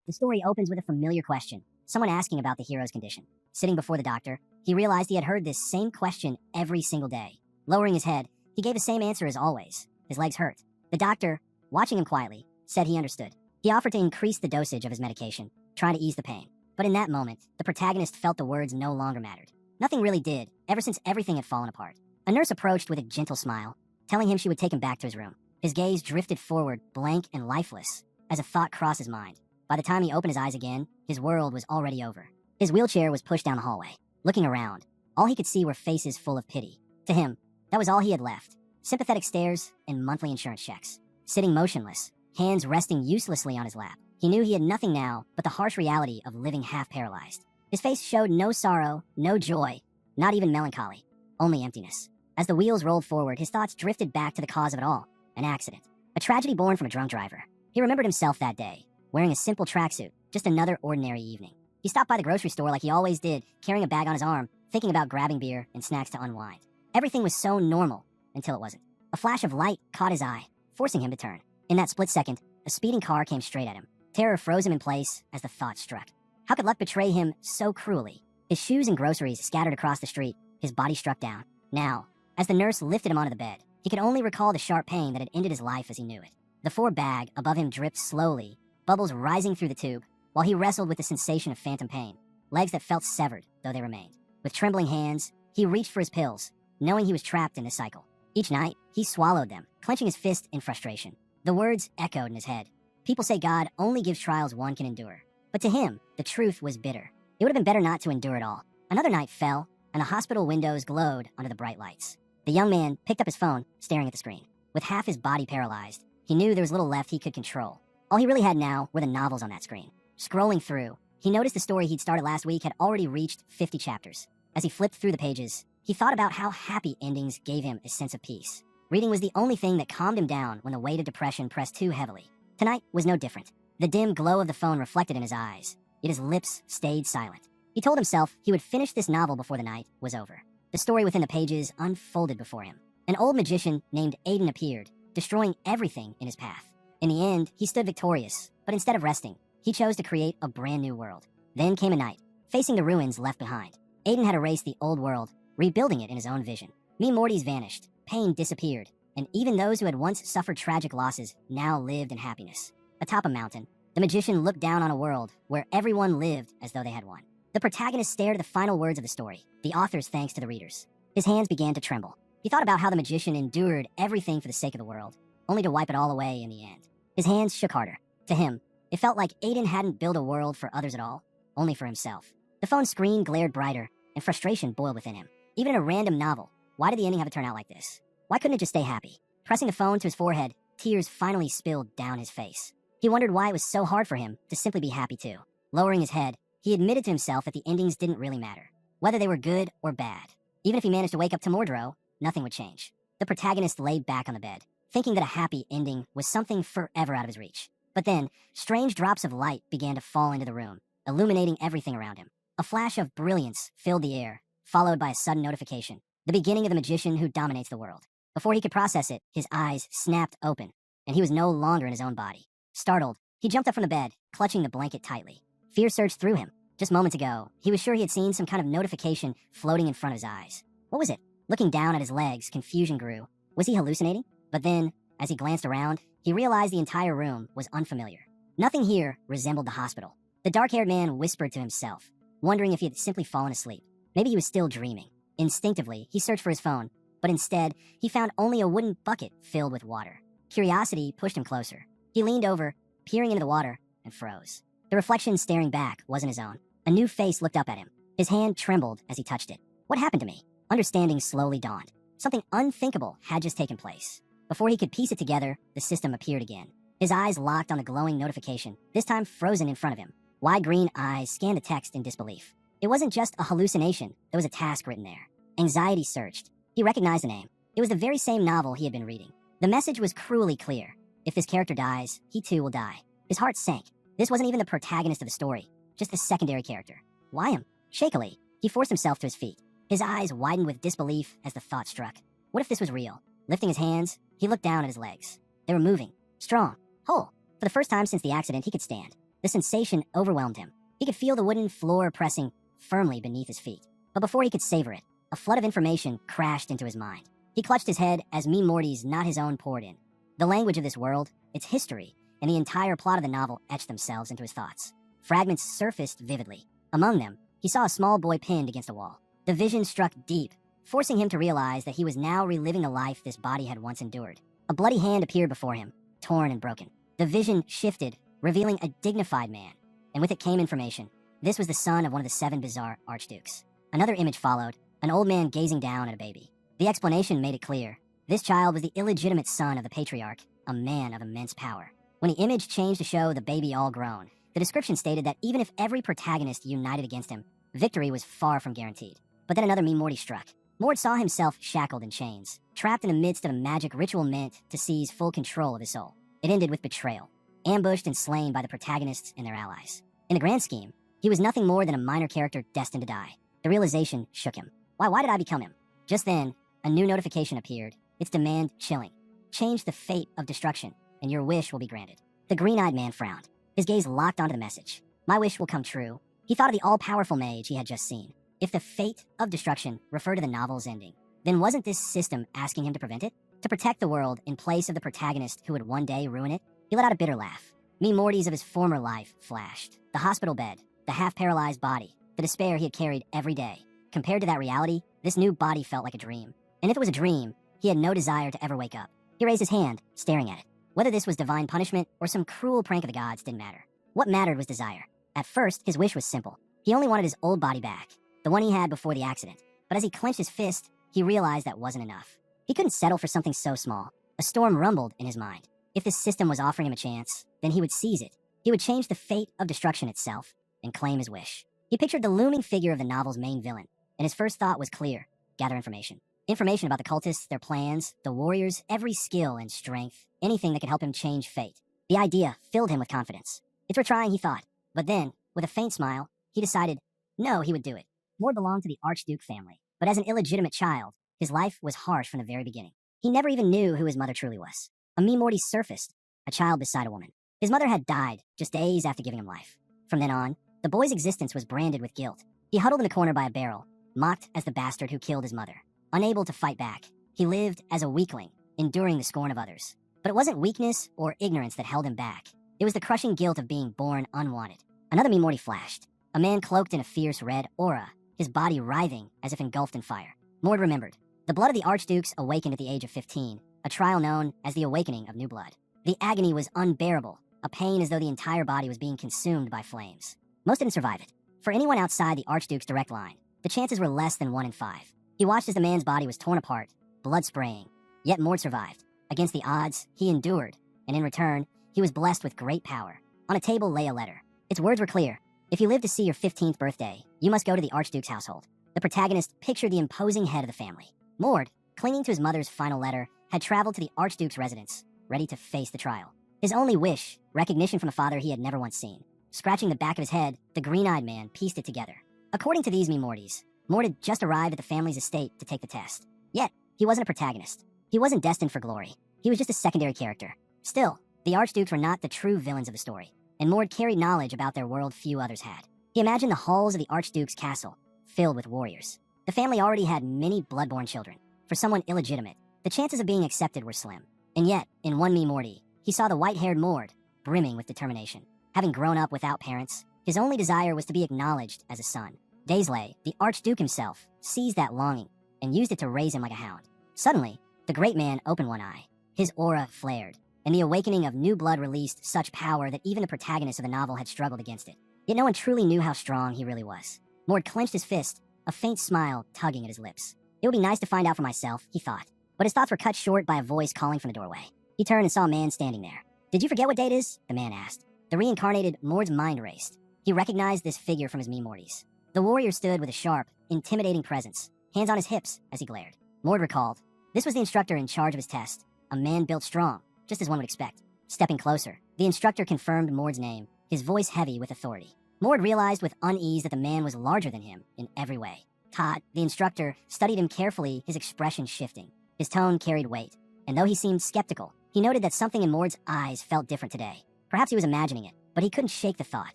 The story opens with a familiar question, someone asking about the hero's condition. Sitting before the doctor, he realized he had heard this same question every single day. Lowering his head, he gave the same answer as always. His legs hurt. The doctor, watching him quietly, said he understood. He offered to increase the dosage of his medication, trying to ease the pain. But in that moment, the protagonist felt the words no longer mattered. Nothing really did, ever since everything had fallen apart. A nurse approached with a gentle smile, telling him she would take him back to his room. His gaze drifted forward, blank and lifeless, as a thought crossed his mind. By the time he opened his eyes again, his world was already over. His wheelchair was pushed down the hallway. Looking around, all he could see were faces full of pity. To him, that was all he had left. Sympathetic stares and monthly insurance checks. Sitting motionless, hands resting uselessly on his lap, he knew he had nothing now but the harsh reality of living half paralyzed. His face showed no sorrow, no joy, not even melancholy, only emptiness. As the wheels rolled forward, his thoughts drifted back to the cause of it all, an accident. A tragedy born from a drunk driver. He remembered himself that day, wearing a simple tracksuit, just another ordinary evening. He stopped by the grocery store like he always did, carrying a bag on his arm, thinking about grabbing beer and snacks to unwind. Everything was so normal until it wasn't. A flash of light caught his eye, forcing him to turn. In that split second, a speeding car came straight at him. Terror froze him in place as the thought struck. How could luck betray him so cruelly? His shoes and groceries scattered across the street, his body struck down. Now, as the nurse lifted him onto the bed, he could only recall the sharp pain that had ended his life as he knew it. The Ford bag above him dripped slowly, bubbles rising through the tube, while he wrestled with the sensation of phantom pain, legs that felt severed, though they remained. With trembling hands, he reached for his pills, knowing he was trapped in this cycle. Each night, he swallowed them, clenching his fist in frustration. The words echoed in his head. People say God only gives trials one can endure. But to him, the truth was bitter. It would have been better not to endure it all. Another night fell, and the hospital windows glowed under the bright lights. The young man picked up his phone, staring at the screen. With half his body paralyzed, he knew there was little left he could control. All he really had now were the novels on that screen. Scrolling through, he noticed the story he'd started last week had already reached 50 chapters. As he flipped through the pages, he thought about how happy endings gave him a sense of peace. Reading was the only thing that calmed him down when the weight of depression pressed too heavily. Tonight was no different. The dim glow of the phone reflected in his eyes, yet his lips stayed silent. He told himself he would finish this novel before the night was over. The story within the pages unfolded before him. An old magician named Aiden appeared, destroying everything in his path. In the end, he stood victorious, but instead of resting, he chose to create a brand new world. Then came a night, facing the ruins left behind. Aiden had erased the old world, rebuilding it in his own vision. Me Mortys vanished, pain disappeared, and even those who had once suffered tragic losses now lived in happiness. Atop a mountain, the magician looked down on a world where everyone lived as though they had won. The protagonist stared at the final words of the story, the author's thanks to the readers. His hands began to tremble. He thought about how the magician endured everything for the sake of the world, only to wipe it all away in the end. His hands shook harder. To him, it felt like Aiden hadn't built a world for others at all, only for himself. The phone screen glared brighter, and frustration boiled within him. Even in a random novel, why did the ending have to turn out like this? Why couldn't it just stay happy? Pressing the phone to his forehead, tears finally spilled down his face. He wondered why it was so hard for him to simply be happy too. Lowering his head, he admitted to himself that the endings didn't really matter, whether they were good or bad. Even if he managed to wake up tomorrow, nothing would change. The protagonist lay back on the bed, thinking that a happy ending was something forever out of his reach. But then, strange drops of light began to fall into the room, illuminating everything around him. A flash of brilliance filled the air, followed by a sudden notification, the beginning of the magician who dominates the world. Before he could process it, his eyes snapped open, and he was no longer in his own body. Startled, he jumped up from the bed, clutching the blanket tightly. Fear surged through him. Just moments ago, he was sure he had seen some kind of notification floating in front of his eyes. What was it? Looking down at his legs, confusion grew. Was he hallucinating? But then, as he glanced around, he realized the entire room was unfamiliar. Nothing here resembled the hospital. The dark-haired man whispered to himself, wondering if he had simply fallen asleep. Maybe he was still dreaming. Instinctively, he searched for his phone, but instead, he found only a wooden bucket filled with water. Curiosity pushed him closer. He leaned over, peering into the water, and froze. The reflection staring back wasn't his own. A new face looked up at him. His hand trembled as he touched it. What happened to me? Understanding slowly dawned. Something unthinkable had just taken place. Before he could piece it together, the system appeared again. His eyes locked on the glowing notification, this time frozen in front of him. Wide green eyes scanned the text in disbelief. It wasn't just a hallucination, there was a task written there. Anxiety surged. He recognized the name. It was the very same novel he had been reading. The message was cruelly clear. If this character dies, he too will die. His heart sank. This wasn't even the protagonist of the story, just a secondary character. Why him? Shakily, he forced himself to his feet. His eyes widened with disbelief as the thought struck. What if this was real? Lifting his hands, he looked down at his legs. They were moving, strong, whole. For the first time since the accident, he could stand. The sensation overwhelmed him. He could feel the wooden floor pressing firmly beneath his feet. But before he could savor it, a flood of information crashed into his mind. He clutched his head as me Morty's not his own poured in. The language of this world, its history, and the entire plot of the novel etched themselves into his thoughts. Fragments surfaced vividly. Among them, he saw a small boy pinned against a wall. The vision struck deep, forcing him to realize that he was now reliving the life this body had once endured. A bloody hand appeared before him, torn and broken. The vision shifted, revealing a dignified man, and with it came information. This was the son of one of the 7 bizarre archdukes. Another image followed, an old man gazing down at a baby. The explanation made it clear. This child was the illegitimate son of the patriarch, a man of immense power. When the image changed to show the baby all grown, the description stated that even if every protagonist united against him, victory was far from guaranteed. But then another me Morty struck. Mord saw himself shackled in chains, trapped in the midst of a magic ritual meant to seize full control of his soul. It ended with betrayal, ambushed and slain by the protagonists and their allies. In the grand scheme, he was nothing more than a minor character destined to die. The realization shook him. Why did I become him? Just then, a new notification appeared, its demand chilling. Change the fate of destruction, and your wish will be granted. The green-eyed man frowned. His gaze locked onto the message. My wish will come true. He thought of the all-powerful mage he had just seen. If the fate of destruction referred to the novel's ending, then wasn't this system asking him to prevent it? To protect the world in place of the protagonist who would one day ruin it? He let out a bitter laugh. Me Mortys of his former life flashed. The hospital bed, the half-paralyzed body, the despair he had carried every day. Compared to that reality, this new body felt like a dream. And if it was a dream, he had no desire to ever wake up. He raised his hand, staring at it. Whether this was divine punishment or some cruel prank of the gods didn't matter. What mattered was desire. At first, his wish was simple. He only wanted his old body back, the one he had before the accident. But as he clenched his fist, he realized that wasn't enough. He couldn't settle for something so small. A storm rumbled in his mind. If this system was offering him a chance, then he would seize it. He would change the fate of destruction itself and claim his wish. He pictured the looming figure of the novel's main villain, and his first thought was clear: gather information. Information about the cultists, their plans, the warriors, every skill and strength, anything that could help him change fate. The idea filled him with confidence. It's worth trying, he thought. But then, with a faint smile, he decided, no, he would do it. Mord belonged to the Archduke family, but as an illegitimate child, his life was harsh from the very beginning. He never even knew who his mother truly was. A me Morty surfaced, a child beside a woman. His mother had died just days after giving him life. From then on, the boy's existence was branded with guilt. He huddled in a corner by a barrel, mocked as the bastard who killed his mother. Unable to fight back, he lived as a weakling, enduring the scorn of others. But it wasn't weakness or ignorance that held him back. It was the crushing guilt of being born unwanted. Another me Morty flashed, a man cloaked in a fierce red aura, his body writhing as if engulfed in fire. Mord remembered. The blood of the Archdukes awakened at the age of 15, a trial known as the awakening of new blood. The agony was unbearable, a pain as though the entire body was being consumed by flames. Most didn't survive it. For anyone outside the Archduke's direct line, the chances were less than 1 in 5. He watched as the man's body was torn apart, blood spraying. Yet Mord survived. Against the odds, he endured, and in return, he was blessed with great power. On a table lay a letter. Its words were clear. If you live to see your 15th birthday, you must go to the Archduke's household. The protagonist pictured the imposing head of the family. Mord, clinging to his mother's final letter, had traveled to the Archduke's residence, ready to face the trial. His only wish, recognition from a father he had never once seen. Scratching the back of his head, the green-eyed man pieced it together. According to these me Mortys, Mord had just arrived at the family's estate to take the test. Yet, he wasn't a protagonist. He wasn't destined for glory. He was just a secondary character. Still, the Archdukes were not the true villains of the story, and Mord carried knowledge about their world few others had. He imagined the halls of the Archduke's castle, filled with warriors. The family already had many bloodborne children. For someone illegitimate, the chances of being accepted were slim. And yet, in one me Morty, he saw the white-haired Mord, brimming with determination. Having grown up without parents, his only desire was to be acknowledged as a son. Daisley, the Archduke himself, seized that longing and used it to raise him like a hound. Suddenly, the great man opened one eye. His aura flared, and the awakening of new blood released such power that even the protagonist of the novel had struggled against it. Yet no one truly knew how strong he really was. Mord clenched his fist, a faint smile tugging at his lips. It would be nice to find out for myself, he thought. But his thoughts were cut short by a voice calling from the doorway. He turned and saw a man standing there. Did you forget what date it is? The man asked. The reincarnated Mord's mind raced. He recognized this figure from his me Mortys. The warrior stood with a sharp, intimidating presence, hands on his hips as he glared. Mord recalled. This was the instructor in charge of his test, a man built strong, just as one would expect. Stepping closer, the instructor confirmed Mord's name, his voice heavy with authority. Mord realized with unease that the man was larger than him in every way. Todd, the instructor, studied him carefully, his expression shifting. His tone carried weight, and though he seemed skeptical, he noted that something in Mord's eyes felt different today. Perhaps he was imagining it. but he couldn't shake the thought.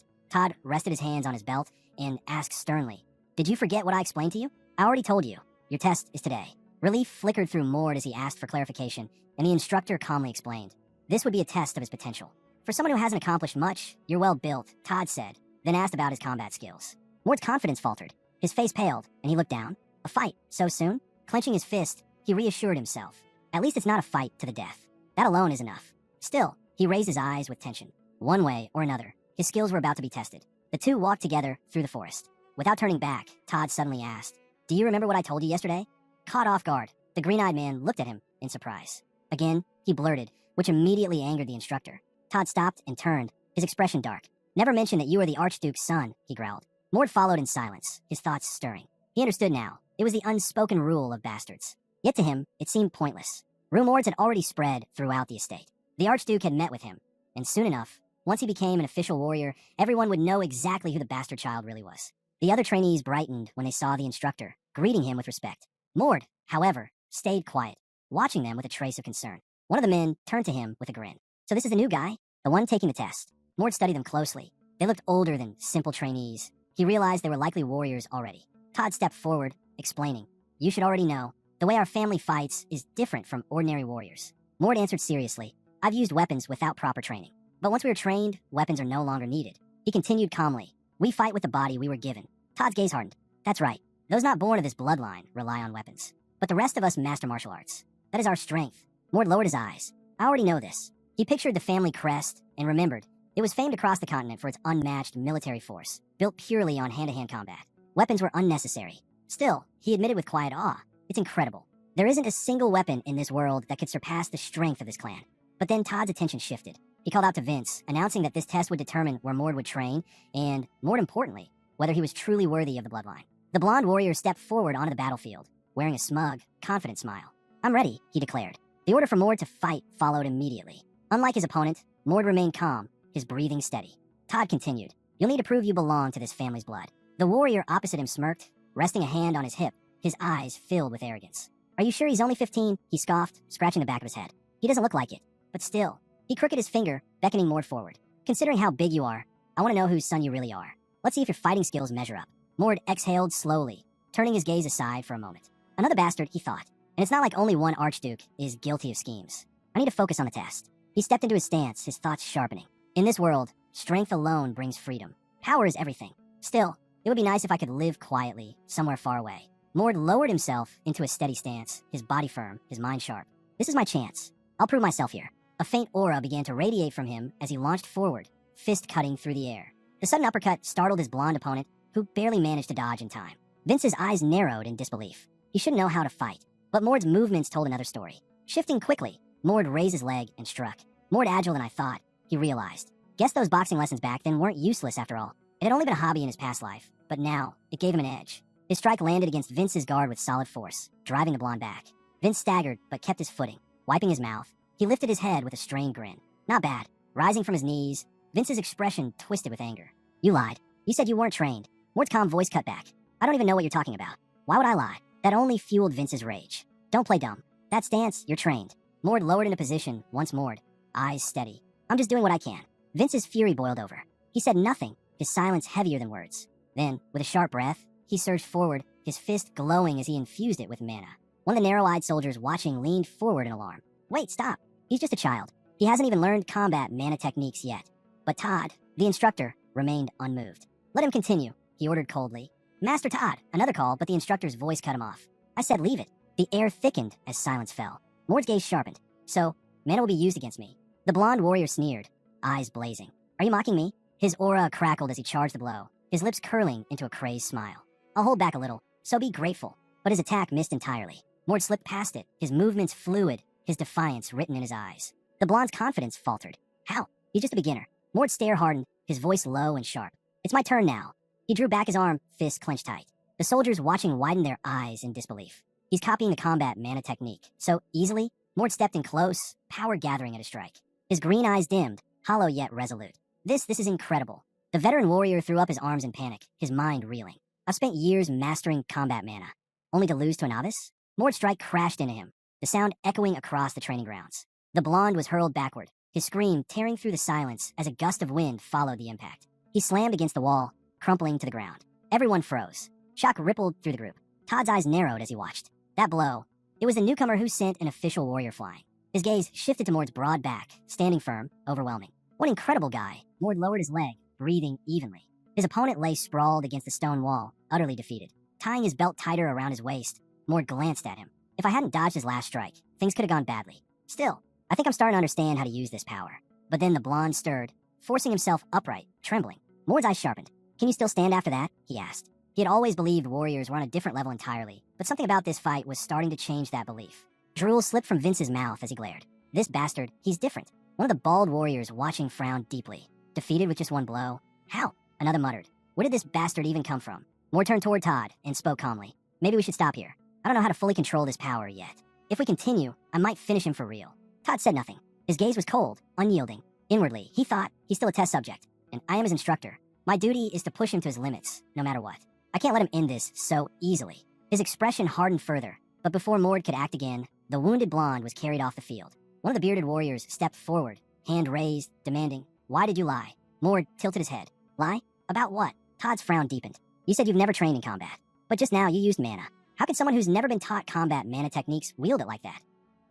Todd rested his hands on his belt and asked sternly, "Did you forget what I explained to you? I already told you. Your test is today." Relief flickered through Mord as he asked for clarification, and the instructor calmly explained. This would be a test of his potential. "For someone who hasn't accomplished much, you're well built," Todd said, then asked about his combat skills. Mord's confidence faltered. His face paled, and he looked down. A fight, so soon? Clenching his fist, he reassured himself. At least it's not a fight to the death. That alone is enough. Still, he raised his eyes with tension. One way or another, his skills were about to be tested. The two walked together through the forest. Without turning back, Todd suddenly asked, "Do you remember what I told you yesterday?" Caught off guard, the green-eyed man looked at him in surprise. Again, he blurted, which immediately angered the instructor. Todd stopped and turned, his expression dark. "Never mention that you are the Archduke's son," he growled. Mord followed in silence, his thoughts stirring. He understood now. It was the unspoken rule of bastards. Yet to him, it seemed pointless. Rumors had already spread throughout the estate. The Archduke had met with him, and soon enough, once he became an official warrior, everyone would know exactly who the bastard child really was. The other trainees brightened when they saw the instructor, greeting him with respect. Mord, however, stayed quiet, watching them with a trace of concern. One of the men turned to him with a grin. "So this is the new guy? The one taking the test?" Mord studied them closely. They looked older than simple trainees. He realized they were likely warriors already. Todd stepped forward, explaining, "You should already know, the way our family fights is different from ordinary warriors." Mord answered seriously, "I've used weapons without proper training. But once we are trained, weapons are no longer needed." He continued calmly, "We fight with the body we were given." Todd's gaze hardened. "That's right. Those not born of this bloodline rely on weapons. But the rest of us master martial arts. That is our strength." Mord lowered his eyes. "I already know this." He pictured the family crest and remembered it was famed across the continent for its unmatched military force, built purely on hand-to-hand combat. Weapons were unnecessary. Still, he admitted with quiet awe, "It's incredible. There isn't a single weapon in this world that could surpass the strength of this clan." But then Todd's attention shifted. He called out to Vince, announcing that this test would determine where Mord would train, and, more importantly, whether he was truly worthy of the bloodline. The blonde warrior stepped forward onto the battlefield, wearing a smug, confident smile. "I'm ready," he declared. The order for Mord to fight followed immediately. Unlike his opponent, Mord remained calm, his breathing steady. Todd continued, "You'll need to prove you belong to this family's blood." The warrior opposite him smirked, resting a hand on his hip, his eyes filled with arrogance. "Are you sure he's only 15? He scoffed, scratching the back of his head. "He doesn't look like it, but still." He crooked his finger, beckoning Mord forward. "Considering how big you are, I want to know whose son you really are. Let's see if your fighting skills measure up." Mord exhaled slowly, turning his gaze aside for a moment. Another bastard, he thought. And it's not like only one Archduke is guilty of schemes. I need to focus on the test. He stepped into his stance, his thoughts sharpening. In this world, strength alone brings freedom. Power is everything. Still, it would be nice if I could live quietly, somewhere far away. Mord lowered himself into a steady stance, his body firm, his mind sharp. This is my chance. I'll prove myself here. A faint aura began to radiate from him as he launched forward, fist cutting through the air. The sudden uppercut startled his blonde opponent, who barely managed to dodge in time. Vince's eyes narrowed in disbelief. He should know how to fight. But Mord's movements told another story. Shifting quickly, Mord raised his leg and struck. More agile than I thought, he realized. Guess those boxing lessons back then weren't useless after all. It had only been a hobby in his past life, but now it gave him an edge. His strike landed against Vince's guard with solid force, driving the blonde back. Vince staggered, but kept his footing. Wiping his mouth, he lifted his head with a strained grin. Not bad. Rising from his knees, Vince's expression twisted with anger. "You lied. You said you weren't trained." Mord's calm voice cut back. "I don't even know what you're talking about. Why would I lie?" That only fueled Vince's rage. "Don't play dumb. That stance, you're trained." Mord lowered into position once more, eyes steady. "I'm just doing what I can." Vince's fury boiled over. He said nothing, his silence heavier than words. Then, with a sharp breath, he surged forward, his fist glowing as he infused it with mana. One of the narrow-eyed soldiers watching leaned forward in alarm. "Wait, stop. He's just a child. He hasn't even learned combat mana techniques yet." But Todd, the instructor, remained unmoved. "Let him continue," he ordered coldly. "Master Todd," another call, but the instructor's voice cut him off. "I said leave it." The air thickened as silence fell. Mord's gaze sharpened. "So, mana will be used against me." The blonde warrior sneered, eyes blazing. "Are you mocking me?" His aura crackled as he charged the blow, his lips curling into a crazed smile. "I'll hold back a little, so be grateful." But his attack missed entirely. Mord slipped past it, his movements fluid, his defiance written in his eyes. The blonde's confidence faltered. "How? He's just a beginner." Mord's stare hardened, his voice low and sharp. "It's my turn now." He drew back his arm, fist clenched tight. The soldiers watching widened their eyes in disbelief. He's copying the combat mana technique. So easily, Mord stepped in close, power gathering at a strike. His green eyes dimmed, hollow yet resolute. This is incredible." The veteran warrior threw up his arms in panic, his mind reeling. "I've spent years mastering combat mana, only to lose to a novice?" Mord's strike crashed into him, the sound echoing across the training grounds. The blonde was hurled backward, his scream tearing through the silence as a gust of wind followed the impact. He slammed against the wall, crumpling to the ground. Everyone froze. Shock rippled through the group. Todd's eyes narrowed as he watched. That blow. It was the newcomer who sent an official warrior flying. His gaze shifted to Mord's broad back, standing firm, overwhelming. What incredible guy. Mord lowered his leg, breathing evenly. His opponent lay sprawled against the stone wall, utterly defeated. Tying his belt tighter around his waist, Mord glanced at him. If I hadn't dodged his last strike, things could have gone badly. Still, I think I'm starting to understand how to use this power. But then the blonde stirred, forcing himself upright, trembling. Mord's eyes sharpened. Can you still stand after that? He asked. He had always believed warriors were on a different level entirely, but something about this fight was starting to change that belief. Drool slipped from Vince's mouth as he glared. This bastard, he's different. One of the bald warriors watching frowned deeply. Defeated with just one blow? How? Another muttered. Where did this bastard even come from? Mord turned toward Todd and spoke calmly. Maybe we should stop here. I don't know how to fully control this power yet. If we continue, I might finish him for real. Todd said nothing. His gaze was cold, unyielding. Inwardly, he thought, he's still a test subject, and I am his instructor. My duty is to push him to his limits, no matter what. I can't let him end this so easily. His expression hardened further, but before Mord could act again, the wounded blonde was carried off the field. One of the bearded warriors stepped forward, hand raised, demanding, "Why did you lie?" Mord tilted his head. Lie? About what? Todd's frown deepened. You said you've never trained in combat, but just now you used mana. How could someone who's never been taught combat mana techniques wield it like that?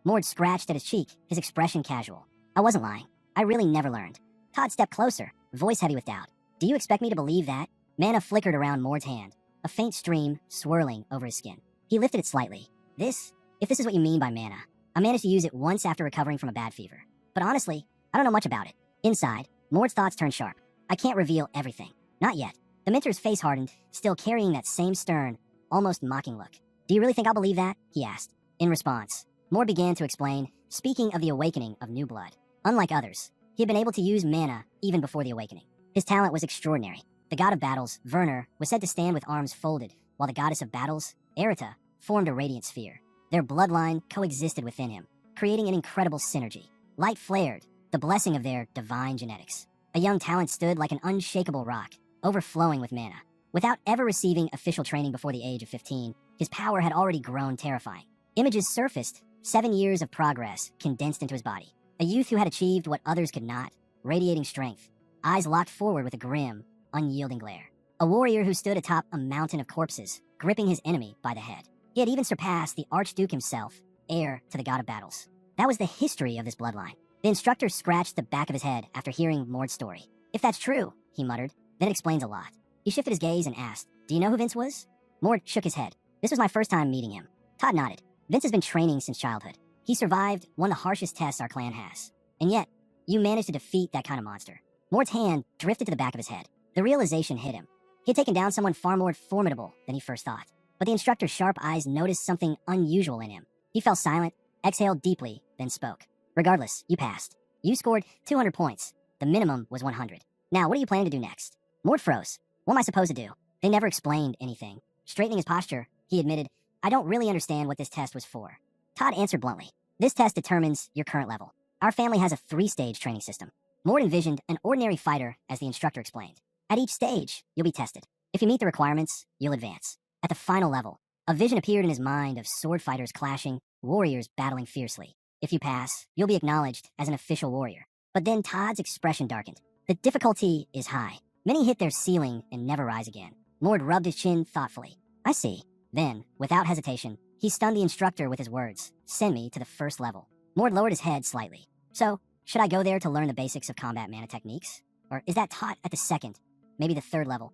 Mord scratched at his cheek, his expression casual. I wasn't lying. I really never learned. Todd stepped closer, voice heavy with doubt. Do you expect me to believe that? Mana flickered around Mord's hand, a faint stream swirling over his skin. He lifted it slightly. If this is what you mean by mana, I managed to use it once after recovering from a bad fever. But honestly, I don't know much about it. Inside, Mord's thoughts turned sharp. I can't reveal everything. Not yet. The mentor's face hardened, still carrying that same stern, almost mocking look. Do you really think I'll believe that? He asked. In response, Mord began to explain, speaking of the awakening of new blood. Unlike others, he had been able to use mana even before the awakening. His talent was extraordinary. The god of battles, Werner, was said to stand with arms folded, while the goddess of battles, Erita, formed a radiant sphere. Their bloodline coexisted within him, creating an incredible synergy. Light flared, the blessing of their divine genetics. A young talent stood like an unshakable rock, overflowing with mana. Without ever receiving official training before the age of 15, his power had already grown terrifying. Images surfaced, 7 years of progress condensed into his body. A youth who had achieved what others could not, radiating strength, eyes locked forward with a grim, unyielding glare. A warrior who stood atop a mountain of corpses, gripping his enemy by the head. He had even surpassed the Archduke himself, heir to the god of battles. That was the history of this bloodline. The instructor scratched the back of his head after hearing Mord's story. If that's true, he muttered, then it explains a lot. He shifted his gaze and asked, do you know who Vince was? Mord shook his head. This was my first time meeting him. Todd nodded. Vince has been training since childhood. He survived one of the harshest tests our clan has. And yet, you managed to defeat that kind of monster. Mord's hand drifted to the back of his head. The realization hit him. He had taken down someone far more formidable than he first thought. But the instructor's sharp eyes noticed something unusual in him. He fell silent, exhaled deeply, then spoke. Regardless, you passed. You scored 200 points. The minimum was 100. Now, what are you planning to do next? Mord froze. What am I supposed to do? They never explained anything. Straightening his posture, he admitted, I don't really understand what this test was for. Todd answered bluntly. This test determines your current level. Our family has a 3-stage training system. Mord envisioned an ordinary fighter, as the instructor explained. At each stage, you'll be tested. If you meet the requirements, you'll advance. At the final level, a vision appeared in his mind of sword fighters clashing, warriors battling fiercely. If you pass, you'll be acknowledged as an official warrior. But then Todd's expression darkened. The difficulty is high. Many hit their ceiling and never rise again. Mord rubbed his chin thoughtfully. I see. Then, without hesitation, he stunned the instructor with his words. Send me to the first level. Mord lowered his head slightly. So, should I go there to learn the basics of combat mana techniques? Or is that taught at the 2nd, maybe the 3rd level?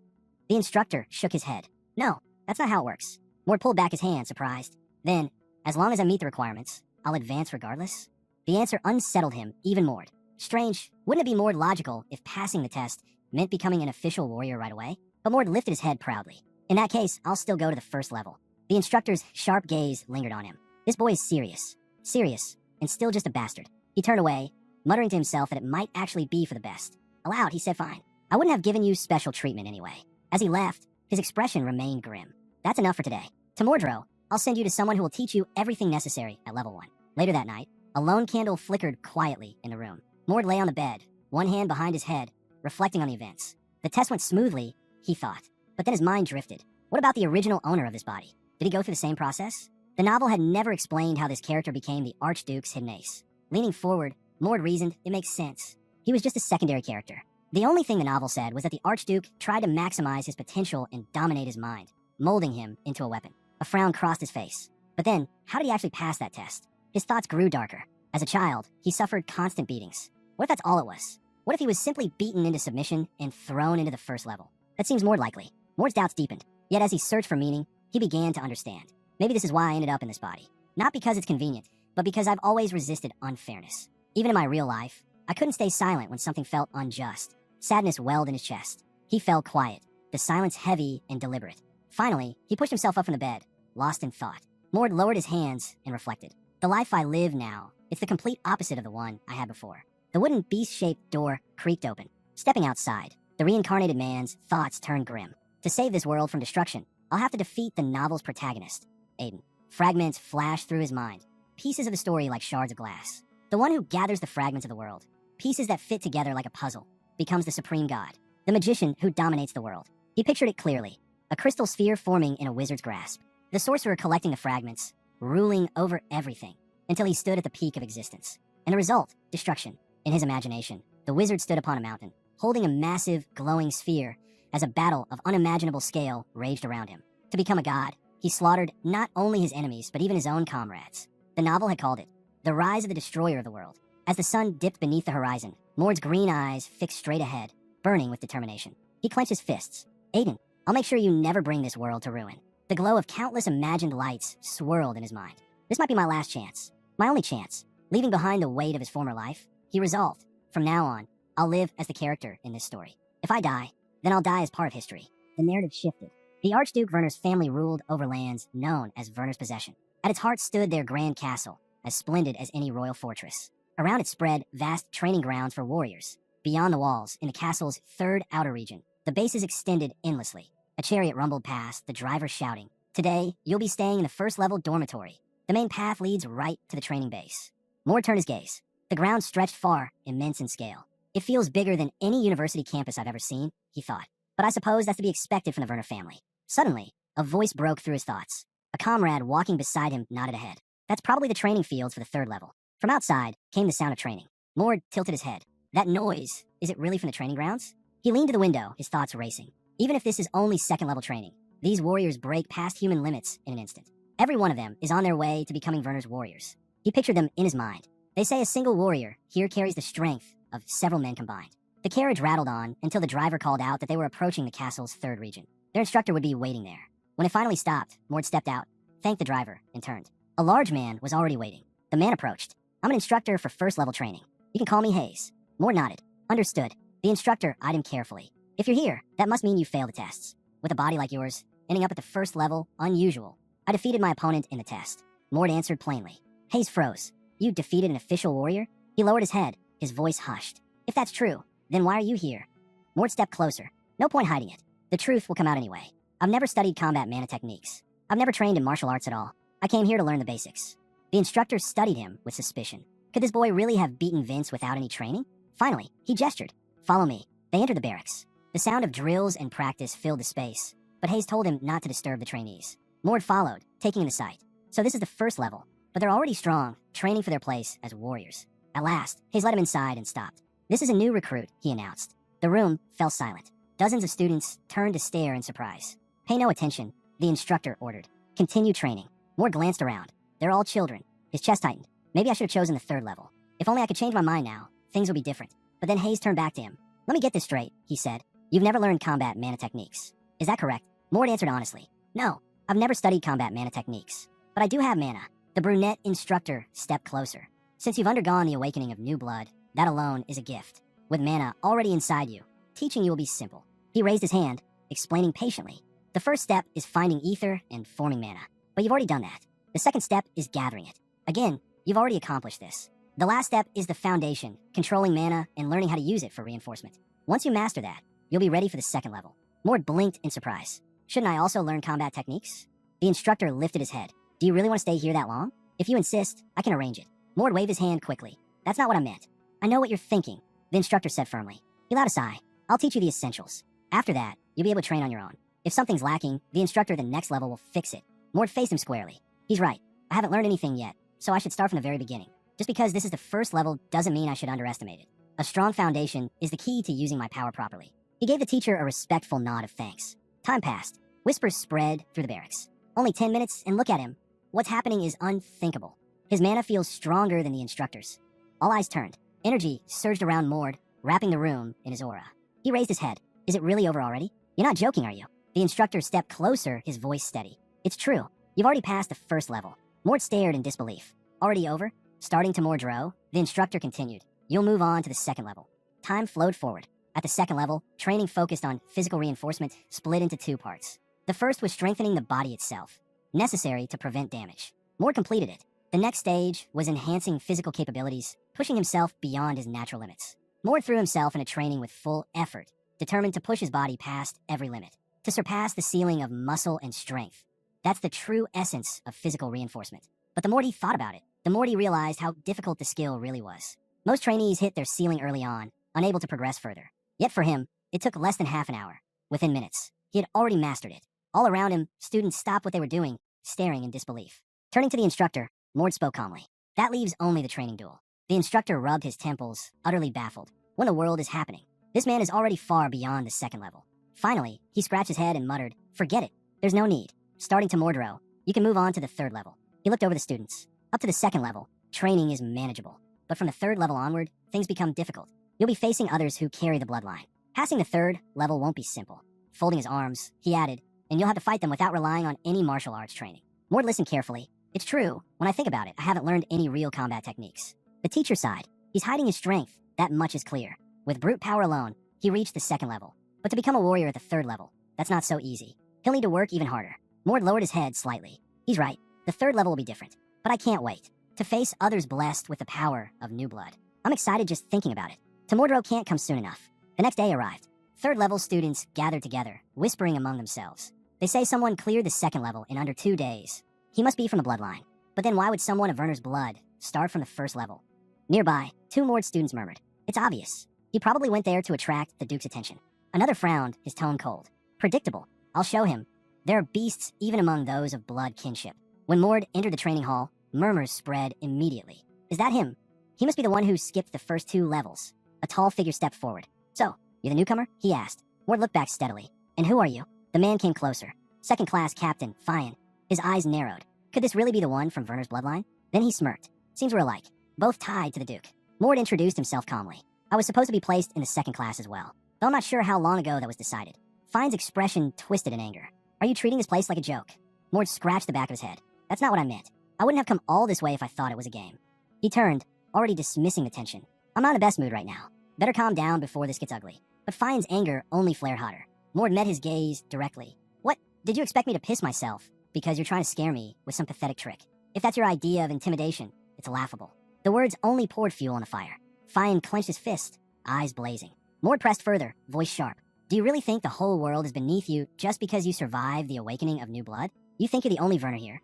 The instructor shook his head. No, that's not how it works. Mord pulled back his hand, surprised. Then, as long as I meet the requirements, I'll advance regardless? The answer unsettled him even more. Strange, wouldn't it be more logical if passing the test meant becoming an official warrior right away? But Mord lifted his head proudly. In that case, I'll still go to the 1st level. The instructor's sharp gaze lingered on him. This boy is serious. Serious, and still just a bastard. He turned away, muttering to himself that it might actually be for the best. Aloud, he said, fine. I wouldn't have given you special treatment anyway. As he left, his expression remained grim. That's enough for today. To Mordro, I'll send you to someone who will teach you everything necessary at level 1. Later that night, a lone candle flickered quietly in the room. Mord lay on the bed, one hand behind his head, reflecting on the events. The test went smoothly, he thought. But then his mind drifted. What about the original owner of this body? Did he go through the same process? The novel had never explained how this character became the Archduke's hidden ace. Leaning forward, Mord reasoned it makes sense. He was just a secondary character. The only thing the novel said was that the Archduke tried to maximize his potential and dominate his mind, molding him into a weapon. A frown crossed his face. But then, how did he actually pass that test? His thoughts grew darker. As a child, he suffered constant beatings. What if that's all it was? What if he was simply beaten into submission and thrown into the first level? That seems more likely. Mord's doubts deepened. Yet as he searched for meaning, he began to understand. Maybe this is why I ended up in this body. Not because it's convenient, but because I've always resisted unfairness. Even in my real life, I couldn't stay silent when something felt unjust. Sadness welled in his chest. He fell quiet, the silence heavy and deliberate. Finally, he pushed himself up from the bed, lost in thought. Mord lowered his hands and reflected. The life I live now, it's the complete opposite of the one I had before. The wooden beast-shaped door creaked open. Stepping outside, the reincarnated man's thoughts turned grim. To save this world from destruction, I'll have to defeat the novel's protagonist, Aiden. Fragments flashed through his mind, pieces of the story like shards of glass. The one who gathers the fragments of the world, pieces that fit together like a puzzle, becomes the supreme god, the magician who dominates the world. He pictured it clearly, a crystal sphere forming in a wizard's grasp. The sorcerer collecting the fragments, ruling over everything, until he stood at the peak of existence. And the result, destruction. In his imagination, the wizard stood upon a mountain, holding a massive, glowing sphere as a battle of unimaginable scale raged around him. To become a god, he slaughtered not only his enemies, but even his own comrades. The novel had called it, The Rise of the Destroyer of the World. As the sun dipped beneath the horizon, Mord's green eyes fixed straight ahead, burning with determination. He clenched his fists. Aiden, I'll make sure you never bring this world to ruin. The glow of countless imagined lights swirled in his mind. This might be my last chance. My only chance. Leaving behind the weight of his former life, he resolved, from now on, I'll live as the character in this story. If I die, then I'll die as part of history. The narrative shifted. The Archduke Werner's family ruled over lands known as Werner's possession. At its heart stood their grand castle, as splendid as any royal fortress. Around it spread vast training grounds for warriors. Beyond the walls, in the castle's third outer region, the bases extended endlessly. A chariot rumbled past, the driver shouting, Today, you'll be staying in the first-level dormitory. The main path leads right to the training base. Mord turned his gaze. The ground stretched far, immense in scale. It feels bigger than any university campus I've ever seen, he thought. But I suppose that's to be expected from the Werner family. Suddenly, a voice broke through his thoughts. A comrade walking beside him nodded ahead. That's probably the training fields for the third level. From outside came the sound of training. Mord tilted his head. That noise, is it really from the training grounds? He leaned to the window, his thoughts racing. Even if this is only second-level training, these warriors break past human limits in an instant. Every one of them is on their way to becoming Werner's warriors. He pictured them in his mind. They say a single warrior here carries the strength of several men combined. The carriage rattled on until the driver called out that they were approaching the castle's third region. Their instructor would be waiting there. When it finally stopped, Mord stepped out, thanked the driver, and turned. A large man was already waiting. The man approached. I'm an instructor for first-level training. You can call me Hayes. Mord nodded. Understood. The instructor eyed him carefully. If you're here, that must mean you failed the tests. With a body like yours, ending up at the first level, unusual. I defeated my opponent in the test. Mord answered plainly. Hayes froze. You defeated an official warrior? He lowered his head, his voice hushed. If that's true, then why are you here? Mord stepped closer. No point hiding it. The truth will come out anyway. I've never studied combat mana techniques. I've never trained in martial arts at all. I came here to learn the basics. The instructor studied him with suspicion. Could this boy really have beaten Vince without any training? Finally, he gestured. Follow me. They entered the barracks. The sound of drills and practice filled the space, but Hayes told him not to disturb the trainees. Mord followed, taking in the sight. So this is the first level, but they're already strong, training for their place as warriors. At last, Hayes let him inside and stopped. This is a new recruit, he announced. The room fell silent. Dozens of students turned to stare in surprise. Pay no attention, the instructor ordered. Continue training. Mord glanced around. They're all children. His chest tightened. Maybe I should have chosen the third level. If only I could change my mind now, things would be different. But then Hayes turned back to him. Let me get this straight, he said. You've never learned combat mana techniques. Is that correct? Mord answered honestly. No, I've never studied combat mana techniques. But I do have mana. The brunette instructor stepped closer. Since you've undergone the awakening of new blood, that alone is a gift. With mana already inside you, teaching you will be simple. He raised his hand, explaining patiently. The first step is finding ether and forming mana. But you've already done that. The second step is gathering it. Again, you've already accomplished this. The last step is the foundation, controlling mana and learning how to use it for reinforcement. Once you master that, you'll be ready for the second level. Mord blinked in surprise. Shouldn't I also learn combat techniques? The instructor lifted his head. Do you really want to stay here that long? If you insist, I can arrange it. Mord waved his hand quickly. That's not what I meant. I know what you're thinking, the instructor said firmly. He allowed a sigh. I'll teach you the essentials. After that, you'll be able to train on your own. If something's lacking, the instructor at the next level will fix it. Mord faced him squarely. He's right. I haven't learned anything yet, so I should start from the very beginning. Just because this is the first level doesn't mean I should underestimate it. A strong foundation is the key to using my power properly. He gave the teacher a respectful nod of thanks. Time passed. Whispers spread through the barracks. Only 10 minutes and look at him. What's happening is unthinkable. His mana feels stronger than the instructor's. All eyes turned. Energy surged around Mord, wrapping the room in his aura. He raised his head. Is it really over already? You're not joking, are you? The instructor stepped closer, his voice steady. It's true. You've already passed the first level. Mort stared in disbelief. Already over? Starting to more drow? The instructor continued. You'll move on to the second level. Time flowed forward. At the second level, training focused on physical reinforcement split into two parts. The first was strengthening the body itself, necessary to prevent damage. Mort completed it. The next stage was enhancing physical capabilities, pushing himself beyond his natural limits. Mort threw himself into training with full effort, determined to push his body past every limit, to surpass the ceiling of muscle and strength. That's the true essence of physical reinforcement. But the more he thought about it, the more he realized how difficult the skill really was. Most trainees hit their ceiling early on, unable to progress further. Yet for him, it took less than half an hour. Within minutes, he had already mastered it. All around him, students stopped what they were doing, staring in disbelief. Turning to the instructor, Mort spoke calmly. That leaves only the training duel. The instructor rubbed his temples, utterly baffled. What in the world is happening? This man is already far beyond the second level. Finally, he scratched his head and muttered, forget it. There's no need. Starting to Mordro, you can move on to the third level. He looked over the students. Up to the second level, training is manageable. But from the third level onward, things become difficult. You'll be facing others who carry the bloodline. Passing the third level won't be simple. Folding his arms, he added, and you'll have to fight them without relying on any martial arts training. Mort listened carefully. It's true. When I think about it, I haven't learned any real combat techniques. The teacher side, he's hiding his strength. That much is clear. With brute power alone, he reached the second level. But to become a warrior at the third level, that's not so easy. He'll need to work even harder. Mort lowered his head slightly. He's right. The third level will be different. But I can't wait to face others blessed with the power of new blood. I'm excited just thinking about it. Tomordro can't come soon enough. The next day arrived. Third level students gathered together, whispering among themselves. They say someone cleared the second level in under 2 days. He must be from the bloodline. But then why would someone of Werner's blood start from the first level? Nearby, 2 more students murmured. It's obvious. He probably went there to attract the Duke's attention. Another frowned, his tone cold. Predictable. I'll show him. There are beasts even among those of blood kinship. When Mord entered the training hall, murmurs spread immediately. Is that him? He must be the one who skipped the first 2 levels. A tall figure stepped forward. So, you're the newcomer? He asked. Mord looked back steadily. And who are you? The man came closer. Second class captain, Fian. His eyes narrowed. Could this really be the one from Werner's bloodline? Then he smirked. Seems we're alike. Both tied to the Duke. Mord introduced himself calmly. I was supposed to be placed in the second class as well. Though I'm not sure how long ago that was decided. Fian's expression twisted in anger. Are you treating this place like a joke? Mord scratched the back of his head. That's not what I meant. I wouldn't have come all this way if I thought it was a game. He turned, already dismissing the tension. I'm not in the best mood right now. Better calm down before this gets ugly. But Fian's anger only flared hotter. Mord met his gaze directly. What? Did you expect me to piss myself because you're trying to scare me with some pathetic trick? If that's your idea of intimidation, it's laughable. The words only poured fuel on the fire. Fian clenched his fist, eyes blazing. Mord pressed further, voice sharp. Do you really think the whole world is beneath you just because you survived the awakening of new blood? You think you're the only Werner here?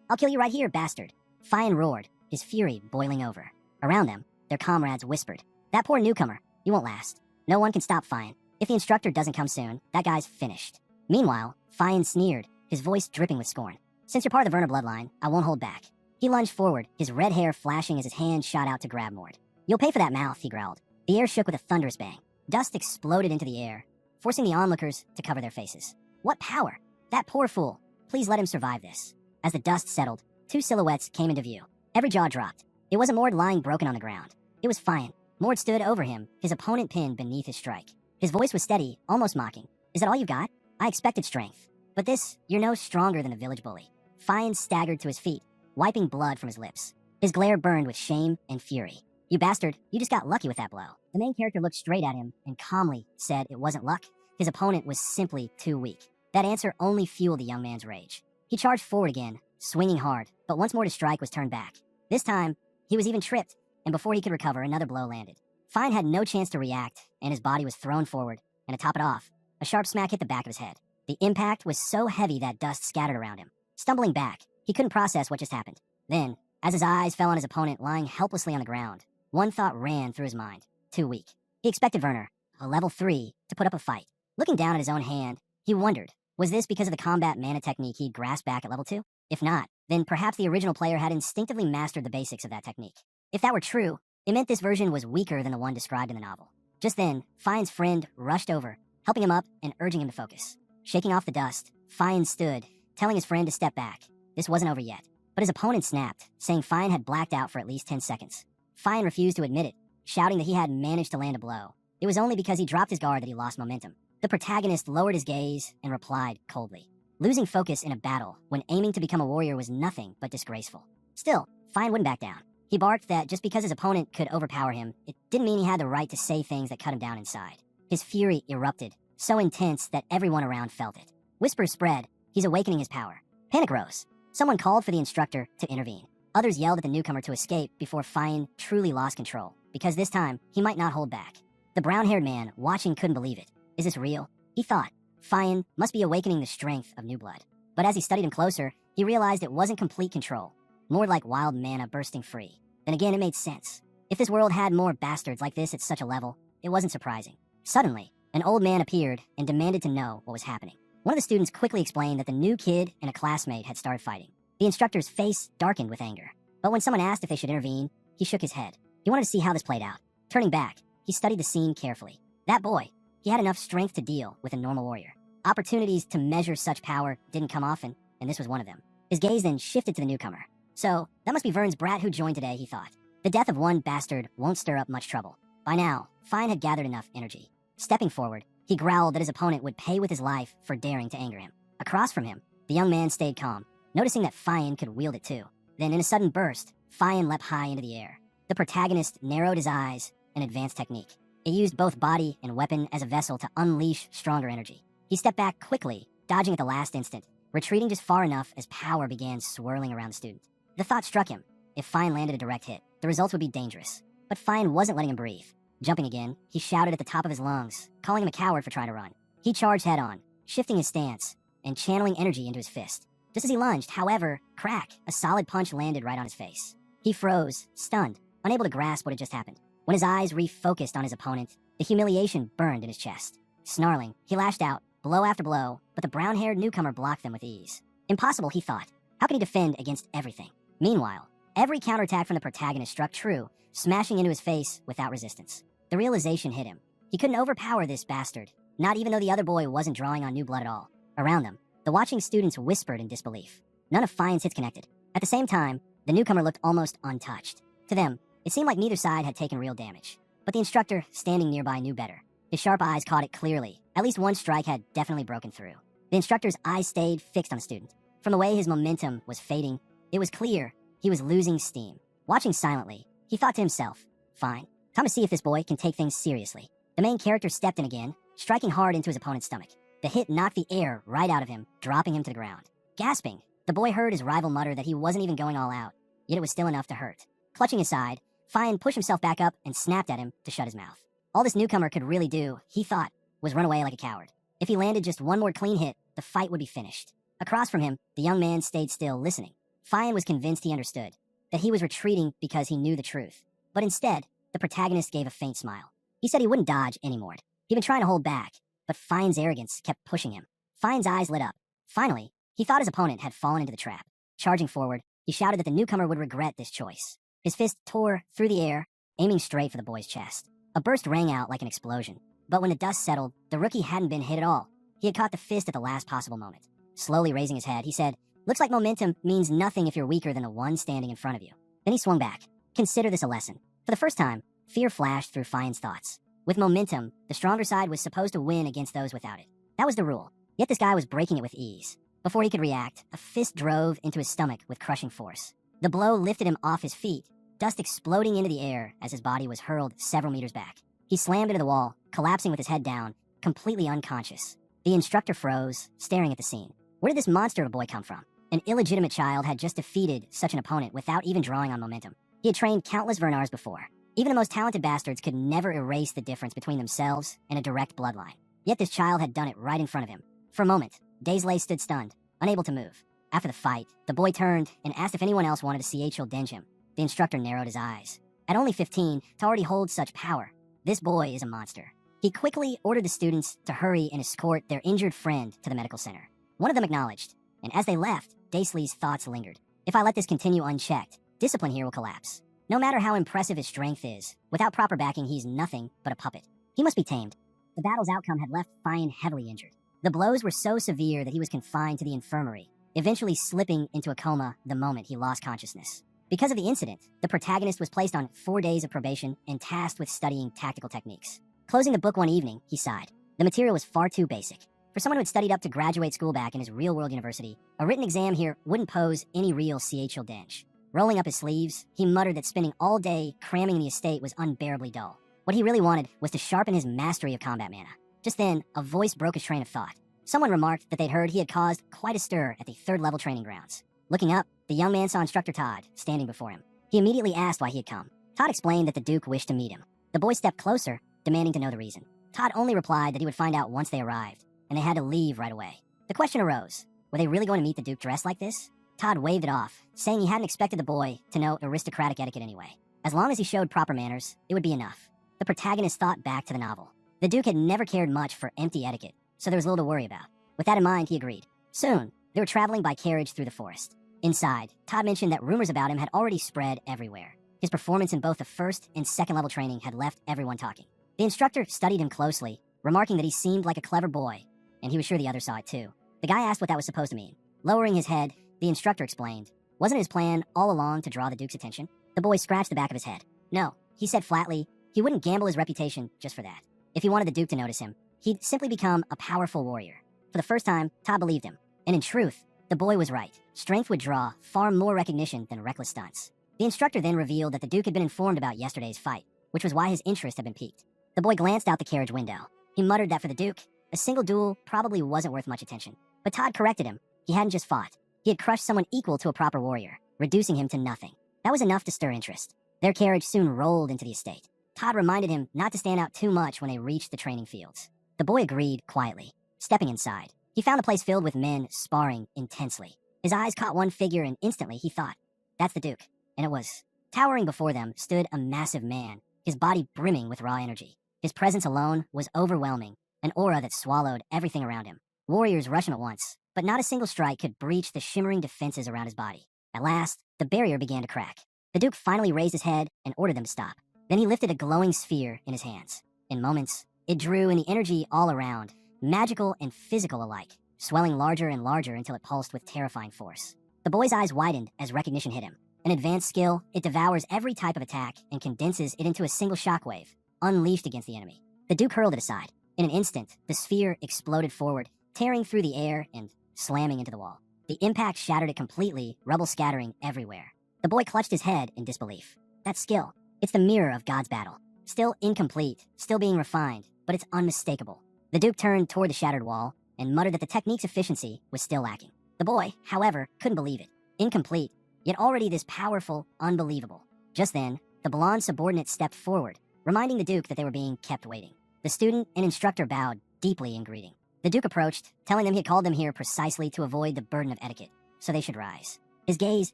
I'll kill you right here, bastard. Fian roared, his fury boiling over. Around them, their comrades whispered. That poor newcomer, you won't last. No one can stop Fian. If the instructor doesn't come soon, that guy's finished. Meanwhile, Fian sneered, his voice dripping with scorn. Since you're part of the Werner bloodline, I won't hold back. He lunged forward, his red hair flashing as his hand shot out to grab Mord. You'll pay for that mouth, he growled. The air shook with a thunderous bang. Dust exploded into the air, forcing the onlookers to cover their faces. What power! That poor fool. Please let him survive this. As the dust settled, 2 silhouettes came into view. Every jaw dropped. It wasn't Mord lying broken on the ground. It was Fian. Mord stood over him, his opponent pinned beneath his strike. His voice was steady, almost mocking. Is that all you've got? I expected strength. But this, you're no stronger than a village bully. Fian staggered to his feet, wiping blood from his lips. His glare burned with shame and fury. You bastard, you just got lucky with that blow. The main character looked straight at him and calmly said it wasn't luck. His opponent was simply too weak. That answer only fueled the young man's rage. He charged forward again, swinging hard, but once more his strike was turned back. This time, he was even tripped, and before he could recover, another blow landed. Fian had no chance to react, and his body was thrown forward, and to top it off, a sharp smack hit the back of his head. The impact was so heavy that dust scattered around him. Stumbling back, he couldn't process what just happened. Then, as his eyes fell on his opponent lying helplessly on the ground, one thought ran through his mind. Too weak. He expected Werner, a level 3, to put up a fight. Looking down at his own hand, he wondered, was this because of the combat mana technique he'd grasped back at level 2? If not, then perhaps the original player had instinctively mastered the basics of that technique. If that were true, it meant this version was weaker than the one described in the novel. Just then, Fine's friend rushed over, helping him up and urging him to focus. Shaking off the dust, Fine stood, telling his friend to step back. This wasn't over yet. But his opponent snapped, saying Fine had blacked out for at least 10 seconds. Fine refused to admit it, shouting that he had managed to land a blow. It was only because he dropped his guard that he lost momentum. The protagonist lowered his gaze and replied coldly. Losing focus in a battle when aiming to become a warrior was nothing but disgraceful. Still, Fine wouldn't back down. He barked that just because his opponent could overpower him, it didn't mean he had the right to say things that cut him down inside. His fury erupted, so intense that everyone around felt it. Whispers spread, he's awakening his power. Panic rose. Someone called for the instructor to intervene. Others yelled at the newcomer to escape before Fine truly lost control, because this time, he might not hold back. The brown-haired man, watching, couldn't believe it. Is this real? He thought. Fine must be awakening the strength of new blood. But as he studied him closer, he realized it wasn't complete control. More like wild mana bursting free. Then again, it made sense. If this world had more bastards like this at such a level, it wasn't surprising. Suddenly, an old man appeared and demanded to know what was happening. One of the students quickly explained that the new kid and a classmate had started fighting. The instructor's face darkened with anger. But when someone asked if they should intervene, he shook his head. He wanted to see how this played out. Turning back, he studied the scene carefully. That boy, he had enough strength to deal with a normal warrior. Opportunities to measure such power didn't come often, and this was one of them. His gaze then shifted to the newcomer. So, that must be Vern's brat who joined today, he thought. The death of one bastard won't stir up much trouble. By now, Fine had gathered enough energy. Stepping forward, he growled that his opponent would pay with his life for daring to anger him. Across from him, the young man stayed calm, noticing that Fine could wield it too. Then, in a sudden burst, Fine leapt high into the air. The protagonist narrowed his eyes, an advanced technique. It used both body and weapon as a vessel to unleash stronger energy. He stepped back quickly, dodging at the last instant, retreating just far enough as power began swirling around the student. The thought struck him. If Fine landed a direct hit, the results would be dangerous. But Fine wasn't letting him breathe. Jumping again, he shouted at the top of his lungs, calling him a coward for trying to run. He charged head-on, shifting his stance, and channeling energy into his fist. Just as he lunged, however, crack, a solid punch landed right on his face. He froze, stunned, unable to grasp what had just happened. When his eyes refocused on his opponent, the humiliation burned in his chest. Snarling, he lashed out, blow after blow, but the brown-haired newcomer blocked them with ease. Impossible, he thought. How could he defend against everything? Meanwhile, every counterattack from the protagonist struck true, smashing into his face without resistance. The realization hit him. He couldn't overpower this bastard, not even though the other boy wasn't drawing on new blood at all. Around them, the watching students whispered in disbelief. None of Fine's hits connected. At the same time, the newcomer looked almost untouched. To them, it seemed like neither side had taken real damage. But the instructor, standing nearby, knew better. His sharp eyes caught it clearly. At least one strike had definitely broken through. The instructor's eyes stayed fixed on the student. From the way his momentum was fading, it was clear he was losing steam. Watching silently, he thought to himself, fine, time to see if this boy can take things seriously. The main character stepped in again, striking hard into his opponent's stomach. The hit knocked the air right out of him, dropping him to the ground. Gasping, the boy heard his rival mutter that he wasn't even going all out, yet it was still enough to hurt. Clutching his side, Fine pushed himself back up and snapped at him to shut his mouth. All this newcomer could really do, he thought, was run away like a coward. If he landed just one more clean hit, the fight would be finished. Across from him, the young man stayed still, listening. Fine was convinced he understood, that he was retreating because he knew the truth. But instead, the protagonist gave a faint smile. He said he wouldn't dodge anymore. He'd been trying to hold back, but Fine's arrogance kept pushing him. Fine's eyes lit up. Finally, he thought his opponent had fallen into the trap. Charging forward, he shouted that the newcomer would regret this choice. His fist tore through the air, aiming straight for the boy's chest. A burst rang out like an explosion. But when the dust settled, the rookie hadn't been hit at all. He had caught the fist at the last possible moment. Slowly raising his head, he said, "Looks like momentum means nothing if you're weaker than the one standing in front of you." Then he swung back. Consider this a lesson. For the first time, fear flashed through Fine's thoughts. With momentum, the stronger side was supposed to win against those without it. That was the rule. Yet this guy was breaking it with ease. Before he could react, a fist drove into his stomach with crushing force. The blow lifted him off his feet, dust exploding into the air as his body was hurled several meters back. He slammed into the wall, collapsing with his head down, completely unconscious. The instructor froze, staring at the scene. Where did this monster of a boy come from? An illegitimate child had just defeated such an opponent without even drawing on momentum. He had trained countless Vernars before. Even the most talented bastards could never erase the difference between themselves and a direct bloodline. Yet this child had done it right in front of him. For a moment, Daisley stood stunned, unable to move. After the fight, the boy turned and asked if anyone else wanted to see HL denge him. The instructor narrowed his eyes. At only 15, to already hold such power, this boy is a monster. He quickly ordered the students to hurry and escort their injured friend to the medical center. One of them acknowledged, and as they left, Daisley's thoughts lingered. If I let this continue unchecked, discipline here will collapse. No matter how impressive his strength is, without proper backing, he's nothing but a puppet. He must be tamed. The battle's outcome had left Fian heavily injured. The blows were so severe that he was confined to the infirmary, eventually slipping into a coma the moment he lost consciousness. Because of the incident, the protagonist was placed on 4 days of probation and tasked with studying tactical techniques. Closing the book one evening, he sighed. The material was far too basic. For someone who had studied up to graduate school back in his real-world university, a written exam here wouldn't pose any real CHL dench. Rolling up his sleeves, he muttered that spending all day cramming in the estate was unbearably dull. What he really wanted was to sharpen his mastery of combat mana. Just then, a voice broke his train of thought. Someone remarked that they'd heard he had caused quite a stir at the 3rd level training grounds. Looking up, the young man saw Instructor Todd standing before him. He immediately asked why he had come. Todd explained that the Duke wished to meet him. The boy stepped closer, demanding to know the reason. Todd only replied that he would find out once they arrived, and they had to leave right away. The question arose, were they really going to meet the Duke dressed like this? Todd waved it off, saying he hadn't expected the boy to know aristocratic etiquette anyway. As long as he showed proper manners, it would be enough. The protagonist thought back to the novel. The Duke had never cared much for empty etiquette, so there was little to worry about. With that in mind, he agreed. Soon, they were traveling by carriage through the forest. Inside, Todd mentioned that rumors about him had already spread everywhere. His performance in both the 1st and 2nd level training had left everyone talking. The instructor studied him closely, remarking that he seemed like a clever boy, and he was sure the others saw it too. The guy asked what that was supposed to mean. Lowering his head, the instructor explained. Wasn't his plan all along to draw the Duke's attention? The boy scratched the back of his head. No, he said flatly, he wouldn't gamble his reputation just for that. If he wanted the Duke to notice him, he'd simply become a powerful warrior. For the first time, Todd believed him. And in truth, the boy was right. Strength would draw far more recognition than reckless stunts. The instructor then revealed that the Duke had been informed about yesterday's fight, which was why his interest had been piqued. The boy glanced out the carriage window. He muttered that for the Duke, a single duel probably wasn't worth much attention. But Todd corrected him. He hadn't just fought. He had crushed someone equal to a proper warrior, reducing him to nothing. That was enough to stir interest. Their carriage soon rolled into the estate. Todd reminded him not to stand out too much when they reached the training fields. The boy agreed quietly. Stepping inside, he found the place filled with men sparring intensely. His eyes caught one figure and instantly he thought, that's the Duke. And it was. Towering before them stood a massive man, his body brimming with raw energy. His presence alone was overwhelming, an aura that swallowed everything around him. Warriors rushed him at once, but not a single strike could breach the shimmering defenses around his body. At last, the barrier began to crack. The Duke finally raised his head and ordered them to stop. Then he lifted a glowing sphere in his hands. In moments, it drew in the energy all around, magical and physical alike, swelling larger and larger until it pulsed with terrifying force. The boy's eyes widened as recognition hit him. An advanced skill, it devours every type of attack and condenses it into a single shockwave, unleashed against the enemy. The Duke hurled it aside. In an instant, the sphere exploded forward, tearing through the air and slamming into the wall. The impact shattered it completely, rubble scattering everywhere. The boy clutched his head in disbelief. That skill, it's the mirror of God's battle. Still incomplete, still being refined, but it's unmistakable. The Duke turned toward the shattered wall and muttered that the technique's efficiency was still lacking. The boy, however, couldn't believe it. Incomplete, yet already this powerful, unbelievable. Just then, the blonde subordinate stepped forward, reminding the Duke that they were being kept waiting. The student and instructor bowed deeply in greeting. The Duke approached, telling them he had called them here precisely to avoid the burden of etiquette, so they should rise. His gaze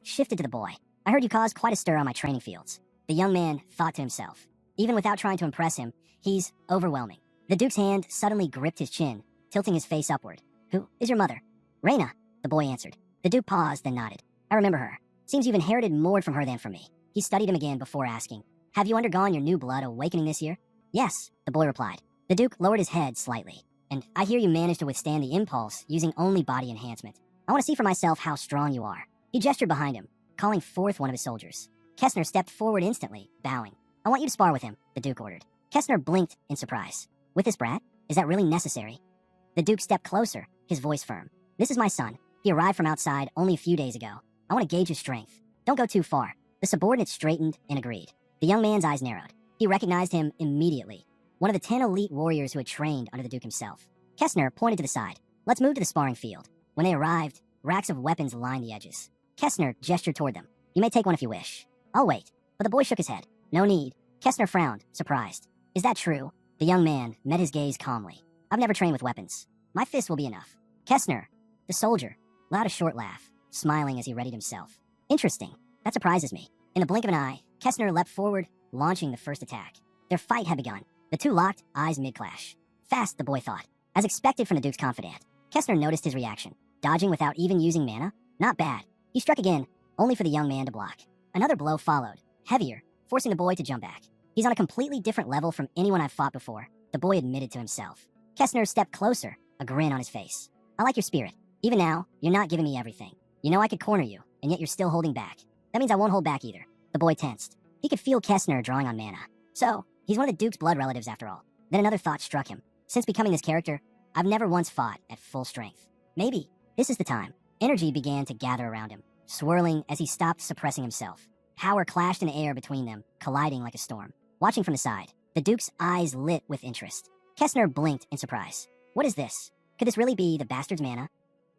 shifted to the boy. I heard you caused quite a stir on my training fields. The young man thought to himself. Even without trying to impress him, he's overwhelming. The Duke's hand suddenly gripped his chin, tilting his face upward. Who is your mother? Reyna, the boy answered. The Duke paused, then nodded. I remember her. Seems you've inherited more from her than from me. He studied him again before asking. Have you undergone your new blood awakening this year? Yes, the boy replied. The Duke lowered his head slightly. And I hear you managed to withstand the impulse using only body enhancement. I want to see for myself how strong you are. He gestured behind him, calling forth one of his soldiers. Kessner stepped forward instantly, bowing. I want you to spar with him, the Duke ordered. Kessner blinked in surprise. With this brat? Is that really necessary? The Duke stepped closer, his voice firm. This is my son. He arrived from outside only a few days ago. I want to gauge his strength. Don't go too far. The subordinate straightened and agreed. The young man's eyes narrowed. He recognized him immediately. One of the 10 elite warriors who had trained under the Duke himself. Kessner pointed to the side. Let's move to the sparring field. When they arrived, racks of weapons lined the edges. Kessner gestured toward them. You may take one if you wish. I'll wait. But the boy shook his head. No need. Kessner frowned, surprised. Is that true? The young man met his gaze calmly. I've never trained with weapons. My fist will be enough. Kessner, the soldier, let a short laugh, smiling as he readied himself. Interesting. That surprises me. In the blink of an eye, Kessner leapt forward, launching the first attack. Their fight had begun. The two locked, eyes mid-clash. Fast, the boy thought. As expected from the Duke's confidant, Kessner noticed his reaction. Dodging without even using mana? Not bad. He struck again, only for the young man to block. Another blow followed, heavier, forcing the boy to jump back. He's on a completely different level from anyone I've fought before, the boy admitted to himself. Kestner stepped closer, a grin on his face. I like your spirit. Even now, you're not giving me everything. You know I could corner you, and yet you're still holding back. That means I won't hold back either. The boy tensed. He could feel Kestner drawing on mana. So, he's one of the Duke's blood relatives after all. Then another thought struck him. Since becoming this character, I've never once fought at full strength. Maybe this is the time. Energy began to gather around him, swirling as he stopped suppressing himself. Power clashed in the air between them, colliding like a storm. Watching from the side, the Duke's eyes lit with interest. Kestner blinked in surprise. What is this? Could this really be the bastard's mana?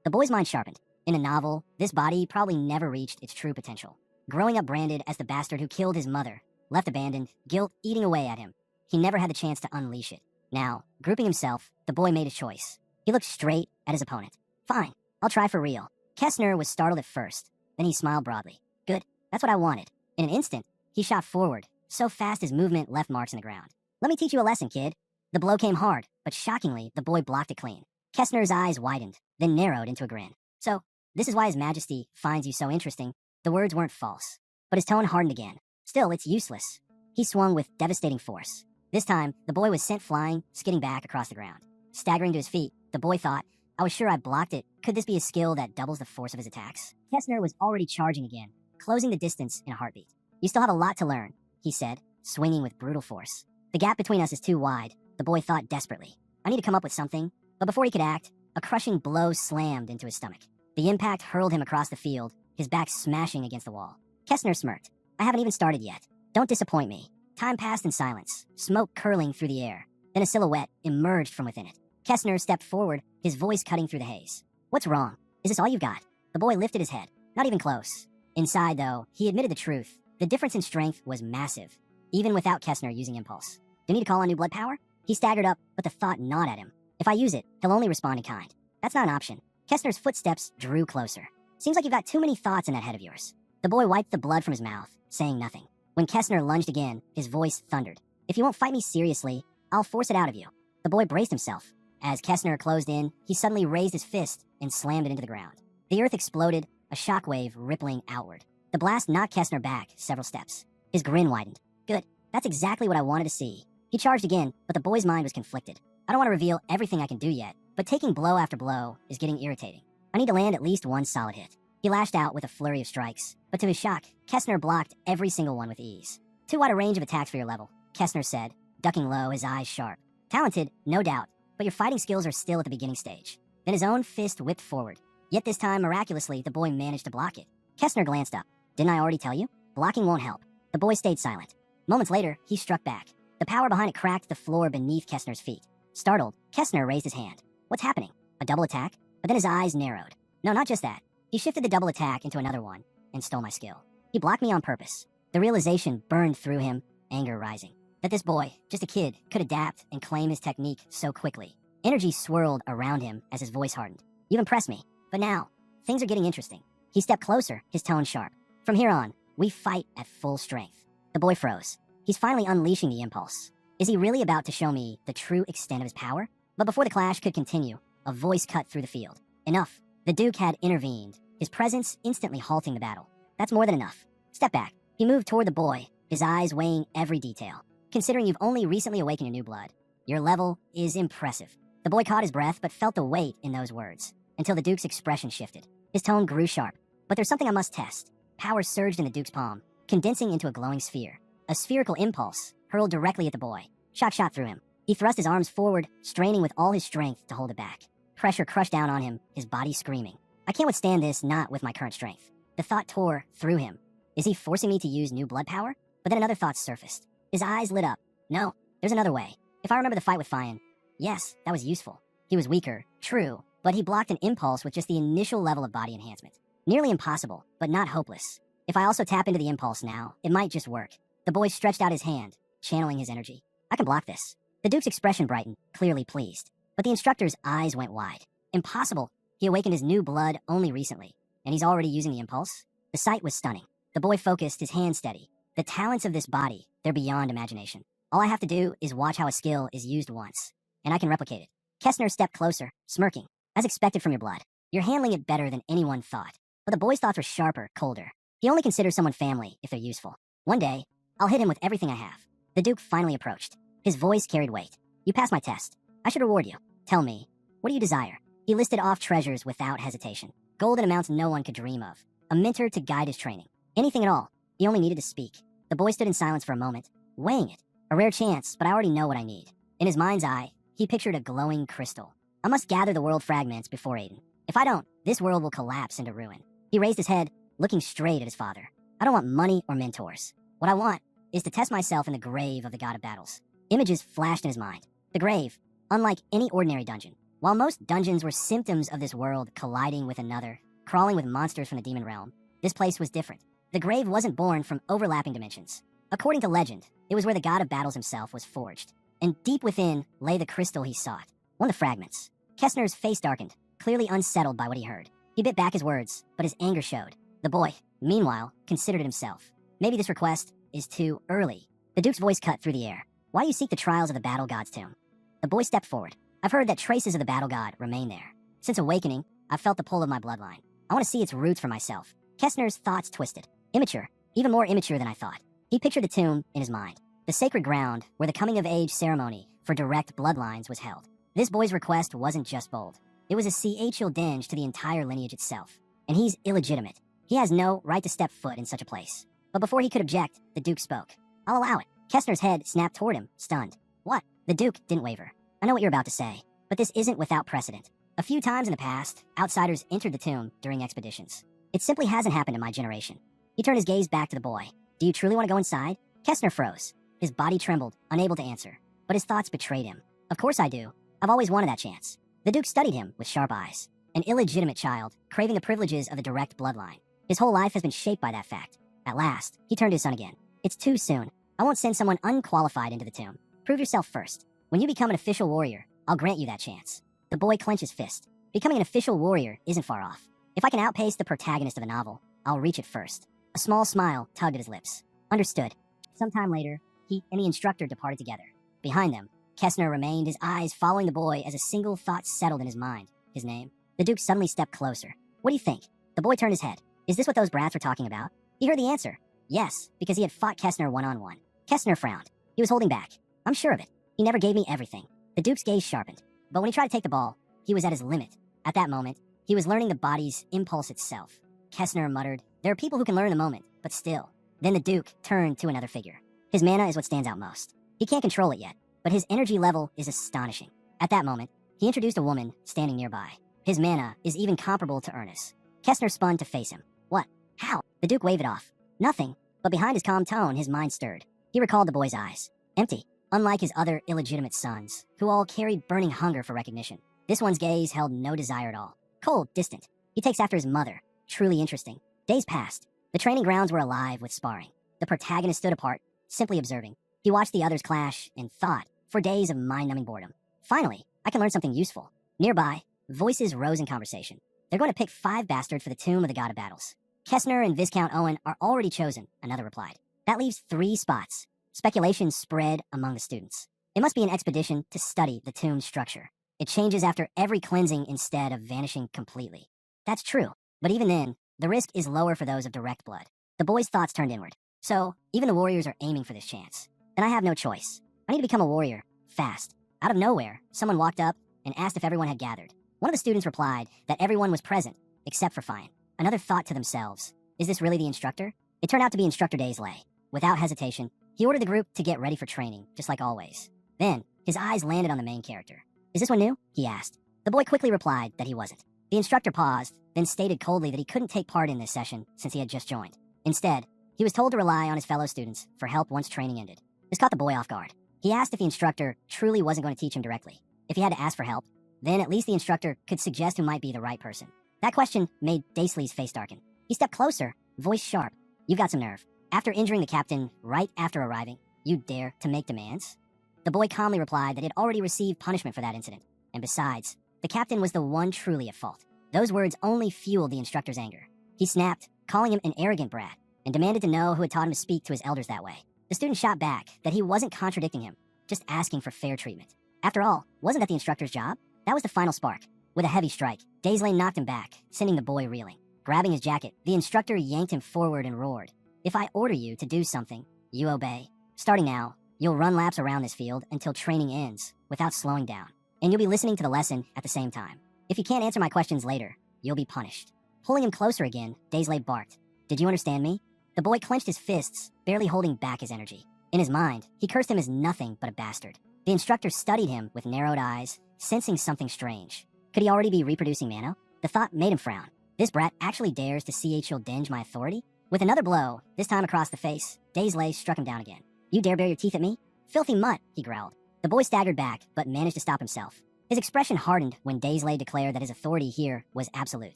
The boy's mind sharpened. In a novel, this body probably never reached its true potential. Growing up branded as the bastard who killed his mother, left abandoned, guilt eating away at him, he never had the chance to unleash it. Now, grouping himself, the boy made a choice. He looked straight at his opponent. Fine, I'll try for real. Kestner was startled at first. Then he smiled broadly. Good, that's what I wanted. In an instant, he shot forward, so fast his movement left marks in the ground. Let me teach you a lesson, kid. The blow came hard, but shockingly, the boy blocked it clean. Kestner's eyes widened, then narrowed into a grin. So, this is why His Majesty finds you so interesting. The words weren't false, but his tone hardened again. Still, it's useless. He swung with devastating force. This time, the boy was sent flying, skidding back across the ground. Staggering to his feet, the boy thought, I was sure I blocked it. Could this be a skill that doubles the force of his attacks? Kestner was already charging again, closing the distance in a heartbeat. You still have a lot to learn, he said, swinging with brutal force. The gap between us is too wide, the boy thought desperately. I need to come up with something. But before he could act, a crushing blow slammed into his stomach. The impact hurled him across the field, his back smashing against the wall. Kestner smirked. I haven't even started yet. Don't disappoint me. Time passed in silence, smoke curling through the air. Then a silhouette emerged from within it. Kestner stepped forward, his voice cutting through the haze. What's wrong? Is this all you've got? The boy lifted his head. Not even close. Inside, though, he admitted the truth. The difference in strength was massive, even without Kestner using impulse. Do you need to call on new blood power? He staggered up, but the thought gnawed at him. If I use it, he'll only respond in kind. That's not an option. Kestner's footsteps drew closer. Seems like you've got too many thoughts in that head of yours. The boy wiped the blood from his mouth, saying nothing. When Kestner lunged again, his voice thundered. If you won't fight me seriously, I'll force it out of you. The boy braced himself. As Kestner closed in, he suddenly raised his fist and slammed it into the ground. The earth exploded, a shockwave rippling outward. The blast knocked Kestner back several steps. His grin widened. Good. That's exactly what I wanted to see. He charged again, but the boy's mind was conflicted. I don't want to reveal everything I can do yet, but taking blow after blow is getting irritating. I need to land at least one solid hit. He lashed out with a flurry of strikes, but to his shock, Kestner blocked every single one with ease. Too wide a range of attacks for your level, Kestner said, ducking low, his eyes sharp. Talented, no doubt, but your fighting skills are still at the beginning stage. Then his own fist whipped forward. Yet this time, miraculously, the boy managed to block it. Kestner glanced up. Didn't I already tell you? Blocking won't help. The boy stayed silent. Moments later, he struck back. The power behind it cracked the floor beneath Kestner's feet. Startled, Kestner raised his hand. What's happening? A double attack? But then his eyes narrowed. No, not just that. He shifted the double attack into another one and stole my skill. He blocked me on purpose. The realization burned through him, anger rising. That this boy, just a kid, could adapt and claim his technique so quickly. Energy swirled around him as his voice hardened. You impressed me, but now, things are getting interesting. He stepped closer, his tone sharp. From here on, we fight at full strength. The boy froze. He's finally unleashing the impulse. Is he really about to show me the true extent of his power? But before the clash could continue, a voice cut through the field. Enough. The Duke had intervened, his presence instantly halting the battle. That's more than enough. Step back. He moved toward the boy, his eyes weighing every detail. Considering you've only recently awakened your new blood, your level is impressive. The boy caught his breath but felt the weight in those words, until the Duke's expression shifted. His tone grew sharp. But there's something I must test. Power surged in the Duke's palm, condensing into a glowing sphere. A spherical impulse hurled directly at the boy. Shock shot through him. He thrust his arms forward, straining with all his strength to hold it back. Pressure crushed down on him, his body screaming. I can't withstand this, not with my current strength. The thought tore through him. Is he forcing me to use new blood power? But then another thought surfaced. His eyes lit up. No, there's another way. If I remember the fight with Fian, yes, that was useful. He was weaker, true, but he blocked an impulse with just the initial level of body enhancement. Nearly impossible, but not hopeless. If I also tap into the impulse now, it might just work. The boy stretched out his hand, channeling his energy. I can block this. The Duke's expression brightened, clearly pleased. But the instructor's eyes went wide. Impossible. He awakened his new blood only recently, and he's already using the impulse? The sight was stunning. The boy focused, his hand steady. The talents of this body, they're beyond imagination. All I have to do is watch how a skill is used once, and I can replicate it. Kestner stepped closer, smirking. As expected from your blood. You're handling it better than anyone thought. But the boy's thoughts were sharper, colder. He only considers someone family if they're useful. One day, I'll hit him with everything I have. The Duke finally approached. His voice carried weight. You passed my test. I should reward you. Tell me, what do you desire? He listed off treasures without hesitation. Gold in amounts no one could dream of. A mentor to guide his training. Anything at all. He only needed to speak. The boy stood in silence for a moment, weighing it. A rare chance, but I already know what I need. In his mind's eye, he pictured a glowing crystal. I must gather the world fragments before Aiden. If I don't, this world will collapse into ruin. He raised his head, looking straight at his father. I don't want money or mentors. What I want is to test myself in the grave of the god of battles. Images flashed in his mind. The grave, unlike any ordinary dungeon. While most dungeons were symptoms of this world colliding with another, crawling with monsters from the demon realm, this place was different. The grave wasn't born from overlapping dimensions. According to legend, it was where the god of battles himself was forged. And deep within lay the crystal he sought. One of the fragments. Kessner's face darkened, clearly unsettled by what he heard. He bit back his words, but his anger showed. The boy, meanwhile, considered it himself. Maybe this request is too early. The Duke's voice cut through the air. Why do you seek the trials of the battle god's tomb? The boy stepped forward. I've heard that traces of the battle god remain there. Since awakening, I've felt the pull of my bloodline. I want to see its roots for myself. Kessner's thoughts twisted. Immature, even more immature than I thought. He pictured the tomb in his mind. The sacred ground where the coming-of-age ceremony for direct bloodlines was held. This boy's request wasn't just bold. It was a CHL dinge to the entire lineage itself. And he's illegitimate. He has no right to step foot in such a place. But before he could object, the Duke spoke. I'll allow it. Kessner's head snapped toward him, stunned. What? The Duke didn't waver. I know what you're about to say, but this isn't without precedent. A few times in the past, outsiders entered the tomb during expeditions. It simply hasn't happened in my generation. He turned his gaze back to the boy. Do you truly want to go inside? Kessner froze. His body trembled, unable to answer. But his thoughts betrayed him. Of course I do. I've always wanted that chance. The Duke studied him with sharp eyes. An illegitimate child, craving the privileges of a direct bloodline. His whole life has been shaped by that fact. At last, he turned to his son again. It's too soon. I won't send someone unqualified into the tomb. Prove yourself first. When you become an official warrior, I'll grant you that chance. The boy clenched his fist. Becoming an official warrior isn't far off. If I can outpace the protagonist of a novel, I'll reach it first. A small smile tugged at his lips. Understood. Sometime later, he and the instructor departed together. Behind them, Kessner remained, his eyes following the boy as a single thought settled in his mind. His name. The Duke suddenly stepped closer. What do you think? The boy turned his head. Is this what those brats were talking about? He heard the answer. Yes, because he had fought Kessner one-on-one. Kessner frowned. He was holding back. I'm sure of it. He never gave me everything. The Duke's gaze sharpened. But when he tried to take the ball, he was at his limit. At that moment, he was learning the body's impulse itself. Kessner muttered, there are people who can learn the moment, but still. Then the Duke turned to another figure. His mana is what stands out most. He can't control it yet, but his energy level is astonishing. At that moment, he introduced a woman standing nearby. His mana is even comparable to Ernest. Kessner spun to face him. What? How? The Duke waved it off. Nothing, but behind his calm tone, his mind stirred. He recalled the boy's eyes. Empty, unlike his other illegitimate sons, who all carried burning hunger for recognition. This one's gaze held no desire at all. Cold, distant. He takes after his mother. Truly interesting. Days passed. The training grounds were alive with sparring. The protagonist stood apart, simply observing. He watched the others clash and thought for days of mind-numbing boredom. Finally, I can learn something useful. Nearby, voices rose in conversation. They're going to pick 5 bastards for the tomb of the god of battles. Kessner and Viscount Owen are already chosen, another replied. That leaves 3 spots. Speculation spread among the students. It must be an expedition to study the tomb's structure. It changes after every cleansing instead of vanishing completely. That's true, but even then, the risk is lower for those of direct blood. The boy's thoughts turned inward. So, even the warriors are aiming for this chance. Then I have no choice. I need to become a warrior, fast. Out of nowhere, someone walked up and asked if everyone had gathered. One of the students replied that everyone was present, except for Fine. Another thought to themselves, is this really the instructor? It turned out to be Instructor Daisley. Without hesitation, he ordered the group to get ready for training, just like always. Then, his eyes landed on the main character. Is this one new? He asked. The boy quickly replied that he wasn't. The instructor paused, then stated coldly that he couldn't take part in this session since he had just joined. Instead, he was told to rely on his fellow students for help once training ended. This caught the boy off guard. He asked if the instructor truly wasn't going to teach him directly. If he had to ask for help, then at least the instructor could suggest who might be the right person. That question made Daisley's face darken. He stepped closer, voice sharp. You've got some nerve. After injuring the captain right after arriving, you dare to make demands? The boy calmly replied that he had already received punishment for that incident. And besides, the captain was the one truly at fault. Those words only fueled the instructor's anger. He snapped, calling him an arrogant brat, and demanded to know who had taught him to speak to his elders that way. The student shot back that he wasn't contradicting him, just asking for fair treatment. After all, wasn't that the instructor's job? That was the final spark. With a heavy strike, Daisley knocked him back, sending the boy reeling. Grabbing his jacket, the instructor yanked him forward and roared. If I order you to do something, you obey. Starting now, you'll run laps around this field until training ends without slowing down. And you'll be listening to the lesson at the same time. If you can't answer my questions later, you'll be punished. Pulling him closer again, Daisley barked. Did you understand me? The boy clenched his fists, barely holding back his energy. In his mind, he cursed him as nothing but a bastard. The instructor studied him with narrowed eyes, sensing something strange. Could he already be reproducing Manhwa? The thought made him frown. This brat actually dares to dinge my authority? With another blow, this time across the face, Daisley struck him down again. You dare bare your teeth at me? Filthy mutt, he growled. The boy staggered back, but managed to stop himself. His expression hardened when Daisley declared that his authority here was absolute.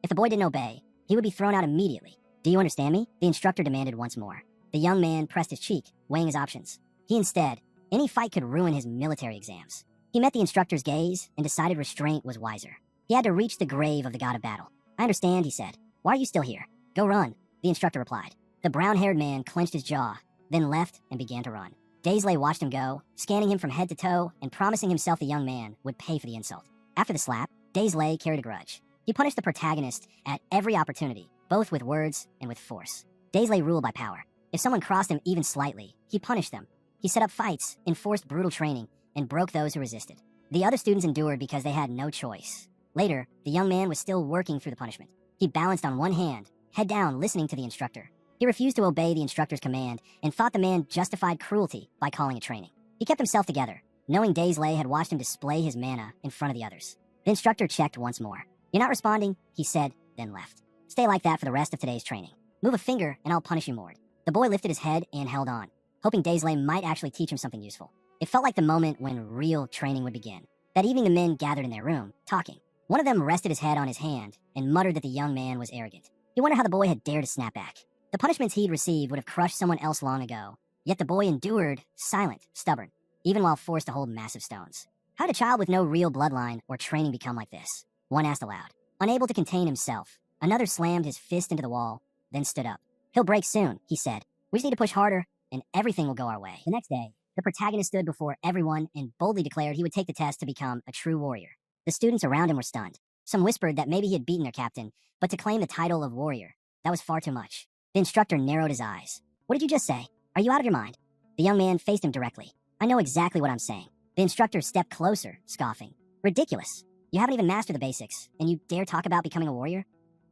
If the boy didn't obey, he would be thrown out immediately. Do you understand me? The instructor demanded once more. The young man pressed his cheek, weighing his options. Any fight could ruin his military exams. He met the instructor's gaze and decided restraint was wiser. He had to reach the grave of the god of battle. I understand, he said. Why are you still here? Go run, the instructor replied. The brown-haired man clenched his jaw, then left and began to run. Daisley watched him go, scanning him from head to toe and promising himself the young man would pay for the insult. After the slap, Daisley carried a grudge. He punished the protagonist at every opportunity, both with words and with force. Daisley ruled by power. If someone crossed him even slightly, he punished them. He set up fights, enforced brutal training, and broke those who resisted. The other students endured because they had no choice. Later, the young man was still working through the punishment. He balanced on one hand, head down, listening to the instructor. He refused to obey the instructor's command and thought the man justified cruelty by calling it training. He kept himself together, knowing Daisley had watched him display his mana in front of the others. The instructor checked once more. You're not responding, he said, then left. Stay like that for the rest of today's training. Move a finger and I'll punish you more. The boy lifted his head and held on, hoping Daisley might actually teach him something useful. It felt like the moment when real training would begin. That evening the men gathered in their room, talking. One of them rested his head on his hand and muttered that the young man was arrogant. He wondered how the boy had dared to snap back. The punishments he'd received would have crushed someone else long ago, yet the boy endured, silent, stubborn, even while forced to hold massive stones. How did a child with no real bloodline or training become like this? One asked aloud. Unable to contain himself, another slammed his fist into the wall, then stood up. He'll break soon, he said. We just need to push harder, and everything will go our way. The next day, the protagonist stood before everyone and boldly declared he would take the test to become a true warrior. The students around him were stunned. Some whispered that maybe he had beaten their captain, but to claim the title of warrior, that was far too much. The instructor narrowed his eyes. What did you just say? Are you out of your mind? The young man faced him directly. I know exactly what I'm saying. The instructor stepped closer, scoffing. Ridiculous. You haven't even mastered the basics, and you dare talk about becoming a warrior?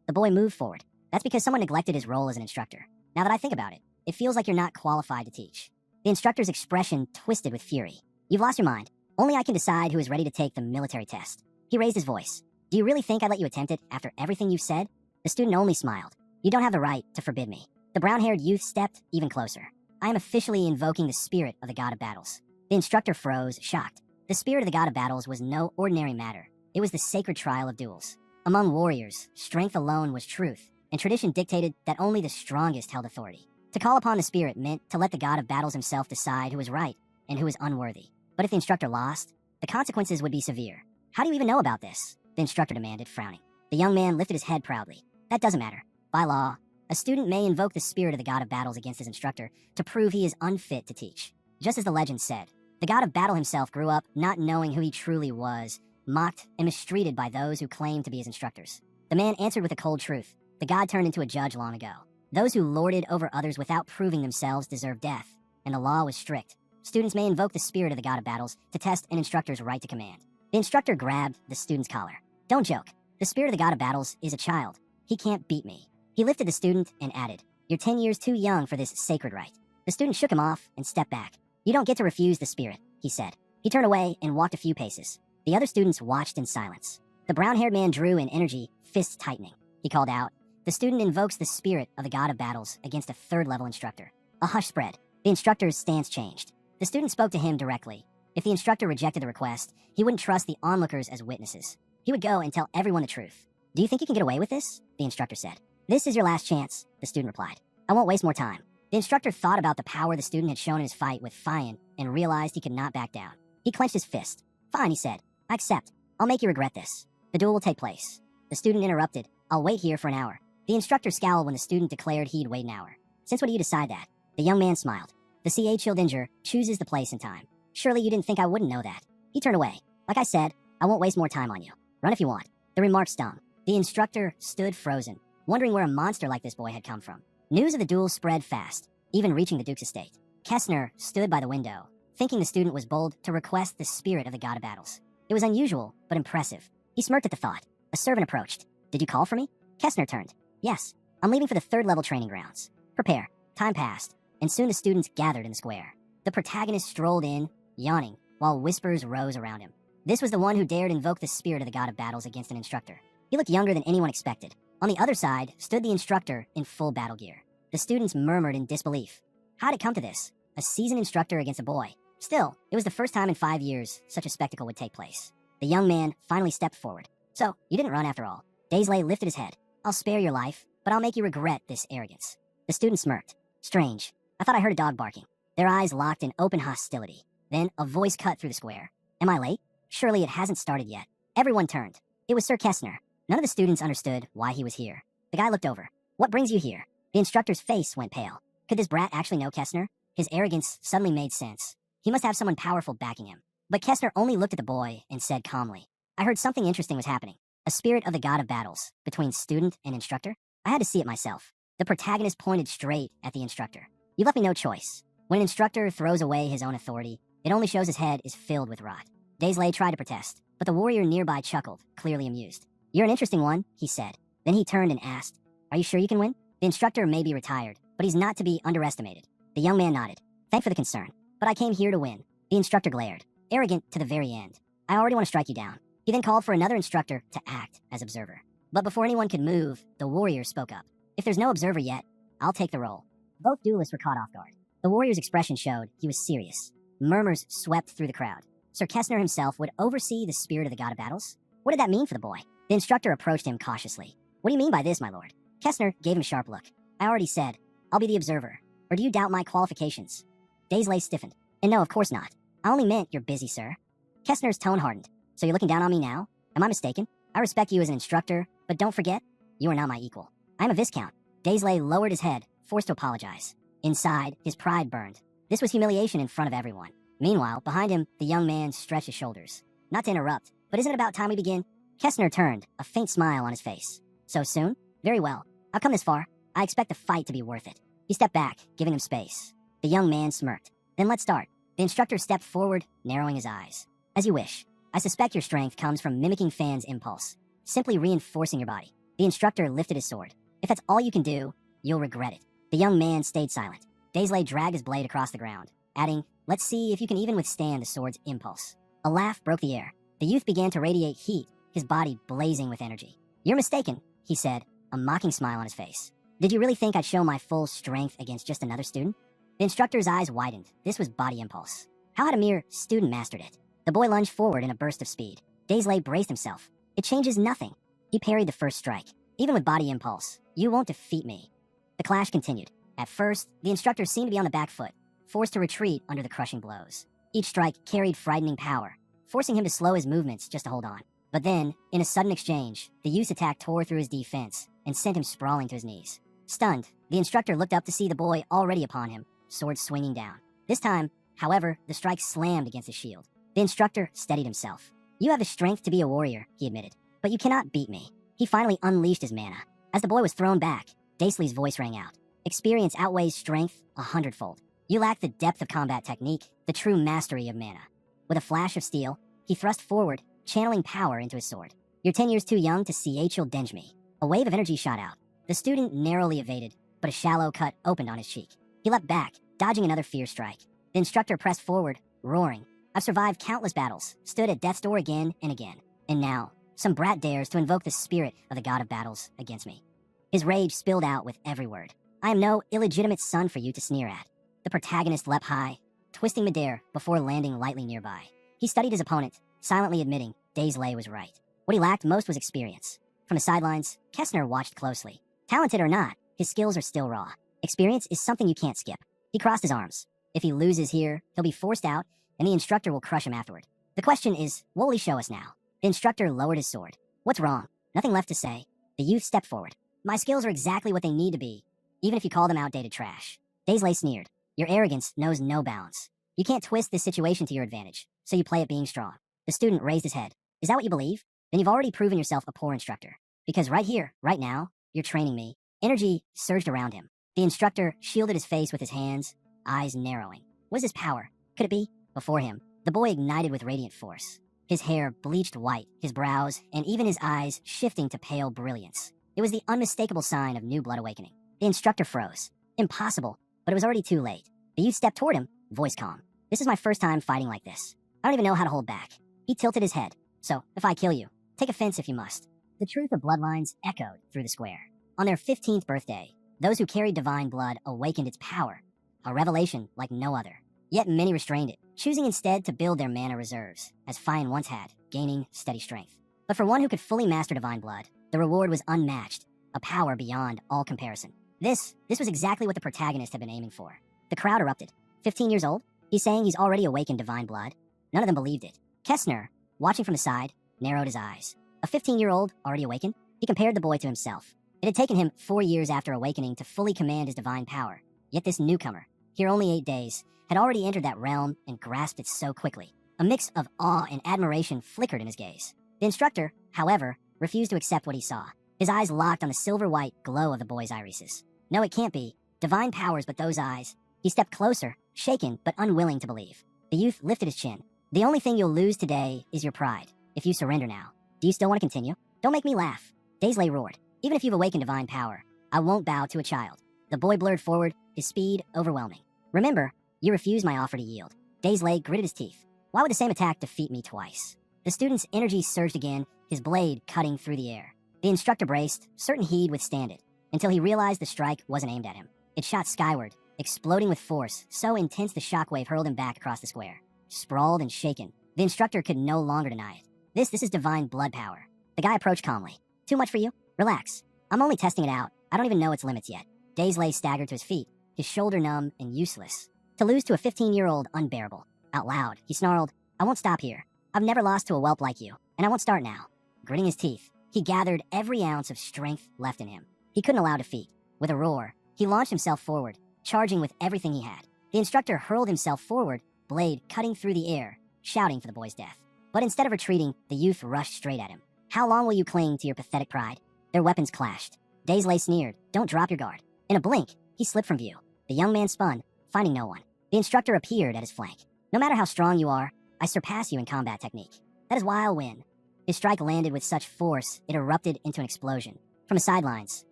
The boy moved forward. That's because someone neglected his role as an instructor. Now that I think about it, it feels like you're not qualified to teach. The instructor's expression twisted with fury. You've lost your mind. Only I can decide who is ready to take the military test. He raised his voice. Do you really think I'd let you attempt it after everything you've said? The student only smiled. You don't have the right to forbid me. The brown-haired youth stepped even closer. I am officially invoking the spirit of the god of battles. The instructor froze, shocked. The spirit of the god of battles was no ordinary matter. It was the sacred trial of duels. Among warriors, strength alone was truth, and tradition dictated that only the strongest held authority. To call upon the spirit meant to let the god of battles himself decide who was right and who was unworthy. But if the instructor lost, the consequences would be severe. How do you even know about this? The instructor demanded, frowning. The young man lifted his head proudly. That doesn't matter. By law, a student may invoke the spirit of the god of battles against his instructor to prove he is unfit to teach. Just as the legend said, the god of battle himself grew up not knowing who he truly was, mocked and mistreated by those who claimed to be his instructors. The man answered with a cold truth. The god turned into a judge long ago. Those who lorded over others without proving themselves deserved death, and the law was strict. Students may invoke the spirit of the god of battles to test an instructor's right to command. The instructor grabbed the student's collar. Don't joke. The spirit of the god of battles is a child. He can't beat me. He lifted the student and added, You're 10 years too young for this sacred right. The student shook him off and stepped back. You don't get to refuse the spirit, he said. He turned away and walked a few paces. The other students watched in silence. The brown-haired man drew in energy, fists tightening. He called out, The student invokes the spirit of the god of battles against a third-level instructor. A hush spread. The instructor's stance changed. The student spoke to him directly. If the instructor rejected the request, he wouldn't trust the onlookers as witnesses. He would go and tell everyone the truth. Do you think you can get away with this? The instructor said. This is your last chance, the student replied. I won't waste more time. The instructor thought about the power the student had shown in his fight with Fian and realized he could not back down. He clenched his fist. Fine, he said. I accept. I'll make you regret this. The duel will take place. The student interrupted. I'll wait here for an hour. The instructor scowled when the student declared he'd wait an hour. Since when do you decide that? The young man smiled. The C.A. Childinger chooses the place and time. Surely you didn't think I wouldn't know that. He turned away. Like I said, I won't waste more time on you. Run if you want. The remark stung. The instructor stood frozen, wondering where a monster like this boy had come from. News of the duel spread fast, even reaching the Duke's estate. Kessner stood by the window, thinking the student was bold to request the spirit of the god of battles. It was unusual, but impressive. He smirked at the thought. A servant approached. "Did you call for me?" Kessner turned. "Yes. I'm leaving for the third-level training grounds. Prepare." Time passed, and soon the students gathered in the square. The protagonist strolled in, yawning, while whispers rose around him. This was the one who dared invoke the spirit of the god of battles against an instructor. He looked younger than anyone expected. On the other side stood the instructor in full battle gear. The students murmured in disbelief. How'd it come to this? A seasoned instructor against a boy. Still, it was the first time in 5 years such a spectacle would take place. The young man finally stepped forward. "So, you didn't run after all." Daisley lifted his head. "I'll spare your life, but I'll make you regret this arrogance." The student smirked. "Strange. I thought I heard a dog barking." Their eyes locked in open hostility. Then a voice cut through the square. "Am I late? Surely it hasn't started yet." Everyone turned. It was Sir Kessner. None of the students understood why he was here. The guy looked over. "What brings you here?" The instructor's face went pale. Could this brat actually know Kessner? His arrogance suddenly made sense. He must have someone powerful backing him. But Kessner only looked at the boy and said calmly, "I heard something interesting was happening. A spirit of the god of battles between student and instructor. I had to see it myself." The protagonist pointed straight at the instructor. "You left me no choice. When an instructor throws away his own authority, it only shows his head is filled with rot." Daisley tried to protest, but the warrior nearby chuckled, clearly amused. "You're an interesting one," he said. Then he turned and asked, "Are you sure you can win?" The instructor may be retired, but he's not to be underestimated. The young man nodded. "Thanks for the concern, but I came here to win." The instructor glared, arrogant to the very end. "I already want to strike you down." He then called for another instructor to act as observer. But before anyone could move, the warrior spoke up. "If there's no observer yet, I'll take the role." Both duelists were caught off guard. The warrior's expression showed he was serious. Murmurs swept through the crowd. Sir Kessner himself would oversee the spirit of the god of battles? What did that mean for the boy? The instructor approached him cautiously. "What do you mean by this, my lord?" Kessner gave him a sharp look. "I already said, I'll be the observer. Or do you doubt my qualifications?" Daisley stiffened. "And no, of course not. I only meant you're busy, sir." Kessner's tone hardened. "So you're looking down on me now? Am I mistaken? I respect you as an instructor, but don't forget, you are not my equal. I'm a viscount." Daisley lowered his head, forced to apologize. Inside, his pride burned. This was humiliation in front of everyone. Meanwhile, behind him, the young man stretched his shoulders. "Not to interrupt, but isn't it about time we begin?" Kessner turned, a faint smile on his face. "So soon? Very well. I've come this far. I expect the fight to be worth it." He stepped back, giving him space. The young man smirked. "Then let's start." The instructor stepped forward, narrowing his eyes. "As you wish. I suspect your strength comes from mimicking Fan's impulse, simply reinforcing your body." The instructor lifted his sword. "If that's all you can do, you'll regret it." The young man stayed silent. Daisley dragged his blade across the ground, adding, "Let's see if you can even withstand the sword's impulse." A laugh broke the air. The youth began to radiate heat, his body blazing with energy. "You're mistaken," he said, a mocking smile on his face. "Did you really think I'd show my full strength against just another student?" The instructor's eyes widened. This was body impulse. How had a mere student mastered it? The boy lunged forward in a burst of speed. Daisley braced himself. "It changes nothing." He parried the first strike. "Even with body impulse, you won't defeat me." The clash continued. At first, the instructor seemed to be on the back foot, forced to retreat under the crushing blows. Each strike carried frightening power, forcing him to slow his movements just to hold on. But then, in a sudden exchange, the youth's attack tore through his defense and sent him sprawling to his knees. Stunned, the instructor looked up to see the boy already upon him, sword swinging down. This time, however, the strike slammed against his shield. The instructor steadied himself. "You have the strength to be a warrior," he admitted, "but you cannot beat me." He finally unleashed his mana. As the boy was thrown back, Daisley's voice rang out. "Experience outweighs strength 100-fold. You lack the depth of combat technique, the true mastery of mana." With a flash of steel, he thrust forward, channeling power into his sword. "You're 10 years too young to see H. You'll denge me." A wave of energy shot out. The student narrowly evaded, but a shallow cut opened on his cheek. He leapt back, dodging another fierce strike. The instructor pressed forward, roaring. "I've survived countless battles, stood at death's door again and again. And now, some brat dares to invoke the spirit of the god of battles against me." His rage spilled out with every word. "I am no illegitimate son for you to sneer at." The protagonist leapt high, twisting midair before landing lightly nearby. He studied his opponent, silently admitting Daisley was right. What he lacked most was experience. From the sidelines, Kessner watched closely. Talented or not, his skills are still raw. Experience is something you can't skip. He crossed his arms. If he loses here, he'll be forced out, and the instructor will crush him afterward. The question is, what will he show us now? The instructor lowered his sword. "What's wrong?" Nothing left to say. The youth stepped forward. "My skills are exactly what they need to be, even if you call them outdated trash." Daisley sneered. "Your arrogance knows no bounds. You can't twist this situation to your advantage, so you play it being strong." The student raised his head. "Is that what you believe? Then you've already proven yourself a poor instructor. Because right here, right now, you're training me." Energy surged around him. The instructor shielded his face with his hands, eyes narrowing. Was this power? Could it be? Before him, the boy ignited with radiant force. His hair bleached white, his brows, and even his eyes shifting to pale brilliance. It was the unmistakable sign of new blood awakening. The instructor froze. Impossible, but it was already too late. The youth stepped toward him, voice calm. This is my first time fighting like this. I don't even know how to hold back. He tilted his head. So, if I kill you, take offense if you must. The truth of bloodlines echoed through the square. On their 15th birthday, those who carried divine blood awakened its power, a revelation like no other. Yet many restrained it, choosing instead to build their mana reserves, as Fion once had, gaining steady strength. But for one who could fully master divine blood, the reward was unmatched, a power beyond all comparison. This was exactly what the protagonist had been aiming for. The crowd erupted. 15 years old? He's saying he's already awakened divine blood? None of them believed it. Kessner, watching from the side, narrowed his eyes. A 15-year-old already awakened? He compared the boy to himself. It had taken him 4 years after awakening to fully command his divine power. Yet this newcomer, here only 8 days, had already entered that realm and grasped it so quickly. A mix of awe and admiration flickered in his gaze. The instructor, however, refused to accept what he saw. His eyes locked on the silver-white glow of the boy's irises. No, it can't be. Divine powers but those eyes. He stepped closer, shaken but unwilling to believe. The youth lifted his chin. The only thing you'll lose today is your pride. If you surrender now, do you still want to continue? Don't make me laugh. Daisley roared. Even if you've awakened divine power, I won't bow to a child. The boy blurred forward, his speed overwhelming. Remember, you refused my offer to yield. Daisley gritted his teeth. Why would the same attack defeat me twice? The student's energy surged again, his blade cutting through the air. The instructor braced, certain he'd withstand it, until he realized the strike wasn't aimed at him. It shot skyward, exploding with force, so intense the shockwave hurled him back across the square. Sprawled and shaken, the instructor could no longer deny it. This is divine blood power. The guy approached calmly. Too much for you? Relax. I'm only testing it out. I don't even know its limits yet. Daisley staggered to his feet, his shoulder numb and useless. To lose to a 15-year-old unbearable. Out loud, he snarled, I won't stop here. I've never lost to a whelp like you, and I won't start now. Gritting his teeth, he gathered every ounce of strength left in him. He couldn't allow defeat. With a roar, he launched himself forward, charging with everything he had. The instructor hurled himself forward, blade cutting through the air, shouting for the boy's death. But instead of retreating, the youth rushed straight at him. How long will you cling to your pathetic pride? Their weapons clashed. Daisley sneered, don't drop your guard. In a blink, he slipped from view. The young man spun, finding no one. The instructor appeared at his flank. No matter how strong you are, I surpass you in combat technique. That is why I'll win. His strike landed with such force, it erupted into an explosion. From the sidelines,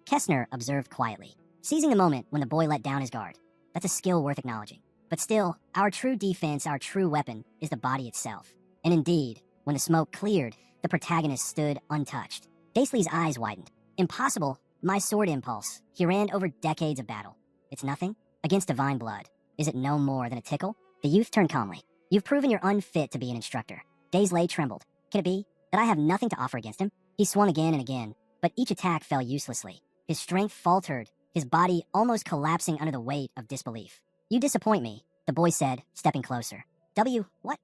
Kessner observed quietly, seizing the moment when the boy let down his guard. That's a skill worth acknowledging. But still, our true defense, our true weapon, is the body itself. And indeed, when the smoke cleared, the protagonist stood untouched. Daisley's eyes widened. Impossible, my sword impulse. He ran over decades of battle. It's nothing? Against divine blood. Is it no more than a tickle? The youth turned calmly. You've proven you're unfit to be an instructor. Daisley trembled. Can it be that I have nothing to offer against him? He swung again and again, but each attack fell uselessly. His strength faltered, his body almost collapsing under the weight of disbelief. You disappoint me, the boy said, stepping closer. What?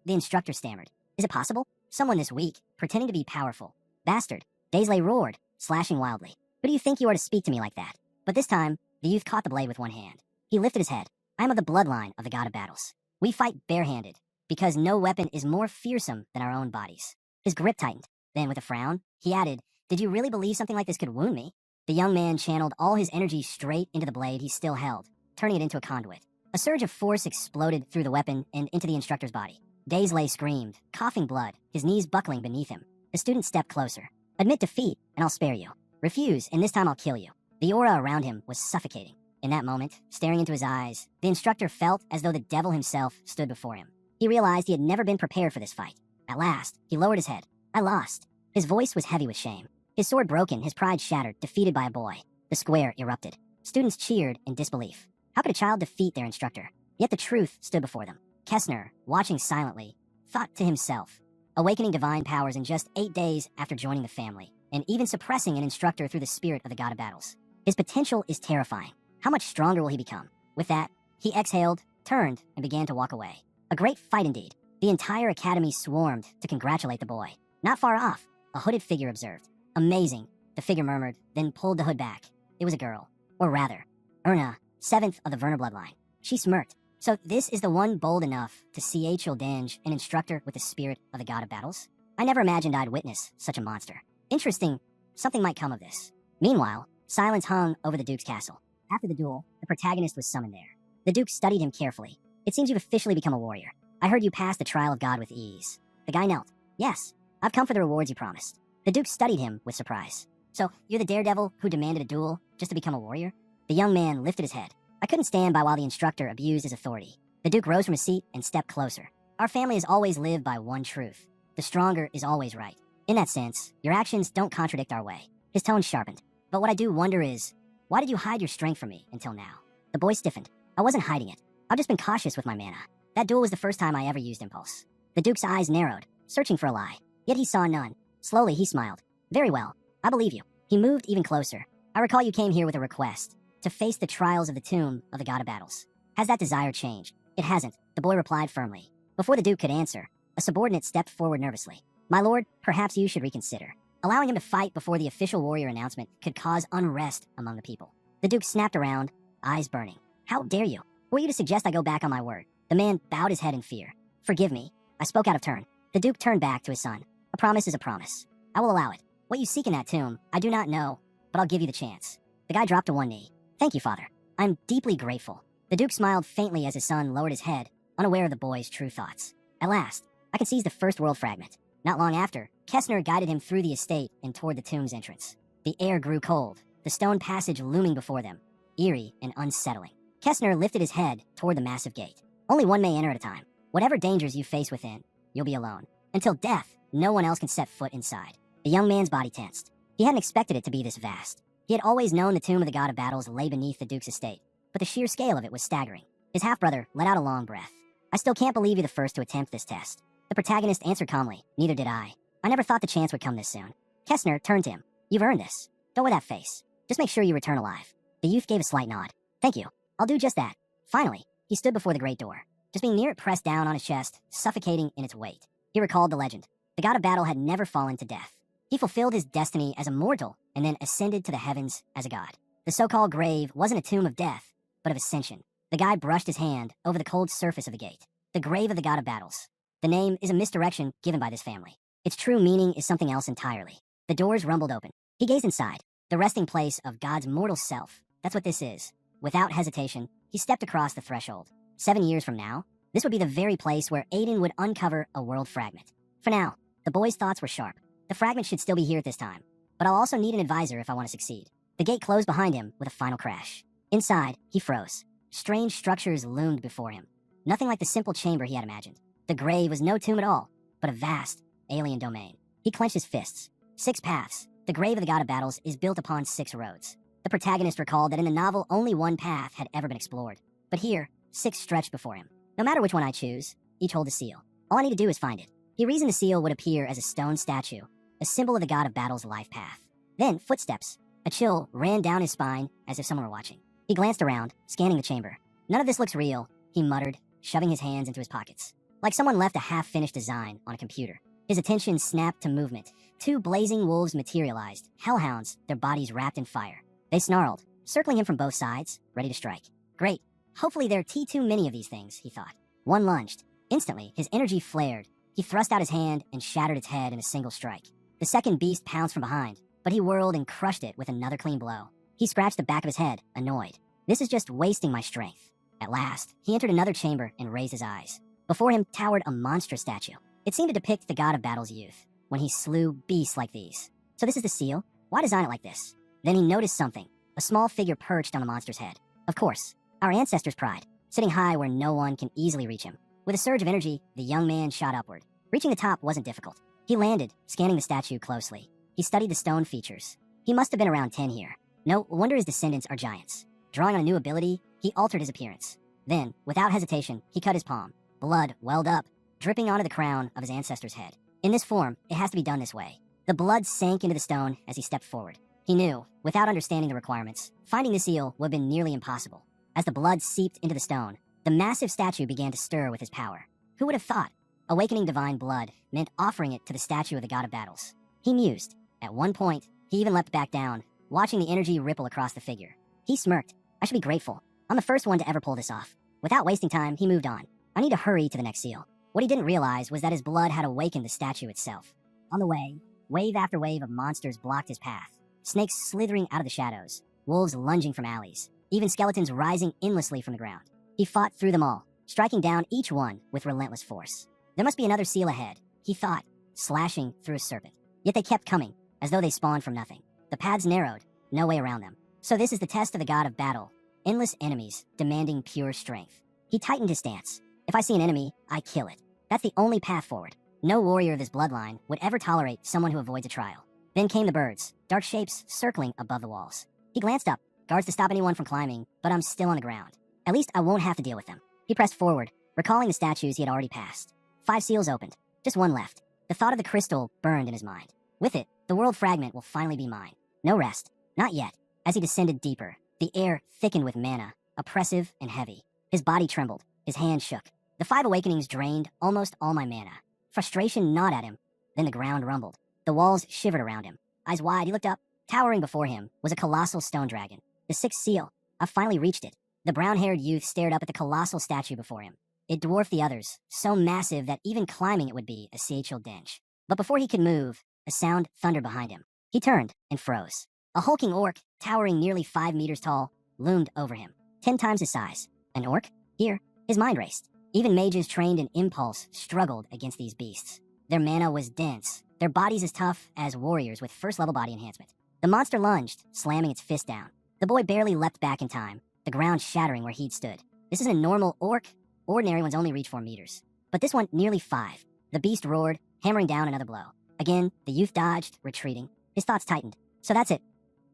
The instructor stammered. Is it possible? Someone this weak, pretending to be powerful. Bastard. Daisley roared, slashing wildly. Who do you think you are to speak to me like that? But this time, the youth caught the blade with one hand. He lifted his head. I am of the bloodline of the god of battles. We fight barehanded, because no weapon is more fearsome than our own bodies. His grip tightened. Then, with a frown, he added, Did you really believe something like this could wound me? The young man channeled all his energy straight into the blade he still held, turning it into a conduit. A surge of force exploded through the weapon and into the instructor's body. Daisley screamed, coughing blood, his knees buckling beneath him. The student stepped closer. Admit defeat, and I'll spare you. Refuse, and this time I'll kill you. The aura around him was suffocating. In that moment, staring into his eyes, the instructor felt as though the devil himself stood before him. He realized he had never been prepared for this fight. At last, he lowered his head. I lost. His voice was heavy with shame. His sword broken, his pride shattered, defeated by a boy. The square erupted. Students cheered in disbelief. How could a child defeat their instructor? Yet the truth stood before them. Kessner, watching silently, thought to himself, awakening divine powers in just 8 days after joining the family, and even suppressing an instructor through the spirit of the god of battles. His potential is terrifying. How much stronger will he become? With that, he exhaled, turned, and began to walk away. A great fight indeed. The entire academy swarmed to congratulate the boy. Not far off, a hooded figure observed. Amazing, the figure murmured, then pulled the hood back. It was a girl. Or rather, Erna, 7th of the Werner bloodline. She smirked. So this is the one bold enough to CH Ildange, an instructor with the spirit of the god of battles? I never imagined I'd witness such a monster. Interesting, something might come of this. Meanwhile, silence hung over the Duke's castle. After the duel, the protagonist was summoned there. The Duke studied him carefully. It seems you've officially become a warrior. I heard you passed the trial of God with ease. The guy knelt. Yes, I've come for the rewards you promised. The Duke studied him with surprise. So, you're the daredevil who demanded a duel just to become a warrior? The young man lifted his head. I couldn't stand by while the instructor abused his authority. The Duke rose from his seat and stepped closer. Our family has always lived by one truth. The stronger is always right. In that sense, your actions don't contradict our way. His tone sharpened. But what I do wonder is, why did you hide your strength from me until now? The boy stiffened. I wasn't hiding it. I've just been cautious with my mana. That duel was the first time I ever used impulse. The Duke's eyes narrowed, searching for a lie. Yet he saw none. Slowly, he smiled. Very well. I believe you. He moved even closer. I recall you came here with a request. To face the trials of the tomb of the God of Battles. Has that desire changed? It hasn't, the boy replied firmly. Before the Duke could answer, a subordinate stepped forward nervously. My lord, perhaps you should reconsider. Allowing him to fight before the official warrior announcement could cause unrest among the people. The Duke snapped around, eyes burning. How dare you? Were you to suggest I go back on my word? The man bowed his head in fear. Forgive me. I spoke out of turn. The Duke turned back to his son. A promise is a promise. I will allow it. What you seek in that tomb, I do not know, but I'll give you the chance. The guy dropped to one knee. Thank you, father. I'm deeply grateful. The Duke smiled faintly as his son lowered his head, unaware of the boy's true thoughts. At last, I could seize the first world fragment. Not long after, Kessner guided him through the estate and toward the tomb's entrance. The air grew cold, the stone passage looming before them, eerie and unsettling. Kessner lifted his head toward the massive gate. Only one may enter at a time. Whatever dangers you face within, you'll be alone. Until death, no one else can set foot inside. The young man's body tensed. He hadn't expected it to be this vast. He had always known the tomb of the God of Battles lay beneath the Duke's estate, but the sheer scale of it was staggering. His half-brother let out a long breath. I still can't believe you're the first to attempt this test. The protagonist answered calmly. Neither did I. I never thought the chance would come this soon. Kessner turned to him. You've earned this. Don't wear that face. Just make sure you return alive. The youth gave a slight nod. Thank you. I'll do just that. Finally, he stood before the great door. Just being near it pressed down on his chest, suffocating in its weight. He recalled the legend. The God of Battle had never fallen to death. He fulfilled his destiny as a mortal and then ascended to the heavens as a god. The so-called grave wasn't a tomb of death, but of ascension. The guy brushed his hand over the cold surface of the gate. The grave of the God of Battles. The name is a misdirection given by this family. Its true meaning is something else entirely. The doors rumbled open. He gazed inside, the resting place of God's mortal self. That's what this is. Without hesitation, he stepped across the threshold. 7 years from now, this would be the very place where Aiden would uncover a world fragment. For now, the boy's thoughts were sharp. The fragment should still be here at this time, but I'll also need an advisor if I want to succeed. The gate closed behind him with a final crash. Inside, he froze. Strange structures loomed before him. Nothing like the simple chamber he had imagined. The grave was no tomb at all, but a vast, alien domain. He clenched his fists. 6 paths. The grave of the God of Battles is built upon 6 roads. The protagonist recalled that in the novel only one path had ever been explored. But here, 6 stretched before him. No matter which one I choose, each hold a seal. All I need to do is find it. He reasoned the seal would appear as a stone statue, a symbol of the God of Battle's life path. Then, footsteps. A chill ran down his spine as if someone were watching. He glanced around, scanning the chamber. None of this looks real, he muttered, shoving his hands into his pockets. Like someone left a half-finished design on a computer. His attention snapped to movement. 2 blazing wolves materialized, hellhounds, their bodies wrapped in fire. They snarled, circling him from both sides, ready to strike. Great. Hopefully there are too many of these things, he thought. One lunged. Instantly, his energy flared. He thrust out his hand and shattered its head in a single strike. The second beast pounced from behind, but he whirled and crushed it with another clean blow. He scratched the back of his head, annoyed. This is just wasting my strength. At last, he entered another chamber and raised his eyes. Before him towered a monstrous statue. It seemed to depict the God of Battle's youth, when he slew beasts like these. So this is the seal? Why design it like this? Then he noticed something. A small figure perched on the monster's head. Of course, our ancestors' pride, sitting high where no one can easily reach him. With a surge of energy, the young man shot upward. Reaching the top wasn't difficult. He landed, scanning the statue closely. He studied the stone features. He must have been around 10 here. No wonder his descendants are giants. Drawing on a new ability, he altered his appearance. Then, without hesitation, he cut his palm. Blood welled up, dripping onto the crown of his ancestor's head. In this form, it has to be done this way. The blood sank into the stone as he stepped forward. He knew, without understanding the requirements, finding the seal would have been nearly impossible. As the blood seeped into the stone, the massive statue began to stir with his power. Who would have thought? Awakening divine blood meant offering it to the statue of the God of Battles. He mused. At one point, he even leapt back down, watching the energy ripple across the figure. He smirked. I should be grateful. I'm the first one to ever pull this off. Without wasting time, he moved on. I need to hurry to the next seal. What he didn't realize was that his blood had awakened the statue itself. On the way, wave after wave of monsters blocked his path. Snakes slithering out of the shadows, wolves lunging from alleys. even skeletons rising endlessly from the ground. He fought through them all, striking down each one with relentless force. There must be another seal ahead, he thought, slashing through a serpent. Yet they kept coming, as though they spawned from nothing. The paths narrowed, no way around them. So this is the test of the god of battle. Endless enemies, demanding pure strength. He tightened his stance. If I see an enemy, I kill it. That's the only path forward. No warrior of his bloodline would ever tolerate someone who avoids a trial. Then came the birds, dark shapes circling above the walls. He glanced up, guards to stop anyone from climbing, but I'm still on the ground. At least I won't have to deal with them. He pressed forward, recalling the statues he had already passed. 5 seals opened, just one left. The thought of the crystal burned in his mind. With it, the world fragment will finally be mine. No rest, not yet. As he descended deeper, the air thickened with mana, oppressive and heavy. His body trembled, his hands shook. The 5 awakenings drained almost all my mana. Frustration gnawed at him. Then the ground rumbled. The walls shivered around him. Eyes wide, he looked up. Towering before him was a colossal stone dragon. The 6th seal. I finally reached it. The brown-haired youth stared up at the colossal statue before him. It dwarfed the others, so massive that even climbing it would be a satchel dench. But before he could move, a sound thundered behind him. He turned and froze. A hulking orc, towering nearly 5 meters tall, loomed over him. 10 times his size. An orc? Here, his mind raced. Even mages trained in impulse struggled against these beasts. Their mana was dense, their bodies as tough as warriors with first-level body enhancement. The monster lunged, slamming its fist down. The boy barely leapt back in time, the ground shattering where he'd stood. This isn't a normal orc. Ordinary ones only reach 4 meters. But this one nearly 5. The beast roared, hammering down another blow. Again, the youth dodged, retreating. His thoughts tightened. So that's it.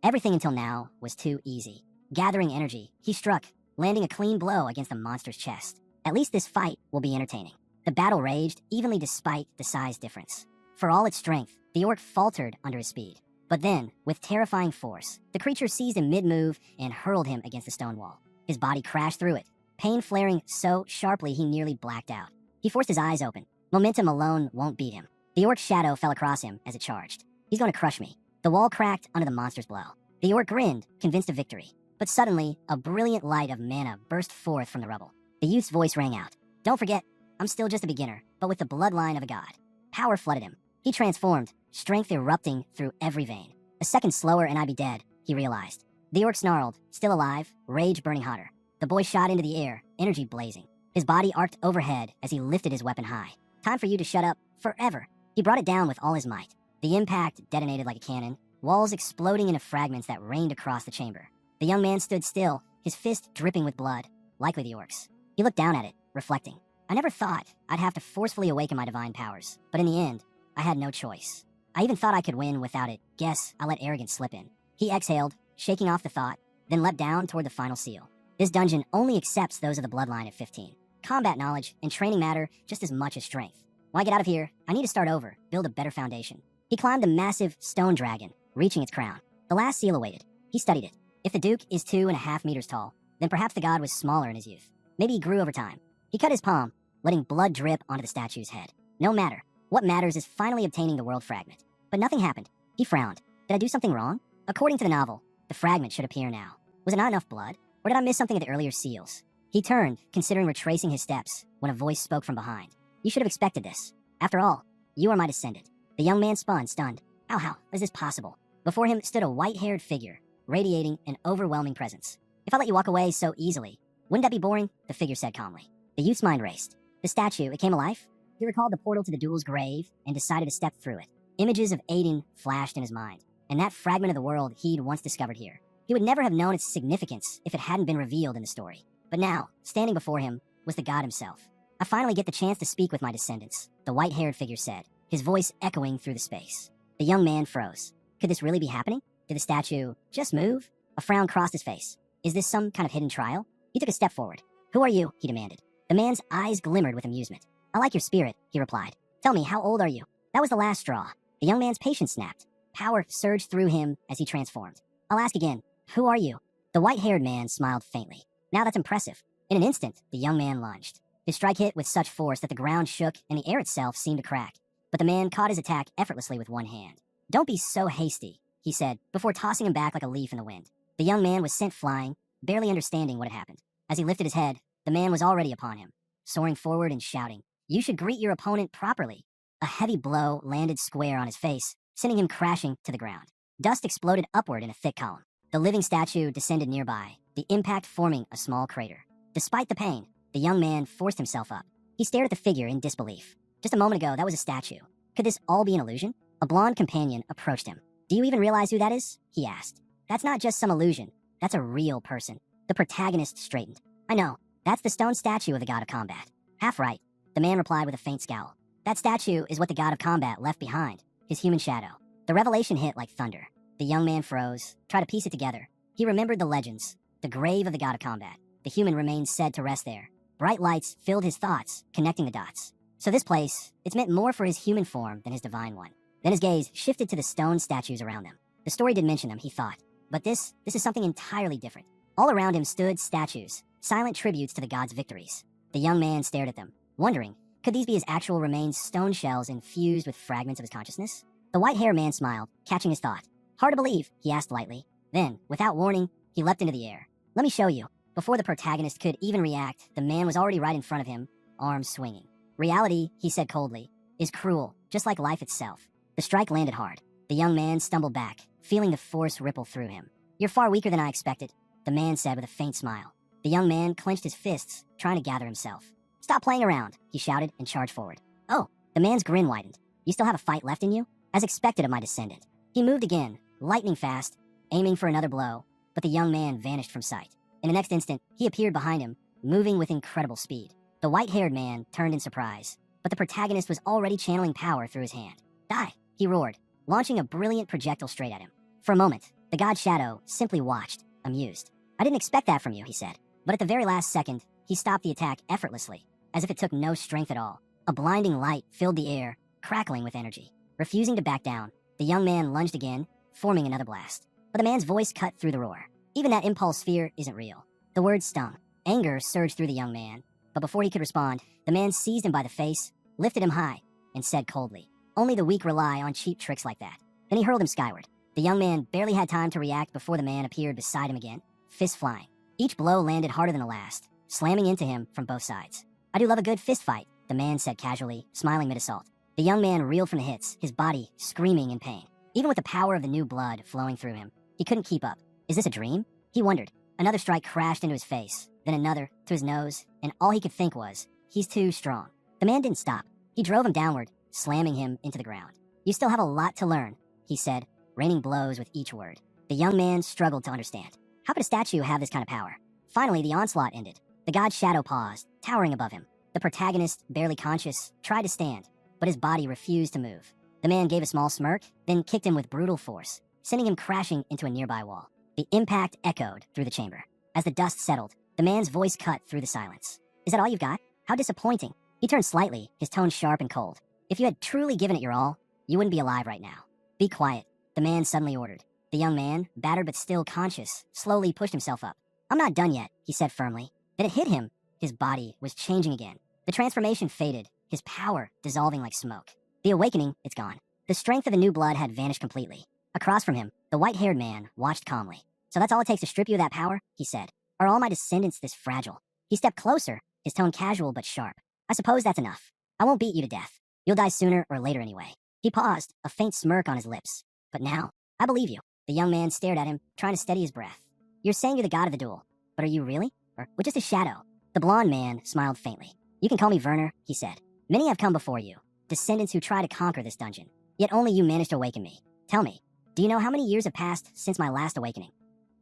Everything until now was too easy. Gathering energy, he struck, landing a clean blow against the monster's chest. At least this fight will be entertaining. The battle raged evenly despite the size difference. For all its strength, the orc faltered under his speed. But then, with terrifying force, the creature seized him mid-move and hurled him against the stone wall. His body crashed through it, pain flaring so sharply he nearly blacked out. He forced his eyes open. Momentum alone won't beat him. The orc's shadow fell across him as it charged. He's going to crush me. The wall cracked under the monster's blow. The orc grinned, convinced of victory. But suddenly, a brilliant light of mana burst forth from the rubble. The youth's voice rang out. Don't forget, I'm still just a beginner, but with the bloodline of a god. Power flooded him. He transformed, strength erupting through every vein. A second slower and I'd be dead, he realized. The orc snarled, still alive, rage burning hotter. The boy shot into the air, energy blazing. His body arced overhead as he lifted his weapon high. Time for you to shut up, forever. He brought it down with all his might. The impact detonated like a cannon, walls exploding into fragments that rained across the chamber. The young man stood still, his fist dripping with blood, likely the orc's. He looked down at it, reflecting. I never thought I'd have to forcefully awaken my divine powers, but in the end, I had no choice. I even thought I could win without it. Guess I let arrogance slip in. He exhaled, shaking off the thought, then leapt down toward the final seal. This dungeon only accepts those of the bloodline at 15. Combat knowledge and training matter just as much as strength. When I get out of here, I need to start over, build a better foundation. He climbed the massive stone dragon, reaching its crown. The last seal awaited. He studied it. If the Duke is 2.5 meters tall, then perhaps the god was smaller in his youth. Maybe he grew over time. He cut his palm, letting blood drip onto the statue's head. No matter. What matters is finally obtaining the world fragment. But nothing happened. He frowned. Did I do something wrong? According to the novel, the fragment should appear now. Was it not enough blood? Or did I miss something at the earlier seals? He turned, considering retracing his steps, when a voice spoke from behind. You should have expected this. After all, you are my descendant. The young man spun, stunned. How is this possible? Before him stood a white-haired figure, radiating an overwhelming presence. If I let you walk away so easily, wouldn't that be boring? The figure said calmly. The youth's mind raced. The statue, it came alive? He recalled the portal to the duel's grave and decided to step through it. Images of Aiden flashed in his mind, and that fragment of the world he'd once discovered here. He would never have known its significance if it hadn't been revealed in the story. But now, standing before him, was the god himself. I finally get the chance to speak with my descendants, the white-haired figure said, his voice echoing through the space. The young man froze. Could this really be happening? Did the statue just move? A frown crossed his face. Is this some kind of hidden trial? He took a step forward. Who are you? He demanded. The man's eyes glimmered with amusement. I like your spirit, he replied. Tell me, how old are you? That was the last straw. The young man's patience snapped. Power surged through him as he transformed. I'll ask again. Who are you? The white-haired man smiled faintly. Now that's impressive. In an instant, the young man lunged. His strike hit with such force that the ground shook and the air itself seemed to crack. But the man caught his attack effortlessly with one hand. Don't be so hasty, he said, before tossing him back like a leaf in the wind. The young man was sent flying, barely understanding what had happened. As he lifted his head, the man was already upon him, soaring forward and shouting, You should greet your opponent properly. A heavy blow landed square on his face, sending him crashing to the ground. Dust exploded upward in a thick column. The living statue descended nearby, the the impact forming a small crater. Despite the pain, the young man forced himself up. He stared at the figure in disbelief. Just a moment ago, that was a statue. Could this all be an illusion? A blonde companion approached him. "Do you even realize who that is?" he asked. "That's not just some illusion. That's a real person." The protagonist straightened. "I know. That's the stone statue of the god of combat." "Half right," the man replied with a faint scowl. "That statue is what the god of combat left behind, his human shadow." The revelation hit like thunder. The young man froze, tried to piece it together. He remembered the legends, the grave of the god of combat. The human remains said to rest there. Bright lights filled his thoughts, connecting the dots. So this place, it's meant more for his human form than his divine one. Then his gaze shifted to the stone statues around them. The story did mention them, he thought. But this is something entirely different. All around him stood statues, silent tributes to the god's victories. The young man stared at them, wondering, could these be his actual remains, stone shells infused with fragments of his consciousness? The white-haired man smiled, catching his thought. "Hard to believe," he asked lightly. Then, without warning, he leapt into the air. "Let me show you." Before the protagonist could even react, the man was already right in front of him, arms swinging. "Reality," he said coldly, "is cruel, just like life itself." The strike landed hard. The young man stumbled back, feeling the force ripple through him. "You're far weaker than I expected," the man said with a faint smile. The young man clenched his fists, trying to gather himself. "Stop playing around," he shouted and charged forward. "Oh," the man's grin widened. "You still have a fight left in you?" As expected of my descendant. He moved again, lightning fast, aiming for another blow, but the young man vanished from sight. In the next instant, he appeared behind him, moving with incredible speed. The white-haired man turned in surprise, but the protagonist was already channeling power through his hand. "Die!" he roared, launching a brilliant projectile straight at him. For a moment, the god's shadow simply watched, amused. "I didn't expect that from you," he said. But at the very last second, he stopped the attack effortlessly, as if it took no strength at all. A blinding light filled the air, crackling with energy. Refusing to back down, the young man lunged again, forming another blast. But the man's voice cut through the roar. "Even that impulse fear isn't real." The words stung. Anger surged through the young man, but before he could respond, the man seized him by the face, lifted him high, and said coldly, "Only the weak rely on cheap tricks like that." Then he hurled him skyward. The young man barely had time to react before the man appeared beside him again, fists flying. Each blow landed harder than the last, slamming into him from both sides. "I do love a good fist fight," the man said casually, smiling mid-assault. The young man reeled from the hits, his body screaming in pain. Even with the power of the new blood flowing through him, he couldn't keep up. Is this a dream? He wondered. Another strike crashed into his face, then another, to his nose, and all he could think was, he's too strong. The man didn't stop. He drove him downward, slamming him into the ground. "You still have a lot to learn," he said, raining blows with each word. The young man struggled to understand. How could a statue have this kind of power? Finally, the onslaught ended. The god's shadow paused, towering above him. The protagonist, barely conscious, tried to stand, but his body refused to move. The man gave a small smirk, then kicked him with brutal force, sending him crashing into a nearby wall. The impact echoed through the chamber. As the dust settled, the man's voice cut through the silence. "Is that all you've got? How disappointing." He turned slightly, his tone sharp and cold. "If you had truly given it your all, you wouldn't be alive right now." "Be quiet," the man suddenly ordered. The young man, battered but still conscious, slowly pushed himself up. "I'm not done yet," he said firmly. Then it hit him. His body was changing again. The transformation faded, his power dissolving like smoke. The awakening, it's gone. The strength of the new blood had vanished completely. Across from him, the white-haired man watched calmly. "So that's all it takes to strip you of that power?" he said. "Are all my descendants this fragile?" He stepped closer, his tone casual but sharp. "I suppose that's enough. I won't beat you to death. You'll die sooner or later anyway." He paused, a faint smirk on his lips. "But now, I believe you." The young man stared at him, trying to steady his breath. "You're saying you're the god of the duel, but are you really? Or with just a shadow?" The blonde man smiled faintly. "You can call me Werner," he said. "Many have come before you, descendants who try to conquer this dungeon. Yet only you managed to awaken me. Tell me, do you know how many years have passed since my last awakening?"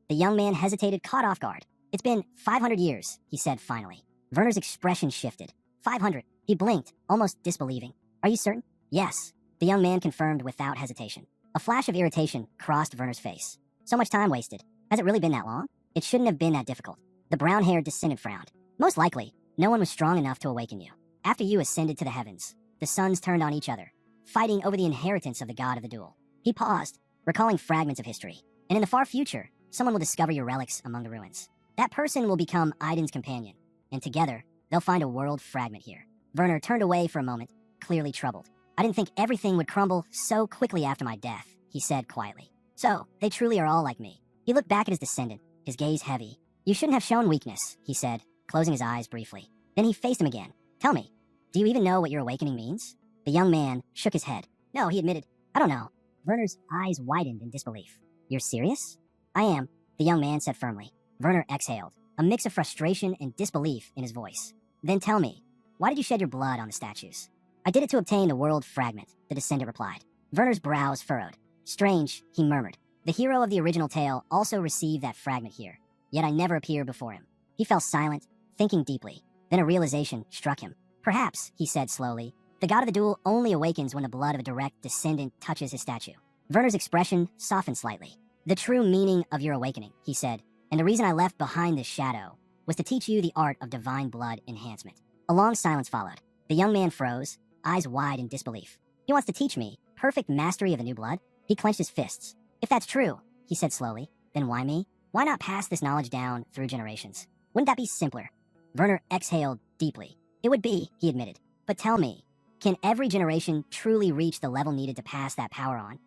The young man hesitated, caught off guard. "It's been 500 years, he said finally. Werner's expression shifted. 500. He blinked, almost disbelieving. "Are you certain?" "Yes," the young man confirmed without hesitation. A flash of irritation crossed Werner's face. "So much time wasted. Has it really been that long? It shouldn't have been that difficult." The brown-haired descendant frowned. "Most likely, no one was strong enough to awaken you. After you ascended to the heavens, the suns turned on each other, fighting over the inheritance of the god of the duel." He paused, recalling fragments of history. "And in the far future, someone will discover your relics among the ruins. That person will become Aiden's companion, and together, they'll find a world fragment here." Werner turned away for a moment, clearly troubled. "I didn't think everything would crumble so quickly after my death," he said quietly. "So, they truly are all like me." He looked back at his descendant, his gaze heavy. "You shouldn't have shown weakness," he said, closing his eyes briefly. Then he faced him again. "Tell me, do you even know what your awakening means?" The young man shook his head. "No," he admitted. "I don't know." Werner's eyes widened in disbelief. "You're serious?" "I am," the young man said firmly. Werner exhaled, a mix of frustration and disbelief in his voice. Then tell me, why did you shed your blood on the statues? I did it to obtain the world fragment, the descendant replied. Werner's brows furrowed. Strange, he murmured. The hero of the original tale also received that fragment here, yet I never appeared before him. He fell silent, thinking deeply. Then a realization struck him. Perhaps, he said slowly, the god of the duel only awakens when the blood of a direct descendant touches his statue. Werner's expression softened slightly. The true meaning of your awakening, he said, and the reason I left behind this shadow was to teach you the art of divine blood enhancement. A long silence followed. The young man froze, eyes wide in disbelief. He wants to teach me perfect mastery of the new blood? He clenched his fists. If that's true, he said slowly, then why me? Why not pass this knowledge down through generations? Wouldn't that be simpler? Werner exhaled deeply. It would be, he admitted. But tell me, can every generation truly reach the level needed to pass that power on?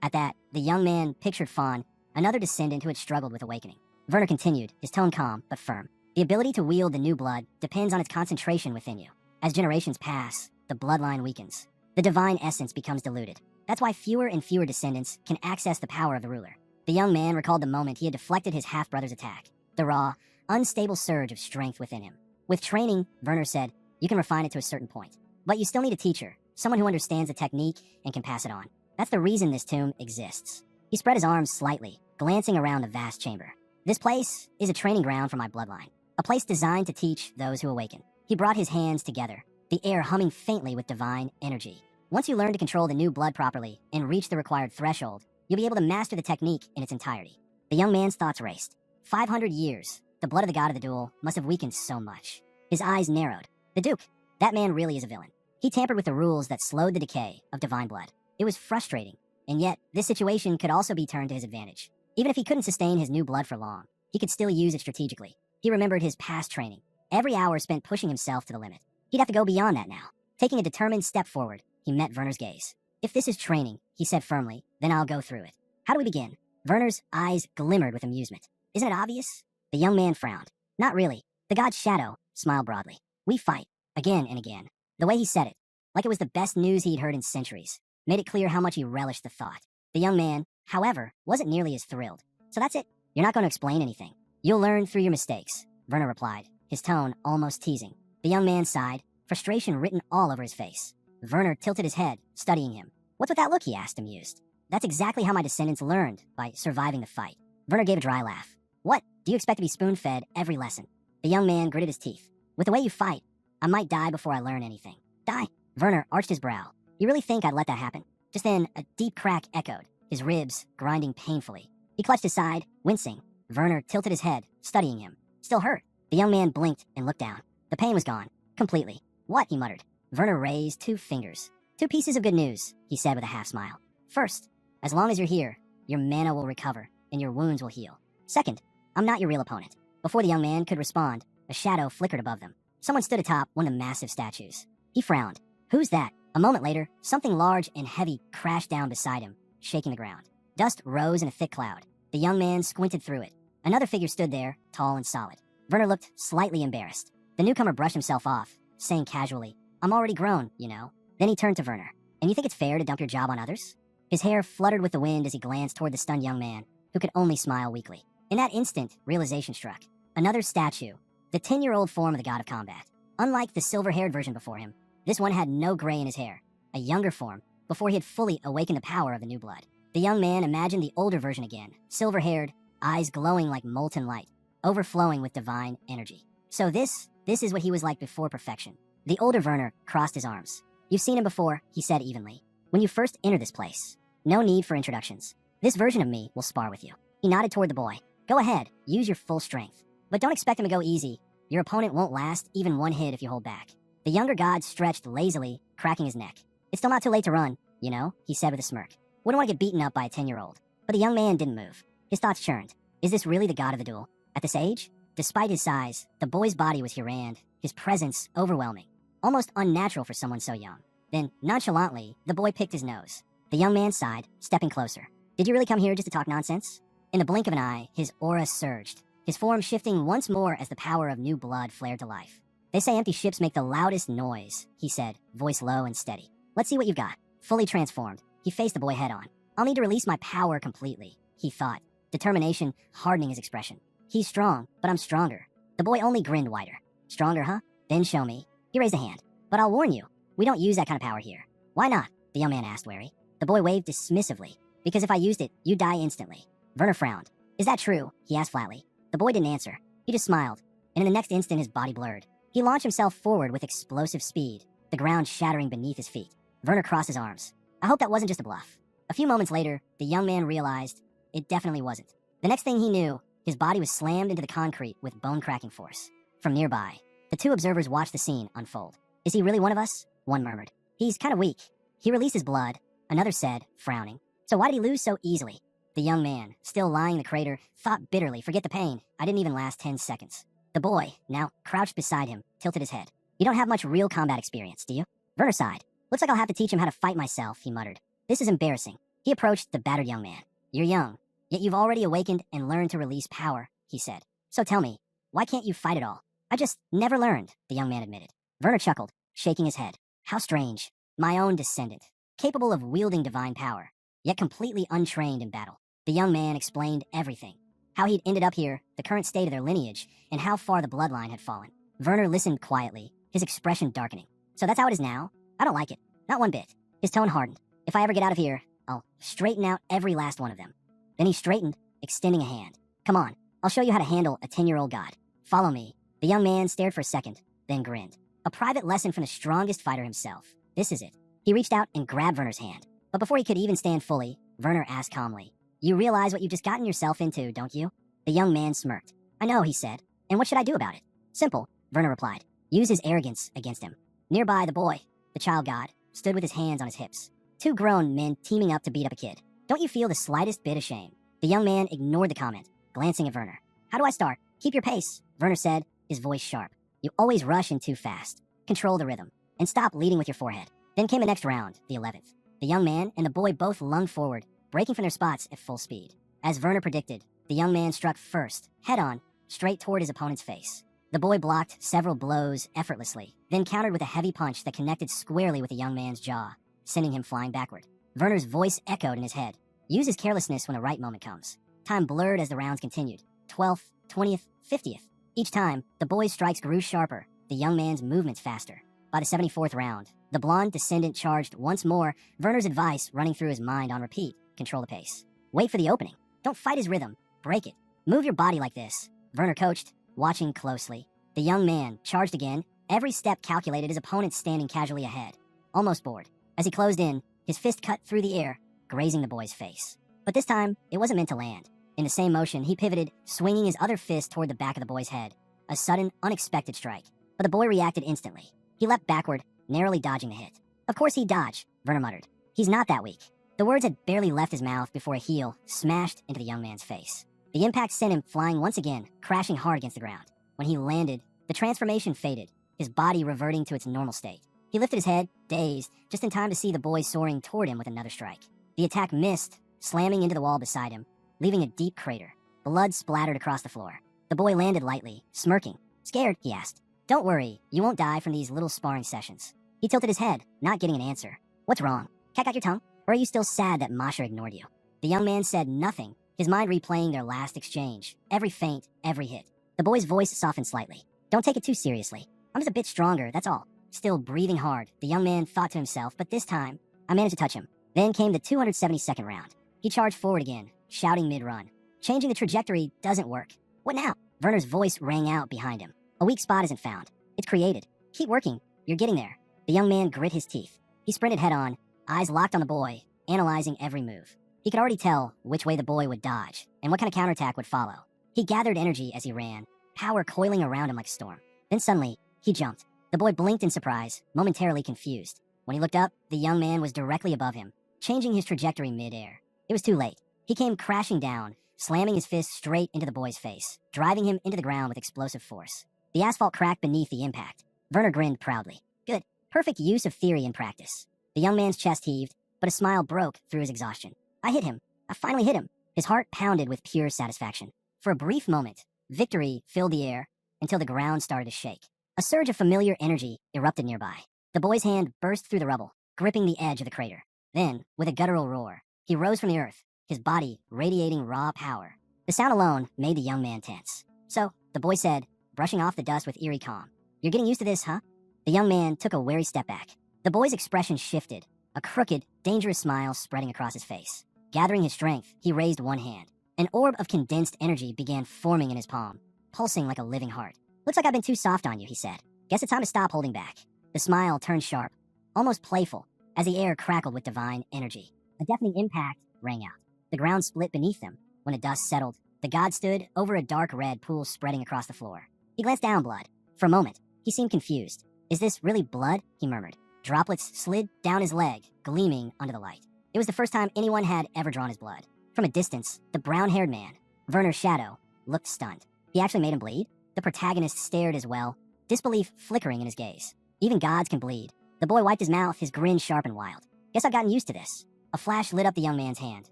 At that, the young man pictured Fawn, another descendant who had struggled with awakening. Werner continued, his tone calm but firm. The ability to wield the new blood depends on its concentration within you. As generations pass, the bloodline weakens. The divine essence becomes diluted. That's why fewer and fewer descendants can access the power of the ruler. The young man recalled the moment he had deflected his half-brother's attack, the raw, unstable surge of strength within him. With training, Werner said, you can refine it to a certain point. But you still need a teacher, someone who understands the technique and can pass it on. That's the reason this tomb exists. He spread his arms slightly, glancing around the vast chamber. This place is a training ground for my bloodline, a place designed to teach those who awaken. He brought his hands together, the air humming faintly with divine energy. Once you learn to control the new blood properly and reach the required threshold, you'll be able to master the technique in its entirety. The young man's thoughts raced. 500 years, the blood of the god of the duel must have weakened so much. His eyes narrowed. The Duke, that man really is a villain. He tampered with the rules that slowed the decay of divine blood. It was frustrating, and yet this situation could also be turned to his advantage. Even if he couldn't sustain his new blood for long, he could still use it strategically. He remembered his past training, every hour spent pushing himself to the limit. He'd have to go beyond that now. Taking a determined step forward, he met Werner's gaze. If this is training, he said firmly, then I'll go through it. How do we begin? Werner's eyes glimmered with amusement. Isn't it obvious? The young man frowned. Not really. The god's shadow smiled broadly. We fight, again and again. The way he said it, like it was the best news he'd heard in centuries, made it clear how much he relished the thought. The young man, however, wasn't nearly as thrilled. So that's it? You're not going to explain anything. You'll learn through your mistakes, Werner replied, his tone almost teasing. The young man sighed, frustration written all over his face. Werner tilted his head, studying him. What's with that look, he asked, amused. That's exactly how my descendants learned, by surviving the fight. Werner gave a dry laugh. What? Do you expect to be spoon-fed every lesson? The young man gritted his teeth. With the way you fight, I might die before I learn anything. Die? Werner arched his brow. You really think I'd let that happen? Just then, a deep crack echoed, his ribs grinding painfully. He clutched his side, wincing. Werner tilted his head, studying him. Still hurt. The young man blinked and looked down. The pain was gone. Completely. What? He muttered. Werner raised 2 fingers. 2 pieces of good news, he said with a half-smile. First, as long as you're here, your mana will recover, and your wounds will heal. Second, I'm not your real opponent. Before the young man could respond, a shadow flickered above them. Someone stood atop one of the massive statues. He frowned. Who's that? A moment later, something large and heavy crashed down beside him, shaking the ground. Dust rose in a thick cloud. The young man squinted through it. Another figure stood there, tall and solid. Werner looked slightly embarrassed. The newcomer brushed himself off, saying casually, I'm already grown, you know. Then he turned to Werner. And you think it's fair to dump your job on others? His hair fluttered with the wind as he glanced toward the stunned young man, who could only smile weakly. In that instant, realization struck. Another statue, the 10-year-old form of the god of combat. Unlike the silver-haired version before him, this one had no gray in his hair, a younger form, before he had fully awakened the power of the new blood. The young man imagined the older version again, silver-haired, eyes glowing like molten light, overflowing with divine energy. So this is what he was like before perfection. The older Werner crossed his arms. You've seen him before, he said evenly. When you first enter this place. No need for introductions. This version of me will spar with you. He nodded toward the boy. Go ahead, use your full strength. But don't expect him to go easy. Your opponent won't last even 1 hit if you hold back. The younger god stretched lazily, cracking his neck. It's still not too late to run, you know, he said with a smirk. Wouldn't want to get beaten up by a 10-year-old. But the young man didn't move. His thoughts churned. Is this really the god of the duel? At this age? Despite his size, the boy's body was Hirand, his presence overwhelming. Almost unnatural for someone so young. Then, nonchalantly, the boy picked his nose. The young man sighed, stepping closer. Did you really come here just to talk nonsense? In the blink of an eye, his aura surged, his form shifting once more as the power of new blood flared to life. They say empty ships make the loudest noise, he said, voice low and steady. Let's see what you've got. Fully transformed, he faced the boy head on. I'll need to release my power completely, he thought, determination hardening his expression. He's strong, but I'm stronger. The boy only grinned wider. Stronger, huh? Then show me. He raised a hand. But I'll warn you, we don't use that kind of power here. Why not? The young man asked, wary. The boy waved dismissively. Because if I used it, you'd die instantly. Werner frowned. Is that true? He asked flatly. The boy didn't answer. He just smiled. And in the next instant, his body blurred. He launched himself forward with explosive speed, the ground shattering beneath his feet. Werner crossed his arms. I hope that wasn't just a bluff. A few moments later, the young man realized it definitely wasn't. The next thing he knew, his body was slammed into the concrete with bone-cracking force. From nearby, the two observers watched the scene unfold. Is he really one of us? One murmured. He's kind of weak. He released his blood, another said, frowning. So why did he lose so easily? The young man, still lying in the crater, thought bitterly, forget the pain. I didn't even last 10 seconds. The boy, now crouched beside him, tilted his head. You don't have much real combat experience, do you? Werner sighed. Looks like I'll have to teach him how to fight myself, he muttered. This is embarrassing. He approached the battered young man. You're young, yet you've already awakened and learned to release power, he said. So tell me, why can't you fight at all? I just never learned, the young man admitted. Werner chuckled, shaking his head. How strange. My own descendant, capable of wielding divine power, yet completely untrained in battle. The young man explained everything. How he'd ended up here, the current state of their lineage, and how far the bloodline had fallen. Werner listened quietly, his expression darkening. So that's how it is now? I don't like it. Not one bit. His tone hardened. If I ever get out of here, I'll straighten out every last one of them. Then he straightened, extending a hand. Come on, I'll show you how to handle a 10-year-old god. Follow me. The young man stared for a second, then grinned. A private lesson from the strongest fighter himself. This is it. He reached out and grabbed Werner's hand. But before he could even stand fully, Werner asked calmly, You realize what you've just gotten yourself into, don't you? The young man smirked. I know, he said. And what should I do about it? Simple, Werner replied. Use his arrogance against him. Nearby, the boy, the child god, stood with his hands on his hips. Two grown men teaming up to beat up a kid. Don't you feel the slightest bit of shame? The young man ignored the comment, glancing at Werner. How do I start? Keep your pace, Werner said, his voice sharp. You always rush in too fast. Control the rhythm. And stop leading with your forehead. Then came the next round, the 11th. The young man and the boy both lunged forward, breaking from their spots at full speed. As Werner predicted, the young man struck first, head-on, straight toward his opponent's face. The boy blocked several blows effortlessly, then countered with a heavy punch that connected squarely with the young man's jaw, sending him flying backward. Werner's voice echoed in his head. Use his carelessness when the right moment comes. Time blurred as the rounds continued. 12th, 20th, 50th. Each time, the boy's strikes grew sharper, the young man's movements faster. By the 74th round, the blonde descendant charged once more, Werner's advice running through his mind on repeat. Control the pace. Wait for the opening. Don't fight his rhythm. Break it. Move your body like this. Werner coached, watching closely. The young man charged again, every step calculated, his opponent standing casually ahead. Almost bored. As he closed in, his fist cut through the air, grazing the boy's face. But this time, it wasn't meant to land. In the same motion, he pivoted, swinging his other fist toward the back of the boy's head. A sudden, unexpected strike. But the boy reacted instantly. He leapt backward, narrowly dodging the hit. Of course he'd dodge, Werner muttered. He's not that weak. The words had barely left his mouth before a heel smashed into the young man's face. The impact sent him flying once again, crashing hard against the ground. When he landed, the transformation faded, his body reverting to its normal state. He lifted his head, dazed, just in time to see the boy soaring toward him with another strike. The attack missed, slamming into the wall beside him, leaving a deep crater. Blood splattered across the floor. The boy landed lightly, smirking. Scared? He asked. Don't worry, you won't die from these little sparring sessions. He tilted his head, not getting an answer. What's wrong? Cat got your tongue? Or are you still sad that Masha ignored you? The young man said nothing, his mind replaying their last exchange. Every feint, every hit. The boy's voice softened slightly. Don't take it too seriously. I'm just a bit stronger, that's all. Still breathing hard, the young man thought to himself, but this time, I managed to touch him. Then came the 272nd round. He charged forward again, shouting mid-run. Changing the trajectory doesn't work. What now? Werner's voice rang out behind him. A weak spot isn't found. It's created. Keep working. You're getting there. The young man grit his teeth. He sprinted head-on, eyes locked on the boy, analyzing every move. He could already tell which way the boy would dodge, and what kind of counterattack would follow. He gathered energy as he ran, power coiling around him like a storm. Then suddenly, he jumped. The boy blinked in surprise, momentarily confused. When he looked up, the young man was directly above him, changing his trajectory mid-air. It was too late. He came crashing down, slamming his fist straight into the boy's face, driving him into the ground with explosive force. The asphalt cracked beneath the impact. Werner grinned proudly. Good. Perfect use of theory in practice. The young man's chest heaved, but a smile broke through his exhaustion. I hit him. I finally hit him. His heart pounded with pure satisfaction. For a brief moment, victory filled the air until the ground started to shake. A surge of familiar energy erupted nearby. The boy's hand burst through the rubble, gripping the edge of the crater. Then, with a guttural roar, he rose from the earth, his body radiating raw power. The sound alone made the young man tense. So, the boy said, brushing off the dust with eerie calm, "You're getting used to this, huh?" The young man took a wary step back. The boy's expression shifted, a crooked, dangerous smile spreading across his face. Gathering his strength, he raised one hand. An orb of condensed energy began forming in his palm, pulsing like a living heart. "Looks like I've been too soft on you," he said. "Guess it's time to stop holding back." The smile turned sharp, almost playful, as the air crackled with divine energy. A deafening impact rang out. The ground split beneath them. When the dust settled, the god stood over a dark red pool spreading across the floor. He glanced down blood. For a moment, he seemed confused. "Is this really blood?" he murmured. Droplets slid down his leg, gleaming under the light. It was the first time anyone had ever drawn his blood. From a distance, the brown-haired man, Werner's shadow, looked stunned. He actually made him bleed? The protagonist stared as well, disbelief flickering in his gaze. Even gods can bleed. The boy wiped his mouth, his grin sharp and wild. "Guess I've gotten used to this." A flash lit up the young man's hand,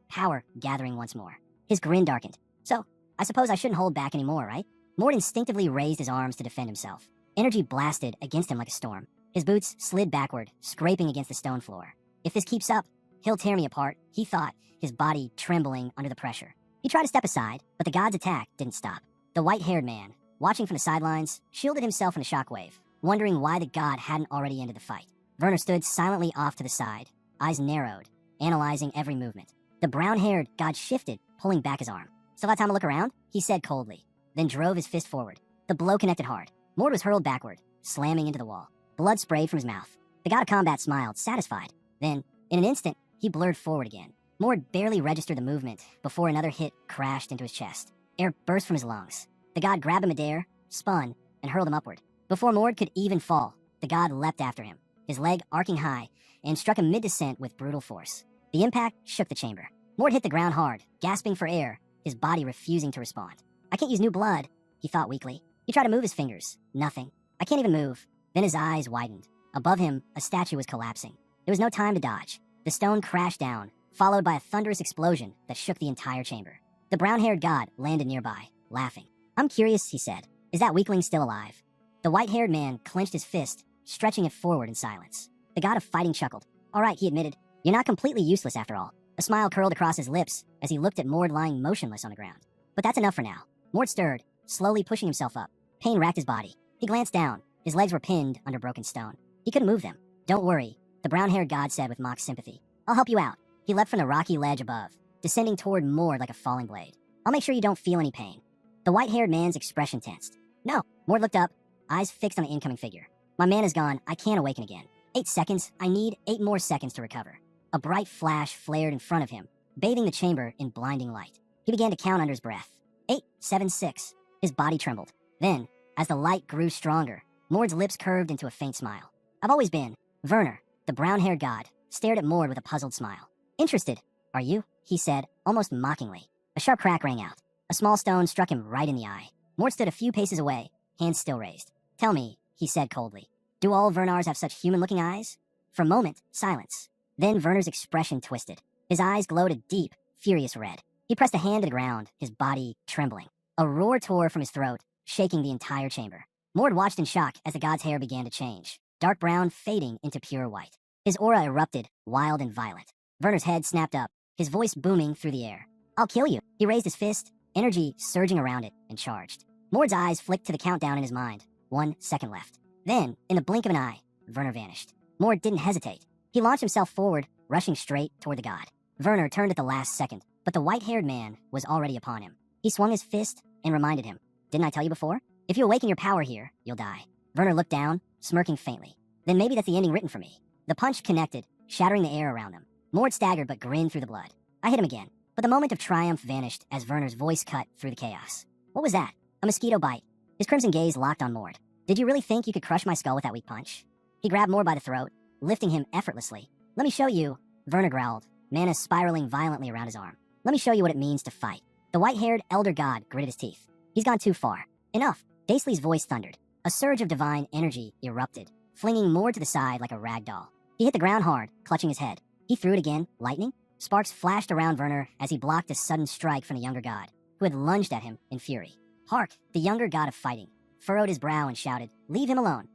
power gathering once more. His grin darkened. "So, I suppose I shouldn't hold back anymore, right?" Mort instinctively raised his arms to defend himself. Energy blasted against him like a storm. His boots slid backward, scraping against the stone floor. "If this keeps up, he'll tear me apart," he thought, his body trembling under the pressure. He tried to step aside, but the god's attack didn't stop. The white-haired man, watching from the sidelines, shielded himself from the shockwave, wondering why the god hadn't already ended the fight. Werner stood silently off to the side, eyes narrowed, analyzing every movement. The brown-haired god shifted, pulling back his arm. "Still got time to look around?" he said coldly, then drove his fist forward. The blow connected hard. Mort was hurled backward, slamming into the wall. Blood sprayed from his mouth. The god of combat smiled, satisfied. Then, in an instant, he blurred forward again. Mort barely registered the movement before another hit crashed into his chest. Air burst from his lungs. The god grabbed him midair, spun, and hurled him upward. Before Mort could even fall, the god leapt after him, his leg arcing high, and struck him mid-descent with brutal force. The impact shook the chamber. Mort hit the ground hard, gasping for air, his body refusing to respond. "I can't use new blood," he thought weakly. He tried to move his fingers. Nothing. "I can't even move." Then his eyes widened. Above him, a statue was collapsing. There was no time to dodge. The stone crashed down, followed by a thunderous explosion that shook the entire chamber. The brown-haired god landed nearby, laughing. "I'm curious," he said. "Is that weakling still alive?" The white-haired man clenched his fist, stretching it forward in silence. The god of fighting chuckled. "All right," he admitted. "You're not completely useless after all." A smile curled across his lips as he looked at Mord lying motionless on the ground. "But that's enough for now." Mord stirred, slowly pushing himself up. Pain racked his body. He glanced down. His legs were pinned under broken stone. He couldn't move them. "Don't worry," the brown-haired god said with mock sympathy. "I'll help you out." He leapt from the rocky ledge above, descending toward Mord like a falling blade. "I'll make sure you don't feel any pain." The white-haired man's expression tensed. "No." Mord looked up, eyes fixed on the incoming figure. "My man is gone. I can't awaken again. 8 seconds. I need 8 more seconds to recover." A bright flash flared in front of him, bathing the chamber in blinding light. He began to count under his breath. 8, 7, 6. His body trembled. Then, as the light grew stronger, Mord's lips curved into a faint smile. "I've always been." Werner, the brown-haired god, stared at Mord with a puzzled smile. "Interested, are you?" he said, almost mockingly. A sharp crack rang out. A small stone struck him right in the eye. Mort stood a few paces away, hands still raised. "Tell me," he said coldly, "do all Vernars have such human-looking eyes?" For a moment, silence. Then Werner's expression twisted. His eyes glowed a deep, furious red. He pressed a hand to the ground, his body trembling. A roar tore from his throat, shaking the entire chamber. Mord watched in shock as the god's hair began to change, dark brown fading into pure white. His aura erupted, wild and violent. Werner's head snapped up, his voice booming through the air. "I'll kill you." He raised his fist, energy surging around it, and charged. Mord's eyes flicked to the countdown in his mind. 1 second left. Then, in the blink of an eye, Werner vanished. Mord didn't hesitate. He launched himself forward, rushing straight toward the god. Werner turned at the last second, but the white-haired man was already upon him. He swung his fist and reminded him, "Didn't I tell you before? If you awaken your power here, you'll die." Werner looked down, smirking faintly. "Then maybe that's the ending written for me." The punch connected, shattering the air around them. Mord staggered but grinned through the blood. "I hit him again." But the moment of triumph vanished as Werner's voice cut through the chaos. "What was that?" "A mosquito bite." His crimson gaze locked on Mord. "Did you really think you could crush my skull with that weak punch?" He grabbed Mord by the throat, lifting him effortlessly. "Let me show you," Werner growled, mana spiraling violently around his arm. "Let me show you what it means to fight." The white-haired elder god gritted his teeth. "He's gone too far. Enough." Daisley's voice thundered. A surge of divine energy erupted, flinging Mord to the side like a rag doll. He hit the ground hard, clutching his head. He threw it again, lightning. Sparks flashed around Werner as he blocked a sudden strike from the younger god, who had lunged at him in fury. Hark, the younger god of fighting, furrowed his brow and shouted, "Leave him alone."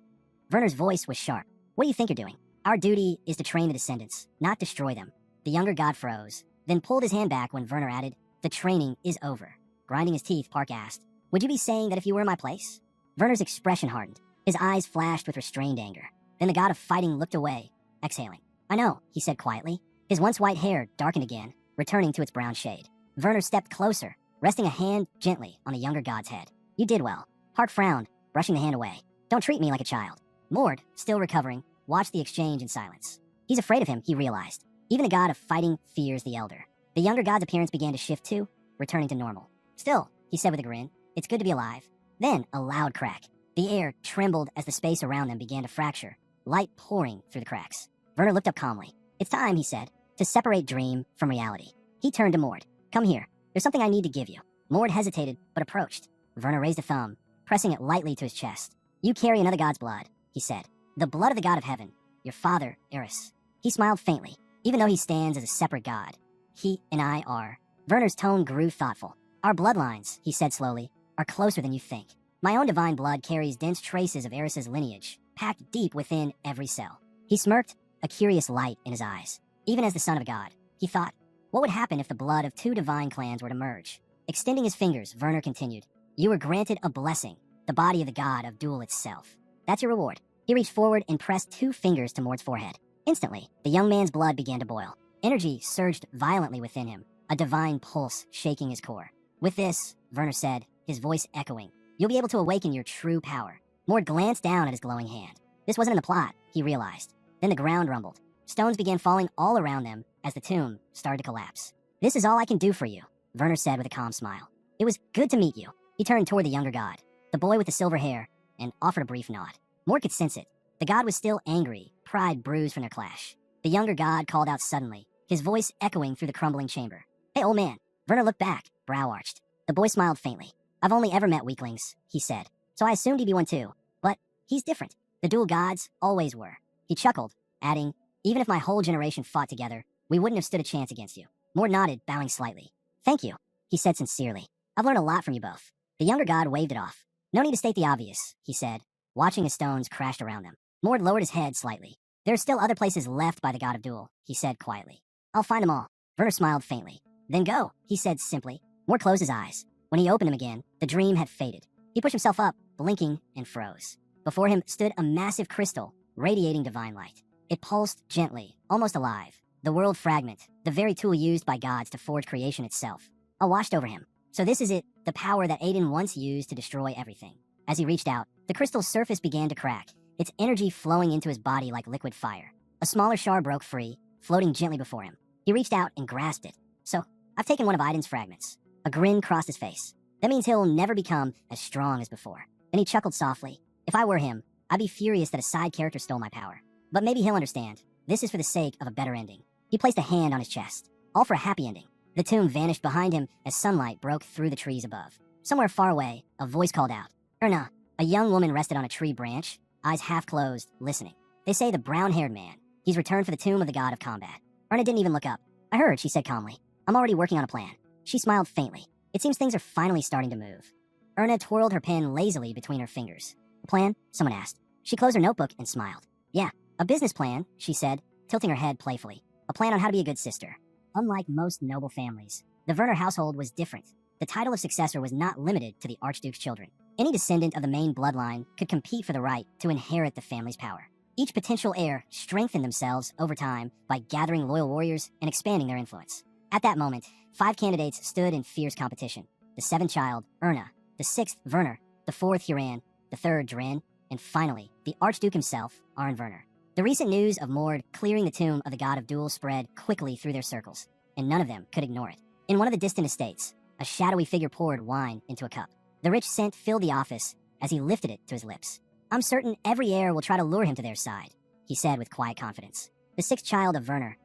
Werner's voice was sharp. "What do you think you're doing? Our duty is to train the descendants, not destroy them." The younger god froze, then pulled his hand back when Werner added, "The training is over." grinding his teeth, Park asked, "Would you be saying that if you were in my place?" Werner's expression hardened. His eyes flashed with restrained anger. Then the god of fighting looked away, exhaling. "I know," he said quietly. His once white hair darkened again, returning to its brown shade. Werner stepped closer, resting a hand gently on the younger god's head. "You did well." Park frowned, brushing the hand away. "Don't treat me like a child." Mord, still recovering, watched the exchange in silence. He's afraid of him, he realized. Even the god of fighting fears the elder. The younger god's appearance began to shift too, returning to normal. "Still," he said with a grin, "it's good to be alive." Then, a loud crack. The air trembled as the space around them began to fracture, light pouring through the cracks. Werner looked up calmly. "It's time," he said, "to separate dream from reality." He turned to Mord. "Come here. There's something I need to give you." Mord hesitated, but approached. Werner raised a thumb, pressing it lightly to his chest. "You carry another god's blood," he said. "The blood of the god of heaven, your father, Eris." He smiled faintly. "Even though he stands as a separate god, he and I are." Werner's tone grew thoughtful. "Our bloodlines," he said slowly, "are closer than you think. My own divine blood carries dense traces of Eris's lineage, packed deep within every cell." He smirked, a curious light in his eyes. Even as the son of a god, he thought, what would happen if the blood of two divine clans were to merge? Extending his fingers, Werner continued, "You were granted a blessing, the body of the god of duel itself. That's your reward." He reached forward and pressed 2 fingers to Mord's forehead. Instantly, the young man's blood began to boil. Energy surged violently within him, a divine pulse shaking his core. "With this," Werner said, his voice echoing, "you'll be able to awaken your true power." Mord glanced down at his glowing hand. This wasn't in the plot, he realized. Then the ground rumbled. Stones began falling all around them as the tomb started to collapse. "This is all I can do for you," Werner said with a calm smile. "It was good to meet you." He turned toward the younger god, the boy with the silver hair, and offered a brief nod. Mord could sense it. The god was still angry, pride bruised from their clash. The younger god called out suddenly, his voice echoing through the crumbling chamber. "Hey, old man." Werner looked back, brow arched. The boy smiled faintly. "I've only ever met weaklings," he said, "so I assumed he'd be one too. But he's different. The dual gods always were." He chuckled, adding, "Even if my whole generation fought together, we wouldn't have stood a chance against you." Mord nodded, bowing slightly. "Thank you," he said sincerely. "I've learned a lot from you both." The younger god waved it off. "No need to state the obvious," he said, watching as stones crashed around them. Mord lowered his head slightly. "There are still other places left by the god of duel," he said quietly. "I'll find them all." Werner smiled faintly. "Then go," he said simply. Mord closed his eyes. When he opened them again, the dream had faded. He pushed himself up, blinking, and froze. Before him stood a massive crystal, radiating divine light. It pulsed gently, almost alive. The world fragment, the very tool used by gods to forge creation itself, washed over him. So this is it, the power that Aiden once used to destroy everything. As he reached out, the crystal's surface began to crack, its energy flowing into his body like liquid fire. A smaller shard broke free, floating gently before him. He reached out and grasped it. "So, I've taken one of Aiden's fragments." A grin crossed his face. "That means he'll never become as strong as before." Then he chuckled softly. "If I were him, I'd be furious that a side character stole my power. But maybe he'll understand. This is for the sake of a better ending." He placed a hand on his chest. All for a happy ending. The tomb vanished behind him as sunlight broke through the trees above. Somewhere far away, a voice called out, "Erna." A young woman rested on a tree branch, eyes half closed, listening. "They say the brown-haired man. He's returned for the tomb of the god of combat." Erna didn't even look up. "I heard," she said calmly. "I'm already working on a plan." She smiled faintly. "It seems things are finally starting to move." Erna twirled her pen lazily between her fingers. "A plan?" someone asked. She closed her notebook and smiled. "Yeah, a business plan," she said, tilting her head playfully. "A plan on how to be a good sister." Unlike most noble families, the Werner household was different. The title of successor was not limited to the Archduke's children. Any descendant of the main bloodline could compete for the right to inherit the family's power. Each potential heir strengthened themselves over time by gathering loyal warriors and expanding their influence. At that moment, 5 candidates stood in fierce competition. The 7th child, Erna, the 6th, Werner, the 4th, Huran, the 3rd, Dren, and finally, the Archduke himself, Arn Werner. The recent news of Mord clearing the tomb of the god of duel spread quickly through their circles, and none of them could ignore it. In one of the distant estates, a shadowy figure poured wine into a cup. The rich scent filled the office as he lifted it to his lips. "I'm certain every heir will try to lure him to their side," he said with quiet confidence. The 6th child of Werner,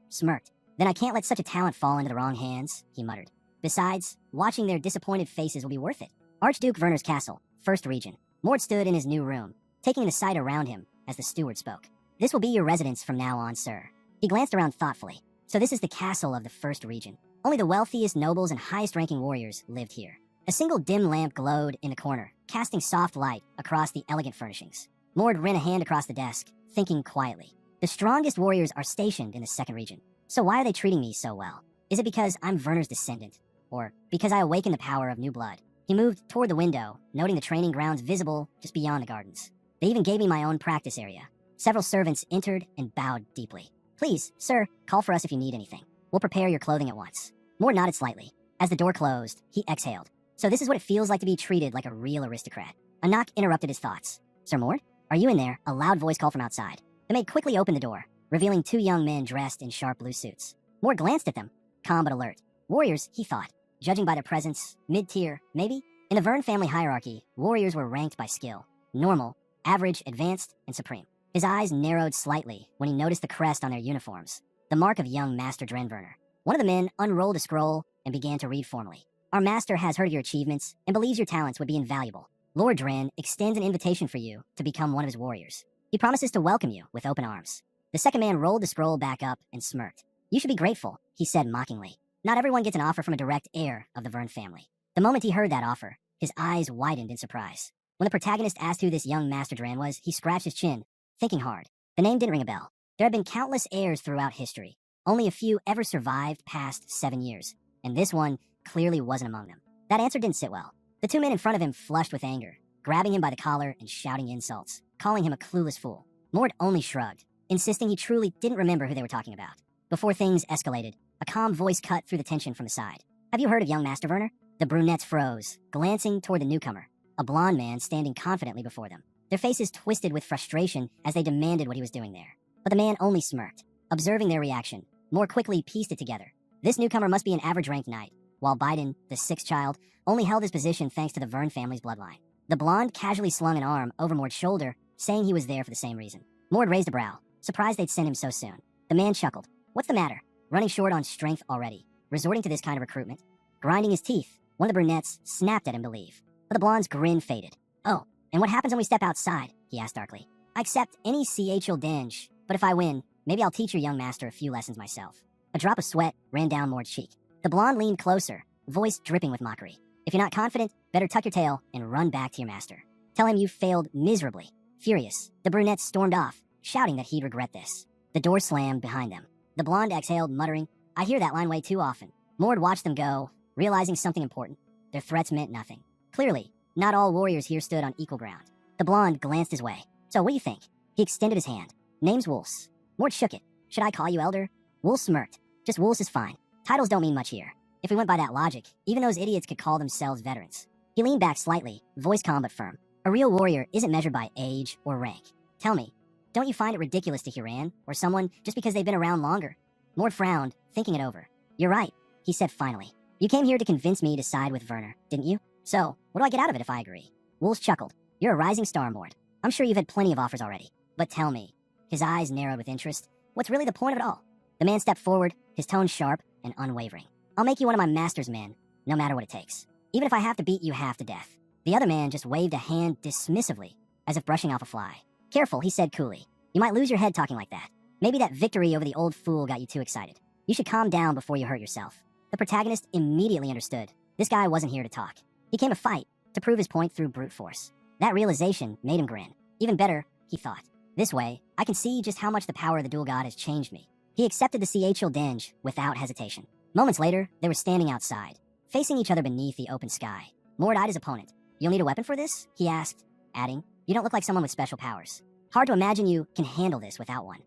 smirked. "Then I can't let such a talent fall into the wrong hands," he muttered. "Besides, watching their disappointed faces will be worth it." Archduke Werner's castle, 1st region. Mord stood in his new room, taking the sight around him as the steward spoke. "This will be your residence from now on, sir." He glanced around thoughtfully. "So this is the castle of the 1st region. Only the wealthiest nobles and highest-ranking warriors lived here." A single dim lamp glowed in the corner, casting soft light across the elegant furnishings. Mord ran a hand across the desk, thinking quietly. "The strongest warriors are stationed in the 2nd region. So why are they treating me so well? Is it because I'm Werner's descendant? or because I awaken the power of new blood. He moved toward the window, noting the training grounds visible just beyond the gardens. They even gave me my own practice area. Several servants entered and bowed deeply. Please, sir, call for us if you need anything. We'll prepare your clothing at once. Mord nodded slightly. As the door closed, he exhaled. So this is what it feels like to be treated like a real aristocrat. A knock interrupted his thoughts. Sir Mord? Are you in there? A loud voice called from outside. The maid quickly opened the door, revealing two young men dressed in sharp blue suits. Mord glanced at them, calm but alert. Warriors, he thought. Judging by their presence, mid-tier, maybe? In the Verne family hierarchy, warriors were ranked by skill. Normal, average, advanced, and supreme. His eyes narrowed slightly when he noticed the crest on their uniforms, the mark of young Master Drenverner. One of the men unrolled a scroll and began to read formally. Our master has heard of your achievements and believes your talents would be invaluable. Lord Dren extends an invitation for you to become one of his warriors. He promises to welcome you with open arms. The second man rolled the scroll back up and smirked. You should be grateful, he said mockingly. Not everyone gets an offer from a direct heir of the Verne family. The moment he heard that offer, his eyes widened in surprise. When the protagonist asked who this young Master Dren was, he scratched his chin, thinking hard. The name didn't ring a bell. There have been countless heirs throughout history. Only a few ever survived past 7 years, and this one clearly wasn't among them. That answer didn't sit well. The two men in front of him flushed with anger, grabbing him by the collar and shouting insults, calling him a clueless fool. Mord only shrugged, insisting he truly didn't remember who they were talking about. Before things escalated, a calm voice cut through the tension from the side. Have you heard of young Master Werner? The brunettes froze, glancing toward the newcomer, a blond man standing confidently before them. Their faces twisted with frustration as they demanded what he was doing there. But the man only smirked. Observing their reaction, more quickly pieced it together. This newcomer must be an average-ranked knight, while Biden, the sixth child, only held his position thanks to the Verne family's bloodline. The blonde casually slung an arm over Mord's shoulder, saying he was there for the same reason. Mord raised a brow, surprised they'd send him so soon. The man chuckled. What's the matter? Running short on strength already? Resorting to this kind of recruitment? Grinding his teeth, one of the brunettes snapped at him to leave. But the blonde's grin faded. Oh, and what happens when we step outside? He asked darkly. I accept any CHL denge, but if I win, maybe I'll teach your young master a few lessons myself. A drop of sweat ran down Mord's cheek. The blonde leaned closer, voice dripping with mockery. If you're not confident, better tuck your tail and run back to your master. Tell him you failed miserably. Furious, the brunette stormed off, shouting that he'd regret this. The door slammed behind them. The blonde exhaled, muttering, I hear that line way too often. Mord watched them go, realizing something important. Their threats meant nothing. Clearly, not all warriors here stood on equal ground. The blonde glanced his way. So what do you think? He extended his hand. Name's Wulce. Mord shook it. Should I call you elder? Wulce smirked. Just Wulce is fine. Titles don't mean much here. If we went by that logic, even those idiots could call themselves veterans. He leaned back slightly, voice calm but firm. A real warrior isn't measured by age or rank. Tell me, don't you find it ridiculous to Huran or someone just because they've been around longer? Mord frowned, thinking it over. You're right, he said finally. You came here to convince me to side with Werner, didn't you? So, what do I get out of it if I agree? Wulce chuckled. You're a rising star, Mord. I'm sure you've had plenty of offers already. But tell me. His eyes narrowed with interest. What's really the point of it all? The man stepped forward, his tone sharp and unwavering. I'll make you one of my master's men, no matter what it takes. Even if I have to beat you half to death. The other man just waved a hand dismissively, as if brushing off a fly. Careful, he said coolly. You might lose your head talking like that. Maybe that victory over the old fool got you too excited. You should calm down before you hurt yourself. The protagonist immediately understood. This guy wasn't here to talk. He came to fight, to prove his point through brute force. That realization made him grin. Even better, he thought. This way, I can see just how much the power of the dual god has changed me. He accepted the CHL denge without hesitation. Moments later, they were standing outside, facing each other beneath the open sky. Mord eyed his opponent. You'll need a weapon for this? He asked, adding, you don't look like someone with special powers. Hard to imagine you can handle this without one.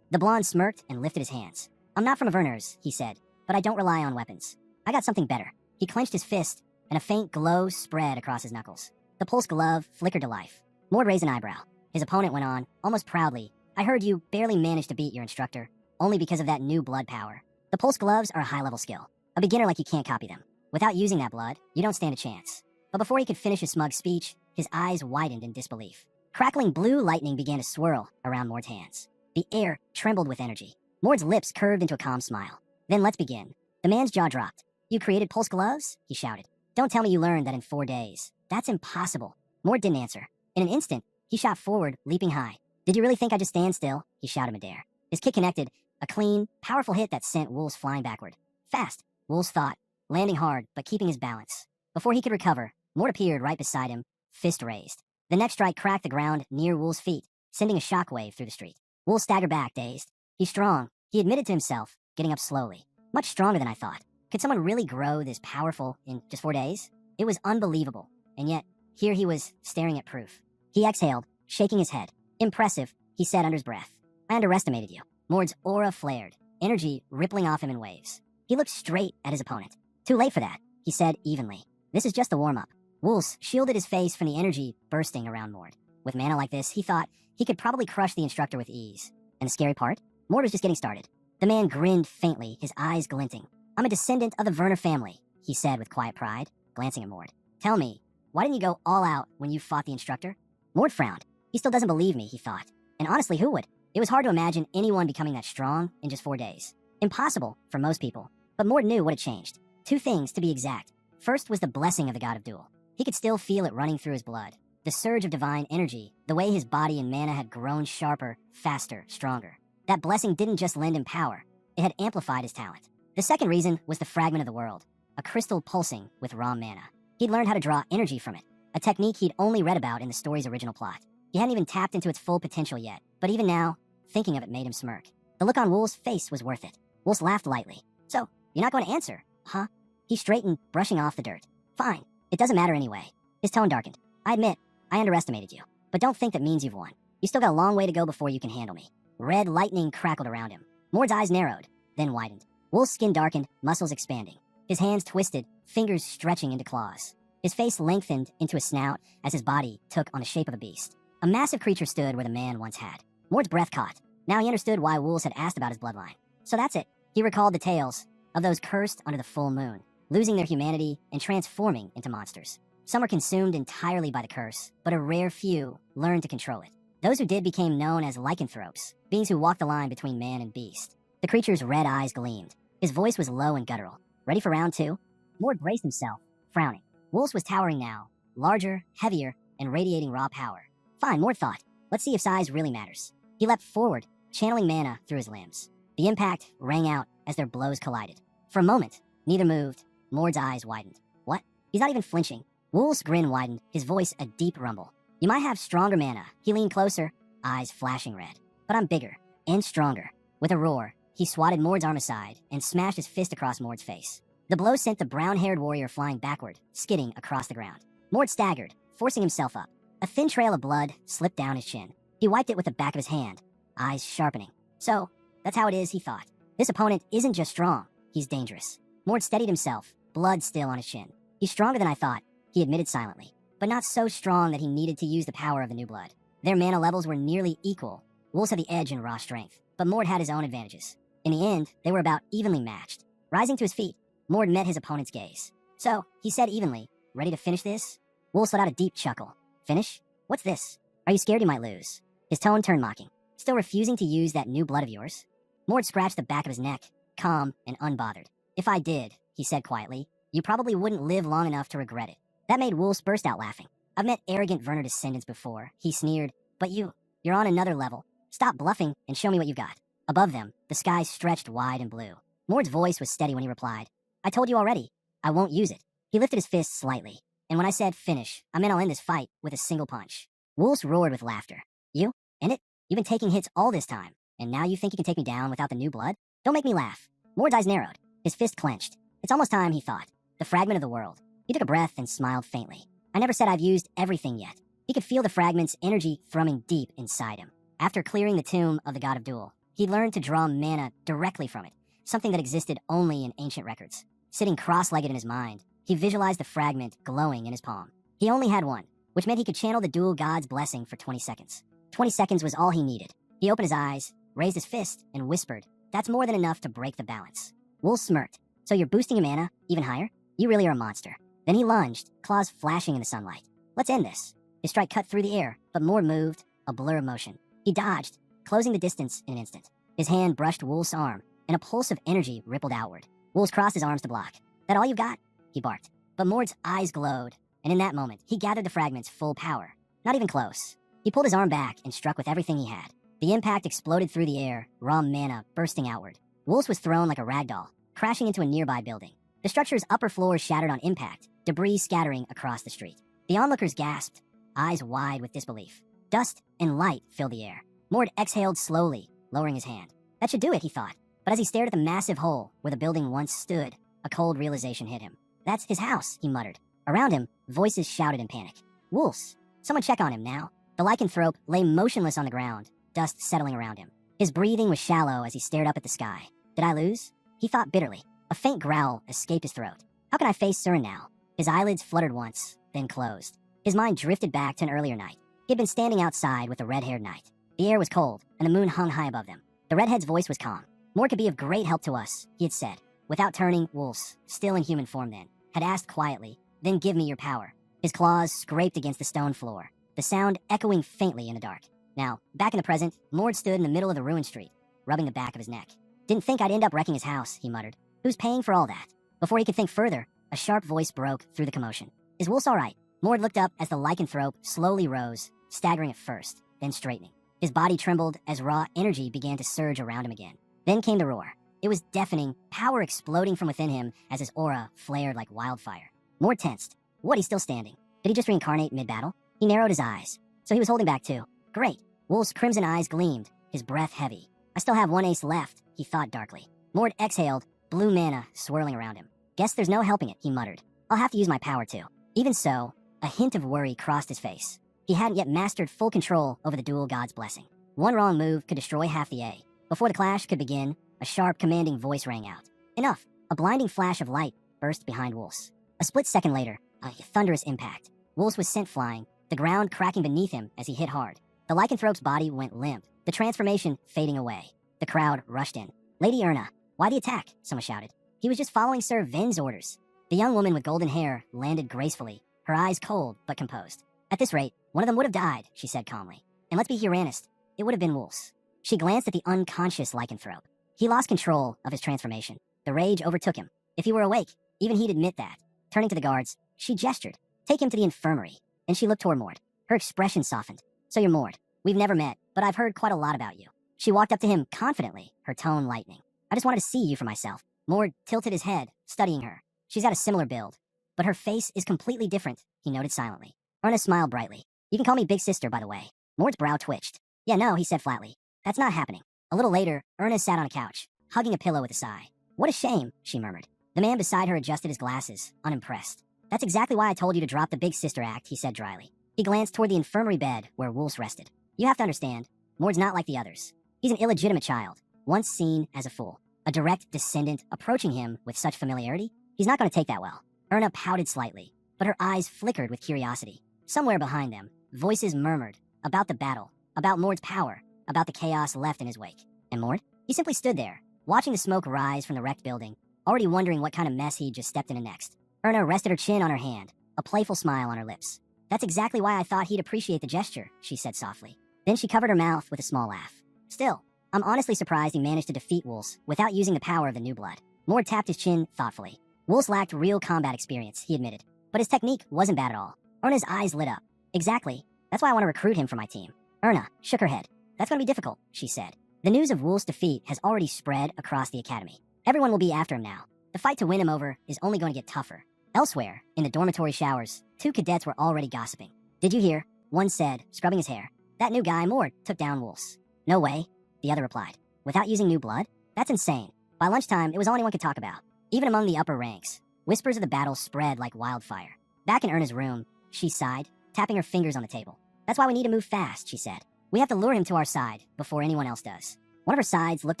The blonde smirked and lifted his hands. I'm not from a Werner's, he said, but I don't rely on weapons. I got something better. He clenched his fist, and a faint glow spread across his knuckles. The pulse glove flickered to life. Mord raised an eyebrow. His opponent went on, almost proudly. I heard you barely managed to beat your instructor, only because of that new blood power. The pulse gloves are a high-level skill. A beginner like you can't copy them. Without using that blood, you don't stand a chance. But before he could finish his smug speech, his eyes widened in disbelief. Crackling blue lightning began to swirl around Mord's hands. The air trembled with energy. Mord's lips curved into a calm smile. Then let's begin. The man's jaw dropped. You created pulse gloves? He shouted. Don't tell me you learned that in 4 days. That's impossible. Mord didn't answer. In an instant, he shot forward, leaping high. Did you really think I'd just stand still? He shouted midair. His kick connected, a clean, powerful hit that sent Wulce flying backward. Fast, Wulce thought, landing hard but keeping his balance. Before he could recover, Mord appeared right beside him, fist raised. The next strike cracked the ground near Wulce's feet, sending a shockwave through the street. Wulce staggered back, dazed. He's strong, he admitted to himself, getting up slowly. Much stronger than I thought. Could someone really grow this powerful in just 4 days? It was unbelievable, and yet, here he was staring at proof. He exhaled, shaking his head. Impressive, he said under his breath. I underestimated you. Mord's aura flared, energy rippling off him in waves. He looked straight at his opponent. Too late for that, he said evenly. This is just the warm-up. Wools shielded his face from the energy bursting around Mord. With mana like this, he thought he could probably crush the instructor with ease. And the scary part? Mord was just getting started. The man grinned faintly, his eyes glinting. I'm a descendant of the Werner family, he said with quiet pride, glancing at Mord. Tell me, why didn't you go all out when you fought the instructor? Mord frowned. He still doesn't believe me, he thought. And honestly, who would? It was hard to imagine anyone becoming that strong in just 4 days. Impossible for most people. But Mord knew what had changed. 2 things, to be exact. First was the blessing of the god of duel. He could still feel it running through his blood. The surge of divine energy, the way his body and mana had grown sharper, faster, stronger. That blessing didn't just lend him power. It had amplified his talent. The second reason was the fragment of the world, a crystal pulsing with raw mana. He'd learned how to draw energy from it, a technique he'd only read about in the story's original plot. He hadn't even tapped into its full potential yet, but even now, thinking of it made him smirk. The look on Wool's face was worth it. Wool laughed lightly. So, you're not going to answer, huh? He straightened, brushing off the dirt. Fine, it doesn't matter anyway. His tone darkened. I admit, I underestimated you, but don't think that means you've won. You still got a long way to go before you can handle me. Red lightning crackled around him. Mord's eyes narrowed, then widened. Wool's skin darkened, muscles expanding. His hands twisted, fingers stretching into claws. His face lengthened into a snout as his body took on the shape of a beast. A massive creature stood where the man once had. Mord's breath caught. Now he understood why Wools had asked about his bloodline. So that's it. He recalled the tales of those cursed under the full moon, losing their humanity and transforming into monsters. Some were consumed entirely by the curse, but a rare few learned to control it. Those who did became known as lycanthropes, beings who walked the line between man and beast. The creature's red eyes gleamed. His voice was low and guttural. Ready for round 2? Mord braced himself, frowning. Wolf was towering now, larger, heavier, and radiating raw power. Fine, Mord thought. Let's see if size really matters. He leapt forward, channeling mana through his limbs. The impact rang out as their blows collided. For a moment, neither moved. Mord's eyes widened. What? He's not even flinching. Wool's grin widened, his voice a deep rumble. You might have stronger mana. He leaned closer, eyes flashing red. But I'm bigger, and stronger. With a roar, he swatted Mord's arm aside and smashed his fist across Mord's face. The blow sent the brown-haired warrior flying backward, skidding across the ground. Mord staggered, forcing himself up. A thin trail of blood slipped down his chin. He wiped it with the back of his hand, eyes sharpening. So, that's how it is, he thought. This opponent isn't just strong, he's dangerous. Mord steadied himself, blood still on his chin. He's stronger than I thought, he admitted silently, but not so strong that he needed to use the power of the new blood. Their mana levels were nearly equal. Wolves had the edge in raw strength, but Mord had his own advantages. In the end, they were about evenly matched. Rising to his feet, Mord met his opponent's gaze. So, he said evenly, ready to finish this? Wolves let out a deep chuckle. Finish? What's this? Are you scared you might lose? His tone turned mocking. Still refusing to use that new blood of yours? Mord scratched the back of his neck, calm and unbothered. If I did, he said quietly, you probably wouldn't live long enough to regret it. That made Wolf burst out laughing. I've met arrogant Werner descendants before, he sneered, but you're on another level. Stop bluffing and show me what you've got. Above them, the sky stretched wide and blue. Mord's voice was steady when he replied, I told you already, I won't use it. He lifted his fist slightly, and when I said finish, I meant I'll end this fight with a single punch. Wolf roared with laughter. You? End it? You've been taking hits all this time, and now you think you can take me down without the new blood? Don't make me laugh. Mord's eyes narrowed. His fist clenched. It's almost time, he thought. The fragment of the world. He took a breath and smiled faintly. I never said I've used everything yet. He could feel the fragment's energy thrumming deep inside him. After clearing the tomb of the god of duel, he learned to draw mana directly from it, something that existed only in ancient records. Sitting cross-legged in his mind, he visualized the fragment glowing in his palm. He only had one, which meant he could channel the dual god's blessing for 20 seconds. 20 seconds was all he needed. He opened his eyes, raised his fist, and whispered, that's more than enough to break the balance. Wolf smirked. So you're boosting your mana even higher? You really are a monster. Then he lunged, claws flashing in the sunlight. Let's end this. His strike cut through the air, but Mord moved, a blur of motion. He dodged, closing the distance in an instant. His hand brushed Wolf's arm, and a pulse of energy rippled outward. Wolf crossed his arms to block. That all you got? He barked. But Mord's eyes glowed, and in that moment, he gathered the fragment's full power. Not even close. He pulled his arm back and struck with everything he had. The impact exploded through the air, raw mana bursting outward. Wolf was thrown like a ragdoll, crashing into a nearby building. The structure's upper floor shattered on impact, debris scattering across the street. The onlookers gasped, eyes wide with disbelief. Dust and light filled the air. Mord exhaled slowly, lowering his hand. That should do it, he thought. But as he stared at the massive hole where the building once stood, a cold realization hit him. That's his house, he muttered. Around him, voices shouted in panic. Wolves! Someone check on him now. The lycanthrope lay motionless on the ground, dust settling around him. His breathing was shallow as he stared up at the sky. Did I lose? He thought bitterly. A faint growl escaped his throat. How can I face Surin now? His eyelids fluttered once, then closed. His mind drifted back to an earlier night. He had been standing outside with the red-haired knight. The air was cold, and the moon hung high above them. The redhead's voice was calm. More could be of great help to us, he had said. Without turning, Wolves, still in human form then, had asked quietly, then give me your power. His claws scraped against the stone floor, the sound echoing faintly in the dark. Now, back in the present, Mord stood in the middle of the ruined street, rubbing the back of his neck. Didn't think I'd end up wrecking his house, he muttered. Who's paying for all that? Before he could think further, a sharp voice broke through the commotion. Is Wolves all right? Mord looked up as the lycanthrope slowly rose, staggering at first, then straightening. His body trembled as raw energy began to surge around him again. Then came the roar. It was deafening, power exploding from within him as his aura flared like wildfire. Mord tensed. What, he's still standing? Did he just reincarnate mid-battle? He narrowed his eyes. So he was holding back too. Great. Wolf's crimson eyes gleamed, his breath heavy. I still have one ace left, he thought darkly. Mord exhaled, blue mana swirling around him. Guess there's no helping it, he muttered. I'll have to use my power too. Even so, a hint of worry crossed his face. He hadn't yet mastered full control over the dual god's blessing. One wrong move could destroy half the A. Before the clash could begin, a sharp, commanding voice rang out. Enough! A blinding flash of light burst behind Wolves. A split second later, a thunderous impact. Wolves was sent flying, the ground cracking beneath him as he hit hard. The lycanthrope's body went limp, the transformation fading away. The crowd rushed in. Lady Erna, why the attack? Someone shouted. He was just following Sir Ven's orders. The young woman with golden hair landed gracefully, her eyes cold but composed. At this rate, one of them would have died, she said calmly. And let's be here honest, it would have been Wolves. She glanced at the unconscious lycanthrope. He lost control of his transformation. The rage overtook him. If he were awake, even he'd admit that. Turning to the guards, she gestured. Take him to the infirmary. And she looked toward Mord. Her expression softened. So you're Mord. We've never met, but I've heard quite a lot about you. She walked up to him confidently, her tone lightening. I just wanted to see you for myself. Mord tilted his head, studying her. She's got a similar build, but her face is completely different, he noted silently. Erna smiled brightly. You can call me Big Sister, by the way. Mord's brow twitched. Yeah, no, he said flatly. That's not happening. A little later, Erna sat on a couch, hugging a pillow with a sigh. What a shame, she murmured. The man beside her adjusted his glasses, unimpressed. That's exactly why I told you to drop the Big Sister act, he said dryly. He glanced toward the infirmary bed where Wolves rested. You have to understand, Mord's not like the others. He's an illegitimate child, once seen as a fool. A direct descendant approaching him with such familiarity? He's not going to take that well. Erna pouted slightly, but her eyes flickered with curiosity. Somewhere behind them, voices murmured about the battle, about Mord's power, about the chaos left in his wake. And Mord? He simply stood there, watching the smoke rise from the wrecked building, already wondering what kind of mess he'd just stepped into next. Erna rested her chin on her hand, a playful smile on her lips. That's exactly why I thought he'd appreciate the gesture, she said softly. Then she covered her mouth with a small laugh. Still, I'm honestly surprised he managed to defeat Wolves without using the power of the new blood. Mord tapped his chin thoughtfully. Wolves lacked real combat experience, he admitted, but his technique wasn't bad at all. Erna's eyes lit up. Exactly. That's why I want to recruit him for my team. Erna shook her head. That's going to be difficult, she said. The news of Wolves' defeat has already spread across the academy. Everyone will be after him now. The fight to win him over is only going to get tougher. Elsewhere, in the dormitory showers, two cadets were already gossiping. Did you hear? One said, scrubbing his hair. That new guy, Mord, took down Wolves. No way, the other replied. Without using new blood? That's insane. By lunchtime, it was all anyone could talk about. Even among the upper ranks, whispers of the battle spread like wildfire. Back in Erna's room, she sighed, tapping her fingers on the table. That's why we need to move fast, she said. We have to lure him to our side before anyone else does. One of her sides looked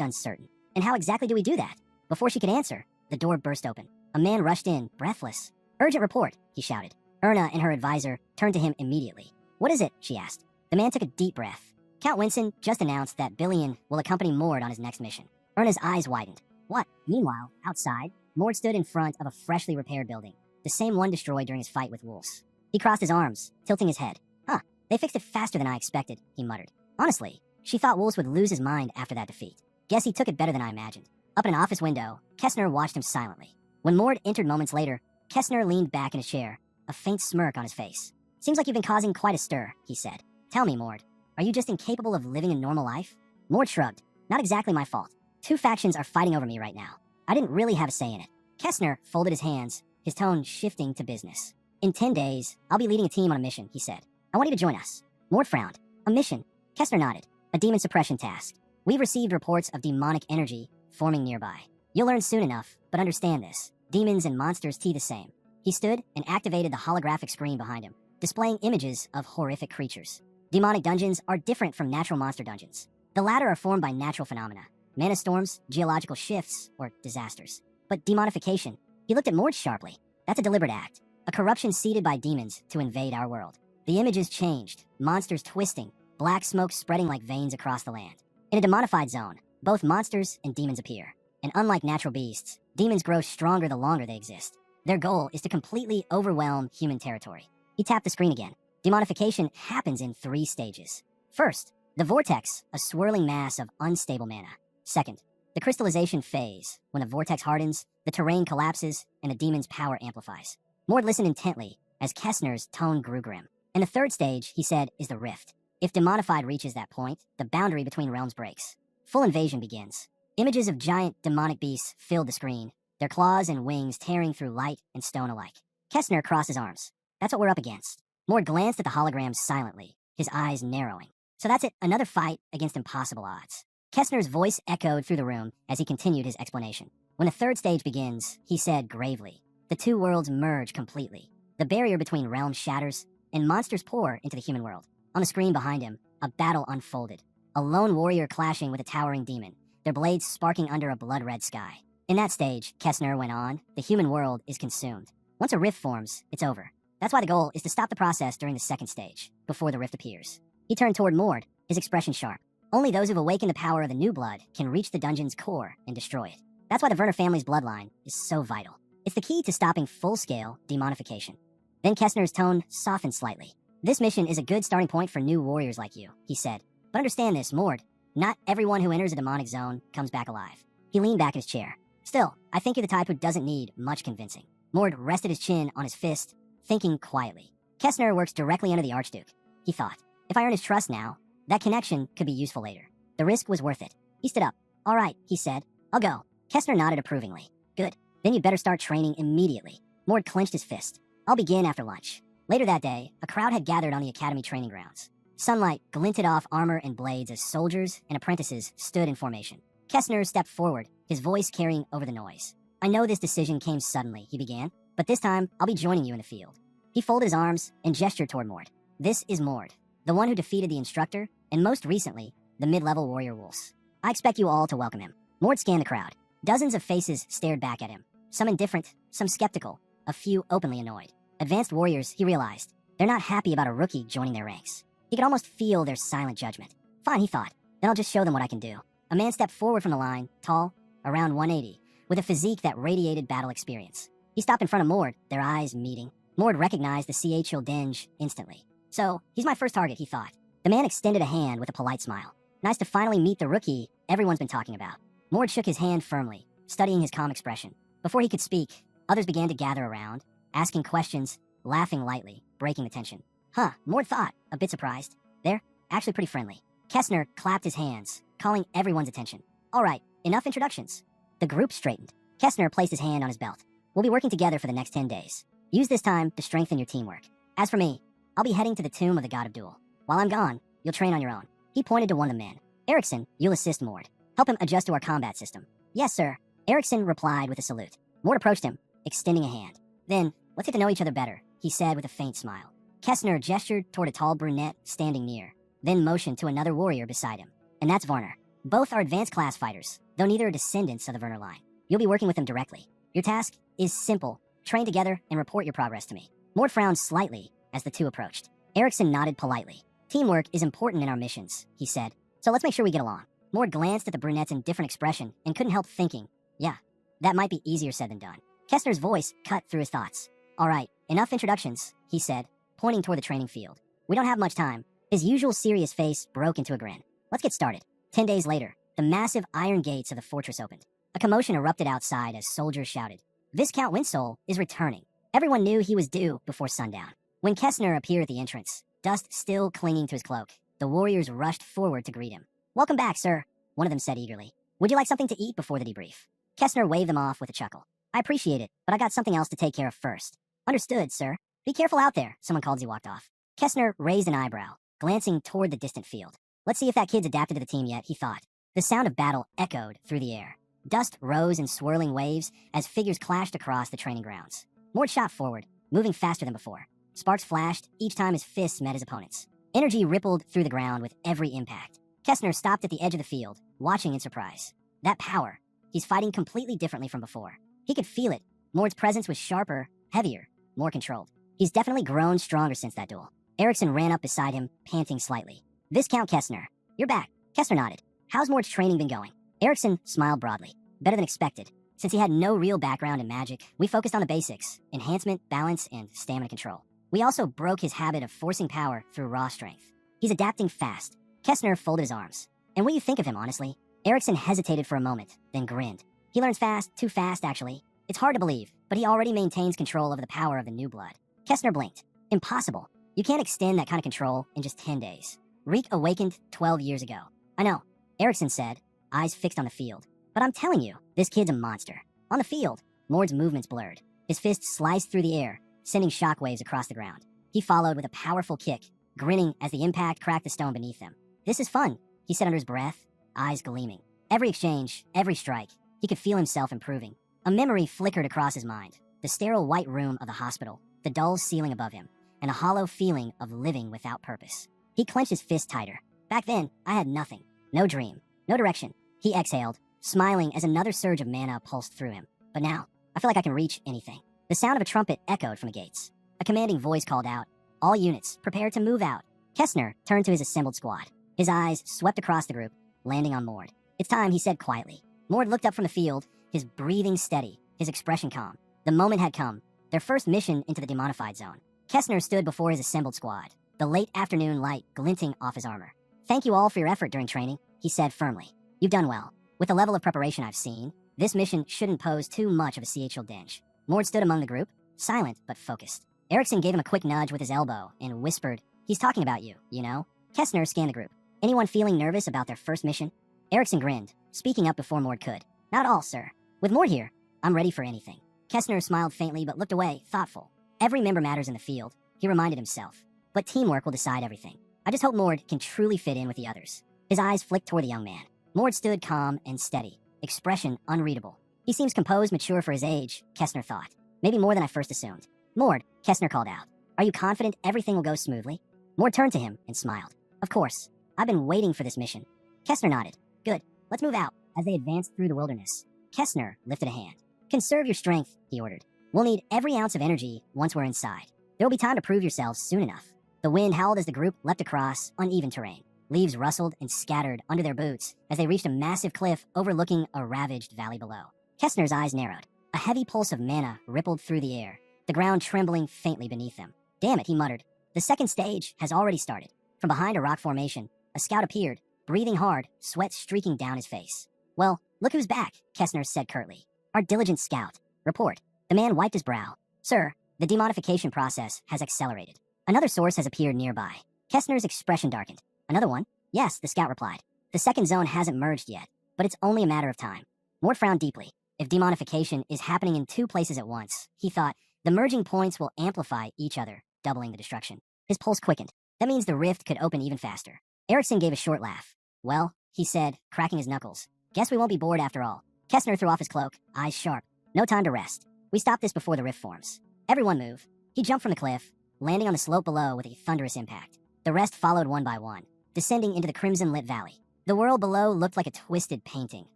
uncertain. And how exactly do we do that? Before she could answer, the door burst open. A man rushed in, breathless. Urgent report, he shouted. Erna and her advisor turned to him immediately. What is it? She asked. The man took a deep breath. Count Winston just announced that Billion will accompany Mord on his next mission. Erna's eyes widened. What? Meanwhile, outside, Mord stood in front of a freshly repaired building, the same one destroyed during his fight with Wolves. He crossed his arms, tilting his head. Huh, they fixed it faster than I expected, he muttered. Honestly, she thought Wolves would lose his mind after that defeat. Guess he took it better than I imagined. Up in an office window, Kessner watched him silently. When Mord entered moments later, Kessner leaned back in his chair, a faint smirk on his face. Seems like you've been causing quite a stir, he said. Tell me, Mord, are you just incapable of living a normal life? Mord shrugged. Not exactly my fault. Two factions are fighting over me right now. I didn't really have a say in it. Kessner folded his hands, his tone shifting to business. In 10 days, I'll be leading a team on a mission, he said. I want you to join us. Mord frowned. A mission? Kessner nodded. A demon suppression task. We've received reports of demonic energy forming nearby. You'll learn soon enough, but understand this. Demons and monsters the same. He stood and activated the holographic screen behind him, displaying images of horrific creatures. Demonic dungeons are different from natural monster dungeons. The latter are formed by natural phenomena, mana storms, geological shifts, or disasters. But demonification, he looked at Mord sharply. That's a deliberate act, a corruption seeded by demons to invade our world. The images changed, monsters twisting, black smoke spreading like veins across the land. In a demonified zone, both monsters and demons appear. And unlike natural beasts, demons grow stronger the longer they exist. Their goal is to completely overwhelm human territory. He tapped the screen again. Demonification happens in 3 stages. First, the vortex, a swirling mass of unstable mana. Second, the crystallization phase. When the vortex hardens, the terrain collapses, and the demon's power amplifies. Mord listened intently as Kessner's tone grew grim. And the third stage, he said, is the rift. If demonified reaches that point, the boundary between realms breaks. Full invasion begins. Images of giant demonic beasts filled the screen, their claws and wings tearing through light and stone alike. Kessner crossed his arms. That's what we're up against. Mord glanced at the holograms silently, his eyes narrowing. So that's it, another fight against impossible odds. Kessner's voice echoed through the room as he continued his explanation. When the third stage begins, he said gravely, the 2 worlds merge completely. The barrier between realms shatters, and monsters pour into the human world. On the screen behind him, a battle unfolded. A lone warrior clashing with a towering demon, their blades sparking under a blood-red sky. In that stage, Kessner went on, the human world is consumed. Once a rift forms, it's over. That's why the goal is to stop the process during the second stage, before the rift appears. He turned toward Mord, his expression sharp. Only those who've awakened the power of the new blood can reach the dungeon's core and destroy it. That's why the Werner family's bloodline is so vital. It's the key to stopping full-scale demonification. Then Kessner's tone softened slightly. This mission is a good starting point for new warriors like you, he said. But understand this, Mord. Not everyone who enters a demonic zone comes back alive. He leaned back in his chair. Still, I think you're the type who doesn't need much convincing. Mord rested his chin on his fist, thinking quietly. Kessner works directly under the Archduke. He thought, if I earn his trust now, that connection could be useful later. The risk was worth it. He stood up. All right, he said. I'll go. Kessner nodded approvingly. Good. Then you'd better start training immediately. Mord clenched his fist. I'll begin after lunch. Later that day, a crowd had gathered on the academy training grounds. Sunlight glinted off armor and blades as soldiers and apprentices stood in formation. Kessner stepped forward, his voice carrying over the noise. I know this decision came suddenly, he began, but this time I'll be joining you in the field. He folded his arms and gestured toward Mord. This is Mord, the one who defeated the instructor, and most recently, the mid-level warrior wolves. I expect you all to welcome him. Mord scanned the crowd. Dozens of faces stared back at him, some indifferent, some skeptical, a few openly annoyed. Advanced warriors, he realized, they're not happy about a rookie joining their ranks. He could almost feel their silent judgment. Fine, he thought, then I'll just show them what I can do. A man stepped forward from the line, tall, around 180, with a physique that radiated battle experience. He stopped in front of Mord, their eyes meeting. Mord recognized the CHL Dinge instantly. So, he's my first target, he thought. The man extended a hand with a polite smile. Nice to finally meet the rookie everyone's been talking about. Mord shook his hand firmly, studying his calm expression. Before he could speak, others began to gather around, asking questions, laughing lightly, breaking the tension. Huh, Mord thought, a bit surprised. They're actually pretty friendly. Kessner clapped his hands, calling everyone's attention. All right, enough introductions. The group straightened. Kessner placed his hand on his belt. We'll be working together for the next 10 days. Use this time to strengthen your teamwork. As for me, I'll be heading to the tomb of the god of duel. While I'm gone, you'll train on your own. He pointed to one of the men. Erickson, you'll assist Mord. Help him adjust to our combat system. Yes, sir. Erickson replied with a salute. Mord approached him, extending a hand. Then, let's get to know each other better, he said with a faint smile. Kessner gestured toward a tall brunette standing near, then motioned to another warrior beside him. And that's Werner. Both are advanced class fighters, though neither are descendants of the Werner line. You'll be working with them directly. Your task is simple. Train together and report your progress to me. Mord frowned slightly as the two approached. Erickson nodded politely. Teamwork is important in our missions, he said. So let's make sure we get along. Mord glanced at the brunette's indifferent expression and couldn't help thinking, yeah, that might be easier said than done. Kessner's voice cut through his thoughts. All right, enough introductions, he said, pointing toward the training field. We don't have much time. His usual serious face broke into a grin. Let's get started. 10 days later, the massive iron gates of the fortress opened. A commotion erupted outside as soldiers shouted, Viscount Windsole is returning. Everyone knew he was due before sundown. When Kessner appeared at the entrance, dust still clinging to his cloak, the warriors rushed forward to greet him. Welcome back, sir, one of them said eagerly. Would you like something to eat before the debrief? Kessner waved them off with a chuckle. I appreciate it, but I got something else to take care of first. Understood, sir. Be careful out there, someone called as he walked off. Kessner raised an eyebrow, glancing toward the distant field. Let's see if that kid's adapted to the team yet, he thought. The sound of battle echoed through the air. Dust rose in swirling waves as figures clashed across the training grounds. Mord shot forward, moving faster than before. Sparks flashed each time his fists met his opponent's. Energy rippled through the ground with every impact. Kestner stopped at the edge of the field, watching in surprise. That power. He's fighting completely differently from before. He could feel it. Mord's presence was sharper, heavier, more controlled. He's definitely grown stronger since that duel. Erickson ran up beside him, panting slightly. Viscount Kestner, you're back. Kestner nodded. How's Mord's training been going? Erickson smiled broadly. Better than expected. Since he had no real background in magic, we focused on the basics: enhancement, balance, and stamina control. We also broke his habit of forcing power through raw strength. He's adapting fast. Kestner folded his arms. And what do you think of him, honestly? Erickson hesitated for a moment, then grinned. He learns fast, too fast, actually. It's hard to believe, but he already maintains control over the power of the new blood. Kestner blinked. Impossible. You can't extend that kind of control in just 10 days. Reek awakened 12 years ago. I know, Erickson said, eyes fixed on the field. But I'm telling you, this kid's a monster. On the field, Mord's movements blurred. His fists sliced through the air, sending shockwaves across the ground. He followed with a powerful kick, grinning as the impact cracked the stone beneath him. This is fun, he said under his breath, eyes gleaming. Every exchange, every strike, he could feel himself improving. A memory flickered across his mind. The sterile white room of the hospital, the dull ceiling above him, and a hollow feeling of living without purpose. He clenched his fist tighter. Back then, I had nothing. No dream. No direction. He exhaled, smiling as another surge of mana pulsed through him. But now, I feel like I can reach anything. The sound of a trumpet echoed from the gates. A commanding voice called out, "All units, prepare to move out." Kestner turned to his assembled squad. His eyes swept across the group, landing on Mord. "It's time," he said quietly. Mord looked up from the field, his breathing steady, his expression calm. The moment had come, their first mission into the demonified zone. Kestner stood before his assembled squad, the late afternoon light glinting off his armor. "Thank you all for your effort during training," he said firmly. "You've done well. With the level of preparation I've seen, this mission shouldn't pose too much of a CHL dinge." Mord stood among the group, silent but focused. Erickson gave him a quick nudge with his elbow and whispered, "He's talking about you, you know?" Kestner scanned the group. Anyone feeling nervous about their first mission? Erickson grinned, speaking up before Mord could. "Not all, sir. With Mord here, I'm ready for anything." Kestner smiled faintly but looked away, thoughtful. Every member matters in the field, he reminded himself. But teamwork will decide everything. I just hope Mord can truly fit in with the others. His eyes flicked toward the young man. Mord stood calm and steady, expression unreadable. He seems composed, mature for his age, Kestner thought. Maybe more than I first assumed. "Mord," Kestner called out. "Are you confident everything will go smoothly?" Mord turned to him and smiled. "Of course. I've been waiting for this mission." Kestner nodded. "Good. Let's move out." As they advanced through the wilderness, Kestner lifted a hand. "Conserve your strength," he ordered. "We'll need every ounce of energy once we're inside. There will be time to prove yourselves soon enough." The wind howled as the group leapt across uneven terrain. Leaves rustled and scattered under their boots as they reached a massive cliff overlooking a ravaged valley below. Kestner's eyes narrowed. A heavy pulse of mana rippled through the air, the ground trembling faintly beneath them. "Damn it," he muttered. "The second stage has already started." From behind a rock formation, a scout appeared, breathing hard, sweat streaking down his face. "Well, look who's back," Kestner said curtly. "Our diligent scout. Report." The man wiped his brow. "Sir, the demonification process has accelerated. Another source has appeared nearby." Kestner's expression darkened. "Another one?" "Yes," the scout replied. "The second zone hasn't merged yet, but it's only a matter of time." Mort frowned deeply. If demonification is happening in two places at once, he thought, the merging points will amplify each other, doubling the destruction. His pulse quickened. That means the rift could open even faster. Erickson gave a short laugh. "Well," he said, cracking his knuckles, "guess we won't be bored after all." Kestner threw off his cloak, eyes sharp. "No time to rest. We stop this before the rift forms. Everyone move." He jumped from the cliff, landing on the slope below with a thunderous impact. The rest followed one by one, descending into the crimson-lit valley. The world below looked like a twisted painting,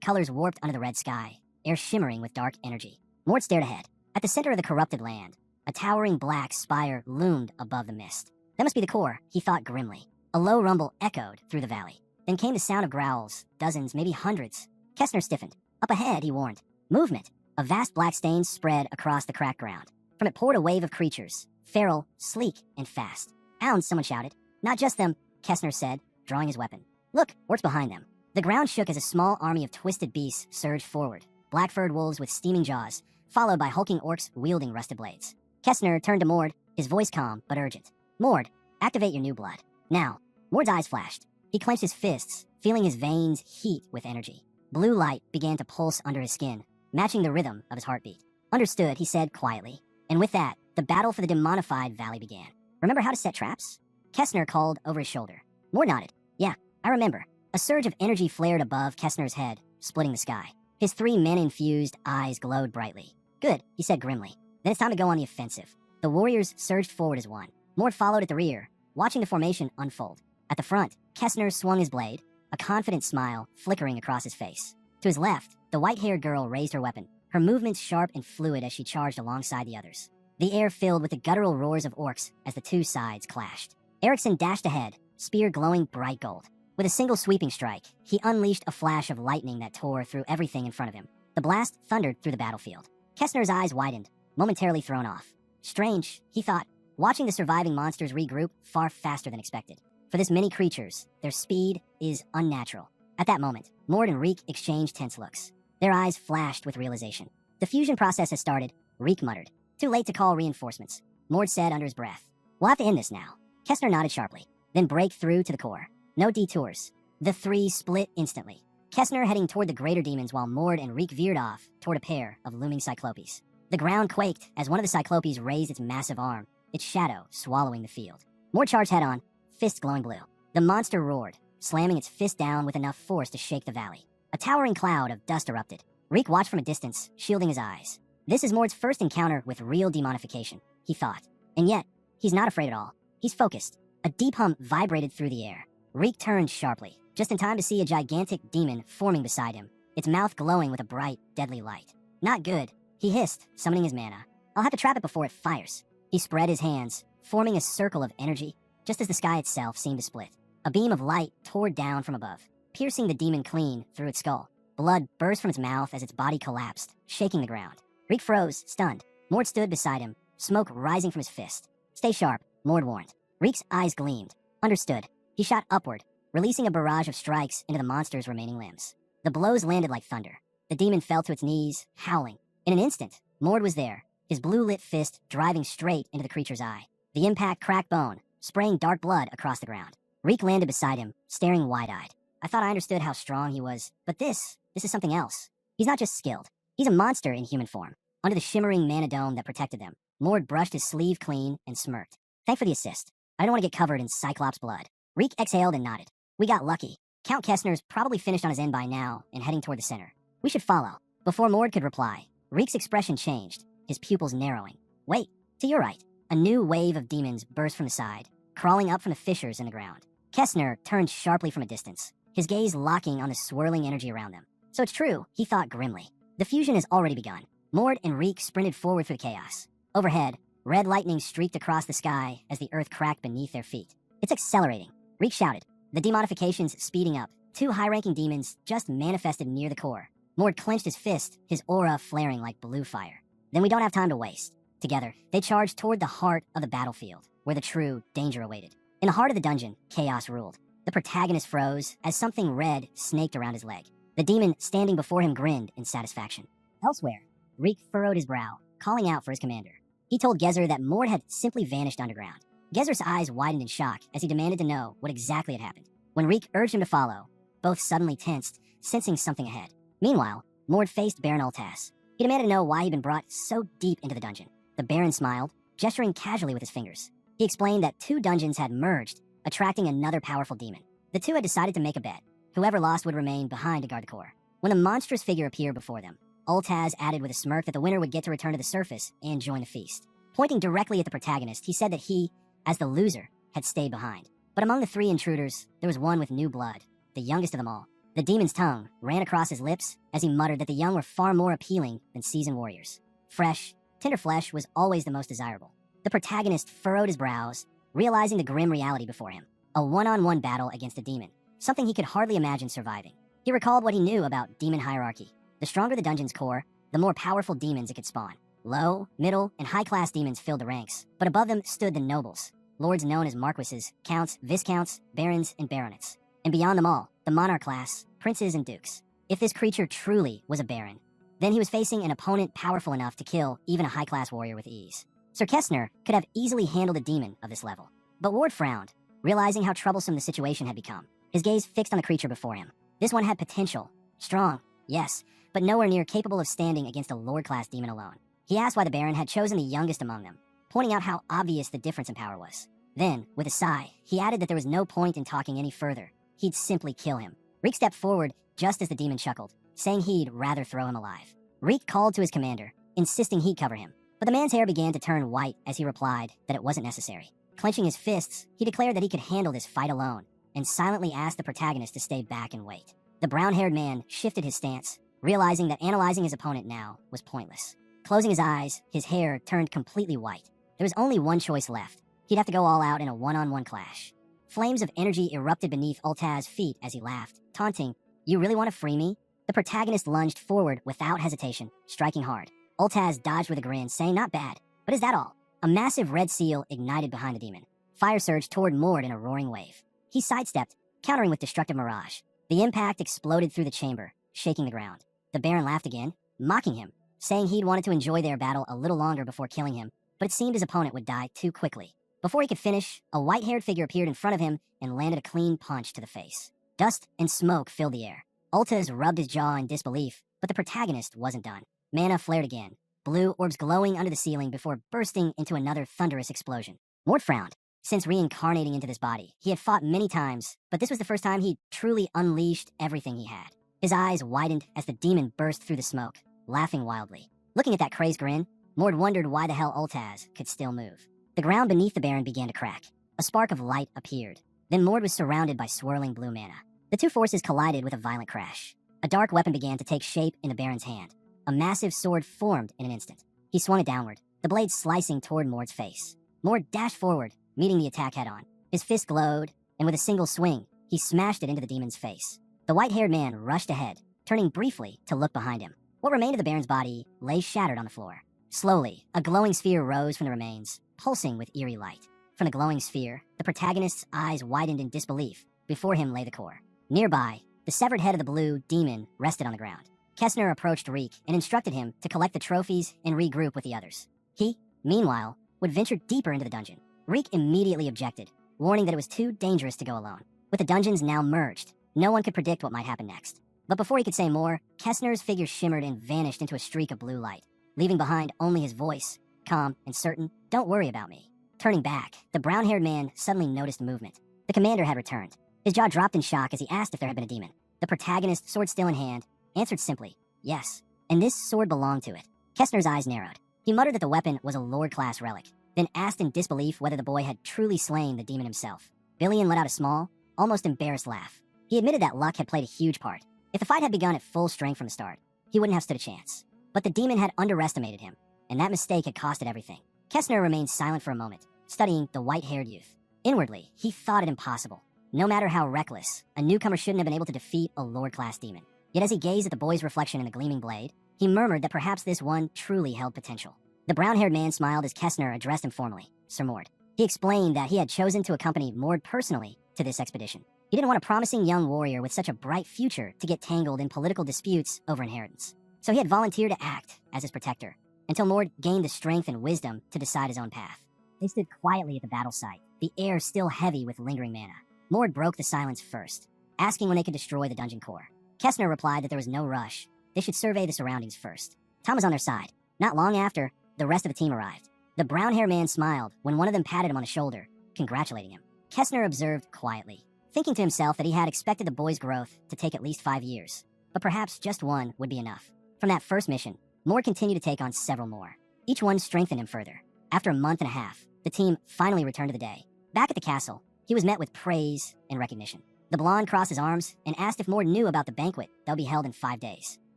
colors warped under the red sky, air shimmering with dark energy. Mort stared ahead. At the center of the corrupted land, a towering black spire loomed above the mist. That must be the core, he thought grimly. A low rumble echoed through the valley. Then came the sound of growls, dozens, maybe hundreds. Kestner stiffened. Up ahead, he warned. Movement. A vast black stain spread across the cracked ground. From it poured a wave of creatures, feral, sleek, and fast. "Hounds," someone shouted. "Not just them," Kestner said, drawing his weapon. "Look, Ort's behind them." The ground shook as a small army of twisted beasts surged forward. Black-furred wolves with steaming jaws, followed by hulking orcs wielding rusted blades. Kestner turned to Mord, his voice calm but urgent. "Mord, activate your new blood. Now." Mord's eyes flashed. He clenched his fists, feeling his veins heat with energy. Blue light began to pulse under his skin, matching the rhythm of his heartbeat. "Understood," he said quietly. And with that, the battle for the demonified valley began. "Remember how to set traps?" Kestner called over his shoulder. Mord nodded. "Yeah, I remember." A surge of energy flared above Kestner's head, splitting the sky. His 3 mana-infused eyes glowed brightly. Good, he said grimly. Then it's time to go on the offensive. The warriors surged forward as one. Mord followed at the rear, watching the formation unfold. At the front, Kessner swung his blade, a confident smile flickering across his face. To his left, the white-haired girl raised her weapon, her movements sharp and fluid as she charged alongside the others. The air filled with the guttural roars of orcs as the two sides clashed. Erickson dashed ahead, spear glowing bright gold. With a single sweeping strike, he unleashed a flash of lightning that tore through everything in front of him. The blast thundered through the battlefield. Kessner's eyes widened, momentarily thrown off. Strange, he thought, watching the surviving monsters regroup far faster than expected. For this many creatures, their speed is unnatural. At that moment, Mord and Reek exchanged tense looks. Their eyes flashed with realization. The fusion process has started, Reek muttered. Too late to call reinforcements. Mord said under his breath. We'll have to end this now. Kessner nodded sharply, then break through to the core. No detours. The 3 split instantly. Kessner heading toward the greater demons while Mord and Reek veered off toward a pair of looming cyclopes. The ground quaked as one of the cyclopes raised its massive arm, its shadow swallowing the field. Mord charged head on, fist glowing blue. The monster roared, slamming its fist down with enough force to shake the valley. A towering cloud of dust erupted. Reek watched from a distance, shielding his eyes. This is Mord's first encounter with real demonification, he thought. And yet, he's not afraid at all. He's focused. A deep hum vibrated through the air. Reek turned sharply, just in time to see a gigantic demon forming beside him, its mouth glowing with a bright, deadly light. Not good, he hissed, summoning his mana. I'll have to trap it before it fires. He spread his hands, forming a circle of energy, just as the sky itself seemed to split. A beam of light tore down from above, piercing the demon clean through its skull. Blood burst from its mouth as its body collapsed, shaking the ground. Reek froze, stunned. Mord stood beside him, smoke rising from his fist. Stay sharp, Mord warned. Reek's eyes gleamed. Understood. He shot upward, releasing a barrage of strikes into the monster's remaining limbs. The blows landed like thunder. The demon fell to its knees, howling. In an instant, Mord was there, his blue-lit fist driving straight into the creature's eye. The impact cracked bone, spraying dark blood across the ground. Reek landed beside him, staring wide-eyed. I thought I understood how strong he was, but this is something else. He's not just skilled. He's a monster in human form. Under the shimmering mana dome that protected them, Mord brushed his sleeve clean and smirked. Thanks for the assist. I don't want to get covered in Cyclops blood. Reek exhaled and nodded. We got lucky. Count Kessner's probably finished on his end by now and heading toward the center. We should follow. Before Mord could reply, Reek's expression changed, his pupils narrowing. Wait, to your right. A new wave of demons burst from the side, crawling up from the fissures in the ground. Kessner turned sharply from a distance, his gaze locking on the swirling energy around them. So it's true, he thought grimly. The fusion has already begun. Mord and Reek sprinted forward through the chaos. Overhead, red lightning streaked across the sky as the earth cracked beneath their feet. It's accelerating. Reek shouted, the demonifications speeding up. 2 high-ranking demons just manifested near the core. Mord clenched his fist, his aura flaring like blue fire. Then we don't have time to waste. Together, they charged toward the heart of the battlefield, where the true danger awaited. In the heart of the dungeon, chaos ruled. The protagonist froze as something red snaked around his leg. The demon standing before him grinned in satisfaction. Elsewhere, Reek furrowed his brow, calling out for his commander. He told Gezer that Mord had simply vanished underground. Gezer's eyes widened in shock as he demanded to know what exactly had happened. When Reek urged him to follow, both suddenly tensed, sensing something ahead. Meanwhile, Mord faced Baron Altas. He demanded to know why he'd been brought so deep into the dungeon. The Baron smiled, gesturing casually with his fingers. He explained that 2 dungeons had merged, attracting another powerful demon. The 2 had decided to make a bet. Whoever lost would remain behind to guard the core. When the monstrous figure appeared before them, Altaz added with a smirk that the winner would get to return to the surface and join the feast. Pointing directly at the protagonist, he said that he, as the loser, had stayed behind. But among the 3 intruders, there was one with new blood, the youngest of them all. The demon's tongue ran across his lips as he muttered that the young were far more appealing than seasoned warriors. Fresh, tender flesh was always the most desirable. The protagonist furrowed his brows, realizing the grim reality before him. A one-on-one battle against a demon, something he could hardly imagine surviving. He recalled what he knew about demon hierarchy. The stronger the dungeon's core, the more powerful demons it could spawn. Low, middle, and high-class demons filled the ranks, but above them stood the nobles, lords known as marquises, counts, viscounts, barons, and baronets. And beyond them all, the monarch class, princes and dukes. If this creature truly was a baron, then he was facing an opponent powerful enough to kill even a high-class warrior with ease. Sir Kessner could have easily handled a demon of this level. But Ward frowned, realizing how troublesome the situation had become. His gaze fixed on the creature before him. This one had potential. Strong, yes, but nowhere near capable of standing against a lord-class demon alone. He asked why the Baron had chosen the youngest among them, pointing out how obvious the difference in power was. Then, with a sigh, he added that there was no point in talking any further. He'd simply kill him. Reek stepped forward just as the demon chuckled. saying he'd rather throw him alive. Reek called to his commander, insisting he cover him, but the man's hair began to turn white as he replied that it wasn't necessary. Clenching his fists, he declared that he could handle this fight alone, and silently asked the protagonist to stay back and wait. The brown-haired man shifted his stance, realizing that analyzing his opponent now was pointless. Closing his eyes, his hair turned completely white. There was only one choice left. He'd have to go all out in a one-on-one clash. Flames of energy erupted beneath Ultaz's feet as he laughed, taunting, "You really want to free me?" The protagonist lunged forward without hesitation, striking hard. Ultaz dodged with a grin, saying, "Not bad, but is that all?" A massive red seal ignited behind the demon. Fire surged toward Mord in a roaring wave. He sidestepped, countering with destructive mirage. The impact exploded through the chamber, shaking the ground. The Baron laughed again, mocking him, saying he'd wanted to enjoy their battle a little longer before killing him, but it seemed his opponent would die too quickly. Before he could finish, a white-haired figure appeared in front of him and landed a clean punch to the face. Dust and smoke filled the air. Ultaz rubbed his jaw in disbelief, but the protagonist wasn't done. Mana flared again, blue orbs glowing under the ceiling before bursting into another thunderous explosion. Mort frowned. Since reincarnating into this body, he had fought many times, but this was the first time he'd truly unleashed everything he had. His eyes widened as the demon burst through the smoke, laughing wildly. Looking at that crazed grin, Mord wondered why the hell Ultaz could still move. The ground beneath the Baron began to crack. A spark of light appeared. Then Mord was surrounded by swirling blue mana. The two forces collided with a violent crash. A dark weapon began to take shape in the Baron's hand. A massive sword formed in an instant. He swung it downward, the blade slicing toward Mord's face. Mord dashed forward, meeting the attack head-on. His fist glowed, and with a single swing, he smashed it into the demon's face. The white-haired man rushed ahead, turning briefly to look behind him. What remained of the Baron's body lay shattered on the floor. Slowly, a glowing sphere rose from the remains, pulsing with eerie light. From the glowing sphere, the protagonist's eyes widened in disbelief. Before him lay the core. Nearby, the severed head of the blue demon rested on the ground. Kessner approached Reek and instructed him to collect the trophies and regroup with the others. He, meanwhile, would venture deeper into the dungeon. Reek immediately objected, warning that it was too dangerous to go alone. With the dungeons now merged, no one could predict what might happen next. But before he could say more, Kessner's figure shimmered and vanished into a streak of blue light, leaving behind only his voice, calm and certain, "Don't worry about me." Turning back, the brown-haired man suddenly noticed movement. The commander had returned. His jaw dropped in shock as he asked if there had been a demon. The protagonist, sword still in hand, answered simply, "Yes." And this sword belonged to it. Kessner's eyes narrowed. He muttered that the weapon was a Lord-class relic, then asked in disbelief whether the boy had truly slain the demon himself. Billion let out a small, almost embarrassed laugh. He admitted that luck had played a huge part. If the fight had begun at full strength from the start, he wouldn't have stood a chance. But the demon had underestimated him, and that mistake had costed everything. Kessner remained silent for a moment, studying the white-haired youth. Inwardly, he thought it impossible. No matter how reckless, a newcomer shouldn't have been able to defeat a Lord-class demon. Yet as he gazed at the boy's reflection in the gleaming blade, he murmured that perhaps this one truly held potential. The brown-haired man smiled as Kessner addressed him formally, Sir Mord. He explained that he had chosen to accompany Mord personally to this expedition. He didn't want a promising young warrior with such a bright future to get tangled in political disputes over inheritance. So he had volunteered to act as his protector, until Mord gained the strength and wisdom to decide his own path. They stood quietly at the battle site, the air still heavy with lingering mana. Mord broke the silence first, asking when they could destroy the dungeon core. Kessner replied that there was no rush. They should survey the surroundings first. Tom was on their side. Not long after, the rest of the team arrived. The brown-haired man smiled when one of them patted him on the shoulder, congratulating him. Kessner observed quietly, thinking to himself that he had expected the boy's growth to take at least 5 years, but perhaps just one would be enough. From that first mission, Mord continued to take on several more. Each one strengthened him further. After a month and a half, the team finally returned to the day. Back at the castle, he was met with praise and recognition. The blonde crossed his arms and asked if Mord knew about the banquet that would be held in 5 days.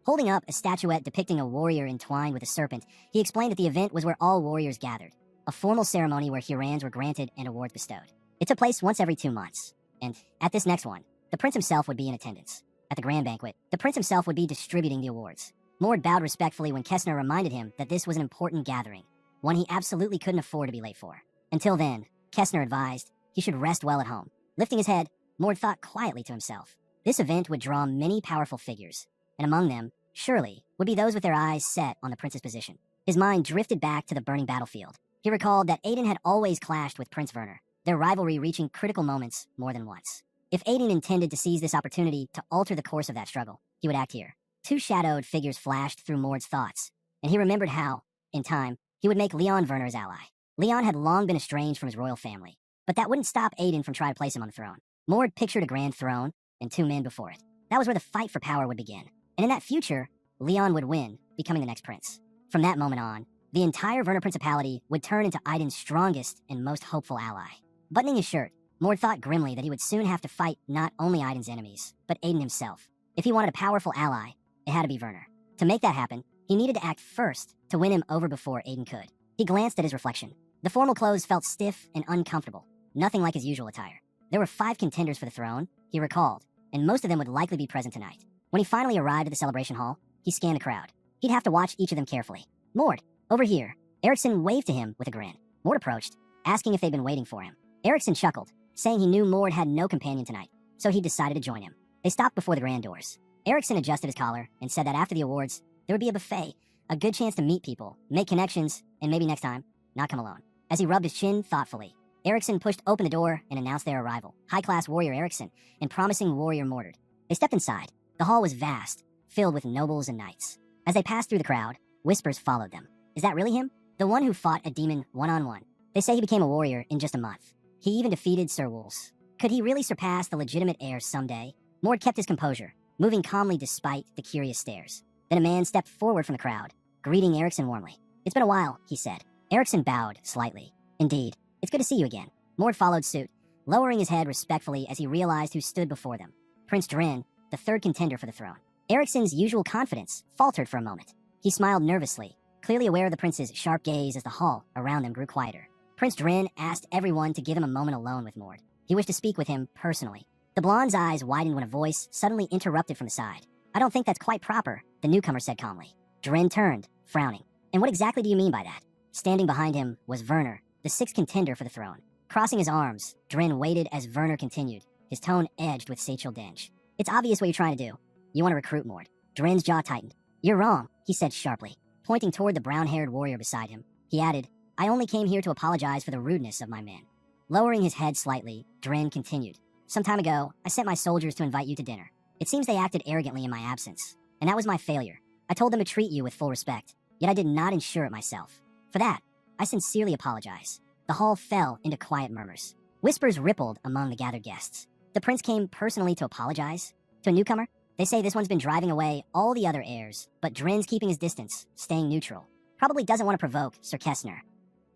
Holding up a statuette depicting a warrior entwined with a serpent, he explained that the event was where all warriors gathered, a formal ceremony where Hurans were granted and awards bestowed. It took place once every 2 months, and at this next one, the prince himself would be in attendance. At the grand banquet, the prince himself would be distributing the awards. Mord bowed respectfully when Kessner reminded him that this was an important gathering, one he absolutely couldn't afford to be late for. Until then, Kessner advised, he should rest well at home. Lifting his head, Mord thought quietly to himself. This event would draw many powerful figures, and among them, surely, would be those with their eyes set on the prince's position. His mind drifted back to the burning battlefield. He recalled that Aiden had always clashed with Prince Werner, their rivalry reaching critical moments more than once. If Aiden intended to seize this opportunity to alter the course of that struggle, he would act here. 2 shadowed figures flashed through Mord's thoughts, and he remembered how, in time, he would make Leon Werner his ally. Leon had long been estranged from his royal family, but that wouldn't stop Aiden from trying to place him on the throne. Mord pictured a grand throne and 2 men before it. That was where the fight for power would begin. And in that future, Leon would win, becoming the next prince. From that moment on, the entire Werner Principality would turn into Aiden's strongest and most hopeful ally. Buttoning his shirt, Mord thought grimly that he would soon have to fight not only Aiden's enemies, but Aiden himself. If he wanted a powerful ally, it had to be Werner. To make that happen, he needed to act first to win him over before Aiden could. He glanced at his reflection. The formal clothes felt stiff and uncomfortable, nothing like his usual attire. There were 5 contenders for the throne, he recalled, and most of them would likely be present tonight. When he finally arrived at the celebration hall, he scanned the crowd. He'd have to watch each of them carefully. Mord, over here. Erickson waved to him with a grin. Mord approached, asking if they'd been waiting for him. Erickson chuckled, saying he knew Mord had no companion tonight, so he decided to join him. They stopped before the grand doors. Erickson adjusted his collar and said that after the awards, there would be a buffet, a good chance to meet people, make connections, and maybe next time, not come alone. As he rubbed his chin thoughtfully, Erickson pushed open the door and announced their arrival, high-class warrior Erickson and promising warrior Mordred. They stepped inside. The hall was vast, filled with nobles and knights. As they passed through the crowd, whispers followed them. Is that really him? The one who fought a demon one-on-one. They say he became a warrior in just a month. He even defeated Sir Wolves. Could he really surpass the legitimate heir someday? Mord kept his composure, moving calmly despite the curious stares. Then a man stepped forward from the crowd, greeting Erickson warmly. It's been a while, he said. Erickson bowed slightly. Indeed. It's good to see you again. Mord followed suit, lowering his head respectfully as he realized who stood before them. Prince Dren, the 3rd contender for the throne. Erickson's usual confidence faltered for a moment. He smiled nervously, clearly aware of the prince's sharp gaze as the hall around them grew quieter. Prince Dren asked everyone to give him a moment alone with Mord. He wished to speak with him personally. The blonde's eyes widened when a voice suddenly interrupted from the side. I don't think that's quite proper, the newcomer said calmly. Dren turned, frowning. And what exactly do you mean by that? Standing behind him was Werner, the 6th contender for the throne. Crossing his arms, Dren waited as Werner continued, his tone edged with satchel denge. It's obvious what you're trying to do. You want to recruit Mord. Dren's jaw tightened. You're wrong, he said sharply, pointing toward the brown-haired warrior beside him. He added, I only came here to apologize for the rudeness of my men. Lowering his head slightly, Dren continued. Some time ago, I sent my soldiers to invite you to dinner. It seems they acted arrogantly in my absence, and that was my failure. I told them to treat you with full respect, yet I did not ensure it myself. For that, I sincerely apologize. The hall fell into quiet murmurs. Whispers rippled among the gathered guests. The prince came personally to apologize? To a newcomer? They say this one's been driving away all the other heirs, but Dren's keeping his distance, staying neutral. Probably doesn't want to provoke Sir Kessner.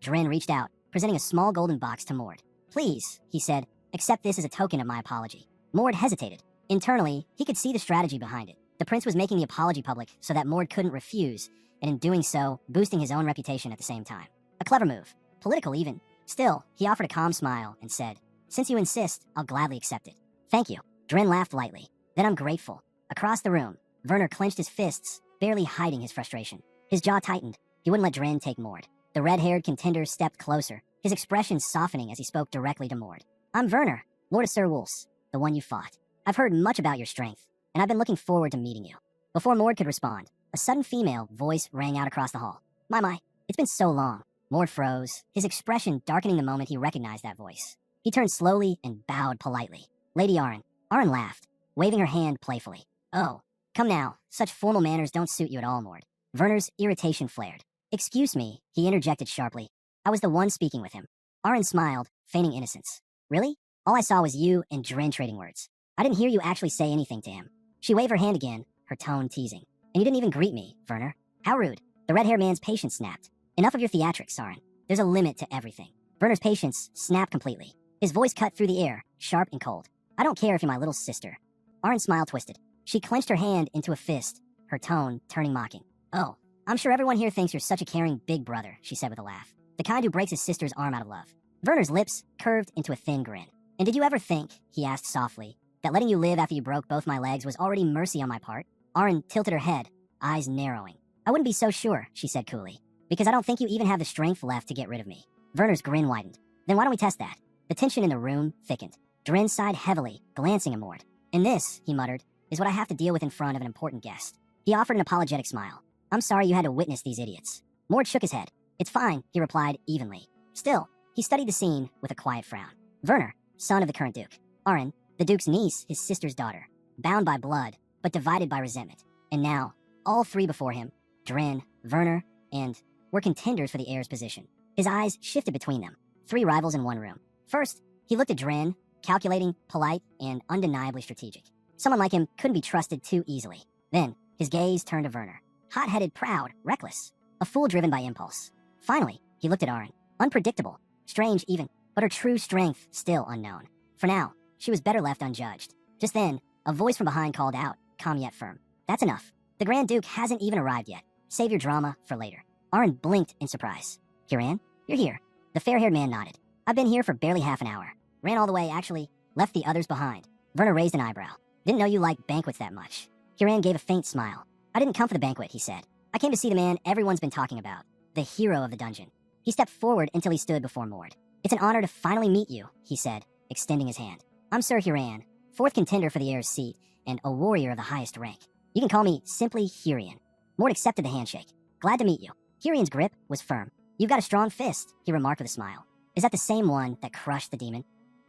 Dren reached out, presenting a small golden box to Mord. Please, he said, accept this as a token of my apology. Mord hesitated. Internally, he could see the strategy behind it. The prince was making the apology public so that Mord couldn't refuse, and in doing so, boosting his own reputation at the same time. A clever move. Political even. Still, he offered a calm smile and said, Since you insist, I'll gladly accept it. Thank you. Dren laughed lightly. Then I'm grateful. Across the room, Werner clenched his fists, barely hiding his frustration. His jaw tightened. He wouldn't let Dren take Mord. The red-haired contender stepped closer, his expression softening as he spoke directly to Mord. I'm Werner, Lord of Sir Wolves, the one you fought. I've heard much about your strength, and I've been looking forward to meeting you. Before Mord could respond, a sudden female voice rang out across the hall. My, it's been so long. Mord froze, his expression darkening the moment he recognized that voice. He turned slowly and bowed politely. Lady Arin. Arin laughed, waving her hand playfully. Oh, come now. Such formal manners don't suit you at all, Mord. Werner's irritation flared. Excuse me, he interjected sharply. I was the one speaking with him. Arin smiled, feigning innocence. Really? All I saw was you and Dren trading words. I didn't hear you actually say anything to him. She waved her hand again, her tone teasing. And you didn't even greet me, Werner. How rude. The red-haired man's patience snapped. Enough of your theatrics, Arin. There's a limit to everything. Werner's patience snapped completely. His voice cut through the air, sharp and cold. I don't care if you're my little sister. Arin's smile twisted. She clenched her hand into a fist, her tone turning mocking. Oh, I'm sure everyone here thinks you're such a caring big brother, she said with a laugh. The kind who breaks his sister's arm out of love. Werner's lips curved into a thin grin. And did you ever think, he asked softly, that letting you live after you broke both my legs was already mercy on my part? Arin tilted her head, eyes narrowing. I wouldn't be so sure, she said coolly, because I don't think you even have the strength left to get rid of me. Werner's grin widened. Then why don't we test that? The tension in the room thickened. Dren sighed heavily, glancing at Mord. And this, he muttered, is what I have to deal with in front of an important guest. He offered an apologetic smile. I'm sorry you had to witness these idiots. Mord shook his head. It's fine, he replied evenly. Still, he studied the scene with a quiet frown. Werner, son of the current duke. Arin, the duke's niece, his sister's daughter. Bound by blood, but divided by resentment. And now, all three before him, Dren, Werner, and were contenders for the heir's position. His eyes shifted between them. Three rivals in one room. First, he looked at Dren, calculating, polite, and undeniably strategic. Someone like him couldn't be trusted too easily. Then, His gaze turned to Werner. Hot-headed, proud, reckless. A fool driven by impulse. Finally, he looked at Arin. Unpredictable. Strange even, but her true strength still unknown. For now, she was better left unjudged. Just then, a voice from behind called out, calm yet firm. That's enough. The Grand Duke hasn't even arrived yet. Save your drama for later. Arin blinked in surprise. Kiran, you're here. The fair-haired man nodded. I've been here for barely half an hour. Ran all the way, actually. Left the others behind. Werner raised an eyebrow. Didn't know you liked banquets that much. Kiran gave a faint smile. I didn't come for the banquet, he said. I came to see the man everyone's been talking about. The hero of the dungeon. He stepped forward until he stood before Mord. It's an honor to finally meet you, he said, extending his hand. I'm Sir Hiran, 4th contender for the heir's seat, and a warrior of the highest rank. You can call me simply Hirian. Mord accepted the handshake. Glad to meet you. Hirian's grip was firm. You've got a strong fist, he remarked with a smile. Is that the same one that crushed the demon?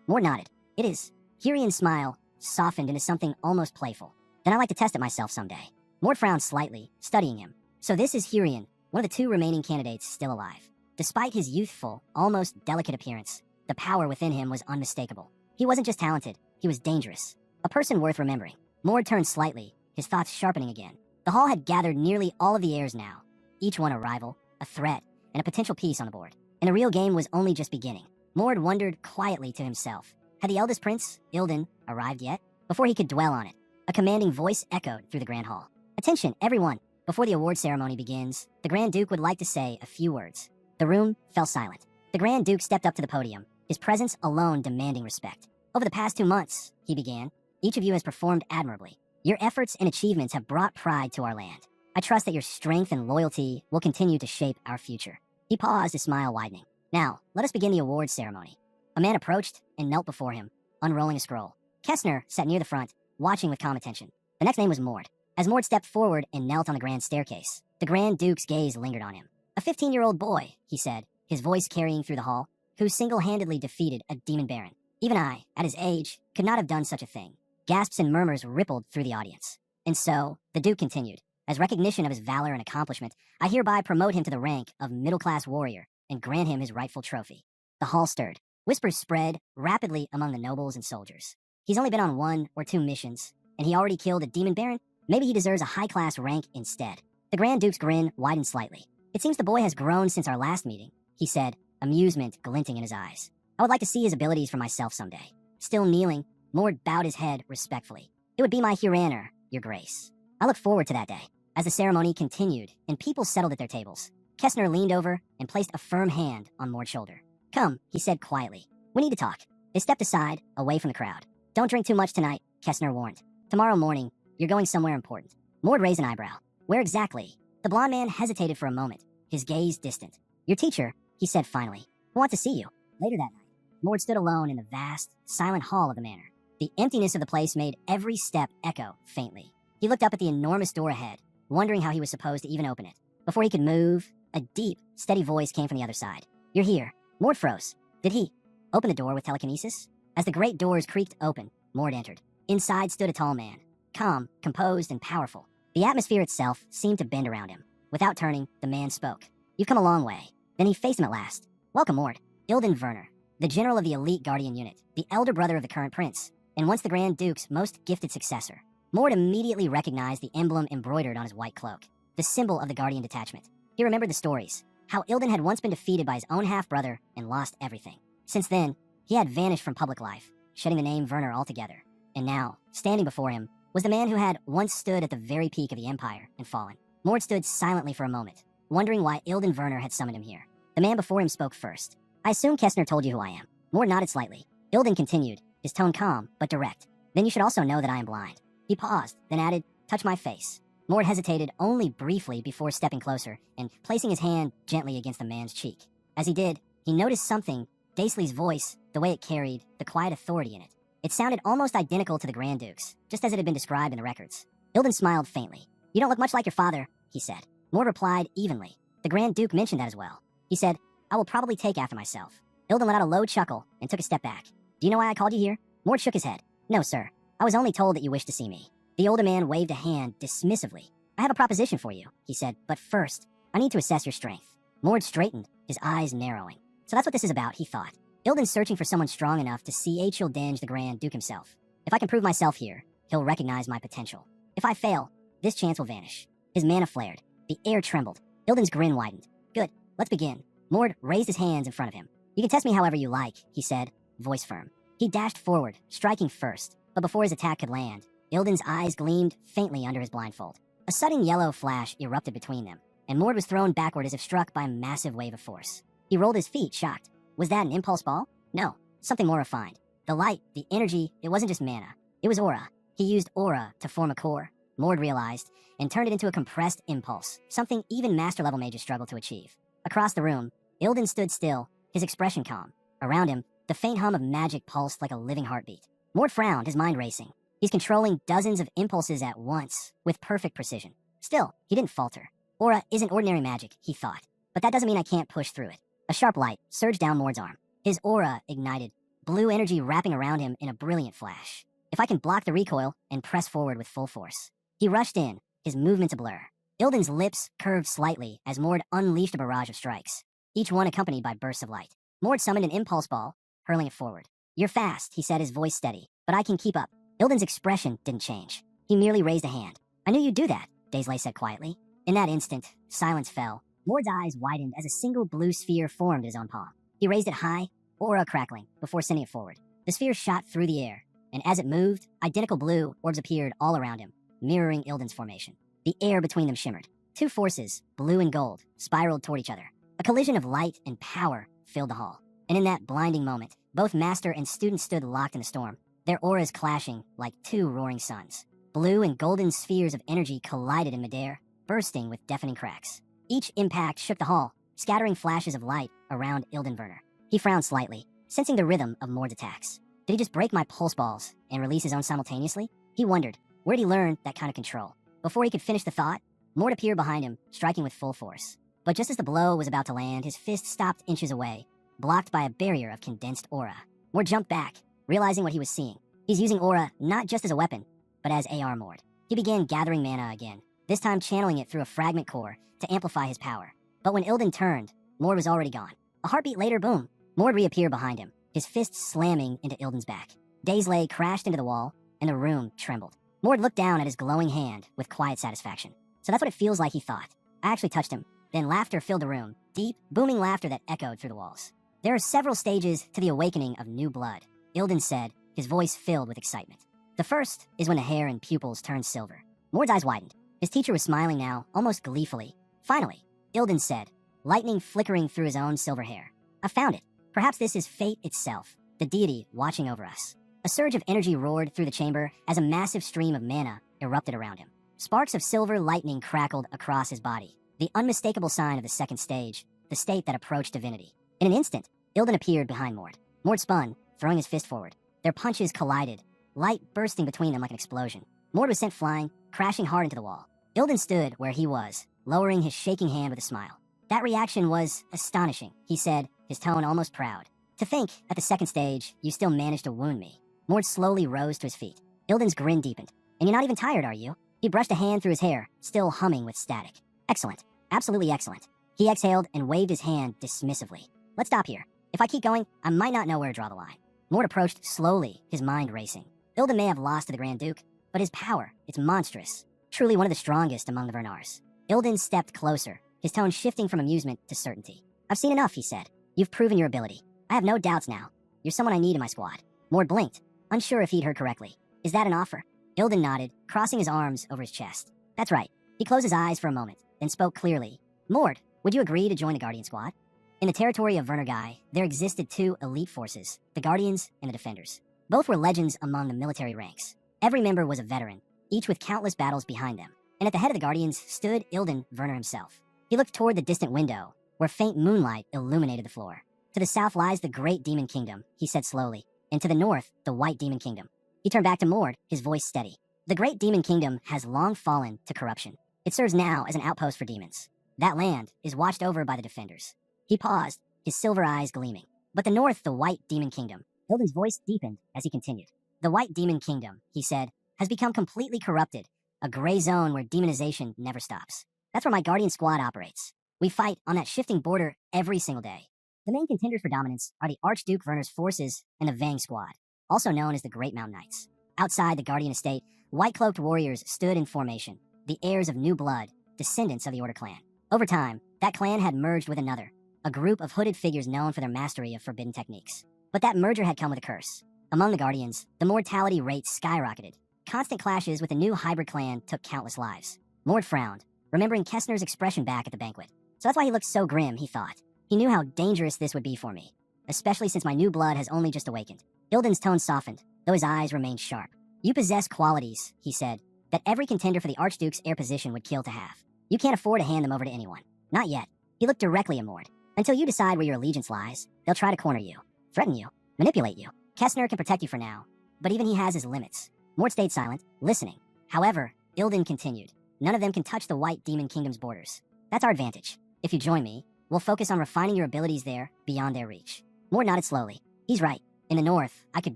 Mord nodded. It is. Hirian's smile softened into something almost playful. Then I like to test it myself someday. Mord frowned slightly, studying him. So this is Hirian, one of the 2 remaining candidates still alive. Despite his youthful, almost delicate appearance, the power within him was unmistakable. He wasn't just talented, he was dangerous. A person worth remembering. Mord turned slightly, his thoughts sharpening again. The hall had gathered nearly all of the heirs now. Each one a rival, a threat, and a potential piece on the board. And the real game was only just beginning. Mord wondered quietly to himself. Had the eldest prince, Ilden, arrived yet? Before he could dwell on it, a commanding voice echoed through the Grand Hall. Attention, everyone! Before the award ceremony begins, the Grand Duke would like to say a few words. The room fell silent. The Grand Duke stepped up to the podium, his presence alone demanding respect. Over the past 2 months, he began, each of you has performed admirably. Your efforts and achievements have brought pride to our land. I trust that your strength and loyalty will continue to shape our future. He paused, his smile widening. Now, let us begin the awards ceremony. A man approached and knelt before him, unrolling a scroll. Kessner sat near the front, watching with calm attention. The next name was Mord. As Mord stepped forward and knelt on the grand staircase, the Grand Duke's gaze lingered on him. A 15-year-old boy, he said, his voice carrying through the hall, who single-handedly defeated a demon baron. Even I, at his age, could not have done such a thing. Gasps and murmurs rippled through the audience. And so, the Duke continued, as recognition of his valor and accomplishment, I hereby promote him to the rank of middle-class warrior and grant him his rightful trophy. The hall stirred. Whispers spread rapidly among the nobles and soldiers. He's only been on 1 or 2 missions, and he already killed a demon baron? Maybe he deserves a high-class rank instead. The Grand Duke's grin widened slightly. It seems the boy has grown since our last meeting, he said, amusement glinting in his eyes. I would like to see his abilities for myself someday. Still kneeling, Mord bowed his head respectfully. It would be my Hiraner, your grace. I look forward to that day. As the ceremony continued and people settled at their tables, Kessner leaned over and placed a firm hand on Mord's shoulder. Come, he said quietly. We need to talk. They stepped aside, away from the crowd. Don't drink too much tonight, Kessner warned. Tomorrow morning, you're going somewhere important. Mord raised an eyebrow. Where exactly? The blond man hesitated for a moment, his gaze distant. Your teacher, he said finally. I want to see you. Later that night, Mord stood alone in the vast, silent hall of the manor. The emptiness of the place made every step echo faintly. He looked up at the enormous door ahead, wondering how he was supposed to even open it. Before he could move, a deep, steady voice came from the other side. You're here. Mord froze. Did he open the door with telekinesis? As the great doors creaked open, Mord entered. Inside stood a tall man, calm, composed, and powerful. The atmosphere itself seemed to bend around him. Without turning, the man spoke. You've come a long way. Then he faced him at last. Welcome, Mord. Ilden Werner, the general of the elite Guardian unit, the elder brother of the current prince, and once the Grand Duke's most gifted successor. Mord immediately recognized the emblem embroidered on his white cloak, the symbol of the Guardian detachment. He remembered the stories, how Ilden had once been defeated by his own half-brother and lost everything. Since then, he had vanished from public life, shedding the name Werner altogether. And now, standing before him, was the man who had once stood at the very peak of the Empire and fallen. Mord stood silently for a moment, wondering why Ilden Werner had summoned him here. The man before him spoke first. I assume Kessner told you who I am. Mord nodded slightly. Ilden continued, his tone calm, but direct. Then you should also know that I am blind. He paused, then added, touch my face. Mord hesitated only briefly before stepping closer and placing his hand gently against the man's cheek. As he did, he noticed something, Daisley's voice, the way it carried, the quiet authority in it. It sounded almost identical to the Grand Duke's, just as it had been described in the records. Ilden smiled faintly. You don't look much like your father, he said. Mord replied evenly. The Grand Duke mentioned that as well. He said, I will probably take after myself. Ilden let out a low chuckle and took a step back. Do you know why I called you here? Mord shook his head. No, sir. I was only told that you wished to see me. The older man waved a hand dismissively. I have a proposition for you, he said, but first, I need to assess your strength. Mord straightened, his eyes narrowing. So that's what this is about, he thought. Ilden's searching for someone strong enough to see Denge the Grand Duke himself. If I can prove myself here, he'll recognize my potential. If I fail, This chance will vanish. His mana flared. The air trembled. Ilden's grin widened. Good, let's begin. Mord raised his hands in front of him. You can test me however you like, he said, voice firm. He dashed forward, striking first, but before his attack could land, Ilden's eyes gleamed faintly under his blindfold. A sudden yellow flash erupted between them, and Mord was thrown backward as if struck by a massive wave of force. He rolled his feet, shocked. Was that an impulse ball? No, something more refined. The light, the energy, it wasn't just mana. It was aura. He used aura to form a core, Mord realized, and turned it into a compressed impulse, something even master-level mages struggle to achieve. Across the room, Ilden stood still, his expression calm. Around him, the faint hum of magic pulsed like a living heartbeat. Mord frowned, his mind racing. He's controlling dozens of impulses at once, with perfect precision. Still, he didn't falter. Aura isn't ordinary magic, he thought. But that doesn't mean I can't push through it. A sharp light surged down Mord's arm. His aura ignited, blue energy wrapping around him in a brilliant flash. If I can block the recoil and press forward with full force. He rushed in, his movements a blur. Ilden's lips curved slightly as Mord unleashed a barrage of strikes, each one accompanied by bursts of light. Mord summoned an impulse ball, hurling it forward. You're fast, he said, his voice steady, but I can keep up. Ilden's expression didn't change. He merely raised a hand. I knew you'd do that, Daisley said quietly. In that instant, silence fell. Mord's eyes widened as a single blue sphere formed in his own palm. He raised it high, aura crackling, before sending it forward. The sphere shot through the air, and as it moved, identical blue orbs appeared all around him, mirroring Ilden's formation. The air between them shimmered. Two forces, blue and gold, spiraled toward each other. A collision of light and power filled the hall. And in that blinding moment, both master and student stood locked in the storm, their auras clashing like two roaring suns. Blue and golden spheres of energy collided in midair, bursting with deafening cracks. Each impact shook the hall, scattering flashes of light around Ilden Werner. He frowned slightly, sensing the rhythm of Mord's attacks. Did he just break my pulse balls and release his own simultaneously? He wondered, where'd he learn that kind of control? Before he could finish the thought, Mord appeared behind him, striking with full force. But just as the blow was about to land, his fist stopped inches away, blocked by a barrier of condensed aura. Mord jumped back, realizing what he was seeing. He's using aura not just as a weapon, but as AR Mord. He began gathering mana again, this time channeling it through a fragment core to amplify his power. But when Ilden turned, Mord was already gone. A heartbeat later, boom, Mord reappeared behind him, his fists slamming into Ilden's back. Daisley crashed into the wall, and the room trembled. Mord looked down at his glowing hand with quiet satisfaction. So that's what it feels like, he thought. I actually touched him. Then laughter filled the room, deep, booming laughter that echoed through the walls. There are several stages to the awakening of new blood, Ilden said, his voice filled with excitement. The first is when the hair and pupils turn silver. Mord's eyes widened. His teacher was smiling now, almost gleefully. Finally, Ilden said, lightning flickering through his own silver hair. I found it. Perhaps this is fate itself, the deity watching over us. A surge of energy roared through the chamber as a massive stream of mana erupted around him. Sparks of silver lightning crackled across his body, the unmistakable sign of the second stage, the state that approached divinity. In an instant, Ilden appeared behind Mord. Mord spun, throwing his fist forward. Their punches collided, light bursting between them like an explosion. Mord was sent flying, crashing hard into the wall. Ilden stood where he was, lowering his shaking hand with a smile. That reaction was astonishing, he said, his tone almost proud. To think, at the second stage, you still managed to wound me. Mord slowly rose to his feet. Ilden's grin deepened. And you're not even tired, are you? He brushed a hand through his hair, still humming with static. Excellent. Absolutely excellent. He exhaled and waved his hand dismissively. Let's stop here. If I keep going, I might not know where to draw the line. Mord approached slowly, his mind racing. Ilden may have lost to the Grand Duke, but his power, it's monstrous. Truly one of the strongest among the Vernars. Ilden stepped closer, his tone shifting from amusement to certainty. I've seen enough, he said. You've proven your ability. I have no doubts now. You're someone I need in my squad. Mord blinked, unsure if he'd heard correctly. Is that an offer? Ilden nodded, crossing his arms over his chest. That's right. He closed his eyes for a moment, then spoke clearly. Mord, would you agree to join the Guardian Squad? In the territory of Vernergai, there existed two elite forces, the Guardians and the Defenders. Both were legends among the military ranks. Every member was a veteran, each with countless battles behind them. And at the head of the Guardians stood Ilden Werner himself. He looked toward the distant window, where faint moonlight illuminated the floor. To the south lies the Great Demon Kingdom, he said slowly, and to the north, the White Demon Kingdom. He turned back to Mord, his voice steady. The Great Demon Kingdom has long fallen to corruption. It serves now as an outpost for demons. That land is watched over by the Defenders. He paused, his silver eyes gleaming. But the north, the White Demon Kingdom. Ilden's voice deepened as he continued. The White Demon Kingdom, he said, has become completely corrupted, a gray zone where demonization never stops. That's where my Guardian Squad operates. We fight on that shifting border every single day. The main contenders for dominance are the Archduke Werner's forces and the Vang Squad, also known as the Great Mountain Knights. Outside the Guardian estate, white-cloaked warriors stood in formation, the heirs of new blood, descendants of the Order clan. Over time, that clan had merged with another, a group of hooded figures known for their mastery of forbidden techniques. But that merger had come with a curse. Among the Guardians, the mortality rate skyrocketed. Constant clashes with the new hybrid clan took countless lives. Mord frowned, remembering Kessner's expression back at the banquet. So that's why he looked so grim, he thought. He knew how dangerous this would be for me, especially since my new blood has only just awakened. Ilden's tone softened, though his eyes remained sharp. You possess qualities, he said, that every contender for the Archduke's heir position would kill to have. You can't afford to hand them over to anyone. Not yet. He looked directly at Mord. Until you decide where your allegiance lies, they'll try to corner you, threaten you, manipulate you. Kessner can protect you for now, but even he has his limits. Mord stayed silent, listening. However, Ilden continued. None of them can touch the White Demon Kingdom's borders. That's our advantage. If you join me, we'll focus on refining your abilities there beyond their reach. Mord nodded slowly. He's right. In the north, I could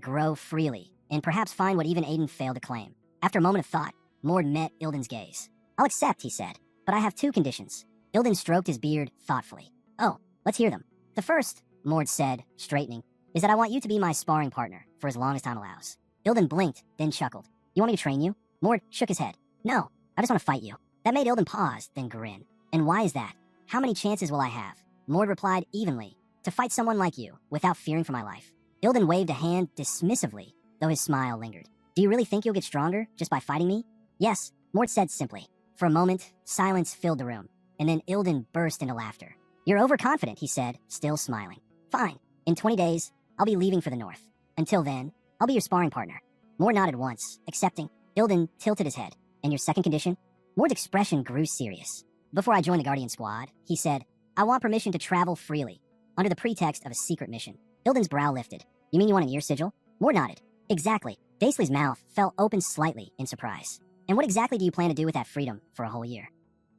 grow freely, and perhaps find what even Aiden failed to claim. After a moment of thought, Mord met Ilden's gaze. I'll accept, he said, but I have two conditions. Ilden stroked his beard thoughtfully. Oh, let's hear them. The first, Mord said, straightening, is that I want you to be my sparring partner for as long as time allows. Ilden blinked, then chuckled. You want me to train you? Mord shook his head. No, I just want to fight you. That made Ilden pause, then grin. And why is that? How many chances will I have? Mord replied evenly. To fight someone like you, without fearing for my life. Ilden waved a hand dismissively, though his smile lingered. Do you really think you'll get stronger just by fighting me? Yes, Mord said simply. For a moment, silence filled the room, and then Ilden burst into laughter. You're overconfident, he said, still smiling. Fine. In 20 days, I'll be leaving for the north. Until then, I'll be your sparring partner. Mord nodded once, accepting. Ilden tilted his head. And your second condition? Mord's expression grew serious. Before I joined the Guardian Squad, he said, I want permission to travel freely, under the pretext of a secret mission. Ilden's brow lifted. You mean you want an ear sigil? Mord nodded. Exactly. Daisley's mouth fell open slightly in surprise. And what exactly do you plan to do with that freedom for a whole year?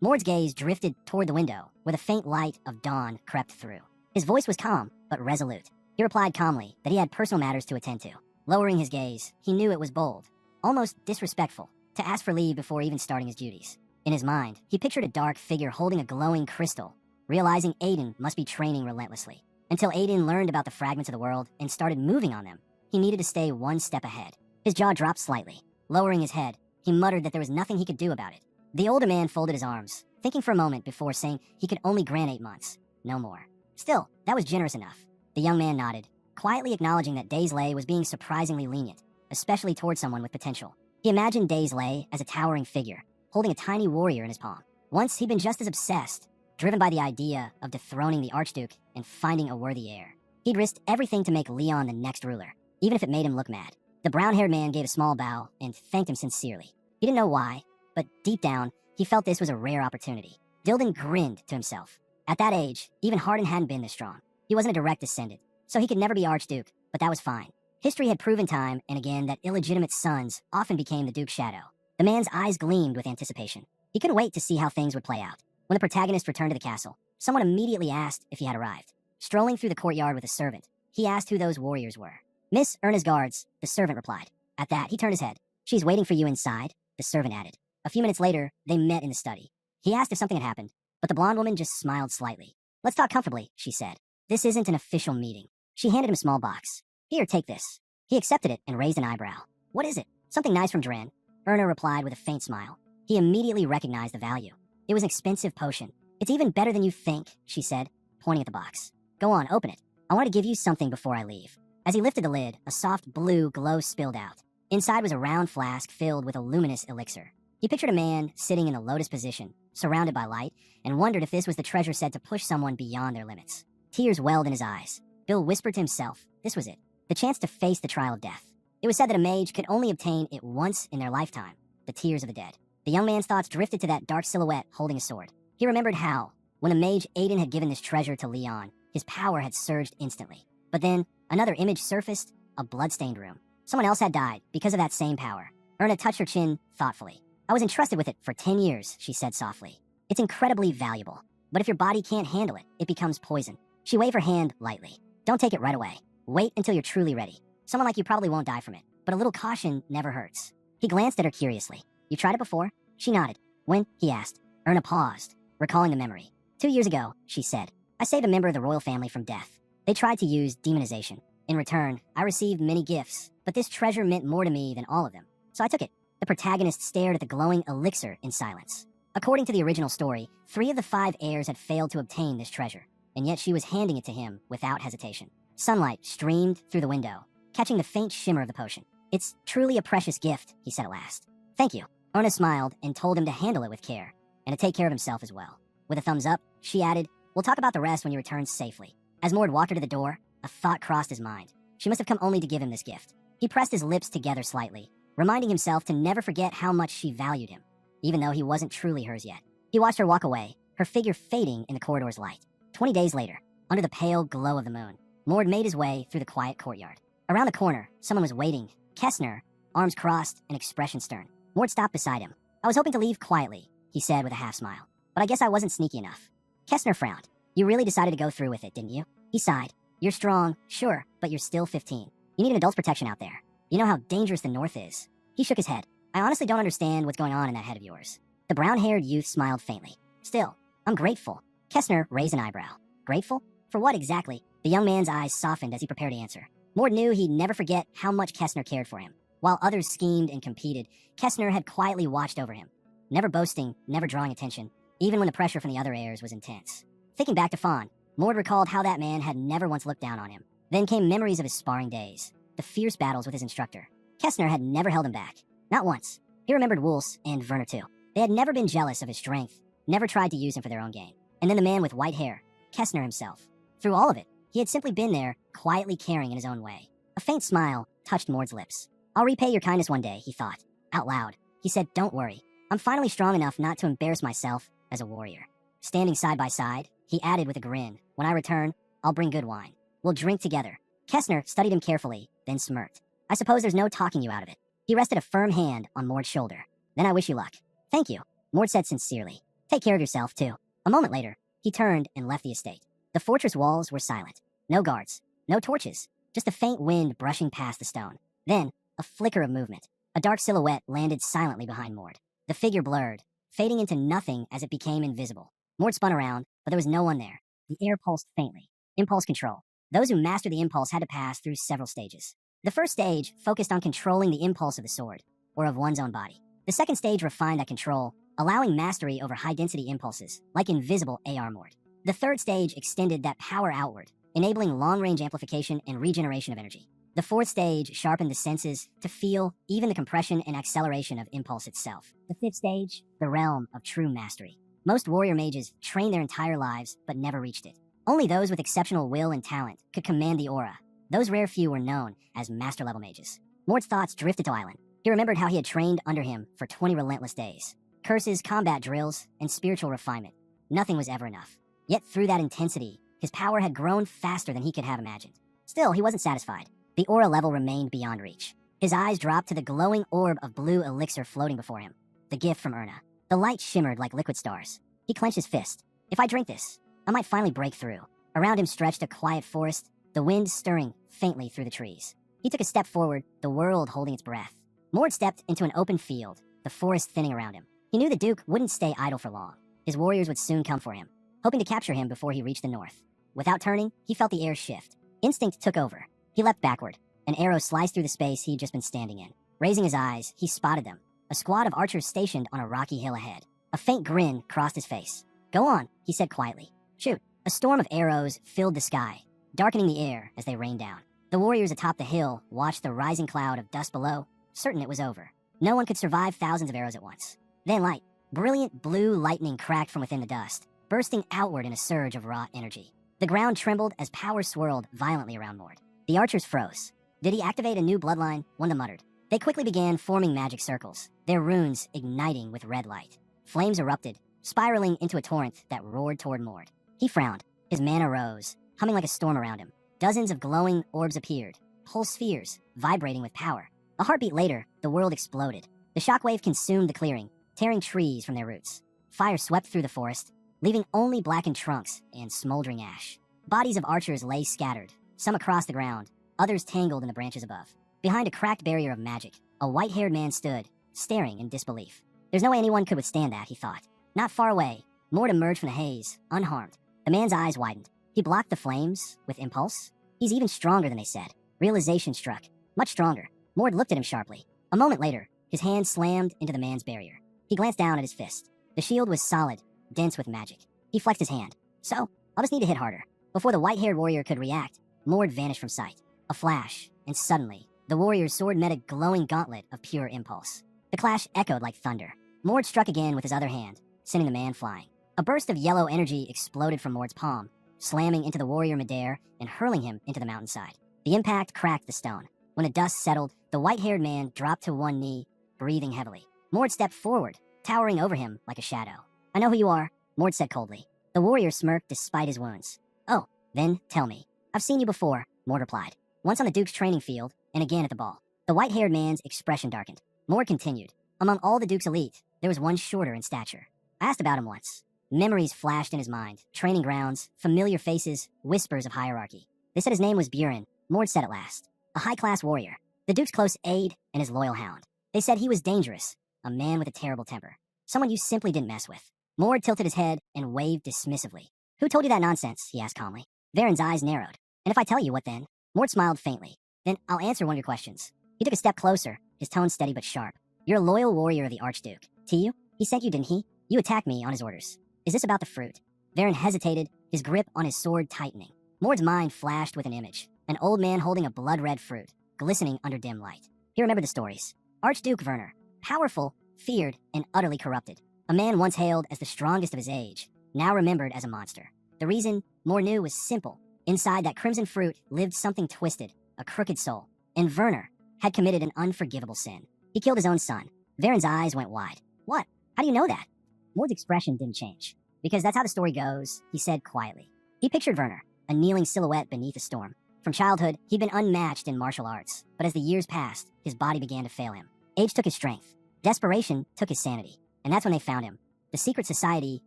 Mord's gaze drifted toward the window, where the faint light of dawn crept through. His voice was calm, but resolute. He replied calmly that he had personal matters to attend to. Lowering his gaze, he knew it was bold, almost disrespectful, to ask for leave before even starting his duties. In his mind, he pictured a dark figure holding a glowing crystal, realizing Aiden must be training relentlessly. Until Aiden learned about the fragments of the world and started moving on them, he needed to stay one step ahead. His jaw dropped slightly. Lowering his head, he muttered that there was nothing he could do about it. The older man folded his arms, thinking for a moment before saying he could only grant 8 months, no more. Still, that was generous enough. The young man nodded, quietly acknowledging that Daisley was being surprisingly lenient, especially toward someone with potential. He imagined Daisley as a towering figure, holding a tiny warrior in his palm. Once he'd been just as obsessed, driven by the idea of dethroning the Archduke and finding a worthy heir. He'd risked everything to make Leon the next ruler, even if it made him look mad. The brown-haired man gave a small bow and thanked him sincerely. He didn't know why, but deep down, he felt this was a rare opportunity. Dilden grinned to himself. At that age, even Hardin hadn't been this strong. He wasn't a direct descendant, so he could never be Archduke, but that was fine. History had proven time and again that illegitimate sons often became the Duke's shadow. The man's eyes gleamed with anticipation. He couldn't wait to see how things would play out. When the protagonist returned to the castle, someone immediately asked if he had arrived. Strolling through the courtyard with a servant, he asked who those warriors were. Miss Erna's guards, the servant replied. At that, he turned his head. She's waiting for you inside, the servant added. A few minutes later, they met in the study. He asked if something had happened, but the blonde woman just smiled slightly. Let's talk comfortably, she said. This isn't an official meeting. She handed him a small box. Here, take this. He accepted it and raised an eyebrow. What is it? Something nice from Dren. Erna replied with a faint smile. He immediately recognized the value. It was an expensive potion. It's even better than you think, she said, pointing at the box. Go on, open it. I want to give you something before I leave. As he lifted the lid, a soft blue glow spilled out. Inside was a round flask filled with a luminous elixir. He pictured a man sitting in a lotus position, surrounded by light, and wondered if this was the treasure said to push someone beyond their limits. Tears welled in his eyes. Bill whispered to himself, this was it, the chance to face the trial of death. It was said that a mage could only obtain it once in their lifetime, the tears of the dead. The young man's thoughts drifted to that dark silhouette holding a sword. He remembered how, when a mage Aiden had given this treasure to Leon, his power had surged instantly. But then, another image surfaced, a blood-stained room. Someone else had died because of that same power. Erna touched her chin thoughtfully. I was entrusted with it for 10 years, she said softly. It's incredibly valuable, but if your body can't handle it, it becomes poison. She waved her hand lightly. Don't take it right away. Wait until you're truly ready. Someone like you probably won't die from it, but a little caution never hurts. He glanced at her curiously. You tried it before? She nodded. When? He asked. Erna paused, recalling the memory. 2 years ago, she said. I saved a member of the royal family from death. They tried to use demonization. In return, I received many gifts, but this treasure meant more to me than all of them. So I took it. The protagonist stared at the glowing elixir in silence. According to the original story, 3 of the 5 heirs had failed to obtain this treasure, and yet she was handing it to him without hesitation. Sunlight streamed through the window, catching the faint shimmer of the potion. "It's truly a precious gift," he said at last. "Thank you." Erna smiled and told him to handle it with care, and to take care of himself as well. With a thumbs up, she added, "We'll talk about the rest when you return safely." As Mord walked her to the door, a thought crossed his mind. She must have come only to give him this gift. He pressed his lips together slightly, reminding himself to never forget how much she valued him, even though he wasn't truly hers yet. He watched her walk away, her figure fading in the corridor's light. 20 days later, under the pale glow of the moon, Mord made his way through the quiet courtyard. Around the corner, someone was waiting. Kessner, arms crossed and expression stern. Mord stopped beside him. "I was hoping to leave quietly," he said with a half smile, "but I guess I wasn't sneaky enough." Kessner frowned. "You really decided to go through with it, didn't you?" He sighed. "You're strong, sure, but you're still 15. You need an adult's protection out there. You know how dangerous the North is." He shook his head. "I honestly don't understand what's going on in that head of yours." The brown-haired youth smiled faintly. "Still, I'm grateful." Kessner raised an eyebrow. "Grateful? For what exactly?" The young man's eyes softened as he prepared to answer. Mord knew he'd never forget how much Kessner cared for him. While others schemed and competed, Kessner had quietly watched over him, never boasting, never drawing attention, even when the pressure from the other heirs was intense. Thinking back to Fawn, Mord recalled how that man had never once looked down on him. Then came memories of his sparring days, the fierce battles with his instructor. Kessner had never held him back. Not once. He remembered Wulf's and Werner too. They had never been jealous of his strength, never tried to use him for their own gain. And then the man with white hair, Kessner himself. Through all of it, he had simply been there, quietly caring in his own way. A faint smile touched Mord's lips. "I'll repay your kindness one day," he thought. Out loud, he said, "Don't worry. I'm finally strong enough not to embarrass myself as a warrior." Standing side by side, he added with a grin, "When I return, I'll bring good wine. We'll drink together." Kessner studied him carefully, then smirked. "I suppose there's no talking you out of it." He rested a firm hand on Mord's shoulder. "Then I wish you luck." "Thank you," Mord said sincerely. "Take care of yourself, too." A moment later, he turned and left the estate. The fortress walls were silent. No guards, no torches, just a faint wind brushing past the stone. Then, a flicker of movement. A dark silhouette landed silently behind Mord. The figure blurred, fading into nothing as it became invisible. Mord spun around, but there was no one there. The air pulsed faintly. Impulse control. Those who mastered the impulse had to pass through several stages. The first stage focused on controlling the impulse of the sword, or of one's own body. The second stage refined that control, allowing mastery over high-density impulses, like Invisible AR Mord. The third stage extended that power outward, enabling long-range amplification and regeneration of energy. The fourth stage sharpened the senses to feel even the compression and acceleration of impulse itself. The fifth stage, the realm of true mastery. Most warrior mages trained their entire lives, but never reached it. Only those with exceptional will and talent could command the aura. Those rare few were known as master-level mages. Mord's thoughts drifted to Island. He remembered how he had trained under him for 20 relentless days. Curses, combat drills, and spiritual refinement. Nothing was ever enough. Yet through that intensity, his power had grown faster than he could have imagined. Still, he wasn't satisfied. The aura level remained beyond reach. His eyes dropped to the glowing orb of blue elixir floating before him. The gift from Erna. The light shimmered like liquid stars. He clenched his fist. "If I drink this, I might finally break through." Around him stretched a quiet forest, the wind stirring faintly through the trees. He took a step forward, the world holding its breath. Mord stepped into an open field, the forest thinning around him. He knew the Duke wouldn't stay idle for long. His warriors would soon come for him, hoping to capture him before he reached the north. Without turning, he felt the air shift. Instinct took over. He leapt backward. An arrow sliced through the space he'd just been standing in. Raising his eyes, he spotted them. A squad of archers stationed on a rocky hill ahead. A faint grin crossed his face. "Go on," he said quietly. "Shoot." A storm of arrows filled the sky, darkening the air as they rained down. The warriors atop the hill watched the rising cloud of dust below, certain it was over. No one could survive thousands of arrows at once. Then light. Brilliant blue lightning cracked from within the dust, bursting outward in a surge of raw energy. The ground trembled as power swirled violently around Mord. The archers froze. Did he activate a new bloodline? One muttered. They quickly began forming magic circles, their runes igniting with red light. Flames erupted, spiraling into a torrent that roared toward Mord. He frowned. His mana rose, humming like a storm around him. Dozens of glowing orbs appeared, whole spheres, vibrating with power. A heartbeat later, the world exploded. The shockwave consumed the clearing, tearing trees from their roots. Fire swept through the forest, leaving only blackened trunks and smoldering ash. Bodies of archers lay scattered, some across the ground, others tangled in the branches above. Behind a cracked barrier of magic, a white-haired man stood, staring in disbelief. There's no way anyone could withstand that, he thought. Not far away, Mord emerged from the haze, unharmed. The man's eyes widened. He blocked the flames with impulse. He's even stronger than they said. Realization struck. Much stronger. Mord looked at him sharply. A moment later, His hand slammed into the man's barrier. He glanced down at his fist. The shield was solid, dense with magic. He flexed his hand. So, I'll just need to hit harder. Before the white-haired warrior could react, Mord vanished from sight. A flash, and suddenly, the warrior's sword met a glowing gauntlet of pure impulse. The clash echoed like thunder. Mord struck again with his other hand, sending the man flying. A burst of yellow energy exploded from Mord's palm, slamming into the warrior midair and hurling him into the mountainside. The impact cracked the stone. When the dust settled, the white-haired man dropped to one knee, breathing heavily. Mord stepped forward, towering over him like a shadow. "I know who you are," Mord said coldly. The warrior smirked despite his wounds. "Oh, then tell me." "I've seen you before," Mord replied. "Once on the Duke's training field, and again at the ball." The white-haired man's expression darkened. Mord continued. "Among all the Duke's elite, there was one shorter in stature. I asked about him once." Memories flashed in his mind. Training grounds, familiar faces, whispers of hierarchy. They said his name was Buren, Mord said at last. A high-class warrior. The Duke's close aide and his loyal hound. They said he was dangerous. A man with a terrible temper. Someone you simply didn't mess with. Mord tilted his head and waved dismissively. "Who told you that nonsense?" he asked calmly. Varen's eyes narrowed. "And if I tell you, what then?" Mord smiled faintly. "Then I'll answer one of your questions." He took a step closer, his tone steady but sharp. "You're a loyal warrior of the Archduke. Tiyu? He sent you, didn't he? You attacked me on his orders. Is this about the fruit?" Varen hesitated, his grip on his sword tightening. Mord's mind flashed with an image. An old man holding a blood-red fruit, glistening under dim light. He remembered the stories. Archduke Werner. Powerful, feared, and utterly corrupted. A man once hailed as the strongest of his age, now remembered as a monster. The reason, Mord knew, was simple. Inside that crimson fruit lived something twisted, a crooked soul. And Werner had committed an unforgivable sin. He killed his own son. Varen's eyes went wide. "What? How do you know that?" Mord's expression didn't change. "Because that's how the story goes," he said quietly. He pictured Werner, a kneeling silhouette beneath a storm. From childhood, he'd been unmatched in martial arts, but as the years passed, his body began to fail him. Age took his strength. Desperation took his sanity. And that's when they found him. The secret society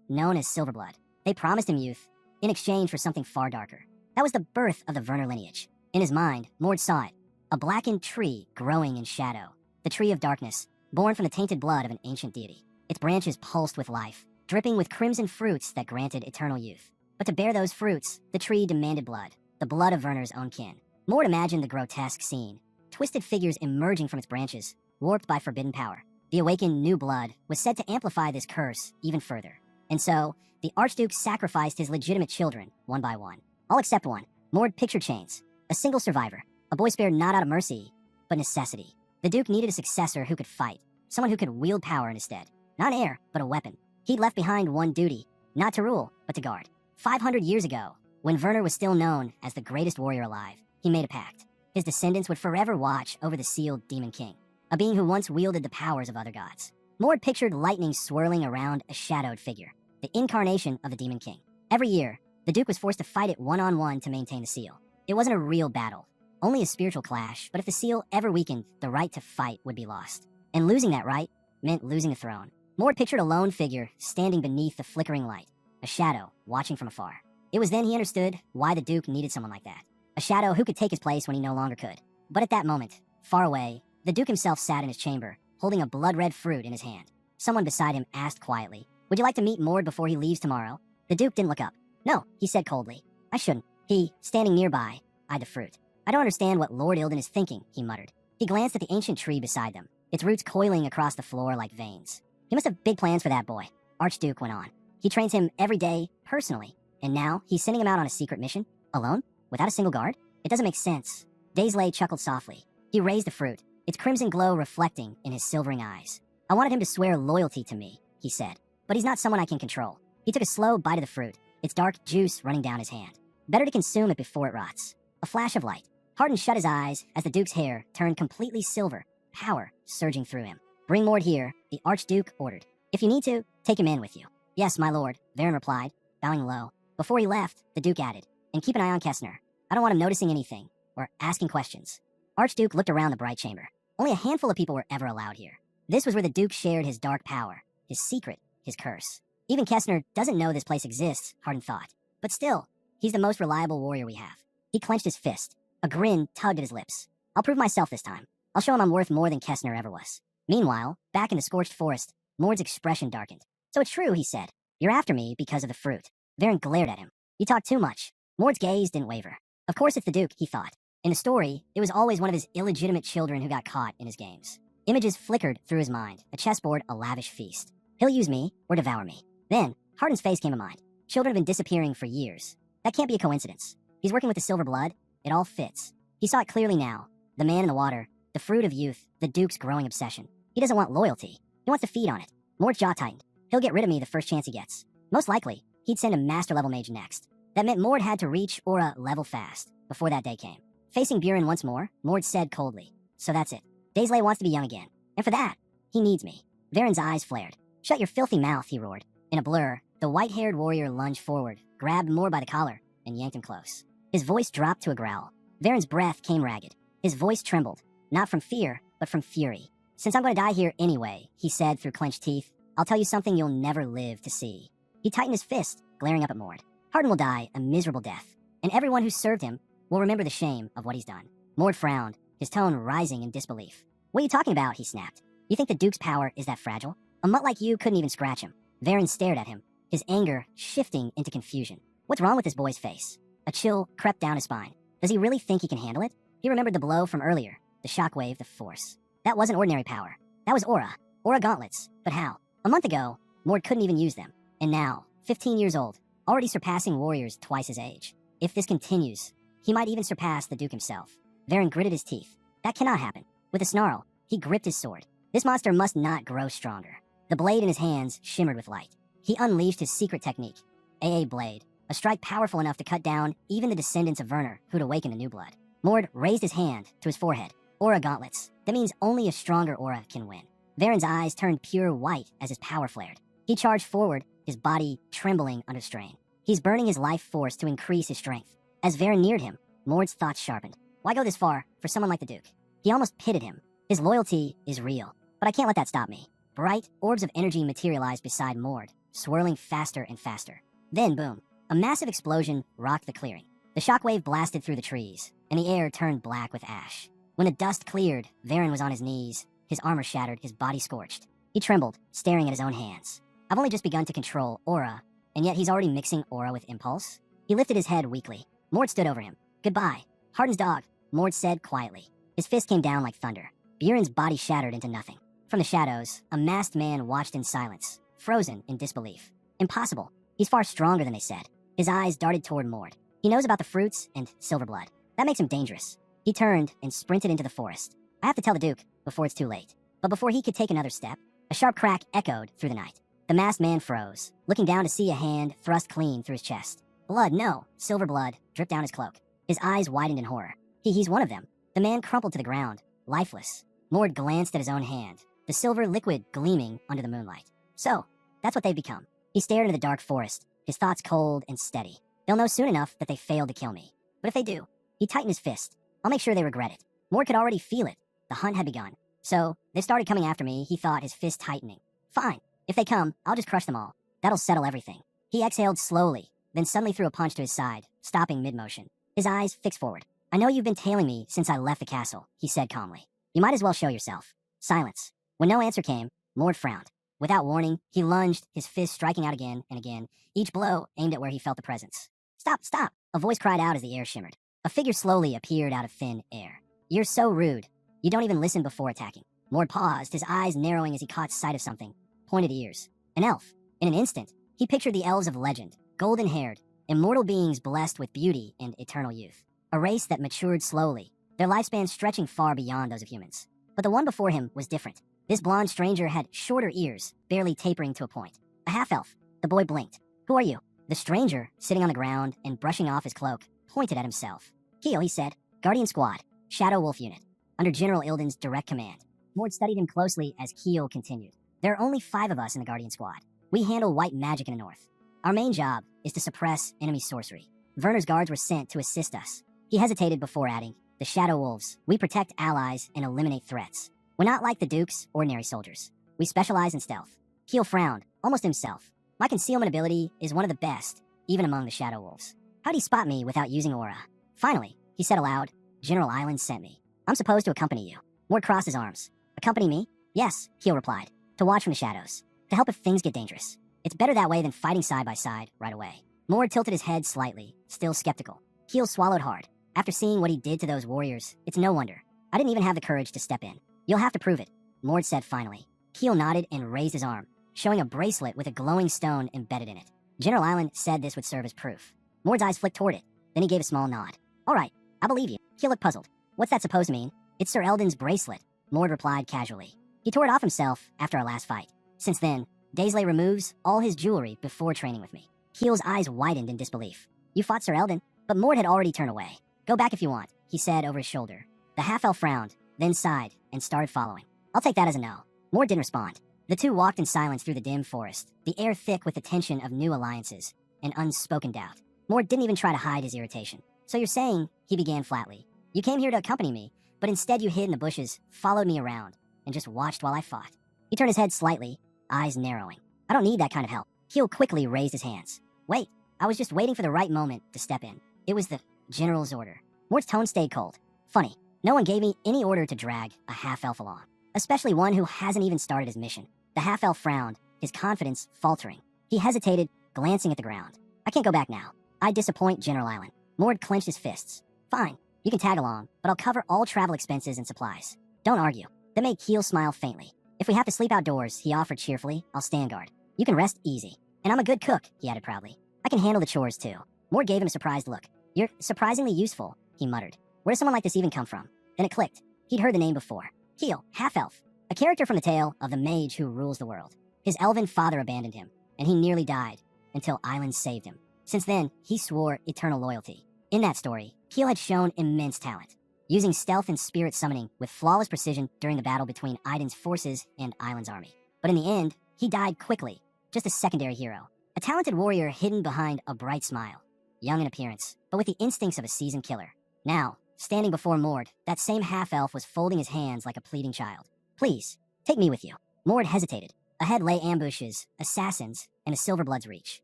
known as Silverblood. They promised him youth, in exchange for something far darker. That was the birth of the Werner lineage. In his mind, Mord saw it. A blackened tree growing in shadow. The tree of darkness, born from the tainted blood of an ancient deity. Its branches pulsed with life, dripping with crimson fruits that granted eternal youth. But to bear those fruits, the tree demanded blood. The blood of Werner's own kin. Mord imagined the grotesque scene. Twisted figures emerging from its branches, warped by forbidden power. The awakened new blood was said to amplify this curse even further. And so, the Archduke sacrificed his legitimate children, one by one. All except one. Mord pictured chains. A single survivor. A boy spared not out of mercy, but necessity. The Duke needed a successor who could fight. Someone who could wield power in his stead. Not an heir, but a weapon. He'd left behind one duty. Not to rule, but to guard. 500 years ago, when Werner was still known as the greatest warrior alive, he made a pact. His descendants would forever watch over the sealed Demon King. A being who once wielded the powers of other gods. Mord pictured lightning swirling around a shadowed figure, the incarnation of the Demon King. Every year, the Duke was forced to fight it one-on-one to maintain the seal. It wasn't a real battle, only a spiritual clash, but if the seal ever weakened, the right to fight would be lost. And losing that right meant losing the throne. Mord pictured a lone figure standing beneath the flickering light, a shadow watching from afar. It was then he understood why the Duke needed someone like that. A shadow who could take his place when he no longer could. But at that moment, far away, the Duke himself sat in his chamber, holding a blood-red fruit in his hand. Someone beside him asked quietly, "Would you like to meet Mord before he leaves tomorrow?" The Duke didn't look up. "No," he said coldly. "I shouldn't." He, standing nearby, eyed the fruit. "I don't understand what Lord Ilden is thinking," he muttered. He glanced at the ancient tree beside them, its roots coiling across the floor like veins. "He must have big plans for that boy," Archduke went on. "He trains him every day, personally. And now, he's sending him out on a secret mission? Alone? Without a single guard? It doesn't make sense." Daisley chuckled softly. He raised the fruit, its crimson glow reflecting in his silvering eyes. "I wanted him to swear loyalty to me," he said. "But he's not someone I can control." He took a slow bite of the fruit, its dark juice running down his hand. Better to consume it before it rots. A flash of light. Hardin shut his eyes as the Duke's hair turned completely silver, power surging through him. "Bring Mord here," the Archduke ordered. "If you need to, take him in with you." "Yes, my lord," Varen replied, bowing low. Before he left, the Duke added, "And keep an eye on Kessner. I don't want him noticing anything, or asking questions." Archduke looked around the bright chamber. Only a handful of people were ever allowed here. This was where the Duke shared his dark power, his secret, his curse. Even Kessner doesn't know this place exists, Hardin thought. But still, he's the most reliable warrior we have. He clenched his fist. A grin tugged at his lips. "I'll prove myself this time. I'll show him I'm worth more than Kessner ever was." Meanwhile, back in the scorched forest, Mord's expression darkened. "So it's true," he said. "You're after me because of the fruit." Varen glared at him. "You talk too much." Mord's gaze didn't waver. Of course it's the Duke, he thought. In the story, it was always one of his illegitimate children who got caught in his games. Images flickered through his mind, a chessboard a lavish feast. He'll use me or devour me. Then, Hardin's face came to mind. Children have been disappearing for years. That can't be a coincidence. He's working with the silver blood. It all fits. He saw it clearly now. The man in the water, the fruit of youth, the Duke's growing obsession. He doesn't want loyalty. He wants to feed on it. Mord's jaw tightened. He'll get rid of me the first chance he gets. Most likely, he'd send a master-level mage next. That meant Mord had to reach Aura level fast before that day came. Facing Buren once more, Mord said coldly, "So that's it. Daisley wants to be young again. And for that, he needs me." Varen's eyes flared. "Shut your filthy mouth," he roared. In a blur, the white-haired warrior lunged forward, grabbed Mord by the collar, and yanked him close. His voice dropped to a growl. Varen's breath came ragged. His voice trembled, not from fear, but from fury. "Since I'm going to die here anyway," he said through clenched teeth, "I'll tell you something you'll never live to see." He tightened his fist, glaring up at Mord. "Hardin will die a miserable death, and everyone who served him will remember the shame of what he's done." Mord frowned, his tone rising in disbelief. "What are you talking about?" he snapped. "You think the Duke's power is that fragile? A mutt like you couldn't even scratch him." Varen stared at him, his anger shifting into confusion. What's wrong with this boy's face? A chill crept down his spine. Does he really think he can handle it? He remembered the blow from earlier, the shockwave, the force. That wasn't ordinary power. That was aura. Aura gauntlets. But how? A month ago, Mord couldn't even use them. And now, 15 years old, already surpassing warriors twice his age. If this continues, he might even surpass the Duke himself. Varen gritted his teeth. That cannot happen. With a snarl, he gripped his sword. This monster must not grow stronger. The blade in his hands shimmered with light. He unleashed his secret technique, AA Blade, a strike powerful enough to cut down even the descendants of Werner who'd awakened the new blood. Mord raised his hand to his forehead. Aura gauntlets. That means only a stronger aura can win. Varen's eyes turned pure white as his power flared. He charged forward, his body trembling under strain. He's burning his life force to increase his strength. As Varen neared him, Mord's thoughts sharpened. Why go this far for someone like the Duke? He almost pitted him. His loyalty is real, but I can't let that stop me. Bright orbs of energy materialized beside Mord, swirling faster and faster. Then, boom, a massive explosion rocked the clearing. The shockwave blasted through the trees, and the air turned black with ash. When the dust cleared, Varen was on his knees, his armor shattered, his body scorched. He trembled, staring at his own hands. I've only just begun to control aura, and yet he's already mixing aura with impulse. He lifted his head weakly. Mord stood over him. Goodbye. Hardin's dog, Mord said quietly. His fist came down like thunder. Buren's body shattered into nothing. From the shadows, a masked man watched in silence, frozen in disbelief. Impossible. He's far stronger than they said. His eyes darted toward Mord. He knows about the fruits and silver blood. That makes him dangerous. He turned and sprinted into the forest. I have to tell the Duke before it's too late. But before he could take another step, a sharp crack echoed through the night. The masked man froze, looking down to see a hand thrust clean through his chest. Blood, no, silver blood, dripped down his cloak. His eyes widened in horror. He's one of them. The man crumpled to the ground, lifeless. Mord glanced at his own hand, the silver liquid gleaming under the moonlight. So, that's what they've become. He stared into the dark forest, his thoughts cold and steady. They'll know soon enough that they failed to kill me. But if they do, he tightened his fist. I'll make sure they regret it. Mord could already feel it. The hunt had begun. So, they started coming after me, he thought, his fist tightening. Fine. If they come, I'll just crush them all. That'll settle everything. He exhaled slowly, then suddenly threw a punch to his side, stopping mid-motion. His eyes fixed forward. I know you've been tailing me since I left the castle, he said calmly. You might as well show yourself. Silence. When no answer came, Mord frowned. Without warning, he lunged, his fist striking out again and again, each blow aimed at where he felt the presence. Stop, stop! A voice cried out as the air shimmered. A figure slowly appeared out of thin air. You're so rude. You don't even listen before attacking. Mord paused, his eyes narrowing as he caught sight of something. Pointed ears. An elf. In an instant, he pictured the elves of legend, golden-haired, immortal beings blessed with beauty and eternal youth. A race that matured slowly, their lifespan stretching far beyond those of humans. But the one before him was different. This blonde stranger had shorter ears, barely tapering to a point. A half-elf. The boy blinked. Who are you? The stranger, sitting on the ground and brushing off his cloak, pointed at himself. Keel, he said. Guardian Squad. Shadow Wolf Unit. Under General Ilden's direct command. Mord studied him closely as Keel continued. There are only 5 of us in the Guardian Squad. We handle white magic in the north. Our main job is to suppress enemy sorcery. Werner's guards were sent to assist us. He hesitated before adding, the Shadow Wolves. We protect allies and eliminate threats. We're not like the Duke's ordinary soldiers. We specialize in stealth. Keel frowned, almost himself. My concealment ability is one of the best, even among the Shadow Wolves. How'd he spot me without using aura? Finally, he said aloud, General Island sent me. I'm supposed to accompany you. Mord crossed his arms. Accompany me? Yes, Keel replied. To watch from the shadows. To help if things get dangerous. It's better that way than fighting side by side right away. Mord tilted his head slightly, still skeptical. Keel swallowed hard. After seeing what he did to those warriors, it's no wonder. I didn't even have the courage to step in. You'll have to prove it. Mord said finally. Keel nodded and raised his arm, showing a bracelet with a glowing stone embedded in it. General Island said this would serve as proof. Mord's eyes flicked toward it. Then he gave a small nod. All right, I believe you. Keel looked puzzled. What's that supposed to mean? It's Sir Eldon's bracelet, Mord replied casually. He tore it off himself after our last fight. Since then, Daisley removes all his jewelry before training with me. Keel's eyes widened in disbelief. You fought Sir Eldon, but Mord had already turned away. Go back if you want, he said over his shoulder. The half-elf frowned, then sighed, and started following. I'll take that as a no. Mord didn't respond. The two walked in silence through the dim forest, the air thick with the tension of new alliances and unspoken doubt. Mord didn't even try to hide his irritation. So you're saying, he began flatly, you came here to accompany me, but instead you hid in the bushes, followed me around, and just watched while I fought. He turned his head slightly, eyes narrowing. I don't need that kind of help. Keel quickly raised his hands. Wait, I was just waiting for the right moment to step in. It was the general's order. Mord's tone stayed cold. Funny, no one gave me any order to drag a half-elf along, especially one who hasn't even started his mission. The half-elf frowned, his confidence faltering. He hesitated, glancing at the ground. I can't go back now. I disappoint General Island. Mord clenched his fists. Fine, you can tag along, but I'll cover all travel expenses and supplies. Don't argue. That made Keel smile faintly. If we have to sleep outdoors, he offered cheerfully, I'll stand guard. You can rest easy. And I'm a good cook, he added proudly. I can handle the chores too. Mord gave him a surprised look. You're surprisingly useful, he muttered. Where does someone like this even come from? Then it clicked. He'd heard the name before. Keel, half-elf. A character from the tale of the mage who rules the world. His elven father abandoned him, and he nearly died, until Island saved him. Since then, he swore eternal loyalty. In that story, Keel had shown immense talent, using stealth and spirit summoning with flawless precision during the battle between Aiden's forces and Island's army. But in the end, he died quickly, just a secondary hero. A talented warrior hidden behind a bright smile, young in appearance, but with the instincts of a seasoned killer. Now, standing before Mord, that same half-elf was folding his hands like a pleading child. Please, take me with you. Mord hesitated. Ahead lay ambushes, assassins, and a Silverblood's reach.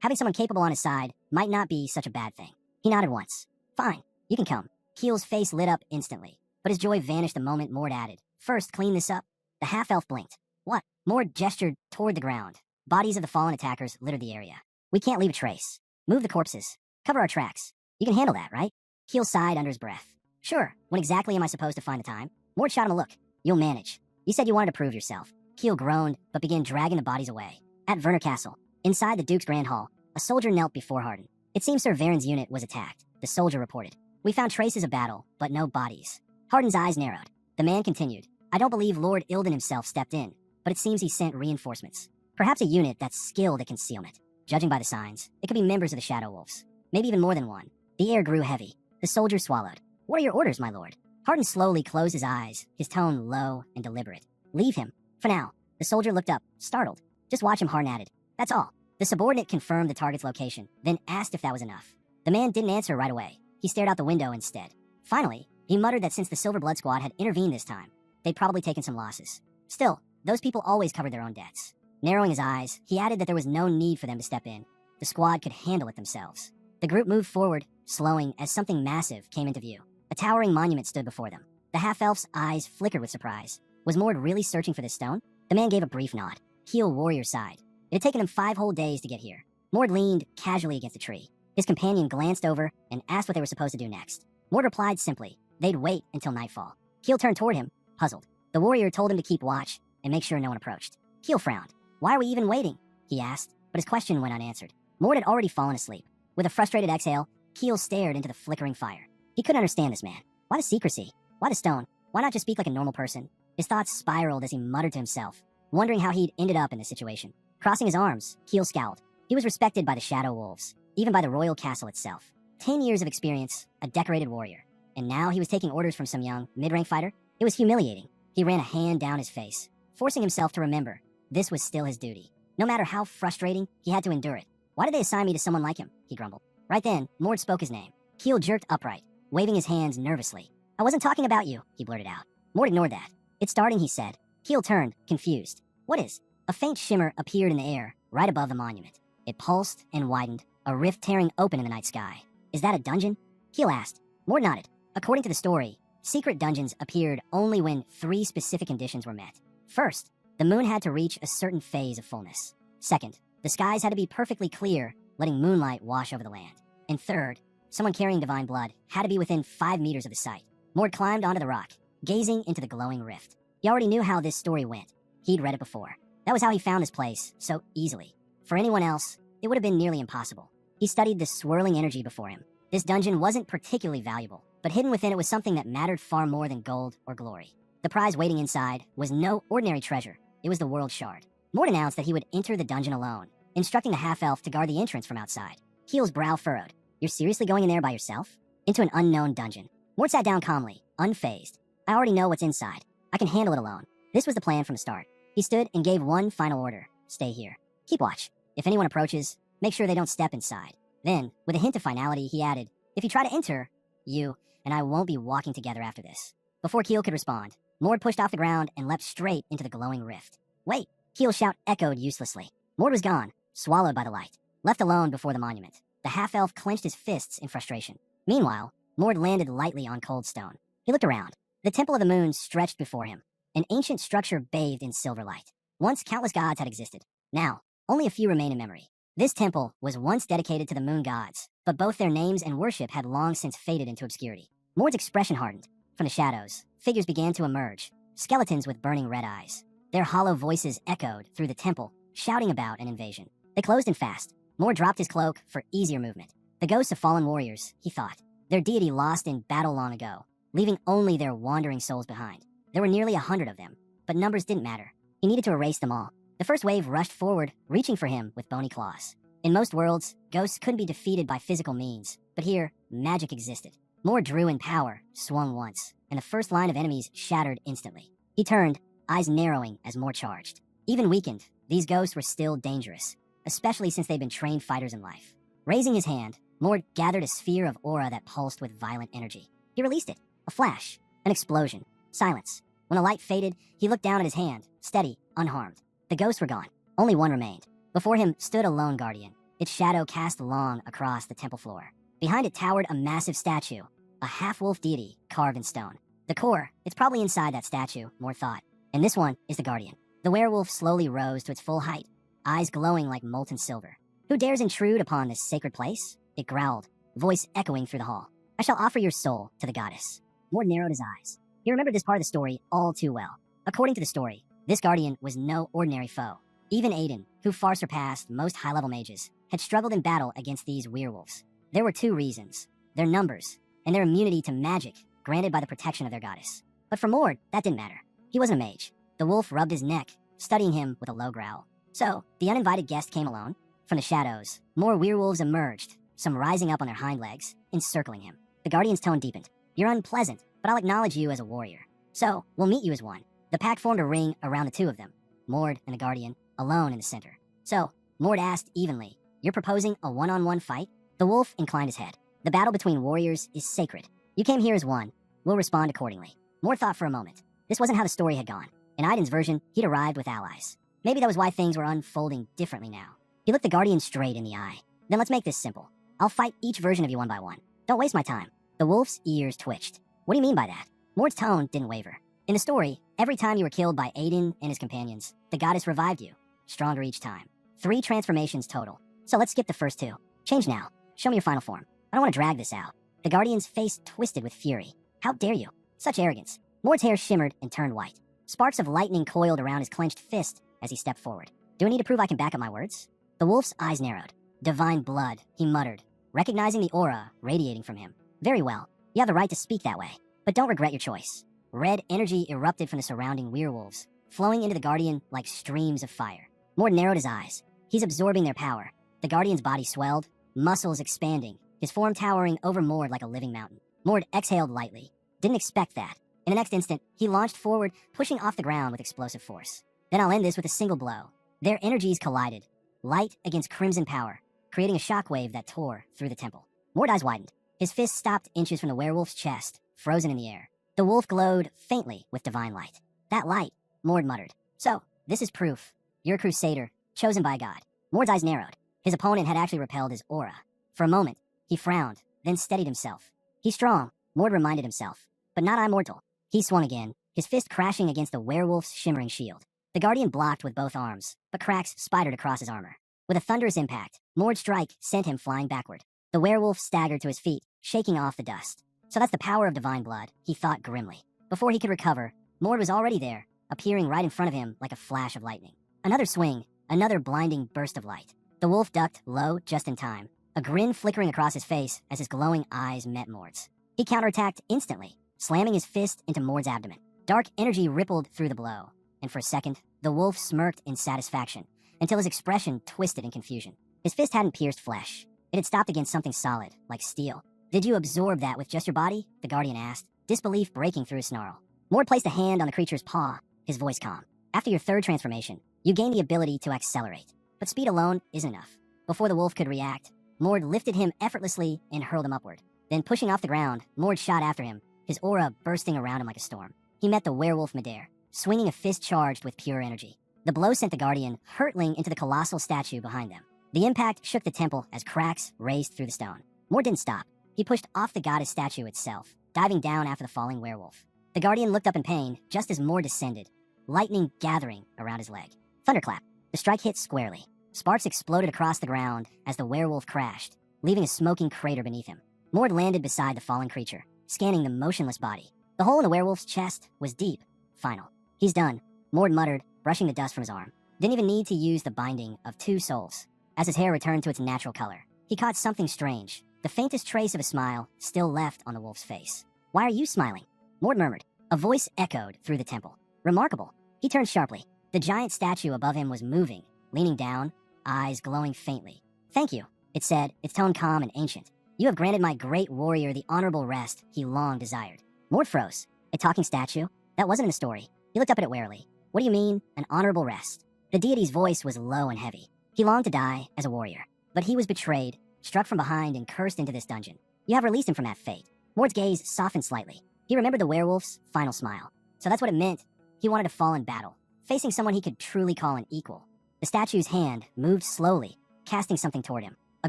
Having someone capable on his side might not be such a bad thing. He nodded once. Fine, you can come. Keel's face lit up instantly, but his joy vanished the moment Mord added. First, clean this up. The half-elf blinked. What? Mord gestured toward the ground. Bodies of the fallen attackers littered the area. We can't leave a trace. Move the corpses. Cover our tracks. You can handle that, right? Keel sighed under his breath. Sure, when exactly am I supposed to find the time? Mord shot him a look. You'll manage. You said you wanted to prove yourself. Keel groaned, but began dragging the bodies away. At Werner Castle, inside the Duke's Grand Hall, a soldier knelt before Hardin. It seems Sir Varen's unit was attacked, the soldier reported. We found traces of battle, but no bodies. Hardin's eyes narrowed. The man continued. I don't believe Lord Ilden himself stepped in, but it seems he sent reinforcements. Perhaps a unit that's skilled at concealment. Judging by the signs, it could be members of the Shadow Wolves. Maybe even more than one. The air grew heavy. The soldier swallowed. What are your orders, my lord? Hardin slowly closed his eyes, his tone low and deliberate. Leave him. For now. The soldier looked up, startled. Just watch him, Hardin added. That's all. The subordinate confirmed the target's location, then asked if that was enough. The man didn't answer right away. He stared out the window instead. Finally, he muttered that since the Silver Blood Squad had intervened this time, they'd probably taken some losses. Still, those people always covered their own debts. Narrowing his eyes, he added that there was no need for them to step in. The squad could handle it themselves. The group moved forward, slowing as something massive came into view. A towering monument stood before them. The half-elf's eyes flickered with surprise. Was Mord really searching for this stone? The man gave a brief nod. Keel warrior sighed. It had taken him 5 whole days to get here. Mord leaned casually against a tree. His companion glanced over and asked what they were supposed to do next. Mord replied simply, they'd wait until nightfall. Keel turned toward him, puzzled. The warrior told him to keep watch and make sure no one approached. Keel frowned. Why are we even waiting? He asked, but his question went unanswered. Mord had already fallen asleep. With a frustrated exhale, Keel stared into the flickering fire. He couldn't understand this man. Why the secrecy? Why the stone? Why not just speak like a normal person? His thoughts spiraled as he muttered to himself, wondering how he'd ended up in this situation. Crossing his arms, Keel scowled. He was respected by the Shadow Wolves, even by the royal castle itself. 10 years of experience, a decorated warrior. And now he was taking orders from some young, mid-rank fighter? It was humiliating. He ran a hand down his face, forcing himself to remember this was still his duty. No matter how frustrating, he had to endure it. Why did they assign me to someone like him? He grumbled. Right then, Mord spoke his name. Keel jerked upright, waving his hands nervously. I wasn't talking about you, he blurted out. Mord ignored that. It's starting, he said. Keel turned, confused. What is? A faint shimmer appeared in the air, right above the monument. It pulsed and widened, a rift tearing open in the night sky. Is that a dungeon? Keel asked. Mord nodded. According to the story, secret dungeons appeared only when 3 specific conditions were met. First, the moon had to reach a certain phase of fullness. Second, the skies had to be perfectly clear, letting moonlight wash over the land. And third, someone carrying divine blood had to be within 5 meters of the site. Mord climbed onto the rock, gazing into the glowing rift. He already knew how this story went. He'd read it before. That was how he found this place so easily. For anyone else, it would have been nearly impossible. He studied the swirling energy before him. This dungeon wasn't particularly valuable, but hidden within it was something that mattered far more than gold or glory. The prize waiting inside was no ordinary treasure. It was the World Shard. Mort announced that he would enter the dungeon alone, instructing the half-elf to guard the entrance from outside. Keel's brow furrowed. You're seriously going in there by yourself? Into an unknown dungeon. Mort sat down calmly, unfazed. I already know what's inside. I can handle it alone. This was the plan from the start. He stood and gave one final order. Stay here. Keep watch. If anyone approaches, make sure they don't step inside. Then, with a hint of finality, he added, if you try to enter, you and I won't be walking together after this. Before Keel could respond, Mord pushed off the ground and leapt straight into the glowing rift. Wait! Keel's shout echoed uselessly. Mord was gone, swallowed by the light. Left alone before the monument, the half-elf clenched his fists in frustration. Meanwhile, Mord landed lightly on cold stone. He looked around. The Temple of the Moon stretched before him, an ancient structure bathed in silver light. Once countless gods had existed. Now, only a few remain in memory. This temple was once dedicated to the moon gods, but both their names and worship had long since faded into obscurity. Mord's expression hardened. From the shadows, figures began to emerge, skeletons with burning red eyes. Their hollow voices echoed through the temple, shouting about an invasion. They closed in fast. Mord dropped his cloak for easier movement. The ghosts of fallen warriors, he thought. Their deity lost in battle long ago, leaving only their wandering souls behind. There were nearly 100 of them, but numbers didn't matter. He needed to erase them all. The first wave rushed forward, reaching for him with bony claws. In most worlds, ghosts couldn't be defeated by physical means, but here, magic existed. Mord drew in power, swung once, and the first line of enemies shattered instantly. He turned, eyes narrowing as Mord charged. Even weakened, these ghosts were still dangerous, especially since they'd been trained fighters in life. Raising his hand, Mord gathered a sphere of aura that pulsed with violent energy. He released it. A flash, an explosion, silence. When the light faded, he looked down at his hand, steady, unharmed. The ghosts were gone. Only one remained. Before him stood a lone guardian, its shadow cast long across the temple floor. Behind it towered a massive statue, a half-wolf deity carved in stone. The core, it's probably inside that statue, Mord thought. And this one is the guardian. The werewolf slowly rose to its full height, eyes glowing like molten silver. Who dares intrude upon this sacred place? It growled, voice echoing through the hall. I shall offer your soul to the goddess. Mord narrowed his eyes. He remembered this part of the story all too well. According to the story, this guardian was no ordinary foe. Even Aiden, who far surpassed most high-level mages, had struggled in battle against these werewolves. There were two reasons: their numbers, and their immunity to magic granted by the protection of their goddess. But for Mord, that didn't matter. He wasn't a mage. The wolf rubbed his neck, studying him with a low growl. So, the uninvited guest came alone. From the shadows, more werewolves emerged, some rising up on their hind legs, encircling him. The guardian's tone deepened. You're unpleasant, but I'll acknowledge you as a warrior. So, we'll meet you as one. The pack formed a ring around the two of them, Mord and the guardian, alone in the center. So, Mord asked evenly, you're proposing a one-on-one fight? The wolf inclined his head. The battle between warriors is sacred. You came here as one. We'll respond accordingly. Mord thought for a moment. This wasn't how the story had gone. In Aiden's version, he'd arrived with allies. Maybe that was why things were unfolding differently now. He looked the guardian straight in the eye. Then let's make this simple. I'll fight each version of you one by one. Don't waste my time. The wolf's ears twitched. What do you mean by that? Mord's tone didn't waver. In the story, every time you were killed by Aiden and his companions, the goddess revived you. Stronger each time. 3 transformations total. So let's skip the first 2. Change now. Show me your final form. I don't want to drag this out. The guardian's face twisted with fury. How dare you? Such arrogance. Mord's hair shimmered and turned white. Sparks of lightning coiled around his clenched fist as he stepped forward. Do I need to prove I can back up my words? The wolf's eyes narrowed. Divine blood, he muttered, recognizing the aura radiating from him. Very well. You have the right to speak that way, but don't regret your choice. Red energy erupted from the surrounding werewolves, flowing into the guardian like streams of fire. Mord narrowed his eyes. He's absorbing their power. The guardian's body swelled, muscles expanding, his form towering over Mord like a living mountain. Mord exhaled lightly. Didn't expect that. In the next instant, he launched forward, pushing off the ground with explosive force. Then I'll end this with a single blow. Their energies collided, light against crimson power, creating a shockwave that tore through the temple. Mord's eyes widened. His fist stopped inches from the werewolf's chest, frozen in the air. The wolf glowed faintly with divine light. That light, Mord muttered. So, this is proof. You're a crusader, chosen by God. Mord's eyes narrowed. His opponent had actually repelled his aura. For a moment, he frowned, then steadied himself. He's strong, Mord reminded himself, but not immortal. He swung again, his fist crashing against the werewolf's shimmering shield. The guardian blocked with both arms, but cracks spidered across his armor. With a thunderous impact, Mord's strike sent him flying backward. The werewolf staggered to his feet, shaking off the dust. So that's the power of divine blood, he thought grimly. Before he could recover, Mord was already there, appearing right in front of him like a flash of lightning. Another swing, another blinding burst of light. The wolf ducked low just in time, a grin flickering across his face as his glowing eyes met Mord's. He counterattacked instantly, slamming his fist into Mord's abdomen. Dark energy rippled through the blow, and for a second, the wolf smirked in satisfaction, until his expression twisted in confusion. His fist hadn't pierced flesh. It had stopped against something solid, like steel. "Did you absorb that with just your body?" the Guardian asked, disbelief breaking through his snarl. Mord placed a hand on the creature's paw, his voice calm. "After your third transformation, you gain the ability to accelerate. But speed alone isn't enough." Before the wolf could react, Mord lifted him effortlessly and hurled him upward. Then pushing off the ground, Mord shot after him, his aura bursting around him like a storm. He met the werewolf midair, swinging a fist charged with pure energy. The blow sent the Guardian hurtling into the colossal statue behind them. The impact shook the temple as cracks raced through the stone. Mord didn't stop. He pushed off the goddess statue itself, diving down after the falling werewolf. The Guardian looked up in pain just as Mord descended, lightning gathering around his leg. Thunderclap. The strike hit squarely. Sparks exploded across the ground as the werewolf crashed, leaving a smoking crater beneath him. Mord landed beside the fallen creature, scanning the motionless body. The hole in the werewolf's chest was deep. Final. "He's done," Mord muttered, brushing the dust from his arm. Didn't even need to use the binding of two souls. As his hair returned to its natural color, he caught something strange. The faintest trace of a smile still left on the wolf's face. "Why are you smiling?" Mord murmured. A voice echoed through the temple. "Remarkable." He turned sharply. The giant statue above him was moving, leaning down, eyes glowing faintly. "Thank you," it said, its tone calm and ancient. "You have granted my great warrior the honorable rest he long desired." Mord froze. A talking statue? That wasn't in the story. He looked up at it warily. "What do you mean, an honorable rest?" The deity's voice was low and heavy. He longed to die as a warrior, but he was betrayed, struck from behind and cursed into this dungeon. You have released him from that fate. Mord's gaze softened slightly. He remembered the werewolf's final smile. So that's what it meant. He wanted to fall in battle, facing someone he could truly call an equal. The statue's hand moved slowly, casting something toward him. A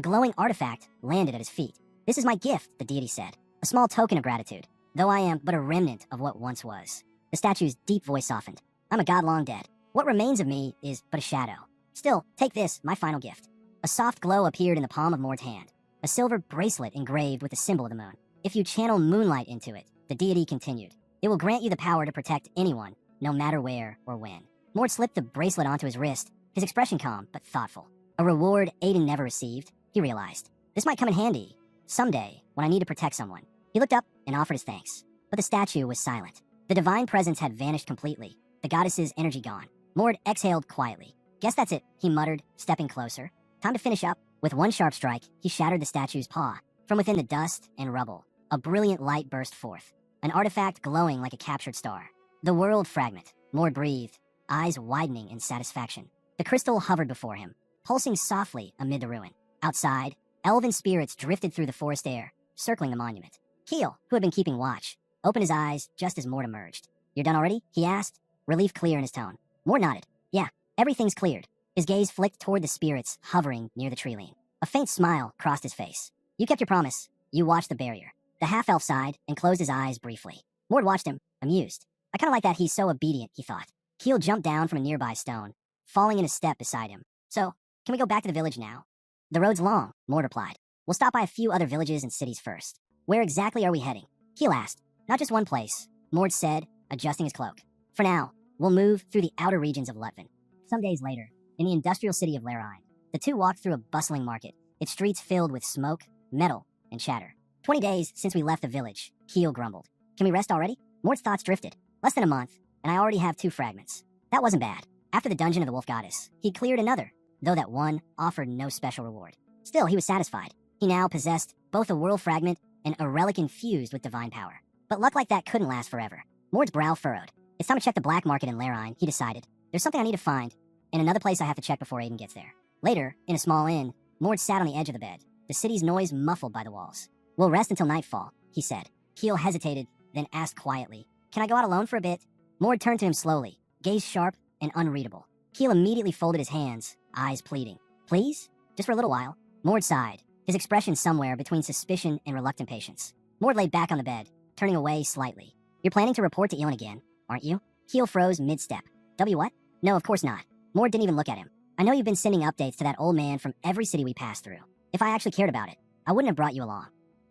glowing artifact landed at his feet. "This is my gift," the deity said. "A small token of gratitude, though I am but a remnant of what once was." The statue's deep voice softened. "I'm a god long dead. What remains of me is but a shadow. Still, take this, my final gift." A soft glow appeared in the palm of Mord's hand, a silver bracelet engraved with the symbol of the moon. "If you channel moonlight into it," the deity continued, "it will grant you the power to protect anyone, no matter where or when." Mord slipped the bracelet onto his wrist, his expression calm but thoughtful. A reward Aiden never received, he realized. This might come in handy someday when I need to protect someone. He looked up and offered his thanks, but the statue was silent. The divine presence had vanished completely, the goddess's energy gone. Mord exhaled quietly. "Guess that's it," he muttered, stepping closer. "Time to finish up." With one sharp strike, he shattered the statue's paw. From within the dust and rubble, a brilliant light burst forth, an artifact glowing like a captured star. The world fragment. Mord breathed, eyes widening in satisfaction. The crystal hovered before him, pulsing softly amid the ruin. Outside, elven spirits drifted through the forest air, circling the monument. Keel, who had been keeping watch, opened his eyes just as Mord emerged. "You're done already?" he asked, relief clear in his tone. Mord nodded. "Yeah, everything's cleared." His gaze flicked toward the spirits hovering near the tree lean. A faint smile crossed his face. "You kept your promise. You watched the barrier." The half-elf sighed and closed his eyes briefly. Mord watched him, amused. "I kind of like that he's so obedient," he thought. Keel jumped down from a nearby stone, falling in a step beside him. "So, can we go back to the village now?" "The road's long," Mord replied. "We'll stop by a few other villages and cities first." "Where exactly are we heading?" Keel asked. "Not just one place," Mord said, adjusting his cloak. "For now, we'll move through the outer regions of Lutvin." Some days later, in the industrial city of Larine, the two walked through a bustling market, its streets filled with smoke, metal, and chatter. 20 days since we left the village," Keel grumbled. "Can we rest already?" Mord's thoughts drifted. Less than a month, and I already have 2 fragments. That wasn't bad. After the dungeon of the wolf goddess, he cleared another, though that one offered no special reward. Still, he was satisfied. He now possessed both a world fragment and a relic infused with divine power. But luck like that couldn't last forever. Mord's brow furrowed. It's time to check the black market in Larine, he decided. There's something I need to find, and another place I have to check before Aiden gets there. Later, in a small inn, Mord sat on the edge of the bed, the city's noise muffled by the walls. "We'll rest until nightfall," he said. Keel hesitated, then asked quietly, "Can I go out alone for a bit?" Mord turned to him slowly, gaze sharp and unreadable. Keel immediately folded his hands, eyes pleading. "Please? Just for a little while." Mord sighed, his expression somewhere between suspicion and reluctant patience. Mord lay back on the bed, turning away slightly. "You're planning to report to Elon again, aren't you?" Keel froze mid-step. What? "No, of course not." Mord didn't even look at him. "I know you've been sending updates to that old man from every city we passed through. If I actually cared about it, I wouldn't have brought you along."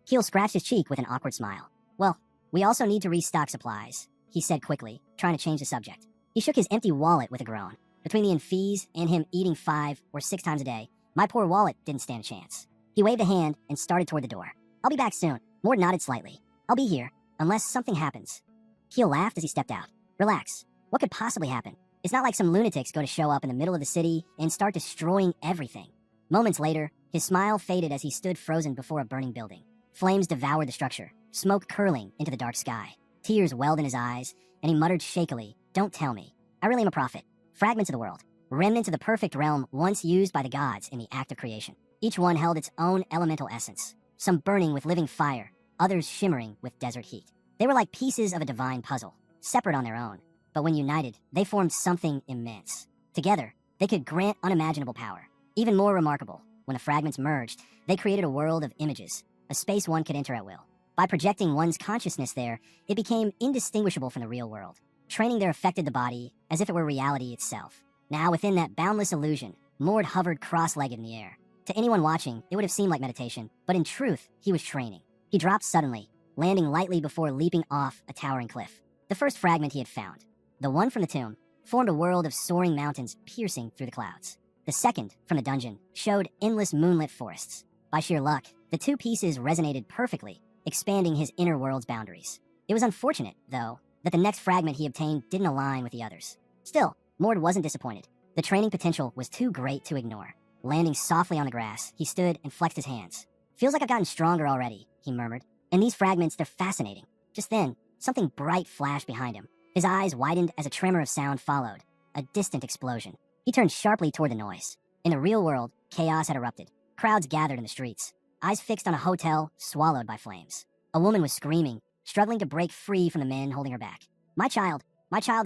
Keel scratched his cheek with an awkward smile. "Well, we also need to restock supplies," he said quickly, trying to change the subject. He shook his empty wallet with a groan. Between the fees and him eating 5 or 6 times a day, my poor wallet didn't stand a chance. He waved a hand and started toward the door. I'll be back soon. Mord nodded slightly. I'll be here, unless something happens. Keel laughed as he stepped out. Relax. What could possibly happen? It's not like some lunatics go to show up in the middle of the city and start destroying everything. Moments later, his smile faded as he stood frozen before a burning building. Flames devoured the structure, smoke curling into the dark sky. Tears welled in his eyes, and he muttered shakily, "Don't tell me. I really am a prophet. Fragments of the world. Remnants of the perfect realm once used by the gods in the act of creation. Each one held its own elemental essence, some burning with living fire, others shimmering with desert heat. They were like pieces of a divine puzzle, separate on their own, but when united, they formed something immense. Together, they could grant unimaginable power. Even more remarkable, when the fragments merged, they created a world of images, a space one could enter at will. By projecting one's consciousness there, it became indistinguishable from the real world. Training there affected the body as if it were reality itself. Now, within that boundless illusion, Mord hovered cross-legged in the air. To anyone watching, it would have seemed like meditation, but in truth, he was training. He dropped suddenly, landing lightly before leaping off a towering cliff. The first fragment he had found, the one from the tomb, formed a world of soaring mountains piercing through the clouds. The second, from the dungeon, showed endless moonlit forests. By sheer luck, the two pieces resonated perfectly, expanding his inner world's boundaries. It was unfortunate, though, that the next fragment he obtained didn't align with the others. Still, Mord wasn't disappointed. The training potential was too great to ignore. Landing softly on the grass, he stood and flexed his hands. "Feels like I've gotten stronger already," he murmured. "And these fragments, they're fascinating." Just then, something bright flashed behind him. His eyes widened as a tremor of sound followed, a distant explosion. He turned sharply toward the noise. In the real world, chaos had erupted. Crowds gathered in the streets, eyes fixed on a hotel swallowed by flames. A woman was screaming, struggling to break free from the men holding her back. My child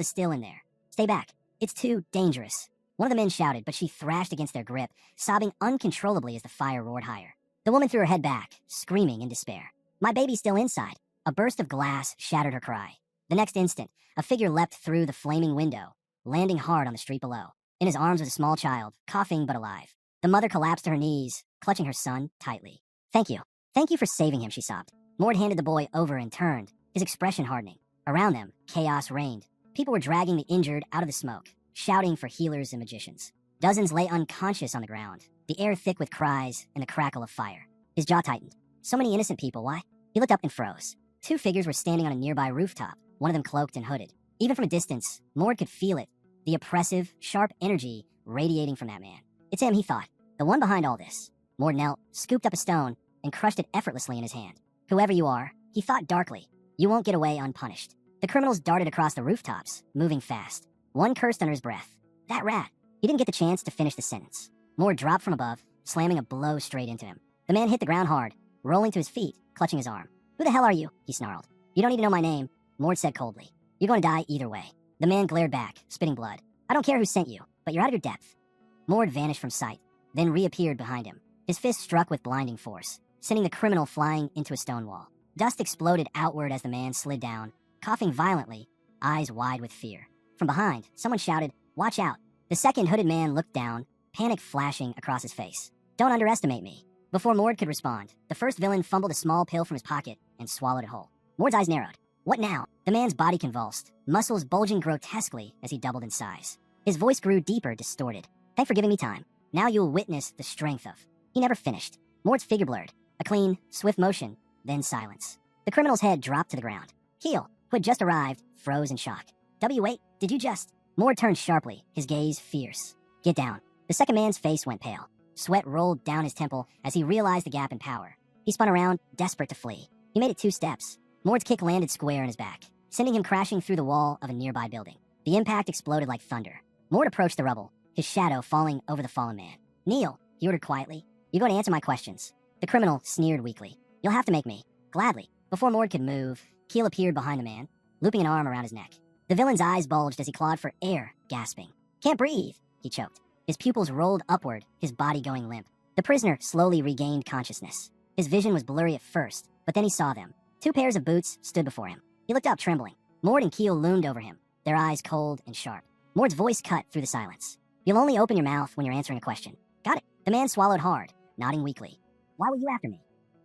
is still in there. Stay back. It's too dangerous." One of the men shouted, but she thrashed against their grip, sobbing uncontrollably as the fire roared higher. The woman threw her head back, screaming in despair. "My baby's still inside." A burst of glass shattered her cry. The next instant, a figure leapt through the flaming window, landing hard on the street below. In his arms was a small child, coughing but alive. The mother collapsed to her knees, clutching her son tightly. Thank you. Thank you for saving him," she sobbed. Mord handed the boy over and turned, his expression hardening. Around them, chaos reigned. People were dragging the injured out of the smoke, shouting for healers and magicians. Dozens lay unconscious on the ground, the air thick with cries and the crackle of fire. His jaw tightened. So many innocent people, why? He looked up and froze. Two figures were standing on a nearby rooftop, one of them cloaked and hooded. Even from a distance, Mord could feel it, the oppressive, sharp energy radiating from that man. It's him, he thought, the one behind all this. Mord knelt, scooped up a stone, and crushed it effortlessly in his hand. Whoever you are, he thought darkly, you won't get away unpunished. The criminals darted across the rooftops, moving fast. One cursed under his breath. That rat. He didn't get the chance to finish the sentence. Mord dropped from above, slamming a blow straight into him. The man hit the ground hard, rolling to his feet, clutching his arm. "Who the hell are you?" he snarled. "You don't need to know my name," Mord said coldly. "You're going to die either way." The man glared back, spitting blood. "I don't care who sent you, but you're out of your depth." Mord vanished from sight, then reappeared behind him. His fist struck with blinding force, sending the criminal flying into a stone wall. Dust exploded outward as the man slid down, coughing violently, eyes wide with fear. From behind, someone shouted, "Watch out." The second hooded man looked down, panic flashing across his face. "Don't underestimate me." Before Mord could respond, the first villain fumbled a small pill from his pocket and swallowed it whole. Mord's eyes narrowed. What now? The man's body convulsed, muscles bulging grotesquely as he doubled in size. His voice grew deeper, distorted. "Thanks for giving me time. Now you will witness the strength of..." He never finished. Mord's figure blurred. A clean, swift motion, then silence. The criminal's head dropped to the ground. Keel, who had just arrived, froze in shock. Wait, did you just..." Mord turned sharply, his gaze fierce. "Get down." The second man's face went pale. Sweat rolled down his temple as he realized the gap in power. He spun around, desperate to flee. He made it 2 steps. Mord's kick landed square in his back, sending him crashing through the wall of a nearby building. The impact exploded like thunder. Mord approached the rubble, his shadow falling over the fallen man. "Kneel," he ordered quietly. "You're going to answer my questions." The criminal sneered weakly. "You'll have to make me." "Gladly." Before Mord could move, Keel appeared behind the man, looping an arm around his neck. The villain's eyes bulged as he clawed for air, gasping. "Can't breathe," he choked. His pupils rolled upward, his body going limp. The prisoner slowly regained consciousness. His vision was blurry at first, but then he saw them. 2 pairs of boots stood before him. He looked up, trembling. Mord and Keel loomed over him, their eyes cold and sharp. Mord's voice cut through the silence. "You'll only open your mouth when you're answering a question." "Got it." The man swallowed hard, nodding weakly. "Why were you after me?"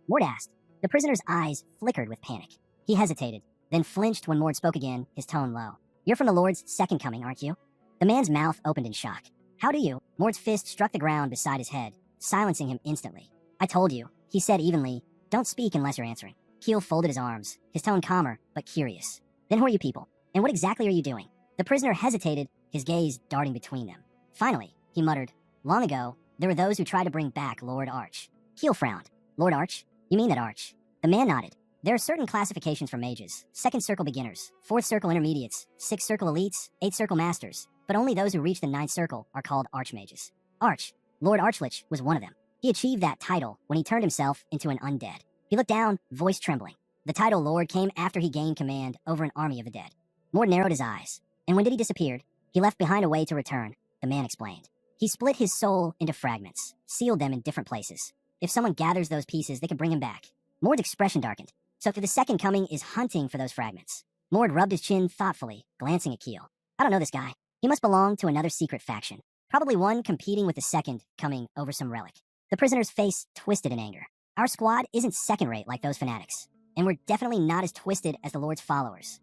Mord asked. The prisoner's eyes flickered with panic. He hesitated, then flinched when Mord spoke again, his tone low. You're from the Lord's second coming, aren't you? The man's mouth opened in shock. How do you? Mord's fist struck the ground beside his head, silencing him instantly. I told you, he said evenly. Don't speak unless you're answering. Keel folded his arms, his tone calmer, but curious. Then who are you people? And what exactly are you doing? The prisoner hesitated, his gaze darting between them. Finally, he muttered, long ago, there were those who tried to bring back Lord Arch. Keel frowned. Lord Arch? You mean that Arch? The man nodded. There are certain classifications for mages. 2nd circle beginners, 4th circle intermediates, 6th circle elites, 8th circle masters. But only those who reach the 9th circle are called archmages. Arch, Lord Archlich, was one of them. He achieved that title when he turned himself into an undead. He looked down, voice trembling. The title Lord came after he gained command over an army of the dead. Mord narrowed his eyes. And when did he disappear? He left behind a way to return, the man explained. He split his soul into fragments, sealed them in different places. If someone gathers those pieces, they can bring him back. Mord's expression darkened. So the second coming is hunting for those fragments. Mord rubbed his chin thoughtfully, glancing at Keel. I don't know this guy. He must belong to another secret faction. Probably one competing with the second coming over some relic. The prisoner's face twisted in anger. Our squad isn't second-rate like those fanatics. And we're definitely not as twisted as the Lord's followers.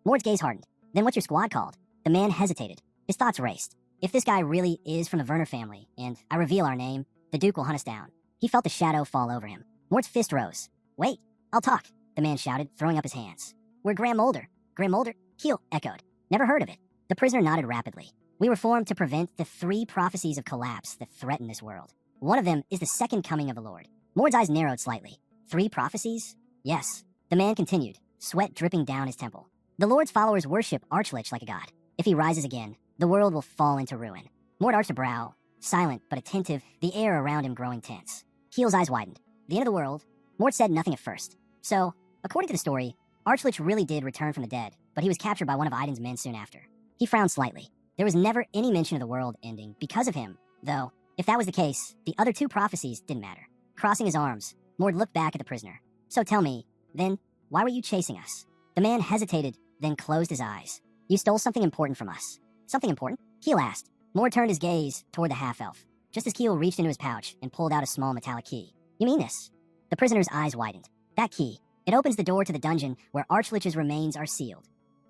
Mord's gaze hardened. Then what's your squad called? The man hesitated. His thoughts raced. If this guy really is from the Werner family, and I reveal our name, the Duke will hunt us down. He felt the shadow fall over him. Mord's fist rose. Wait, I'll talk, the man shouted, throwing up his hands. We're Graham Mulder. Graham Mulder? Keel echoed. Never heard of it. The prisoner nodded rapidly. We were formed to prevent the 3 prophecies of collapse that threaten this world. One of them is the second coming of the Lord. Mord's eyes narrowed slightly. 3 prophecies? Yes. The man continued, sweat dripping down his temple. The Lord's followers worship Archlich like a god. If he rises again, the world will fall into ruin. Mord arched a brow, silent but attentive, the air around him growing tense. Keel's eyes widened. The end of the world? Mord said nothing at first. So, according to the story, Archlich really did return from the dead, but he was captured by one of Aiden's men soon after. He frowned slightly. There was never any mention of the world ending because of him, though, if that was the case, the other 2 prophecies didn't matter. Crossing his arms, Mord looked back at the prisoner. So tell me, then, why were you chasing us? The man hesitated, then closed his eyes. You stole something important from us. Something important? Keel asked. Mord turned his gaze toward the half-elf, just as Keel reached into his pouch and pulled out a small metallic key. You mean this? The prisoner's eyes widened. That key. It opens the door to the dungeon where Archlich's remains are sealed.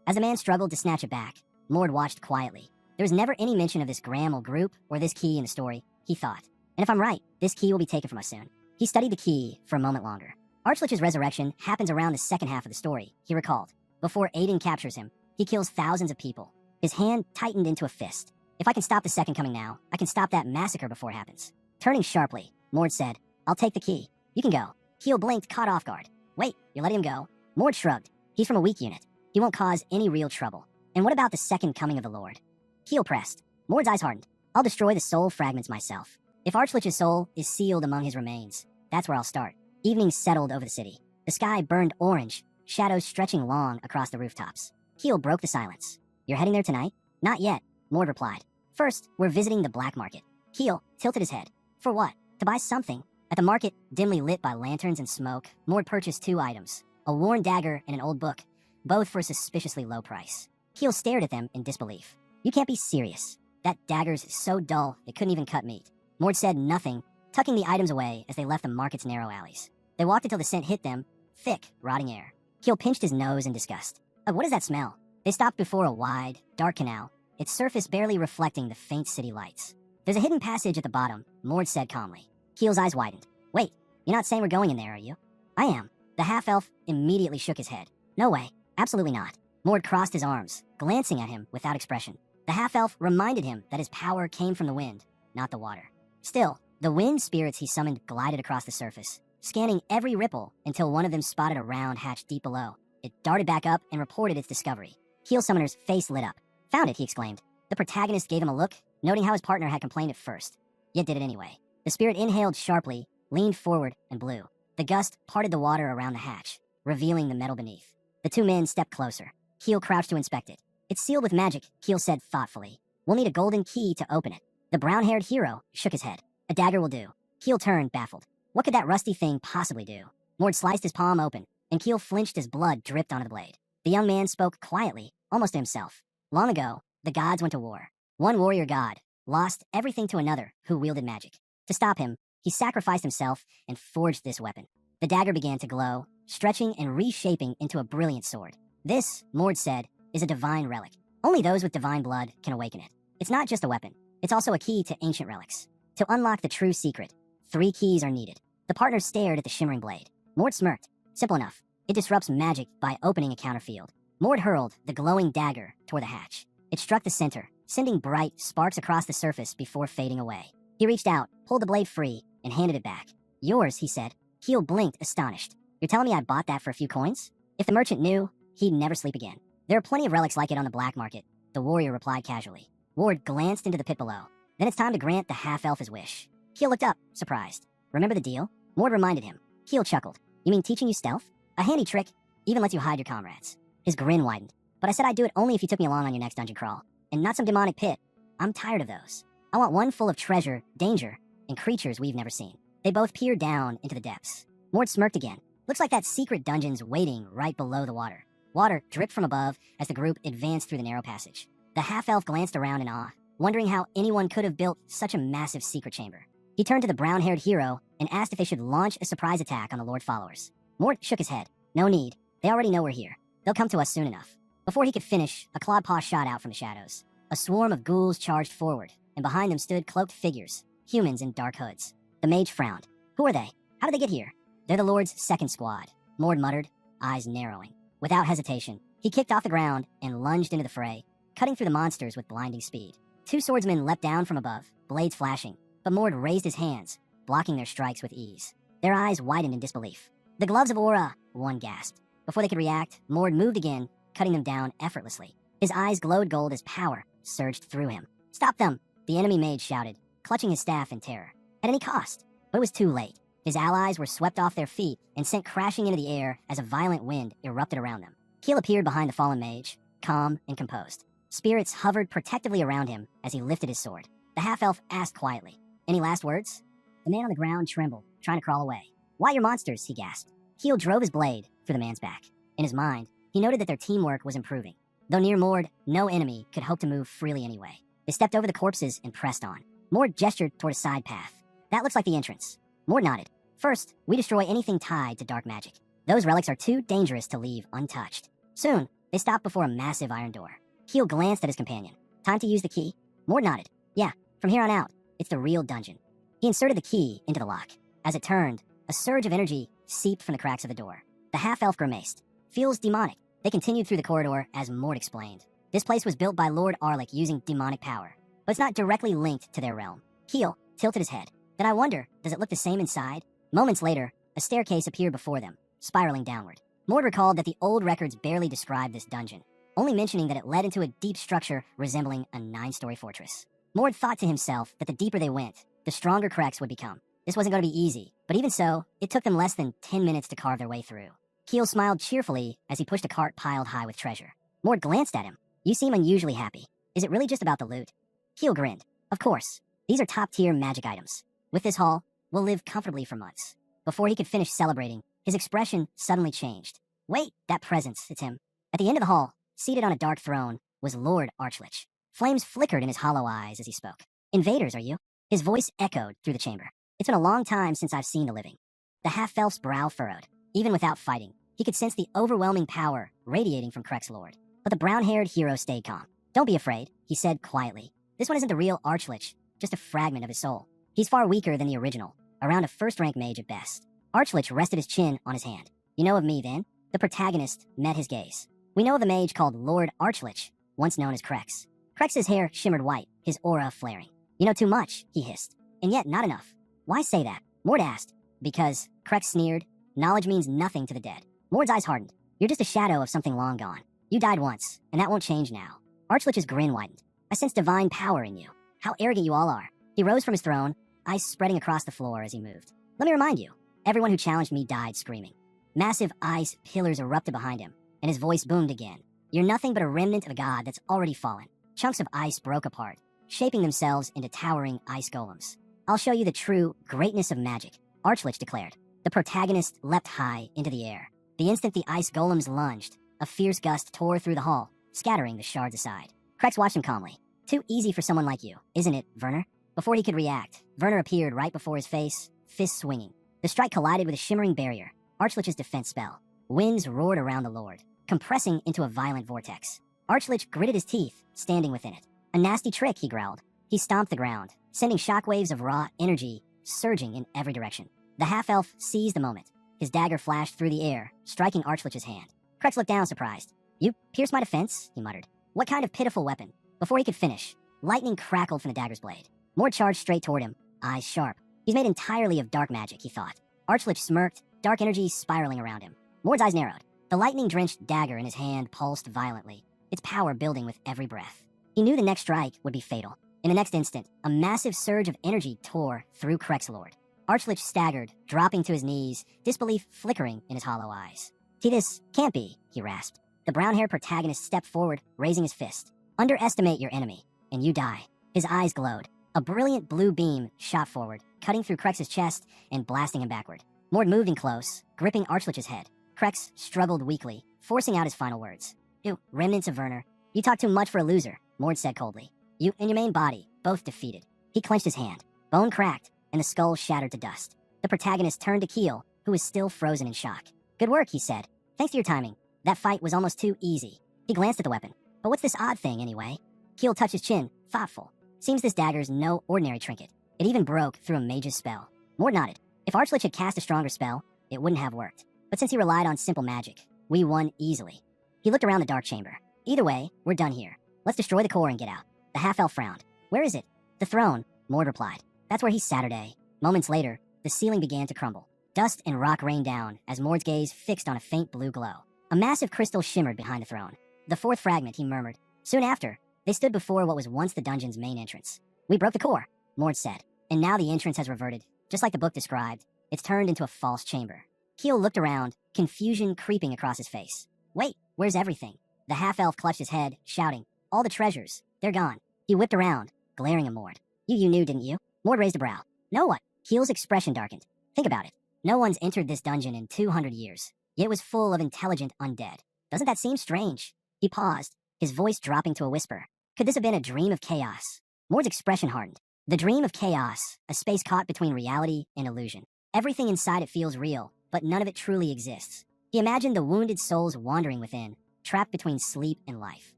As the man struggled to snatch it back, Mord watched quietly. There was never any mention of this Grammel group or this key in the story, he thought. And if I'm right, this key will be taken from us soon. He studied the key for a moment longer. Archlich's resurrection happens around the second half of the story, he recalled. Before Aiden captures him, he kills thousands of people. His hand tightened into a fist. If I can stop the second coming now, I can stop that massacre before it happens. Turning sharply, Mord said, I'll take the key. You can go. Keel blinked, caught off guard. Wait, you're letting him go? Mord shrugged. He's from a weak unit. He won't cause any real trouble. And what about the second coming of the Lord? Keel pressed. Mord's eyes hardened. I'll destroy the soul fragments myself. If Archlich's soul is sealed among his remains, that's where I'll start. Evening settled over the city. The sky burned orange, shadows stretching long across the rooftops. Keel broke the silence. You're heading there tonight? Not yet, Mord replied. First, we're visiting the black market. Keel tilted his head. For what? To buy something. At the market, dimly lit by lanterns and smoke, Mord purchased 2 items, a worn dagger and an old book, both for a suspiciously low price. Keel stared at them in disbelief. You can't be serious. That dagger's so dull, it couldn't even cut meat. Mord said nothing, tucking the items away as they left the market's narrow alleys. They walked until the scent hit them, thick, rotting air. Keel pinched his nose in disgust. What is that smell? They stopped before a wide, dark canal, its surface barely reflecting the faint city lights. There's a hidden passage at the bottom, Mord said calmly. Keel's eyes widened. Wait, you're not saying we're going in there, are you? I am. The half-elf immediately shook his head. No way. Absolutely not. Mord crossed his arms, glancing at him without expression. The half-elf reminded him that his power came from the wind, not the water. Still, the wind spirits he summoned glided across the surface, scanning every ripple until one of them spotted a round hatch deep below. It darted back up and reported its discovery. Keel Summoner's face lit up. Found it, he exclaimed. The protagonist gave him a look, noting how his partner had complained at first, yet did it anyway. The spirit inhaled sharply, leaned forward, and blew. The gust parted the water around the hatch, revealing the metal beneath. The 2 men stepped closer. Keel crouched to inspect it. It's sealed with magic, Keel said thoughtfully. We'll need a golden key to open it. The brown-haired hero shook his head. A dagger will do. Keel turned, baffled. What could that rusty thing possibly do? Mord sliced his palm open, and Keel flinched as blood dripped onto the blade. The young man spoke quietly, almost to himself. Long ago, the gods went to war. One warrior god lost everything to another who wielded magic. To stop him, he sacrificed himself and forged this weapon. The dagger began to glow, stretching and reshaping into a brilliant sword. This, Mord said, is a divine relic. Only those with divine blood can awaken it. It's not just a weapon. It's also a key to ancient relics. To unlock the true secret, 3 keys are needed. The partners stared at the shimmering blade. Mord smirked. Simple enough. It disrupts magic by opening a counter field. Mord hurled the glowing dagger toward the hatch. It struck the center, sending bright sparks across the surface before fading away. He reached out, pulled the blade free, and handed it back. Yours, he said. Keel blinked, astonished. You're telling me I bought that for a few coins? If the merchant knew, he'd never sleep again. There are plenty of relics like it on the black market, the warrior replied casually. Ward glanced into the pit below. Then it's time to grant the half-elf his wish. Keel looked up, surprised. Remember the deal? Ward reminded him. Keel chuckled. You mean teaching you stealth? A handy trick, even lets you hide your comrades. His grin widened. But I said I'd do it only if you took me along on your next dungeon crawl. And not some demonic pit. I'm tired of those. I want one full of treasure, danger, and creatures we've never seen. They both peered down into the depths. Mord smirked again. Looks like that secret dungeon's waiting right below the water. Water dripped from above as the group advanced through the narrow passage. The half-elf glanced around in awe, wondering how anyone could have built such a massive secret chamber. He turned to the brown-haired hero and asked if they should launch a surprise attack on the Lord followers. Mort shook his head. No need. They already know we're here. They'll come to us soon enough. Before he could finish, a clawed paw shot out from the shadows. A swarm of ghouls charged forward, and behind them stood cloaked figures, humans in dark hoods. The mage frowned. Who are they? How did they get here? They're the Lord's second squad, Mord muttered, eyes narrowing. Without hesitation, he kicked off the ground and lunged into the fray, cutting through the monsters with blinding speed. 2 swordsmen leapt down from above, blades flashing, but Mord raised his hands, blocking their strikes with ease. Their eyes widened in disbelief. The gloves of Aura, one gasped. Before they could react, Mord moved again, cutting them down effortlessly. His eyes glowed gold as power surged through him. Stop them, the enemy mage shouted, clutching his staff in terror. At any cost. But it was too late. His allies were swept off their feet and sent crashing into the air as a violent wind erupted around them. Keel appeared behind the fallen mage, calm and composed. Spirits hovered protectively around him as he lifted his sword. The half-elf asked quietly, "Any last words?" The man on the ground trembled, trying to crawl away. "Why your monsters?" he gasped. Keel drove his blade through the man's back. In his mind, he noted that their teamwork was improving. Though near Mord, no enemy could hope to move freely anyway. They stepped over the corpses and pressed on. Mord gestured toward a side path. "That looks like the entrance." Mord nodded. "First, we destroy anything tied to dark magic. Those relics are too dangerous to leave untouched." Soon, they stopped before a massive iron door. Keel glanced at his companion. "Time to use the key?" Mord nodded. "Yeah, from here on out, it's the real dungeon." He inserted the key into the lock. As it turned, a surge of energy seeped from the cracks of the door. The half-elf grimaced. "Feels demonic." They continued through the corridor as Mord explained. This place was built by Lord Arlick using demonic power, but it's not directly linked to their realm. Keel tilted his head. "Then I wonder, does it look the same inside?" Moments later, a staircase appeared before them, spiraling downward. Mord recalled that the old records barely described this dungeon, only mentioning that it led into a deep structure resembling a 9-story fortress. Mord thought to himself that the deeper they went, the stronger Krex would become. This wasn't going to be easy, but even so, it took them less than 10 minutes to carve their way through. Keel smiled cheerfully as he pushed a cart piled high with treasure. Mord glanced at him. "You seem unusually happy. Is it really just about the loot?" Keel grinned. "Of course. These are top-tier magic items. With this haul, we'll live comfortably for months." Before he could finish celebrating, his expression suddenly changed. "Wait, that presence, it's him." At the end of the hall, seated on a dark throne, was Lord Archlich. Flames flickered in his hollow eyes as he spoke. "Invaders, are you?" His voice echoed through the chamber. "It's been a long time since I've seen the living." The half-elf's brow furrowed. Even without fighting, he could sense the overwhelming power radiating from Krex Lord. But the brown-haired hero stayed calm. "Don't be afraid," he said quietly. "This one isn't the real Archlich, just a fragment of his soul. He's far weaker than the original, around a first-rank mage at best." Archlich rested his chin on his hand. "You know of me, then?" The protagonist met his gaze. "We know of a mage called Lord Archlich, once known as Krex." Krex's hair shimmered white, his aura flaring. "You know too much," he hissed. "And yet not enough." "Why say that?" Mord asked. "Because," Krex sneered, "knowledge means nothing to the dead." Mord's eyes hardened. "You're just a shadow of something long gone. You died once, and that won't change now." Archlich's grin widened. "I sense divine power in you. How arrogant you all are." He rose from his throne, ice spreading across the floor as he moved. "Let me remind you, everyone who challenged me died screaming." Massive ice pillars erupted behind him, and his voice boomed again. "You're nothing but a remnant of a god that's already fallen." Chunks of ice broke apart, shaping themselves into towering ice golems. "I'll show you the true greatness of magic," Archlich declared. The protagonist leapt high into the air. The instant the ice golems lunged, a fierce gust tore through the hall, scattering the shards aside. Krex watched him calmly. "Too easy for someone like you, isn't it, Werner?" Before he could react, Werner appeared right before his face, fists swinging. The strike collided with a shimmering barrier, Archlich's defense spell. Winds roared around the Lord, compressing into a violent vortex. Archlich gritted his teeth, standing within it. A nasty trick, he growled. He stomped the ground, sending shockwaves of raw energy surging in every direction. The half-elf seized the moment. His dagger flashed through the air, striking Archlich's hand. Krex looked down, surprised. You pierced my defense, he muttered. What kind of pitiful weapon? Before he could finish, lightning crackled from the dagger's blade. Mord charged straight toward him, eyes sharp. He's made entirely of dark magic, he thought. Archlich smirked, dark energy spiraling around him. Mord's eyes narrowed. The lightning-drenched dagger in his hand pulsed violently, its power building with every breath. He knew the next strike would be fatal. In the next instant, a massive surge of energy tore through Krex's lord. Archlich staggered, dropping to his knees, disbelief flickering in his hollow eyes. This can't be, he rasped. The brown-haired protagonist stepped forward, raising his fist. Underestimate your enemy, and you die. His eyes glowed. A brilliant blue beam shot forward, cutting through Krex's chest and blasting him backward. Mord moved in close, gripping Archlich's head. Krex struggled weakly, forcing out his final words. You, remnants of Werner. You talk too much for a loser, Mord said coldly. You and your main body, both defeated. He clenched his hand. Bone cracked, and the skull shattered to dust. The protagonist turned to Keel, who was still frozen in shock. Good work, he said. Thanks to your timing. That fight was almost too easy. He glanced at the weapon. But what's this odd thing, anyway? Keel touched his chin, thoughtful. Seems this dagger's no ordinary trinket. It even broke through a mage's spell. Mord nodded. If Archlich had cast a stronger spell, it wouldn't have worked. But since he relied on simple magic, we won easily. He looked around the dark chamber. Either way, we're done here. Let's destroy the core and get out. The half-elf frowned. Where is it? The throne, Mord replied. That's where he's Saturday. Moments later, the ceiling began to crumble. Dust and rock rained down as Mord's gaze fixed on a faint blue glow. A massive crystal shimmered behind the throne. The fourth fragment, he murmured. Soon after, they stood before what was once the dungeon's main entrance. We broke the core, Mord said, and now the entrance has reverted. Just like the book described, it's turned into a false chamber. Keel looked around, confusion creeping across his face. Wait, where's everything? The half-elf clutched his head, shouting, all the treasures, they're gone. He whipped around, glaring at Mord. You knew, didn't you? Mord raised a brow. No what? Keel's expression darkened. Think about it. No one's entered this dungeon in 200 years. Yet it was full of intelligent undead. Doesn't that seem strange? He paused, his voice dropping to a whisper. Could this have been a dream of chaos? Mord's expression hardened. The dream of chaos, a space caught between reality and illusion. Everything inside it feels real, but none of it truly exists. He imagined the wounded souls wandering within, trapped between sleep and life.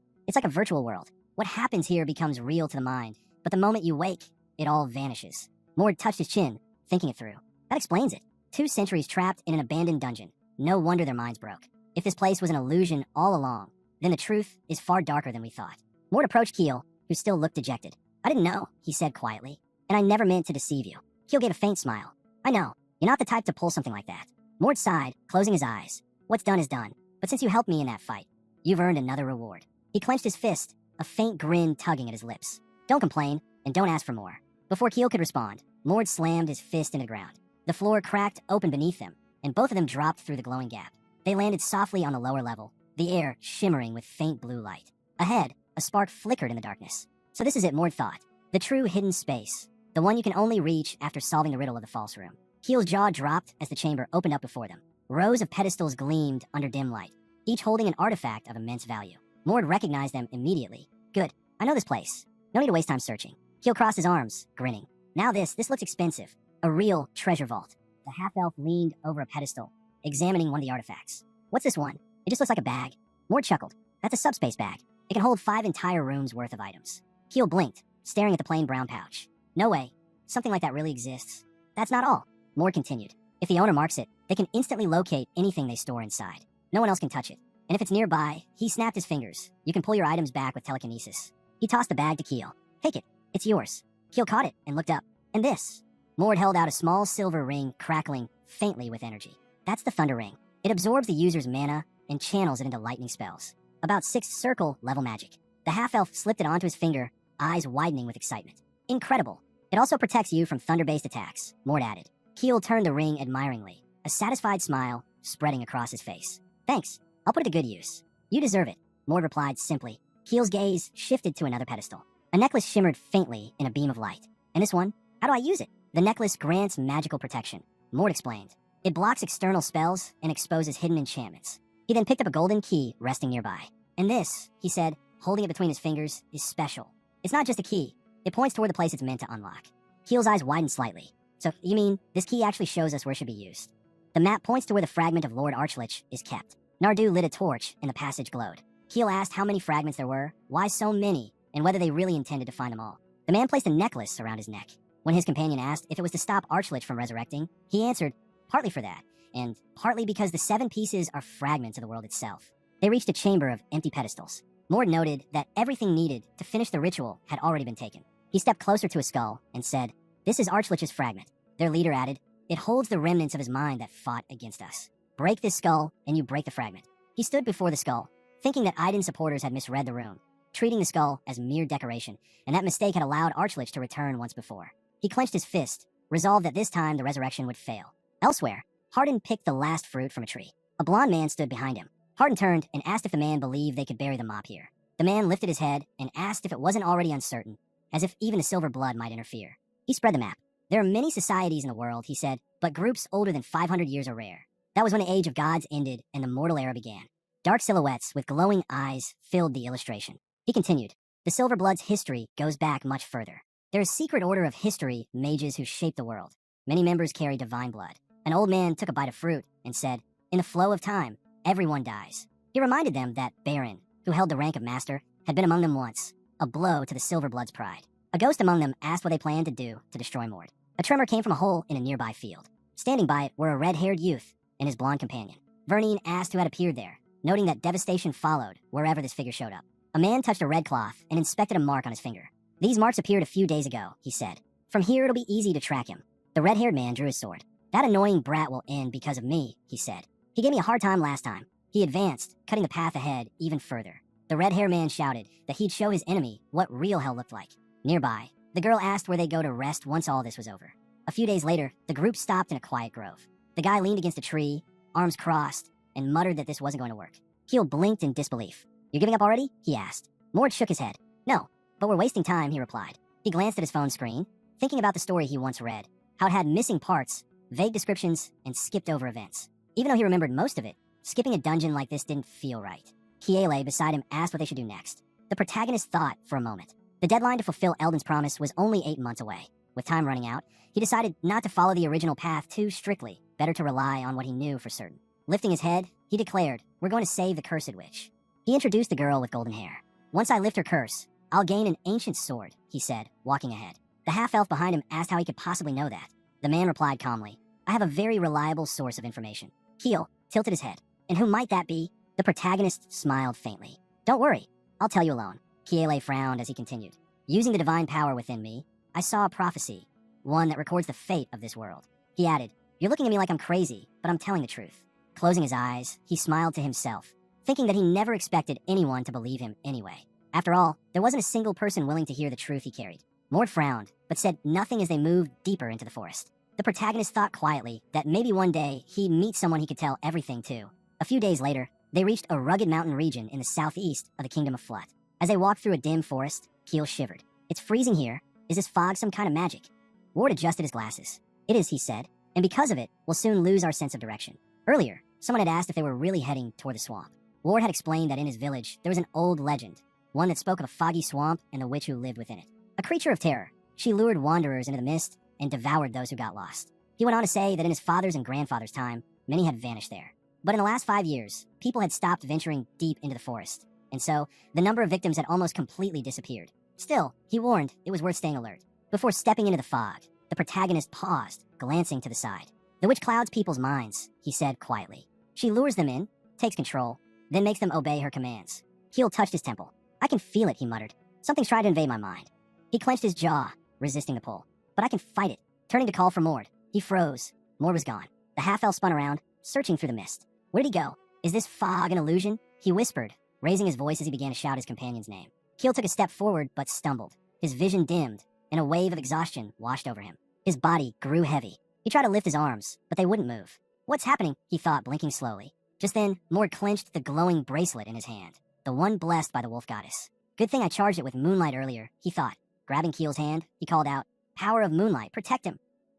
It's like a virtual world. What happens here becomes real to the mind, but the moment you wake, it all vanishes. Mord touched his chin, thinking it through. That explains it. 2 centuries trapped in an abandoned dungeon. No wonder their minds broke. If this place was an illusion all along, then the truth is far darker than we thought. Mord approached Keel, who still looked dejected. I didn't know, he said quietly, and I never meant to deceive you. Keel gave a faint smile. I know, you're not the type to pull something like that. Mord sighed, closing his eyes. What's done is done, but since you helped me in that fight, you've earned another reward. He clenched his fist, a faint grin tugging at his lips. Don't complain, and don't ask for more. Before Keel could respond, Mord slammed his fist into the ground. The floor cracked open beneath them, and both of them dropped through the glowing gap. They landed softly on the lower level, the air shimmering with faint blue light. Ahead, a spark flickered in the darkness. So this is it, Mord thought. The true hidden space. The one you can only reach after solving the riddle of the false room. Keel's jaw dropped as the chamber opened up before them. Rows of pedestals gleamed under dim light, each holding an artifact of immense value. Mord recognized them immediately. Good. I know this place. No need to waste time searching. Keel crossed his arms, grinning. Now this looks expensive. A real treasure vault. The half-elf leaned over a pedestal, examining one of the artifacts. What's this one? It just looks like a bag. Mord chuckled. That's a subspace bag. It can hold 5 entire rooms worth of items. Keel blinked, staring at the plain brown pouch. No way. Something like that really exists. That's not all. Mord continued. If the owner marks it, they can instantly locate anything they store inside. No one else can touch it. And if it's nearby, he snapped his fingers. You can pull your items back with telekinesis. He tossed the bag to Keel. Take it. It's yours. Keel caught it and looked up. And this? Mord held out a small silver ring crackling faintly with energy. That's the Thunder Ring. It absorbs the user's mana and channels it into lightning spells. About 6th circle level magic. The half-elf slipped it onto his finger, eyes widening with excitement. Incredible. It also protects you from thunder-based attacks, Mord added. Keel turned the ring admiringly, a satisfied smile spreading across his face. Thanks. I'll put it to good use. You deserve it, Mord replied simply. Keel's gaze shifted to another pedestal. A necklace shimmered faintly in a beam of light. And this one? How do I use it? The necklace grants magical protection, Mord explained. It blocks external spells and exposes hidden enchantments. He then picked up a golden key resting nearby. And this, he said, holding it between his fingers, is special. It's not just a key. It points toward the place it's meant to unlock. Keel's eyes widened slightly. So, you mean, this key actually shows us where it should be used? The map points to where the fragment of Lord Archlich is kept. Nardu lit a torch, and the passage glowed. Keel asked how many fragments there were, why so many, and whether they really intended to find them all. The man placed a necklace around his neck. When his companion asked if it was to stop Archlich from resurrecting, he answered, partly for that, and partly because the 7 pieces are fragments of the world itself. They reached a chamber of empty pedestals. Mord noted that everything needed to finish the ritual had already been taken. He stepped closer to a skull and said, "This is Archlich's fragment." Their leader added, "It holds the remnants of his mind that fought against us. Break this skull, and you break the fragment." He stood before the skull, thinking that Aiden's supporters had misread the rune, treating the skull as mere decoration, and that mistake had allowed Archlich to return once before. He clenched his fist, resolved that this time the resurrection would fail. Elsewhere, Hardin picked the last fruit from a tree. A blond man stood behind him. Hardin turned and asked if the man believed they could bury the mob here. The man lifted his head and asked if it wasn't already uncertain, as if even the silver blood might interfere. He spread the map. "There are many societies in the world," he said, "but groups older than 500 years are rare. That was when the Age of Gods ended and the mortal era began." Dark silhouettes with glowing eyes filled the illustration. He continued, "The Silver Blood's history goes back much further. There is a secret order of history mages who shape the world. Many members carry divine blood." An old man took a bite of fruit and said, "In the flow of time, everyone dies." He reminded them that Baron, who held the rank of master, had been among them once, a blow to the Silver Blood's pride. A ghost among them asked what they planned to do to destroy Mord. A tremor came from a hole in a nearby field. Standing by it were a red-haired youth and his blonde companion. Vernine asked who had appeared there, noting that devastation followed wherever this figure showed up. A man touched a red cloth and inspected a mark on his finger. "These marks appeared a few days ago," he said. "From here it'll be easy to track him." The red-haired man drew his sword. "That annoying brat will end because of me," he said. "He gave me a hard time last time." He advanced, cutting the path ahead even further. The red-haired man shouted that he'd show his enemy what real hell looked like. Nearby, the girl asked where they'd go to rest once all this was over. A few days later, the group stopped in a quiet grove. The guy leaned against a tree, arms crossed, and muttered that this wasn't going to work. Keel blinked in disbelief. "You're giving up already?" he asked. Mord shook his head. "No, but we're wasting time," he replied. He glanced at his phone screen, thinking about the story he once read, how it had missing parts, vague descriptions, and skipped over events. Even though he remembered most of it, skipping a dungeon like this didn't feel right. Kiele beside him asked what they should do next. The protagonist thought for a moment. The deadline to fulfill Eldon's promise was only 8 months away. With time running out, he decided not to follow the original path too strictly, better to rely on what he knew for certain. Lifting his head, he declared, "We're going to save the cursed witch." He introduced the girl with golden hair. "Once I lift her curse, I'll gain an ancient sword," he said, walking ahead. The half-elf behind him asked how he could possibly know that. The man replied calmly, "I have a very reliable source of information." Keel tilted his head. "And who might that be?" The protagonist smiled faintly. "Don't worry, I'll tell you alone." Kiele frowned as he continued. "Using the divine power within me, I saw a prophecy, one that records the fate of this world." He added, "You're looking at me like I'm crazy, but I'm telling the truth." Closing his eyes, he smiled to himself, thinking that he never expected anyone to believe him anyway. After all, there wasn't a single person willing to hear the truth he carried. Mord frowned, but said nothing as they moved deeper into the forest. The protagonist thought quietly that maybe one day he'd meet someone he could tell everything to. A few days later, they reached a rugged mountain region in the southeast of the Kingdom of Flut. As they walked through a dim forest, Keel shivered. "It's freezing here. Is this fog some kind of magic?" Ward adjusted his glasses. "It is," he said, "and because of it, we'll soon lose our sense of direction." Earlier, someone had asked if they were really heading toward the swamp. Ward had explained that in his village, there was an old legend, one that spoke of a foggy swamp and the witch who lived within it. A creature of terror, she lured wanderers into the mist and devoured those who got lost. He went on to say that in his father's and grandfather's time, many had vanished there. But in the last 5 years, people had stopped venturing deep into the forest, and so the number of victims had almost completely disappeared. Still, he warned it was worth staying alert. Before stepping into the fog, the protagonist paused, glancing to the side. "The witch clouds people's minds," he said quietly. "She lures them in, takes control, then makes them obey her commands." Keel touched his temple. "I can feel it," he muttered. "Something's trying to invade my mind." He clenched his jaw, resisting the pull. "But I can fight it." Turning to call for Mord, he froze. Mord was gone. The half-elf spun around, searching through the mist. "Where'd he go? Is this fog an illusion?" he whispered, raising his voice as he began to shout his companion's name. Keel took a step forward, but stumbled. His vision dimmed, and a wave of exhaustion washed over him. His body grew heavy. He tried to lift his arms, but they wouldn't move. "What's happening?" he thought, blinking slowly. Just then, Mord clenched the glowing bracelet in his hand, the one blessed by the wolf goddess. "Good thing I charged it with moonlight earlier," he thought. Grabbing Keel's hand, he called out, "Power of moonlight, protect him."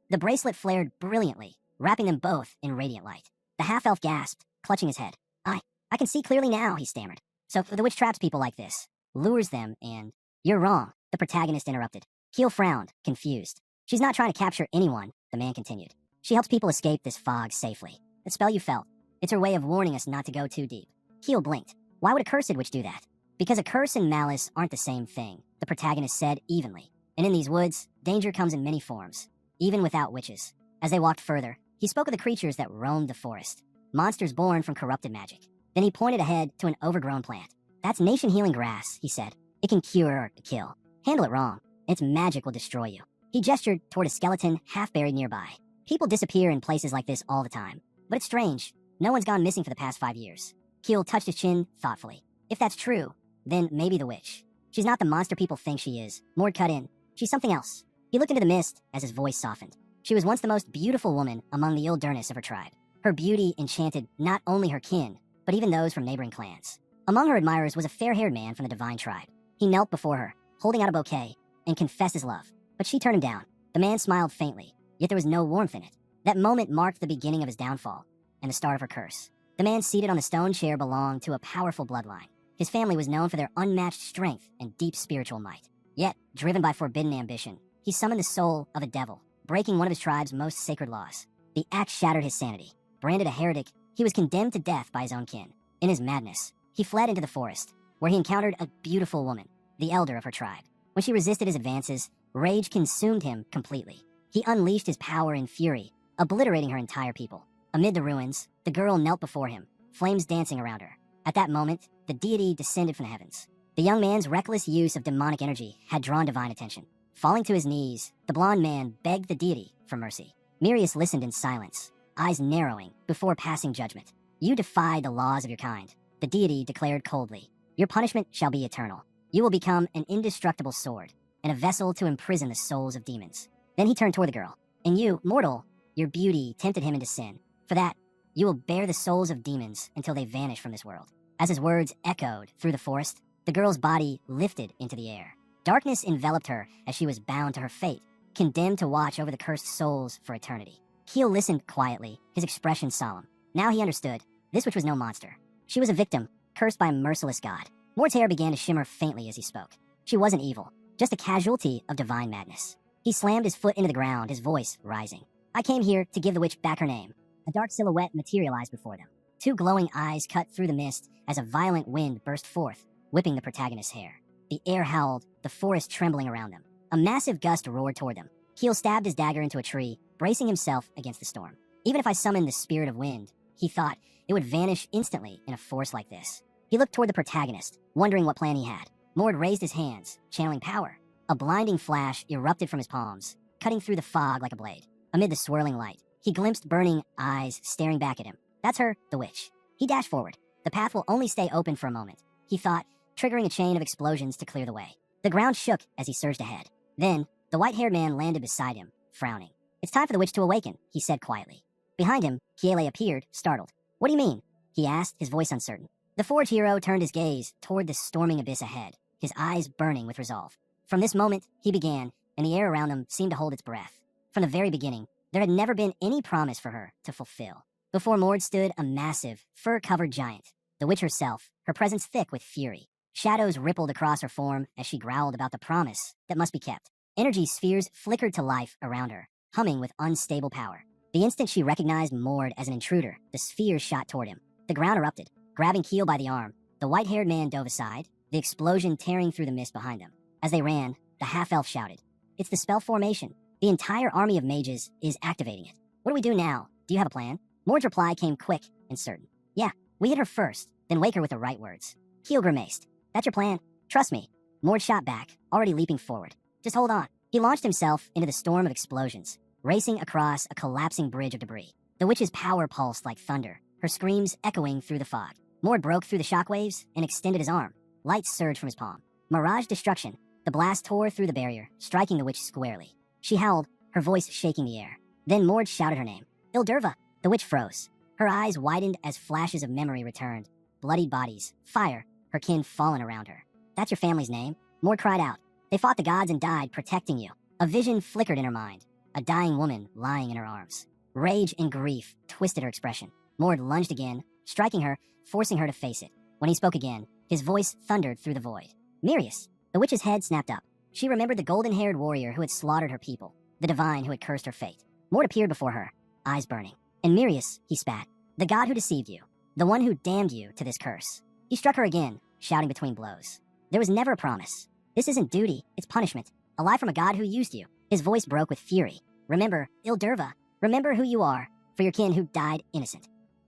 The bracelet flared brilliantly, wrapping them both in radiant light. The half-elf gasped, clutching his head. I can see clearly now," he stammered. "So the witch traps people like this, lures them, and—" "You're wrong," the protagonist interrupted. Keel frowned, confused. "She's not trying to capture anyone," the man continued. "She helps people escape this fog safely. The spell you felt, it's her way of warning us not to go too deep." Keel blinked. Why would a cursed witch do that? Because a curse and malice aren't the same thing, the protagonist said evenly. And in these woods, danger comes in many forms, even without witches. As they walked further, he spoke of the creatures that roamed the forest, monsters born from corrupted magic. Then he pointed ahead to an overgrown plant. That's nation-healing grass, he said. It can cure or kill. Handle it wrong. Its magic will destroy you. He gestured toward a skeleton half buried nearby. People disappear in places like this all the time. But it's strange. No one's gone missing for the past 5 years. Keel touched his chin thoughtfully. If that's true, then maybe the witch. She's not the monster people think she is. Mord cut in. She's something else. He looked into the mist as his voice softened. She was once the most beautiful woman among the Ildurnis of her tribe. Her beauty enchanted not only her kin, but even those from neighboring clans. Among her admirers was a fair-haired man from the divine tribe. He knelt before her, holding out a bouquet, and confessed his love. But she turned him down. The man smiled faintly, yet there was no warmth in it. That moment marked the beginning of his downfall, and the start of her curse. The man seated on the stone chair belonged to a powerful bloodline. His family was known for their unmatched strength and deep spiritual might. Yet, driven by forbidden ambition, he summoned the soul of a devil, breaking one of his tribe's most sacred laws. The act shattered his sanity. Branded a heretic, he was condemned to death by his own kin. In his madness, he fled into the forest, where he encountered a beautiful woman, the elder of her tribe. When she resisted his advances, rage consumed him completely. He unleashed his power in fury, obliterating her entire people. Amid the ruins, the girl knelt before him, flames dancing around her. At that moment, the deity descended from the heavens. The young man's reckless use of demonic energy had drawn divine attention. Falling to his knees, the blond man begged the deity for mercy. Mirius listened in silence, eyes narrowing before passing judgment. You defy the laws of your kind, the deity declared coldly. Your punishment shall be eternal. You will become an indestructible sword, and a vessel to imprison the souls of demons. Then he turned toward the girl. And you, mortal, your beauty tempted him into sin. For that, you will bear the souls of demons until they vanish from this world. As his words echoed through the forest, the girl's body lifted into the air. Darkness enveloped her as she was bound to her fate, condemned to watch over the cursed souls for eternity. Keel listened quietly, his expression solemn. Now he understood. This witch was no monster. She was a victim, cursed by a merciless god. Mord's hair began to shimmer faintly as he spoke. She wasn't evil, just a casualty of divine madness. He slammed his foot into the ground, his voice rising. I came here to give the witch back her name. A dark silhouette materialized before them. Two glowing eyes cut through the mist as a violent wind burst forth, whipping the protagonist's hair. The air howled, the forest trembling around them. A massive gust roared toward them. Keel stabbed his dagger into a tree, bracing himself against the storm. Even if I summoned the spirit of wind, he thought, it would vanish instantly in a force like this. He looked toward the protagonist, wondering what plan he had. Mord raised his hands, channeling power. A blinding flash erupted from his palms, cutting through the fog like a blade. Amid the swirling light, he glimpsed burning eyes staring back at him. That's her, the witch. He dashed forward. The path will only stay open for a moment, he thought, triggering a chain of explosions to clear the way. The ground shook as he surged ahead. Then, the white-haired man landed beside him, frowning. It's time for the witch to awaken, he said quietly. Behind him, Kiele appeared, startled. What do you mean? He asked, his voice uncertain. The forge hero turned his gaze toward the storming abyss ahead, his eyes burning with resolve. From this moment, he began, and the air around them seemed to hold its breath. From the very beginning, there had never been any promise for her to fulfill. Before Mord stood a massive, fur-covered giant, the witch herself, her presence thick with fury. Shadows rippled across her form as she growled about the promise that must be kept. Energy spheres flickered to life around her, humming with unstable power. The instant she recognized Mord as an intruder, the spheres shot toward him. The ground erupted, grabbing Keel by the arm. The white-haired man dove aside, the explosion tearing through the mist behind them. As they ran, the half-elf shouted, It's the spell formation. The entire army of mages is activating it. What do we do now? Do you have a plan? Mord's reply came quick and certain. Yeah, we hit her first, then wake her with the right words. Keel grimaced. That's your plan? Trust me. Mord shot back, already leaping forward. Just hold on. He launched himself into the storm of explosions, racing across a collapsing bridge of debris. The witch's power pulsed like thunder, her screams echoing through the fog. Mord broke through the shockwaves and extended his arm. Light surged from his palm. Mirage destruction. The blast tore through the barrier, striking the witch squarely. She howled, her voice shaking the air. Then Mord shouted her name. Ildurva. The witch froze. Her eyes widened as flashes of memory returned. Bloodied bodies, fire, her kin fallen around her. That's your family's name? Mord cried out. They fought the gods and died protecting you. A vision flickered in her mind. A dying woman lying in her arms. Rage and grief twisted her expression. Mord lunged again, striking her, forcing her to face it. When he spoke again, his voice thundered through the void. Mirius. The witch's head snapped up. She remembered the golden-haired warrior who had slaughtered her people, the divine who had cursed her fate. Mord appeared before her, eyes burning. And Mirius, he spat. The god who deceived you. The one who damned you to this curse. He struck her again, shouting between blows. There was never a promise. This isn't duty, it's punishment. A lie from a god who used you. His voice broke with fury. Remember, Ildurva. Remember who you are, for your kin who died innocent.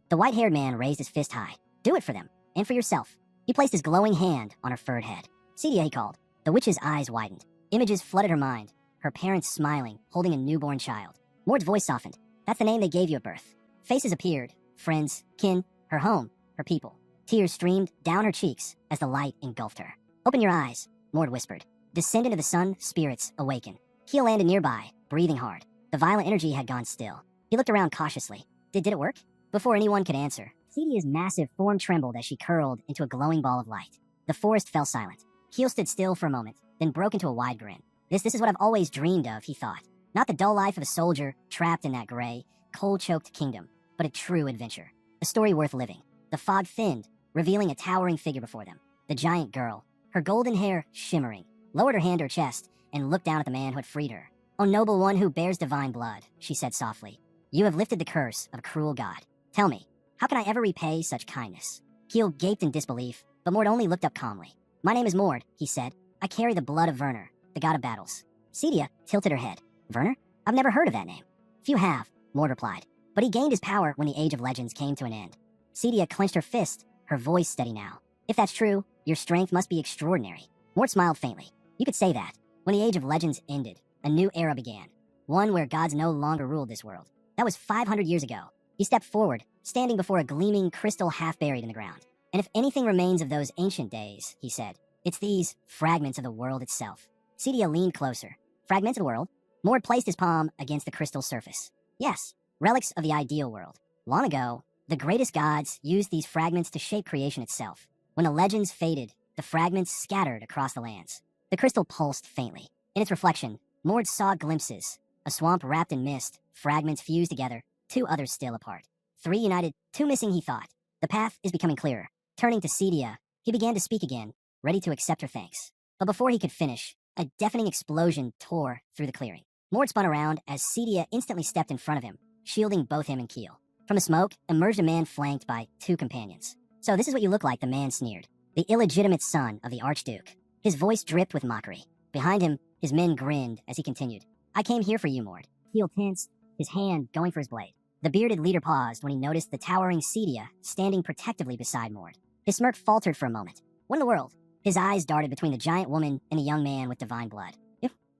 The white-haired man raised his fist high. Do it for them, and for yourself. He placed his glowing hand on her furred head. Cedia, he called. The witch's eyes widened. Images flooded her mind. Her parents smiling, holding a newborn child. Mord's voice softened. That's the name they gave you at birth. Faces appeared. Friends, kin, her home, her people. Tears streamed down her cheeks as the light engulfed her. Open your eyes, Mord whispered. Descend into the sun, spirits, awaken. Keel landed nearby, breathing hard. The violent energy had gone still. He looked around cautiously. Did it work? Before anyone could answer, Cedia's massive form trembled as she curled into a glowing ball of light. The forest fell silent. Keel stood still for a moment, then broke into a wide grin. This is what I've always dreamed of, he thought. Not the dull life of a soldier trapped in that gray, cold-choked kingdom, but a true adventure. A story worth living. The fog thinned, revealing a towering figure before them. The giant girl, her golden hair shimmering, lowered her hand to her chest and looked down at the man who had freed her. O noble one who bears divine blood, she said softly. You have lifted the curse of a cruel god. Tell me, how can I ever repay such kindness? Keel gaped in disbelief, but Mord only looked up calmly. My name is Mord, he said. I carry the blood of Werner, the god of battles. Cedia tilted her head. Werner? I've never heard of that name. Few have, Mord replied. But he gained his power when the Age of Legends came to an end. Cedia clenched her fist, her voice steady now. If that's true, your strength must be extraordinary. Mord smiled faintly. You could say that. When the Age of Legends ended, a new era began. One where gods no longer ruled this world. That was 500 years ago. He stepped forward, standing before a gleaming crystal half buried in the ground. And if anything remains of those ancient days, he said, it's these fragments of the world itself. Cedia leaned closer. Fragments of the world? Mord placed his palm against the crystal surface. Yes, relics of the ideal world. Long ago, the greatest gods used these fragments to shape creation itself. When the legends faded, the fragments scattered across the lands. The crystal pulsed faintly. In its reflection, Mord saw glimpses. A swamp wrapped in mist, fragments fused together, two others still apart. Three united, two missing, he thought. The path is becoming clearer. Turning to Cedia, he began to speak again, ready to accept her thanks. But before he could finish, a deafening explosion tore through the clearing. Mord spun around as Cedia instantly stepped in front of him, shielding both him and Keel. From the smoke emerged a man flanked by two companions. So this is what you look like, the man sneered. The illegitimate son of the Archduke. His voice dripped with mockery. Behind him, his men grinned as he continued. I came here for you, Mord. Keel tensed, his hand going for his blade. The bearded leader paused when he noticed the towering Cedia standing protectively beside Mord. His smirk faltered for a moment. What in the world? His eyes darted between the giant woman and the young man with divine blood.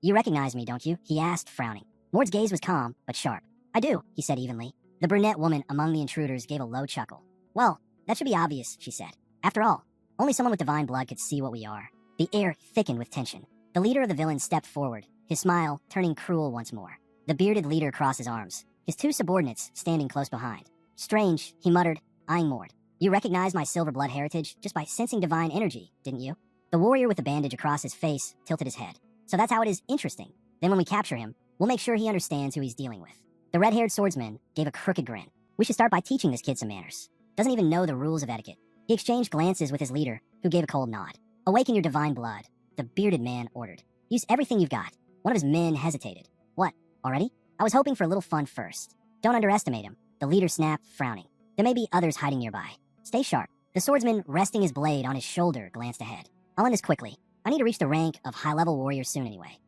You recognize me, don't you? He asked, frowning. Mord's gaze was calm, but sharp. I do, he said evenly. The brunette woman among the intruders gave a low chuckle. Well, that should be obvious, she said. After all, only someone with divine blood could see what we are. The air thickened with tension. The leader of the villains stepped forward, his smile turning cruel once more. The bearded leader crossed his arms, his two subordinates standing close behind. Strange, he muttered, eyeing Mord. You recognize my silver blood heritage just by sensing divine energy, didn't you? The warrior with the bandage across his face tilted his head. So that's how it is. Interesting. Then when we capture him, we'll make sure he understands who he's dealing with. The red-haired swordsman gave a crooked grin. We should start by teaching this kid some manners. Doesn't even know the rules of etiquette. He exchanged glances with his leader, who gave a cold nod. Awaken your divine blood, the bearded man ordered. Use everything you've got. One of his men hesitated. What, already? I was hoping for a little fun first. Don't underestimate him, the leader snapped, frowning. There may be others hiding nearby. Stay sharp. The swordsman, resting his blade on his shoulder, glanced ahead. I'll end this quickly. I need to reach the rank of high-level warrior soon anyway.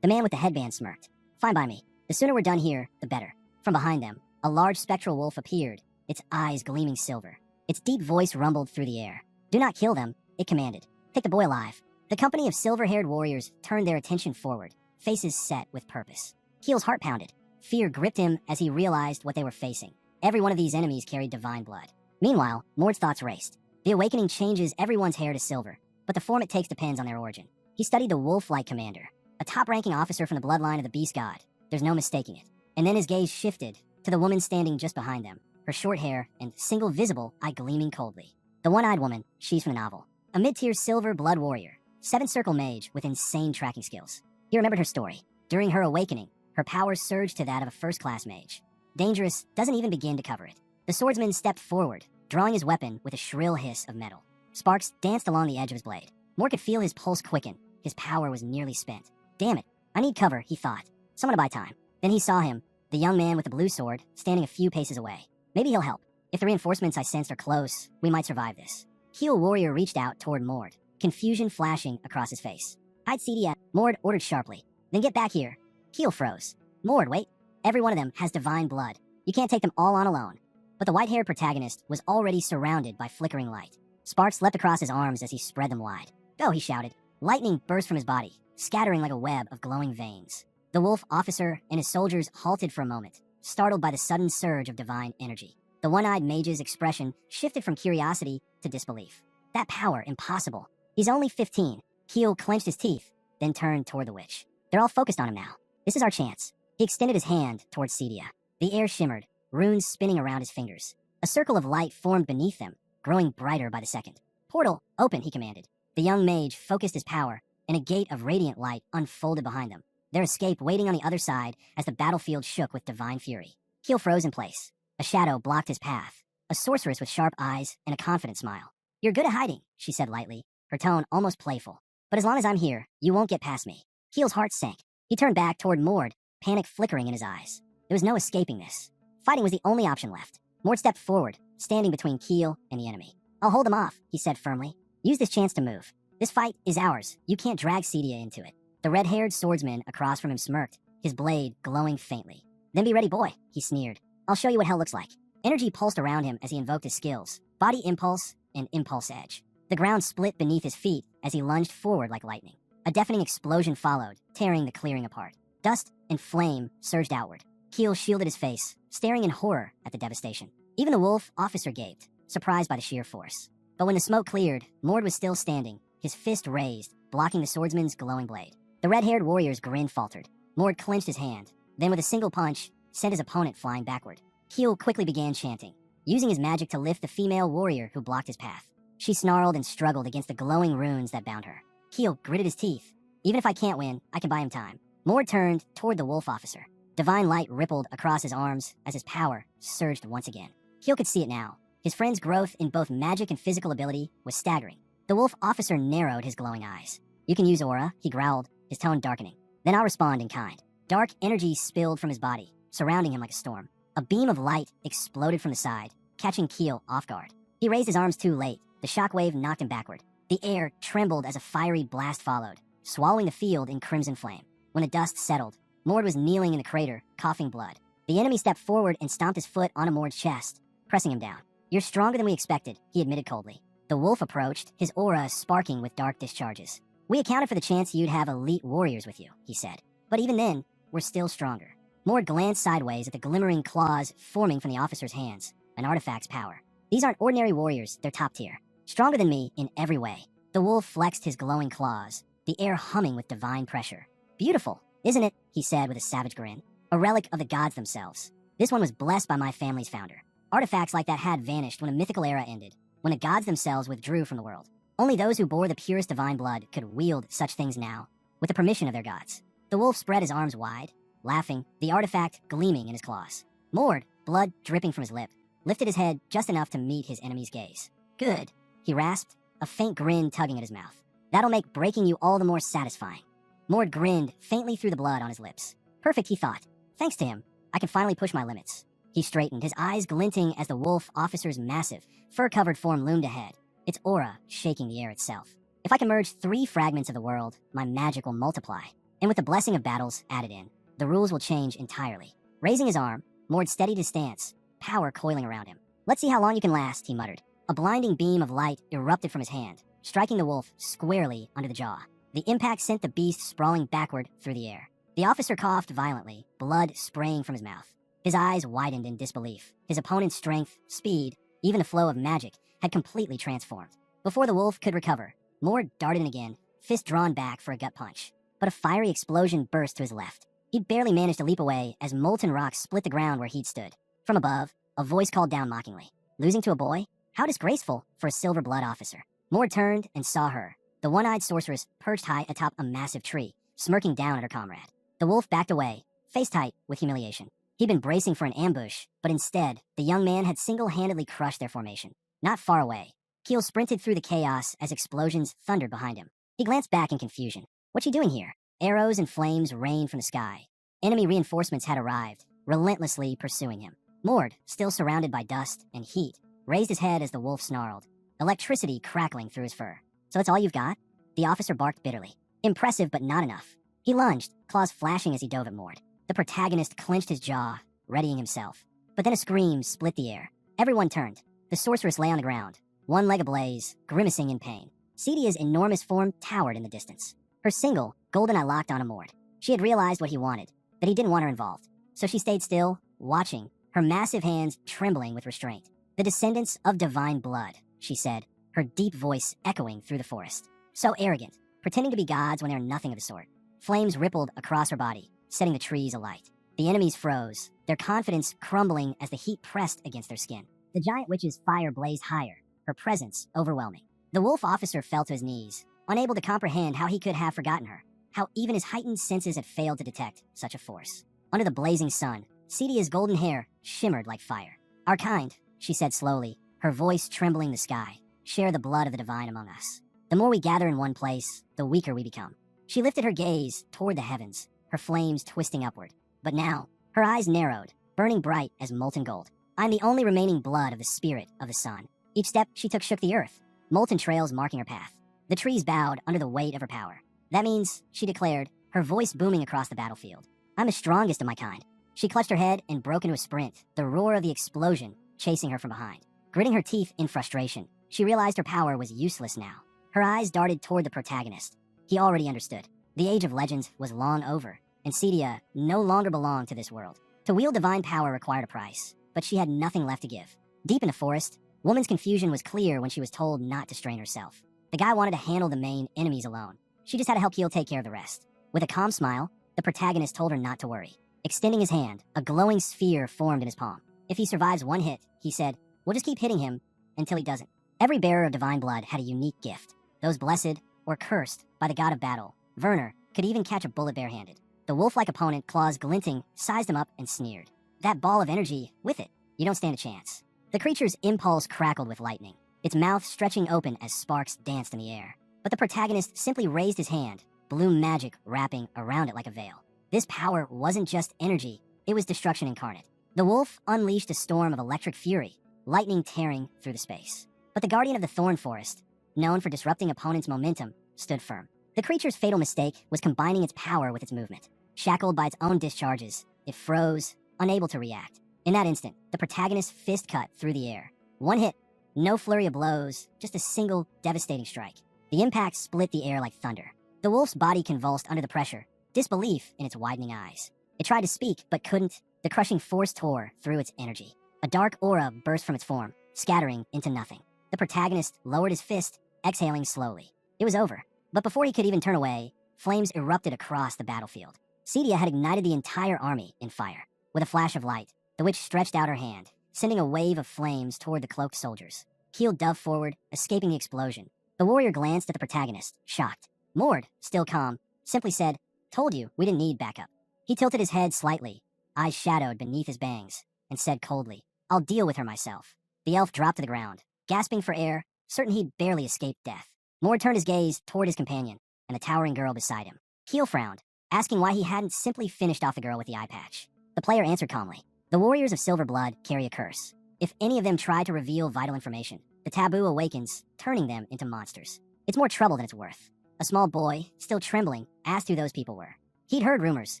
The man with the headband smirked. Fine by me. The sooner we're done here, the better. From behind them, a large spectral wolf appeared, its eyes gleaming silver. Its deep voice rumbled through the air. Do not kill them, it commanded. Take the boy alive. The company of silver-haired warriors turned their attention forward, faces set with purpose. Keel's heart pounded. Fear gripped him as he realized what they were facing. Every one of these enemies carried divine blood. Meanwhile, Mord's thoughts raced. The awakening changes everyone's hair to silver, but the form it takes depends on their origin. He studied the wolf-like commander, a top-ranking officer from the bloodline of the beast god. There's no mistaking it. And then his gaze shifted to the woman standing just behind them, her short hair and single visible eye gleaming coldly. The one-eyed woman, she's from the novel. A mid-tier silver blood warrior, 7th-circle mage with insane tracking skills. He remembered her story. During her awakening, her powers surged to that of a first-class mage. Dangerous doesn't even begin to cover it. The swordsman stepped forward, drawing his weapon with a shrill hiss of metal. Sparks danced along the edge of his blade. Mord could feel his pulse quicken. His power was nearly spent. Damn it, I need cover, he thought. Someone to buy time. Then he saw him, the young man with the blue sword, standing a few paces away. Maybe he'll help. If the reinforcements I sensed are close, we might survive this. Keel warrior reached out toward Mord, confusion flashing across his face. Hide Cedia, Mord ordered sharply. Then get back here. Keel froze. Mord, wait. Every one of them has divine blood. You can't take them all on alone. But the white-haired protagonist was already surrounded by flickering light. Sparks leapt across his arms as he spread them wide. Go, he shouted. Lightning burst from his body, scattering like a web of glowing veins. The wolf officer and his soldiers halted for a moment, startled by the sudden surge of divine energy. The one-eyed mage's expression shifted from curiosity to disbelief. That power, impossible. He's only 15. Keel clenched his teeth, then turned toward the witch. They're all focused on him now. This is our chance. He extended his hand towards Cedia. The air shimmered, runes spinning around his fingers. A circle of light formed beneath them, growing brighter by the second. Portal, open, he commanded. The young mage focused his power, and a gate of radiant light unfolded behind them, their escape waiting on the other side as the battlefield shook with divine fury. Keel froze in place. A shadow blocked his path, a sorceress with sharp eyes and a confident smile. You're good at hiding, she said lightly, her tone almost playful. But as long as I'm here, you won't get past me. Keel's heart sank. He turned back toward Mord, panic flickering in his eyes. There was no escaping this. Fighting was the only option left. Mord stepped forward, standing between Keel and the enemy. I'll hold him off, he said firmly. Use this chance to move. This fight is ours. You can't drag Cedia into it. The red-haired swordsman across from him smirked, his blade glowing faintly. Then be ready, boy, he sneered. I'll show you what hell looks like. Energy pulsed around him as he invoked his skills, body impulse and impulse edge. The ground split beneath his feet as he lunged forward like lightning. A deafening explosion followed, tearing the clearing apart. Dust and flame surged outward. Keel shielded his face, staring in horror at the devastation. Even the wolf officer gaped, surprised by the sheer force. But when the smoke cleared, Mord was still standing, his fist raised, blocking the swordsman's glowing blade. The red-haired warrior's grin faltered. Mord clenched his hand, then with a single punch, sent his opponent flying backward. Keel quickly began chanting, using his magic to lift the female warrior who blocked his path. She snarled and struggled against the glowing runes that bound her. Keel gritted his teeth. Even if I can't win, I can buy him time. Mord turned toward the wolf officer. Divine light rippled across his arms as his power surged once again. Keel could see it now. His friend's growth in both magic and physical ability was staggering. The wolf officer narrowed his glowing eyes. You can use aura, he growled, his tone darkening. Then I'll respond in kind. Dark energy spilled from his body, surrounding him like a storm. A beam of light exploded from the side, catching Keel off guard. He raised his arms too late. The shockwave knocked him backward. The air trembled as a fiery blast followed, swallowing the field in crimson flame. When the dust settled, Mord was kneeling in the crater, coughing blood. The enemy stepped forward and stomped his foot onto Mord's chest, pressing him down. You're stronger than we expected, he admitted coldly. The wolf approached, his aura sparking with dark discharges. We accounted for the chance you'd have elite warriors with you, he said. But even then, we're still stronger. Mord glanced sideways at the glimmering claws forming from the officer's hands, an artifact's power. These aren't ordinary warriors, they're top tier. Stronger than me in every way. The wolf flexed his glowing claws, the air humming with divine pressure. Beautiful, isn't it? He said with a savage grin. A relic of the gods themselves. This one was blessed by my family's founder. Artifacts like that had vanished when a mythical era ended, when the gods themselves withdrew from the world. Only those who bore the purest divine blood could wield such things now, with the permission of their gods. The wolf spread his arms wide, laughing, the artifact gleaming in his claws. Mord, blood dripping from his lip, lifted his head just enough to meet his enemy's gaze. Good, he rasped, a faint grin tugging at his mouth. That'll make breaking you all the more satisfying. Mord grinned faintly through the blood on his lips. Perfect, he thought. Thanks to him, I can finally push my limits. He straightened, his eyes glinting as the wolf officer's massive, fur-covered form loomed ahead, its aura shaking the air itself. If I can merge 3 fragments of the world, my magic will multiply. And with the blessing of battles added in, the rules will change entirely. Raising his arm, Mord steadied his stance, power coiling around him. Let's see how long you can last, he muttered. A blinding beam of light erupted from his hand, striking the wolf squarely under the jaw. The impact sent the beast sprawling backward through the air. The officer coughed violently, blood spraying from his mouth. His eyes widened in disbelief. His opponent's strength, speed, even the flow of magic, had completely transformed. Before the wolf could recover, Mord darted in again, fist drawn back for a gut punch. But a fiery explosion burst to his left. He barely managed to leap away as molten rocks split the ground where he'd stood. From above, a voice called down mockingly. Losing to a boy? How disgraceful for a silver blood officer. Mord turned and saw her, the one-eyed sorceress perched high atop a massive tree, smirking down at her comrade. The wolf backed away, face tight with humiliation. He'd been bracing for an ambush, but instead, the young man had single-handedly crushed their formation. Not far away, Keel sprinted through the chaos as explosions thundered behind him. He glanced back in confusion. What you doing here? Arrows and flames rained from the sky. Enemy reinforcements had arrived, relentlessly pursuing him. Mord, still surrounded by dust and heat, raised his head as the wolf snarled. electricity crackling through his fur. So that's all you've got? The officer barked bitterly. Impressive, but not enough. He lunged, claws flashing as he dove at Mord. The protagonist clenched his jaw, readying himself. But then a scream split the air. Everyone turned. The sorceress lay on the ground, one leg ablaze, grimacing in pain. Cedia's enormous form towered in the distance. Her single, golden eye locked on Mord. She had realized what he wanted, that he didn't want her involved. So she stayed still, watching, her massive hands trembling with restraint. The descendants of divine blood, she said, her deep voice echoing through the forest. So arrogant, pretending to be gods when they're nothing of the sort. Flames rippled across her body, setting the trees alight. The enemies froze, their confidence crumbling as the heat pressed against their skin. The giant witch's fire blazed higher, her presence overwhelming. The wolf officer fell to his knees, unable to comprehend how he could have forgotten her, how even his heightened senses had failed to detect such a force. Under the blazing sun, Cedia's golden hair shimmered like fire. Our kind, she said slowly, her voice trembling the sky, share the blood of the divine among us. The more we gather in one place, the weaker we become. She lifted her gaze toward the heavens, her flames twisting upward. But now, her eyes narrowed, burning bright as molten gold. I'm the only remaining blood of the spirit of the sun. Each step she took shook the earth, molten trails marking her path. The trees bowed under the weight of her power. That means, she declared, her voice booming across the battlefield, I'm the strongest of my kind. She clutched her head and broke into a sprint, the roar of the explosion chasing her from behind. Gritting her teeth in frustration, she realized her power was useless now. Her eyes darted toward the protagonist. He already understood. The age of legends was long over, and Cedia no longer belonged to this world. To wield divine power required a price, but she had nothing left to give. Deep in the forest, woman's confusion was clear when she was told not to strain herself. The guy wanted to handle the main enemies alone. She just had to help Keel take care of the rest. With a calm smile, the protagonist told her not to worry. Extending his hand, a glowing sphere formed in his palm. If he survives one hit, he said, we'll just keep hitting him until he doesn't. Every bearer of divine blood had a unique gift. Those blessed or cursed by the god of battle, Werner, could even catch a bullet barehanded. The wolf-like opponent, claws glinting, sized him up and sneered. That ball of energy, with it, you don't stand a chance. The creature's impulse crackled with lightning, its mouth stretching open as sparks danced in the air. But the protagonist simply raised his hand, blue magic wrapping around it like a veil. This power wasn't just energy, it was destruction incarnate. The wolf unleashed a storm of electric fury, lightning tearing through the space. But the guardian of the thorn forest, known for disrupting opponents' momentum, stood firm. The creature's fatal mistake was combining its power with its movement. Shackled by its own discharges, it froze, unable to react. In that instant, the protagonist's fist cut through the air. One hit, no flurry of blows, just a single devastating strike. The impact split the air like thunder. The wolf's body convulsed under the pressure, disbelief in its widening eyes. It tried to speak, but couldn't. The crushing force tore through its energy. A dark aura burst from its form, scattering into nothing. The protagonist lowered his fist, exhaling slowly. It was over. But before he could even turn away, flames erupted across the battlefield. Cedia had ignited the entire army in fire. With a flash of light, the witch stretched out her hand, sending a wave of flames toward the cloaked soldiers. Keel dove forward, escaping the explosion. The warrior glanced at the protagonist, shocked. Mord, still calm, simply said, told you we didn't need backup. He tilted his head slightly, eyes shadowed beneath his bangs, and said coldly, I'll deal with her myself. The elf dropped to the ground, gasping for air, certain he'd barely escaped death. Mord turned his gaze toward his companion and the towering girl beside him. Keel frowned, asking why he hadn't simply finished off the girl with the eye patch. The player answered calmly, the warriors of silver blood carry a curse. If any of them try to reveal vital information, the taboo awakens, turning them into monsters. It's more trouble than it's worth. A small boy, still trembling, asked who those people were. He'd heard rumors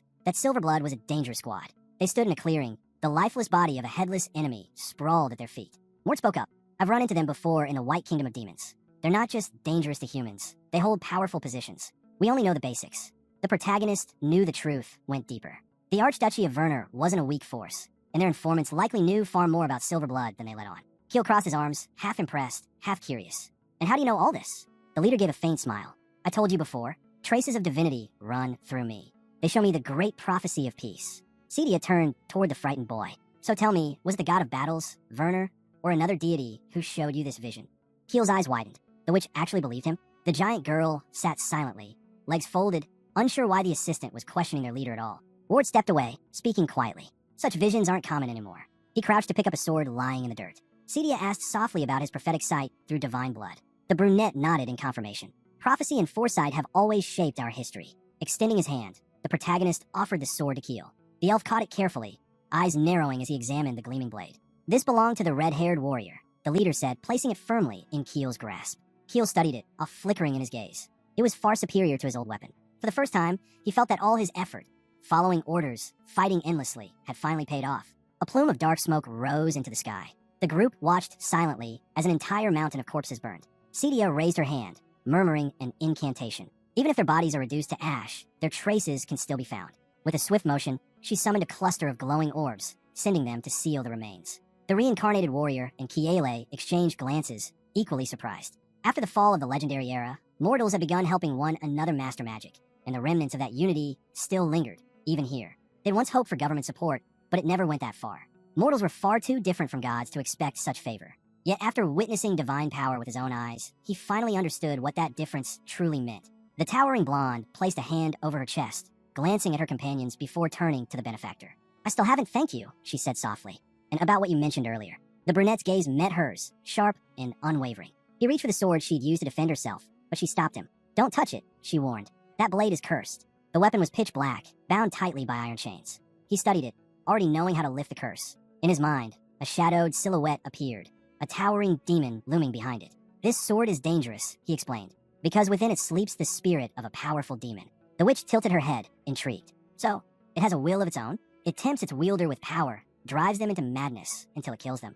that Silverblood was a dangerous squad. They stood in a clearing, the lifeless body of a headless enemy sprawled at their feet. Mort spoke up. I've run into them before in the White Kingdom of Demons. They're not just dangerous to humans, they hold powerful positions. We only know the basics. The protagonist knew the truth went deeper. The Archduchy of Werner wasn't a weak force, and their informants likely knew far more about Silverblood than they let on. Keel crossed his arms, half impressed, half curious. And how do you know all this? The leader gave a faint smile. I told you before, traces of divinity run through me. They show me the great prophecy of peace. Cedia turned toward the frightened boy. So tell me, was it the god of battles, Werner, or another deity who showed you this vision? Keel's eyes widened. The witch actually believed him. The giant girl sat silently, legs folded, unsure why the assistant was questioning their leader at all. Ward stepped away, speaking quietly. Such visions aren't common anymore. He crouched to pick up a sword lying in the dirt. Cedia asked softly about his prophetic sight through divine blood. The brunette nodded in confirmation. Prophecy and foresight have always shaped our history. Extending his hand, the protagonist offered the sword to Keel. The elf caught it carefully, eyes narrowing as he examined the gleaming blade. This belonged to the red-haired warrior. the leader said, placing it firmly in Keel's grasp. Keel studied it, a flickering in his gaze. It was far superior to his old weapon. For the first time, he felt that all his effort, following orders, fighting endlessly, had finally paid off. A plume of dark smoke rose into the sky. The group watched silently as an entire mountain of corpses burned. Cedia raised her hand, murmuring an incantation. Even if their bodies are reduced to ash, their traces can still be found. With a swift motion, she summoned a cluster of glowing orbs, sending them to seal the remains. The reincarnated warrior and Kiele exchanged glances, equally surprised. After the fall of the legendary era, mortals had begun helping one another master magic, and the remnants of that unity still lingered, even here. They'd once hoped for government support, but it never went that far. Mortals were far too different from gods to expect such favor. Yet after witnessing divine power with his own eyes, he finally understood what that difference truly meant. The towering blonde placed a hand over her chest, glancing at her companions before turning to the benefactor. "I still haven't thanked you," she said softly. "And about what you mentioned earlier." The brunette's gaze met hers, sharp and unwavering. He reached for the sword she'd used to defend herself, but she stopped him. "Don't touch it," she warned. "That blade is cursed." The weapon was pitch black, bound tightly by iron chains. He studied it, already knowing how to lift the curse. In his mind, a shadowed silhouette appeared, a towering demon looming behind it. "This sword is dangerous," he explained, "because within it sleeps the spirit of a powerful demon." The witch tilted her head, intrigued. "So, it has a will of its own? It tempts its wielder with power, drives them into madness until it kills them."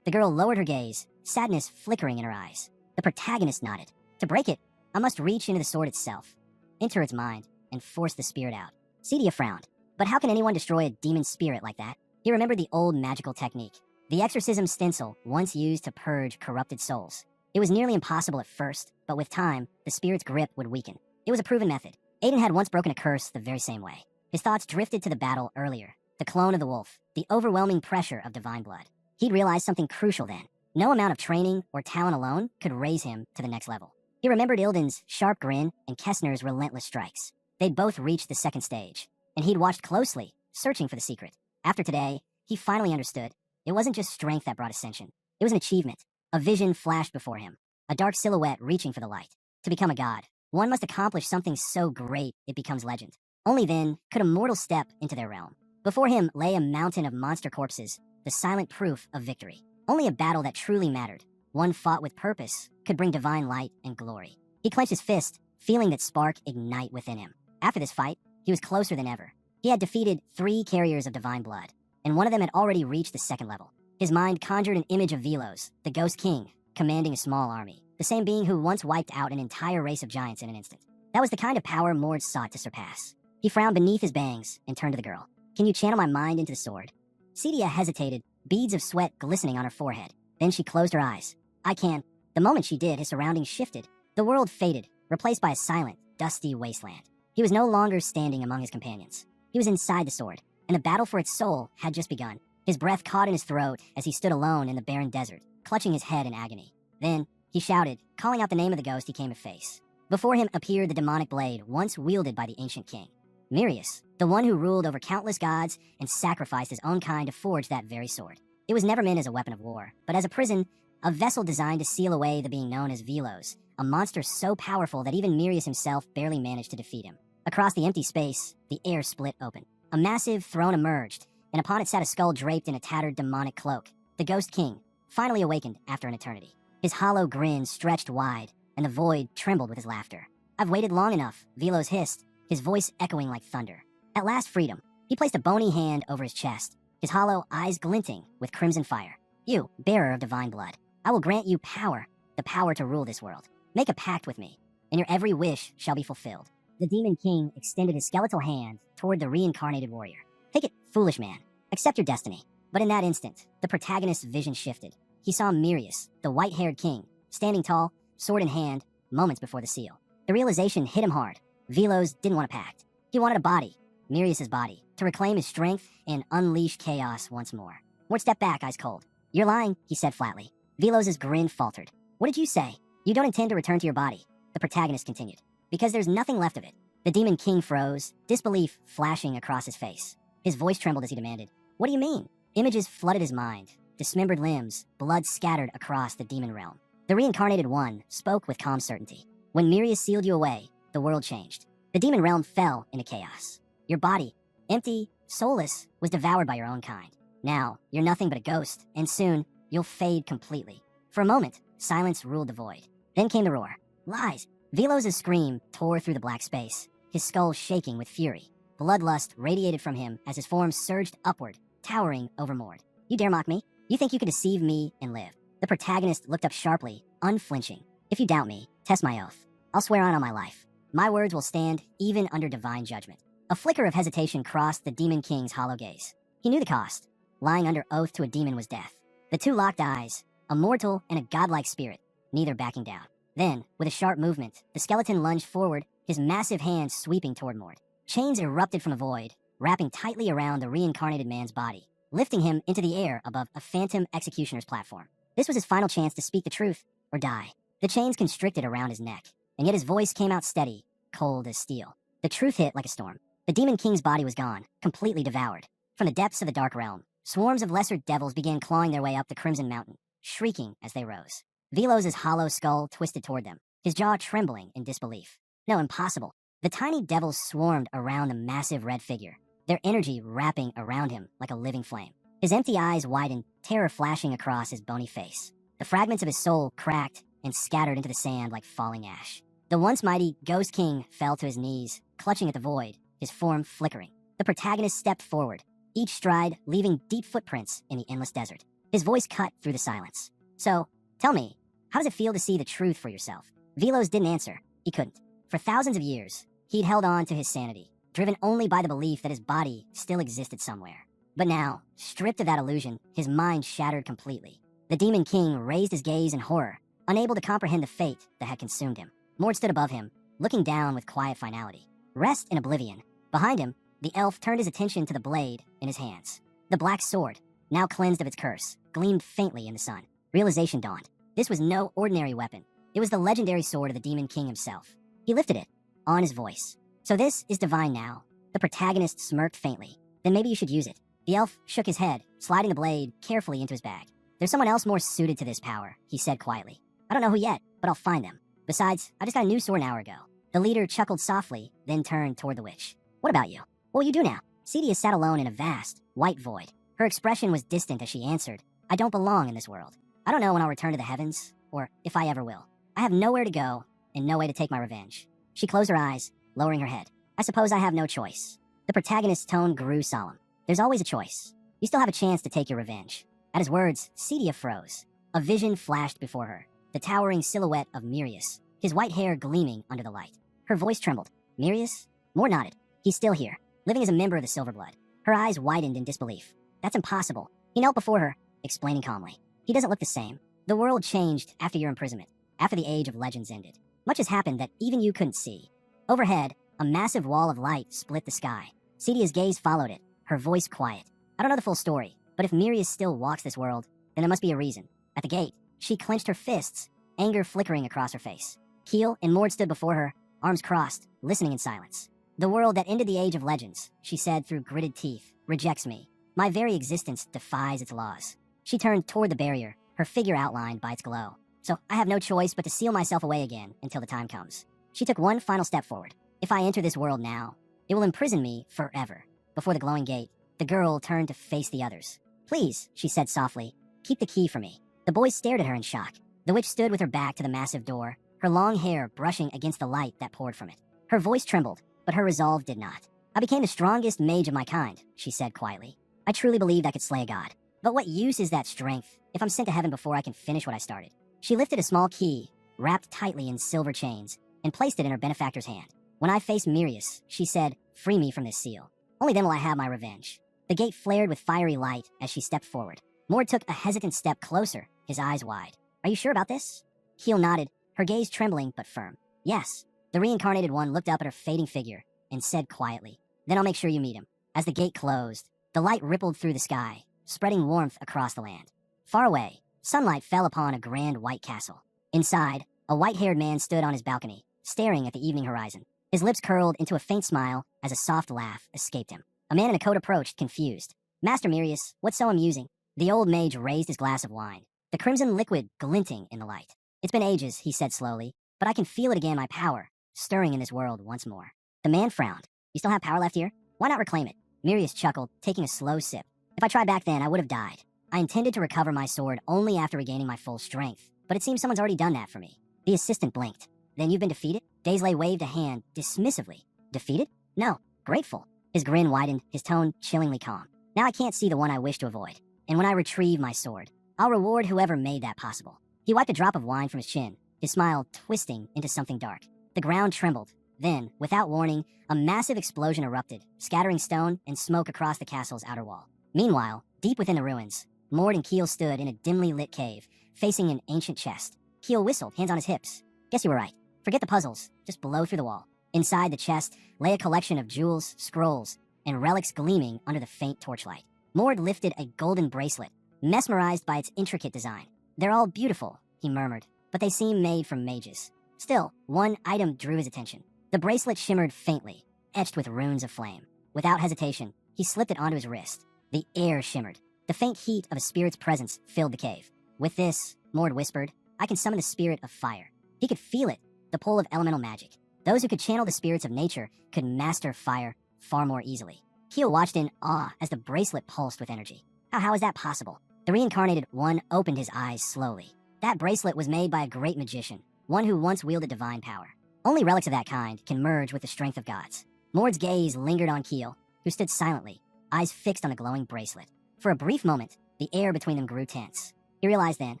The girl lowered her gaze, sadness flickering in her eyes. The protagonist nodded. "To break it, I must reach into the sword itself, enter its mind, and force the spirit out." Cedia frowned. But how can anyone destroy a demon spirit like that? He remembered the old magical technique, the exorcism stencil once used to purge corrupted souls. It was nearly impossible at first, but with time, the spirit's grip would weaken. It was a proven method. Aiden had once broken a curse the very same way. His thoughts drifted to the battle earlier, the clone of the wolf, the overwhelming pressure of divine blood. He'd realized something crucial then. No amount of training or talent alone could raise him to the next level. He remembered Ilden's sharp grin and Kessner's relentless strikes. They'd both reached the second stage, and he'd watched closely, searching for the secret. After today, he finally understood. It wasn't just strength that brought ascension. It was an achievement. A vision flashed before him, a dark silhouette reaching for the light. To become a god, one must accomplish something so great it becomes legend. Only then could a mortal step into their realm. Before him lay a mountain of monster corpses, the silent proof of victory. Only a battle that truly mattered, one fought with purpose, could bring divine light and glory. He clenched his fist, feeling that spark ignite within him. After this fight, he was closer than ever. He had defeated 3 carriers of divine blood, and one of them had already reached the second level. His mind conjured an image of Velos, the Ghost King, commanding a small army, the same being who once wiped out an entire race of giants in an instant. That was the kind of power Mord sought to surpass. He frowned beneath his bangs and turned to the girl. "Can you channel my mind into the sword?" Cedia hesitated, beads of sweat glistening on her forehead. Then she closed her eyes. "I can." The moment she did, his surroundings shifted. The world faded, replaced by a silent, dusty wasteland. He was no longer standing among his companions. He was inside the sword, and the battle for its soul had just begun. His breath caught in his throat as he stood alone in the barren desert, clutching his head in agony. Then, he shouted, calling out the name of the ghost he came to face. Before him appeared the demonic blade once wielded by the ancient king. Mirius, the one who ruled over countless gods and sacrificed his own kind to forge that very sword. It was never meant as a weapon of war, but as a prison, a vessel designed to seal away the being known as Velos, a monster so powerful that even Mirius himself barely managed to defeat him. Across the empty space, the air split open. A massive throne emerged, and upon it sat a skull draped in a tattered demonic cloak. The Ghost King, finally awakened after an eternity. His hollow grin stretched wide, and the void trembled with his laughter. "I've waited long enough," Velos hissed, his voice echoing like thunder. At last freedom. He placed a bony hand over his chest, his hollow eyes glinting with crimson fire. "You, bearer of divine blood, I will grant you power, the power to rule this world. Make a pact with me, and your every wish shall be fulfilled." The Demon King extended his skeletal hand toward the reincarnated warrior. "Take it, foolish man. Accept your destiny." But in that instant, the protagonist's vision shifted. He saw Mirius, the white-haired king, standing tall, sword in hand, moments before the seal. The realization hit him hard. Velos didn't want a pact. He wanted a body, Mirius's body, to reclaim his strength and unleash chaos once more. Mort stepped back, eyes cold. "You're lying," he said flatly. Velos's grin faltered. "What did you say? You don't intend to return to your body," the protagonist continued. "Because there's nothing left of it." The Demon King froze, disbelief flashing across his face. His voice trembled as he demanded, "What do you mean?" Images flooded his mind, dismembered limbs, blood scattered across the demon realm. The reincarnated one spoke with calm certainty. "When Mirius sealed you away, the world changed. The demon realm fell into chaos. Your body, empty, soulless, was devoured by your own kind. Now, you're nothing but a ghost, and soon, you'll fade completely. For a moment, silence ruled the void. Then came the roar. Lies! Velos' scream tore through the black space, his skull shaking with fury. Bloodlust radiated from him as his form surged upward, towering over Mord. You dare mock me? You think you could deceive me and live? The protagonist looked up sharply, unflinching. If you doubt me, test my oath. I'll swear on my life. My words will stand even under divine judgment. A flicker of hesitation crossed the Demon King's hollow gaze. He knew the cost. Lying under oath to a demon was death. The two locked eyes, a mortal and a godlike spirit, neither backing down. Then, with a sharp movement, the skeleton lunged forward, his massive hands sweeping toward Mord. Chains erupted from the void, wrapping tightly around the reincarnated man's body, lifting him into the air above a phantom executioner's platform. This was his final chance to speak the truth or die. The chains constricted around his neck, and yet his voice came out steady, cold as steel. The truth hit like a storm. The Demon King's body was gone, completely devoured. From the depths of the dark realm, swarms of lesser devils began clawing their way up the Crimson Mountain, shrieking as they rose. Velos' hollow skull twisted toward them, his jaw trembling in disbelief. No, impossible. The tiny devils swarmed around the massive red figure, their energy wrapping around him like a living flame. His empty eyes widened, terror flashing across his bony face. The fragments of his soul cracked and scattered into the sand like falling ash. The once mighty Ghost King fell to his knees, clutching at the void, his form flickering. The protagonist stepped forward, each stride leaving deep footprints in the endless desert. His voice cut through the silence. So, tell me, how does it feel to see the truth for yourself? Velos didn't answer. He couldn't. For thousands of years, he'd held on to his sanity, driven only by the belief that his body still existed somewhere. But now, stripped of that illusion, his mind shattered completely. The Demon King raised his gaze in horror, unable to comprehend the fate that had consumed him. Mord stood above him, looking down with quiet finality. Rest in oblivion. Behind him, the elf turned his attention to the blade in his hands. The black sword, now cleansed of its curse, gleamed faintly in the sun. Realization dawned. This was no ordinary weapon. It was the legendary sword of the Demon King himself. He lifted it, on his voice. So this is divine now. The protagonist smirked faintly. Then maybe you should use it. The elf shook his head, sliding the blade carefully into his bag. There's someone else more suited to this power, he said quietly. I don't know who yet, but I'll find them. Besides, I just got a new sword an hour ago. The leader chuckled softly, then turned toward the witch. What about you? What will you do now? Cedia sat alone in a vast, white void. Her expression was distant as she answered, I don't belong in this world. I don't know when I'll return to the heavens, or if I ever will. I have nowhere to go, and no way to take my revenge. She closed her eyes, lowering her head. I suppose I have no choice. The protagonist's tone grew solemn. There's always a choice. You still have a chance to take your revenge. At his words, Cedia froze. A vision flashed before her, the towering silhouette of Mirius, his white hair gleaming under the light. Her voice trembled. Mirius? Mort nodded. He's still here, living as a member of the Silverblood. Her eyes widened in disbelief. That's impossible. He knelt before her, explaining calmly. He doesn't look the same. The world changed after your imprisonment, after the Age of Legends ended. Much has happened that even you couldn't see. Overhead, a massive wall of light split the sky. Cedia's gaze followed it, her voice quiet. I don't know the full story, but if Mirius still walks this world, then there must be a reason. At the gate, she clenched her fists, anger flickering across her face. Keel and Mord stood before her, arms crossed, listening in silence. The world that ended the Age of Legends, she said through gritted teeth, rejects me. My very existence defies its laws. She turned toward the barrier, her figure outlined by its glow. So I have no choice but to seal myself away again until the time comes. She took one final step forward. If I enter this world now, it will imprison me forever. Before the glowing gate, the girl turned to face the others. Please, she said softly, keep the key for me. The boys stared at her in shock. The witch stood with her back to the massive door, her long hair brushing against the light that poured from it. Her voice trembled, but her resolve did not. I became the strongest mage of my kind, she said quietly. I truly believed I could slay a god. But what use is that strength if I'm sent to heaven before I can finish what I started? She lifted a small key, wrapped tightly in silver chains, and placed it in her benefactor's hand. When I faced Mirius, she said, free me from this seal. Only then will I have my revenge. The gate flared with fiery light as she stepped forward. Mord took a hesitant step closer, his eyes wide. Are you sure about this? Keel nodded, her gaze trembling but firm. Yes. The reincarnated one looked up at her fading figure and said quietly, then I'll make sure you meet him. As the gate closed, the light rippled through the sky, spreading warmth across the land. Far away, sunlight fell upon a grand white castle. Inside, a white-haired man stood on his balcony, staring at the evening horizon. His lips curled into a faint smile as a soft laugh escaped him. A man in a coat approached, confused. Master Mirius, what's so amusing? The old mage raised his glass of wine, the crimson liquid glinting in the light. It's been ages, he said slowly, but I can feel it again, my power, stirring in this world once more. The man frowned. You still have power left here? Why not reclaim it? Mirius chuckled, taking a slow sip. If I tried back then, I would have died. I intended to recover my sword only after regaining my full strength, but it seems someone's already done that for me. The assistant blinked. Then you've been defeated? Daisley waved a hand dismissively. Defeated? No, grateful. His grin widened, his tone chillingly calm. Now I can't see the one I wish to avoid. And when I retrieve my sword, I'll reward whoever made that possible. He wiped a drop of wine from his chin, his smile twisting into something dark. The ground trembled. Then, without warning, a massive explosion erupted, scattering stone and smoke across the castle's outer wall. Meanwhile, deep within the ruins, Mord and Keel stood in a dimly lit cave, facing an ancient chest. Keel whistled, hands on his hips. Guess you were right. Forget the puzzles. Just blow through the wall. Inside the chest lay a collection of jewels, scrolls, and relics gleaming under the faint torchlight. Mord lifted a golden bracelet, mesmerized by its intricate design. They're all beautiful, he murmured, but they seem made from mages. Still, one item drew his attention. The bracelet shimmered faintly, etched with runes of flame. Without hesitation, he slipped it onto his wrist. The air shimmered. The faint heat of a spirit's presence filled the cave. With this, Mord whispered, I can summon the spirit of fire. He could feel it, the pull of elemental magic. Those who could channel the spirits of nature could master fire far more easily. Keel watched in awe as the bracelet pulsed with energy. How is that possible? The reincarnated one opened his eyes slowly. That bracelet was made by a great magician, one who once wielded divine power. Only relics of that kind can merge with the strength of gods. Mord's gaze lingered on Keel, who stood silently, eyes fixed on the glowing bracelet. For a brief moment, the air between them grew tense. He realized then,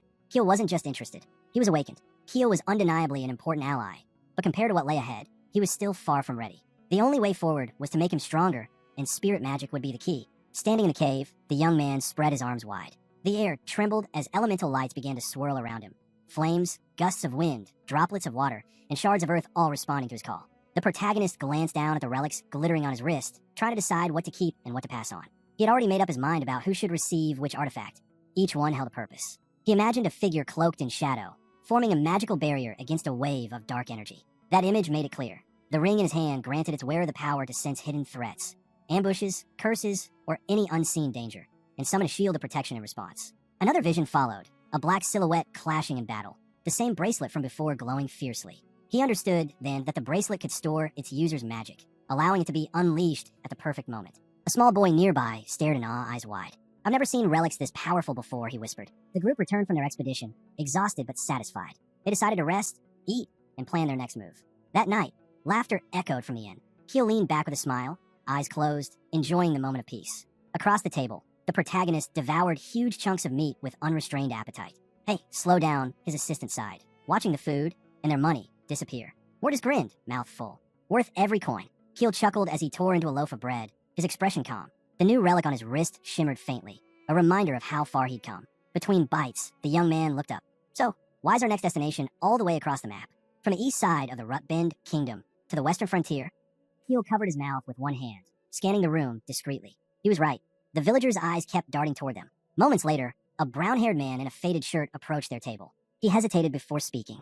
Keel wasn't just interested. He was awakened. Keel was undeniably an important ally, but compared to what lay ahead, he was still far from ready. The only way forward was to make him stronger, and spirit magic would be the key. Standing in the cave, the young man spread his arms wide. The air trembled as elemental lights began to swirl around him. Flames, gusts of wind, droplets of water, and shards of earth all responding to his call. The protagonist glanced down at the relics glittering on his wrist, trying to decide what to keep and what to pass on. He had already made up his mind about who should receive which artifact. Each one held a purpose. He imagined a figure cloaked in shadow, forming a magical barrier against a wave of dark energy. That image made it clear. The ring in his hand granted its wearer the power to sense hidden threats, ambushes, curses, or any unseen danger, and summon a shield of protection in response. Another vision followed, a black silhouette clashing in battle, the same bracelet from before glowing fiercely. He understood, then, that the bracelet could store its user's magic, allowing it to be unleashed at the perfect moment. A small boy nearby stared in awe, eyes wide. I've never seen relics this powerful before, he whispered. The group returned from their expedition, exhausted but satisfied. They decided to rest, eat, and plan their next move. That night, laughter echoed from the inn. Keel leaned back with a smile, eyes closed, enjoying the moment of peace. Across the table, the protagonist devoured huge chunks of meat with unrestrained appetite. Hey, slow down, his assistant sighed, watching the food and their money disappear. Mord just grinned, mouth full. Worth every coin. Keel chuckled as he tore into a loaf of bread, his expression calm. The new relic on his wrist shimmered faintly, a reminder of how far he'd come. Between bites, the young man looked up. So, why's our next destination all the way across the map? From the east side of the Rutbend Kingdom to the western frontier? Keel covered his mouth with one hand, scanning the room discreetly. He was right. The villagers' eyes kept darting toward them. Moments later, a brown-haired man in a faded shirt approached their table. He hesitated before speaking.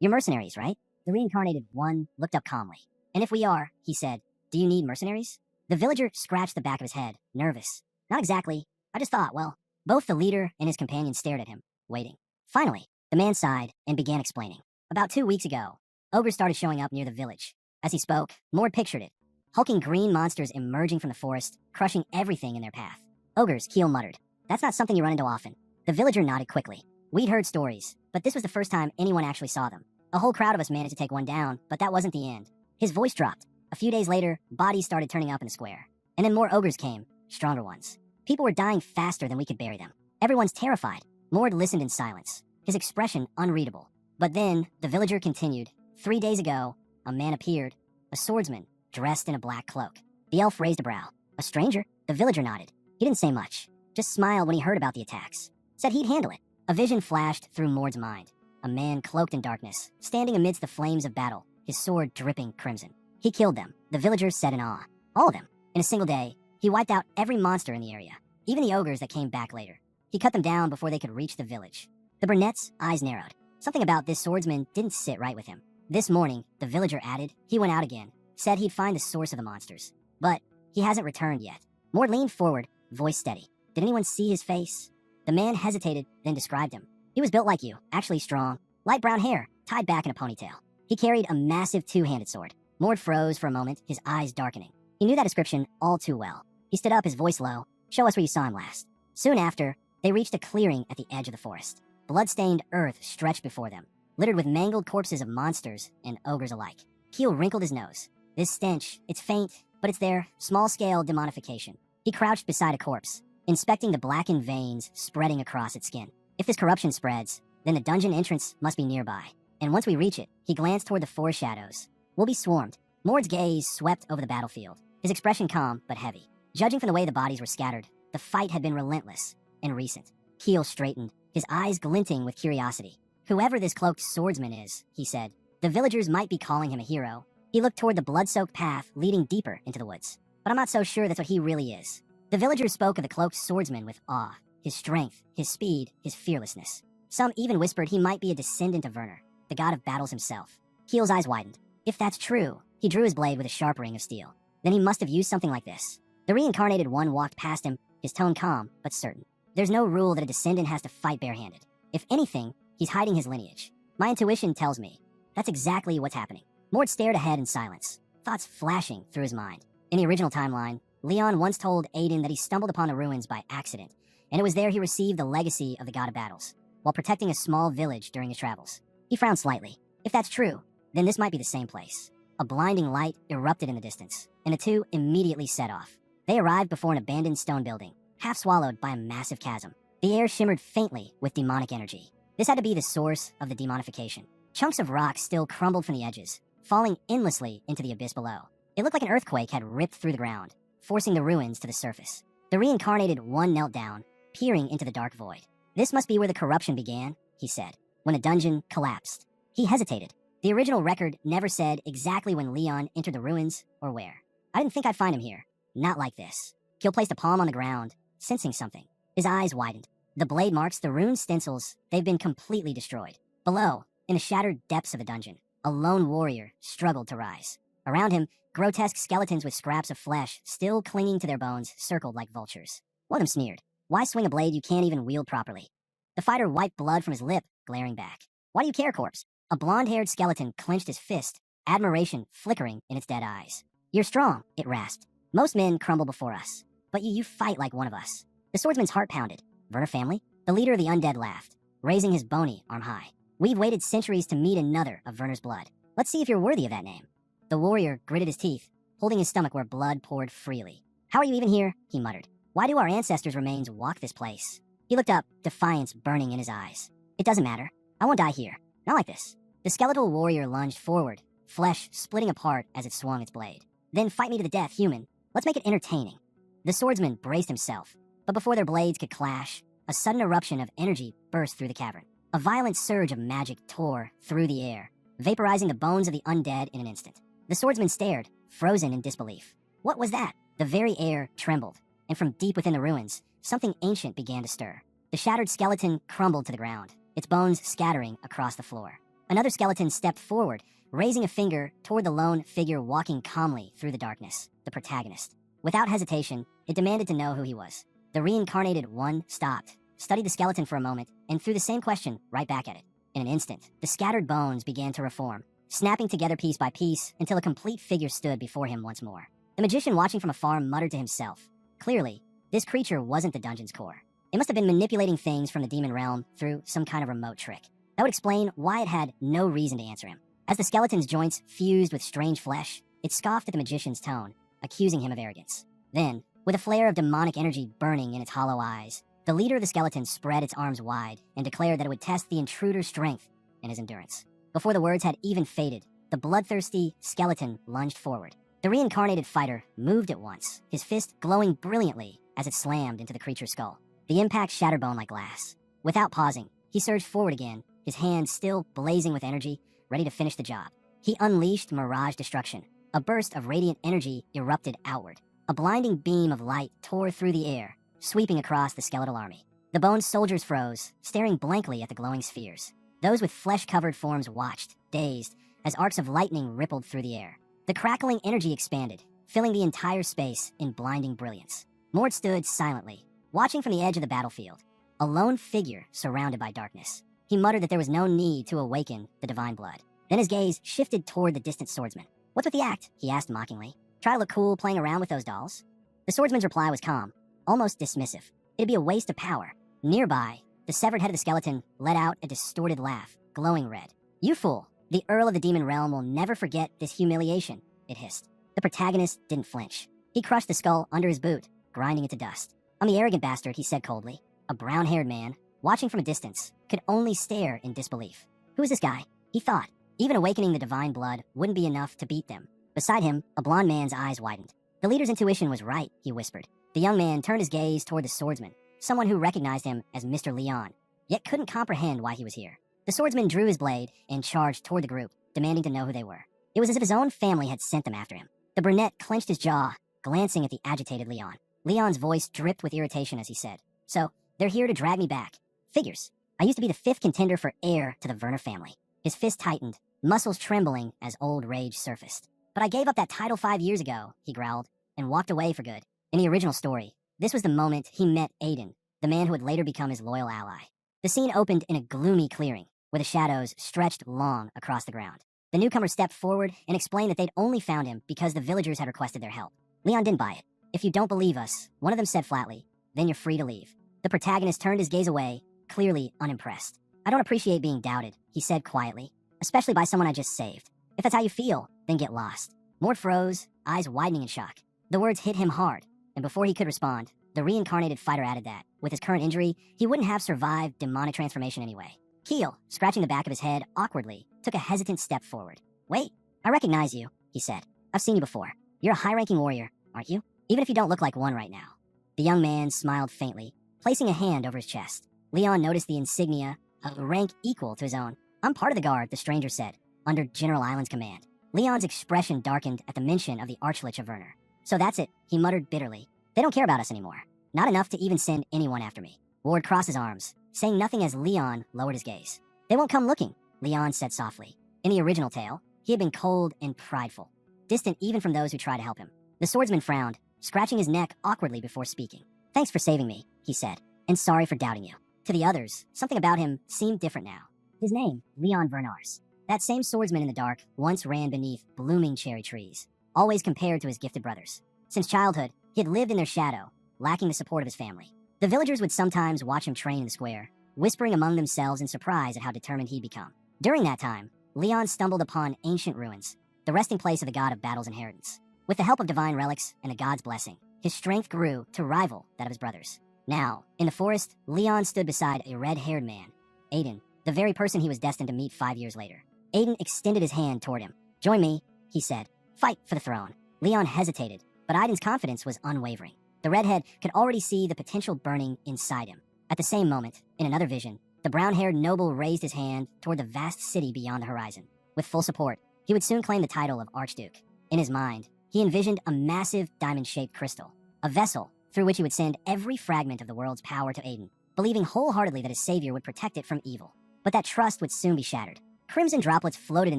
You're mercenaries, right? The reincarnated one looked up calmly. And if we are, he said, do you need mercenaries? The villager scratched the back of his head, nervous. Not exactly. I just thought, well, both the leader and his companion stared at him, waiting. Finally, the man sighed and began explaining. About 2 weeks ago, ogres started showing up near the village. As he spoke, Mord pictured it. Hulking green monsters emerging from the forest, crushing everything in their path. Ogres, Keel muttered. That's not something you run into often. The villager nodded quickly. We'd heard stories, but this was the first time anyone actually saw them. A whole crowd of us managed to take one down, but that wasn't the end. His voice dropped. A few days later, bodies started turning up in the square. And then more ogres came, stronger ones. People were dying faster than we could bury them. Everyone's terrified. Mord listened in silence, his expression unreadable. But then, the villager continued. 3 days ago, a man appeared, a swordsman, dressed in a black cloak. The elf raised a brow. A stranger? The villager nodded. He didn't say much, just smiled when he heard about the attacks. Said he'd handle it. A vision flashed through Mord's mind. A man cloaked in darkness, standing amidst the flames of battle, his sword dripping crimson. He killed them, the villagers said in awe. All of them. In a single day, he wiped out every monster in the area, even the ogres that came back later. He cut them down before they could reach the village. The brunette's eyes narrowed. Something about this swordsman didn't sit right with him. This morning, the villager added, he went out again, said he'd find the source of the monsters. But he hasn't returned yet. Mord leaned forward, voice steady. Did anyone see his face? The man hesitated, then described him. He was built like you, actually strong. Light brown hair, tied back in a ponytail. He carried a massive two-handed sword. Mord froze for a moment, his eyes darkening. He knew that description all too well. He stood up, his voice low. Show us where you saw him last. Soon after, They reached a clearing at the edge of the forest. Blood-stained earth stretched before them, littered with mangled corpses of monsters and ogres alike. Keel wrinkled his nose. This stench, it's faint, but it's there, small-scale demonification. He crouched beside a corpse, inspecting the blackened veins spreading across its skin. If this corruption spreads, then the dungeon entrance must be nearby. And once we reach it, he glanced toward the forest shadows. We'll be swarmed. Mord's gaze swept over the battlefield, his expression calm but heavy. Judging from the way the bodies were scattered, the fight had been relentless and recent. Keel straightened, his eyes glinting with curiosity. Whoever this cloaked swordsman is, he said, the villagers might be calling him a hero. He looked toward the blood-soaked path leading deeper into the woods. But I'm not so sure that's what he really is. The villagers spoke of the cloaked swordsman with awe, his strength, his speed, his fearlessness. Some even whispered he might be a descendant of Werner, the god of battles himself. Keel's eyes widened. If that's true, he drew his blade with a sharp ring of steel. Then he must have used something like this. The reincarnated one walked past him, his tone calm but certain. There's no rule that a descendant has to fight barehanded. If anything, he's hiding his lineage. My intuition tells me that's exactly what's happening. Mort stared ahead in silence, thoughts flashing through his mind. In the original timeline, Leon once told Aiden that he stumbled upon the ruins by accident, and it was there he received the legacy of the god of battles, while protecting a small village during his travels. He frowned slightly. If that's true, then this might be the same place. A blinding light erupted in the distance, and the two immediately set off. They arrived before an abandoned stone building, half swallowed by a massive chasm. The air shimmered faintly with demonic energy. This had to be the source of the demonification. Chunks of rock still crumbled from the edges, falling endlessly into the abyss below. It looked like an earthquake had ripped through the ground, forcing the ruins to the surface. The reincarnated one knelt down, peering into the dark void. This must be where the corruption began, he said, when the dungeon collapsed. He hesitated. The original record never said exactly when Leon entered the ruins or where. I didn't think I'd find him here. Not like this. Keel placed a palm on the ground, sensing something. His eyes widened. The blade marks, the rune stencils, they've been completely destroyed. Below, in the shattered depths of the dungeon, a lone warrior struggled to rise. Around him, grotesque skeletons with scraps of flesh still clinging to their bones circled like vultures. One of them sneered. Why swing a blade you can't even wield properly? The fighter wiped blood from his lip, glaring back. Why do you care, corpse? A blonde-haired skeleton clenched his fist, admiration flickering in its dead eyes. You're strong, it rasped. Most men crumble before us, but you fight like one of us. The swordsman's heart pounded. Werner family? The leader of the undead laughed, raising his bony arm high. We've waited centuries to meet another of Werner's blood. Let's see if you're worthy of that name. The warrior gritted his teeth, holding his stomach where blood poured freely. How are you even here? He muttered. Why do our ancestors' remains walk this place? He looked up, defiance burning in his eyes. It doesn't matter. I won't die here. Not like this. The skeletal warrior lunged forward, flesh splitting apart as it swung its blade. Then fight me to the death, human. Let's make it entertaining. The swordsman braced himself, but before their blades could clash, a sudden eruption of energy burst through the cavern. A violent surge of magic tore through the air, vaporizing the bones of the undead in an instant. The swordsman stared, frozen in disbelief. What was that? The very air trembled, and from deep within the ruins, something ancient began to stir. The shattered skeleton crumbled to the ground, its bones scattering across the floor. Another skeleton stepped forward, raising a finger toward the lone figure walking calmly through the darkness, the protagonist. Without hesitation, it demanded to know who he was. The reincarnated one stopped, studied the skeleton for a moment, and threw the same question right back at it. In an instant, the scattered bones began to reform, snapping together piece by piece until a complete figure stood before him once more. The magician watching from afar muttered to himself. Clearly, this creature wasn't the dungeon's core. It must have been manipulating things from the demon realm through some kind of remote trick. That would explain why it had no reason to answer him. As the skeleton's joints fused with strange flesh, it scoffed at the magician's tone, accusing him of arrogance. Then, with a flare of demonic energy burning in its hollow eyes, the leader of the skeleton spread its arms wide and declared that it would test the intruder's strength and his endurance. Before the words had even faded, the bloodthirsty skeleton lunged forward. The reincarnated fighter moved at once, his fist glowing brilliantly as it slammed into the creature's skull. The impact shattered bone like glass. Without pausing, he surged forward again, his hands still blazing with energy, ready to finish the job. He unleashed mirage destruction. A burst of radiant energy erupted outward. A blinding beam of light tore through the air, sweeping across the skeletal army. The bone soldiers froze, staring blankly at the glowing spheres. Those with flesh-covered forms watched, dazed, as arcs of lightning rippled through the air. The crackling energy expanded, filling the entire space in blinding brilliance. Mort stood silently, watching from the edge of the battlefield, a lone figure surrounded by darkness. He muttered that there was no need to awaken the divine blood. Then his gaze shifted toward the distant swordsman. What's with the act? He asked mockingly. Try to look cool playing around with those dolls? The swordsman's reply was calm, almost dismissive. It'd be a waste of power. Nearby, the severed head of the skeleton let out a distorted laugh, glowing red. "You fool! The Earl of the Demon Realm will never forget this humiliation," it hissed. The protagonist didn't flinch. He crushed the skull under his boot, grinding it to dust. "I'm the arrogant bastard," he said coldly. A brown-haired man, watching from a distance, could only stare in disbelief. Who is this guy? He thought. Even awakening the divine blood wouldn't be enough to beat them. Beside him, a blond man's eyes widened. The leader's intuition was right, he whispered. The young man turned his gaze toward the swordsman, someone who recognized him as Mr. Leon, yet couldn't comprehend why he was here. The swordsman drew his blade and charged toward the group, demanding to know who they were. It was as if his own family had sent them after him. The brunette clenched his jaw, glancing at the agitated Leon. Leon's voice dripped with irritation as he said, "So, they're here to drag me back. Figures. I used to be the 5th contender for heir to the Werner family." His fist tightened, muscles trembling as old rage surfaced. "But I gave up that title 5 years ago," he growled, and walked away for good. In the original story, this was the moment he met Aiden, the man who would later become his loyal ally. The scene opened in a gloomy clearing, where the shadows stretched long across the ground. The newcomer stepped forward and explained that they'd only found him because the villagers had requested their help. Leon didn't buy it. "If you don't believe us," one of them said flatly, "then you're free to leave." The protagonist turned his gaze away, clearly unimpressed. "I don't appreciate being doubted," he said quietly, "especially by someone I just saved. If that's how you feel, then get lost." Mort froze, eyes widening in shock. The words hit him hard, and before he could respond, the reincarnated fighter added that, with his current injury, he wouldn't have survived demonic transformation anyway. Keel, scratching the back of his head awkwardly, took a hesitant step forward. "Wait, I recognize you," he said. "I've seen you before. You're a high-ranking warrior, aren't you? Even if you don't look like one right now." The young man smiled faintly, placing a hand over his chest. Leon noticed the insignia, a rank equal to his own. "I'm part of the guard," the stranger said, "under General Island's command." Leon's expression darkened at the mention of the Archlich of Werner. "So that's it," he muttered bitterly. "They don't care about us anymore. Not enough to even send anyone after me." Ward crossed his arms, saying nothing as Leon lowered his gaze. "They won't come looking," Leon said softly. In the original tale, he had been cold and prideful, distant even from those who tried to help him. The swordsman frowned, scratching his neck awkwardly before speaking. "Thanks for saving me," he said, "and sorry for doubting you." To the others, something about him seemed different now. His name, Leon Vernars. That same swordsman in the dark once ran beneath blooming cherry trees, always compared to his gifted brothers. Since childhood, he had lived in their shadow, lacking the support of his family. The villagers would sometimes watch him train in the square, whispering among themselves in surprise at how determined he'd become. During that time, Leon stumbled upon ancient ruins, the resting place of the god of battle's inheritance. With the help of divine relics and the god's blessing, his strength grew to rival that of his brothers. Now, in the forest, Leon stood beside a red-haired man, Aiden, the very person he was destined to meet 5 years later. Aiden extended his hand toward him. "Join me," he said. "Fight for the throne." Leon hesitated, but Aiden's confidence was unwavering. The redhead could already see the potential burning inside him. At the same moment, in another vision, the brown-haired noble raised his hand toward the vast city beyond the horizon. With full support, he would soon claim the title of Archduke. In his mind, he envisioned a massive diamond-shaped crystal, a vessel through which he would send every fragment of the world's power to Aiden, believing wholeheartedly that his savior would protect it from evil. But that trust would soon be shattered. Crimson droplets floated in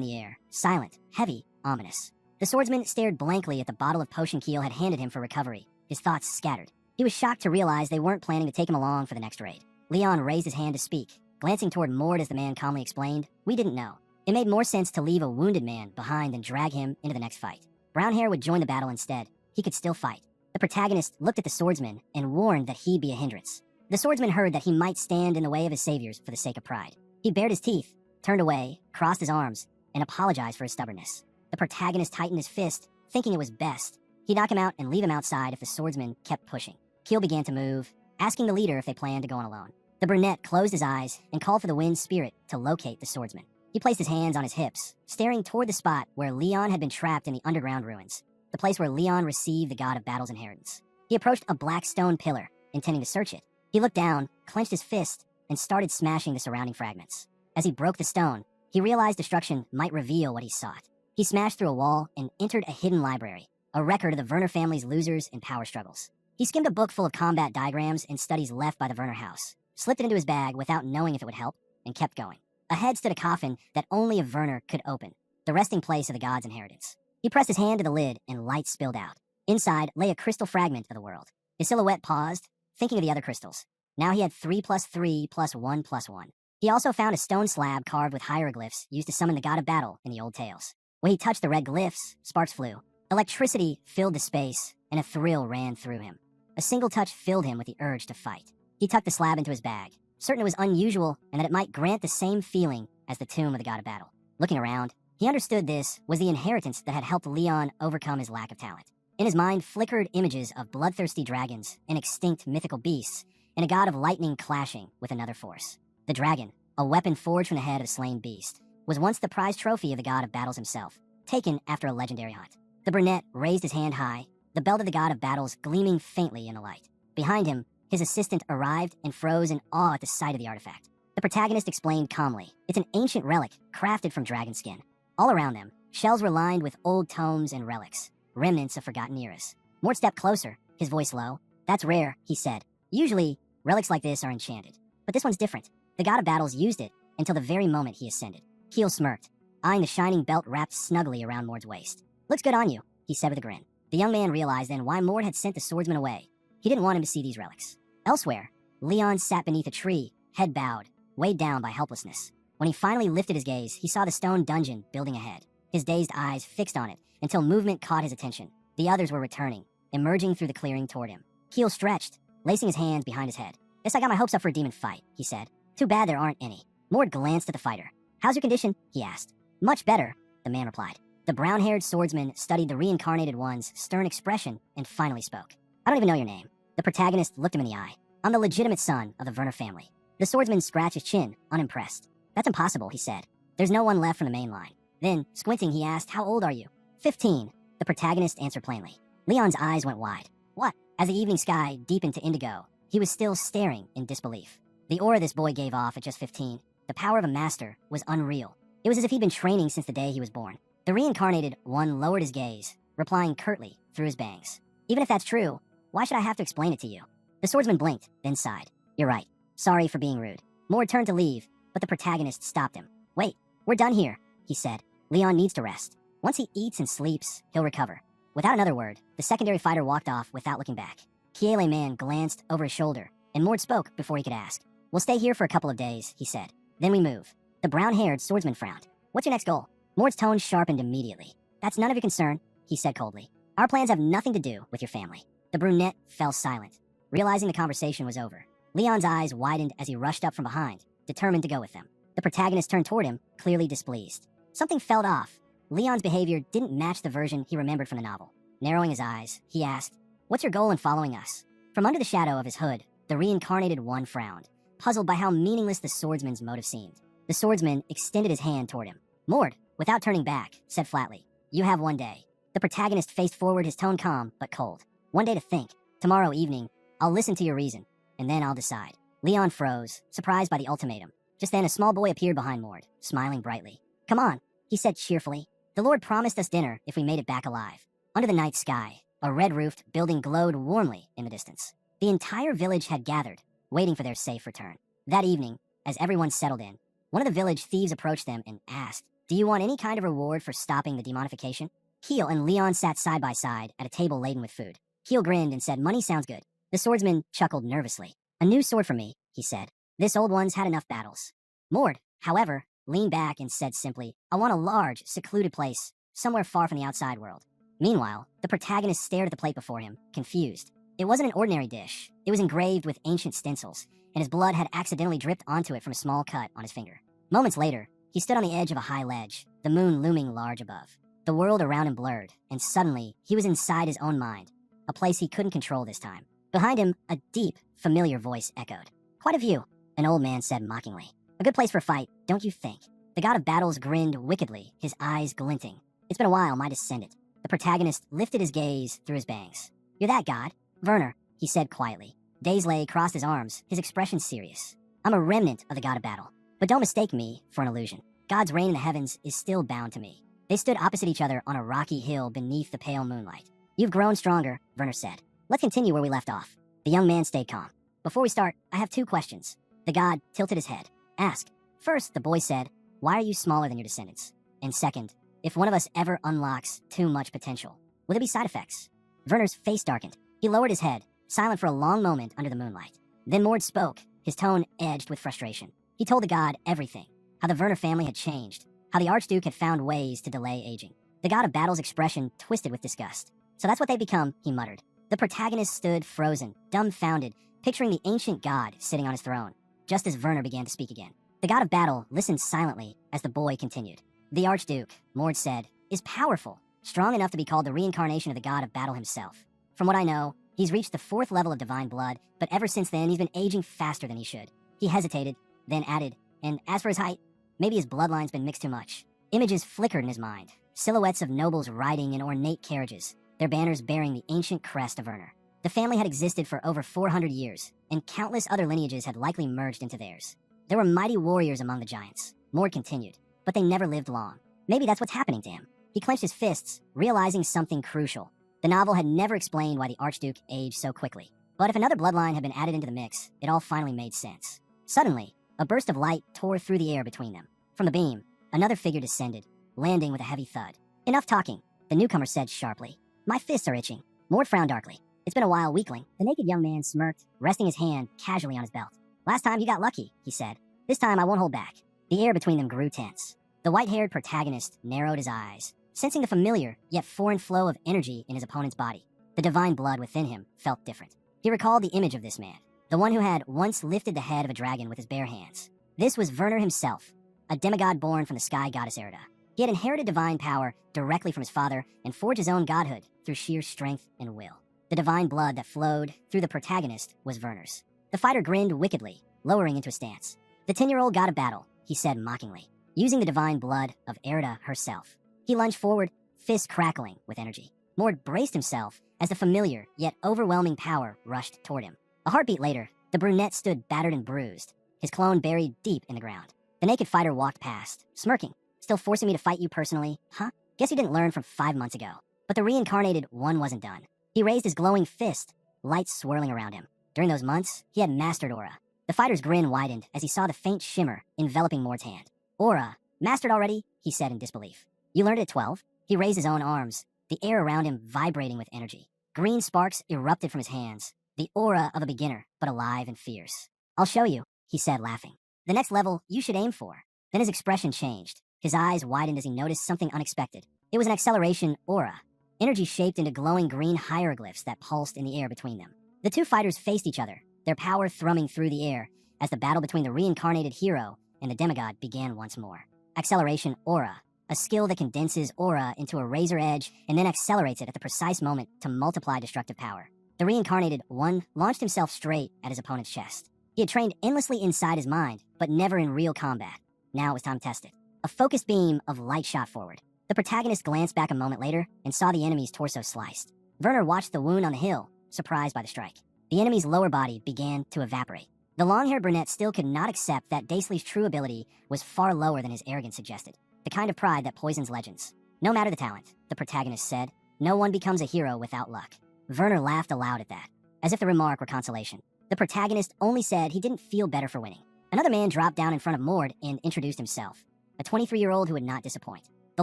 the air, silent, heavy, ominous. The swordsman stared blankly at the bottle of potion Keel had handed him for recovery, his thoughts scattered. He was shocked to realize they weren't planning to take him along for the next raid. Leon raised his hand to speak, glancing toward Mord as the man calmly explained, "We didn't know. It made more sense to leave a wounded man behind than drag him into the next fight. Brown Hair would join the battle instead. He could still fight." The protagonist looked at the swordsman and warned that he'd be a hindrance. The swordsman heard that he might stand in the way of his saviors for the sake of pride. He bared his teeth, turned away, crossed his arms, and apologized for his stubbornness. The protagonist tightened his fist, thinking it was best. He'd knock him out and leave him outside if the swordsman kept pushing. Keel began to move, asking the leader if they planned to go on alone. The brunette closed his eyes and called for the wind spirit to locate the swordsman. He placed his hands on his hips, staring toward the spot where Leon had been trapped in the underground ruins, the place where Leon received the god of battle's inheritance. He approached a black stone pillar, intending to search it. He looked down, clenched his fist, and started smashing the surrounding fragments. As he broke the stone, he realized destruction might reveal what he sought. He smashed through a wall and entered a hidden library, a record of the Werner family's losers and power struggles. He skimmed a book full of combat diagrams and studies left by the Werner house, slipped it into his bag without knowing if it would help, and kept going. Ahead stood a coffin that only a Werner could open, the resting place of the god's inheritance. He pressed his hand to the lid and light spilled out. Inside lay a crystal fragment of the world. His silhouette paused, thinking of the other crystals. Now he had 3 + 3 + 1 + 1. He also found a stone slab carved with hieroglyphs used to summon the god of battle in the old tales. When he touched the red glyphs, sparks flew. Electricity filled the space, and a thrill ran through him. A single touch filled him with the urge to fight. He tucked the slab into his bag, certain it was unusual and that it might grant the same feeling as the tomb of the god of battle. Looking around, he understood this was the inheritance that had helped Leon overcome his lack of talent. In his mind flickered images of bloodthirsty dragons and extinct mythical beasts, and a god of lightning clashing with another force. The dragon, a weapon forged from the head of a slain beast, was once the prized trophy of the god of battles himself, taken after a legendary hunt. The brunette raised his hand high, the belt of the god of battles gleaming faintly in the light. Behind him, his assistant arrived and froze in awe at the sight of the artifact. The protagonist explained calmly, "It's an ancient relic crafted from dragon skin." All around them, shelves were lined with old tomes and relics, remnants of forgotten eras. Mort stepped closer, his voice low. "That's rare," he said. "Usually, relics like this are enchanted. But this one's different. The god of battles used it until the very moment he ascended." Keel smirked, eyeing the shining belt wrapped snugly around Mord's waist. "Looks good on you," he said with a grin. The young man realized then why Mord had sent the swordsman away. He didn't want him to see these relics. Elsewhere, Leon sat beneath a tree, head bowed, weighed down by helplessness. When he finally lifted his gaze, he saw the stone dungeon building ahead, his dazed eyes fixed on it until movement caught his attention. The others were returning, emerging through the clearing toward him. Keel stretched, lacing his hands behind his head. "Guess I got my hopes up for a demon fight," he said. "Too bad there aren't any." Mord glanced at the fighter. "How's your condition?" he asked. "Much better," the man replied. The brown-haired swordsman studied the reincarnated one's stern expression and finally spoke. "I don't even know your name." The protagonist looked him in the eye. "I'm the legitimate son of the Werner family." The swordsman scratched his chin, unimpressed. "That's impossible," he said. "There's no one left from the main line." Then, squinting, he asked, "How old are you?" 15, the protagonist answered plainly. Leon's eyes went wide. "What?" As the evening sky deepened to indigo, he was still staring in disbelief. The aura this boy gave off at just 15, the power of a master, was unreal. It was as if he'd been training since the day he was born. The reincarnated one lowered his gaze, replying curtly through his bangs. "Even if that's true, why should I have to explain it to you?" The swordsman blinked, then sighed. "You're right. Sorry for being rude." Mord turned to leave, but the protagonist stopped him. "Wait, we're done here," he said. "Leon needs to rest. Once he eats and sleeps, he'll recover." Without another word, the secondary fighter walked off without looking back. Kiele Man glanced over his shoulder, and Mord spoke before he could ask. "We'll stay here for a couple of days," he said. "Then we move." The brown-haired swordsman frowned. "What's your next goal?" Mord's tone sharpened immediately. "That's none of your concern," he said coldly. "Our plans have nothing to do with your family." The brunette fell silent, realizing the conversation was over. Leon's eyes widened as he rushed up from behind, determined to go with them. The protagonist turned toward him, clearly displeased. Something felt off. Leon's behavior didn't match the version he remembered from the novel. Narrowing his eyes, he asked, "What's your goal in following us?" From under the shadow of his hood, the reincarnated one frowned, puzzled by how meaningless the swordsman's motive seemed. The swordsman extended his hand toward him. Mord, without turning back, said flatly, "You have one day." The protagonist faced forward, his tone calm but cold. "One day to think. Tomorrow evening, I'll listen to your reason, and then I'll decide." Leon froze, surprised by the ultimatum. Just then a small boy appeared behind Mord, smiling brightly. "Come on," he said cheerfully. "The Lord promised us dinner if we made it back alive." Under the night sky, a red-roofed building glowed warmly in the distance. The entire village had gathered, waiting for their safe return. That evening, as everyone settled in, one of the village thieves approached them and asked, "Do you want any kind of reward for stopping the demonification?" Keel and Leon sat side by side at a table laden with food. Keel grinned and said, "Money sounds good." The swordsman chuckled nervously. "A new sword for me," he said. "This old one's had enough battles." Mord, however, leaned back and said simply, "I want a large, secluded place, somewhere far from the outside world." Meanwhile, the protagonist stared at the plate before him, confused. It wasn't an ordinary dish. It was engraved with ancient stencils, and his blood had accidentally dripped onto it from a small cut on his finger. Moments later, he stood on the edge of a high ledge, the moon looming large above. The world around him blurred, and suddenly, he was inside his own mind, a place he couldn't control this time. Behind him, a deep, familiar voice echoed. "Quite a view," an old man said mockingly. "A good place for a fight, don't you think?" The god of battles grinned wickedly, his eyes glinting. "It's been a while, my descendant." The protagonist lifted his gaze through his bangs. "You're that god?" "Werner," he said quietly. Daisley crossed his arms, his expression serious. "I'm a remnant of the god of battle, but don't mistake me for an illusion. God's reign in the heavens is still bound to me." They stood opposite each other on a rocky hill beneath the pale moonlight. "You've grown stronger," Werner said. "Let's continue where we left off." The young man stayed calm. "Before we start, I have 2 questions." The god tilted his head. "Ask." "First," the boy said, "why are you smaller than your descendants? And second, if one of us ever unlocks too much potential, will there be side effects?" Werner's face darkened. He lowered his head, silent for a long moment under the moonlight. Then Mord spoke, his tone edged with frustration. He told the god everything, how the Werner family had changed, how the Archduke had found ways to delay aging. The god of battle's expression twisted with disgust. "So that's what they become," he muttered. The protagonist stood frozen, dumbfounded, picturing the ancient god sitting on his throne, just as Werner began to speak again. The god of battle listened silently as the boy continued. The Archduke, Mord said, is powerful, strong enough to be called the reincarnation of the god of battle himself. From what I know, he's reached the 4th level of divine blood, but ever since then he's been aging faster than he should. He hesitated, then added, and as for his height, maybe his bloodline's been mixed too much. Images flickered in his mind, silhouettes of nobles riding in ornate carriages, their banners bearing the ancient crest of Werner. The family had existed for over 400 years, and countless other lineages had likely merged into theirs. There were mighty warriors among the giants, Mord continued, but they never lived long. Maybe that's what's happening to him. He clenched his fists, realizing something crucial. The novel had never explained why the Archduke aged so quickly. But if another bloodline had been added into the mix, it all finally made sense. Suddenly, a burst of light tore through the air between them. From the beam, another figure descended, landing with a heavy thud. Enough talking, the newcomer said sharply. My fists are itching. Mord frowned darkly. It's been a while, weakling. The naked young man smirked, resting his hand casually on his belt. Last time you got lucky, he said. This time I won't hold back. The air between them grew tense. The white-haired protagonist narrowed his eyes, sensing the familiar yet foreign flow of energy in his opponent's body. The divine blood within him felt different. He recalled the image of this man, the one who had once lifted the head of a dragon with his bare hands. This was Werner himself, a demigod born from the sky goddess Erida. He had inherited divine power directly from his father and forged his own godhood through sheer strength and will. The divine blood that flowed through the protagonist was Werner's. The fighter grinned wickedly, lowering into a stance. The 10-year-old god of battle, he said mockingly, using the divine blood of Erida herself. He lunged forward, fists crackling with energy. Mord braced himself as the familiar yet overwhelming power rushed toward him. A heartbeat later, the brunette stood battered and bruised, his clone buried deep in the ground. The naked fighter walked past, smirking. Still forcing me to fight you personally, huh? Guess you didn't learn from 5 months ago. But the reincarnated one wasn't done. He raised his glowing fist, lights swirling around him. During those months, he had mastered aura. The fighter's grin widened as he saw the faint shimmer enveloping Mord's hand. Aura? Mastered already? He said in disbelief. You learned it at 12? He raised his own arms, the air around him vibrating with energy. Green sparks erupted from his hands, the aura of a beginner, but alive and fierce. I'll show you, he said, laughing. The next level you should aim for. Then his expression changed. His eyes widened as he noticed something unexpected. It was an acceleration aura, energy shaped into glowing green hieroglyphs that pulsed in the air between them. The two fighters faced each other, their power thrumming through the air as the battle between the reincarnated hero and the demigod began once more. Acceleration aura, a skill that condenses aura into a razor edge and then accelerates it at the precise moment to multiply destructive power. The reincarnated one launched himself straight at his opponent's chest. He had trained endlessly inside his mind, but never in real combat. Now it was time to test it. A focused beam of light shot forward. The protagonist glanced back a moment later and saw the enemy's torso sliced. Werner watched the wound on the hill, surprised by the strike. The enemy's lower body began to evaporate. The long-haired brunette still could not accept that Daisley's true ability was far lower than his arrogance suggested. The kind of pride that poisons legends. No matter the talent, the protagonist said, no one becomes a hero without luck. Werner laughed aloud at that, as if the remark were consolation. The protagonist only said he didn't feel better for winning. Another man dropped down in front of Mord and introduced himself. A 23-year-old who would not disappoint. The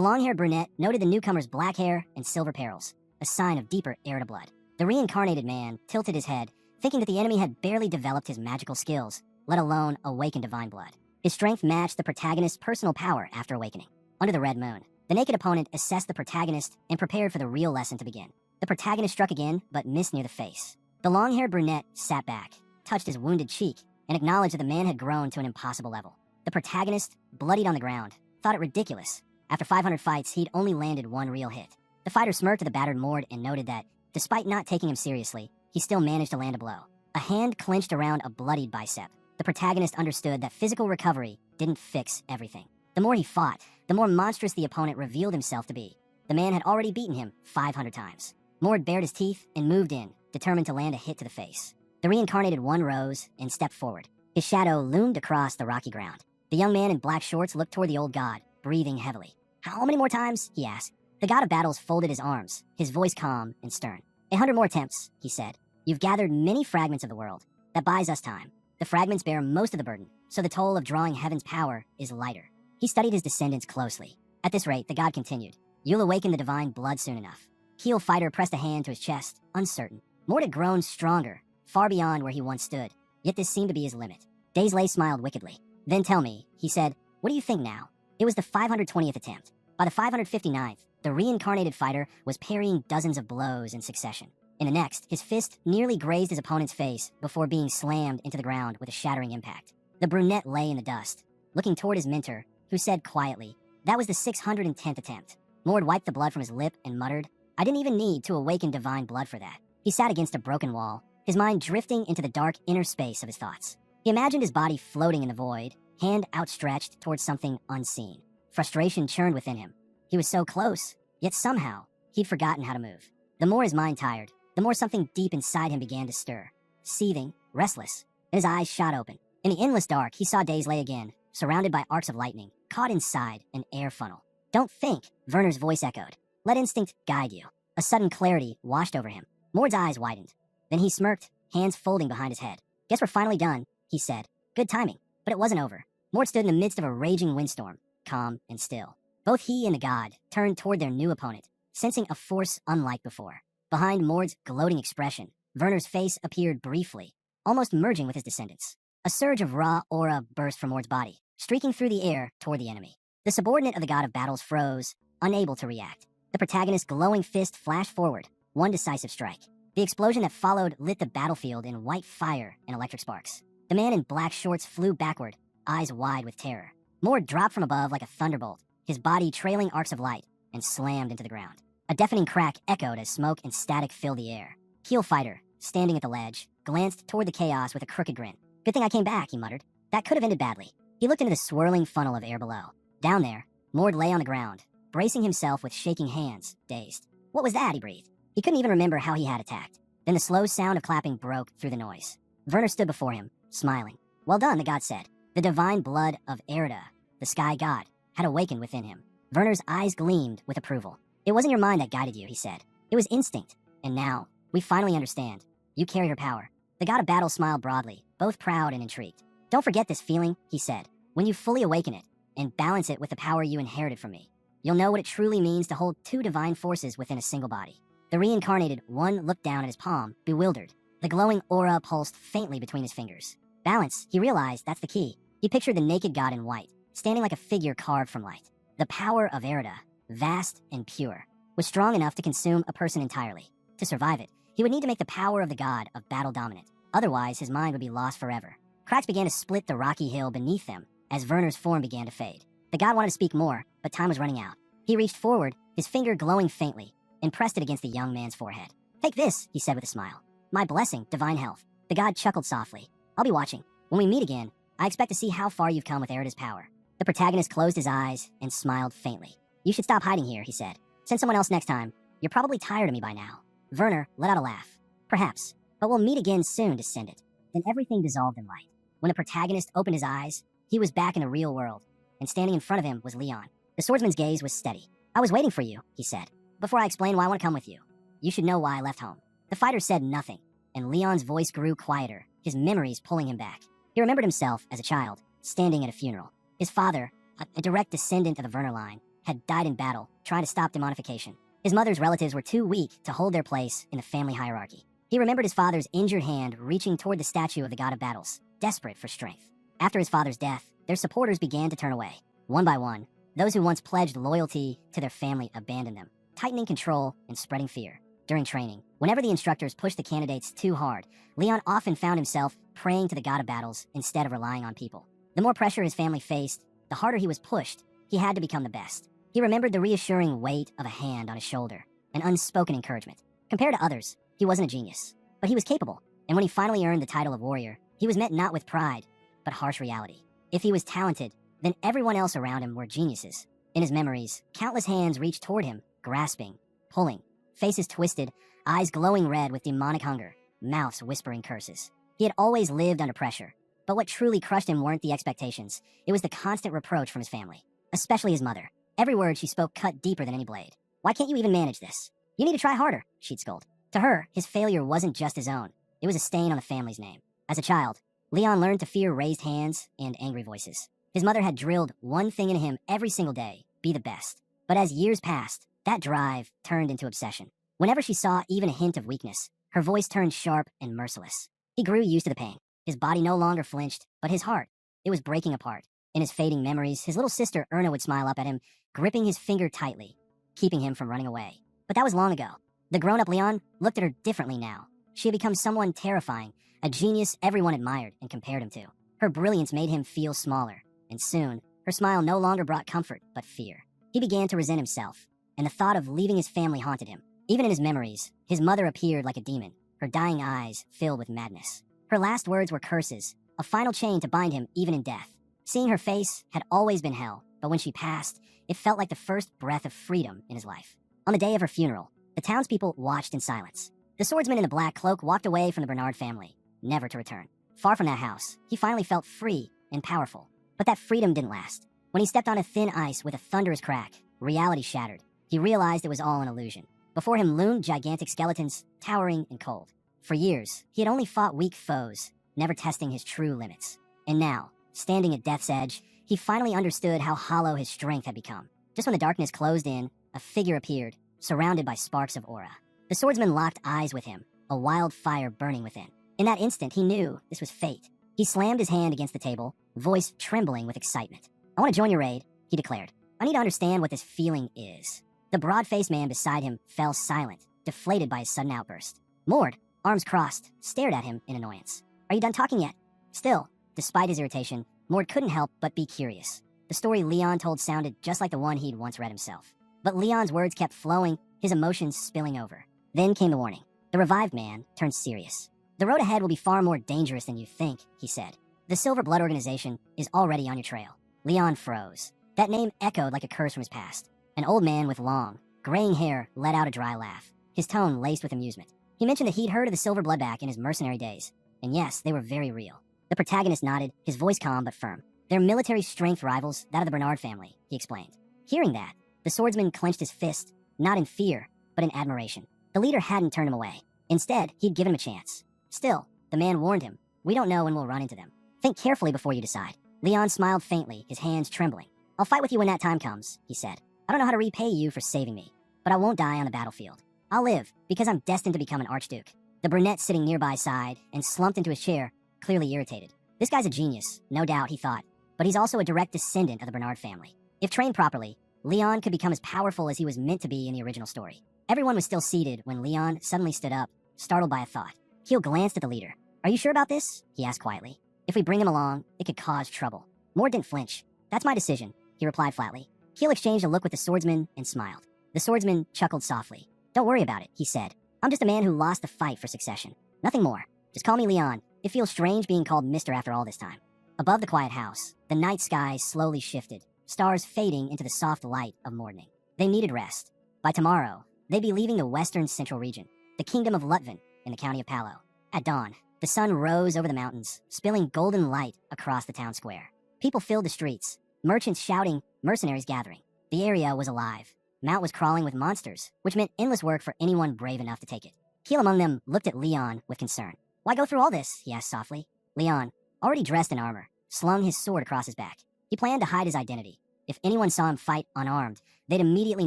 long-haired brunette noted the newcomer's black hair and silver perils, a sign of deeper Erida blood. The reincarnated man tilted his head, thinking that the enemy had barely developed his magical skills, let alone awakened divine blood. His strength matched the protagonist's personal power after awakening. Under the red moon, the naked opponent assessed the protagonist and prepared for the real lesson to begin. The protagonist struck again, but missed near the face. The long-haired brunette sat back, touched his wounded cheek, and acknowledged that the man had grown to an impossible level. The protagonist, bloodied on the ground, thought it ridiculous. After 500 fights, he'd only landed one real hit. The fighter smirked at the battered Mord and noted that, despite not taking him seriously, he still managed to land a blow. A hand clenched around a bloodied bicep. The protagonist understood that physical recovery didn't fix everything. The more he fought, the more monstrous the opponent revealed himself to be. The man had already beaten him 500 times. Mord bared his teeth and moved in, determined to land a hit to the face. The reincarnated one rose and stepped forward. His shadow loomed across the rocky ground. The young man in black shorts looked toward the old god, breathing heavily. How many more times? He asked. The god of battles folded his arms, his voice calm and stern. 100 more attempts, he said. You've gathered many fragments of the world. That buys us time. The fragments bear most of the burden, so the toll of drawing heaven's power is lighter. He studied his descendants closely. At this rate, the god continued. You'll awaken the divine blood soon enough. Heel fighter pressed a hand to his chest, uncertain. Mord had grown stronger, far beyond where he once stood, yet this seemed to be his limit. Daisley smiled wickedly. Then tell me, he said, what do you think now? It was the 520th attempt. By the 559th, the reincarnated fighter was parrying dozens of blows in succession. In the next, his fist nearly grazed his opponent's face before being slammed into the ground with a shattering impact. The brunette lay in the dust, looking toward his mentor, who said quietly, "That was the 610th attempt." Mord wiped the blood from his lip and muttered, "I didn't even need to awaken divine blood for that." He sat against a broken wall, his mind drifting into the dark inner space of his thoughts. He imagined his body floating in the void, hand outstretched towards something unseen. Frustration churned within him. He was so close, yet somehow he'd forgotten how to move. The more his mind tired, the more something deep inside him began to stir. Seething, restless, and his eyes shot open. In the endless dark, he saw days lay again, surrounded by arcs of lightning, caught inside an air funnel. "Don't think," Werner's voice echoed. "Let instinct guide you." A sudden clarity washed over him. Mord's eyes widened. Then he smirked, hands folding behind his head. "Guess we're finally done," he said. Good timing. But it wasn't over. Mord stood in the midst of a raging windstorm, calm and still. Both he and the god turned toward their new opponent, sensing a force unlike before. Behind Mord's gloating expression, Werner's face appeared briefly, almost merging with his descendants. A surge of raw aura burst from Mord's body, streaking through the air toward the enemy. The subordinate of the god of battles froze, unable to react. The protagonist's glowing fist flashed forward, one decisive strike. The explosion that followed lit the battlefield in white fire and electric sparks. The man in black shorts flew backward, eyes wide with terror. Mord dropped from above like a thunderbolt, his body trailing arcs of light, and slammed into the ground. A deafening crack echoed as smoke and static filled the air. Keel Fighter, standing at the ledge, glanced toward the chaos with a crooked grin. "Good thing I came back," he muttered. "That could have ended badly." He looked into the swirling funnel of air below. Down there, Mord lay on the ground, bracing himself with shaking hands, dazed. "What was that?" he breathed. He couldn't even remember how he had attacked. Then the slow sound of clapping broke through the noise. Werner stood before him, smiling. "Well done," the god said. The divine blood of Erida, the sky god, had awakened within him. Werner's eyes gleamed with approval. "It wasn't your mind that guided you," he said. "It was instinct. And now, we finally understand. You carry her power." The god of battle smiled broadly, both proud and intrigued. "Don't forget this feeling," he said. "When you fully awaken it, and balance it with the power you inherited from me, you'll know what it truly means to hold two divine forces within a single body." The reincarnated one looked down at his palm, bewildered. The glowing aura pulsed faintly between his fingers. Balance, he realized, that's the key. He pictured the naked god in white, standing like a figure carved from light. The power of Erida, vast and pure, was strong enough to consume a person entirely. To survive it, he would need to make the power of the god of battle dominant. Otherwise, his mind would be lost forever. Cracks began to split the rocky hill beneath them as Werner's form began to fade. The god wanted to speak more, but time was running out. He reached forward, his finger glowing faintly, and pressed it against the young man's forehead. "Take this," he said with a smile. "My blessing, divine health." The god chuckled softly. "I'll be watching. When we meet again, I expect to see how far you've come with Erida's power." The protagonist closed his eyes and smiled faintly. "You should stop hiding here," he said. "Send someone else next time. You're probably tired of me by now." Werner let out a laugh. "Perhaps, but we'll meet again soon," descended. Then everything dissolved in light. When the protagonist opened his eyes, he was back in the real world, and standing in front of him was Leon. The swordsman's gaze was steady. "I was waiting for you," he said. "Before I explain why I want to come with you, you should know why I left home." The fighter said nothing, and Leon's voice grew quieter, his memories pulling him back. He remembered himself as a child, standing at a funeral. His father, a direct descendant of the Werner line, had died in battle, trying to stop demonification. His mother's relatives were too weak to hold their place in the family hierarchy. He remembered his father's injured hand reaching toward the statue of the god of battles, desperate for strength. After his father's death, their supporters began to turn away. One by one, those who once pledged loyalty to their family abandoned them, tightening control and spreading fear. During training, whenever the instructors pushed the candidates too hard, Leon often found himself praying to the god of battles instead of relying on people. The more pressure his family faced, the harder he was pushed. He had to become the best. He remembered the reassuring weight of a hand on his shoulder, an unspoken encouragement. Compared to others, he wasn't a genius, but he was capable. And when he finally earned the title of warrior, he was met not with pride, but harsh reality. If he was talented, then everyone else around him were geniuses. In his memories, countless hands reached toward him, grasping, pulling, faces twisted, eyes glowing red with demonic hunger, mouths whispering curses. He had always lived under pressure, but what truly crushed him weren't the expectations. It was the constant reproach from his family, especially his mother. Every word she spoke cut deeper than any blade. "Why can't you even manage this? You need to try harder," she'd scold. To her, his failure wasn't just his own. It was a stain on the family's name. As a child, Leon learned to fear raised hands and angry voices. His mother had drilled one thing into him every single day: be the best. But as years passed, that drive turned into obsession. Whenever she saw even a hint of weakness, her voice turned sharp and merciless. He grew used to the pain. His body no longer flinched, but his heart, it was breaking apart. In his fading memories, his little sister Erna would smile up at him, gripping his finger tightly, keeping him from running away. But that was long ago. The grown-up Leon looked at her differently now. She had become someone terrifying, a genius everyone admired and compared him to. Her brilliance made him feel smaller, and soon, her smile no longer brought comfort but fear. He began to resent himself, and the thought of leaving his family haunted him. Even in his memories, his mother appeared like a demon, her dying eyes filled with madness. Her last words were curses, a final chain to bind him even in death. Seeing her face had always been hell, but when she passed, it felt like the first breath of freedom in his life. On the day of her funeral, the townspeople watched in silence. The swordsman in the black cloak walked away from the Bernard family, never to return. Far from that house, he finally felt free and powerful. But that freedom didn't last. When he stepped on a thin ice with a thunderous crack, reality shattered. He realized it was all an illusion. Before him loomed gigantic skeletons, towering and cold. For years, he had only fought weak foes, never testing his true limits. And now, standing at death's edge, he finally understood how hollow his strength had become. Just when the darkness closed in, a figure appeared, surrounded by sparks of aura. The swordsman locked eyes with him, a wild fire burning within. In that instant, he knew this was fate. He slammed his hand against the table, voice trembling with excitement. "I want to join your raid," he declared. "I need to understand what this feeling is." The broad-faced man beside him fell silent, deflated by his sudden outburst. Mord, arms crossed, stared at him in annoyance. "Are you done talking yet?" Still, despite his irritation, Mord couldn't help but be curious. The story Leon told sounded just like the one he'd once read himself. But Leon's words kept flowing, his emotions spilling over. Then came the warning. The revived man turned serious. "The road ahead will be far more dangerous than you think," he said. "The Silver Blood Organization is already on your trail." Leon froze. That name echoed like a curse from his past. An old man with long, graying hair let out a dry laugh, his tone laced with amusement. He mentioned that he'd heard of the Silver Bloodback in his mercenary days, and yes, they were very real. The protagonist nodded, his voice calm but firm. "They're military strength rivals, that of the Bernard family," he explained. Hearing that, the swordsman clenched his fist, not in fear, but in admiration. The leader hadn't turned him away. Instead, he'd given him a chance. Still, the man warned him, "We don't know when we'll run into them. Think carefully before you decide." Leon smiled faintly, his hands trembling. "I'll fight with you when that time comes," he said. "I don't know how to repay you for saving me, but I won't die on the battlefield. I'll live, because I'm destined to become an archduke." The brunette sitting nearby sighed and slumped into his chair, clearly irritated. This guy's a genius, no doubt, he thought, but he's also a direct descendant of the Bernard family. If trained properly, Leon could become as powerful as he was meant to be in the original story. Everyone was still seated when Leon suddenly stood up, startled by a thought. Keel glanced at the leader. "Are you sure about this?" he asked quietly. "If we bring him along, it could cause trouble." Mord didn't flinch. "That's my decision," he replied flatly. Keel exchanged a look with the swordsman and smiled. The swordsman chuckled softly. "Don't worry about it," he said. "I'm just a man who lost the fight for succession. Nothing more. Just call me Leon. It feels strange being called Mister after all this time." Above the quiet house, the night sky slowly shifted, stars fading into the soft light of morning. They needed rest. By tomorrow, they'd be leaving the western central region, the kingdom of Lutvin in the county of Palo. At dawn, the sun rose over the mountains, spilling golden light across the town square. People filled the streets, merchants shouting, mercenaries gathering. The area was alive. Mount was crawling with monsters, which meant endless work for anyone brave enough to take it. Keel among them looked at Leon with concern. "Why go through all this?" he asked softly. Leon, already dressed in armor, slung his sword across his back. He planned to hide his identity. If anyone saw him fight unarmed, they'd immediately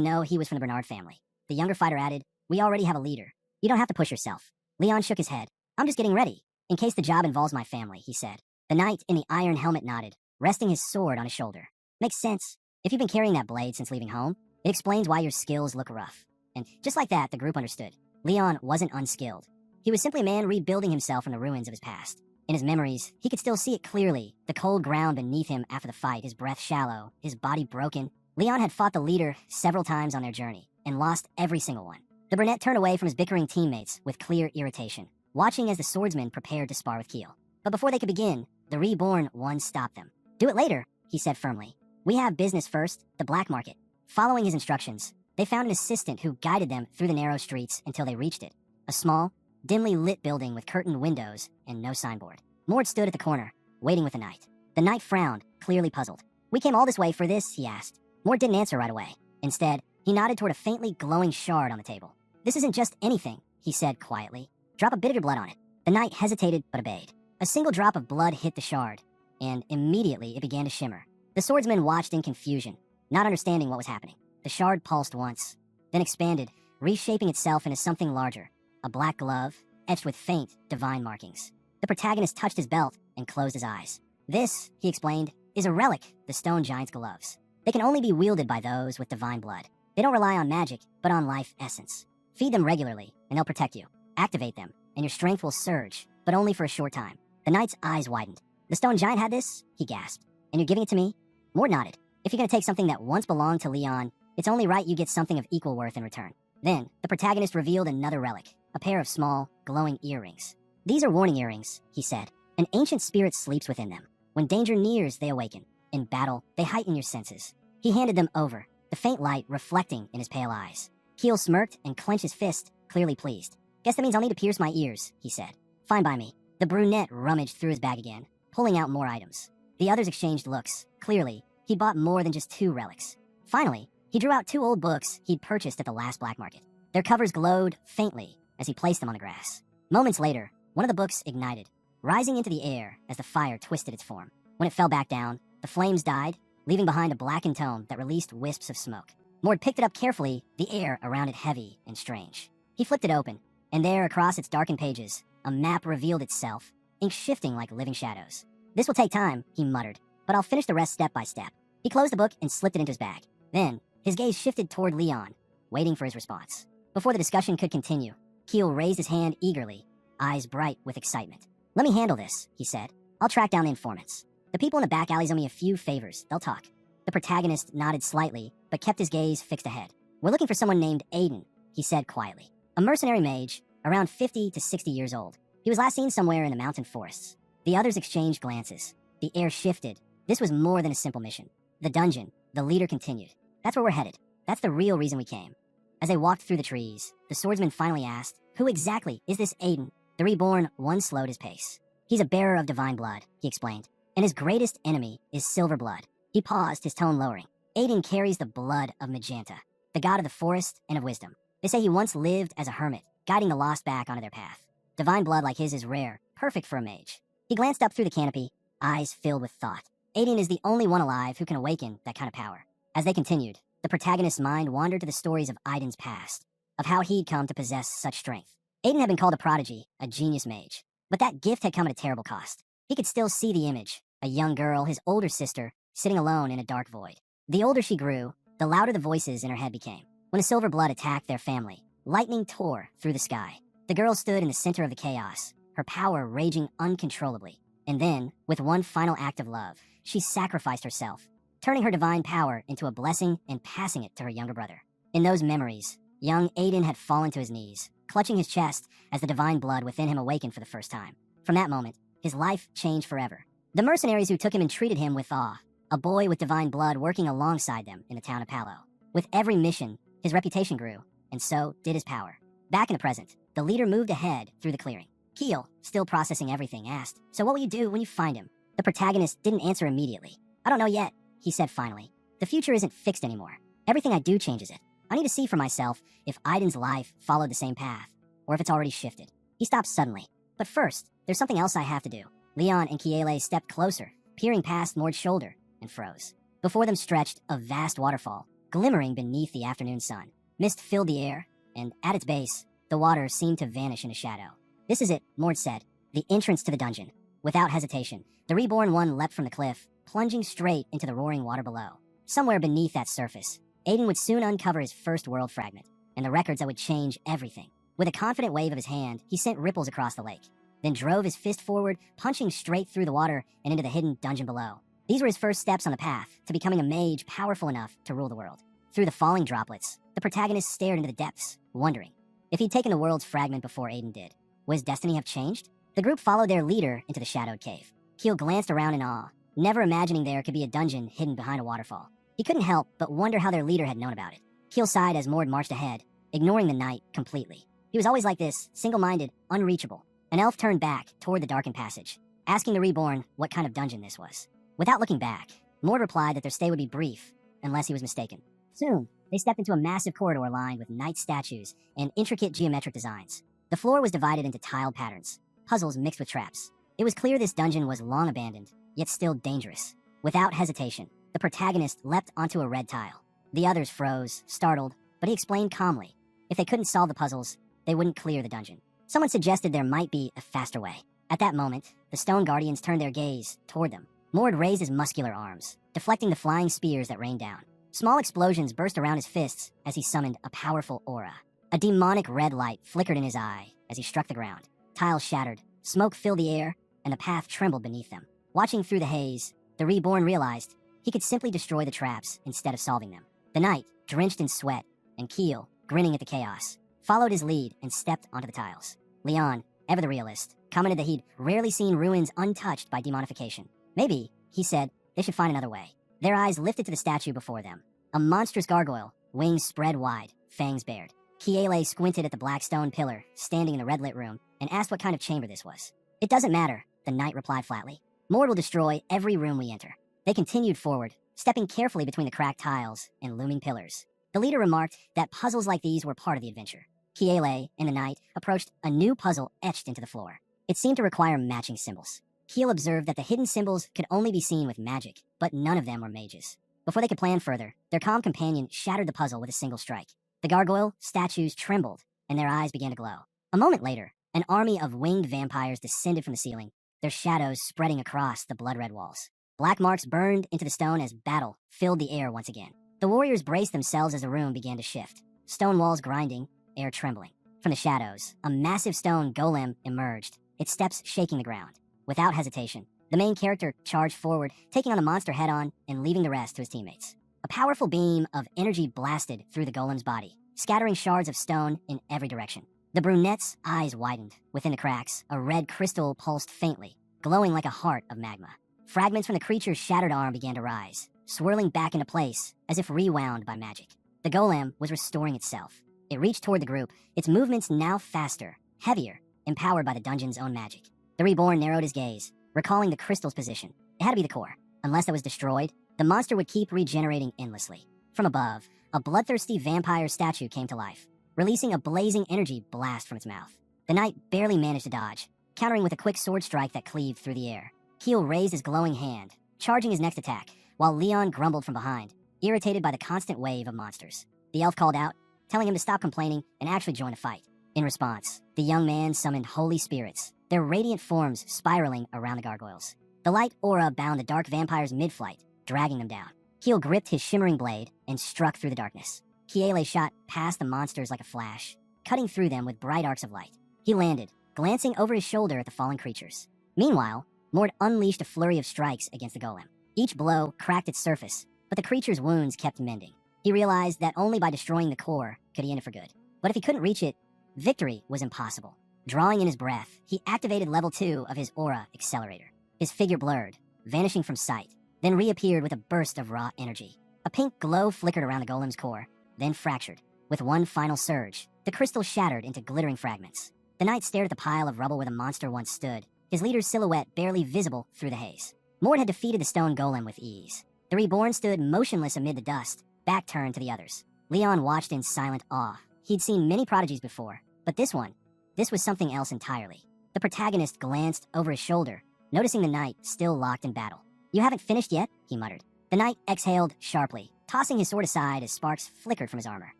know he was from the Bernard family. The younger fighter added, "We already have a leader. You don't have to push yourself." Leon shook his head. "I'm just getting ready, in case the job involves my family," he said. The knight in the iron helmet nodded, resting his sword on his shoulder. "Makes sense. If you've been carrying that blade since leaving home, it explains why your skills look rough." And just like that, the group understood. Leon wasn't unskilled. He was simply a man rebuilding himself from the ruins of his past. In his memories, he could still see it clearly, the cold ground beneath him after the fight, his breath shallow, his body broken. Leon had fought the leader several times on their journey, and lost every single one. The brunette turned away from his bickering teammates with clear irritation, watching as the swordsman prepared to spar with Keel. But before they could begin, the reborn one stopped them. "Do it later," he said firmly. "We have business first, the black market." Following his instructions, they found an assistant who guided them through the narrow streets until they reached it. A small, dimly lit building with curtained windows and no signboard. Mord stood at the corner, waiting with the knight. The knight frowned, clearly puzzled. "We came all this way for this?" he asked. Mord didn't answer right away. Instead, he nodded toward a faintly glowing shard on the table. "This isn't just anything," he said quietly. "Drop a bit of your blood on it." The knight hesitated but obeyed. A single drop of blood hit the shard, and immediately it began to shimmer. The swordsman watched in confusion, not understanding what was happening. The shard pulsed once, then expanded, reshaping itself into something larger. A black glove, etched with faint, divine markings. The protagonist touched his belt and closed his eyes. "This," he explained, "is a relic, the stone giant's gloves. They can only be wielded by those with divine blood. They don't rely on magic, but on life essence." Feed them regularly, and they'll protect you. Activate them, and your strength will surge, but only for a short time. The knight's eyes widened. The stone giant had this? He gasped. And you're giving it to me? Mord nodded. If you're going to take something that once belonged to Leon, it's only right you get something of equal worth in return. Then, the protagonist revealed another relic, a pair of small, glowing earrings. These are warning earrings, he said. An ancient spirit sleeps within them. When danger nears, they awaken. In battle, they heighten your senses. He handed them over, the faint light reflecting in his pale eyes. Keel smirked and clenched his fist, clearly pleased. Guess that means I'll need to pierce my ears, he said. Fine by me. The brunette rummaged through his bag again, pulling out more items. The others exchanged looks. Clearly, he'd bought more than just 2 relics. Finally, he drew out 2 old books he'd purchased at the last black market. Their covers glowed faintly as he placed them on the grass. Moments later, one of the books ignited, rising into the air as the fire twisted its form. When it fell back down, the flames died, leaving behind a blackened tome that released wisps of smoke. Mord picked it up carefully, the air around it heavy and strange. He flipped it open, and there, across its darkened pages, a map revealed itself, ink shifting like living shadows. This will take time, he muttered, but I'll finish the rest step by step. He closed the book and slipped it into his bag. Then, his gaze shifted toward Leon, waiting for his response. Before the discussion could continue, Keel raised his hand eagerly, eyes bright with excitement. Let me handle this, he said. I'll track down the informants. The people in the back alleys owe me a few favors. They'll talk. The protagonist nodded slightly, but kept his gaze fixed ahead. We're looking for someone named Aiden, he said quietly. A mercenary mage, around 50 to 60 years old. He was last seen somewhere in the mountain forests. The others exchanged glances. The air shifted. This was more than a simple mission. The dungeon, the leader continued. That's where we're headed. That's the real reason we came. As they walked through the trees, the swordsman finally asked, who exactly is this Aiden? The reborn one slowed his pace. He's a bearer of divine blood, he explained, and his greatest enemy is silver blood. He paused, his tone lowering. Aiden carries the blood of Magenta, the god of the forest and of wisdom. They say he once lived as a hermit, guiding the lost back onto their path. Divine blood like his is rare, perfect for a mage. He glanced up through the canopy, eyes filled with thought. Aiden is the only one alive who can awaken that kind of power. As they continued, the protagonist's mind wandered to the stories of Aiden's past, of how he'd come to possess such strength. Aiden had been called a prodigy, a genius mage, but that gift had come at a terrible cost. He could still see the image, a young girl, his older sister, sitting alone in a dark void. The older she grew, the louder the voices in her head became. When a silver blood attacked their family, lightning tore through the sky. The girl stood in the center of the chaos, her power raging uncontrollably. And then, with one final act of love, she sacrificed herself, turning her divine power into a blessing and passing it to her younger brother. In those memories, young Aiden had fallen to his knees, clutching his chest as the divine blood within him awakened for the first time. From that moment, his life changed forever. The mercenaries who took him and treated him with awe, a boy with divine blood working alongside them in the town of Palo. With every mission, his reputation grew, and so did his power. Back in the present, the leader moved ahead through the clearing. Keel, still processing everything, asked, so what will you do when you find him? The protagonist didn't answer immediately. I don't know yet, he said finally. The future isn't fixed anymore. Everything I do changes it. I need to see for myself if Aiden's life followed the same path, or if it's already shifted. He stopped suddenly. But first, there's something else I have to do. Leon and Kiele stepped closer, peering past Mord's shoulder, and froze. Before them stretched a vast waterfall, glimmering beneath the afternoon sun. Mist filled the air, and at its base, the water seemed to vanish in a shadow. This is it, Mord said, the entrance to the dungeon. Without hesitation, the reborn one leapt from the cliff, plunging straight into the roaring water below. Somewhere beneath that surface, Aiden would soon uncover his first world fragment, and the records that would change everything. With a confident wave of his hand, he sent ripples across the lake, then drove his fist forward, punching straight through the water and into the hidden dungeon below. These were his first steps on the path to becoming a mage powerful enough to rule the world. Through the falling droplets, the protagonist stared into the depths, wondering if he'd taken the world's fragment before Aiden did. Would his destiny have changed? The group followed their leader into the shadowed cave. Keel glanced around in awe, never imagining there could be a dungeon hidden behind a waterfall. He couldn't help but wonder how their leader had known about it. Keel sighed as Mord marched ahead, ignoring the night completely. He was always like this, single-minded, unreachable. An elf turned back toward the darkened passage, asking the reborn what kind of dungeon this was. Without looking back, Mord replied that their stay would be brief, unless he was mistaken. Soon, they stepped into a massive corridor lined with knight statues and intricate geometric designs. The floor was divided into tiled patterns, puzzles mixed with traps. It was clear this dungeon was long abandoned, yet still dangerous. Without hesitation, the protagonist leapt onto a red tile. The others froze, startled, but he explained calmly. If they couldn't solve the puzzles, they wouldn't clear the dungeon. Someone suggested there might be a faster way. At that moment, the stone guardians turned their gaze toward them. Mord raised his muscular arms, deflecting the flying spears that rained down. Small explosions burst around his fists as he summoned a powerful aura. A demonic red light flickered in his eye as he struck the ground. Tiles shattered, smoke filled the air, and the path trembled beneath them. Watching through the haze, the reborn realized he could simply destroy the traps instead of solving them. The knight, drenched in sweat, and Keel, grinning at the chaos, followed his lead and stepped onto the tiles. Leon, ever the realist, commented that he'd rarely seen ruins untouched by demonification. Maybe, he said, they should find another way. Their eyes lifted to the statue before them. A monstrous gargoyle, wings spread wide, fangs bared. Kiele squinted at the black stone pillar, standing in the red-lit room, and asked what kind of chamber this was. It doesn't matter, the knight replied flatly. Mord will destroy every room we enter. They continued forward, stepping carefully between the cracked tiles and looming pillars. The leader remarked that puzzles like these were part of the adventure. Kiele and the knight approached a new puzzle etched into the floor. It seemed to require matching symbols. Keel observed that the hidden symbols could only be seen with magic, but none of them were mages. Before they could plan further, their calm companion shattered the puzzle with a single strike. The gargoyle statues trembled, and their eyes began to glow. A moment later, an army of winged vampires descended from the ceiling, their shadows spreading across the blood-red walls. Black marks burned into the stone as battle filled the air once again. The warriors braced themselves as the room began to shift, stone walls grinding, air trembling. From the shadows, a massive stone golem emerged, its steps shaking the ground. Without hesitation, the main character charged forward, taking on the monster head-on and leaving the rest to his teammates. A powerful beam of energy blasted through the golem's body, scattering shards of stone in every direction. The brunette's eyes widened. Within the cracks, a red crystal pulsed faintly, glowing like a heart of magma. Fragments from the creature's shattered arm began to rise, swirling back into place as if rewound by magic. The golem was restoring itself. It reached toward the group, its movements now faster, heavier, empowered by the dungeon's own magic. The reborn narrowed his gaze, recalling the crystal's position. It had to be the core. Unless it was destroyed, the monster would keep regenerating endlessly. From above, a bloodthirsty vampire statue came to life, releasing a blazing energy blast from its mouth. The knight barely managed to dodge, countering with a quick sword strike that cleaved through the air. Keel raised his glowing hand, charging his next attack, while Leon grumbled from behind, irritated by the constant wave of monsters. The elf called out, telling him to stop complaining and actually join the fight. In response, the young man summoned holy spirits, their radiant forms spiraling around the gargoyles. The light aura bound the dark vampires mid-flight, dragging them down. Keel gripped his shimmering blade and struck through the darkness. Kiele shot past the monsters like a flash, cutting through them with bright arcs of light. He landed, glancing over his shoulder at the fallen creatures. Meanwhile, Mord unleashed a flurry of strikes against the golem. Each blow cracked its surface, but the creature's wounds kept mending. He realized that only by destroying the core could he end it for good. But if he couldn't reach it, victory was impossible. Drawing in his breath, he activated level 2 of his aura accelerator. His figure blurred, vanishing from sight, then reappeared with a burst of raw energy. A pink glow flickered around the golem's core, then fractured. With one final surge, the crystal shattered into glittering fragments. The knight stared at the pile of rubble where the monster once stood, his leader's silhouette barely visible through the haze. Mord had defeated the stone golem with ease. The reborn stood motionless amid the dust, back turned to the others. Leon watched in silent awe. He'd seen many prodigies before, but this was something else entirely. The protagonist glanced over his shoulder, noticing the knight still locked in battle. "You haven't finished yet?" he muttered. The knight exhaled sharply, tossing his sword aside as sparks flickered from his armor.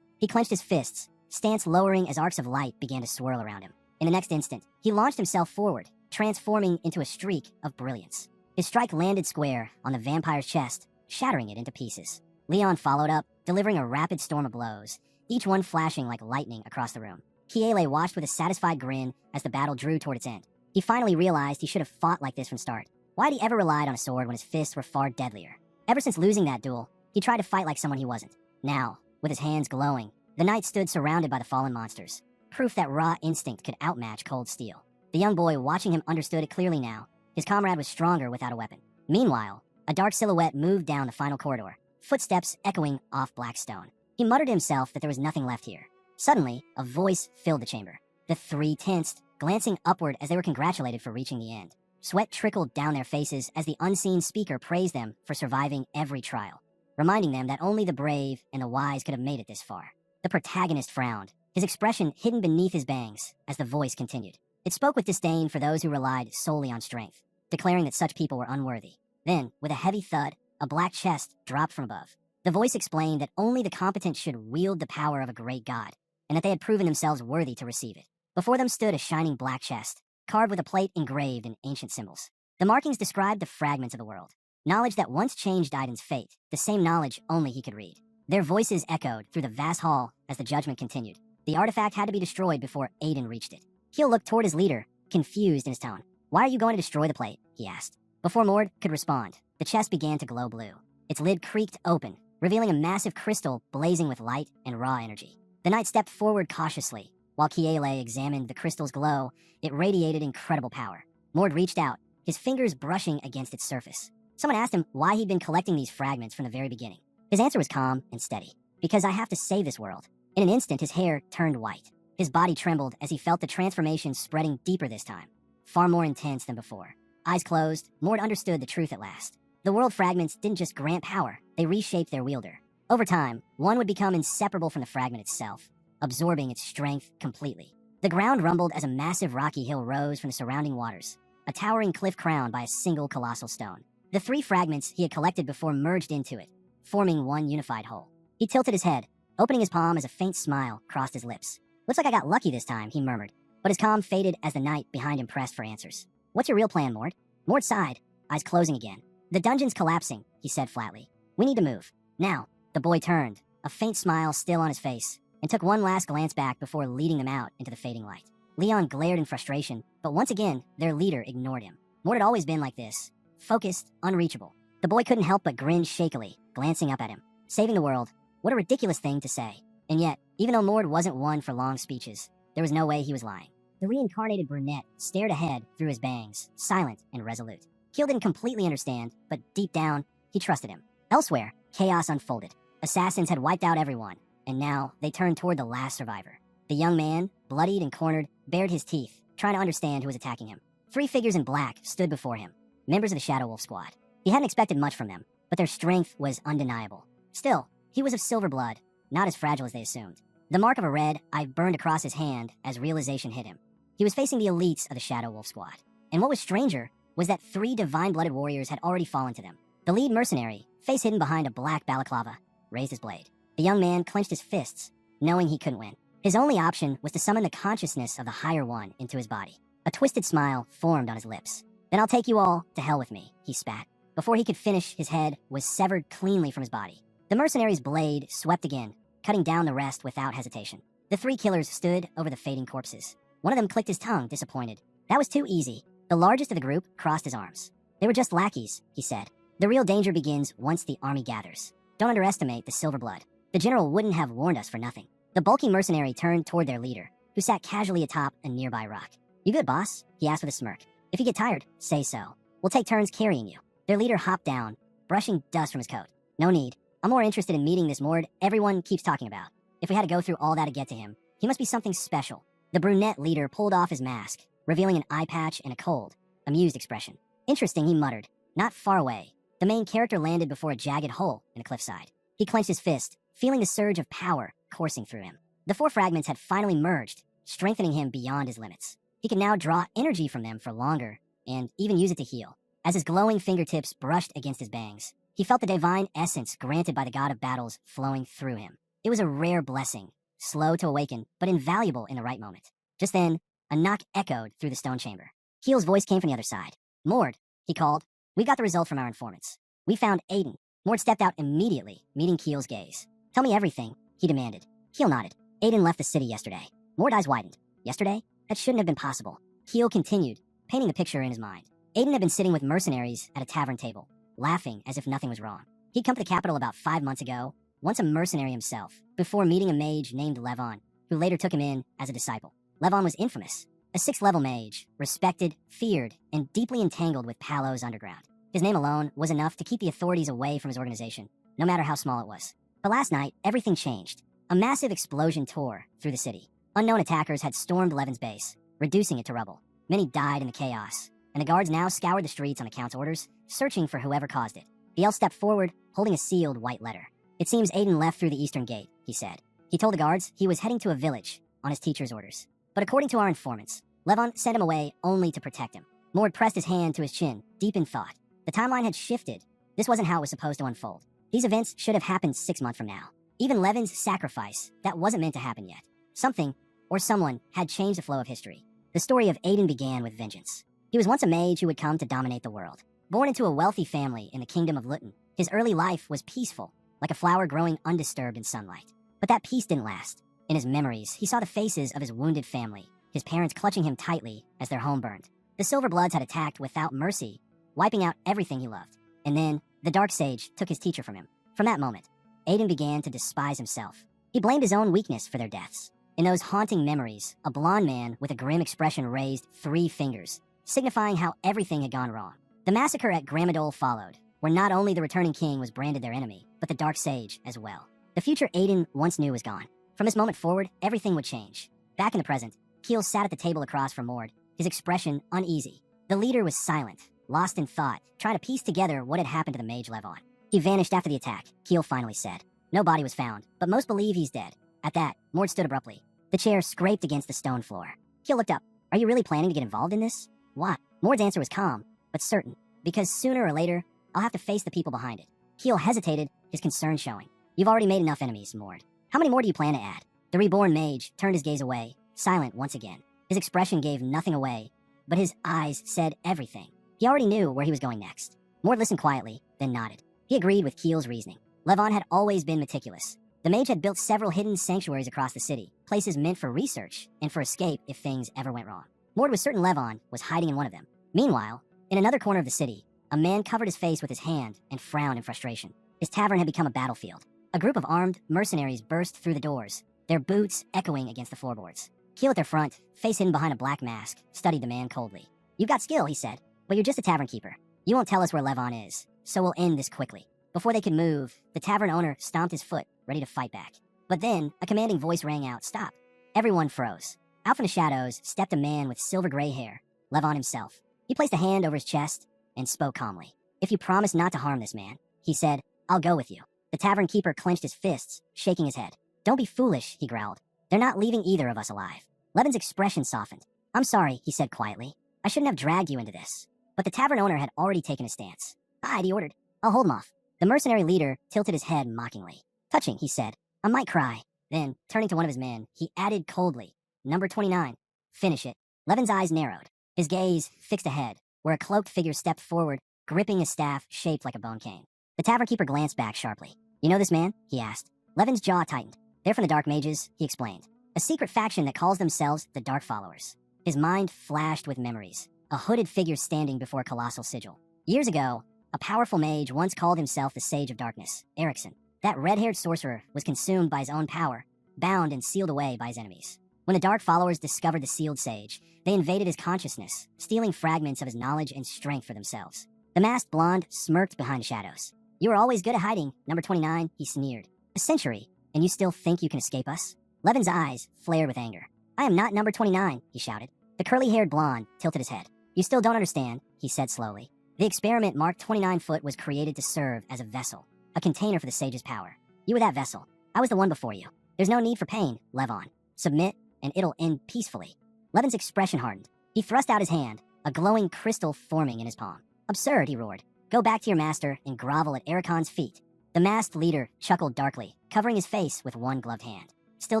He clenched his fists, stance lowering as arcs of light began to swirl around him. In the next instant, he launched himself forward, transforming into a streak of brilliance. His strike landed square on the vampire's chest, shattering it into pieces. Leon followed up, delivering a rapid storm of blows, each one flashing like lightning across the room. Kiele watched with a satisfied grin as the battle drew toward its end. He finally realized he should have fought like this from start. Why'd he ever relied on a sword when his fists were far deadlier? Ever since losing that duel, he tried to fight like someone he wasn't. Now, with his hands glowing, the knight stood surrounded by the fallen monsters, proof that raw instinct could outmatch cold steel. The young boy watching him understood it clearly now. His comrade was stronger without a weapon. Meanwhile, a dark silhouette moved down the final corridor, footsteps echoing off black stone. He muttered to himself that there was nothing left here. Suddenly, a voice filled the chamber. The three tensed, glancing upward as they were congratulated for reaching the end. Sweat trickled down their faces as the unseen speaker praised them for surviving every trial, reminding them that only the brave and the wise could have made it this far. The protagonist frowned, his expression hidden beneath his bangs as the voice continued. It spoke with disdain for those who relied solely on strength, declaring that such people were unworthy. Then, with a heavy thud, a black chest dropped from above. The voice explained that only the competent should wield the power of a great god, and that they had proven themselves worthy to receive it. Before them stood a shining black chest, carved with a plate engraved in ancient symbols. The markings described the fragments of the world, knowledge that once changed Aiden's fate, the same knowledge only he could read. Their voices echoed through the vast hall as the judgment continued. The artifact had to be destroyed before Aiden reached it. Keel looked toward his leader, confused in his tone. "Why are you going to destroy the plate?" he asked. Before Mord could respond, the chest began to glow blue. Its lid creaked open, revealing a massive crystal blazing with light and raw energy. The knight stepped forward cautiously. While Kiele examined the crystal's glow, it radiated incredible power. Mord reached out, his fingers brushing against its surface. Someone asked him why he'd been collecting these fragments from the very beginning. His answer was calm and steady. "Because I have to save this world." In an instant, his hair turned white. His body trembled as he felt the transformation spreading deeper this time, far more intense than before. Eyes closed, Mord understood the truth at last. The world fragments didn't just grant power, they reshaped their wielder. Over time, one would become inseparable from the fragment itself, absorbing its strength completely. The ground rumbled as a massive rocky hill rose from the surrounding waters, a towering cliff crowned by a single colossal stone. The 3 fragments he had collected before merged into it, forming one unified whole. He tilted his head, opening his palm as a faint smile crossed his lips. "Looks like I got lucky this time," he murmured, but his calm faded as the knight behind him pressed for answers. "What's your real plan, Mord?" Mord sighed, eyes closing again. "The dungeon's collapsing," he said flatly. "We need to move. Now." The boy turned, a faint smile still on his face, and took one last glance back before leading them out into the fading light. Leon glared in frustration, but once again, their leader ignored him. Mord had always been like this, focused, unreachable. The boy couldn't help but grin shakily, glancing up at him. Saving the world. What a ridiculous thing to say. And yet, even though Mord wasn't one for long speeches, there was no way he was lying. The reincarnated brunette stared ahead through his bangs, silent and resolute. Keel didn't completely understand, but deep down, he trusted him. Elsewhere, chaos unfolded. Assassins had wiped out everyone, and now they turned toward the last survivor. The young man, bloodied and cornered, bared his teeth, trying to understand who was attacking him. 3 figures in black stood before him, members of the Shadow Wolf squad. He hadn't expected much from them, but their strength was undeniable. Still, he was of silver blood, not as fragile as they assumed. The mark of a red eye burned across his hand as realization hit him. He was facing the elites of the Shadow Wolf squad. And what was stranger was that 3 divine-blooded warriors had already fallen to them. The lead mercenary, face hidden behind a black balaclava, raised his blade. The young man clenched his fists, knowing he couldn't win. His only option was to summon the consciousness of the higher one into his body. A twisted smile formed on his lips. "Then I'll take you all to hell with me," he spat. Before he could finish, his head was severed cleanly from his body. The mercenary's blade swept again, cutting down the rest without hesitation. The 3 killers stood over the fading corpses. One of them clicked his tongue, disappointed. That was too easy. The largest of the group crossed his arms. "They were just lackeys," he said. "The real danger begins once the army gathers. Don't underestimate the silver blood. The general wouldn't have warned us for nothing." The bulky mercenary turned toward their leader, who sat casually atop a nearby rock. "You good, boss?" he asked with a smirk. "If you get tired, say so. We'll take turns carrying you." Their leader hopped down, brushing dust from his coat. "No need. I'm more interested in meeting this Mord everyone keeps talking about. If we had to go through all that to get to him, he must be something special." The brunette leader pulled off his mask, revealing an eye patch and a cold, amused expression. "Interesting," he muttered. Not far away, the main character landed before a jagged hole in the cliffside. He clenched his fist, feeling the surge of power coursing through him. The 4 fragments had finally merged, strengthening him beyond his limits. He could now draw energy from them for longer, and even use it to heal. As his glowing fingertips brushed against his bangs, he felt the divine essence granted by the god of battles flowing through him. It was a rare blessing, slow to awaken, but invaluable in the right moment. Just then, a knock echoed through the stone chamber. Keel's voice came from the other side. "Mord," he called. "We've got the result from our informants. We found Aiden." Mord stepped out immediately, meeting Keel's gaze. "Tell me everything," he demanded. Keel nodded. "Aiden left the city yesterday." Mord's eyes widened. "Yesterday? That shouldn't have been possible." Keel continued, painting the picture in his mind. Aiden had been sitting with mercenaries at a tavern table, laughing as if nothing was wrong. He'd come to the capital about 5 months ago, once a mercenary himself, before meeting a mage named Levon, who later took him in as a disciple. Levon was infamous, a 6th-level mage, respected, feared, and deeply entangled with Palos underground. His name alone was enough to keep the authorities away from his organization, no matter how small it was. But last night, everything changed. A massive explosion tore through the city. Unknown attackers had stormed Levin's base, reducing it to rubble. Many died in the chaos, and the guards now scoured the streets on the Count's orders, searching for whoever caused it. The elf stepped forward, holding a sealed white letter. "It seems Aiden left through the eastern gate," he said. He told the guards he was heading to a village on his teacher's orders. But according to our informants, Levon sent him away only to protect him. Mord pressed his hand to his chin, deep in thought. The timeline had shifted. This wasn't how it was supposed to unfold. These events should have happened 6 months from now. Even Levin's sacrifice, that wasn't meant to happen yet. Something, or someone, had changed the flow of history. The story of Aiden began with vengeance. He was once a mage who would come to dominate the world. Born into a wealthy family in the kingdom of Luton, his early life was peaceful, like a flower growing undisturbed in sunlight. But that peace didn't last. In his memories, he saw the faces of his wounded family, his parents clutching him tightly as their home burned. The Silverbloods had attacked without mercy, wiping out everything he loved. And then, the Dark Sage took his teacher from him. From that moment, Aiden began to despise himself. He blamed his own weakness for their deaths. In those haunting memories, a blonde man with a grim expression raised 3 fingers, signifying how everything had gone wrong. The massacre at Gramadole followed, where not only the returning king was branded their enemy, but the Dark Sage as well. The future Aiden once knew was gone. From this moment forward, everything would change. Back in the present, Keel sat at the table across from Mord, his expression uneasy. The leader was silent, lost in thought, trying to piece together what had happened to the mage Levon. He vanished after the attack, Keel finally said. No body was found, but most believe he's dead. At that, Mord stood abruptly. The chair scraped against the stone floor. Keel looked up. Are you really planning to get involved in this? What? Mord's answer was calm, but certain, because sooner or later, I'll have to face the people behind it. Keel hesitated, his concern showing. You've already made enough enemies, Mord. How many more do you plan to add? The reborn mage turned his gaze away, silent once again. His expression gave nothing away, but his eyes said everything. He already knew where he was going next. Mord listened quietly, then nodded. He agreed with Keel's reasoning. Levon had always been meticulous. The mage had built several hidden sanctuaries across the city, places meant for research and for escape if things ever went wrong. Mord was certain Levon was hiding in one of them. Meanwhile, in another corner of the city, a man covered his face with his hand and frowned in frustration. His tavern had become a battlefield. A group of armed mercenaries burst through the doors, their boots echoing against the floorboards. Keel at their front, face hidden behind a black mask, studied the man coldly. You've got skill, he said, but you're just a tavern keeper. You won't tell us where Levon is, so we'll end this quickly. Before they could move, the tavern owner stomped his foot, ready to fight back. But then, a commanding voice rang out, stop. Everyone froze. Out from the shadows stepped a man with silver gray hair, Levon himself. He placed a hand over his chest and spoke calmly. If you promise not to harm this man, he said, I'll go with you. The tavern keeper clenched his fists, shaking his head. Don't be foolish, he growled. They're not leaving either of us alive. Levin's expression softened. I'm sorry, he said quietly. I shouldn't have dragged you into this. But the tavern owner had already taken a stance. Hide, he ordered. I'll hold him off. The mercenary leader tilted his head mockingly. Touching, he said. I might cry. Then, turning to one of his men, he added coldly, Number 29. Finish it. Levin's eyes narrowed. His gaze fixed ahead, where a cloaked figure stepped forward, gripping a staff shaped like a bone cane. The tavern keeper glanced back sharply. You know this man? He asked. Levin's jaw tightened. They're from the Dark Mages, he explained. A secret faction that calls themselves the Dark Followers. His mind flashed with memories. A hooded figure standing before a colossal sigil. Years ago, a powerful mage once called himself the Sage of Darkness, Erickson. That red-haired sorcerer was consumed by his own power, bound and sealed away by his enemies. When the Dark Followers discovered the sealed sage, they invaded his consciousness, stealing fragments of his knowledge and strength for themselves. The masked blonde smirked behind the shadows. You were always good at hiding, Number 29, he sneered. A century, and you still think you can escape us? Levin's eyes flared with anger. I am not Number 29, he shouted. The curly-haired blonde tilted his head. You still don't understand, he said slowly. The experiment marked 29 foot was created to serve as a vessel, a container for the sage's power. You were that vessel. I was the one before you. There's no need for pain, Levon. Submit, and it'll end peacefully. Levin's expression hardened. He thrust out his hand, a glowing crystal forming in his palm. Absurd, he roared. Go back to your master and grovel at Erakon's feet. The masked leader chuckled darkly, covering his face with one gloved hand. Still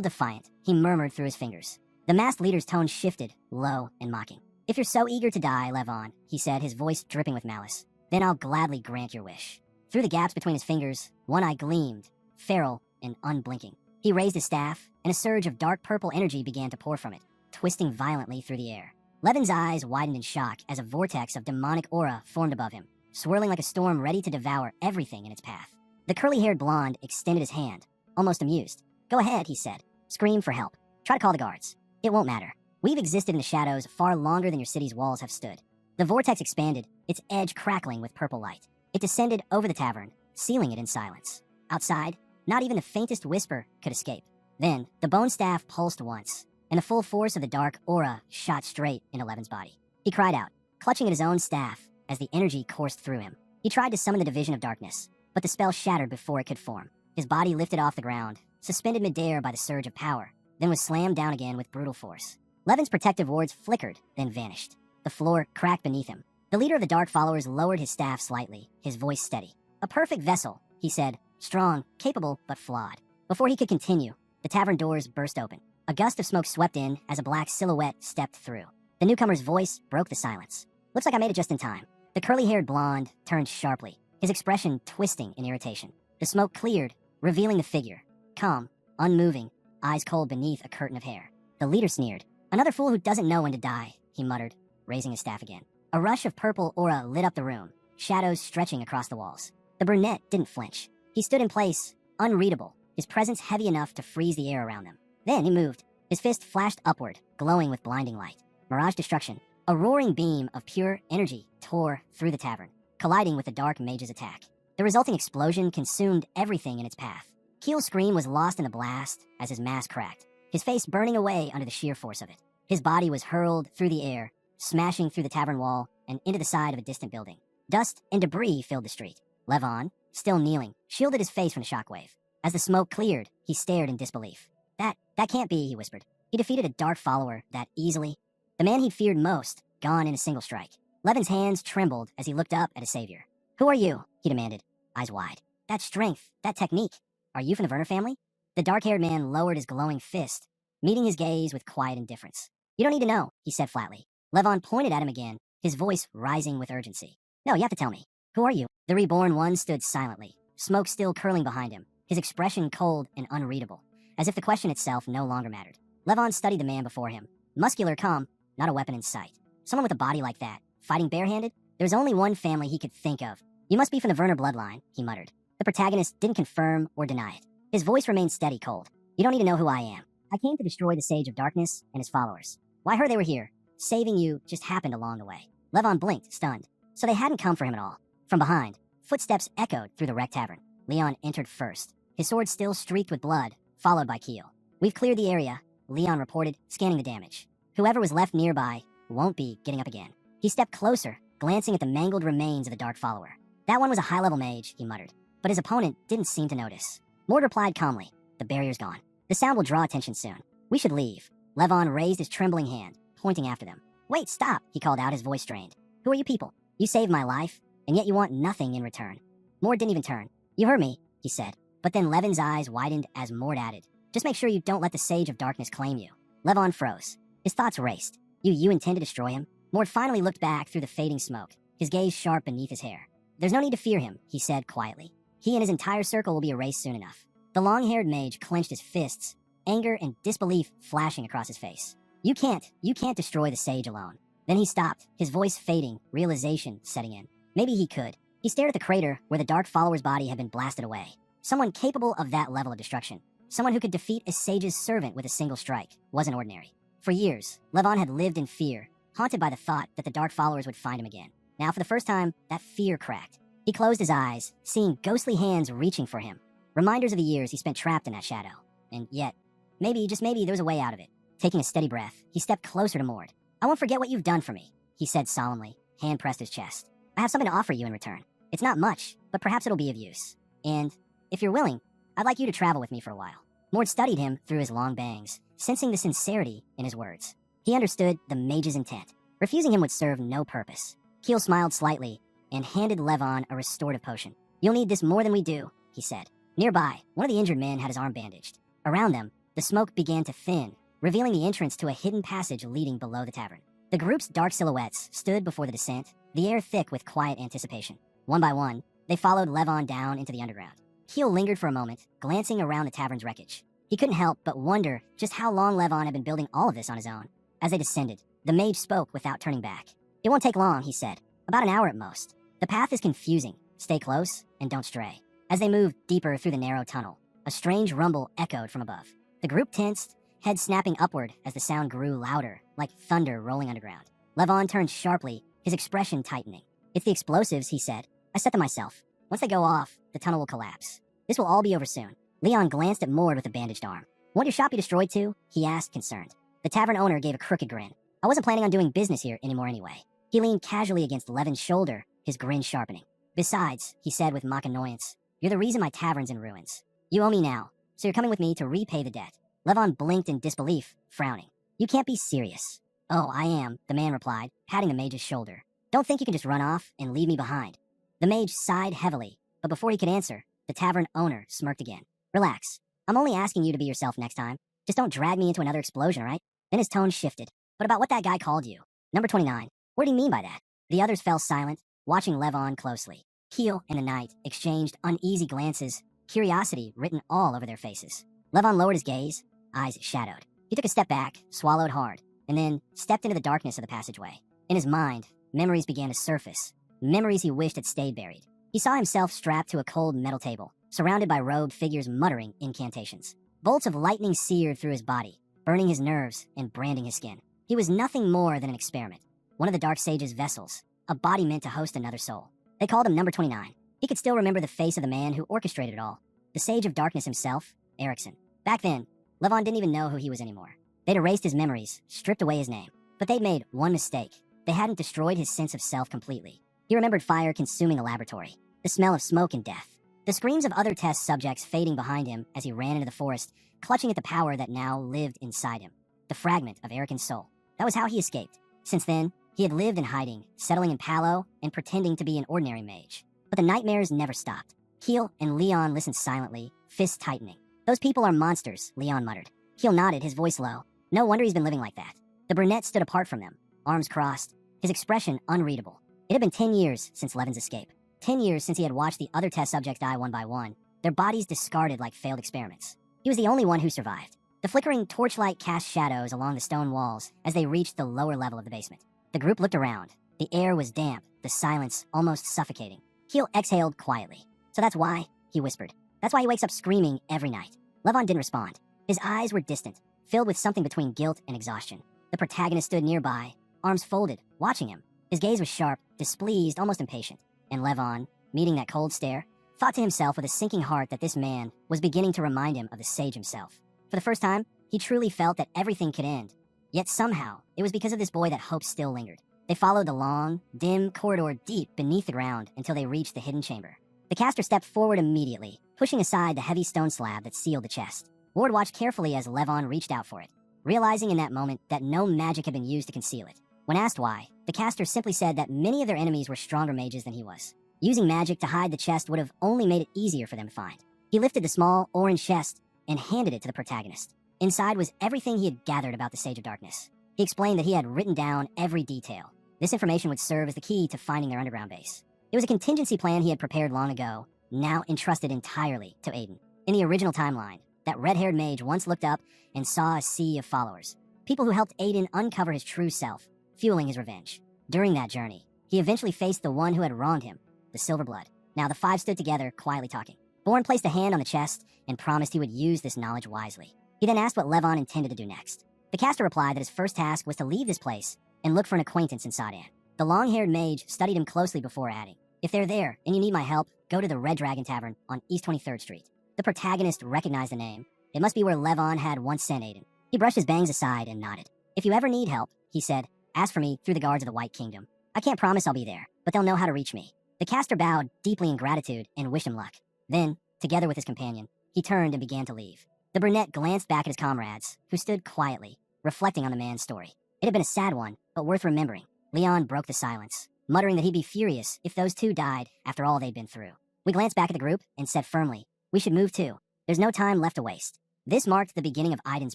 defiant, he murmured through his fingers. The masked leader's tone shifted, low and mocking. If you're so eager to die, Levon, he said, his voice dripping with malice, then I'll gladly grant your wish. Through the gaps between his fingers, one eye gleamed, feral and unblinking. He raised his staff, and a surge of dark purple energy began to pour from it, twisting violently through the air. Levin's eyes widened in shock as a vortex of demonic aura formed above him, swirling like a storm ready to devour everything in its path. The curly-haired blonde extended his hand, almost amused. Go ahead, he said. Scream for help. Try to call the guards. It won't matter. We've existed in the shadows far longer than your city's walls have stood. The vortex expanded, its edge crackling with purple light. It descended over the tavern, sealing it in silence. Outside, not even the faintest whisper could escape. Then, the bone staff pulsed once, and the full force of the dark aura shot straight into Levin's body. He cried out, clutching at his own staff as the energy coursed through him. He tried to summon the Division of Darkness, but the spell shattered before it could form. His body lifted off the ground, suspended midair by the surge of power, then was slammed down again with brutal force. Levin's protective wards flickered, then vanished. The floor cracked beneath him. The leader of the Dark Followers lowered his staff slightly, his voice steady. A perfect vessel, he said, strong, capable, but flawed. Before he could continue, the tavern doors burst open. A gust of smoke swept in as a black silhouette stepped through. The newcomer's voice broke the silence. Looks like I made it just in time. The curly-haired blonde turned sharply, his expression twisting in irritation. The smoke cleared, revealing the figure, calm, unmoving, eyes cold beneath a curtain of hair. The leader sneered. Another fool who doesn't know when to die, he muttered, raising his staff again. A rush of purple aura lit up the room, shadows stretching across the walls. The brunette didn't flinch. He stood in place, unreadable, his presence heavy enough to freeze the air around them. Then he moved. His fist flashed upward, glowing with blinding light. Mirage destruction. A roaring beam of pure energy tore through the tavern, colliding with the dark mage's attack. The resulting explosion consumed everything in its path. Keel's scream was lost in the blast as his mask cracked, his face burning away under the sheer force of it. His body was hurled through the air, smashing through the tavern wall and into the side of a distant building. Dust and debris filled the street. Levon, still kneeling, shielded his face from the shockwave. As the smoke cleared, he stared in disbelief. That can't be, he whispered. He defeated a dark follower that easily. The man he'd feared most, gone in a single strike. Levin's hands trembled as he looked up at his savior. Who are you? He demanded, eyes wide. That strength, that technique. Are you from the Werner family? The dark-haired man lowered his glowing fist, meeting his gaze with quiet indifference. You don't need to know, he said flatly. Levon pointed at him again, his voice rising with urgency. No, you have to tell me. Who are you? The reborn one stood silently, smoke still curling behind him, his expression cold and unreadable, as if the question itself no longer mattered. Levon studied the man before him. Muscular, calm, not a weapon in sight. Someone with a body like that, fighting barehanded? There's only one family he could think of. You must be from the Werner bloodline, he muttered. The protagonist didn't confirm or deny it. His voice remained steady, cold. You don't need to know who I am. I came to destroy the Sage of Darkness and his followers. Why, I heard they were here. Saving you just happened along the way. Levon blinked, stunned. So they hadn't come for him at all. From behind, footsteps echoed through the wrecked tavern. Leon entered first, his sword still streaked with blood, followed by Keel. We've cleared the area, Leon reported, scanning the damage. Whoever was left nearby won't be getting up again. He stepped closer, glancing at the mangled remains of the dark follower. That one was a high-level mage, he muttered, but his opponent didn't seem to notice. Mord replied calmly, the barrier's gone. The sound will draw attention soon. We should leave. Levon raised his trembling hand, pointing after them. Wait, stop, he called out, his voice strained. Who are you people? You saved my life, and yet you want nothing in return. Mord didn't even turn. You heard me, he said, but then Levin's eyes widened as Mord added. Just make sure you don't let the Sage of Darkness claim you. Levon froze. His thoughts raced. You intend to destroy him? Mord finally looked back through the fading smoke, his gaze sharp beneath his hair. There's no need to fear him, he said quietly. He and his entire circle will be erased soon enough. The long-haired mage clenched his fists, anger and disbelief flashing across his face. You can't destroy the Sage alone. Then he stopped, his voice fading, realization setting in. Maybe he could. He stared at the crater where the dark follower's body had been blasted away. Someone capable of that level of destruction. Someone who could defeat a sage's servant with a single strike. Wasn't ordinary. For years, Levon had lived in fear, haunted by the thought that the dark followers would find him again. Now, for the first time, that fear cracked. He closed his eyes, seeing ghostly hands reaching for him. Reminders of the years he spent trapped in that shadow. And yet, maybe, just maybe, there was a way out of it. Taking a steady breath, he stepped closer to Mord. I won't forget what you've done for me, he said solemnly, hand pressed his chest. I have something to offer you in return. It's not much, but perhaps it'll be of use. And, if you're willing, I'd like you to travel with me for a while. Mord studied him through his long bangs, sensing the sincerity in his words. He understood the mage's intent. Refusing him would serve no purpose. Keel smiled slightly and handed Levon a restorative potion. You'll need this more than we do, he said. Nearby, one of the injured men had his arm bandaged. Around them, the smoke began to thin, revealing the entrance to a hidden passage leading below the tavern. The group's dark silhouettes stood before the descent, the air thick with quiet anticipation. One by one, they followed Levon down into the underground. Keel lingered for a moment, glancing around the tavern's wreckage. He couldn't help but wonder just how long Levon had been building all of this on his own. As they descended, the mage spoke without turning back. It won't take long, he said. About an hour at most. The path is confusing. Stay close and don't stray. As they moved deeper through the narrow tunnel, a strange rumble echoed from above. The group tensed, head snapping upward as the sound grew louder, like thunder rolling underground. Levon turned sharply, his expression tightening. It's the explosives, he said. I set them myself. Once they go off, the tunnel will collapse. This will all be over soon. Leon glanced at Mord with a bandaged arm. Won't your shop be destroyed too? He asked, concerned. The tavern owner gave a crooked grin. I wasn't planning on doing business here anymore anyway. He leaned casually against Levin's shoulder, his grin sharpening. Besides, he said with mock annoyance, you're the reason my tavern's in ruins. You owe me now, so you're coming with me to repay the debt. Levon blinked in disbelief, frowning. You can't be serious. Oh, I am, the man replied, patting the mage's shoulder. Don't think you can just run off and leave me behind. The mage sighed heavily, but before he could answer, the tavern owner smirked again. Relax. I'm only asking you to be yourself next time. Just don't drag me into another explosion, all right? Then his tone shifted. But about what that guy called you. Number 29. What did he mean by that? The others fell silent, watching Levon closely. Keel and the knight exchanged uneasy glances, curiosity written all over their faces. Levon lowered his gaze. eyes shadowed. He took a step back, swallowed hard, and then stepped into the darkness of the passageway. In his mind, memories began to surface, memories he wished had stayed buried. He saw himself strapped to a cold metal table, surrounded by robed figures muttering incantations. Bolts of lightning seared through his body, burning his nerves and branding his skin. He was nothing more than an experiment, one of the Dark Sage's vessels, a body meant to host another soul. They called him Number 29. He could still remember the face of the man who orchestrated it all, the Sage of Darkness himself, Erickson. Back then, Levon didn't even know who he was anymore. They'd erased his memories, stripped away his name. But they'd made one mistake. They hadn't destroyed his sense of self completely. He remembered fire consuming the laboratory, the smell of smoke and death, the screams of other test subjects fading behind him as he ran into the forest, clutching at the power that now lived inside him, the fragment of Erick's soul. That was how he escaped. Since then, he had lived in hiding, settling in Palo, and pretending to be an ordinary mage. But the nightmares never stopped. Keel and Leon listened silently, fists tightening. Those people are monsters, Leon muttered. Keel nodded, his voice low. No wonder he's been living like that. The brunette stood apart from them, arms crossed, his expression unreadable. It had been 10 years since Levin's escape. 10 years since he had watched the other test subjects die one by one, their bodies discarded like failed experiments. He was the only one who survived. The flickering torchlight cast shadows along the stone walls as they reached the lower level of the basement. The group looked around. The air was damp, the silence almost suffocating. Keel exhaled quietly. So that's why, he whispered. That's why he wakes up screaming every night. Levon didn't respond. His eyes were distant, filled with something between guilt and exhaustion. The protagonist stood nearby, arms folded, watching him. His gaze was sharp, displeased, almost impatient. And Levon, meeting that cold stare, thought to himself with a sinking heart that this man was beginning to remind him of the sage himself. For the first time, he truly felt that everything could end. Yet somehow, it was because of this boy that hope still lingered. They followed the long, dim corridor deep beneath the ground until they reached the hidden chamber. The caster stepped forward immediately, pushing aside the heavy stone slab that sealed the chest. Ward watched carefully as Levon reached out for it, realizing in that moment that no magic had been used to conceal it. When asked why, the caster simply said that many of their enemies were stronger mages than he was. Using magic to hide the chest would have only made it easier for them to find. He lifted the small, orange chest and handed it to the protagonist. Inside was everything he had gathered about the Sage of Darkness. He explained that he had written down every detail. This information would serve as the key to finding their underground base. It was a contingency plan he had prepared long ago, now entrusted entirely to Aiden. In the original timeline, that red-haired mage once looked up and saw a sea of followers. People who helped Aiden uncover his true self, fueling his revenge. During that journey, he eventually faced the one who had wronged him, the Silverblood. Now the five stood together, quietly talking. Bourne placed a hand on the chest and promised he would use this knowledge wisely. He then asked what Levon intended to do next. The caster replied that his first task was to leave this place and look for an acquaintance in Sadan. The long-haired mage studied him closely before adding, "If they're there and you need my help, go to the Red Dragon Tavern on East 23rd Street." The protagonist recognized the name. It must be where Levon had once sent Aiden. He brushed his bangs aside and nodded. "If you ever need help," he said, "ask for me through the guards of the White Kingdom. I can't promise I'll be there, but they'll know how to reach me." The caster bowed deeply in gratitude and wished him luck. Then, together with his companion, he turned and began to leave. The brunette glanced back at his comrades, who stood quietly, reflecting on the man's story. It had been a sad one, but worth remembering. Leon broke the silence, muttering that he'd be furious if those two died after all they'd been through. We glanced back at the group and said firmly, "We should move too. There's no time left to waste." This marked the beginning of Aiden's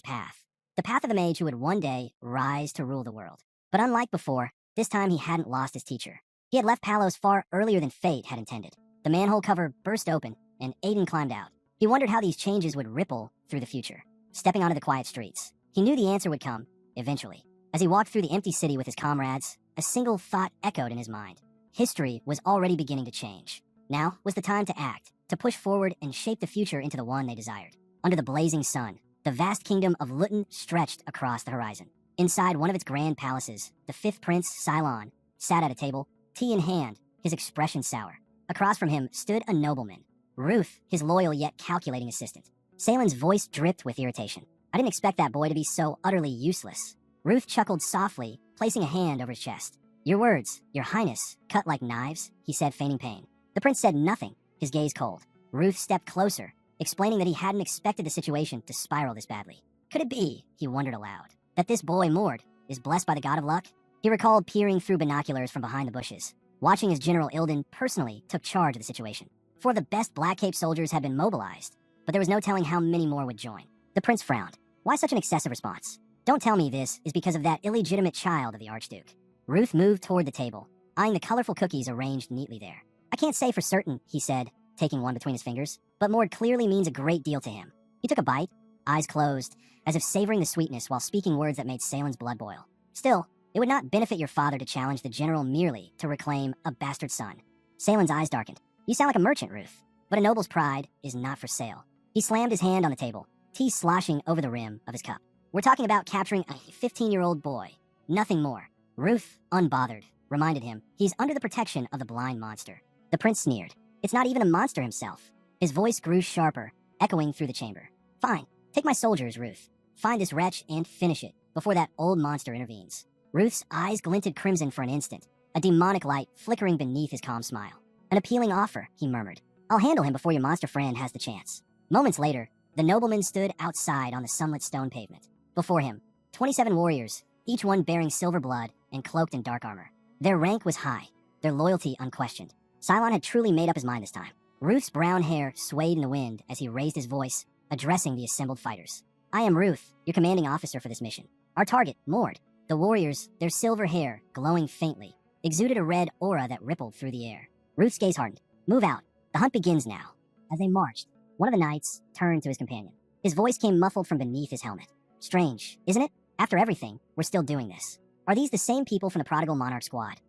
path, the path of the mage who would one day rise to rule the world. But unlike before, this time he hadn't lost his teacher. He had left Palos far earlier than fate had intended. The manhole cover burst open, and Aiden climbed out. He wondered how these changes would ripple through the future. Stepping onto the quiet streets, he knew the answer would come, eventually. As he walked through the empty city with his comrades, a single thought echoed in his mind. History was already beginning to change. Now was the time to act, to push forward and shape the future into the one they desired. Under the blazing sun, the vast kingdom of Luton stretched across the horizon. Inside one of its grand palaces, the fifth prince, Cylon, sat at a table, tea in hand, his expression sour. Across from him stood a nobleman, Ruth, his loyal yet calculating assistant. Salen's voice dripped with irritation. "I didn't expect that boy to be so utterly useless." Ruth chuckled softly, placing a hand over his chest. "Your words, your highness, cut like knives," he said, feigning pain. The prince said nothing, his gaze cold. Ruth stepped closer, explaining that he hadn't expected the situation to spiral this badly. Could it be, he wondered aloud, that this boy, Mord, is blessed by the god of luck? He recalled peering through binoculars from behind the bushes, watching as General Ilden personally took charge of the situation. 4 of the best Black Cape soldiers had been mobilized, but there was no telling how many more would join. The prince frowned. Why such an excessive response? "Don't tell me this is because of that illegitimate child of the Archduke." Ruth moved toward the table, eyeing the colorful cookies arranged neatly there. "I can't say for certain," he said, taking one between his fingers, "but Mord clearly means a great deal to him." He took a bite, eyes closed, as if savoring the sweetness while speaking words that made Salen's blood boil. Still, it would not benefit your father to challenge the general merely to reclaim a bastard son. Salen's eyes darkened. You sound like a merchant, Ruth. But a noble's pride is not for sale. He slammed his hand on the table, tea sloshing over the rim of his cup. We're talking about capturing a 15-year-old boy. Nothing more. Ruth, unbothered, reminded him he's under the protection of the blind monster. The prince sneered. It's not even a monster himself. His voice grew sharper, echoing through the chamber. Fine, take my soldiers, Ruth. Find this wretch and finish it before that old monster intervenes. Ruth's eyes glinted crimson for an instant, a demonic light flickering beneath his calm smile. An appealing offer, he murmured. I'll handle him before your monster friend has the chance. Moments later, the nobleman stood outside on the sunlit stone pavement. Before him, 27 warriors, each one bearing silver blood and cloaked in dark armor. Their rank was high, their loyalty unquestioned. Cylon had truly made up his mind this time. Ruth's brown hair swayed in the wind as he raised his voice, addressing the assembled fighters. I am Ruth, your commanding officer for this mission. Our target, Mord. The warriors, their silver hair glowing faintly, exuded a red aura that rippled through the air. Ruth's gaze hardened. Move out. The hunt begins now. As they marched, one of the knights turned to his companion. His voice came muffled from beneath his helmet. Strange, isn't it? After everything, we're still doing this. Are these the same people from the Prodigal Monarch squad?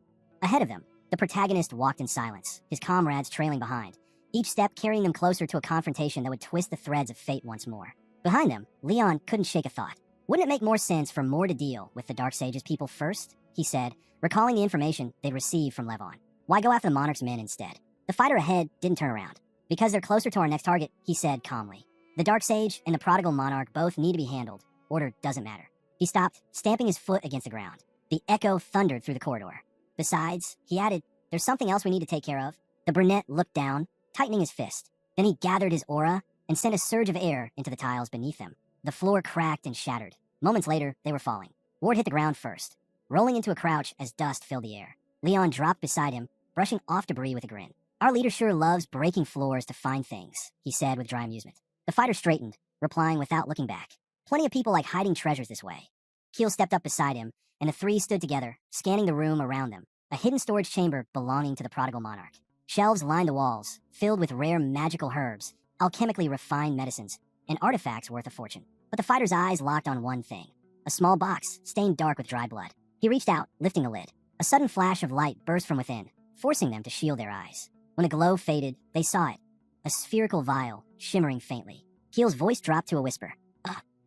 Ahead of them, the protagonist walked in silence, his comrades trailing behind, each step carrying them closer to a confrontation that would twist the threads of fate once more. Behind them, Leon couldn't shake a thought. Wouldn't it make more sense for Mord to deal with the Darksage's people first? He said, recalling the information they'd received from Levon. Why go after the Monarch's men instead? The fighter ahead didn't turn around. Because they're closer to our next target, he said calmly. The Darksage and the Prodigal Monarch both need to be handled. Order doesn't matter. He stopped, stamping his foot against the ground. The echo thundered through the corridor. Besides, he added, there's something else we need to take care of. The brunette looked down, tightening his fist. Then he gathered his aura and sent a surge of air into the tiles beneath them. The floor cracked and shattered. Moments later, they were falling. Ward hit the ground first, rolling into a crouch as dust filled the air. Leon dropped beside him, brushing off debris with a grin. Our leader sure loves breaking floors to find things, he said with dry amusement. The fighter straightened, replying without looking back. Plenty of people like hiding treasures this way. Keel stepped up beside him, and the three stood together, scanning the room around them, a hidden storage chamber belonging to the Prodigal Monarch. Shelves lined the walls, filled with rare magical herbs, alchemically refined medicines, and artifacts worth a fortune. But the fighter's eyes locked on one thing, a small box stained dark with dry blood. He reached out, lifting the lid. A sudden flash of light burst from within, forcing them to shield their eyes. When the glow faded, they saw it, a spherical vial, shimmering faintly. Keel's voice dropped to a whisper.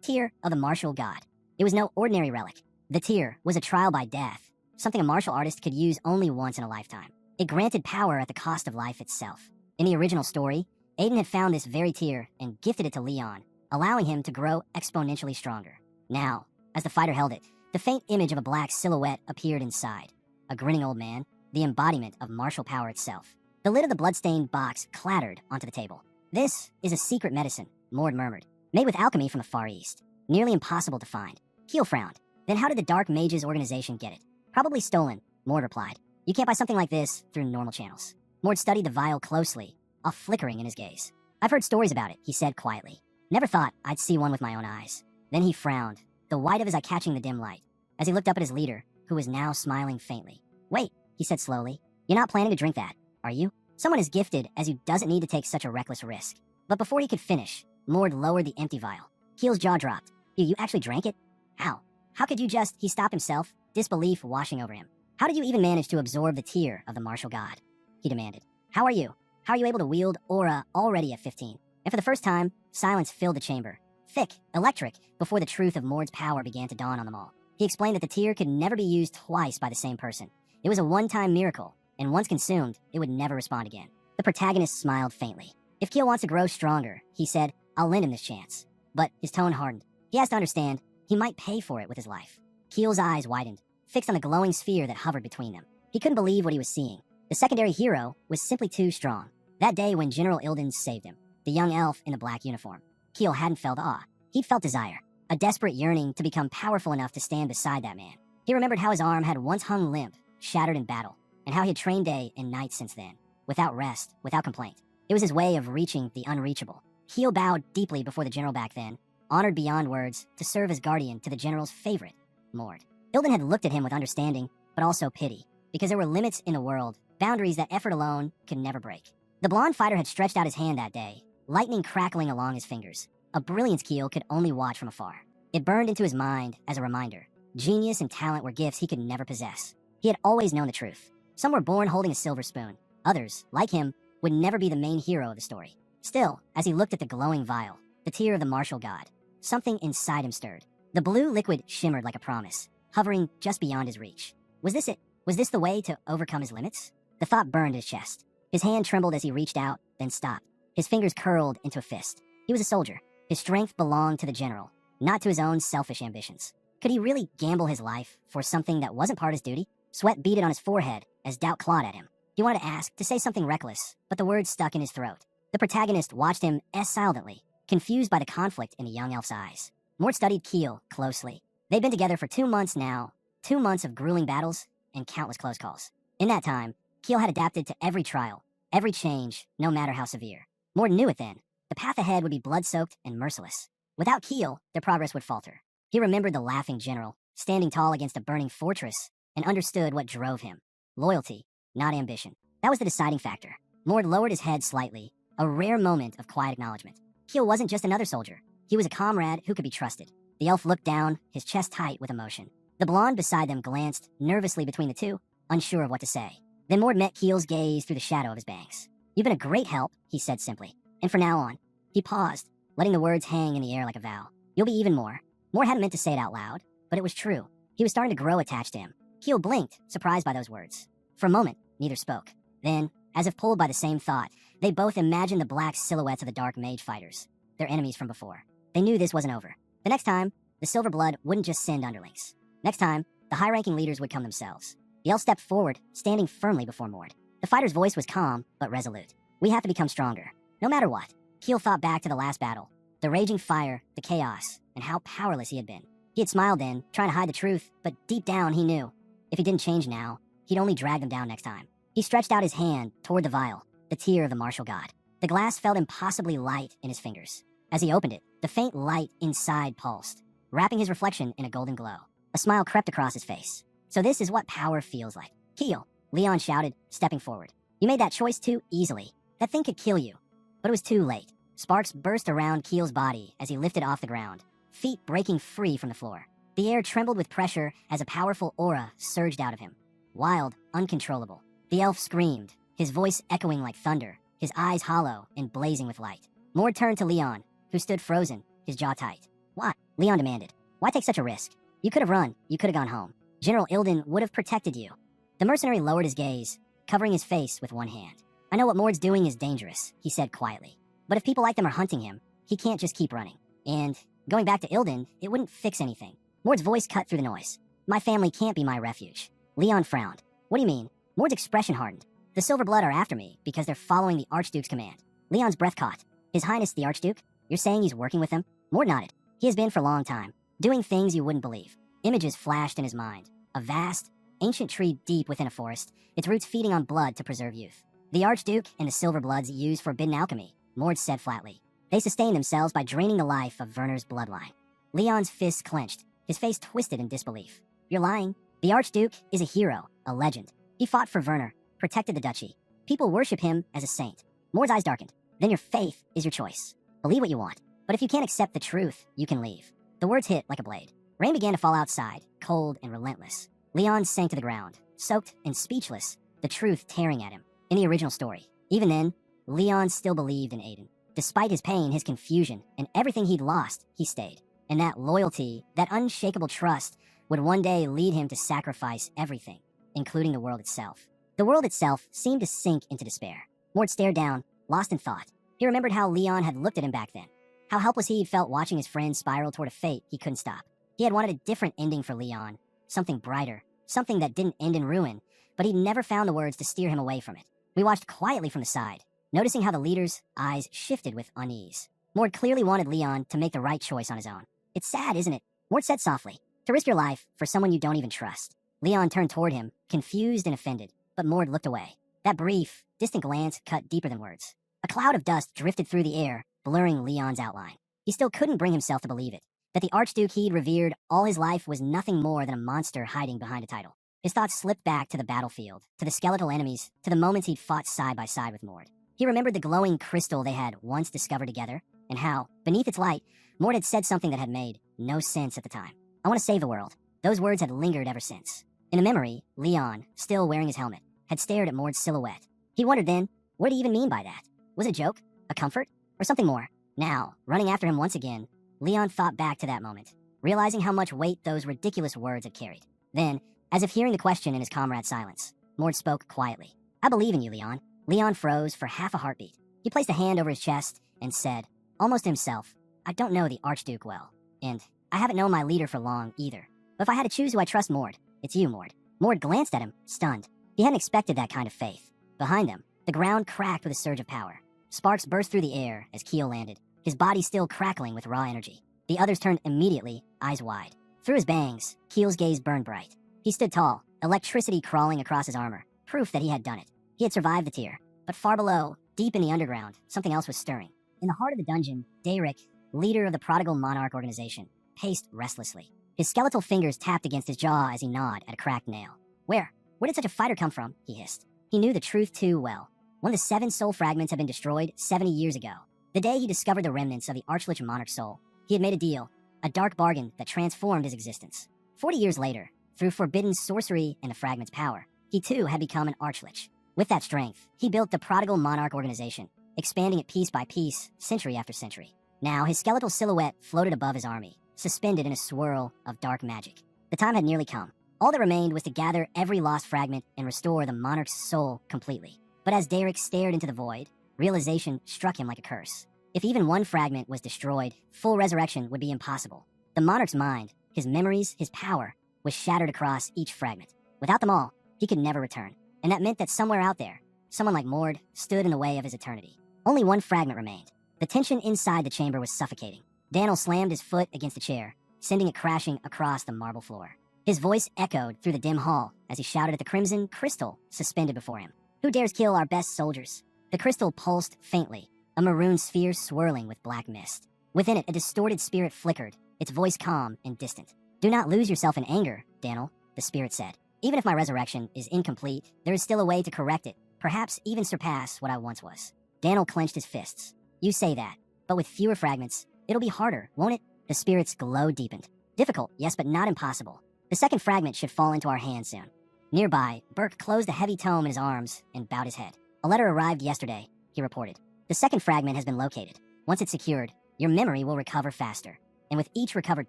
Tear of the martial god. It was no ordinary relic. The tear was a trial by death, something a martial artist could use only once in a lifetime. It granted power at the cost of life itself. In the original story, Aiden had found this very tear and gifted it to Leon, allowing him to grow exponentially stronger. Now, as the fighter held it, the faint image of a black silhouette appeared inside. A grinning old man, the embodiment of martial power itself. The lid of the bloodstained box clattered onto the table. This is a secret medicine, Mord murmured, made with alchemy from the Far East. Nearly impossible to find. Keel frowned. Then how did the Dark Mages organization get it? Probably stolen, Mord replied. You can't buy something like this through normal channels. Mord studied the vial closely, a flickering in his gaze. I've heard stories about it, he said quietly. Never thought I'd see one with my own eyes. Then he frowned, the white of his eye catching the dim light, as he looked up at his leader, who was now smiling faintly. Wait, he said slowly. You're not planning to drink that, are you? Someone as gifted as you doesn't need to take such a reckless risk. But before he could finish, Mord lowered the empty vial. Keel's jaw dropped. You actually drank it? How? How could you just... He stopped himself, disbelief washing over him. How did you even manage to absorb the tear of the martial god? He demanded. How are you? How are you able to wield aura already at 15? And for the first time, silence filled the chamber. Thick, electric, before the truth of Mord's power began to dawn on them all. He explained that the tear could never be used twice by the same person. It was a one-time miracle, and once consumed, it would never respond again. The protagonist smiled faintly. If Keel wants to grow stronger, he said, I'll lend him this chance. But his tone hardened. He has to understand, he might pay for it with his life. Keel's eyes widened, fixed on the glowing sphere that hovered between them. He couldn't believe what he was seeing. The secondary hero was simply too strong. That day when General Ilden saved him, the young elf in the black uniform, Keel hadn't felt awe. He'd felt desire, a desperate yearning to become powerful enough to stand beside that man. He remembered how his arm had once hung limp, shattered in battle, and how he had trained day and night since then, without rest, without complaint. It was his way of reaching the unreachable. Keel bowed deeply before the general back then, honored beyond words, to serve as guardian to the general's favorite, Mord. Ilden had looked at him with understanding, but also pity, because there were limits in the world, boundaries that effort alone could never break. The blonde fighter had stretched out his hand that day, lightning crackling along his fingers. a brilliance Keel could only watch from afar. It burned into his mind as a reminder. Genius and talent were gifts he could never possess. He had always known the truth. Some were born holding a silver spoon. Others, like him, would never be the main hero of the story. Still, as he looked at the glowing vial, the tear of the martial god, something inside him stirred. The blue liquid shimmered like a promise, hovering just beyond his reach. Was this it? Was this the way to overcome his limits? The thought burned his chest. His hand trembled as he reached out, then stopped. His fingers curled into a fist. He was a soldier. His strength belonged to the general, not to his own selfish ambitions. Could he really gamble his life for something that wasn't part of his duty? Sweat beaded on his forehead as doubt clawed at him. He wanted to ask, to say something reckless, but the words stuck in his throat. The protagonist watched him silently, confused by the conflict in the young elf's eyes. Mort studied Keel closely. They'd been together for 2 months now, 2 months of grueling battles and countless close calls. In that time, Keel had adapted to every trial, every change, no matter how severe. Mort knew it then. The path ahead would be blood-soaked and merciless. Without Keel, their progress would falter. He remembered the laughing general, standing tall against a burning fortress, and understood what drove him. Loyalty, not ambition. That was the deciding factor. Mort lowered his head slightly, a rare moment of quiet acknowledgement. Keel wasn't just another soldier. He was a comrade who could be trusted. The elf looked down, his chest tight with emotion. The blonde beside them glanced nervously between the two, unsure of what to say. Then Mort met Keel's gaze through the shadow of his bangs. "You've been a great help," he said simply. "And from now on," he paused, letting the words hang in the air like a vow. "You'll be even more." Mort hadn't meant to say it out loud, but it was true. He was starting to grow attached to him. Keel blinked, surprised by those words. For a moment, neither spoke. Then, as if pulled by the same thought, they both imagined the black silhouettes of the dark mage fighters, their enemies from before. They knew this wasn't over. The next time, the Silver Blood wouldn't just send underlings. Next time, the high-ranking leaders would come themselves. The elf stepped forward, standing firmly before Mort. The fighter's voice was calm, but resolute. "We have to become stronger, no matter what." Keel thought back to the last battle, the raging fire, the chaos, and how powerless he had been. He had smiled then, trying to hide the truth, but deep down he knew. If he didn't change now, he'd only drag them down next time. He stretched out his hand toward the vial, the tear of the martial god. The glass felt impossibly light in his fingers. As he opened it, the faint light inside pulsed, wrapping his reflection in a golden glow. A smile crept across his face. "So this is what power feels like." "Keel," Leon shouted, stepping forward. "You made that choice too easily. That thing could kill you." But it was too late. Sparks burst around Keel's body as he lifted off the ground, feet breaking free from the floor. The air trembled with pressure as a powerful aura surged out of him. Wild, uncontrollable. The elf screamed, his voice echoing like thunder, his eyes hollow and blazing with light. Mort turned to Leon, who stood frozen, his jaw tight. "Why?" Leon demanded. "Why take such a risk? You could have run, you could have gone home. General Ilden would have protected you." The mercenary lowered his gaze, covering his face with one hand. "I know what Mort's doing is dangerous," he said quietly. "But if people like them are hunting him, he can't just keep running. And going back to Ilden, it wouldn't fix anything." Mort's voice cut through the noise. "My family can't be my refuge." Leon frowned. "What do you mean?" Mort's expression hardened. "The Silver Blood are after me because they're following the Archduke's command." Leon's breath caught. "His Highness the Archduke? You're saying he's working with them?" Mort nodded. "He has been for a long time, doing things you wouldn't believe." Images flashed in his mind. A vast, ancient tree deep within a forest, its roots feeding on blood to preserve youth. "The Archduke and the Silver Bloods use forbidden alchemy," Mort said flatly. "They sustain themselves by draining the life of Werner's bloodline." Leon's fists clenched, his face twisted in disbelief. "You're lying. The Archduke is a hero, a legend. He fought for Werner, protected the duchy. People worship him as a saint." Mort's eyes darkened. "Then your faith is your choice. Believe what you want. But if you can't accept the truth, you can leave." The words hit like a blade. Rain began to fall outside, cold and relentless. Leon sank to the ground, soaked and speechless, the truth tearing at him. In the original story, even then, Leon still believed in Aiden. Despite his pain, his confusion, and everything he'd lost, he stayed. And that loyalty, that unshakable trust, would one day lead him to sacrifice everything, including the world itself. The world itself seemed to sink into despair. Mort stared down, lost in thought. He remembered how Leon had looked at him back then, how helpless he'd felt watching his friend spiral toward a fate he couldn't stop. He had wanted a different ending for Leon, something brighter, something that didn't end in ruin, but he'd never found the words to steer him away from it. We watched quietly from the side, noticing how the leader's eyes shifted with unease. Mort clearly wanted Leon to make the right choice on his own. "It's sad, isn't it?" Mort said softly. "To risk your life for someone you don't even trust." Leon turned toward him, confused and offended, but Mort looked away. That brief, distant glance cut deeper than words. A cloud of dust drifted through the air, blurring Leon's outline. He still couldn't bring himself to believe it, that the Archduke he'd revered all his life was nothing more than a monster hiding behind a title. His thoughts slipped back to the battlefield, to the skeletal enemies, to the moments he'd fought side by side with Mort. He remembered the glowing crystal they had once discovered together, and how, beneath its light, Mord had said something that had made no sense at the time. I want to save the world. Those words had lingered ever since. In a memory, Leon, still wearing his helmet, had stared at Mord's silhouette. He wondered then, what did he even mean by that? Was it a joke? A comfort? Or something more? Now, running after him once again, Leon thought back to that moment, realizing how much weight those ridiculous words had carried. Then, as if hearing the question in his comrade's silence, Mord spoke quietly. I believe in you, Leon. Leon froze for half a heartbeat. He placed a hand over his chest and said, almost to himself, I don't know the Archduke well, and I haven't known my leader for long either. But if I had to choose who I trust Mord, it's you, Mord. Mord glanced at him, stunned. He hadn't expected that kind of faith. Behind them, the ground cracked with a surge of power. Sparks burst through the air as Keel landed, his body still crackling with raw energy. The others turned immediately, eyes wide. Through his bangs, Keel's gaze burned bright. He stood tall, electricity crawling across his armor, proof that he had done it. He had survived the tear, but far below, deep in the underground, something else was stirring. In the heart of the dungeon, Darik, leader of the Prodigal Monarch organization, paced restlessly. His skeletal fingers tapped against his jaw as he gnawed at a cracked nail. Where did such a fighter come from? He hissed. He knew the truth too well. One of the 7 soul fragments had been destroyed 70 years ago. The day he discovered the remnants of the Archlich Monarch's soul, he had made a deal, a dark bargain that transformed his existence. 40 years later, through forbidden sorcery and the fragment's power, he too had become an Archlich. With that strength, he built the Prodigal Monarch organization, expanding it piece by piece, century after century. Now, his skeletal silhouette floated above his army, suspended in a swirl of dark magic. The time had nearly come. All that remained was to gather every lost fragment and restore the monarch's soul completely. But as Darik stared into the void, realization struck him like a curse. If even one fragment was destroyed, full resurrection would be impossible. The monarch's mind, his memories, his power, was shattered across each fragment. Without them all, he could never return. And that meant that somewhere out there, someone like Mord stood in the way of his eternity. Only one fragment remained. The tension inside the chamber was suffocating. Daniel slammed his foot against the chair, sending it crashing across the marble floor. His voice echoed through the dim hall as he shouted at the crimson crystal suspended before him. Who dares kill our best soldiers? The crystal pulsed faintly, a maroon sphere swirling with black mist. Within it, a distorted spirit flickered, its voice calm and distant. Do not lose yourself in anger, Daniel, the spirit said. Even if my resurrection is incomplete, there is still a way to correct it, perhaps even surpass what I once was. Daniel clenched his fists. You say that, but with fewer fragments, it'll be harder, won't it? The spirit's glow deepened. Difficult, yes, but not impossible. The second fragment should fall into our hands soon. Nearby, Burke closed a heavy tome in his arms and bowed his head. A letter arrived yesterday, he reported. The second fragment has been located. Once it's secured, your memory will recover faster. And with each recovered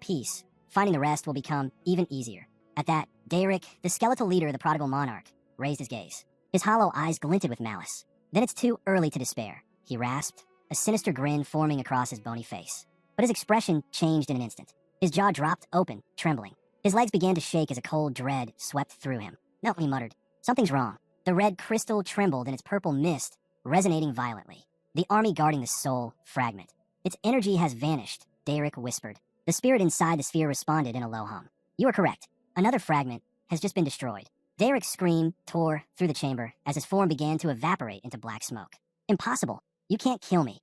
piece, finding the rest will become even easier. At that, Darik, the skeletal leader of the Prodigal Monarch, raised his gaze. His hollow eyes glinted with malice. Then it's too early to despair, he rasped, a sinister grin forming across his bony face. But his expression changed in an instant. His jaw dropped open, trembling. His legs began to shake as a cold dread swept through him. No, he muttered. Something's wrong. The red crystal trembled in its purple mist, resonating violently. The army guarding the soul fragment. Its energy has vanished, Darik whispered. The spirit inside the sphere responded in a low hum. You are correct. Another fragment has just been destroyed. Darik's scream tore through the chamber as his form began to evaporate into black smoke. Impossible. You can't kill me.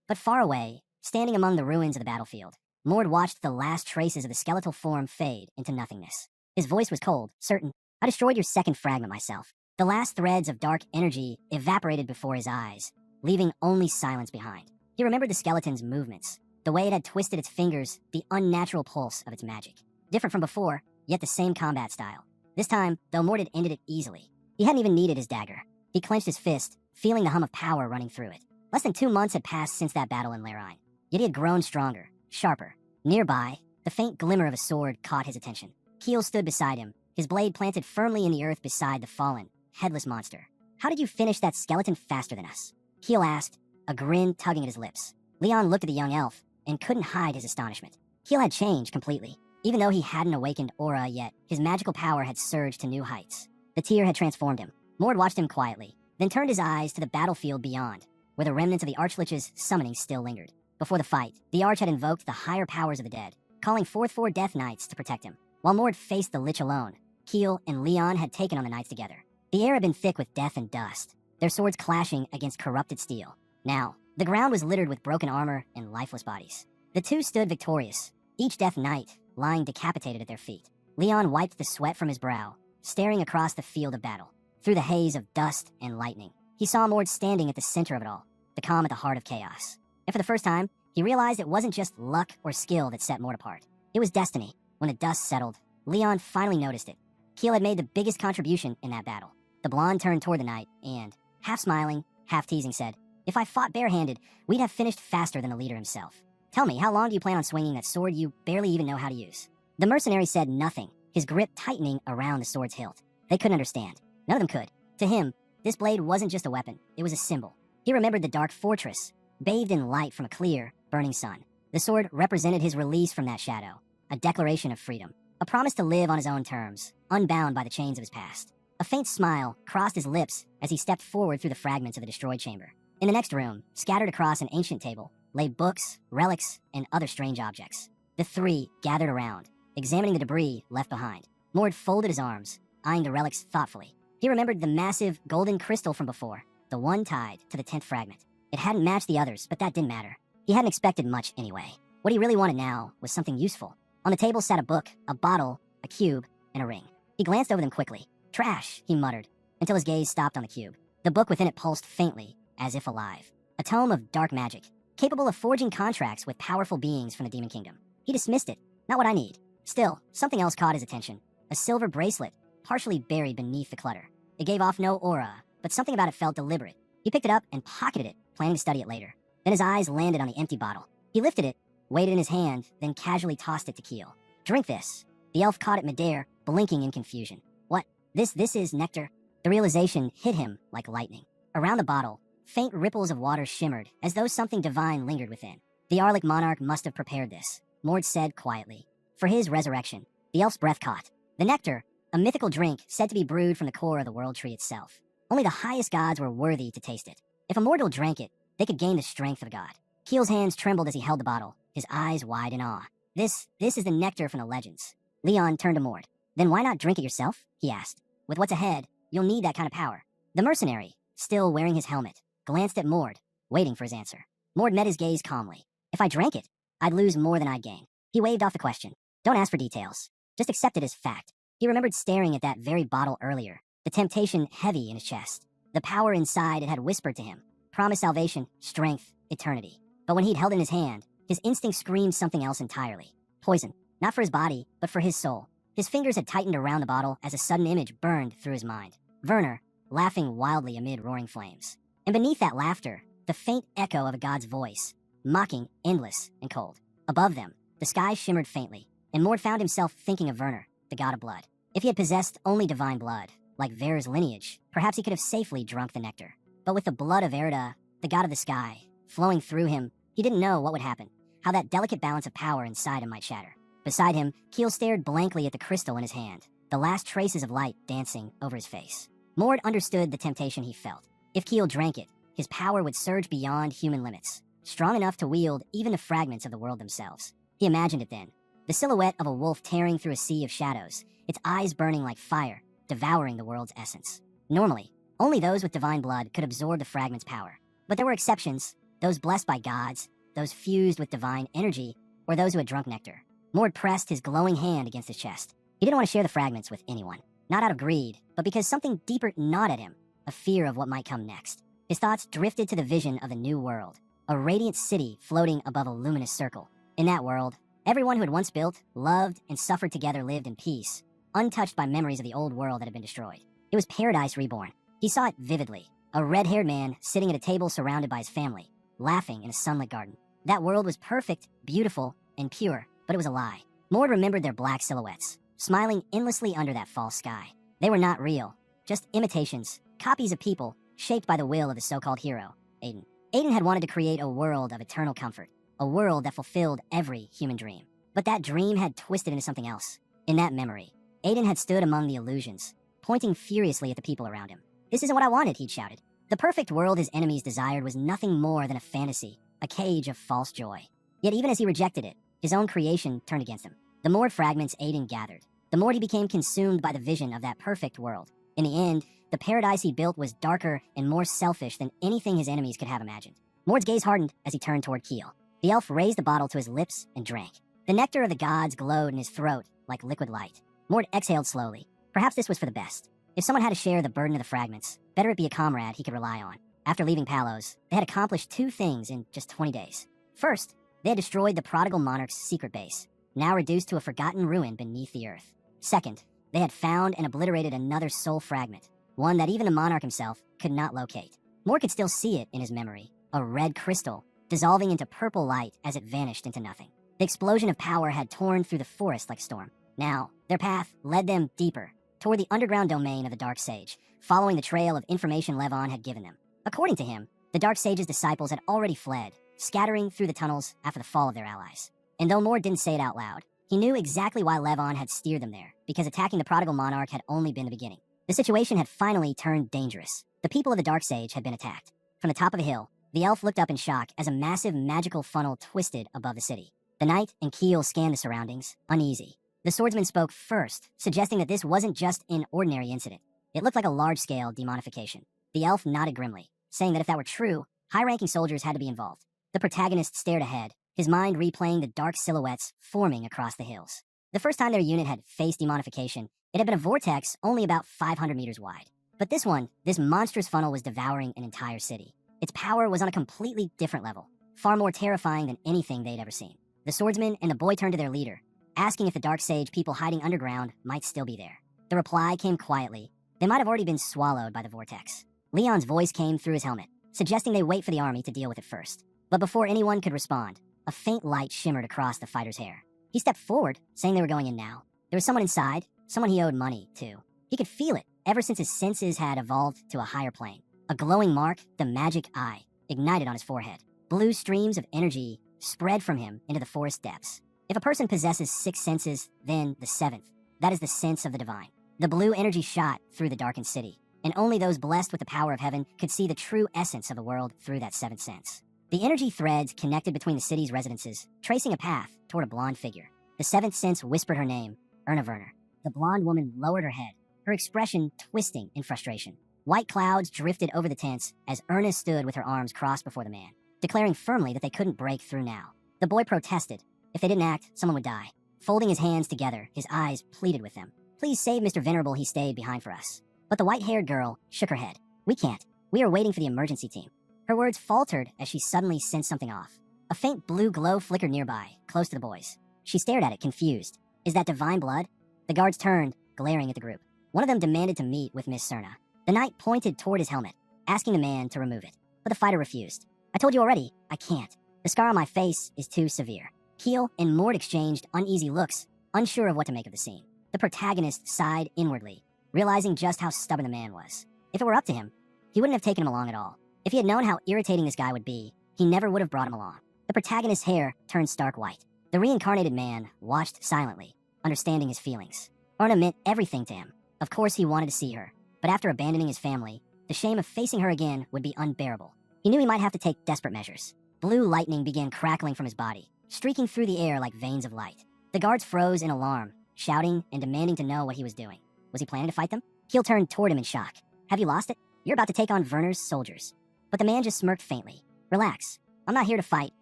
But far away, standing among the ruins of the battlefield, Mord watched the last traces of the skeletal form fade into nothingness. His voice was cold, certain. I destroyed your second fragment myself. The last threads of dark energy evaporated before his eyes, leaving only silence behind. He remembered the skeleton's movements, the way it had twisted its fingers, the unnatural pulse of its magic. Different from before, yet the same combat style. This time, though, Mord had ended it easily. He hadn't even needed his dagger. He clenched his fist, feeling the hum of power running through it. Less than 2 months had passed since that battle in Larine, yet he had grown stronger, sharper. Nearby, the faint glimmer of a sword caught his attention. Keel stood beside him, his blade planted firmly in the earth beside the fallen, headless monster. How did you finish that skeleton faster than us? Keel asked, a grin tugging at his lips. Leon looked at the young elf and couldn't hide his astonishment. Keel had changed completely. Even though he hadn't awakened aura yet, his magical power had surged to new heights. The tear had transformed him. Mord watched him quietly, then turned his eyes to the battlefield beyond, where the remnants of the Archlich's summoning still lingered. Before the fight, the Arch had invoked the higher powers of the dead, calling forth 4 Death Knights to protect him. While Mord faced the Lich alone, Keel and Leon had taken on the Knights together. The air had been thick with death and dust, their swords clashing against corrupted steel. Now, the ground was littered with broken armor and lifeless bodies. The two stood victorious, each Death Knight lying decapitated at their feet. Leon wiped the sweat from his brow, staring across the field of battle. Through the haze of dust and lightning, he saw Mord standing at the center of it all, the calm at the heart of chaos. And for the first time, he realized it wasn't just luck or skill that set Mort apart. It was destiny. When the dust settled, Leon finally noticed it. Keel had made the biggest contribution in that battle. The blonde turned toward the knight and, half smiling, half teasing, said, "If I fought barehanded, we'd have finished faster than the leader himself. Tell me, how long do you plan on swinging that sword you barely even know how to use?" The mercenary said nothing, his grip tightening around the sword's hilt. They couldn't understand. None of them could. To him, this blade wasn't just a weapon, it was a symbol. He remembered the dark fortress, bathed in light from a clear, burning sun. The sword represented his release from that shadow, a declaration of freedom, a promise to live on his own terms, unbound by the chains of his past. A faint smile crossed his lips as he stepped forward through the fragments of the destroyed chamber. In the next room, scattered across an ancient table, lay books, relics, and other strange objects. The three gathered around, examining the debris left behind. Mord folded his arms, eyeing the relics thoughtfully. He remembered the massive golden crystal from before, the one tied to the 10th fragment. It hadn't matched the others, but that didn't matter. He hadn't expected much anyway. What he really wanted now was something useful. On the table sat a book, a bottle, a cube, and a ring. He glanced over them quickly. "Trash," he muttered, until his gaze stopped on the cube. The book within it pulsed faintly, as if alive. A tome of dark magic, capable of forging contracts with powerful beings from the Demon Kingdom. He dismissed it. Not what I need. Still, something else caught his attention. A silver bracelet, partially buried beneath the clutter. It gave off no aura, but something about it felt deliberate. He picked it up and pocketed it, planning to study it later. Then his eyes landed on the empty bottle. He lifted it, weighed it in his hand, then casually tossed it to Keel. "Drink this." The elf caught it midair, blinking in confusion. "What? This is nectar?" The realization hit him like lightning. Around the bottle, faint ripples of water shimmered, as though something divine lingered within. "The Arlic monarch must have prepared this," Mord said quietly. "For his resurrection." The elf's breath caught. The nectar, a mythical drink said to be brewed from the core of the world tree itself. Only the highest gods were worthy to taste it. If a mortal drank it, they could gain the strength of a god. Keel's hands trembled as he held the bottle, his eyes wide in awe. This is the nectar from the legends." Leon turned to Mord. "Then why not drink it yourself?" he asked. "With what's ahead, you'll need that kind of power." The mercenary, still wearing his helmet, glanced at Mord, waiting for his answer. Mord met his gaze calmly. "If I drank it, I'd lose more than I'd gain." He waved off the question. "Don't ask for details. Just accept it as fact." He remembered staring at that very bottle earlier, the temptation heavy in his chest. The power inside it had whispered to him, promise salvation, strength, eternity. But when he'd held it in his hand, his instinct screamed something else entirely. Poison. Not for his body, but for his soul. His fingers had tightened around the bottle as a sudden image burned through his mind. Werner, laughing wildly amid roaring flames. And beneath that laughter, the faint echo of a god's voice, mocking, endless, and cold. Above them, the sky shimmered faintly, and Mord found himself thinking of Werner, the god of blood. If he had possessed only divine blood, like Ver's lineage, perhaps he could have safely drunk the nectar. But with the blood of Erida, the god of the sky, flowing through him, he didn't know what would happen, how that delicate balance of power inside him might shatter. Beside him, Keel stared blankly at the crystal in his hand, the last traces of light dancing over his face. Mord understood the temptation he felt. If Keel drank it, his power would surge beyond human limits, strong enough to wield even the fragments of the world themselves. He imagined it then, the silhouette of a wolf tearing through a sea of shadows, its eyes burning like fire, devouring the world's essence. Normally, only those with divine blood could absorb the fragment's power. But there were exceptions, those blessed by gods, those fused with divine energy, or those who had drunk nectar. Mord pressed his glowing hand against his chest. He didn't want to share the fragments with anyone, not out of greed, but because something deeper gnawed at him, a fear of what might come next. His thoughts drifted to the vision of the new world, a radiant city floating above a luminous circle. In that world, everyone who had once built, loved, and suffered together lived in peace, untouched by memories of the old world that had been destroyed. It was paradise reborn. He saw it vividly, a red-haired man sitting at a table surrounded by his family, laughing in a sunlit garden. That world was perfect, beautiful, and pure, but it was a lie. Mord remembered their black silhouettes, smiling endlessly under that false sky. They were not real, just imitations, copies of people, shaped by the will of the so-called hero, Aiden. Aiden had wanted to create a world of eternal comfort, a world that fulfilled every human dream. But that dream had twisted into something else. In that memory, Aiden had stood among the illusions, pointing furiously at the people around him. "This isn't what I wanted," he'd shouted. The perfect world his enemies desired was nothing more than a fantasy, a cage of false joy. Yet even as he rejected it, his own creation turned against him. The more fragments Aiden gathered, the more he became consumed by the vision of that perfect world. In the end, the paradise he built was darker and more selfish than anything his enemies could have imagined. Mord's gaze hardened as he turned toward Keel. The elf raised the bottle to his lips and drank. The nectar of the gods glowed in his throat like liquid light. Mord exhaled slowly. Perhaps this was for the best. If someone had to share the burden of the fragments, better it be a comrade he could rely on. After leaving Palos, they had accomplished two things in just 20 days. First, They had destroyed the prodigal monarch's secret base, now reduced to a forgotten ruin beneath the earth. Second, they had found and obliterated another soul fragment, one that even the monarch himself could not locate. Moore could still see it in his memory, a red crystal, dissolving into purple light as it vanished into nothing. The explosion of power had torn through the forest like a storm. Now, their path led them deeper, toward the underground domain of the Dark Sage, following the trail of information Levon had given them. According to him, the Dark Sage's disciples had already fled, scattering through the tunnels after the fall of their allies. And though Moore didn't say it out loud, he knew exactly why Levon had steered them there, because attacking the prodigal monarch had only been the beginning. The situation had finally turned dangerous. The people of the Dark Sage had been attacked. From the top of a hill, the elf looked up in shock as a massive magical funnel twisted above the city. The knight and Keel scanned the surroundings, uneasy. The swordsman spoke first, suggesting that this wasn't just an ordinary incident. It looked like a large-scale demonification. The elf nodded grimly, saying that if that were true, high-ranking soldiers had to be involved. The protagonist stared ahead, his mind replaying the dark silhouettes forming across the hills. The first time their unit had faced demonification, it had been a vortex only about 500 meters wide. But this one, this monstrous funnel was devouring an entire city. Its power was on a completely different level, far more terrifying than anything they'd ever seen. The swordsman and the boy turned to their leader, asking if the Dark Sage people hiding underground might still be there. The reply came quietly. They might have already been swallowed by the vortex. Leon's voice came through his helmet, suggesting they wait for the army to deal with it first. But before anyone could respond, a faint light shimmered across the fighter's hair. He stepped forward, saying they were going in now. There was someone inside, someone he owed money to. He could feel it, ever since his senses had evolved to a higher plane. A glowing mark, the magic eye, ignited on his forehead. Blue streams of energy spread from him into the forest depths. If a person possesses 6 senses, then the 7th, that is the sense of the divine. The blue energy shot through the darkened city, and only those blessed with the power of heaven could see the true essence of the world through that 7th sense. The energy threads connected between the city's residences, tracing a path toward a blonde figure. The 7th sense whispered her name, Erna Werner. The blonde woman lowered her head, her expression twisting in frustration. White clouds drifted over the tents as Erna stood with her arms crossed before the man, declaring firmly that they couldn't break through now. The boy protested. If they didn't act, someone would die. Folding his hands together, his eyes pleaded with them. Please save Mr. Venerable, he stayed behind for us. But the white-haired girl shook her head. We can't. We are waiting for the emergency team. Her words faltered as she suddenly sensed something off. A faint blue glow flickered nearby, close to the boys. She stared at it, confused. Is that divine blood? The guards turned, glaring at the group. One of them demanded to meet with Miss Cerna. The knight pointed toward his helmet, asking the man to remove it. But the fighter refused. I told you already, I can't. The scar on my face is too severe. Keel and Mort exchanged uneasy looks, unsure of what to make of the scene. The protagonist sighed inwardly, realizing just how stubborn the man was. If it were up to him, he wouldn't have taken him along at all. If he had known how irritating this guy would be, he never would have brought him along. The protagonist's hair turned stark white. The reincarnated man watched silently, understanding his feelings. Erna meant everything to him. Of course he wanted to see her, but after abandoning his family, the shame of facing her again would be unbearable. He knew he might have to take desperate measures. Blue lightning began crackling from his body, streaking through the air like veins of light. The guards froze in alarm, shouting and demanding to know what he was doing. Was he planning to fight them? Keel turned toward him in shock. Have you lost it? You're about to take on Werner's soldiers. But the man just smirked faintly. Relax. I'm not here to fight.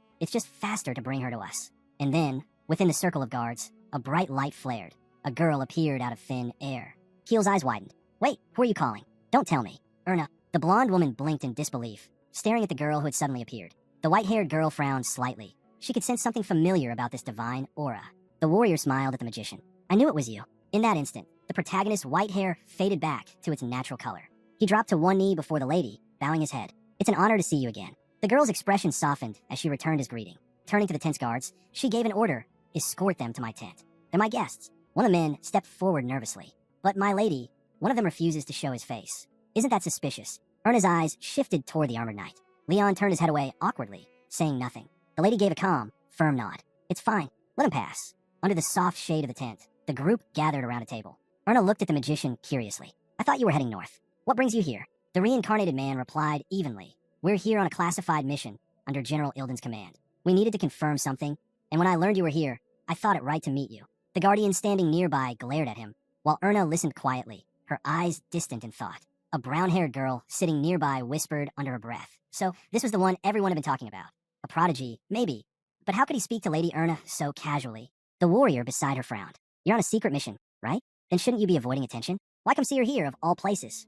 It's just faster to bring her to us. And then, within the circle of guards, a bright light flared. A girl appeared out of thin air. Keel's eyes widened. Wait, who are you calling? Don't tell me. Erna. The blonde woman blinked in disbelief, staring at the girl who had suddenly appeared. The white-haired girl frowned slightly. She could sense something familiar about this divine aura. The warrior smiled at the magician. I knew it was you. In that instant, the protagonist's white hair faded back to its natural color. He dropped to one knee before the lady, bowing his head. It's an honor to see you again. The girl's expression softened as she returned his greeting. Turning to the tent's guards, she gave an order. Escort them to my tent. They're my guests. One of the men stepped forward nervously. But my lady, one of them refuses to show his face. Isn't that suspicious? Erna's eyes shifted toward the armored knight. Leon turned his head away awkwardly, saying nothing. The lady gave a calm, firm nod. It's fine. Let him pass. Under the soft shade of the tent, the group gathered around a table. Erna looked at the magician curiously. I thought you were heading north. What brings you here? The reincarnated man replied evenly. We're here on a classified mission under General Ilden's command. We needed to confirm something, and when I learned you were here, I thought it right to meet you. The guardian standing nearby glared at him, while Erna listened quietly, her eyes distant in thought. A brown-haired girl sitting nearby whispered under her breath. So, this was the one everyone had been talking about. A prodigy, maybe. But how could he speak to Lady Erna so casually? The warrior beside her frowned. You're on a secret mission, right? Then shouldn't you be avoiding attention? Why come see her here, of all places?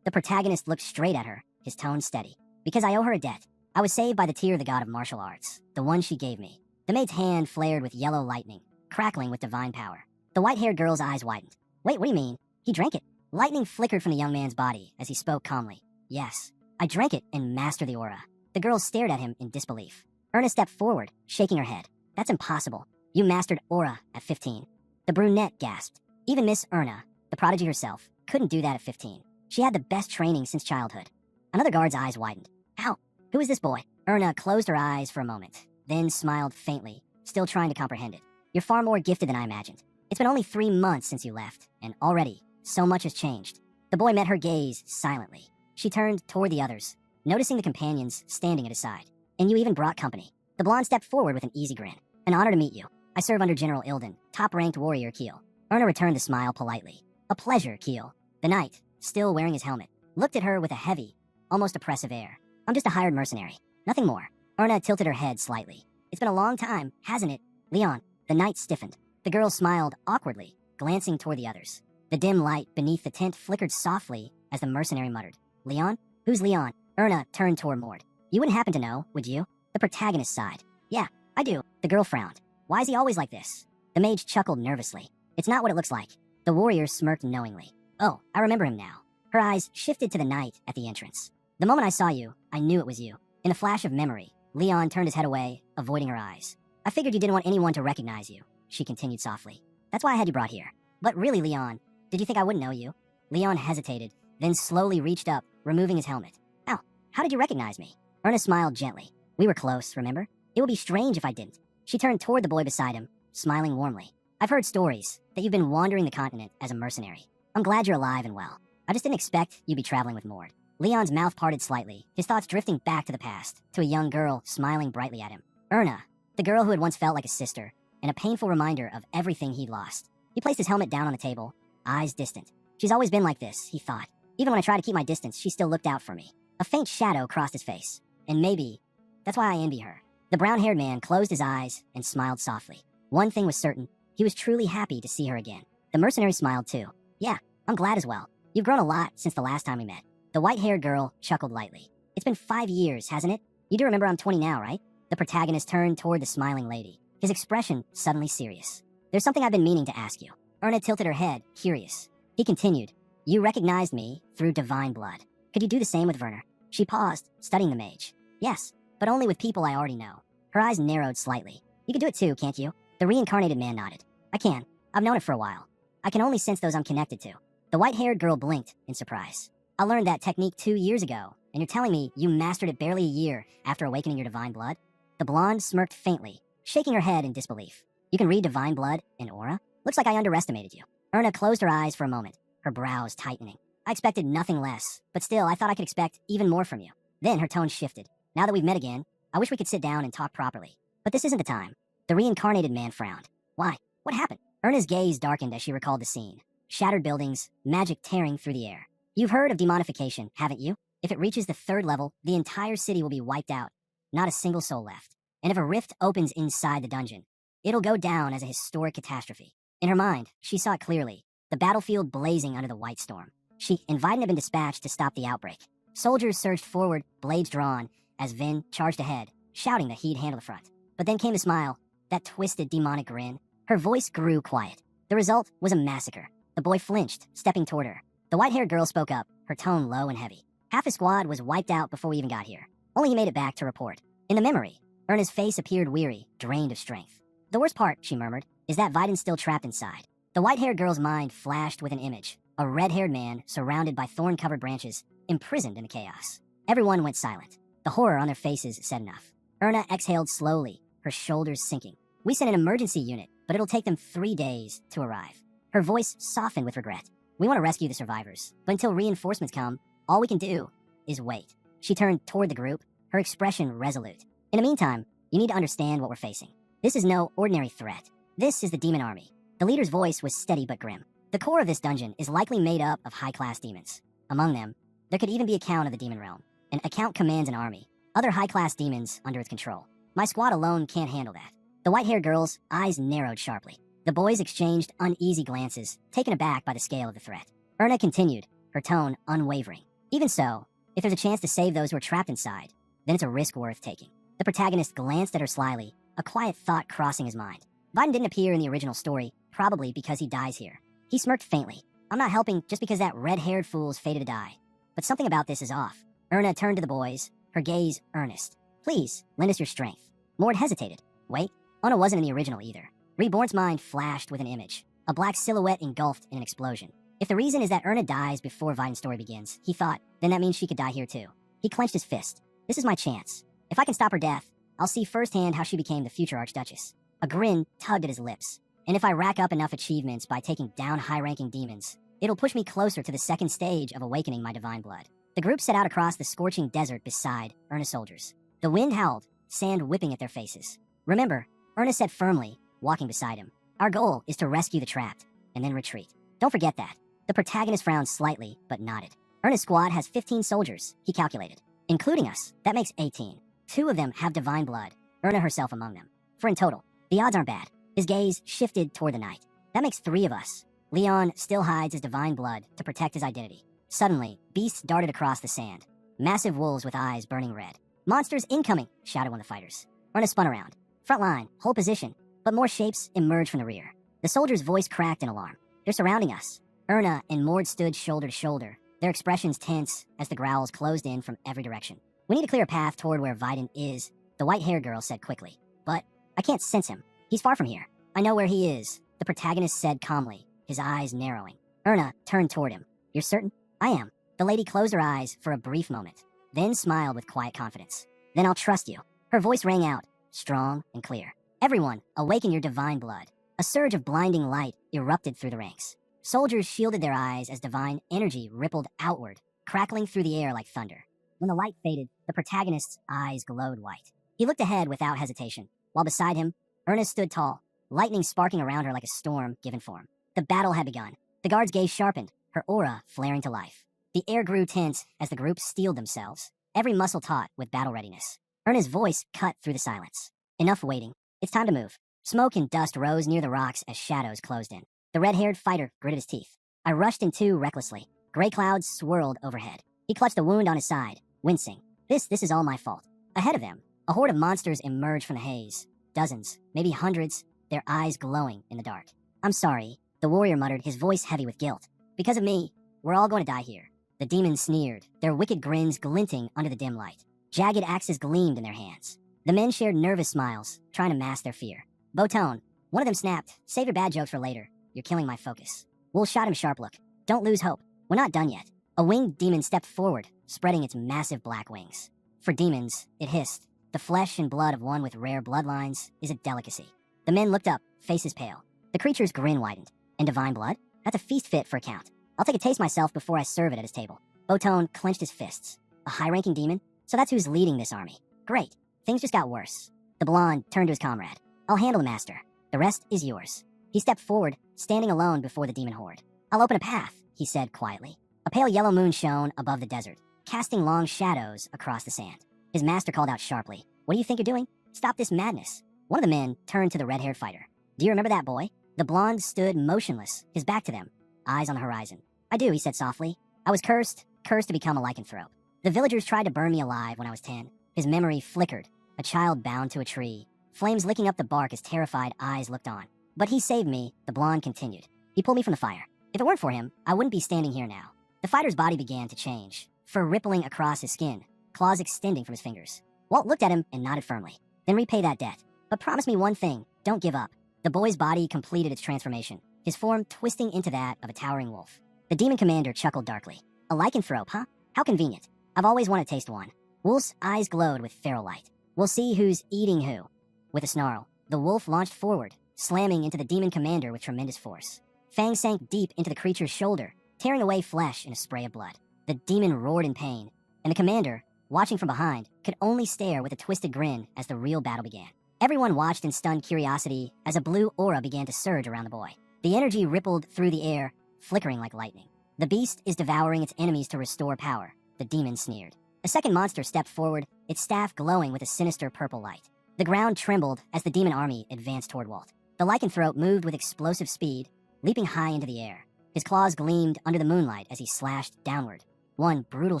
The protagonist looked straight at her, his tone steady. Because I owe her a debt. I was saved by the tear of the god of martial arts, the one she gave me. The maid's hand flared with yellow lightning, crackling with divine power. The white-haired girl's eyes widened. Wait, what do you mean? He drank it. Lightning flickered from the young man's body as he spoke calmly. Yes, I drank it and mastered the aura. The girl stared at him in disbelief. Erna stepped forward, shaking her head. That's impossible. You mastered aura at 15. The brunette gasped. Even Miss Erna, the prodigy herself, couldn't do that at 15. She had the best training since childhood. Another guard's eyes widened. How? Who is this boy? Erna closed her eyes for a moment, then smiled faintly, still trying to comprehend it. You're far more gifted than I imagined. It's been only 3 months since you left, and already, so much has changed. The boy met her gaze silently. She turned toward the others, noticing the companions standing at his side. And you even brought company. The blonde stepped forward with an easy grin. An honor to meet you. I serve under General Ilden, top-ranked warrior Keel. Erna returned the smile politely. A pleasure, Keel. The knight, still wearing his helmet, looked at her with a heavy, almost oppressive air. I'm just a hired mercenary. Nothing more. Erna tilted her head slightly. It's been a long time, hasn't it? Leon. The knight stiffened. The girl smiled awkwardly, glancing toward the others. The dim light beneath the tent flickered softly as the mercenary muttered. Leon? Who's Leon? Erna turned toward Mord. You wouldn't happen to know, would you? The protagonist sighed. Yeah, I do. The girl frowned. Why is he always like this? The mage chuckled nervously. It's not what it looks like. The warrior smirked knowingly. Oh, I remember him now. Her eyes shifted to the knight at the entrance. The moment I saw you, I knew it was you. In a flash of memory, Leon turned his head away, avoiding her eyes. I figured you didn't want anyone to recognize you, she continued softly. That's why I had you brought here. But really, Leon, did you think I wouldn't know you? Leon hesitated, then slowly reached up, removing his helmet. Ow, how did you recognize me? Erna smiled gently. We were close, remember? It would be strange if I didn't. She turned toward the boy beside him, smiling warmly. I've heard stories that you've been wandering the continent as a mercenary. I'm glad you're alive and well. I just didn't expect you'd be traveling with Mord. Leon's mouth parted slightly, his thoughts drifting back to the past, to a young girl smiling brightly at him. Erna, the girl who had once felt like a sister, and a painful reminder of everything he'd lost. He placed his helmet down on the table, eyes distant. She's always been like this, he thought. Even when I tried to keep my distance, she still looked out for me. A faint shadow crossed his face. And maybe that's why I envy her. The brown-haired man closed his eyes and smiled softly. One thing was certain. He was truly happy to see her again. The mercenary smiled too. Yeah, I'm glad as well. You've grown a lot since the last time we met. The white-haired girl chuckled lightly. It's been 5 years, hasn't it? You do remember I'm 20 now, right? The protagonist turned toward the smiling lady, his expression suddenly serious. There's something I've been meaning to ask you. Erna tilted her head, curious. He continued. You recognized me through divine blood. Could you do the same with Werner? She paused, studying the mage. Yes, but only with people I already know. Her eyes narrowed slightly. You could do it too, can't you? The reincarnated man nodded. I can. I've known it for a while. I can only sense those I'm connected to. The white-haired girl blinked in surprise. I learned that technique 2 years ago, and you're telling me you mastered it barely a year after awakening your divine blood? The blonde smirked faintly, shaking her head in disbelief. You can read divine blood in aura? Looks like I underestimated you. Erna closed her eyes for a moment, her brows tightening. I expected nothing less, but still I thought I could expect even more from you. Then her tone shifted. Now that we've met again, I wish we could sit down and talk properly. But this isn't the time. The reincarnated man frowned. Why? What happened? Erna's gaze darkened as she recalled the scene. Shattered buildings, magic tearing through the air. You've heard of demonification, haven't you? If it reaches the 3rd level, the entire city will be wiped out. Not a single soul left. And if a rift opens inside the dungeon, it'll go down as a historic catastrophe. In her mind, she saw it clearly. The battlefield blazing under the white storm. She and Viden had been dispatched to stop the outbreak. Soldiers surged forward, blades drawn, as Vin charged ahead, shouting that he'd handle the front. But then came the smile, that twisted demonic grin. Her voice grew quiet. The result was a massacre. The boy flinched, stepping toward her. The white-haired girl spoke up, her tone low and heavy. Half his squad was wiped out before we even got here. Only he made it back to report. In the memory, Erna's face appeared weary, drained of strength. The worst part, she murmured, is that Viden's still trapped inside. The white-haired girl's mind flashed with an image. A red-haired man, surrounded by thorn-covered branches, imprisoned in the chaos. Everyone went silent. The horror on their faces said enough. Erna exhaled slowly, her shoulders sinking. We sent an emergency unit, but it'll take them 3 days to arrive. Her voice softened with regret. We want to rescue the survivors, but until reinforcements come, all we can do is wait. She turned toward the group, her expression resolute. In the meantime, you need to understand what we're facing. This is no ordinary threat. This is the demon army. The leader's voice was steady but grim. The core of this dungeon is likely made up of high-class demons. Among them, there could even be a count of the demon realm. An account commands an army, other high-class demons under its control. My squad alone can't handle that. The white-haired girl's eyes narrowed sharply. The boys exchanged uneasy glances, taken aback by the scale of the threat. Erna continued, her tone unwavering. Even so, if there's a chance to save those who are trapped inside, then it's a risk worth taking. The protagonist glanced at her slyly, a quiet thought crossing his mind. Viden didn't appear in the original story, probably because he dies here. He smirked faintly. I'm not helping just because that red-haired fool's fated to die. But something about this is off. Erna turned to the boys, her gaze earnest. Please, lend us your strength. Mord hesitated. Wait, Ona wasn't in the original either. Reborn's mind flashed with an image. A black silhouette engulfed in an explosion. If the reason is that Erna dies before Viden's story begins, he thought, then that means she could die here too. He clenched his fist. This is my chance. If I can stop her death, I'll see firsthand how she became the future Archduchess. A grin tugged at his lips. And if I rack up enough achievements by taking down high-ranking demons, it'll push me closer to the second stage of awakening my divine blood. The group set out across the scorching desert beside Erna's soldiers. The wind howled, sand whipping at their faces. Remember, Erna said firmly, walking beside him, our goal is to rescue the trapped, and then retreat. Don't forget that. The protagonist frowned slightly, but nodded. Erna's squad has 15 soldiers, he calculated. Including us, that makes 18. 2 of them have divine blood, Erna herself among them. For in total, the odds aren't bad. His gaze shifted toward the night. That makes 3 of us. Leon still hides his divine blood to protect his identity. Suddenly, beasts darted across the sand. Massive wolves with eyes burning red. Monsters incoming, shouted one of the fighters. Erna spun around. Front line, hold position. But more shapes emerged from the rear. The soldier's voice cracked in alarm. They're surrounding us. Erna and Mord stood shoulder to shoulder, their expressions tense as the growls closed in from every direction. We need to clear a path toward where Viden is, the white-haired girl said quickly. But I can't sense him. He's far from here. I know where he is, the protagonist said calmly, his eyes narrowing. Erna turned toward him. You're certain? I am. The lady closed her eyes for a brief moment, then smiled with quiet confidence. Then I'll trust you. Her voice rang out, strong and clear. Everyone, awaken your divine blood. A surge of blinding light erupted through the ranks. Soldiers shielded their eyes as divine energy rippled outward, crackling through the air like thunder. When the light faded, the protagonist's eyes glowed white. He looked ahead without hesitation, while beside him, Erna stood tall, lightning sparking around her like a storm given form. The battle had begun. The guard's gaze sharpened, her aura flaring to life. The air grew tense as the group steeled themselves, every muscle taut with battle readiness. Erna's voice cut through the silence. Enough waiting. It's time to move. Smoke and dust rose near the rocks as shadows closed in. The red-haired fighter gritted his teeth. I rushed in too recklessly. Gray clouds swirled overhead. He clutched a wound on his side, wincing. This is all my fault. Ahead of them, a horde of monsters emerged from the haze. Dozens, maybe hundreds, their eyes glowing in the dark. I'm sorry, the warrior muttered, his voice heavy with guilt. Because of me, we're all going to die here. The demons sneered, their wicked grins glinting under the dim light. Jagged axes gleamed in their hands. The men shared nervous smiles, trying to mask their fear. Botone, one of them snapped, save your bad jokes for later. You're killing my focus. Wolf shot him a sharp look. Don't lose hope. We're not done yet. A winged demon stepped forward, spreading its massive black wings. For demons, it hissed. The flesh and blood of one with rare bloodlines is a delicacy. The men looked up, faces pale. The creature's grin widened. And divine blood? That's a feast fit for a count. I'll take a taste myself before I serve it at his table. Botone clenched his fists. A high-ranking demon? So that's who's leading this army. Great. Things just got worse. The blonde turned to his comrade. I'll handle the master. The rest is yours. He stepped forward, standing alone before the demon horde. I'll open a path, he said quietly. A pale yellow moon shone above the desert, casting long shadows across the sand. His master called out sharply. What do you think you're doing? Stop this madness. One of the men turned to the red-haired fighter. Do you remember that boy? The blonde stood motionless, his back to them, eyes on the horizon. I do, he said softly. I was cursed to become a lycanthrope. The villagers tried to burn me alive when I was 10. His memory flickered, a child bound to a tree, flames licking up the bark as terrified eyes looked on. But he saved me, the blonde continued. He pulled me from the fire. If it weren't for him, I wouldn't be standing here now. The fighter's body began to change, fur rippling across his skin, claws extending from his fingers. Walt looked at him and nodded firmly. Then repay that debt. But promise me one thing, don't give up. The boy's body completed its transformation, his form twisting into that of a towering wolf. The demon commander chuckled darkly. A lycanthrope, huh? How convenient. I've always wanted to taste one. Wolf's eyes glowed with feral light. We'll see who's eating who. With a snarl, the wolf launched forward, slamming into the demon commander with tremendous force. Fangs sank deep into the creature's shoulder, tearing away flesh in a spray of blood. The demon roared in pain, and the commander, watching from behind, could only stare with a twisted grin as the real battle began. Everyone watched in stunned curiosity as a blue aura began to surge around the boy. The energy rippled through the air, flickering like lightning. The beast is devouring its enemies to restore power, the demon sneered. A second monster stepped forward, its staff glowing with a sinister purple light. The ground trembled as the demon army advanced toward Walt. The lycanthrope moved with explosive speed, leaping high into the air. His claws gleamed under the moonlight as he slashed downward. One brutal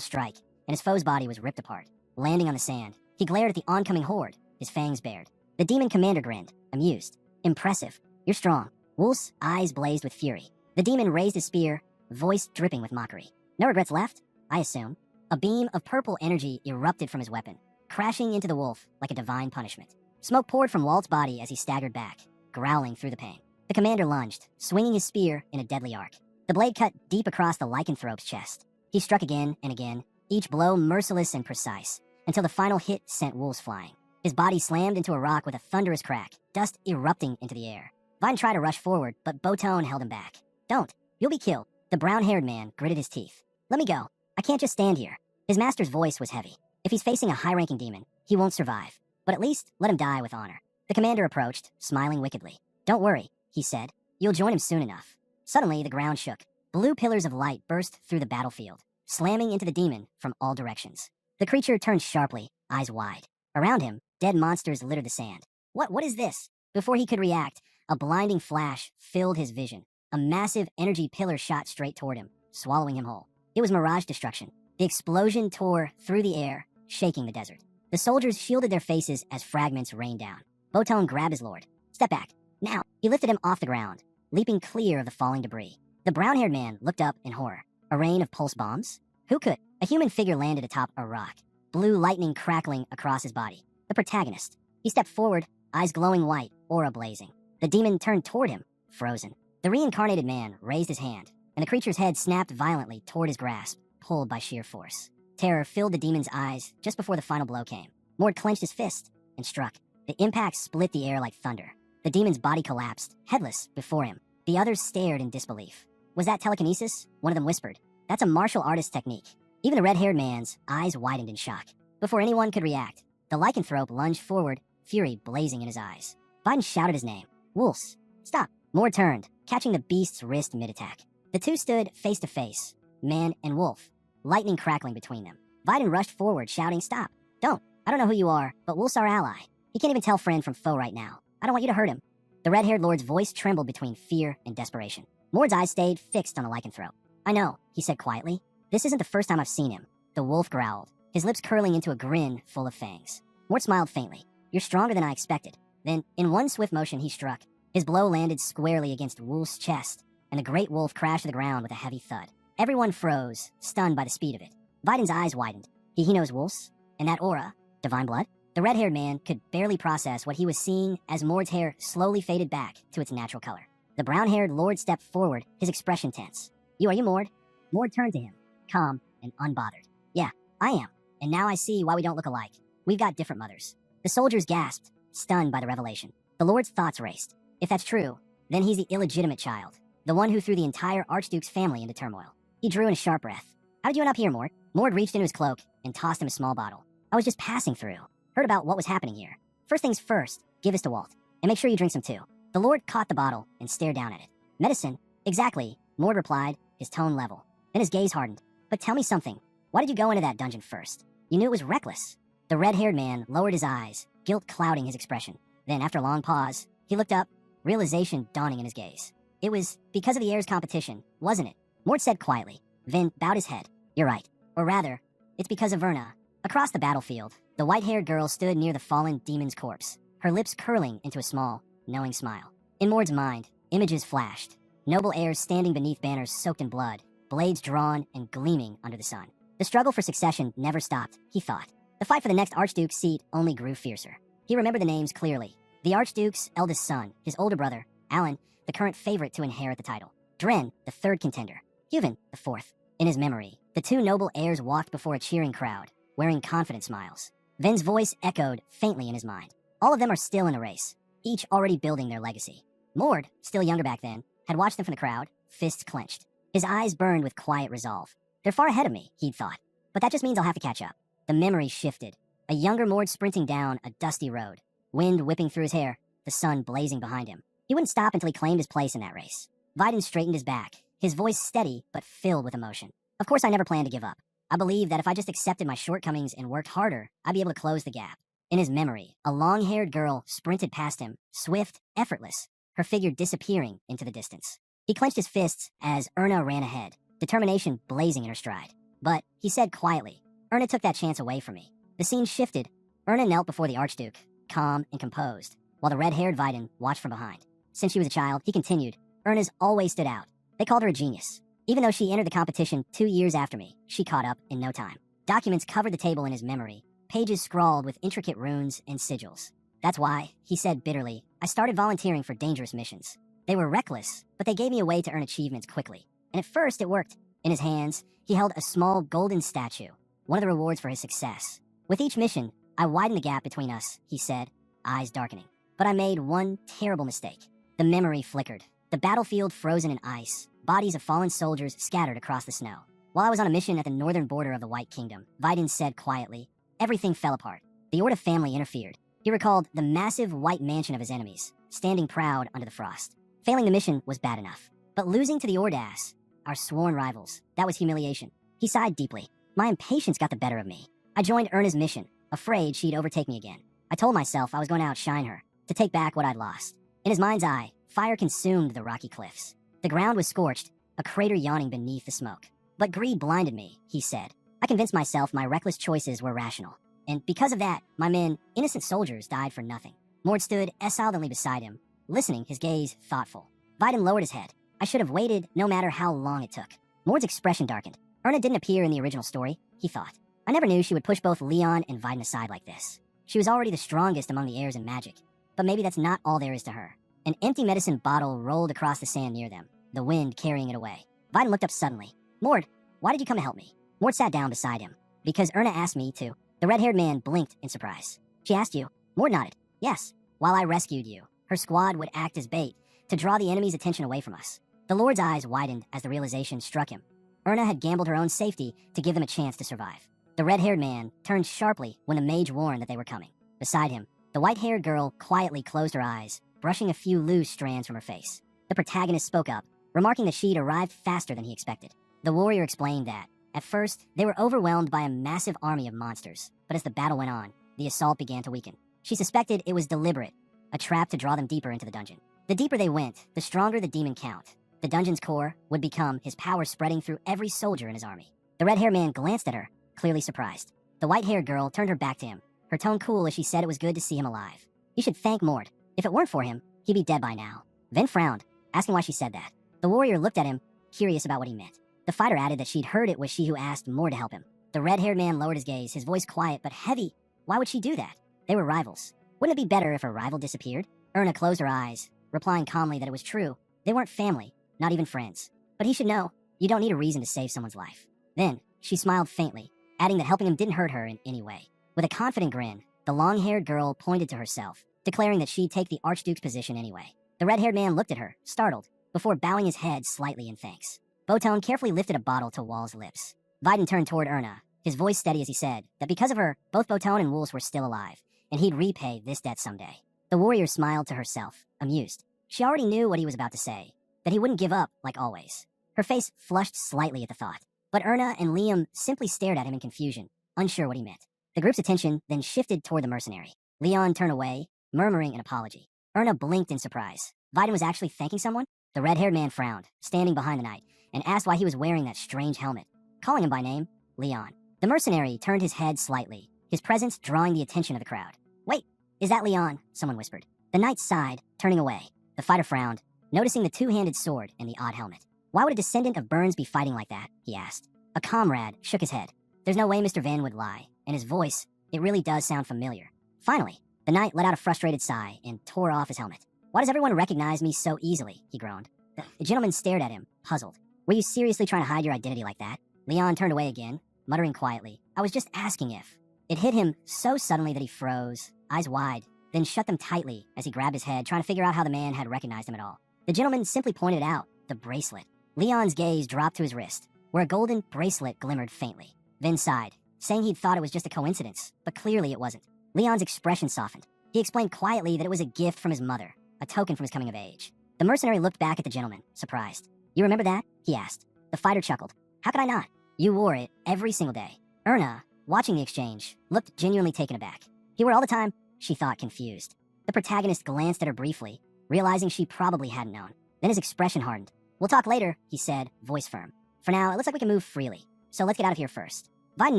strike, and his foe's body was ripped apart. Landing on the sand, he glared at the oncoming horde, his fangs bared. The demon commander grinned, amused. Impressive. You're strong. Wolf's eyes blazed with fury. The demon raised his spear, voice dripping with mockery. No regrets left, I assume. A beam of purple energy erupted from his weapon, crashing into the wolf like a divine punishment. Smoke poured from Walt's body as he staggered back, growling through the pain. The commander lunged, swinging his spear in a deadly arc. The blade cut deep across the lycanthrope's chest. He struck again and again, each blow merciless and precise, until the final hit sent wolves flying. His body slammed into a rock with a thunderous crack, dust erupting into the air. Vine tried to rush forward, but Botone held him back. Don't. You'll be killed. The brown-haired man gritted his teeth. Let me go. I can't just stand here. His master's voice was heavy. If he's facing a high-ranking demon, he won't survive. But at least let him die with honor. The commander approached, smiling wickedly. Don't worry, he said. You'll join him soon enough. Suddenly, the ground shook. Blue pillars of light burst through the battlefield, slamming into the demon from all directions. The creature turned sharply, eyes wide. Around him, dead monsters littered the sand. What is this? Before he could react, a blinding flash filled his vision. A massive energy pillar shot straight toward him, swallowing him whole. It was mirage destruction. The explosion tore through the air, shaking the desert. The soldiers shielded their faces as fragments rained down. Botone grabbed his lord. Step back. Now. He lifted him off the ground, leaping clear of the falling debris. The brown-haired man looked up in horror. A rain of pulse bombs? Who could? A human figure landed atop a rock, blue lightning crackling across his body. The protagonist. He stepped forward, eyes glowing white, aura blazing. The demon turned toward him, frozen. The reincarnated man raised his hand, and the creature's head snapped violently toward his grasp, pulled by sheer force. Terror filled the demon's eyes just before the final blow came. Mord clenched his fist and struck. The impact split the air like thunder. The demon's body collapsed, headless, before him. The others stared in disbelief. Was that telekinesis? One of them whispered. That's a martial artist technique. Even the red-haired man's eyes widened in shock. Before anyone could react, the lycanthrope lunged forward, fury blazing in his eyes. Biden shouted his name. Wolves. Stop. Mord turned, catching the beast's wrist mid-attack. The two stood face to face, man and wolf, lightning crackling between them. Biden rushed forward, shouting, Stop. Don't. I don't know who you are, but Wolf's our ally. He can't even tell friend from foe right now. I don't want you to hurt him. The red-haired lord's voice trembled between fear and desperation. Mord's eyes stayed fixed on the lycanthrope. I know, he said quietly. This isn't the first time I've seen him. The wolf growled, his lips curling into a grin full of fangs. Mord smiled faintly. You're stronger than I expected. Then, in one swift motion, he struck. His blow landed squarely against Wolf's chest, and the great wolf crashed to the ground with a heavy thud. Everyone froze, stunned by the speed of it. Biden's eyes widened. He knows wolves, and that aura, divine blood? The red-haired man could barely process what he was seeing as Mord's hair slowly faded back to its natural color. The brown-haired lord stepped forward, his expression tense. Are you Mord? Mord turned to him, calm and unbothered. Yeah, I am. And now I see why we don't look alike. We've got different mothers. The soldiers gasped, stunned by the revelation. The lord's thoughts raced. If that's true, then he's the illegitimate child, the one who threw the entire Archduke's family into turmoil. He drew in a sharp breath. How did you end up here, Mord? Mord reached into his cloak and tossed him a small bottle. I was just passing through. Heard about what was happening here. First things first, give this to Walt. And make sure you drink some too. The Lord caught the bottle and stared down at it. Medicine? Exactly, Mord replied, his tone level. Then his gaze hardened. But tell me something. Why did you go into that dungeon first? You knew it was reckless. The red-haired man lowered his eyes, guilt clouding his expression. Then, after a long pause, he looked up, realization dawning in his gaze. It was because of the heir's competition, wasn't it? Mort said quietly. Vin bowed his head. You're right. Or rather, it's because of Verna. Across the battlefield, the white-haired girl stood near the fallen demon's corpse, her lips curling into a small, knowing smile. In Mord's mind, images flashed. Noble heirs standing beneath banners soaked in blood, blades drawn and gleaming under the sun. The struggle for succession never stopped, he thought. The fight for the next Archduke's seat only grew fiercer. He remembered the names clearly. The Archduke's eldest son, his older brother, Alan, the current favorite to inherit the title. Dren, the third contender. Huvin, the fourth. In his memory, the two noble heirs walked before a cheering crowd, wearing confident smiles. Vin's voice echoed faintly in his mind. All of them are still in the race, each already building their legacy. Mord, still younger back then, had watched them from the crowd, fists clenched. His eyes burned with quiet resolve. They're far ahead of me, he'd thought. But that just means I'll have to catch up. The memory shifted. A younger Mord sprinting down a dusty road, wind whipping through his hair, the sun blazing behind him. He wouldn't stop until he claimed his place in that race. Biden straightened his back, his voice steady but filled with emotion. Of course I never planned to give up. I believed that if I just accepted my shortcomings and worked harder, I'd be able to close the gap. In his memory, a long-haired girl sprinted past him, swift, effortless, her figure disappearing into the distance. He clenched his fists as Erna ran ahead, determination blazing in her stride. But, he said quietly, Erna took that chance away from me. The scene shifted. Erna knelt before the Archduke, calm, and composed, while the red-haired Vidin watched from behind. Since she was a child, he continued, Erna's always stood out. They called her a genius. Even though she entered the competition 2 years after me, she caught up in no time. Documents covered the table in his memory, pages scrawled with intricate runes and sigils. That's why, he said bitterly, I started volunteering for dangerous missions. They were reckless, but they gave me a way to earn achievements quickly. And at first, it worked. In his hands, he held a small golden statue, one of the rewards for his success. With each mission, I widened the gap between us, he said, eyes darkening. But I made one terrible mistake. The memory flickered. The battlefield frozen in ice, bodies of fallen soldiers scattered across the snow. While I was on a mission at the northern border of the White Kingdom, Vidin said quietly, everything fell apart. The Orda family interfered. He recalled the massive white mansion of his enemies, standing proud under the frost. Failing the mission was bad enough. But losing to the Ordas, our sworn rivals, that was humiliation. He sighed deeply. My impatience got the better of me. I joined Erna's mission, afraid she'd overtake me again. I told myself I was going to outshine her, to take back what I'd lost. In his mind's eye, fire consumed the rocky cliffs. The ground was scorched, a crater yawning beneath the smoke. But greed blinded me, he said. I convinced myself my reckless choices were rational. And because of that, my men, innocent soldiers, died for nothing. Mord stood exilingly beside him, listening, his gaze thoughtful. Vidin lowered his head. I should have waited no matter how long it took. Mord's expression darkened. Erna didn't appear in the original story, he thought. I never knew she would push both Leon and Vidin aside like this. She was already the strongest among the heirs in magic. But maybe that's not all there is to her. An empty medicine bottle rolled across the sand near them, the wind carrying it away. Vidin looked up suddenly. Mord, why did you come to help me? Mord sat down beside him. Because Erna asked me to. The red-haired man blinked in surprise. She asked you. Mord nodded. Yes. While I rescued you, her squad would act as bait to draw the enemy's attention away from us. The Lord's eyes widened as the realization struck him. Erna had gambled her own safety to give them a chance to survive. The red-haired man turned sharply when the mage warned that they were coming. Beside him, the white-haired girl quietly closed her eyes, brushing a few loose strands from her face. The protagonist spoke up, remarking that she'd arrived faster than he expected. The warrior explained that, at first, they were overwhelmed by a massive army of monsters, but as the battle went on, the assault began to weaken. She suspected it was deliberate, a trap to draw them deeper into the dungeon. The deeper they went, the stronger the demon count. The dungeon's core would become his power spreading through every soldier in his army. The red-haired man glanced at her, clearly surprised. The white-haired girl turned her back to him, her tone cool as she said it was good to see him alive. You should thank Mord. If it weren't for him, he'd be dead by now. Ven frowned, asking why she said that. The warrior looked at him, curious about what he meant. The fighter added that she'd heard it was she who asked Mord to help him. The red-haired man lowered his gaze, his voice quiet but heavy. Why would she do that? They were rivals. Wouldn't it be better if her rival disappeared? Erna closed her eyes, replying calmly that it was true. They weren't family, not even friends. But he should know, you don't need a reason to save someone's life. Then, she smiled faintly, adding that helping him didn't hurt her in any way. With a confident grin, the long-haired girl pointed to herself, declaring that she'd take the Archduke's position anyway. The red-haired man looked at her, startled, before bowing his head slightly in thanks. Botone carefully lifted a bottle to Wall's lips. Vidin turned toward Erna, his voice steady as he said that because of her, both Botone and Wolves were still alive, and he'd repay this debt someday. The warrior smiled to herself, amused. She already knew what he was about to say, that he wouldn't give up like always. Her face flushed slightly at the thought, but Erna and Liam simply stared at him in confusion, unsure what he meant. The group's attention then shifted toward the mercenary. Leon turned away, murmuring an apology. Erna blinked in surprise. Vidin was actually thanking someone? The red-haired man frowned, standing behind the knight, and asked why he was wearing that strange helmet. Calling him by name, Leon. The mercenary turned his head slightly, his presence drawing the attention of the crowd. Wait, is that Leon? Someone whispered. The knight sighed, turning away. The fighter frowned, noticing the two-handed sword and the odd helmet. Why would a descendant of Burns be fighting like that? He asked. A comrade shook his head. There's no way Mr. Van would lie, and his voice, it really does sound familiar. Finally, the knight let out a frustrated sigh and tore off his helmet. Why does everyone recognize me so easily? He groaned. The gentleman stared at him, puzzled. Were you seriously trying to hide your identity like that? Leon turned away again, muttering quietly. I was just asking if. It hit him so suddenly that he froze, eyes wide, then shut them tightly as he grabbed his head, trying to figure out how the man had recognized him at all. The gentleman simply pointed out, the bracelet. Leon's gaze dropped to his wrist, where a golden bracelet glimmered faintly. Then sighed, saying he'd thought it was just a coincidence, but clearly it wasn't. Leon's expression softened. He explained quietly that it was a gift from his mother, a token from his coming of age. The mercenary looked back at the gentleman, surprised. You remember that? He asked. The fighter chuckled. How could I not? You wore it every single day. Erna, watching the exchange, looked genuinely taken aback. He wore it all the time, she thought, confused. The protagonist glanced at her briefly, realizing she probably hadn't known. Then his expression hardened. We'll talk later, he said, voice firm. For now, it looks like we can move freely, so let's get out of here first. Vine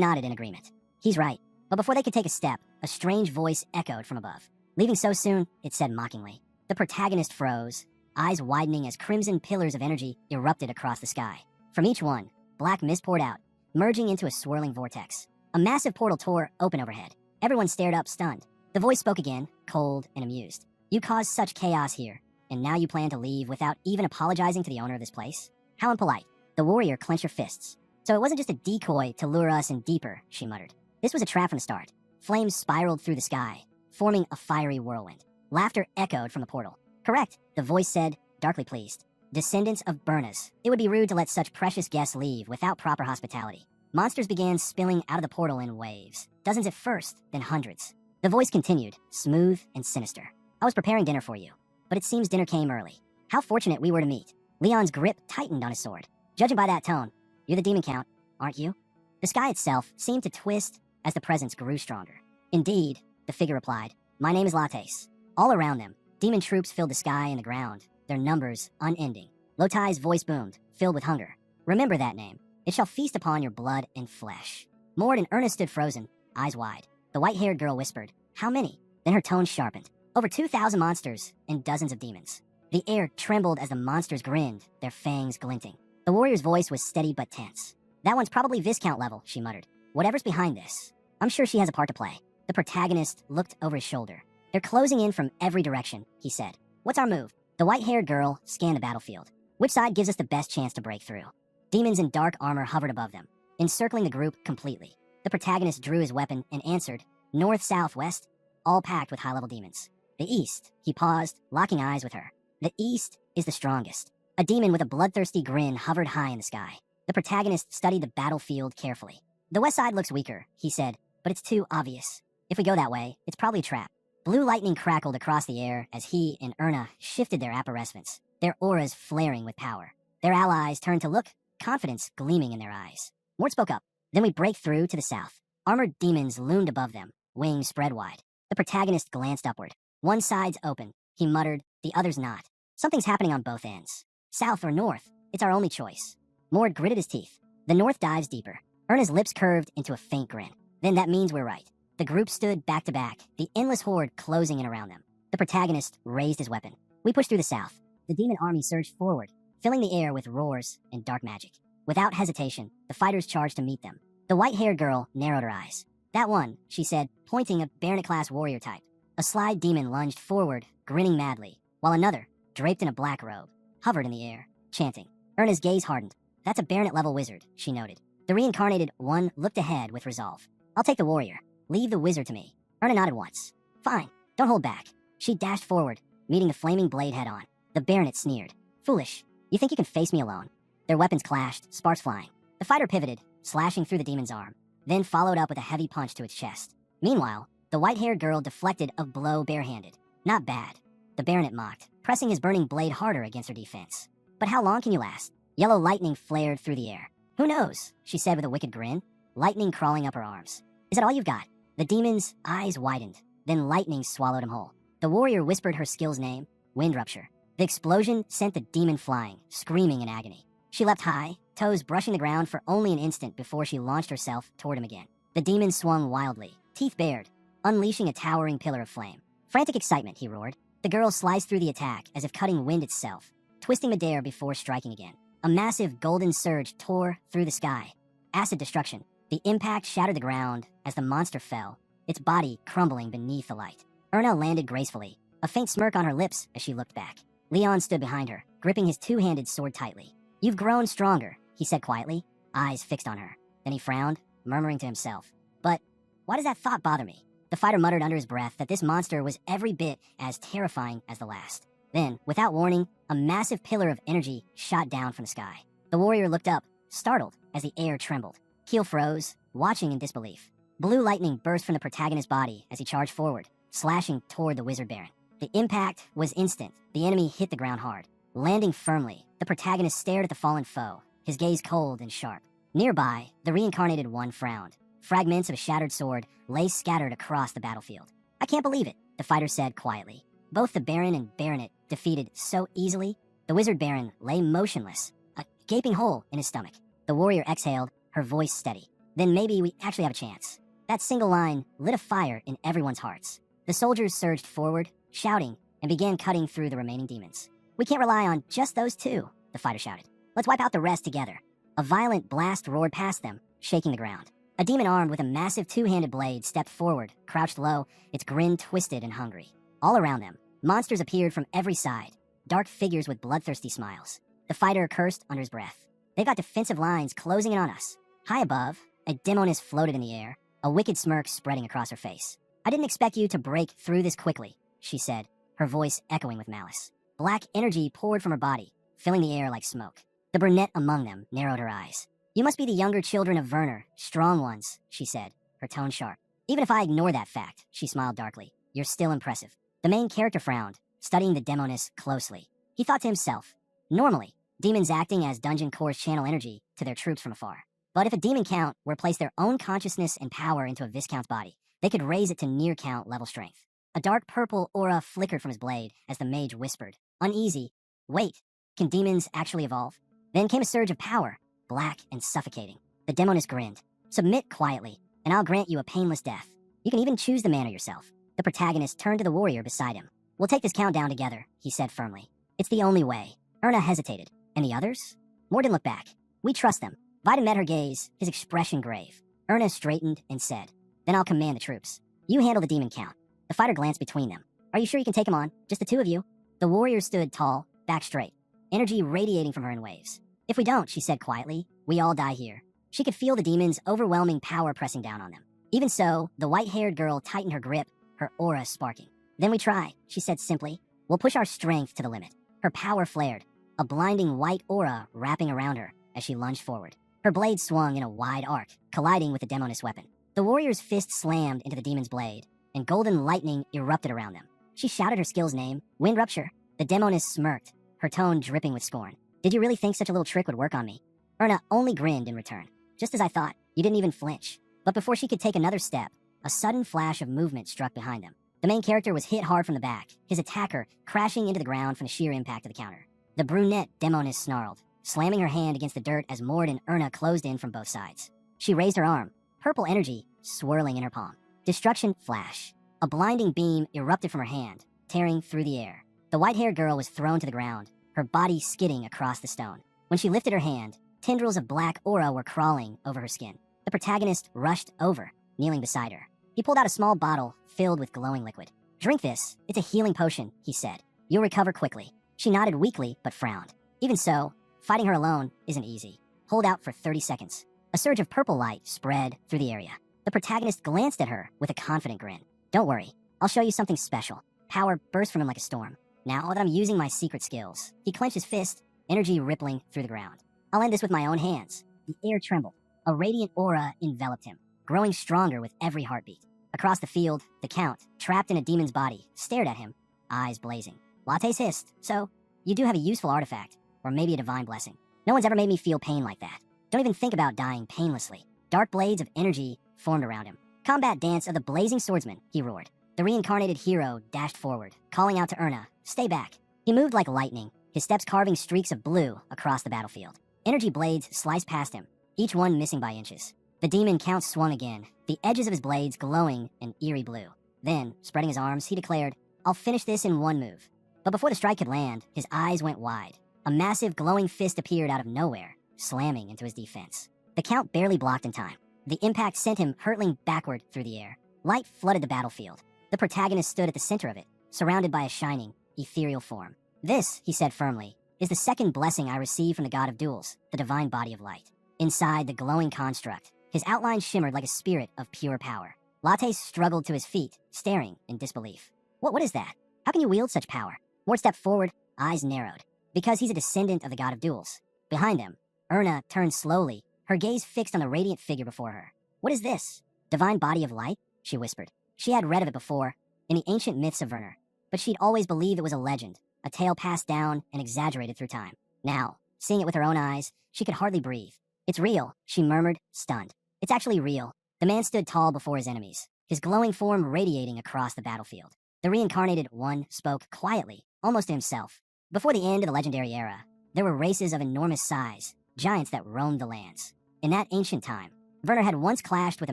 nodded in agreement. He's right. But before they could take a step, a strange voice echoed from above. Leaving so soon, it said mockingly. The protagonist froze, eyes widening as crimson pillars of energy erupted across the sky. From each one, black mist poured out, merging into a swirling vortex. A massive portal tore open overhead. Everyone stared up, stunned. The voice spoke again, cold and amused. You caused such chaos here, and now you plan to leave without even apologizing to the owner of this place? How impolite. The warrior clenched her fists. So it wasn't just a decoy to lure us in deeper, she muttered. This was a trap from the start. Flames spiraled through the sky, forming a fiery whirlwind. Laughter echoed from the portal. Correct, the voice said, darkly pleased. Descendants of Burnas. It would be rude to let such precious guests leave without proper hospitality. Monsters began spilling out of the portal in waves. Dozens at first, then hundreds. The voice continued, smooth and sinister. I was preparing dinner for you, but it seems dinner came early. How fortunate we were to meet. Leon's grip tightened on his sword. Judging by that tone, you're the demon count, aren't you? The sky itself seemed to twist as the presence grew stronger. Indeed, the figure replied, my name is Lattes. All around them, demon troops filled the sky and the ground, their numbers unending. Lotai's voice boomed, filled with hunger. Remember that name. It shall feast upon your blood and flesh. Mord and Ernest stood frozen, eyes wide. The white-haired girl whispered, how many? Then her tone sharpened. Over 2,000 monsters and dozens of demons. The air trembled as the monsters grinned, their fangs glinting. The warrior's voice was steady but tense. That one's probably Viscount level, she muttered. Whatever's behind this, I'm sure she has a part to play. The protagonist looked over his shoulder. They're closing in from every direction, he said. What's our move? The white-haired girl scanned the battlefield. Which side gives us the best chance to break through? Demons in dark armor hovered above them, encircling the group completely. The protagonist drew his weapon and answered, north, south, west, all packed with high-level demons. The east, he paused, locking eyes with her. The east is the strongest. A demon with a bloodthirsty grin hovered high in the sky. The protagonist studied the battlefield carefully. The west side looks weaker, he said, but it's too obvious. If we go that way, it's probably a trap. Blue lightning crackled across the air as he and Erna shifted their apparescence, their auras flaring with power. Their allies turned to look, confidence gleaming in their eyes. Mort spoke up. Then we break through to the south. Armored demons loomed above them, wings spread wide. The protagonist glanced upward. One side's open, he muttered, the other's not. Something's happening on both ends. South or north, it's our only choice. Mord gritted his teeth. The north dives deeper. Erna's lips curved into a faint grin. Then that means we're right. The group stood back to back, the endless horde closing in around them. The protagonist raised his weapon. We pushed through the south. The demon army surged forward, filling the air with roars and dark magic. Without hesitation, the fighters charged to meet them. The white-haired girl narrowed her eyes. That one, she said, pointing a Baronet-class warrior type. A sly demon lunged forward, grinning madly, while another, draped in a black robe, hovered in the air, chanting. Erna's gaze hardened. That's a Baronet-level wizard, she noted. The reincarnated one looked ahead with resolve. I'll take the warrior. Leave the wizard to me. Erna nodded once. Fine, don't hold back. She dashed forward, meeting the flaming blade head-on. The Baronet sneered. Foolish. You think you can face me alone? Their weapons clashed, sparks flying. The fighter pivoted, slashing through the demon's arm, then followed up with a heavy punch to its chest. Meanwhile, the white-haired girl deflected a blow barehanded. Not bad. The Baronet mocked, pressing his burning blade harder against her defense. But how long can you last? Yellow lightning flared through the air. Who knows, she said with a wicked grin, lightning crawling up her arms. Is that all you've got? The demon's eyes widened, then lightning swallowed him whole. The warrior whispered her skill's name, Wind Rupture. The explosion sent the demon flying, screaming in agony. She leapt high, toes brushing the ground for only an instant before she launched herself toward him again. The demon swung wildly, teeth bared, unleashing a towering pillar of flame. Frantic excitement, he roared. The girl sliced through the attack as if cutting wind itself, twisting midair before striking again. A massive golden surge tore through the sky. Acid destruction. The impact shattered the ground as the monster fell, its body crumbling beneath the light. Erna landed gracefully, a faint smirk on her lips as she looked back. Leon stood behind her, gripping his two-handed sword tightly. You've grown stronger, he said quietly, eyes fixed on her. Then he frowned, murmuring to himself. But why does that thought bother me? The fighter muttered under his breath that this monster was every bit as terrifying as the last. Then, without warning, a massive pillar of energy shot down from the sky. The warrior looked up, startled as the air trembled. Keel froze, watching in disbelief. Blue lightning burst from the protagonist's body as he charged forward, slashing toward the wizard baron. The impact was instant. The enemy hit the ground hard. Landing firmly, the protagonist stared at the fallen foe, his gaze cold and sharp. Nearby, the reincarnated one frowned. Fragments of a shattered sword lay scattered across the battlefield. I can't believe it, the fighter said quietly. Both the baron and baronet defeated so easily. The wizard baron lay motionless, a gaping hole in his stomach. The warrior exhaled, her voice steady. Then maybe we actually have a chance. That single line lit a fire in everyone's hearts. The soldiers surged forward, shouting, and began cutting through the remaining demons. "We can't rely on just those two," the fighter shouted. "Let's wipe out the rest together." A violent blast roared past them, shaking the ground. A demon armed with a massive two-handed blade stepped forward, crouched low, its grin twisted and hungry. All around them, monsters appeared from every side, dark figures with bloodthirsty smiles. The fighter cursed under his breath. "They've got defensive lines closing in on us." High above, a demoness floated in the air, a wicked smirk spreading across her face. "I didn't expect you to break through this quickly," she said, her voice echoing with malice. Black energy poured from her body, filling the air like smoke. The brunette among them narrowed her eyes. "You must be the younger children of Werner, strong ones," she said, her tone sharp. "Even if I ignore that fact," she smiled darkly, "you're still impressive." The main character frowned, studying the demoness closely. He thought to himself, normally, demons acting as dungeon cores channel energy to their troops from afar. But if a demon count were to place their own consciousness and power into a Viscount's body, they could raise it to near count level strength. A dark purple aura flickered from his blade as the mage whispered, uneasy, "Wait, can demons actually evolve?" Then came a surge of power, black and suffocating. The demoness grinned. "Submit quietly, and I'll grant you a painless death. You can even choose the manner yourself." The protagonist turned to the warrior beside him. "We'll take this countdown together," he said firmly. "It's the only way." Erna hesitated. "And the others?" Morden looked back. "We trust them." Vida met her gaze, his expression grave. Erna straightened and said, "Then I'll command the troops. You handle the demon count." The fighter glanced between them. "Are you sure you can take him on? Just the two of you?" The warrior stood tall, back straight, energy radiating from her in waves. "If we don't," she said quietly, "we all die here." She could feel the demon's overwhelming power pressing down on them. Even so, the white-haired girl tightened her grip, her aura sparking. "Then we try," she said simply. "We'll push our strength to the limit." Her power flared, a blinding white aura wrapping around her as she lunged forward. Her blade swung in a wide arc, colliding with the demoness weapon. The warrior's fist slammed into the demon's blade, and golden lightning erupted around them. She shouted her skill's name, "Wind Rupture." The demoness smirked, her tone dripping with scorn. "Did you really think such a little trick would work on me?" Erna only grinned in return. "Just as I thought, you didn't even flinch." But before she could take another step, a sudden flash of movement struck behind them. The main character was hit hard from the back, his attacker crashing into the ground from the sheer impact of the counter. The brunette demoness snarled, slamming her hand against the dirt as Mord and Erna closed in from both sides. She raised her arm, purple energy swirling in her palm. Destruction flash. A blinding beam erupted from her hand, tearing through the air. The white-haired girl was thrown to the ground, her body skidding across the stone. When she lifted her hand, tendrils of black aura were crawling over her skin. The protagonist rushed over, kneeling beside her. He pulled out a small bottle filled with glowing liquid. "Drink this. It's a healing potion," he said. "You'll recover quickly." She nodded weakly, but frowned. Even so, fighting her alone isn't easy. Hold out for 30 seconds. A surge of purple light spread through the area. The protagonist glanced at her with a confident grin. "Don't worry. I'll show you something special." Power burst from him like a storm. "Now that I'm using my secret skills." He clenched his fist, energy rippling through the ground. "I'll end this with my own hands." The air trembled. A radiant aura enveloped him, growing stronger with every heartbeat. Across the field, the Count, trapped in a demon's body, stared at him, eyes blazing. Lattes hissed. "So, you do have a useful artifact, or maybe a divine blessing. No one's ever made me feel pain like that. Don't even think about dying painlessly." Dark blades of energy formed around him. "Combat dance of the blazing swordsman," he roared. The reincarnated hero dashed forward, calling out to Erna, "Stay back." He moved like lightning, his steps carving streaks of blue across the battlefield. Energy blades sliced past him, each one missing by inches. The demon Count swung again, the edges of his blades glowing an eerie blue. Then, spreading his arms, he declared, "I'll finish this in one move." But before the strike could land, his eyes went wide. A massive glowing fist appeared out of nowhere, slamming into his defense. The Count barely blocked in time. The impact sent him hurtling backward through the air. Light flooded the battlefield. The protagonist stood at the center of it, surrounded by a shining, ethereal form. "This," he said firmly, "is the second blessing I received from the god of duels, the divine body of light." Inside the glowing construct, his outline shimmered like a spirit of pure power. Latte struggled to his feet, staring in disbelief. What is that? How can you wield such power?" Mort stepped forward, eyes narrowed. "Because he's a descendant of the god of duels." Behind them, Erna turned slowly, her gaze fixed on the radiant figure before her. "What is this? Divine body of light?" she whispered. She had read of it before, in the ancient myths of Werner, but she'd always believed it was a legend, a tale passed down and exaggerated through time. Now, seeing it with her own eyes, she could hardly breathe. "It's real," she murmured, stunned. "It's actually real." The man stood tall before his enemies, his glowing form radiating across the battlefield. The reincarnated one spoke quietly, almost to himself. Before the end of the legendary era, there were races of enormous size, giants that roamed the lands. In that ancient time, Werner had once clashed with a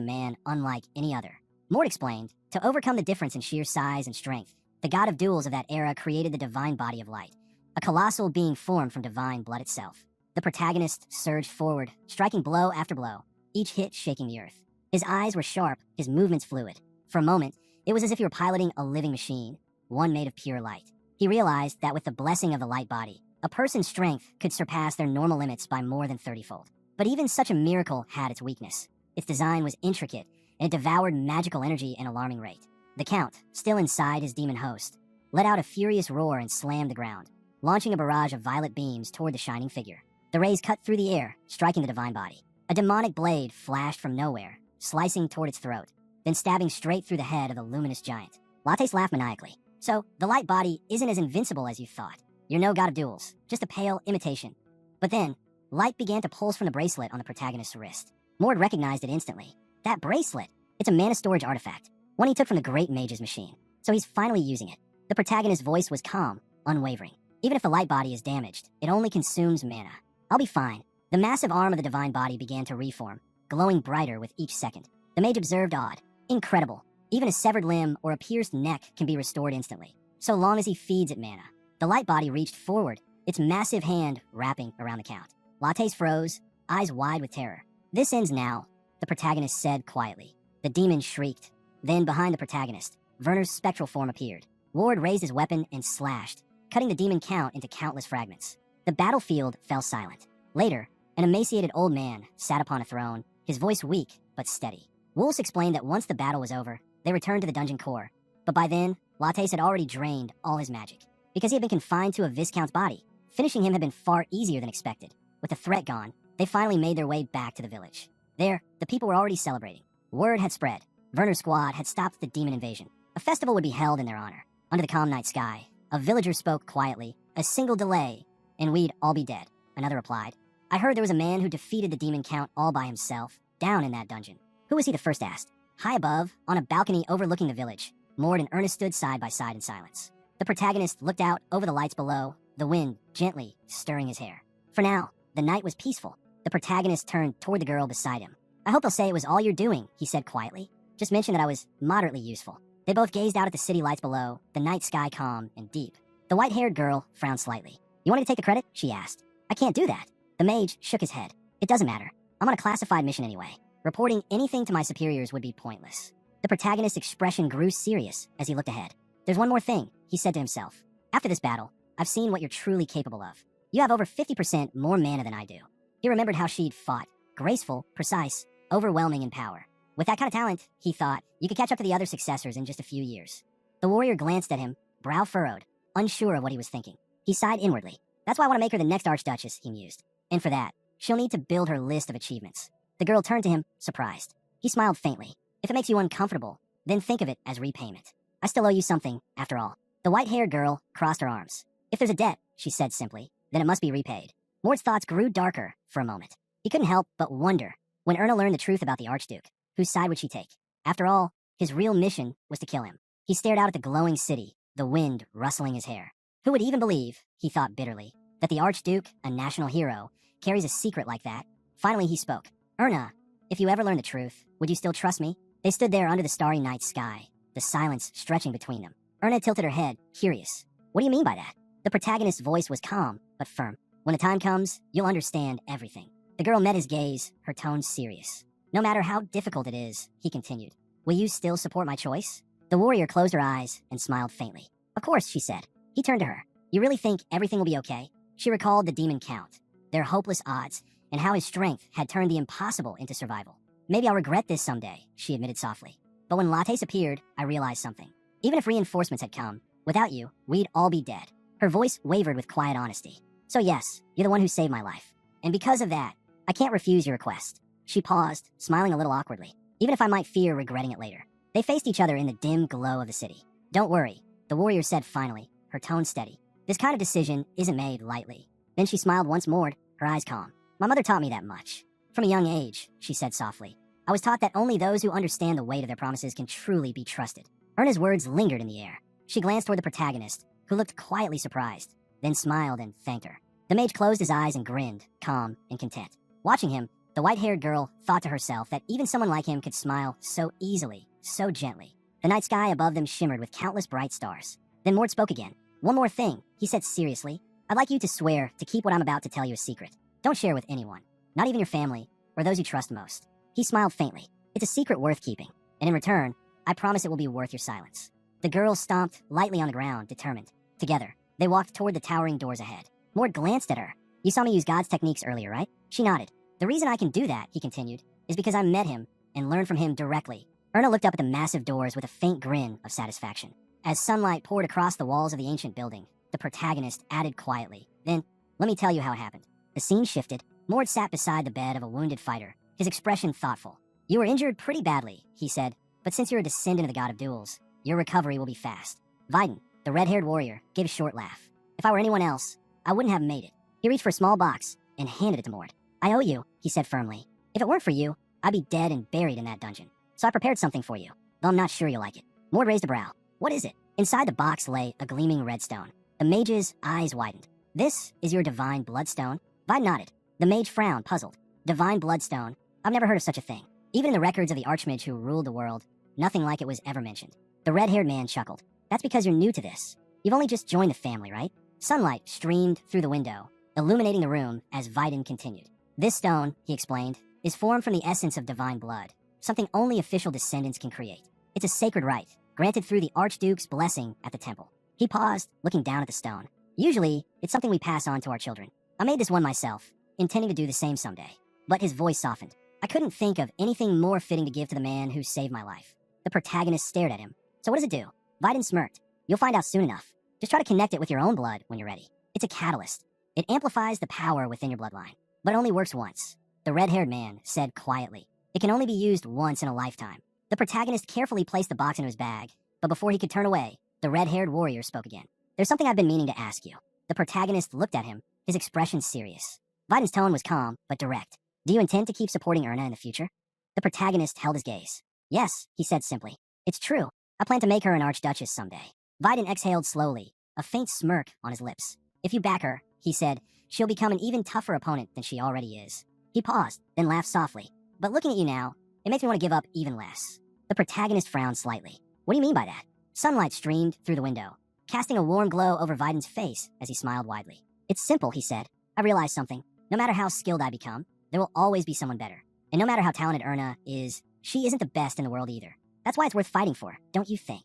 man unlike any other. Mort explained, To overcome the difference in sheer size and strength, the god of duels of that era created the divine body of light, a colossal being formed from divine blood itself. The protagonist surged forward, striking blow after blow, each hit shaking the earth. His eyes were sharp, his movements fluid. For a moment, it was as if he were piloting a living machine, one made of pure light. He realized that with the blessing of the light body, a person's strength could surpass their normal limits by more than 30-fold. But even such a miracle had its weakness. Its design was intricate, and it devoured magical energy at an alarming rate. The Count, still inside his demon host, let out a furious roar and slammed the ground, launching a barrage of violet beams toward the shining figure. The rays cut through the air, striking the divine body. A demonic blade flashed from nowhere, slicing toward its throat, then stabbing straight through the head of the luminous giant. Lattes laughed maniacally. So, the light body isn't as invincible as you thought. You're no god of duels, just a pale imitation. But then, light began to pulse from the bracelet on the protagonist's wrist. Mord recognized it instantly. That bracelet! It's a mana storage artifact, one he took from the great mage's machine. So he's finally using it. The protagonist's voice was calm, unwavering. Even if the light body is damaged, it only consumes mana. I'll be fine. The massive arm of the divine body began to reform, glowing brighter with each second. The mage observed awed. Incredible. Even a severed limb or a pierced neck can be restored instantly, so long as he feeds it mana. The light body reached forward, its massive hand wrapping around the Count. Lattes froze, eyes wide with terror. This ends now, the protagonist said quietly. The demon shrieked. Then, behind the protagonist, Werner's spectral form appeared. Ward raised his weapon and slashed, cutting the demon Count into countless fragments. The battlefield fell silent. Later, an emaciated old man sat upon a throne, his voice weak but steady. Wolves explained that once the battle was over, they returned to the dungeon core. But by then, Lattes had already drained all his magic. Because he had been confined to a Viscount's body, finishing him had been far easier than expected. With the threat gone, they finally made their way back to the village. There, the people were already celebrating. Word had spread. Werner's squad had stopped the demon invasion. A festival would be held in their honor. Under the calm night sky, a villager spoke quietly. A single delay, and we'd all be dead. Another replied. I heard there was a man who defeated the demon Count all by himself, down in that dungeon. Who was he? The first asked. High above, on a balcony overlooking the village, Mord and Ernest stood side by side in silence. The protagonist looked out over the lights below, the wind gently stirring his hair. For now, the night was peaceful. The protagonist turned toward the girl beside him. I hope they'll say it was all you're doing, he said quietly. Just mention that I was moderately useful. They both gazed out at the city lights below, the night sky calm and deep. The white-haired girl frowned slightly. You want me to take the credit? She asked. I can't do that. The mage shook his head. It doesn't matter. I'm on a classified mission anyway. Reporting anything to my superiors would be pointless. The protagonist's expression grew serious as he looked ahead. There's one more thing, he said to himself. After this battle, I've seen what you're truly capable of. You have over 50% more mana than I do. He remembered how she'd fought. Graceful, precise, overwhelming in power. With that kind of talent, he thought, you could catch up to the other successors in just a few years. The warrior glanced at him, brow furrowed, unsure of what he was thinking. He sighed inwardly. That's why I want to make her the next Archduchess, he mused. And for that, she'll need to build her list of achievements. The girl turned to him, surprised. He smiled faintly. If it makes you uncomfortable, then think of it as repayment. I still owe you something, after all. The white-haired girl crossed her arms. If there's a debt, she said simply, then it must be repaid. Mord's thoughts grew darker for a moment. He couldn't help but wonder, when Erna learned the truth about the Archduke, whose side would she take? After all, his real mission was to kill him. He stared out at the glowing city, the wind rustling his hair. Who would even believe, he thought bitterly, that the Archduke, a national hero, carries a secret like that? Finally he spoke. Erna, if you ever learn the truth, would you still trust me? They stood there under the starry night sky, the silence stretching between them. Erna tilted her head, curious. What do you mean by that? The protagonist's voice was calm, but firm. When the time comes, you'll understand everything. The girl met his gaze, her tone serious. No matter how difficult it is, he continued. Will you still support my choice? The warrior closed her eyes and smiled faintly. Of course, she said. He turned to her. You really think everything will be okay? She recalled the demon Count, their hopeless odds, and how his strength had turned the impossible into survival. Maybe I'll regret this someday, she admitted softly. But when Lattes appeared, I realized something. Even if reinforcements had come, without you, we'd all be dead. Her voice wavered with quiet honesty. So yes, you're the one who saved my life. And because of that, I can't refuse your request. She paused, smiling a little awkwardly, even if I might fear regretting it later. They faced each other in the dim glow of the city. Don't worry, the warrior said finally, her tone steady. This kind of decision isn't made lightly. Then she smiled once more, her eyes calm. My mother taught me that much. From a young age, she said softly. I was taught that only those who understand the weight of their promises can truly be trusted. Erna's words lingered in the air. She glanced toward the protagonist, who looked quietly surprised, then smiled and thanked her. The mage closed his eyes and grinned, calm and content. Watching him, the white-haired girl thought to herself that even someone like him could smile so easily, so gently. The night sky above them shimmered with countless bright stars. Then Mort spoke again. "One more thing," he said seriously. "I'd like you to swear to keep what I'm about to tell you a secret. Don't share with anyone, not even your family or those you trust most." He smiled faintly. "It's a secret worth keeping, and in return, I promise it will be worth your silence." The girls stomped lightly on the ground, determined. Together, they walked toward the towering doors ahead. Mort glanced at her. "You saw me use God's techniques earlier, right?" She nodded. "The reason I can do that," he continued, "is because I met him and learned from him directly." Erna looked up at the massive doors with a faint grin of satisfaction. As sunlight poured across the walls of the ancient building, the protagonist added quietly, "Then, let me tell you how it happened." The scene shifted. Mort sat beside the bed of a wounded fighter, his expression thoughtful. "You were injured pretty badly," he said, "but since you're a descendant of the god of duels, your recovery will be fast." Viden, the red-haired warrior, gave a short laugh. "If I were anyone else, I wouldn't have made it." He reached for a small box and handed it to Mort. "I owe you," he said firmly. "If it weren't for you, I'd be dead and buried in that dungeon. So I prepared something for you, though I'm not sure you'll like it." Mort raised a brow. "What is it?" Inside the box lay a gleaming red stone. The mage's eyes widened. "This is your divine bloodstone?" Viden nodded. The mage frowned, puzzled. "Divine bloodstone? I've never heard of such a thing. Even in the records of the archmage who ruled the world, nothing like it was ever mentioned." The red-haired man chuckled. "That's because you're new to this. You've only just joined the family, right?" Sunlight streamed through the window, illuminating the room as Viden continued. "This stone," he explained, "is formed from the essence of divine blood, something only official descendants can create. It's a sacred right, granted through the Archduke's blessing at the temple." He paused, looking down at the stone. "Usually, it's something we pass on to our children. I made this one myself, intending to do the same someday." But his voice softened. "I couldn't think of anything more fitting to give to the man who saved my life." The protagonist stared at him. "So what does it do?" Viden smirked. "You'll find out soon enough. Just try to connect it with your own blood when you're ready. It's a catalyst. It amplifies the power within your bloodline, but it only works once." The red-haired man said quietly, "It can only be used once in a lifetime." The protagonist carefully placed the box into his bag, but before he could turn away, the red-haired warrior spoke again. "There's something I've been meaning to ask you." The protagonist looked at him, his expression serious. Viden's tone was calm, but direct. "Do you intend to keep supporting Erna in the future?" The protagonist held his gaze. "Yes," he said simply. "It's true. I plan to make her an archduchess someday." Viden exhaled slowly, a faint smirk on his lips. "If you back her," he said, "she'll become an even tougher opponent than she already is." He paused, then laughed softly. "But looking at you now, it makes me want to give up even less." The protagonist frowned slightly. "What do you mean by that?" Sunlight streamed through the window, casting a warm glow over Viden's face as he smiled widely. "It's simple," he said. "I realized something. No matter how skilled I become, there will always be someone better. And no matter how talented Erna is, she isn't the best in the world either. That's why it's worth fighting for, don't you think?"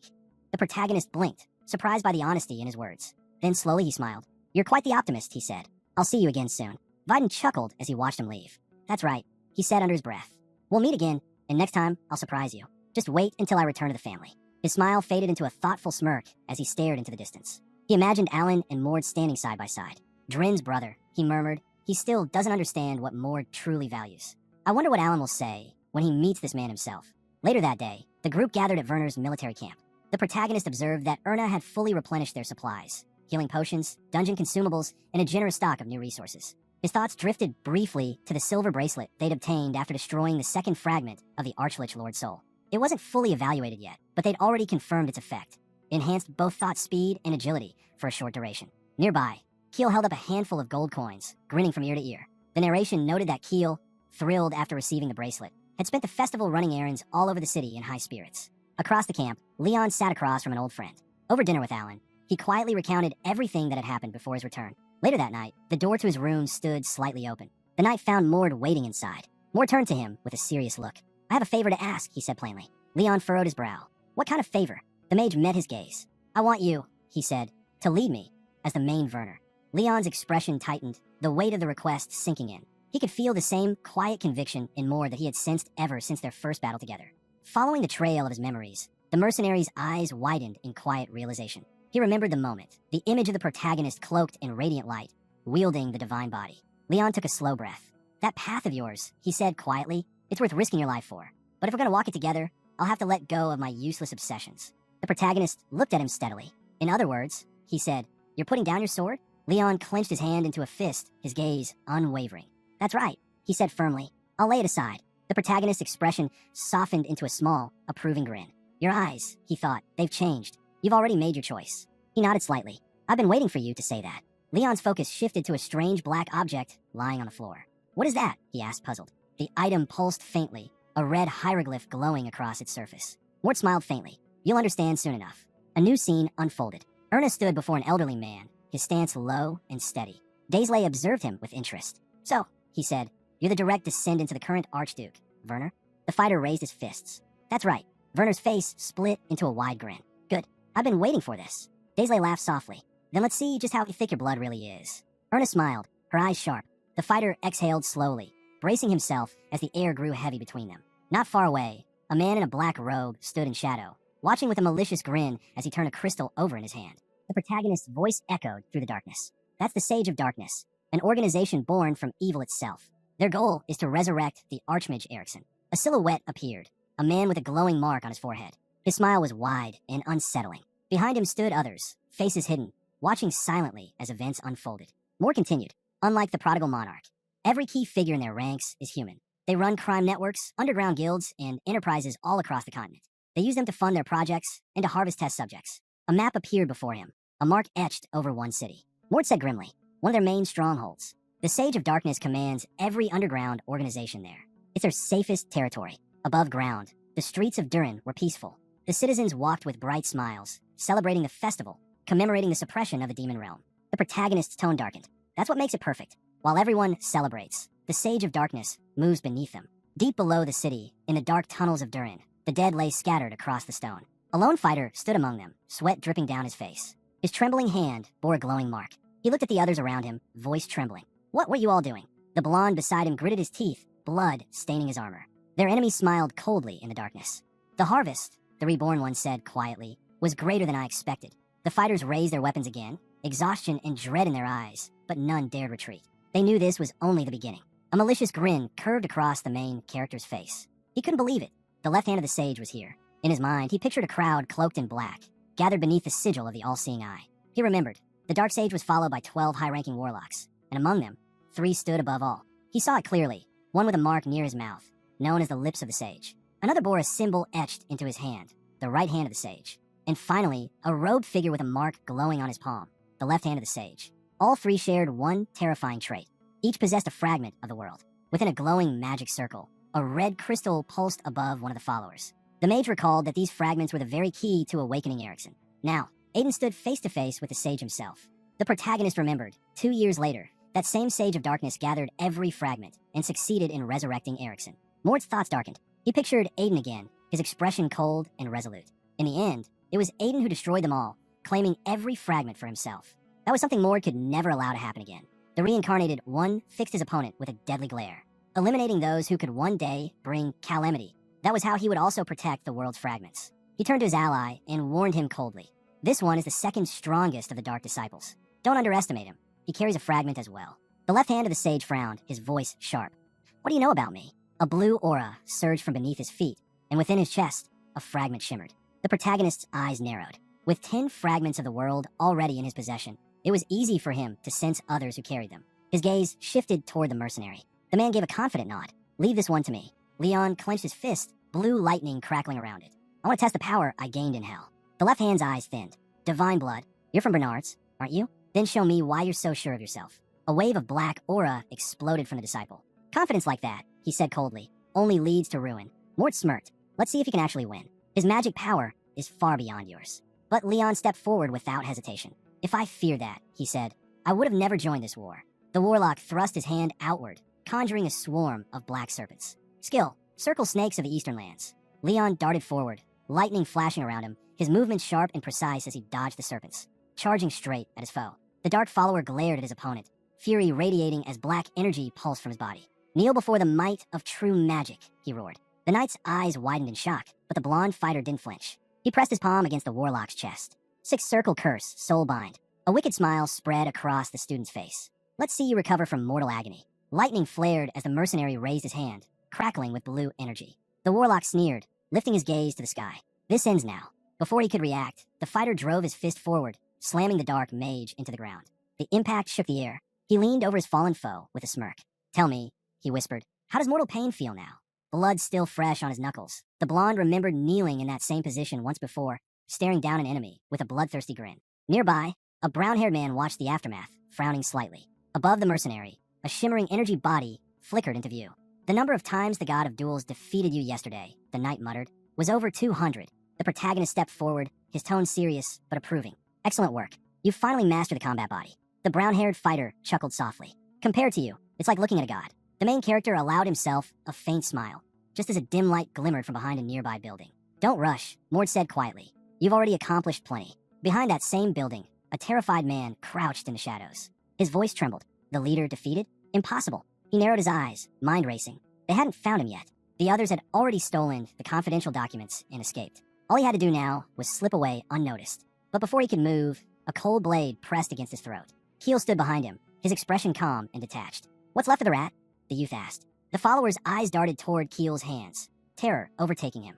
The protagonist blinked, surprised by the honesty in his words. Then slowly he smiled. "You're quite the optimist," he said. "I'll see you again soon." Viden chuckled as he watched him leave. "That's right," he said under his breath. "We'll meet again, and next time I'll surprise you. Just wait until I return to the family." His smile faded into a thoughtful smirk as he stared into the distance. He imagined Alan and Mord standing side by side. "Drin's brother," he murmured. "He still doesn't understand what Mord truly values. I wonder what Alan will say when he meets this man himself." Later that day, the group gathered at Werner's military camp. The protagonist observed that Erna had fully replenished their supplies, healing potions, dungeon consumables, and a generous stock of new resources. His thoughts drifted briefly to the silver bracelet they'd obtained after destroying the second fragment of the Archlich Lord's soul. It wasn't fully evaluated yet, but they'd already confirmed its effect. It enhanced both thought speed and agility for a short duration. Nearby, Keel held up a handful of gold coins, grinning from ear to ear. The narration noted that Keel, thrilled after receiving the bracelet, had spent the festival running errands all over the city in high spirits. Across the camp, Leon sat across from an old friend. Over dinner with Alan, he quietly recounted everything that had happened before his return. Later that night, the door to his room stood slightly open. The knight found Mord waiting inside. Mord turned to him with a serious look. "I have a favor to ask," he said plainly. Leon furrowed his brow. "What kind of favor?" The mage met his gaze. "I want you," he said, "to lead me as the main Werner." Leon's expression tightened, the weight of the request sinking in. He could feel the same quiet conviction in Mord that he had sensed ever since their first battle together. Following the trail of his memories, the mercenary's eyes widened in quiet realization. He remembered the moment, the image of the protagonist cloaked in radiant light, wielding the divine body. Leon took a slow breath. "That path of yours," he said quietly, "it's worth risking your life for. But if we're going to walk it together, I'll have to let go of my useless obsessions." The protagonist looked at him steadily. "In other words," he said, "you're putting down your sword?" Leon clenched his hand into a fist, his gaze unwavering. "That's right," he said firmly. "I'll lay it aside." The protagonist's expression softened into a small, approving grin. "Your eyes," he thought, "they've changed. You've already made your choice." He nodded slightly. "I've been waiting for you to say that." Leon's focus shifted to a strange black object lying on the floor. "What is that?" he asked, puzzled. The item pulsed faintly, a red hieroglyph glowing across its surface. Mort smiled faintly. You'll understand soon enough. A new scene unfolded. Ernest stood before an elderly man, his stance low and steady. Daisley observed him with interest. So, he said, you're the direct descendant of the current Archduke, Werner? The fighter raised his fists. That's right. Werner's face split into a wide grin. Good. I've been waiting for this. Daisley laughed softly. Then let's see just how thick your blood really is. Ernest smiled, her eyes sharp. The fighter exhaled slowly, bracing himself as the air grew heavy between them. Not far away, a man in a black robe stood in shadow, watching with a malicious grin as he turned a crystal over in his hand. The protagonist's voice echoed through the darkness. That's the Sage of Darkness, an organization born from evil itself. Their goal is to resurrect the Archmage Eriksson. A silhouette appeared, a man with a glowing mark on his forehead. His smile was wide and unsettling. Behind him stood others, faces hidden, watching silently as events unfolded. More continued. Unlike the prodigal monarch, every key figure in their ranks is human. They run crime networks, underground guilds, and enterprises all across the continent. They use them to fund their projects and to harvest test subjects. A map appeared before him, a mark etched over one city. Mort said grimly, one of their main strongholds. The Sage of Darkness commands every underground organization there. It's their safest territory. Above ground, the streets of Durin were peaceful. The citizens walked with bright smiles, celebrating the festival, commemorating the suppression of the demon realm. The protagonist's tone darkened. That's what makes it perfect. While everyone celebrates, the Sage of Darkness moves beneath them. Deep below the city, in the dark tunnels of Durin, the dead lay scattered across the stone. A lone fighter stood among them, sweat dripping down his face. His trembling hand bore a glowing mark. He looked at the others around him, voice trembling. What were you all doing? The blonde beside him gritted his teeth, blood staining his armor. Their enemy smiled coldly in the darkness. The harvest, the reborn one said quietly, was greater than I expected. The fighters raised their weapons again, exhaustion and dread in their eyes, but none dared retreat. They knew this was only the beginning. A malicious grin curved across the main character's face. He couldn't believe it. The left hand of the sage was here. In his mind, he pictured a crowd cloaked in black, gathered beneath the sigil of the all-seeing eye. He remembered. The dark sage was followed by 12 high-ranking warlocks, and among them, 3 stood above all. He saw it clearly, one with a mark near his mouth, known as the lips of the sage. Another bore a symbol etched into his hand, the right hand of the sage. And finally, a robed figure with a mark glowing on his palm, the left hand of the sage. All 3 shared one terrifying trait. Each possessed a fragment of the world. Within a glowing magic circle, a red crystal pulsed above one of the followers. The mage recalled that these fragments were the very key to awakening Eriksson. Now, Aiden stood face to face with the sage himself. The protagonist remembered, 2 years later, that same Sage of Darkness gathered every fragment and succeeded in resurrecting Eriksson. Mort's thoughts darkened. He pictured Aiden again, his expression cold and resolute. In the end, it was Aiden who destroyed them all, claiming every fragment for himself. That was something Mort could never allow to happen again. The reincarnated one fixed his opponent with a deadly glare, eliminating those who could one day bring calamity. That was how he would also protect the world's fragments. He turned to his ally and warned him coldly. This one is the second strongest of the Dark Disciples. Don't underestimate him. He carries a fragment as well. The left hand of the sage frowned, his voice sharp. What do you know about me? A blue aura surged from beneath his feet, and within his chest, a fragment shimmered. The protagonist's eyes narrowed. With 10 fragments of the world already in his possession, it was easy for him to sense others who carried them. His gaze shifted toward the mercenary. The man gave a confident nod. Leave this one to me. Leon clenched his fist, blue lightning crackling around it. I want to test the power I gained in hell. The left hand's eyes thinned. Divine blood. You're from Bernard's, aren't you? Then show me why you're so sure of yourself. A wave of black aura exploded from the disciple. Confidence like that, he said coldly, only leads to ruin. Mort smirked. Let's see if he can actually win. His magic power is far beyond yours. But Leon stepped forward without hesitation. If I feared that, he said, I would have never joined this war. The warlock thrust his hand outward, conjuring a swarm of black serpents. Skill, circle snakes of the eastern lands. Leon darted forward, lightning flashing around him, his movements sharp and precise as he dodged the serpents, charging straight at his foe. The dark follower glared at his opponent, fury radiating as black energy pulsed from his body. Kneel before the might of true magic, he roared. The knight's eyes widened in shock, but the blonde fighter didn't flinch. He pressed his palm against the warlock's chest. 6 circle curse, soul bind. A wicked smile spread across the student's face. Let's see you recover from mortal agony. Lightning flared as the mercenary raised his hand, crackling with blue energy. The warlock sneered, lifting his gaze to the sky. This ends now. Before he could react, the fighter drove his fist forward, slamming the dark mage into the ground. The impact shook the air. He leaned over his fallen foe with a smirk. Tell me, he whispered, how does mortal pain feel now? Blood still fresh on his knuckles. The blonde remembered kneeling in that same position once before, staring down an enemy with a bloodthirsty grin. Nearby, a brown-haired man watched the aftermath, frowning slightly. Above the mercenary, a shimmering energy body flickered into view. The number of times the god of duels defeated you yesterday, the knight muttered, was over 200. The The protagonist stepped forward, his tone serious but approving. Excellent work. You've finally mastered the combat body. The brown-haired fighter chuckled softly. Compared to you, it's like looking at a god. The main character allowed himself a faint smile, just as a dim light glimmered from behind a nearby building. Don't rush, Mord said quietly. You've already accomplished plenty. Behind that same building, a terrified man crouched in the shadows. His voice trembled. The leader defeated? Impossible. He narrowed his eyes, mind racing. They hadn't found him yet. The others had already stolen the confidential documents and escaped. All he had to do now was slip away unnoticed. But before he could move, a cold blade pressed against his throat. Keel stood behind him, his expression calm and detached. What's left of the rat? The youth asked. The follower's eyes darted toward Keel's hands, terror overtaking him.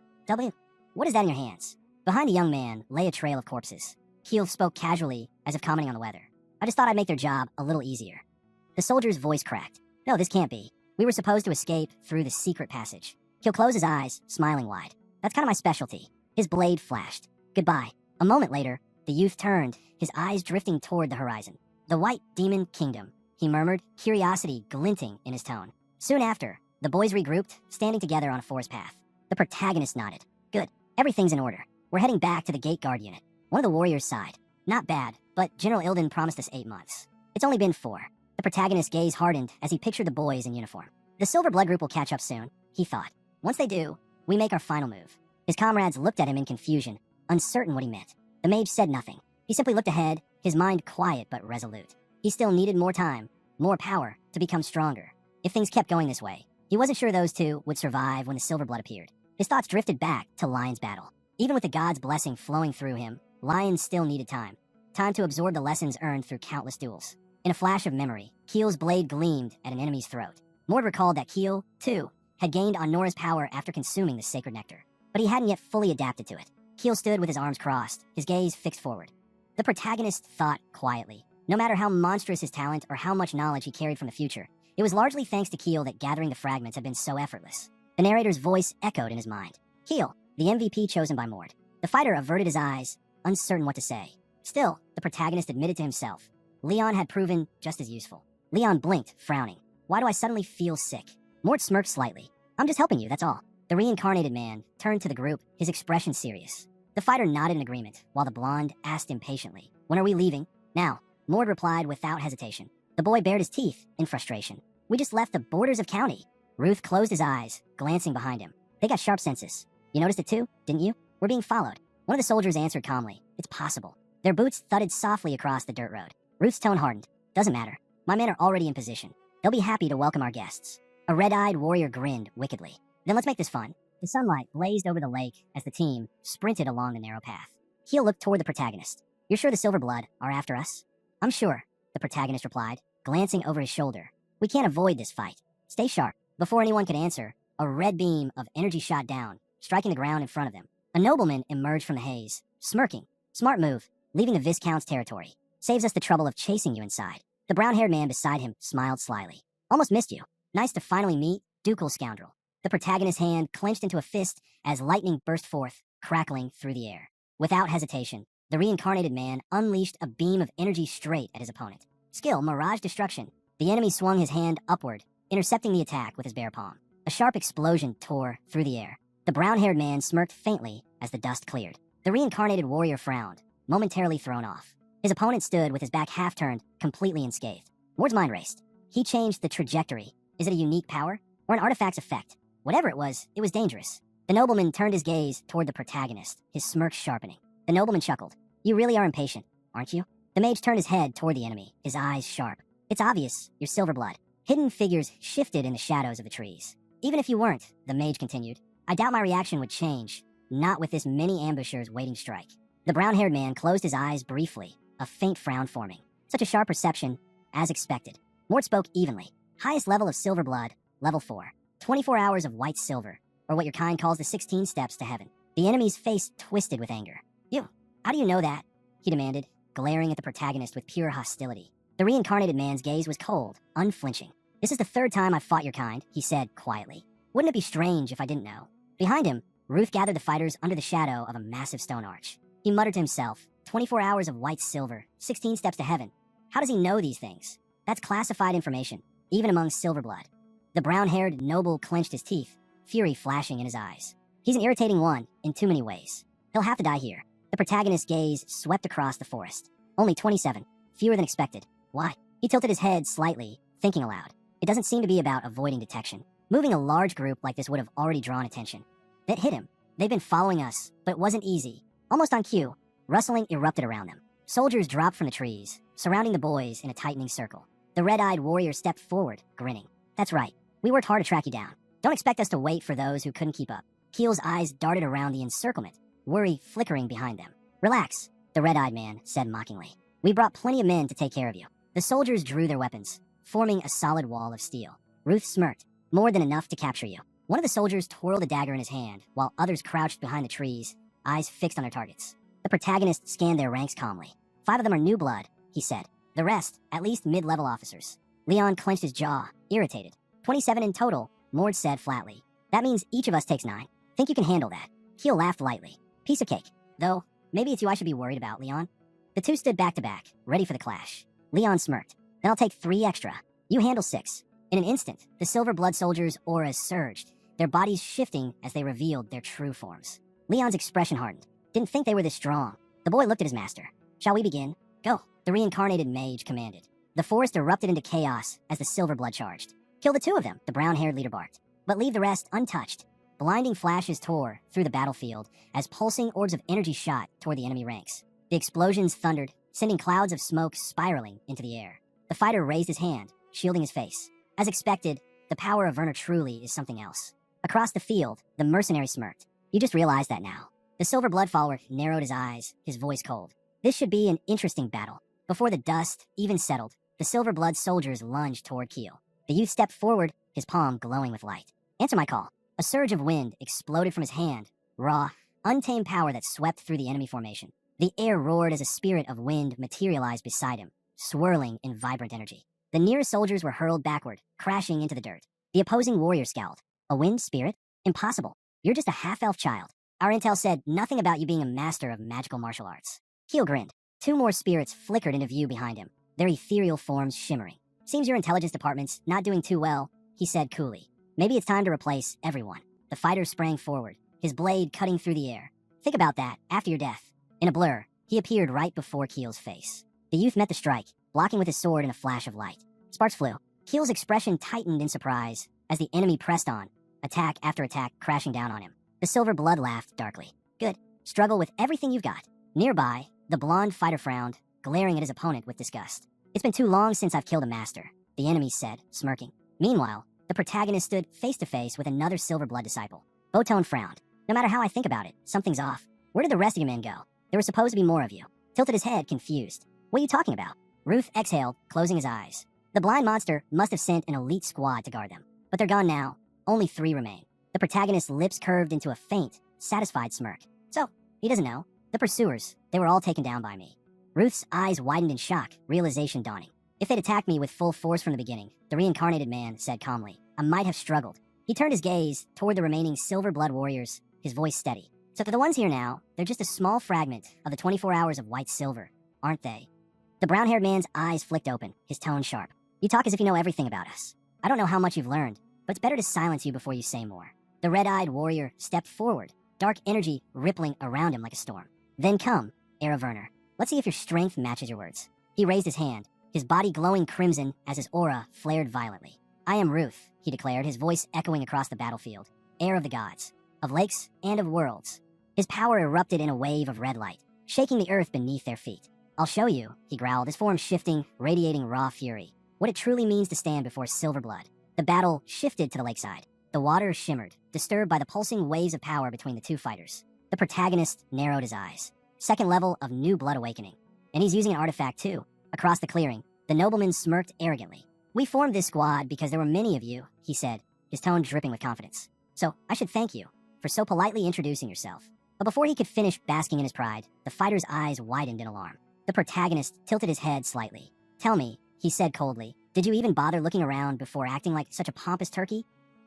What is that in your hands? Behind the young man lay a trail of corpses. Keel spoke casually, as if commenting on the weather. I just thought I'd make their job a little easier. The soldier's voice cracked. No, this can't be. We were supposed to escape through the secret passage. Keel closed his eyes, smiling wide. That's kind of my specialty. His blade flashed. Goodbye. A moment later, the youth turned, his eyes drifting toward the horizon. The White Demon Kingdom, he murmured, curiosity glinting in his tone. Soon after, the boys regrouped, standing together on a forest path. The protagonist nodded. Good. Everything's in order. We're heading back to the gate guard unit. One of the warriors sighed. Not bad, but General Ilden promised us 8 months. It's only been 4. The protagonist's gaze hardened as he pictured the boys in uniform. The Silver Blood group will catch up soon, he thought. Once they do, we make our final move. His comrades looked at him in confusion, uncertain what he meant. The mage said nothing. He simply looked ahead, his mind quiet but resolute. He still needed more time, more power, to become stronger. If things kept going this way, he wasn't sure those two would survive when the Silver Blood appeared. His thoughts drifted back to Lion's battle. Even with the god's blessing flowing through him, Lion still needed time. Time to absorb the lessons earned through countless duels. In a flash of memory, Keel's blade gleamed at an enemy's throat. Mord recalled that Keel, too, had gained on Nora's power after consuming the sacred nectar. But he hadn't yet fully adapted to it. Keel stood with his arms crossed, his gaze fixed forward. The protagonist thought quietly. No matter how monstrous his talent or how much knowledge he carried from the future, it was largely thanks to Keel that gathering the fragments had been so effortless. The narrator's voice echoed in his mind. Keel, the MVP chosen by Mord. The fighter averted his eyes, uncertain what to say. Still, the protagonist admitted to himself. Leon had proven just as useful. Leon blinked, frowning. Why do I suddenly feel sick? Mort smirked slightly. I'm just helping you, that's all. The reincarnated man turned to the group, his expression serious. The fighter nodded in agreement, while the blonde asked impatiently, When are we leaving? Now, Mord replied without hesitation. The boy bared his teeth in frustration. We just left the borders of county. Ruth closed his eyes, glancing behind him. They got sharp senses. You noticed it too, didn't you? We're being followed. One of the soldiers answered calmly. It's possible. Their boots thudded softly across the dirt road. Ruth's tone hardened. Doesn't matter. My men are already in position. They'll be happy to welcome our guests. A red-eyed warrior grinned wickedly. Then let's make this fun. The sunlight blazed over the lake as the team sprinted along the narrow path. Keel looked toward the protagonist. You're sure the Silver Blood are after us? I'm sure, the protagonist replied, glancing over his shoulder. We can't avoid this fight. Stay sharp. Before anyone could answer, a red beam of energy shot down, striking the ground in front of them. A nobleman emerged from the haze, smirking. Smart move, leaving the Viscount's territory. Saves us the trouble of chasing you inside. The brown-haired man beside him smiled slyly. Almost missed you. Nice to finally meet, ducal scoundrel. The protagonist's hand clenched into a fist as lightning burst forth, crackling through the air. Without hesitation, the reincarnated man unleashed a beam of energy straight at his opponent. Skill, Mirage Destruction. The enemy swung his hand upward, intercepting the attack with his bare palm. A sharp explosion tore through the air. The brown-haired man smirked faintly as the dust cleared. The reincarnated warrior frowned, momentarily thrown off. His opponent stood with his back half-turned, completely unscathed. Mord's mind raced. He changed the trajectory. Is it a unique power? Or an artifact's effect? Whatever it was dangerous. The nobleman turned his gaze toward the protagonist, his smirk sharpening. The nobleman chuckled. You really are impatient, aren't you? The mage turned his head toward the enemy, his eyes sharp. It's obvious, you're Silver Blood. Hidden figures shifted in the shadows of the trees. Even if you weren't, the mage continued, I doubt my reaction would change, not with this many ambushers waiting strike. The brown-haired man closed his eyes briefly, a faint frown forming. Such a sharp perception, as expected. Mort spoke evenly. Highest level of Silver Blood, level 4. 24 hours of white silver, or what your kind calls the 16 steps to heaven. The enemy's face twisted with anger. How do you know that? He demanded, glaring at the protagonist with pure hostility. The reincarnated man's gaze was cold, unflinching. This is the 3rd time I've fought your kind, he said quietly. Wouldn't it be strange if I didn't know? Behind him, Ruth gathered the fighters under the shadow of a massive stone arch. He muttered to himself, 24 hours of white silver, 16 steps to heaven. How does he know these things? That's classified information, even among Silver Blood. The brown-haired noble clenched his teeth, fury flashing in his eyes. He's an irritating one, in too many ways. He'll have to die here. The protagonist's gaze swept across the forest. Only 27. Fewer than expected. Why? He tilted his head slightly, thinking aloud. It doesn't seem to be about avoiding detection. Moving a large group like this would have already drawn attention. That hit him. They've been following us, but it wasn't easy. Almost on cue, rustling erupted around them. Soldiers dropped from the trees, surrounding the boys in a tightening circle. The red-eyed warrior stepped forward, grinning. That's right. We worked hard to track you down. Don't expect us to wait for those who couldn't keep up. Keel's eyes darted around the encirclement, worry flickering behind them. Relax, the red-eyed man said mockingly. We brought plenty of men to take care of you. The soldiers drew their weapons, forming a solid wall of steel. Ruth smirked. More than enough to capture you. One of the soldiers twirled a dagger in his hand, while others crouched behind the trees, eyes fixed on their targets. The protagonist scanned their ranks calmly. 5 of them are new blood, he said. The rest, at least mid-level officers. Leon clenched his jaw, irritated. 27 in total, Mord said flatly. That means each of us takes 9. Think you can handle that? Keel laughed lightly. Piece of cake. Though, maybe it's you I should be worried about, Leon. The two stood back to back, ready for the clash. Leon smirked. Then I'll take 3 extra. You handle 6. In an instant, the silver blood soldiers' auras surged, their bodies shifting as they revealed their true forms. Leon's expression hardened. Didn't think they were this strong. The boy looked at his master. Shall we begin? Go, the reincarnated mage commanded. The forest erupted into chaos as the silver blood charged. Kill the 2 of them, the brown-haired leader barked. But leave the rest untouched. Blinding flashes tore through the battlefield as pulsing orbs of energy shot toward the enemy ranks. The explosions thundered, sending clouds of smoke spiraling into the air. The fighter raised his hand, shielding his face. As expected, the power of Werner truly is something else. Across the field, the mercenary smirked. You just realized that now. The silver blood follower narrowed his eyes, his voice cold. This should be an interesting battle. Before the dust even settled, the silver blood soldiers lunged toward Keel. The youth stepped forward, his palm glowing with light. Answer my call. A surge of wind exploded from his hand, raw, untamed power that swept through the enemy formation. The air roared as a spirit of wind materialized beside him, swirling in vibrant energy. The nearest soldiers were hurled backward, crashing into the dirt. The opposing warrior scowled. A wind spirit? Impossible. You're just a half-elf child. Our intel said nothing about you being a master of magical martial arts. Keel grinned. 2 more spirits flickered into view behind him, their ethereal forms shimmering. Seems your intelligence department's not doing too well, he said coolly. Maybe it's time to replace everyone. The fighter sprang forward, his blade cutting through the air. Think about that, after your death. In a blur, he appeared right before Keel's face. The youth met the strike, blocking with his sword in a flash of light. Sparks flew. Keel's expression tightened in surprise as the enemy pressed on, attack after attack crashing down on him. The silver blood laughed darkly. Good. Struggle with everything you've got. Nearby, the blonde fighter frowned, glaring at his opponent with disgust. It's been too long since I've killed a master, the enemy said, smirking. Meanwhile, the protagonist stood face-to-face with another silver blood disciple. Botone frowned. No matter how I think about it, something's off. Where did the rest of your men go? There were supposed to be more of you. Tilted his head, confused. What are you talking about? Ruth exhaled, closing his eyes. The blind monster must have sent an elite squad to guard them. But they're gone now. Only 3 remain. The protagonist's lips curved into a faint, satisfied smirk. So, he doesn't know. The pursuers, they were all taken down by me. Ruth's eyes widened in shock, realization dawning. If they'd attacked me with full force from the beginning, the reincarnated man said calmly, I might have struggled. He turned his gaze toward the remaining silver blood warriors, his voice steady. So for the ones here now, they're just a small fragment of the 24 hours of white silver, aren't they? The brown-haired man's eyes flicked open, his tone sharp. You talk as if you know everything about us. I don't know how much you've learned, but it's better to silence you before you say more. The red-eyed warrior stepped forward, dark energy rippling around him like a storm. Then come, heir of Werner. Let's see if your strength matches your words. He raised his hand, his body glowing crimson as his aura flared violently. I am Ruth, he declared, his voice echoing across the battlefield. Heir of the gods, of lakes and of worlds. His power erupted in a wave of red light, shaking the earth beneath their feet. I'll show you, he growled, his form shifting, radiating raw fury. What it truly means to stand before silver blood. The battle shifted to the lakeside. The water shimmered, disturbed by the pulsing waves of power between the 2 fighters. The protagonist narrowed his eyes. 2nd level of new blood awakening. And he's using an artifact too. Across the clearing, the nobleman smirked arrogantly. We formed this squad because there were many of you, he said, his tone dripping with confidence. So I should thank you for so politely introducing yourself. But before he could finish basking in his pride, the fighter's eyes widened in alarm. The protagonist tilted his head slightly. Tell me, he said coldly, did you even bother looking around before acting like such a pompous turkey?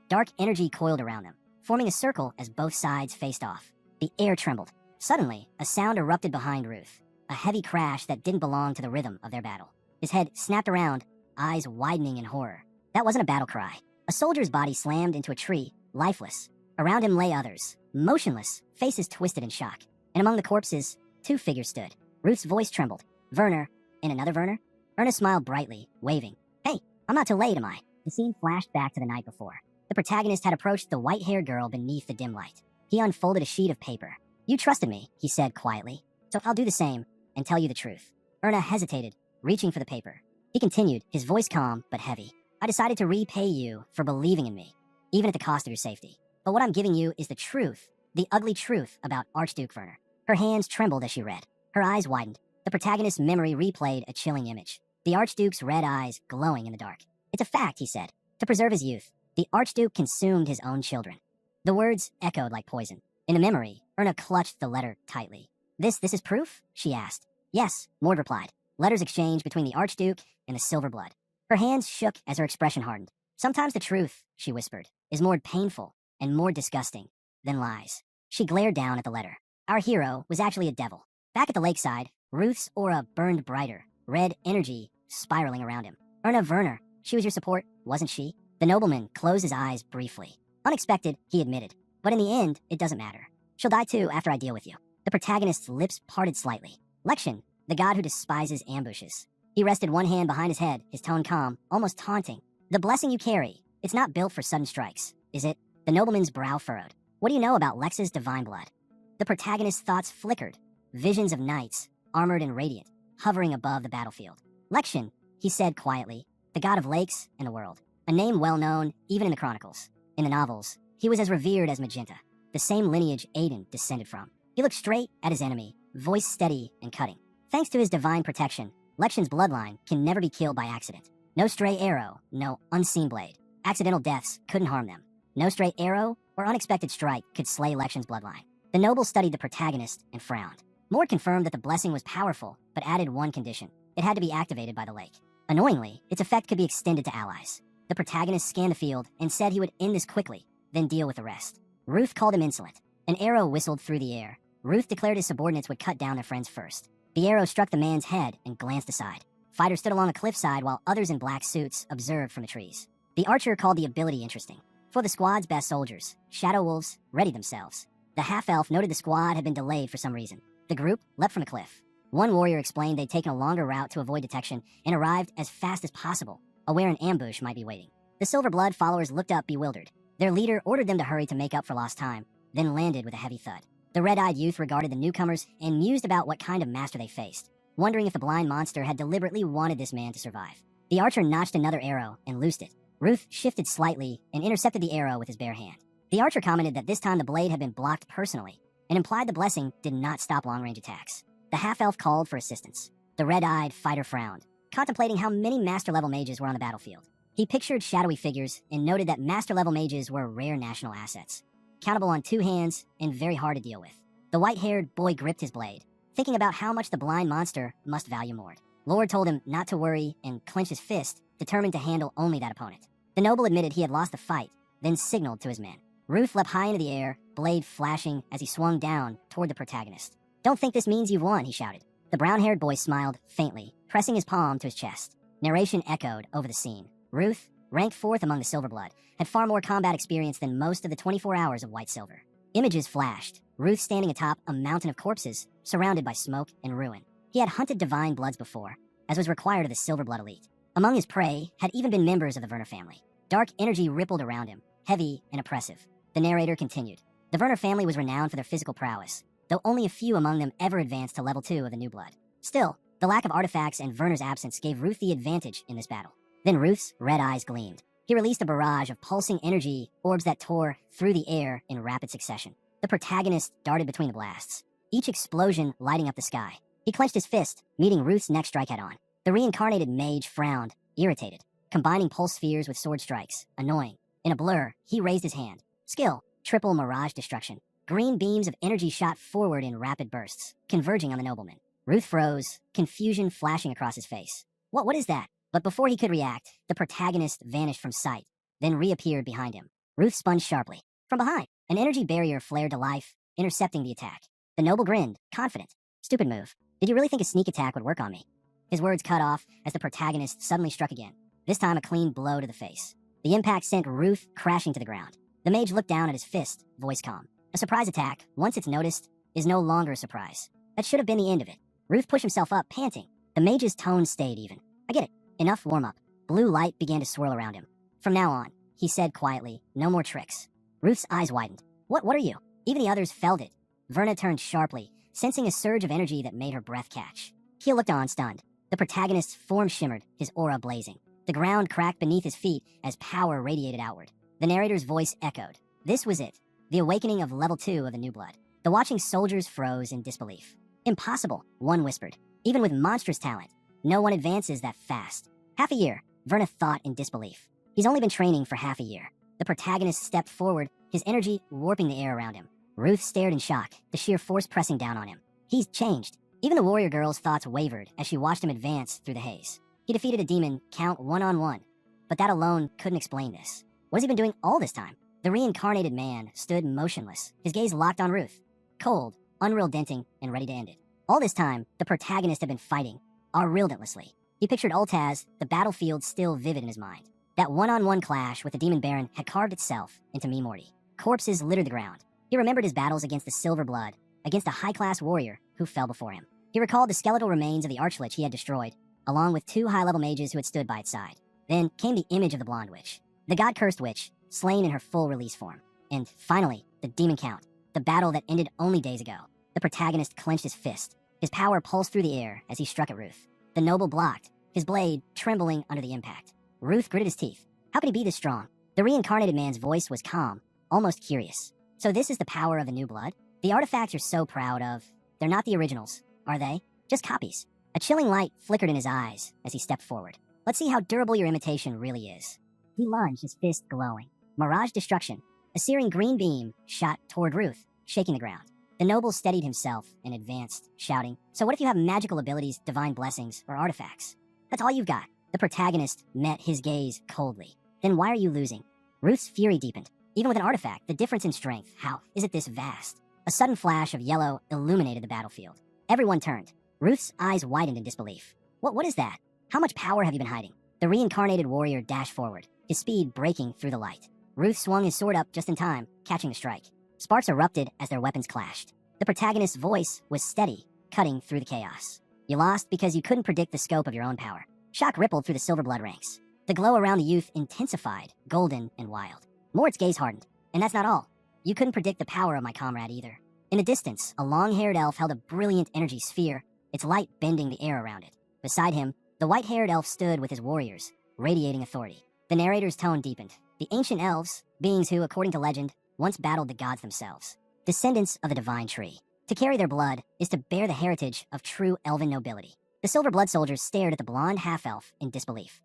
Dark energy coiled around them, forming a circle as both sides faced off. The air trembled. Suddenly, a sound erupted behind Ruth, a heavy crash that didn't belong to the rhythm of their battle. His head snapped around, eyes widening in horror. That wasn't a battle cry. A soldier's body slammed into a tree, lifeless. Around him lay others, motionless, faces twisted in shock. and among the corpses, 2 figures stood. Ruth's voice trembled. Werner, and another Werner? Erna smiled brightly, waving. Hey, I'm not too late, am I? The scene flashed back to the night before. The protagonist had approached the white-haired girl beneath the dim light. He unfolded a sheet of paper. You trusted me, he said quietly, so I'll do the same and tell you the truth. Erna hesitated, reaching for the paper. He continued, his voice calm but heavy. I decided to repay you for believing in me, even at the cost of your safety. But what I'm giving you is the truth, the ugly truth about Archduke Werner. Her hands trembled as she read. Her eyes widened. The protagonist's memory replayed a chilling image. The Archduke's red eyes glowing in the dark. It's a fact, he said. To preserve his youth, the Archduke consumed his own children. The words echoed like poison. In the memory, Erna clutched the letter tightly. This is proof? She asked. Yes, Mord replied. Letters exchanged between the Archduke and the Silver Blood. Her hands shook as her expression hardened. Sometimes the truth, she whispered, is more painful and more disgusting than lies. She glared down at the letter. Our hero was actually a devil. Back at the lakeside, Ruth's aura burned brighter, red energy spiraling around him. Erna Werner, she was your support, wasn't she? The nobleman closed his eyes briefly. Unexpected, he admitted. But in the end, it doesn't matter. She'll die too after I deal with you. The protagonist's lips parted slightly. Lekshin, the god who despises ambushes. He rested one hand behind his head, his tone calm, almost taunting. The blessing you carry, it's not built for sudden strikes, is it? The nobleman's brow furrowed. What do you know about Lex's divine blood? The protagonist's thoughts flickered. Visions of knights, armored and radiant, hovering above the battlefield. Lekshin, he said quietly, the god of lakes and the world. A name well known, even in the chronicles. In the novels, he was as revered as Magenta, the same lineage Aiden descended from. He looked straight at his enemy, voice steady and cutting. Thanks to his divine protection, Lekshin's bloodline can never be killed by accident. No stray arrow, no unseen blade. Accidental deaths couldn't harm them. No stray arrow or unexpected strike could slay Lekshin's bloodline. The noble studied the protagonist and frowned. Mord confirmed that the blessing was powerful, but added one condition. It had to be activated by the lake. Annoyingly, its effect could be extended to allies. The protagonist scanned the field and said he would end this quickly, then deal with the rest. Ruth called him insolent. An arrow whistled through the air. Ruth declared his subordinates would cut down their friends first. The arrow struck the man's head and glanced aside. Fighters stood along a cliffside while others in black suits observed from the trees. The archer called the ability interesting. For the squad's best soldiers, Shadow Wolves readied themselves. The half-elf noted the squad had been delayed for some reason. The group leapt from a cliff. One warrior explained they'd taken a longer route to avoid detection and arrived as fast as possible, aware an ambush might be waiting. The Silver Blood followers looked up bewildered. Their leader ordered them to hurry to make up for lost time, then landed with a heavy thud. The red-eyed youth regarded the newcomers and mused about what kind of master they faced, wondering if the blind monster had deliberately wanted this man to survive. The archer notched another arrow and loosed it. Ruth shifted slightly and intercepted the arrow with his bare hand. The archer commented that this time the blade had been blocked personally, and implied the blessing did not stop long-range attacks. The half-elf called for assistance. The red-eyed fighter frowned, contemplating how many master-level mages were on the battlefield. He pictured shadowy figures and noted that master-level mages were rare national assets, countable on 2 hands and very hard to deal with. The white-haired boy gripped his blade, thinking about how much the blind monster must value Mord. Lord told him not to worry and clenched his fist, determined to handle only that opponent. The noble admitted he had lost the fight, then signaled to his men. Ruth leapt high into the air, blade flashing as he swung down toward the protagonist. Don't think this means you've won, he shouted. The brown-haired boy smiled faintly, pressing his palm to his chest. Narration echoed over the scene. Ruth, ranked 4th among the Silver Blood, had far more combat experience than most of the 24 hours of White Silver. Images flashed, Ruth standing atop a mountain of corpses, surrounded by smoke and ruin. He had hunted divine bloods before, as was required of the Silver Blood elite. Among his prey had even been members of the Werner family. Dark energy rippled around him, heavy and oppressive. The narrator continued. The Werner family was renowned for their physical prowess, though only a few among them ever advanced to level 2 of the New Blood. Still, the lack of artifacts and Werner's absence gave Ruth the advantage in this battle. Then Ruth's red eyes gleamed. He released a barrage of pulsing energy orbs that tore through the air in rapid succession. The protagonist darted between the blasts, each explosion lighting up the sky. He clenched his fist, meeting Ruth's next strike head-on. The reincarnated mage frowned, irritated, combining pulse spheres with sword strikes, annoying. In a blur, he raised his hand. Skill, triple mirage destruction. Green beams of energy shot forward in rapid bursts, converging on the nobleman. Ruth froze, confusion flashing across his face. What is that? But before he could react, the protagonist vanished from sight, then reappeared behind him. Ruth spun sharply. From behind, an energy barrier flared to life, intercepting the attack. The noble grinned, confident. Stupid move. Did you really think a sneak attack would work on me? His words cut off as the protagonist suddenly struck again, this time a clean blow to the face. The impact sent Ruth crashing to the ground. The mage looked down at his fist, voice calm. A surprise attack, once it's noticed, is no longer a surprise. That should have been the end of it. Ruth pushed himself up, panting. The mage's tone stayed even. I get it. Enough warm-up. Blue light began to swirl around him. From now on, he said quietly, no more tricks. Ruth's eyes widened. What are you? Even the others felt it. Verna turned sharply, sensing a surge of energy that made her breath catch. Keel looked on, stunned. The protagonist's form shimmered, his aura blazing. The ground cracked beneath his feet as power radiated outward. The narrator's voice echoed. This was it. The awakening of level 2 of the new blood. The watching soldiers froze in disbelief. Impossible, one whispered. Even with monstrous talent, no one advances that fast. Half a year, Verna thought in disbelief. He's only been training for half a year. The protagonist stepped forward, his energy warping the air around him. Ruth stared in shock, the sheer force pressing down on him. He's changed. Even the warrior girl's thoughts wavered as she watched him advance through the haze. He defeated a demon, count 1-on-1. But that alone couldn't explain this. What has he been doing all this time? The reincarnated man stood motionless, his gaze locked on Ruth. Cold, unrelenting, and ready to end it. All this time, the protagonist had been fighting, relentlessly. He pictured Ultaz, the battlefield still vivid in his mind. That 1-on-1 clash with the demon baron had carved itself into Memorty. Corpses littered the ground. He remembered his battles against the Silver Blood, against a high-class warrior who fell before him. He recalled the skeletal remains of the Archlich he had destroyed, along with 2 high-level mages who had stood by its side. Then came the image of the blonde witch, the god-cursed witch, slain in her full release form. And finally, the demon count, the battle that ended only days ago. The protagonist clenched his fist. His power pulsed through the air as he struck at Ruth. The noble blocked, his blade trembling under the impact. Ruth gritted his teeth. How could he be this strong? The reincarnated man's voice was calm, almost curious. So this is the power of the new blood? The artifacts you're so proud of, they're not the originals, are they? Just copies. A chilling light flickered in his eyes as he stepped forward. Let's see how durable your imitation really is. He lunged, his fist glowing. Mirage destruction. A searing green beam shot toward Ruth, shaking the ground. The noble steadied himself and advanced, shouting, so what if you have magical abilities, divine blessings, or artifacts? That's all you've got. The protagonist met his gaze coldly. Then why are you losing? Ruth's fury deepened. Even with an artifact, the difference in strength, how is it this vast? A sudden flash of yellow illuminated the battlefield. Everyone turned. Ruth's eyes widened in disbelief. What is that? How much power have you been hiding? The reincarnated warrior dashed forward, his speed breaking through the light. Ruth swung his sword up just in time, catching the strike. Sparks erupted as their weapons clashed. The protagonist's voice was steady, cutting through the chaos. You lost because you couldn't predict the scope of your own power. Shock rippled through the silver blood ranks. The glow around the youth intensified, golden and wild. Mort's gaze hardened. And that's not all. You couldn't predict the power of my comrade either. In the distance, a long-haired elf held a brilliant energy sphere, its light bending the air around it. Beside him, the white-haired elf stood with his warriors, radiating authority. The narrator's tone deepened. The ancient elves, beings who, according to legend, once battled the gods themselves. Descendants of the divine tree. To carry their blood is to bear the heritage of true elven nobility. The silver blood soldiers stared at the blonde half-elf in disbelief.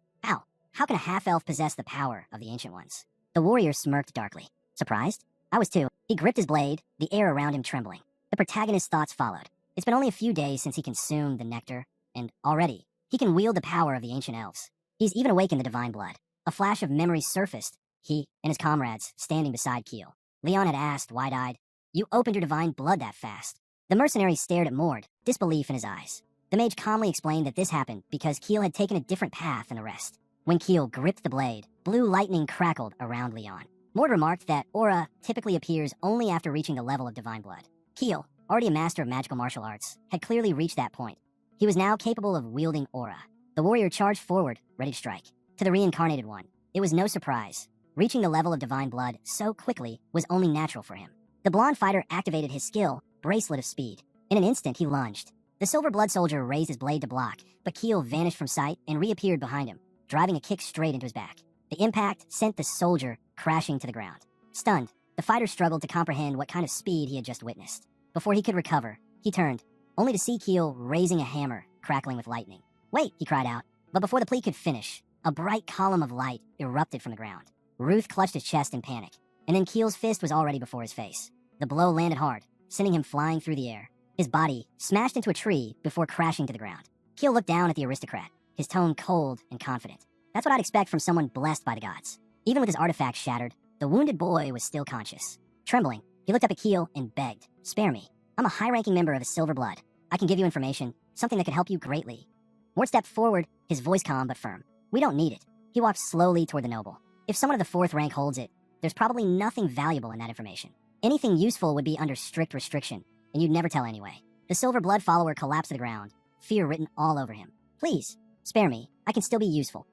How can a half-elf possess the power of the ancient ones? The warrior smirked darkly. Surprised? I was too. He gripped his blade, the air around him trembling. The protagonist's thoughts followed. It's been only a few days since he consumed the nectar, and already, he can wield the power of the ancient elves. He's even awakened the divine blood. A flash of memory surfaced, he and his comrades standing beside Keel. Leon had asked, wide-eyed, you opened your divine blood that fast. The mercenary stared at Mord, disbelief in his eyes. The mage calmly explained that this happened because Keel had taken a different path than the rest. When Keel gripped the blade, blue lightning crackled around Leon. Mord remarked that aura typically appears only after reaching the level of divine blood. Keel, already a master of magical martial arts, had clearly reached that point. He was now capable of wielding aura. The warrior charged forward, ready to strike. To the reincarnated one, it was no surprise. Reaching the level of divine blood so quickly was only natural for him. The blonde fighter activated his skill, Bracelet of Speed. In an instant, he lunged. The silver blood soldier raised his blade to block, but Keel vanished from sight and reappeared behind him, driving a kick straight into his back. The impact sent the soldier crashing to the ground. Stunned, the fighter struggled to comprehend what kind of speed he had just witnessed. Before he could recover, he turned, only to see Keel raising a hammer, crackling with lightning. Wait, he cried out. But before the plea could finish, a bright column of light erupted from the ground. Ruth clutched his chest in panic, and then Keel's fist was already before his face. The blow landed hard, sending him flying through the air. His body smashed into a tree before crashing to the ground. Keel looked down at the aristocrat, his tone cold and confident. That's what I'd expect from someone blessed by the gods. Even with his artifacts shattered, the wounded boy was still conscious. Trembling, he looked up at Keel and begged, spare me. I'm a high-ranking member of the Silver Blood. I can give you information, something that could help you greatly. Mort stepped forward, his voice calm but firm. We don't need it. He walked slowly toward the noble. If someone of the 4th rank holds it, there's probably nothing valuable in that information. Anything useful would be under strict restriction. and you'd never tell anyway. The silver blood follower collapsed to the ground, fear written all over him. Please, spare me. I can still be useful.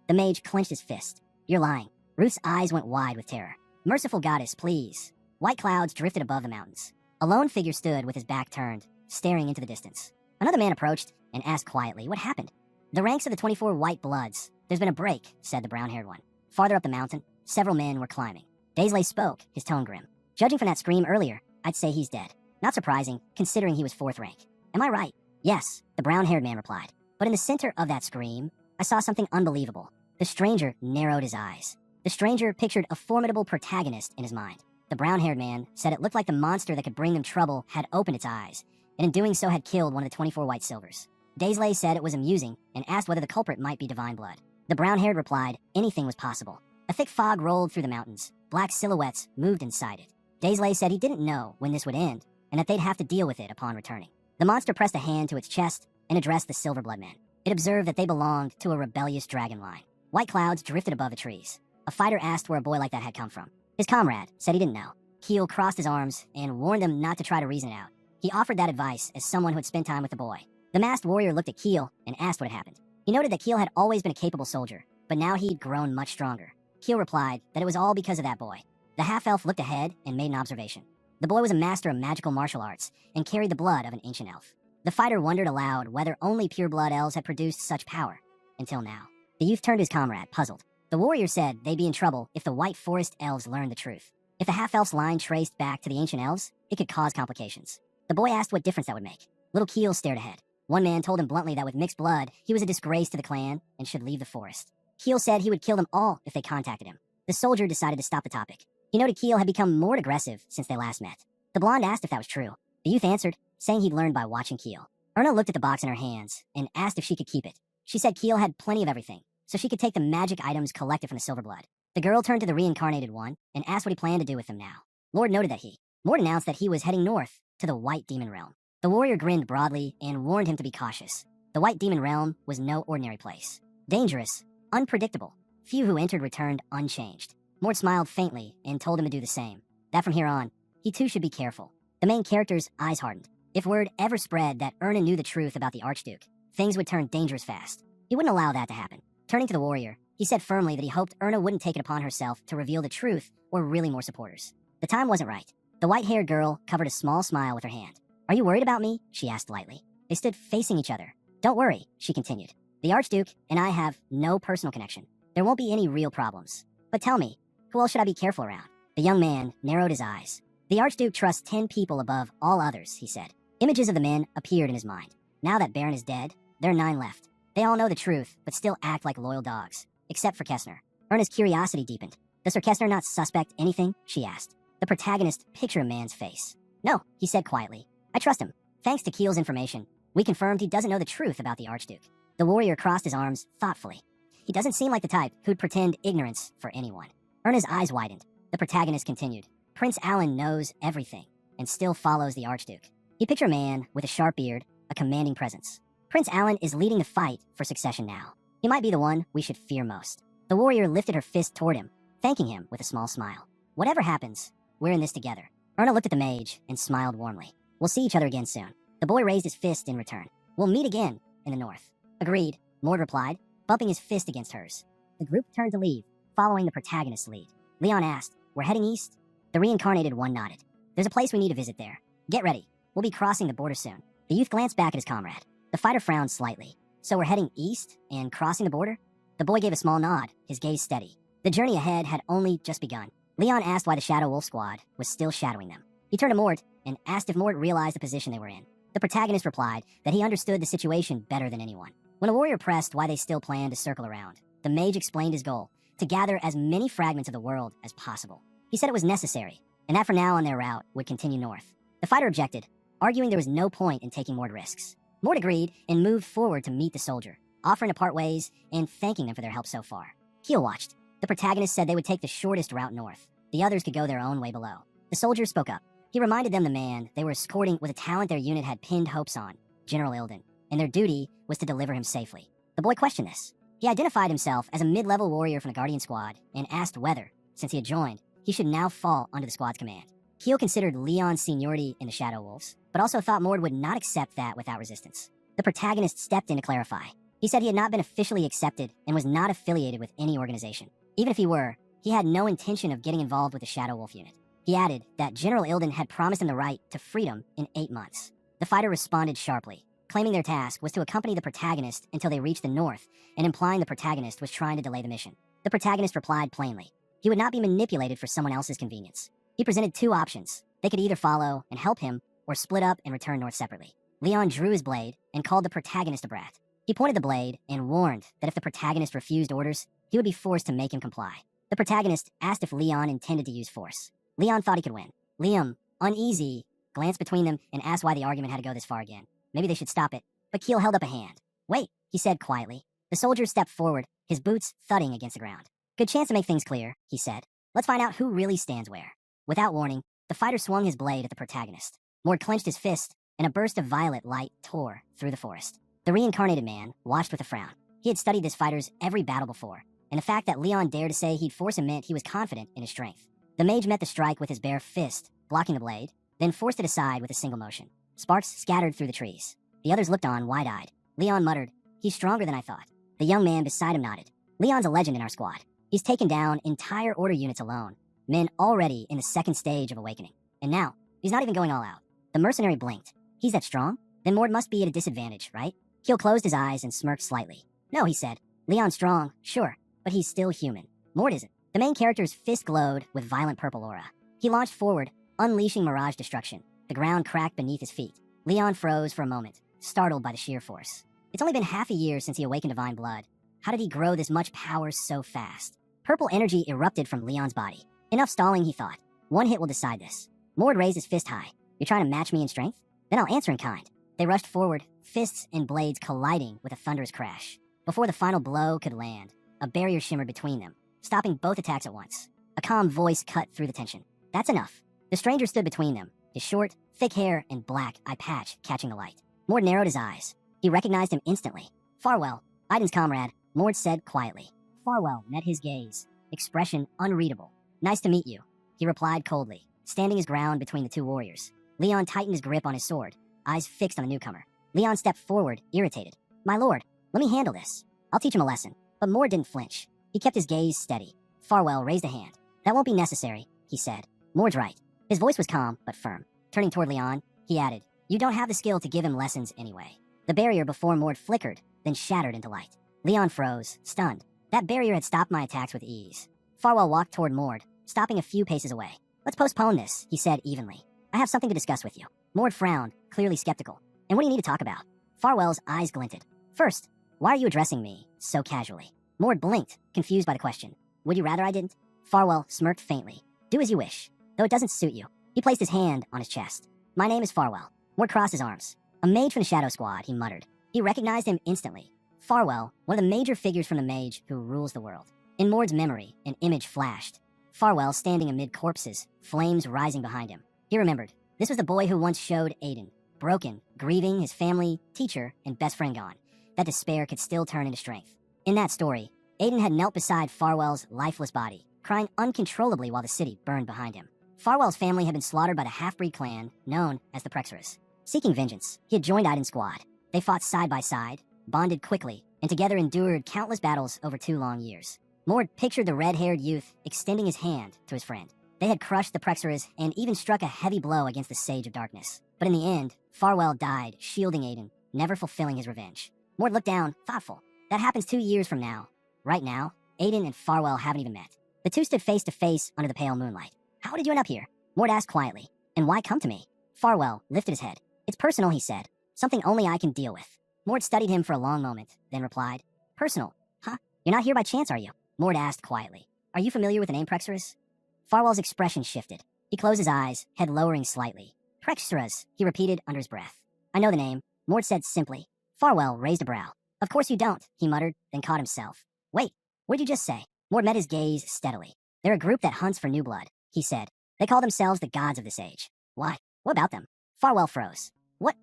The mage clenched his fist. You're lying. Ruth's eyes went wide with terror. Merciful goddess, please. White clouds drifted above the mountains. A lone figure stood with his back turned, staring into the distance. Another man approached and asked quietly, what happened? The ranks of the 24 white bloods. There's been a break, said the brown-haired one. Farther up the mountain, several men were climbing. Daisley spoke, his tone grim. Judging from that scream earlier, I'd say he's dead. Not surprising, considering he was 4th rank. Am I right? Yes, the brown-haired man replied. But in the center of that scream, I saw something unbelievable. The stranger narrowed his eyes. The stranger pictured a formidable protagonist in his mind. The brown-haired man said it looked like the monster that could bring them trouble had opened its eyes, and in doing so had killed one of the 24 white silvers. Daisley said it was amusing and asked whether the culprit might be divine blood. The brown-haired replied anything was possible. A thick fog rolled through the mountains. Black silhouettes moved inside it. Daisley said he didn't know when this would end, and that they'd have to deal with it upon returning. The monster pressed a hand to its chest and addressed the silver blood men. It observed that they belonged to a rebellious dragon line. White clouds drifted above the trees. A fighter asked where a boy like that had come from. His comrade said he didn't know. Keel crossed his arms and warned them not to try to reason it out. He offered that advice as someone who had spent time with the boy. The masked warrior looked at Keel and asked what had happened. He noted that Keel had always been a capable soldier, but now he'd grown much stronger. Keel replied that it was all because of that boy. The half-elf looked ahead and made an observation. The boy was a master of magical martial arts and carried the blood of an ancient elf. The fighter wondered aloud whether only pure-blood elves had produced such power. Until now. The youth turned to his comrade, puzzled. The warrior said they'd be in trouble if the white forest elves learned the truth. If the half-elf's line traced back to the ancient elves, it could cause complications. The boy asked what difference that would make. Little Keel stared ahead. One man told him bluntly that with mixed blood, he was a disgrace to the clan and should leave the forest. Keel said he would kill them all if they contacted him. The soldier decided to stop the topic. He noted Keel had become more aggressive since they last met. The blonde asked if that was true. The youth answered, saying he'd learned by watching Keel. Erna looked at the box in her hands and asked if she could keep it. She said Keel had plenty of everything, so she could take the magic items collected from the silver blood. The girl turned to the reincarnated one and asked what he planned to do with them now. Lord noted that Lord announced that he was heading north to the White Demon Realm. The warrior grinned broadly and warned him to be cautious. The White Demon Realm was no ordinary place. Dangerous, unpredictable. Few who entered returned unchanged. Mort smiled faintly and told him to do the same. That from here on, he too should be careful. The main character's eyes hardened. If word ever spread that Erna knew the truth about the Archduke, things would turn dangerous fast. He wouldn't allow that to happen. Turning to the warrior, he said firmly that he hoped Erna wouldn't take it upon herself to reveal the truth or really more supporters. The time wasn't right. The white-haired girl covered a small smile with her hand. Are you worried about me? She asked lightly. They stood facing each other. Don't worry, she continued. The Archduke and I have no personal connection. There won't be any real problems. But tell me, who else should I be careful around? The young man narrowed his eyes. The Archduke trusts 10 people above all others, he said. Images of the men appeared in his mind. Now that Baron is dead, there are 9 left. They all know the truth, but still act like loyal dogs. Except for Kessner. Erna's curiosity deepened. Does Sir Kessner not suspect anything? She asked. The protagonist pictured a man's face. No, he said quietly. I trust him. Thanks to Keel's information, we confirmed he doesn't know the truth about the Archduke. The warrior crossed his arms thoughtfully. He doesn't seem like the type who'd pretend ignorance for anyone. Erna's eyes widened. The protagonist continued. Prince Alan knows everything and still follows the Archduke. You picture a man with a sharp beard, a commanding presence. Prince Alan is leading the fight for succession now. He might be the one we should fear most. The warrior lifted her fist toward him, thanking him with a small smile. Whatever happens, we're in this together. Erna looked at the mage and smiled warmly. We'll see each other again soon. The boy raised his fist in return. We'll meet again in the north. Agreed, Mord replied, bumping his fist against hers. The group turned to leave, following the protagonist's lead. Leon asked, we're heading east? The reincarnated one nodded. There's a place we need to visit there. Get ready. We'll be crossing the border soon. The youth glanced back at his comrade. The fighter frowned slightly. So we're heading east and crossing the border? The boy gave a small nod, his gaze steady. The journey ahead had only just begun. Leon asked why the Shadow Wolf Squad was still shadowing them. He turned to Mort and asked if Mort realized the position they were in. The protagonist replied that he understood the situation better than anyone. When a warrior pressed why they still planned to circle around, the mage explained his goal, to gather as many fragments of the world as possible. He said it was necessary, and that for now on their route would continue north. The fighter objected, arguing there was no point in taking more risks. Mort agreed and moved forward to meet the soldier, offering to part ways and thanking them for their help so far. Keel watched. The protagonist said they would take the shortest route north. The others could go their own way below. The soldier spoke up. He reminded them the man they were escorting was a talent their unit had pinned hopes on, General Ilden, and their duty was to deliver him safely. The boy questioned this. He identified himself as a mid-level warrior from the Guardian Squad and asked whether, since he had joined, he should now fall under the squad's command. Keel considered Leon's seniority in the Shadow Wolves, but also thought Mord would not accept that without resistance. The protagonist stepped in to clarify. He said he had not been officially accepted and was not affiliated with any organization. Even if he were, he had no intention of getting involved with the Shadow Wolf unit. He added that General Ilden had promised him the right to freedom in 8 months. The fighter responded sharply, claiming their task was to accompany the protagonist until they reached the north, and implying the protagonist was trying to delay the mission. The protagonist replied plainly. He would not be manipulated for someone else's convenience. He presented 2 options. They could either follow and help him, or split up and return north separately. Leon drew his blade and called the protagonist a brat. He pointed the blade and warned that if the protagonist refused orders, he would be forced to make him comply. The protagonist asked if Leon intended to use force. Leon thought he could win. Liam, uneasy, glanced between them and asked why the argument had to go this far again. Maybe they should stop it. But Keel held up a hand. Wait, he said quietly. The soldier stepped forward, his boots thudding against the ground. Good chance to make things clear, he said. Let's find out who really stands where. Without warning, the fighter swung his blade at the protagonist. Mord clenched his fist, and a burst of violet light tore through the forest. The reincarnated man watched with a frown. He had studied this fighter's every battle before, and the fact that Leon dared to say he'd force him meant he was confident in his strength. The mage met the strike with his bare fist, blocking the blade, then forced it aside with a single motion. Sparks scattered through the trees. The others looked on wide-eyed. Leon muttered, "He's stronger than I thought." The young man beside him nodded. "Leon's a legend in our squad. He's taken down entire order units alone, men already in the 2nd stage of awakening. And now, he's not even going all out." The mercenary blinked. "He's that strong? Then Mord must be at a disadvantage, right?" Keel closed his eyes and smirked slightly. "No," he said. "Leon's strong, sure, but he's still human. Mord isn't." The main character's fist glowed with violent purple aura. He launched forward, unleashing mirage destruction. The ground cracked beneath his feet. Leon froze for a moment, startled by the sheer force. It's only been half a year since he awakened divine blood. How did he grow this much power so fast? Purple energy erupted from Leon's body. Enough stalling, he thought. One hit will decide this. Mord raised his fist high. "You're trying to match me in strength? Then I'll answer in kind." They rushed forward, fists and blades colliding with a thunderous crash. Before the final blow could land, a barrier shimmered between them, stopping both attacks at once. A calm voice cut through the tension. "That's enough." The stranger stood between them, his short, thick hair and black eye patch catching the light. Mord narrowed his eyes. He recognized him instantly. "Farwell, Aiden's comrade," Mord said quietly. Farwell met his gaze, expression unreadable. "Nice to meet you," he replied coldly, standing his ground between the 2 warriors. Leon tightened his grip on his sword, eyes fixed on the newcomer. Leon stepped forward, irritated. "My lord, let me handle this. I'll teach him a lesson." But Mord didn't flinch. He kept his gaze steady. Farwell raised a hand. "That won't be necessary," he said. Mord's right. His voice was calm, but firm. Turning toward Leon, he added, "You don't have the skill to give him lessons anyway." The barrier before Mord flickered, then shattered into light. Leon froze, stunned. That barrier had stopped my attacks with ease. Farwell walked toward Mord, stopping a few paces away. "Let's postpone this," he said evenly. "I have something to discuss with you." Mord frowned, clearly skeptical. "And what do you need to talk about?" Farwell's eyes glinted. "First, why are you addressing me so casually?" Mord blinked, confused by the question. "Would you rather I didn't?" Farwell smirked faintly. "Do as you wish, though it doesn't suit you." He placed his hand on his chest. "My name is Farwell." Mord crossed his arms. "A mage from the Shadow Squad," he muttered. He recognized him instantly. Farwell, one of the major figures from the mage who rules the world. In Mord's memory, an image flashed. Farwell standing amid corpses, flames rising behind him. He remembered. This was the boy who once showed Aiden, broken, grieving, his family, teacher, and best friend gone. That despair could still turn into strength. In that story, Aiden had knelt beside Farwell's lifeless body, crying uncontrollably while the city burned behind him. Farwell's family had been slaughtered by the half-breed clan known as the Prexorus. Seeking vengeance, he had joined Aiden's squad. They fought side by side, bonded quickly, and together endured countless battles over 2 long years. Mord pictured the red-haired youth extending his hand to his friend. They had crushed the Prexorus and even struck a heavy blow against the Sage of Darkness. But in the end, Farwell died, shielding Aiden, never fulfilling his revenge. Mord looked down, thoughtful. That happens 2 years from now. Right now, Aiden and Farwell haven't even met. The two stood face to face under the pale moonlight. "How did you end up here?" Mord asked quietly. "And why come to me?" Farwell lifted his head. "It's personal," he said. "Something only I can deal with." Mord studied him for a long moment, then replied, "Personal? Huh? You're not here by chance, are you?" Mord asked quietly. "Are you familiar with the name Prexorus?" Farwell's expression shifted. He closed his eyes, head lowering slightly. "Prexorus," he repeated under his breath. "I know the name," Mord said simply. Farwell raised a brow. "Of course you don't," he muttered, then caught himself. "Wait, what'd you just say?" Mord met his gaze steadily. "They're a group that hunts for new blood," he said. "They call themselves the gods of this age." "Why? What about them?" Farwell froze.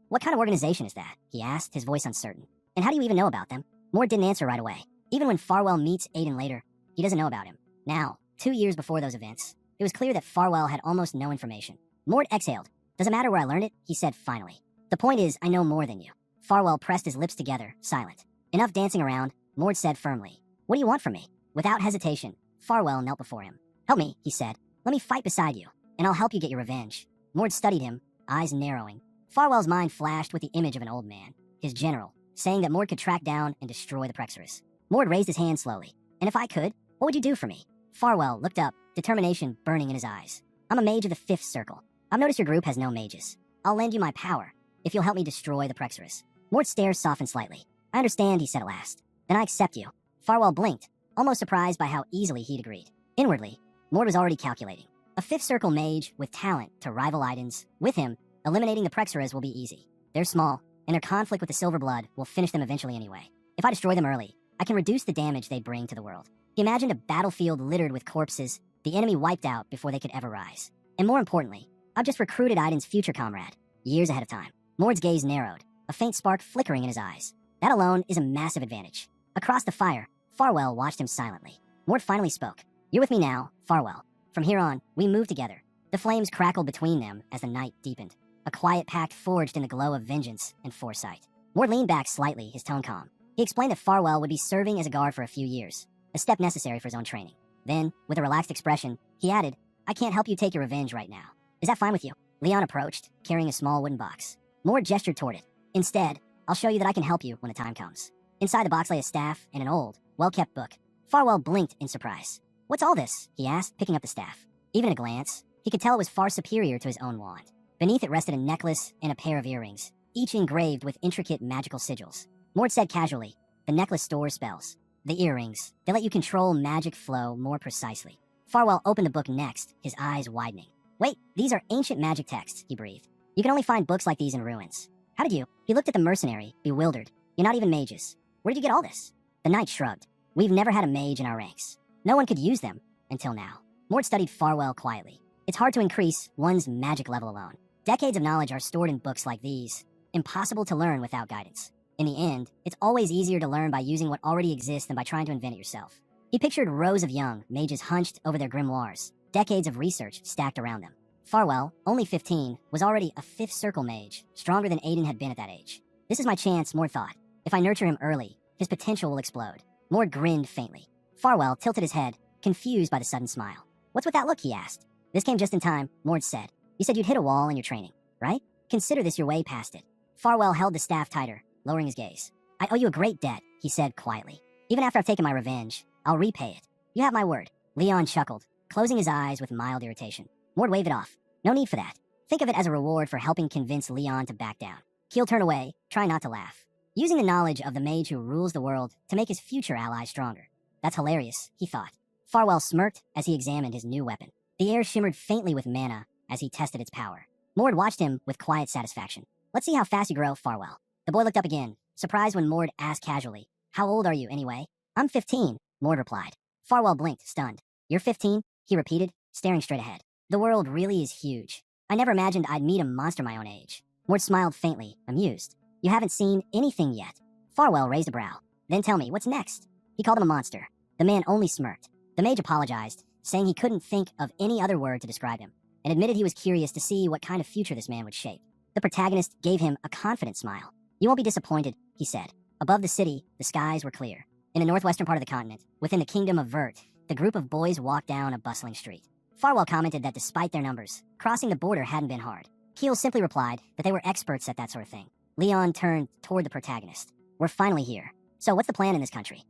What kind of organization is that?" he asked, his voice uncertain. "And how do you even know about them?" Mord didn't answer right away. Even when Farwell meets Aiden later, he doesn't know about him. Now, 2 years before those events, it was clear that Farwell had almost no information. Mord exhaled. Doesn't matter where I learned it, he said finally. The point is, I know more than you. Farwell pressed his lips together, silent. Enough dancing around, Mord said firmly. What do you want from me? Without hesitation, Farwell knelt before him. Help me, he said. Let me fight beside you, and I'll help you get your revenge. Mord studied him, eyes narrowing. Farwell's mind flashed with the image of an old man, his general, saying that Mord could track down and destroy the Prexorus. Mord raised his hand slowly. And if I could, what would you do for me? Farwell looked up, determination burning in his eyes. I'm a mage of the 5th circle. I've noticed your group has no mages. I'll lend you my power, if you'll help me destroy the Prexorus. Mord's stare softened slightly. I understand, he said at last. Then I accept you. Farwell blinked, almost surprised by how easily he'd agreed. Inwardly, Mord was already calculating. A 5th circle mage with talent to rival Idens. With him, eliminating the Prexorus will be easy. They're small, and their conflict with the Silver Blood will finish them eventually anyway. If I destroy them early, I can reduce the damage they bring to the world. He imagined a battlefield littered with corpses, the enemy wiped out before they could ever rise. And more importantly, I've just recruited Iden's future comrade, years ahead of time. Mord's gaze narrowed, a faint spark flickering in his eyes. That alone is a massive advantage. Across the fire, Farwell watched him silently. Mord finally spoke. You're with me now, Farwell. From here on, we move together. The flames crackled between them as the night deepened. A quiet pact forged in the glow of vengeance and foresight. Mord leaned back slightly, his tone calm. He explained that Farwell would be serving as a guard for a few years, a step necessary for his own training. Then, with a relaxed expression, he added, I can't help you take your revenge right now. Is that fine with you? Leon approached, carrying a small wooden box. Mord gestured toward it. Instead, I'll show you that I can help you when the time comes. Inside the box lay a staff and an old, well-kept book. Farwell blinked in surprise. What's all this? He asked, picking up the staff. Even at a glance, he could tell it was far superior to his own wand. Beneath it rested a necklace and a pair of earrings, each engraved with intricate magical sigils. Mord said casually, the necklace stores spells. The earrings, they let you control magic flow more precisely. Farwell opened the book next, his eyes widening. Wait, these are ancient magic texts, he breathed. You can only find books like these in ruins. How did you? He looked at the mercenary, bewildered. You're not even mages. Where did you get all this? The knight shrugged. We've never had a mage in our ranks. No one could use them, until now. Mord studied Farwell quietly. It's hard to increase one's magic level alone. Decades of knowledge are stored in books like these. Impossible to learn without guidance. In the end, it's always easier to learn by using what already exists than by trying to invent it yourself. He pictured rows of young mages hunched over their grimoires, decades of research stacked around them. Farwell, only 15, was already a 5th circle mage, stronger than Aiden had been at that age. This is my chance, Mord thought. If I nurture him early, his potential will explode. Mord grinned faintly. Farwell tilted his head, confused by the sudden smile. What's with that look, he asked. This came just in time, Mord said. You said you'd hit a wall in your training, right? Consider this your way past it. Farwell held the staff tighter, lowering his gaze. I owe you a great debt, he said quietly. Even after I've taken my revenge, I'll repay it. You have my word. Leon chuckled, closing his eyes with mild irritation. Mord waved it off. No need for that. Think of it as a reward for helping convince Leon to back down. He'll turn away, try not to laugh. Using the knowledge of the mage who rules the world to make his future ally stronger. That's hilarious, he thought. Farwell smirked as he examined his new weapon. The air shimmered faintly with mana as he tested its power. Mord watched him with quiet satisfaction. Let's see how fast you grow, Farwell. The boy looked up again, surprised when Mord asked casually, How old are you anyway? I'm 15, Mord replied. Farwell blinked, stunned. You're 15? He repeated, staring straight ahead. The world really is huge. I never imagined I'd meet a monster my own age. Mord smiled faintly, amused. You haven't seen anything yet. Farwell raised a brow. Then tell me, what's next? He called him a monster. The man only smirked. The mage apologized, saying he couldn't think of any other word to describe him, and admitted he was curious to see what kind of future this man would shape. The protagonist gave him a confident smile. You won't be disappointed, he said. Above the city, the skies were clear. In the northwestern part of the continent, within the kingdom of Vert, the group of boys walked down a bustling street. Farwell commented that despite their numbers, crossing the border hadn't been hard. Keel simply replied that they were experts at that sort of thing. Leon turned toward the protagonist. We're finally here. So what's the plan in this country?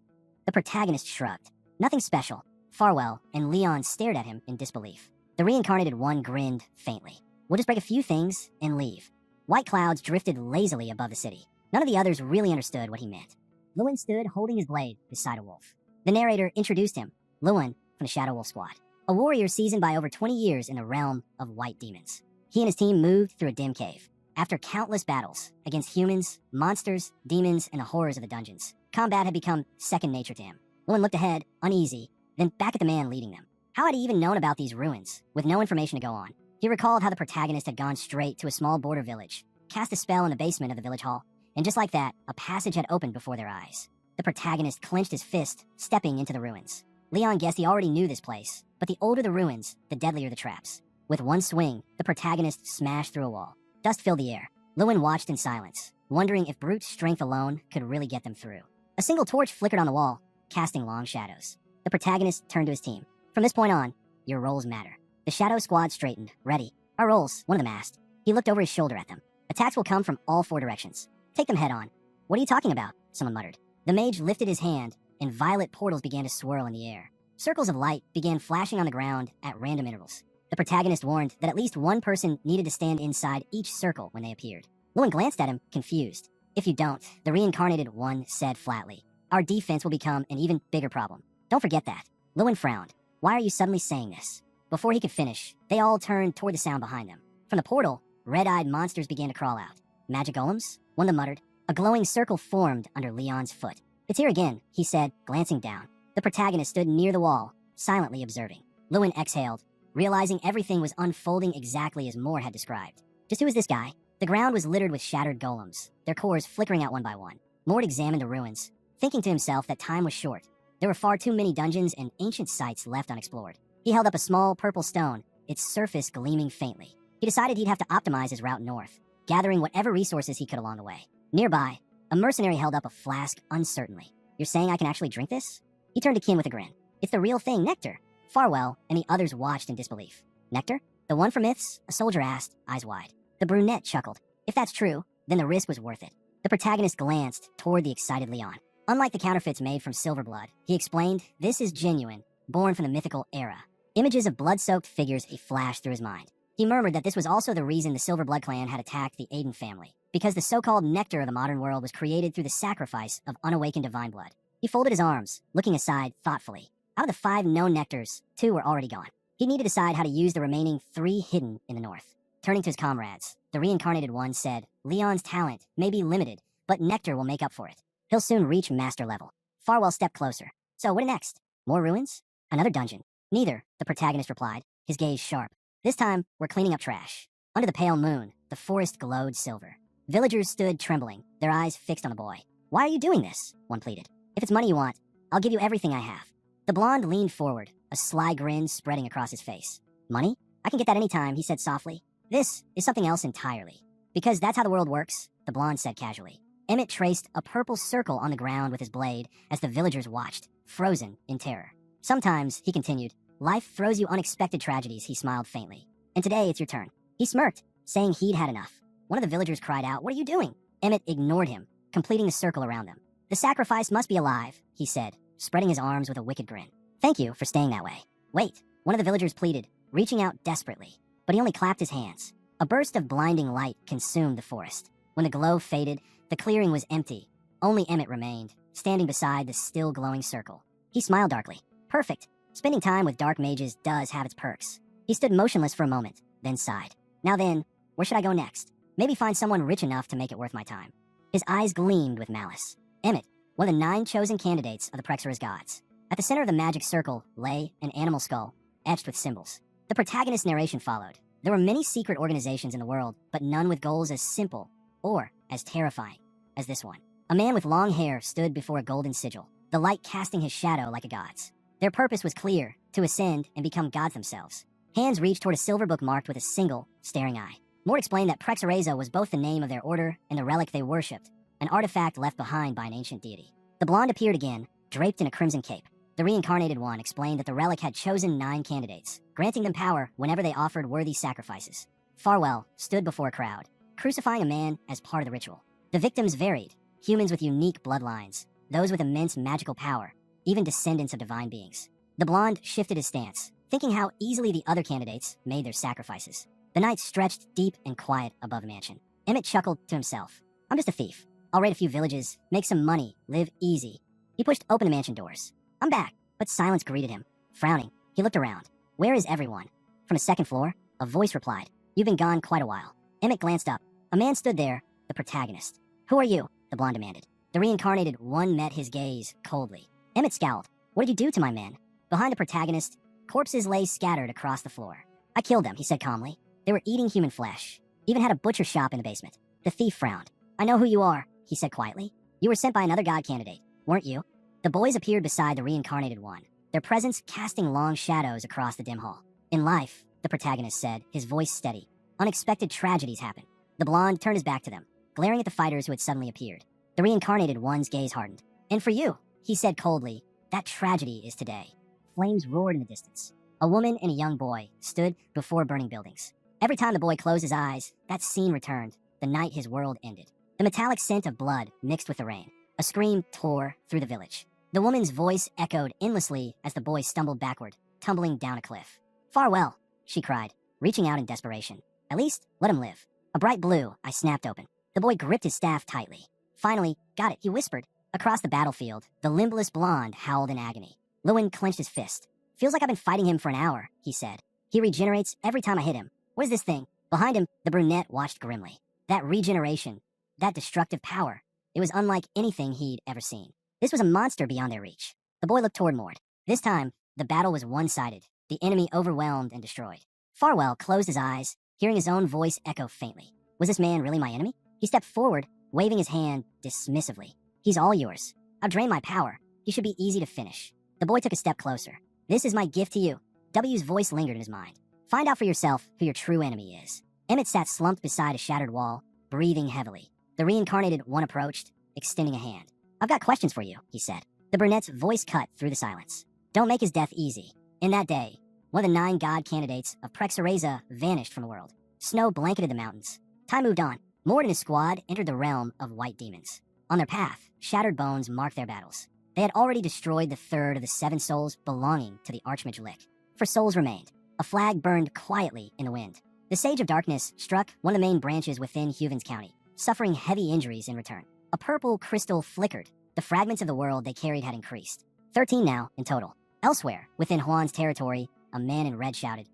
The protagonist shrugged. Nothing special. Farwell and Leon stared at him in disbelief. The reincarnated one grinned faintly. We'll just break a few things and leave. White clouds drifted lazily above the city. None of the others really understood what he meant. Lewin stood holding his blade beside a wolf. The narrator introduced him, Lewin from the Shadow Wolf Squad, a warrior seasoned by over 20 years in the realm of white demons. He and his team moved through a dim cave. After countless battles against humans, monsters, demons, and the horrors of the dungeons, combat had become second nature to him. Lewin looked ahead, uneasy, then back at the man leading them. How had he even known about these ruins, with no information to go on? He recalled how the protagonist had gone straight to a small border village, cast a spell in the basement of the village hall, and just like that, a passage had opened before their eyes. The protagonist clenched his fist, stepping into the ruins. Leon guessed he already knew this place, but the older the ruins, the deadlier the traps. With one swing, the protagonist smashed through a wall. Dust filled the air. Lewin watched in silence, wondering if brute strength alone could really get them through. A single torch flickered on the wall, casting long shadows. The protagonist turned to his team. From this point on, your roles matter. The shadow squad straightened, ready. Our roles, one of them asked. He looked over his shoulder at them. Attacks will come from all 4 directions. Take them head on. What are you talking about? Someone muttered. The mage lifted his hand, and violet portals began to swirl in the air. Circles of light began flashing on the ground at random intervals. The protagonist warned that at least one person needed to stand inside each circle when they appeared. Lewin glanced at him, confused. If you don't, the reincarnated one said flatly, our defense will become an even bigger problem. Don't forget that. Lewin frowned. Why are you suddenly saying this? Before he could finish, they all turned toward the sound behind them. From the portal, red-eyed monsters began to crawl out. Magic golems? One of them muttered. A glowing circle formed under Leon's foot. It's here again, he said, glancing down. The protagonist stood near the wall, silently observing. Lewin exhaled, realizing everything was unfolding exactly as Moore had described. Just who is this guy? The ground was littered with shattered golems, their cores flickering out one by one. Moore examined the ruins, thinking to himself that time was short. There were far too many dungeons and ancient sites left unexplored. He held up a small purple stone, its surface gleaming faintly. He decided he'd have to optimize his route north, gathering whatever resources he could along the way. Nearby, a mercenary held up a flask uncertainly. You're saying I can actually drink this? He turned to Kin with a grin. It's the real thing, nectar. Farwell and the others watched in disbelief. Nectar? The one for myths? A soldier asked, eyes wide. The brunette chuckled. If that's true, then the risk was worth it. The protagonist glanced toward the excited Leon. Unlike the counterfeits made from silver blood, he explained, this is genuine, born from the mythical era. Images of blood-soaked figures flashed through his mind. He murmured that this was also the reason the Silver Blood clan had attacked the Aiden family, because the so-called nectar of the modern world was created through the sacrifice of unawakened divine blood. He folded his arms, looking aside thoughtfully. Out of the 5 known nectars, 2 were already gone. He needed to decide how to use the remaining 3 hidden in the north. Turning to his comrades, the reincarnated one said, Leon's talent may be limited, but nectar will make up for it. He'll soon reach master level. Farwell stepped closer. So what next? More ruins? Another dungeon? Neither, the protagonist replied, his gaze sharp. This time, we're cleaning up trash. Under the pale moon, the forest glowed silver. Villagers stood trembling, their eyes fixed on the boy. Why are you doing this? One pleaded. If it's money you want, I'll give you everything I have. The blonde leaned forward, a sly grin spreading across his face. Money? I can get that anytime, he said softly. This is something else entirely. Because that's how the world works, the blonde said casually. Emmett traced a purple circle on the ground with his blade as the villagers watched, frozen in terror. Sometimes, he continued, life throws you unexpected tragedies, he smiled faintly. And today it's your turn. He smirked, saying he'd had enough. One of the villagers cried out, what are you doing? Emmett ignored him, completing the circle around them. The sacrifice must be alive, he said, spreading his arms with a wicked grin. Thank you for staying that way. Wait, one of the villagers pleaded, reaching out desperately. But he only clapped his hands. A burst of blinding light consumed the forest. When the glow faded, the clearing was empty. Only Emmett remained, standing beside the still glowing circle. He smiled darkly. Perfect. Spending time with dark mages does have its perks. He stood motionless for a moment, then sighed. Now then, where should I go next? Maybe find someone rich enough to make it worth my time. His eyes gleamed with malice. Emmett, one of the 9 chosen candidates of the Prexor's gods. At the center of the magic circle lay an animal skull, etched with symbols. The protagonist's narration followed. There were many secret organizations in the world, but none with goals as simple or as terrifying as this one. A man with long hair stood before a golden sigil, the light casting his shadow like a god's. Their purpose was clear, to ascend and become gods themselves. Hands reached toward a silver book marked with a single, staring eye. Moore explained that Prexorezo was both the name of their order and the relic they worshipped, an artifact left behind by an ancient deity. The blonde appeared again, draped in a crimson cape. The reincarnated one explained that the relic had chosen 9 candidates, granting them power whenever they offered worthy sacrifices. Farwell stood before a crowd, crucifying a man as part of the ritual. The victims varied, humans with unique bloodlines, those with immense magical power, even descendants of divine beings. The blonde shifted his stance, thinking how easily the other candidates made their sacrifices. The night stretched deep and quiet above the mansion. Emmett chuckled to himself. I'm just a thief. I'll raid a few villages, make some money, live easy. He pushed open the mansion doors. I'm back, but silence greeted him. Frowning, he looked around. Where is everyone? From the second floor, a voice replied. You've been gone quite a while. Emmett glanced up. A man stood there, the protagonist. Who are you? The blonde demanded. The reincarnated one met his gaze coldly. Emmett scowled. What did you do to my men? Behind the protagonist, corpses lay scattered across the floor. I killed them, he said calmly. They were eating human flesh. Even had a butcher shop in the basement. The thief frowned. I know who you are, he said quietly. You were sent by another god candidate, weren't you? The boys appeared beside the reincarnated one, their presence casting long shadows across the dim hall. In life, the the protagonist said, his voice steady. Unexpected tragedies happen. The blonde turned his back to them, glaring at the fighters who had suddenly appeared. The reincarnated one's gaze hardened. And for you, he said coldly, that tragedy is today. Flames roared in the distance. A woman and a young boy stood before burning buildings. Every time the boy closed his eyes, that scene returned, the night his world ended. The metallic scent of blood mixed with the rain. A scream tore through the village. The woman's voice echoed endlessly as the boy stumbled backward, tumbling down a cliff. Farewell, she cried, reaching out in desperation. At least, let him live. A bright blue eye snapped open. The boy gripped his staff tightly. Finally, got it, he whispered. Across the battlefield, the limbless blonde howled in agony. Lewin clenched his fist. Feels like I've been fighting him for an hour, he said. He regenerates every time I hit him. What is this thing? Behind him, the brunette watched grimly. That regeneration, that destructive power, it was unlike anything he'd ever seen. This was a monster beyond their reach. The boy looked toward Mord. This time, the battle was one-sided, the enemy overwhelmed and destroyed. Farwell closed his eyes, hearing his own voice echo faintly. Was this man really my enemy? He stepped forward, waving his hand dismissively. He's all yours. I've drained my power. He should be easy to finish. The boy took a step closer. This is my gift to you. W's voice lingered in his mind. Find out for yourself who your true enemy is. Emmett sat slumped beside a shattered wall, breathing heavily. The reincarnated one approached, extending a hand. I've got questions for you, he said. The brunette's voice cut through the silence. Don't make his death easy. In that day, one of the 9 god candidates of Prexareza vanished from the world. Snow blanketed the mountains. Time moved on. Mord and his squad entered the realm of white demons. On their path, shattered bones marked their battles. They had already destroyed the 3rd of the 7 souls belonging to the Archmage Lick. 4 souls remained. A flag burned quietly in the wind. The Sage of Darkness struck one of the main branches within Huvens County, suffering heavy injuries in return. A purple crystal flickered. The fragments of the world they carried had increased. 13 now in total. Elsewhere, within Juan's territory, a man in red shouted,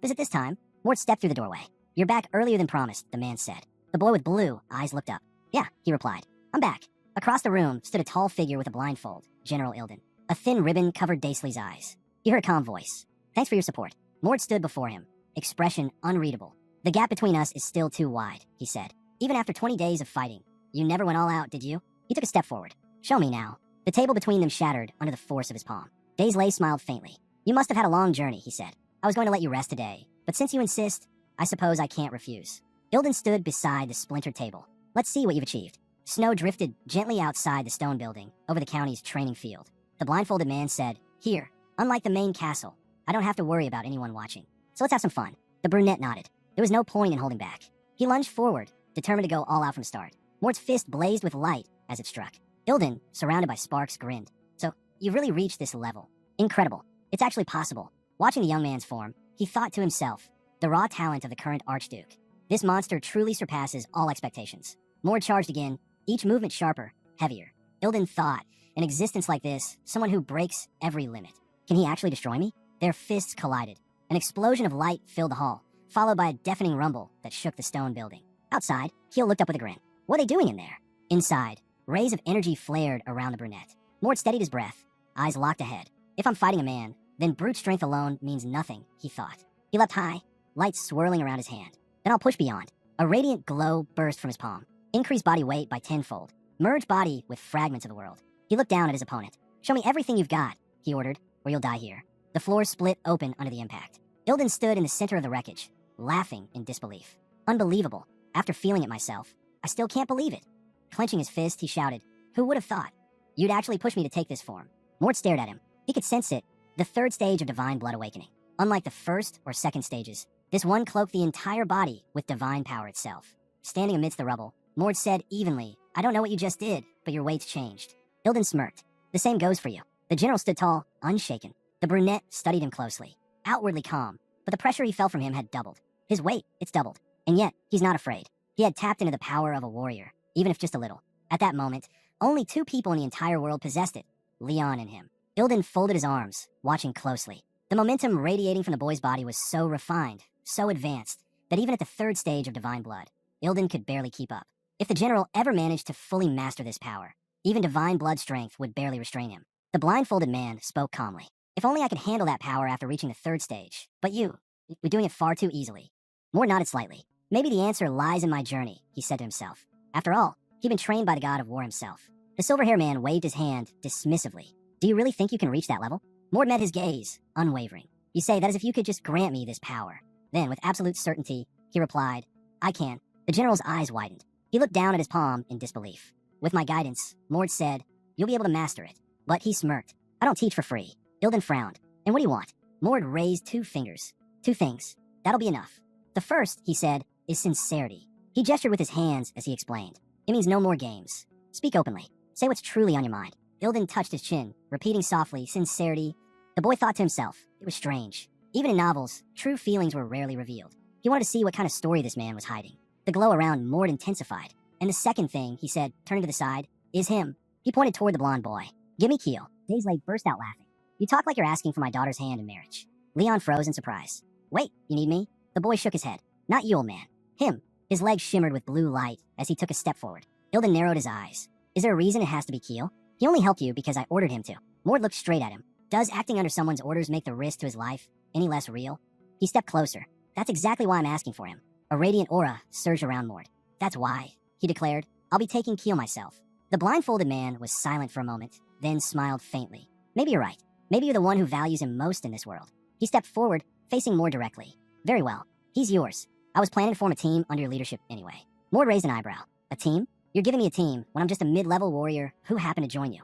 Visit this time. Mort stepped through the doorway. You're back earlier than promised, the man said. The boy with blue eyes looked up. Yeah, he replied. I'm back. Across the room stood a tall figure with a blindfold, General Ilden. A thin ribbon covered Daisley's eyes. He heard a calm voice. Thanks for your support. Mort stood before him, expression unreadable. The gap between us is still too wide, he said. Even after 20 days of fighting, you never went all out, did you? He took a step forward. Show me now. The table between them shattered under the force of his palm. Daisley smiled faintly. You must have had a long journey, he said. I was going to let you rest today, but since you insist, I suppose I can't refuse. Ilden stood beside the splintered table. Let's see what you've achieved. Snow drifted gently outside the stone building, over the county's training field. The blindfolded man said, Here, unlike the main castle, I don't have to worry about anyone watching. So let's have some fun. The brunette nodded. There was no point in holding back. He lunged forward, determined to go all out from the start. Mort's fist blazed with light as it struck. Ilden, surrounded by sparks, grinned. So, you've really reached this level. Incredible. It's actually possible. Watching the young man's form, he thought to himself, the raw talent of the current Archduke. This monster truly surpasses all expectations. Mort charged again, each movement sharper, heavier. Ilden thought, an existence like this, someone who breaks every limit. Can he actually destroy me? Their fists collided. An explosion of light filled the hall, followed by a deafening rumble that shook the stone building. Outside, Keel looked up with a grin. What are they doing in there? Inside, rays of energy flared around the brunette. Mort steadied his breath, eyes locked ahead. If I'm fighting a man, then brute strength alone means nothing, he thought. He leapt high, light swirling around his hand. Then I'll push beyond. A radiant glow burst from his palm. Increased body weight by tenfold. Merge body with fragments of the world. He looked down at his opponent. Show me everything you've got, he ordered, or you'll die here. The floor split open under the impact. Ilden stood in the center of the wreckage, laughing in disbelief. Unbelievable. After feeling it myself, I still can't believe it. Clenching his fist, he shouted, Who would have thought? You'd actually push me to take this form. Mort stared at him. He could sense it. The 3rd stage of divine blood awakening. Unlike the 1st or 2nd stages, this one cloaked the entire body with divine power itself. Standing amidst the rubble, Mort said evenly, I don't know what you just did, but your weight's changed. Ilden smirked. The same goes for you. The general stood tall, unshaken. The brunette studied him closely, outwardly calm, but the pressure he felt from him had doubled. His weight, it's doubled. And yet, he's not afraid. He had tapped into the power of a warrior, even if just a little. At that moment, only 2 people in the entire world possessed it, Leon and him. Ilden folded his arms, watching closely. The momentum radiating from the boy's body was so refined, so advanced, that even at the 3rd stage of divine blood, Ilden could barely keep up. If the general ever managed to fully master this power, even divine blood strength would barely restrain him. The blindfolded man spoke calmly. If only I could handle that power after reaching the 3rd stage. But you're doing it far too easily. Mort nodded slightly. Maybe the answer lies in my journey, he said to himself. After all, he'd been trained by the god of war himself. The silver-haired man waved his hand dismissively. Do you really think you can reach that level? Mort met his gaze, unwavering. You say that as if you could just grant me this power. Then, with absolute certainty, he replied, I can. The general's eyes widened. He looked down at his palm in disbelief. With my guidance, Mord said, you'll be able to master it. But he smirked. I don't teach for free. Ilden frowned. And what do you want? Mord raised 2 fingers. 2 things. That'll be enough. The first, he said, is sincerity. He gestured with his hands as he explained. It means no more games. Speak openly. Say what's truly on your mind. Ilden touched his chin, repeating softly, sincerity. The boy thought to himself, it was strange. Even in novels, true feelings were rarely revealed. He wanted to see what kind of story this man was hiding. The glow around Mord intensified. And the second thing, he said, turning to the side, is him. He pointed toward the blonde boy. Give me Keel. Daisley burst out laughing. You talk like you're asking for my daughter's hand in marriage. Leon froze in surprise. Wait, you need me? The boy shook his head. Not you, old man. Him. His legs shimmered with blue light as he took a step forward. Ilden narrowed his eyes. Is there a reason it has to be Keel? He only helped you because I ordered him to. Mord looked straight at him. Does acting under someone's orders make the risk to his life any less real? He stepped closer. That's exactly why I'm asking for him. A radiant aura surged around Mord. That's why, he declared. I'll be taking Keel myself. The blindfolded man was silent for a moment, then smiled faintly. Maybe you're right. Maybe you're the one who values him most in this world. He stepped forward, facing Mord directly. Very well. He's yours. I was planning to form a team under your leadership anyway. Mord raised an eyebrow. A team? You're giving me a team when I'm just a mid-level warrior who happened to join you.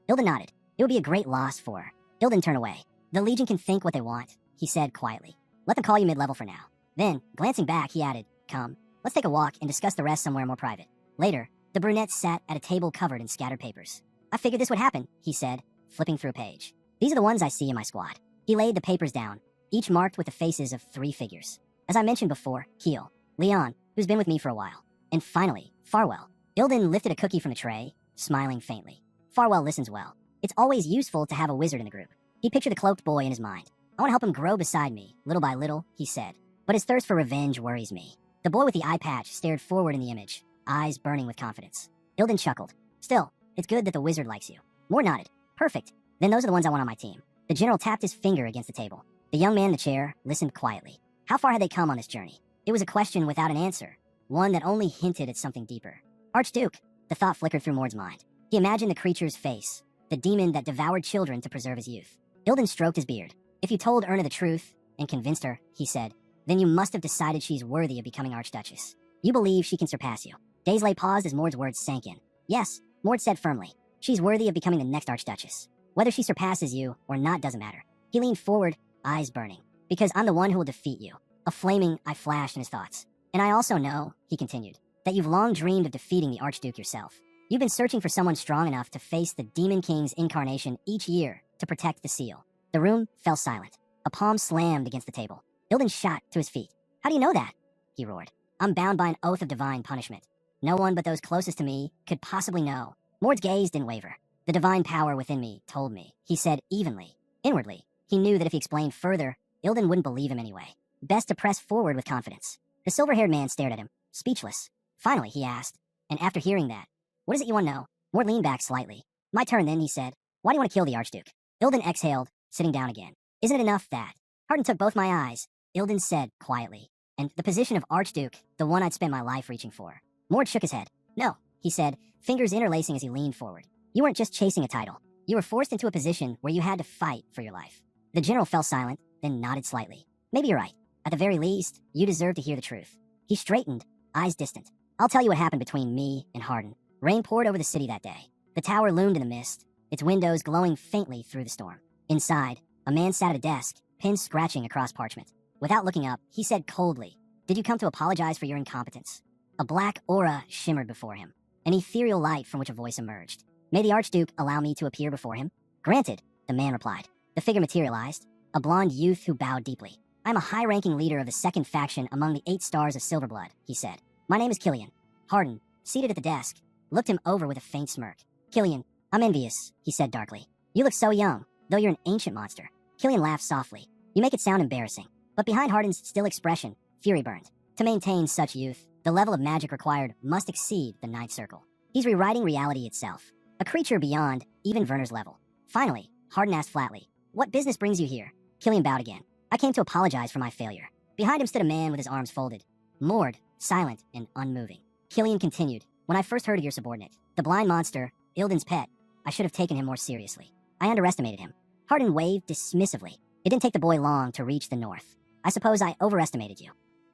Ilden nodded. It would be a great loss for... Ilden turned away. The Legion can think what they want, he said quietly. Let them call you mid-level for now. Then, glancing back, he added, come, let's take a walk and discuss the rest somewhere more private. Later, the brunette sat at a table covered in scattered papers. I figured this would happen, he said, flipping through a page. These are the ones I see in my squad. He laid the papers down, each marked with the faces of 3 figures. As I mentioned before, Keel, Leon, who's been with me for a while, and finally, Farwell. Ilden lifted a cookie from the tray, smiling faintly. Farwell listens well. It's always useful to have a wizard in the group. He pictured the cloaked boy in his mind. I want to help him grow beside me, little by little, he said. But his thirst for revenge worries me. The boy with the eye patch stared forward in the image, eyes burning with confidence. Ilden chuckled. Still, it's good that the wizard likes you. Mord nodded. Perfect. Then those are the ones I want on my team. The general tapped his finger against the table. The young man in the chair listened quietly. How far had they come on this journey? It was a question without an answer, one that only hinted at something deeper. Archduke, the thought flickered through Mord's mind. He imagined the creature's face, the demon that devoured children to preserve his youth. Ilden stroked his beard. If you told Erna the truth and convinced her, he said, then you must have decided she's worthy of becoming Archduchess. You believe she can surpass you. Daisley paused as Mord's words sank in. Yes, Mord said firmly. She's worthy of becoming the next Archduchess. Whether she surpasses you or not doesn't matter. He leaned forward, eyes burning. Because I'm the one who will defeat you. A flaming eye flashed in his thoughts. And I also know, he continued, that you've long dreamed of defeating the Archduke yourself. You've been searching for someone strong enough to face the Demon King's incarnation each year to protect the seal. The room fell silent. A palm slammed against the table. Ilden shot to his feet. How do you know that? He roared. I'm bound by an oath of divine punishment. No one but those closest to me could possibly know. Mord's gaze didn't waver. The divine power within me told me, he said evenly. Inwardly, he knew that if he explained further, Ilden wouldn't believe him anyway. Best to press forward with confidence. The silver-haired man stared at him, speechless. Finally, he asked, and after hearing that, what is it you want to know? Mord leaned back slightly. My turn then, he said. Why do you want to kill the Archduke? Ilden exhaled, sitting down again. Isn't it enough that? Hardin took both my eyes, Ilden said quietly. And the position of Archduke, the one I'd spent my life reaching for. Mord shook his head. No, he said, fingers interlacing as he leaned forward. You weren't just chasing a title. You were forced into a position where you had to fight for your life. The general fell silent, then nodded slightly. Maybe you're right. At the very least, you deserve to hear the truth. He straightened, eyes distant. I'll tell you what happened between me and Hardin. Rain poured over the city that day. The tower loomed in the mist, its windows glowing faintly through the storm. Inside, a man sat at a desk, pins scratching across parchment. Without looking up, he said coldly, did you come to apologize for your incompetence? A black aura shimmered before him, an ethereal light from which a voice emerged. May the Archduke allow me to appear before him? Granted, the man replied. The figure materialized, a blonde youth who bowed deeply. I'm a high-ranking leader of the second faction among the 8 stars of Silverblood, he said. My name is Killian. Hardin, seated at the desk, looked him over with a faint smirk. Killian, I'm envious, he said darkly. You look so young, though you're an ancient monster. Killian laughed softly. You make it sound embarrassing. But behind Hardin's still expression, fury burned. To maintain such youth, the level of magic required must exceed the 9th circle. He's rewriting reality itself. A creature beyond even Werner's level. Finally, Hardin asked flatly, what business brings you here? Killian bowed again. I came to apologize for my failure. Behind him stood a man with his arms folded. Mord, silent and unmoving. Killian continued, when I first heard of your subordinate, the blind monster, Ilden's pet, I should have taken him more seriously. I underestimated him. Hardin waved dismissively. It didn't take the boy long to reach the north. I suppose I overestimated you.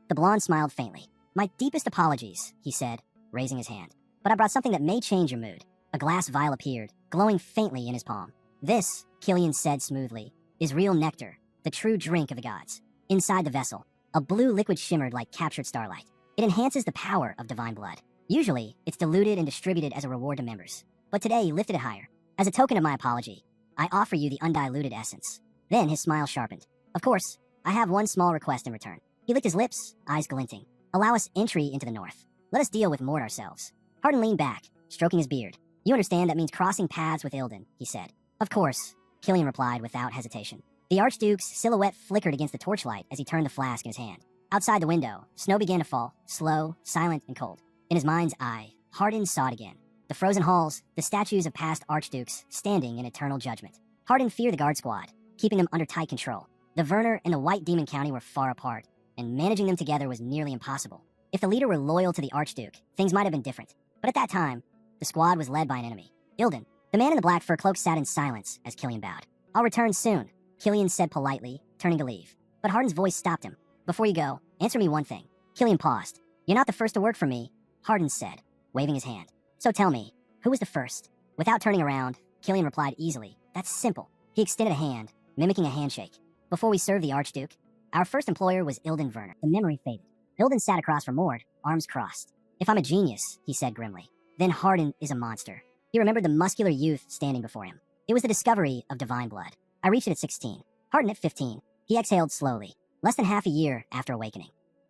The blonde smiled faintly. My deepest apologies, he said, raising his hand. But I brought something that may change your mood. A glass vial appeared, glowing faintly in his palm. This, Killian said smoothly, is real nectar, the true drink of the gods. Inside the vessel, a blue liquid shimmered like captured starlight. It enhances the power of divine blood. Usually, it's diluted and distributed as a reward to members. But today, he lifted it higher. As a token of my apology, I offer you the undiluted essence. Then his smile sharpened. Of course, I have one small request in return. He licked his lips, eyes glinting. Allow us entry into the north. Let us deal with Mord ourselves. Hardin leaned back, stroking his beard. You understand that means crossing paths with Ilden, he said. Of course, Killian replied without hesitation. The Archduke's silhouette flickered against the torchlight as he turned the flask in his hand. Outside the window, snow began to fall, slow, silent, and cold. In his mind's eye, Hardin saw it again. The frozen halls, the statues of past archdukes, standing in eternal judgment. Hardin feared the guard squad, keeping them under tight control. The Werner and the White Demon County were far apart, and managing them together was nearly impossible. If the leader were loyal to the Archduke, things might have been different. But at that time, the squad was led by an enemy. Ilden. The man in the black fur cloak sat in silence as Killian bowed. I'll return soon, Killian said politely, turning to leave. But Hardin's voice stopped him. Before you go, answer me one thing. Killian paused. You're not the first to work for me, Hardin said, waving his hand. So tell me, who was the first? Without turning around, Killian replied easily. That's simple. He extended a hand, mimicking a handshake. Before we served the Archduke, our first employer was Ilden Werner. The memory faded. Ilden sat across from Mord, arms crossed. If I'm a genius, he said grimly, then Hardin is a monster. He remembered the muscular youth standing before him. It was the discovery of divine blood. I reached it at 16. Hardin at 15. He exhaled slowly, less than half a year after awakening.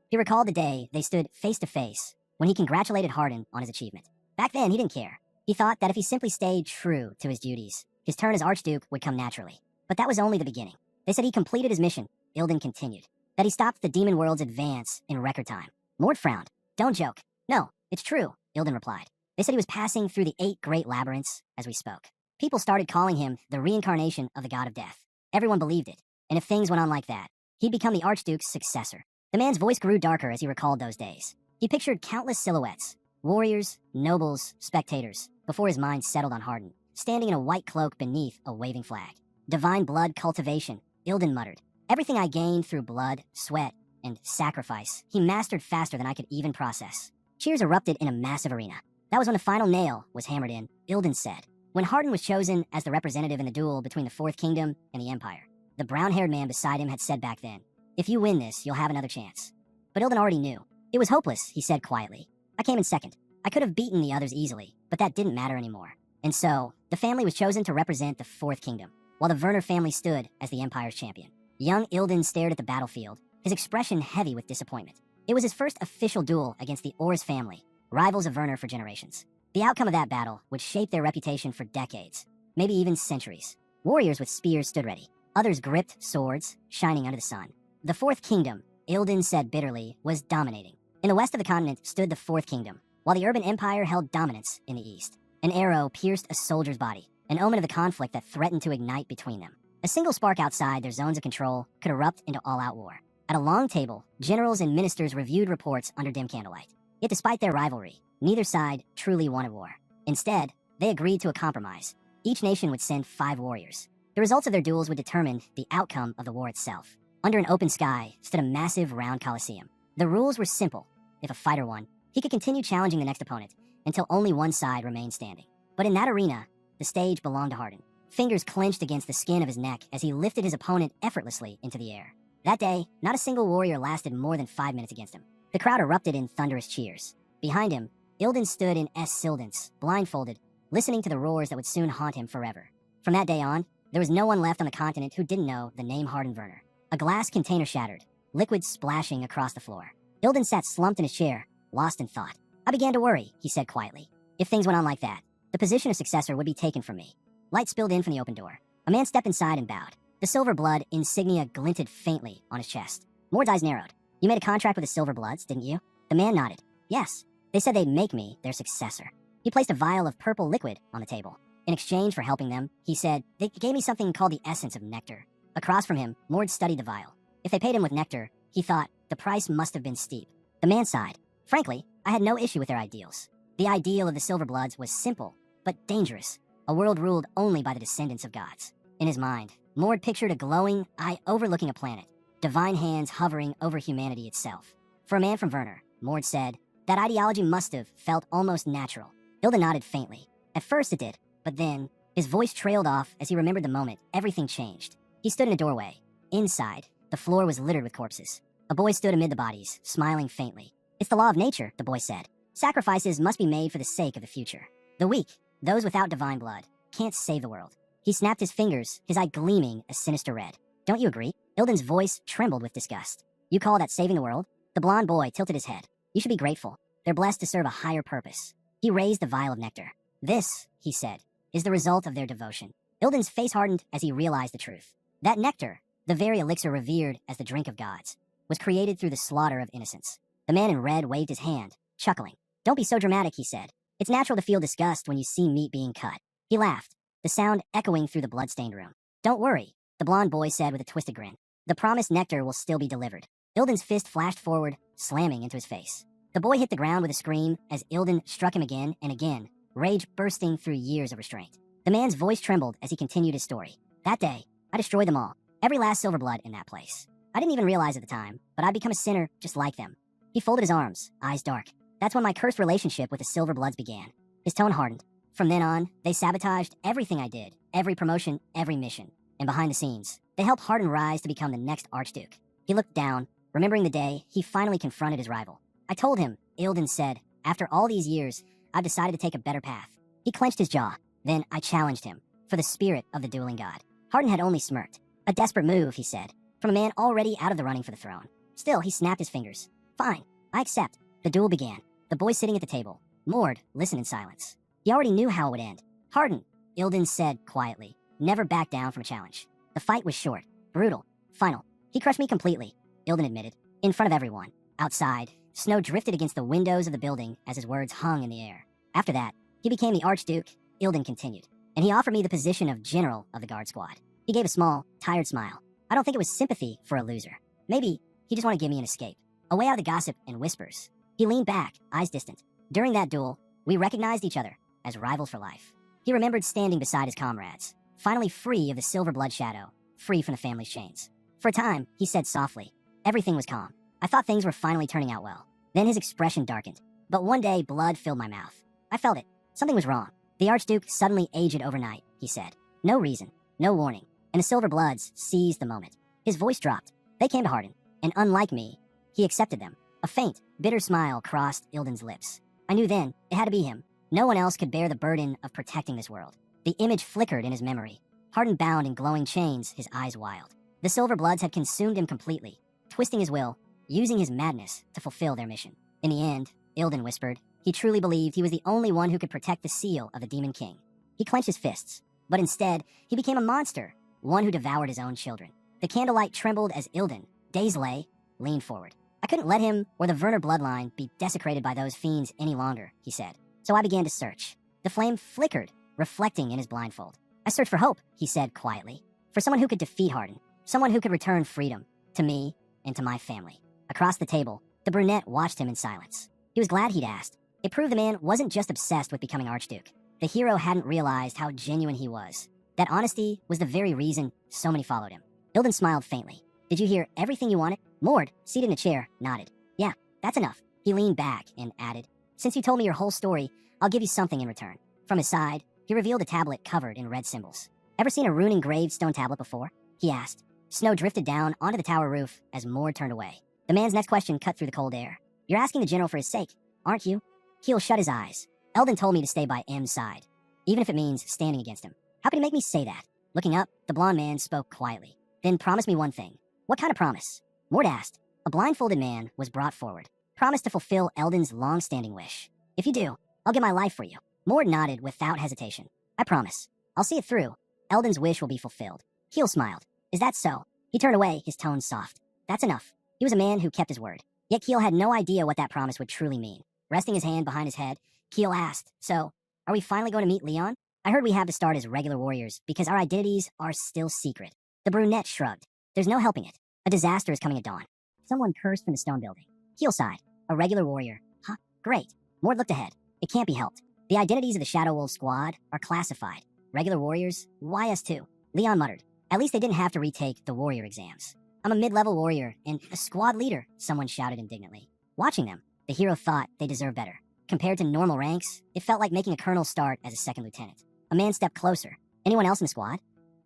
He recalled the day they stood face to face when he congratulated Hardin on his achievement. Back then, he didn't care. He thought that if he simply stayed true to his duties, his turn as Archduke would come naturally. But that was only the beginning. They said he completed his mission. Ilden continued. That he stopped the demon world's advance in record time. Mord frowned. Don't joke. No, it's true, Ilden replied. They said he was passing through the 8 great labyrinths as we spoke. People started calling him the reincarnation of the god of death. Everyone believed it, and if things went on like that, he'd become the Archduke's successor. The man's voice grew darker as he recalled those days. He pictured countless silhouettes, warriors, nobles, spectators, before his mind settled on Hardin, standing in a white cloak beneath a waving flag. Divine blood cultivation, Ilden muttered. Everything I gained through blood, sweat, and sacrifice, he mastered faster than I could even process. Cheers erupted in a massive arena. That was when the final nail was hammered in, Ilden said. When Hardin was chosen as the representative in the duel between the Fourth Kingdom and the Empire, the brown-haired man beside him had said back then, if you win this, you'll have another chance. But Ilden already knew. It was hopeless, he said quietly. I came in second. I could have beaten the others easily, but that didn't matter anymore. And so, the family was chosen to represent the Fourth Kingdom, while the Werner family stood as the Empire's champion. Young Ilden stared at the battlefield, his expression heavy with disappointment. It was his first official duel against the Ors family, rivals of Werner for generations. The outcome of that battle would shape their reputation for decades, maybe even centuries. Warriors with spears stood ready. Others gripped swords, shining under the sun. The Fourth Kingdom, Ilden said bitterly, was dominating. In the west of the continent stood the Fourth Kingdom, while the urban empire held dominance in the east. An arrow pierced a soldier's body, an omen of the conflict that threatened to ignite between them. A single spark outside their zones of control could erupt into all-out war. At a long table, generals and ministers reviewed reports under dim candlelight. Yet despite their rivalry, neither side truly wanted war. Instead, they agreed to a compromise. Each nation would send 5 warriors. The results of their duels would determine the outcome of the war itself. Under an open sky stood a massive round coliseum. The rules were simple. If a fighter won, he could continue challenging the next opponent until only one side remained standing. But in that arena, the stage belonged to Hardin. Fingers clenched against the skin of his neck as he lifted his opponent effortlessly into the air. That day, not a single warrior lasted more than 5 minutes against him. The crowd erupted in thunderous cheers. Behind him, Ilden stood in Sildance, blindfolded, listening to the roars that would soon haunt him forever. From that day on, there was no one left on the continent who didn't know the name Hardin Werner. A glass container shattered, liquid splashing across the floor. Ilden sat slumped in his chair, lost in thought. I began to worry, he said quietly. If things went on like that, the position of successor would be taken from me. Light spilled in from the open door. A man stepped inside and bowed. The silver blood insignia glinted faintly on his chest. Mord's eyes narrowed. You made a contract with the Silver Bloods, didn't you? The man nodded. Yes. They said they'd make me their successor. He placed a vial of purple liquid on the table. In exchange for helping them, he said, they gave me something called the essence of nectar. Across from him, Mord studied the vial. If they paid him with nectar, he thought, the price must have been steep. The man sighed. Frankly, I had no issue with their ideals. The ideal of the Silver Bloods was simple, but dangerous. A world ruled only by the descendants of gods. In his mind, Mord pictured a glowing eye overlooking a planet. divine hands hovering over humanity itself. For a man from Werner, Mord said, that ideology must have felt almost natural. Ilden nodded faintly. At first it did, but then, his voice trailed off as he remembered the moment everything changed. He stood in a doorway. Inside, the floor was littered with corpses. A boy stood amid the bodies, smiling faintly. It's the law of nature, the boy said. Sacrifices must be made for the sake of the future. The weak, those without divine blood, can't save the world. He snapped his fingers, his eye gleaming a sinister red. Don't you agree? Ilden's voice trembled with disgust. You call that saving the world? The blond boy tilted his head. You should be grateful. They're blessed to serve a higher purpose. He raised the vial of nectar. This, he said, is the result of their devotion. Ilden's face hardened as he realized the truth. That nectar, the very elixir revered as the drink of gods, was created through the slaughter of innocents. The man in red waved his hand, chuckling. Don't be so dramatic, he said. It's natural to feel disgust when you see meat being cut. He laughed, the sound echoing through the blood-stained room. Don't worry, the blond boy said with a twisted grin. The promised nectar will still be delivered. Ilden's fist flashed forward, slamming into his face. The boy hit the ground with a scream as Ilden struck him again and again, rage bursting through years of restraint. The man's voice trembled as he continued his story. That day, I destroyed them all, every last silver blood in that place. I didn't even realize at the time, but I'd become a sinner just like them. He folded his arms, eyes dark. That's when my cursed relationship with the Silver Bloods began. His tone hardened. From then on, they sabotaged everything I did, every promotion, every mission. And behind the scenes, they helped Harden rise to become the next Archduke. He looked down, remembering the day he finally confronted his rival. I told him, Ilden said, after all these years, I've decided to take a better path. He clenched his jaw. Then I challenged him, for the spirit of the dueling god. Harden had only smirked. A desperate move, he said, from a man already out of the running for the throne. Still, he snapped his fingers. Fine, I accept. The duel began. The boy sitting at the table, Mord, listened in silence. He already knew how it would end. Harden, Ilden said quietly, never backed down from a challenge. The fight was short, brutal, final. He crushed me completely, Ilden admitted, in front of everyone. Outside, snow drifted against the windows of the building as his words hung in the air. After that, he became the Archduke, Ilden continued, and he offered me the position of General of the Guard Squad. He gave a small, tired smile. I don't think it was sympathy for a loser. Maybe he just wanted to give me an escape, a way out of the gossip and whispers. He leaned back, eyes distant. During that duel, we recognized each other as rivals for life. He remembered standing beside his comrades, finally free of the silver blood shadow, free from the family's chains. For a time, he said softly, everything was calm. I thought things were finally turning out well. Then his expression darkened. But one day, blood filled my mouth. I felt it. Something was wrong. The Archduke suddenly aged overnight, he said. No reason, no warning, and the Silver Bloods seized the moment. His voice dropped. They came to Harden, and unlike me, he accepted them. A faint, bitter smile crossed Ilden's lips. I knew then it had to be him. No one else could bear the burden of protecting this world. The image flickered in his memory. Harden bound in glowing chains, his eyes wild. The Silver Bloods had consumed him completely, twisting his will, using his madness to fulfill their mission. In the end, Ilden whispered, he truly believed he was the only one who could protect the seal of the Demon King. He clenched his fists, but instead, he became a monster, one who devoured his own children. The candlelight trembled as Ilden, Daisley, leaned forward. I couldn't let him or the Werner bloodline be desecrated by those fiends any longer, he said. So I began to search. The flame flickered, reflecting in his blindfold. I searched for hope, he said quietly. For someone who could defeat Harden. Someone who could return freedom. To me and to my family. Across the table, the brunette watched him in silence. He was glad he'd asked. It proved the man wasn't just obsessed with becoming Archduke. The hero hadn't realized how genuine he was. That honesty was the very reason so many followed him. Ilden smiled faintly. Did you hear everything you wanted? Mord, seated in a chair, nodded. Yeah, that's enough. He leaned back and added, since you told me your whole story, I'll give you something in return. From his side, he revealed a tablet covered in red symbols. Ever seen a rune engraved stone tablet before? He asked. Snow drifted down onto the tower roof as Mord turned away. The man's next question cut through the cold air. You're asking the general for his sake, aren't you? Keel shut his eyes. Elden told me to stay by M's side, even if it means standing against him. How could he make me say that? Looking up, the blond man spoke quietly. Then promise me one thing. What kind of promise? Mord asked. A blindfolded man was brought forward. Promise to fulfill Elden's long-standing wish. If you do, I'll give my life for you. Mord nodded without hesitation. I promise. I'll see it through. Elden's wish will be fulfilled. Keel smiled. Is that so? He turned away, his tone soft. That's enough. He was a man who kept his word. Yet Keel had no idea what that promise would truly mean. Resting his hand behind his head, Keel asked, so, are we finally going to meet Leon? I heard we have to start as regular warriors because our identities are still secret. The brunette shrugged. There's no helping it. A disaster is coming at dawn. Someone cursed from the stone building. Keel sighed. A regular warrior. Huh? Great. Mord looked ahead. It can't be helped. The identities of the Shadow Wolf squad are classified. Regular warriors? Why us too? Leon muttered. At least they didn't have to retake the warrior exams. I'm a mid-level warrior and a squad leader, someone shouted indignantly. Watching them, the hero thought they deserved better. Compared to normal ranks, it felt like making a colonel start as a second lieutenant. A man stepped closer. Anyone else in the squad?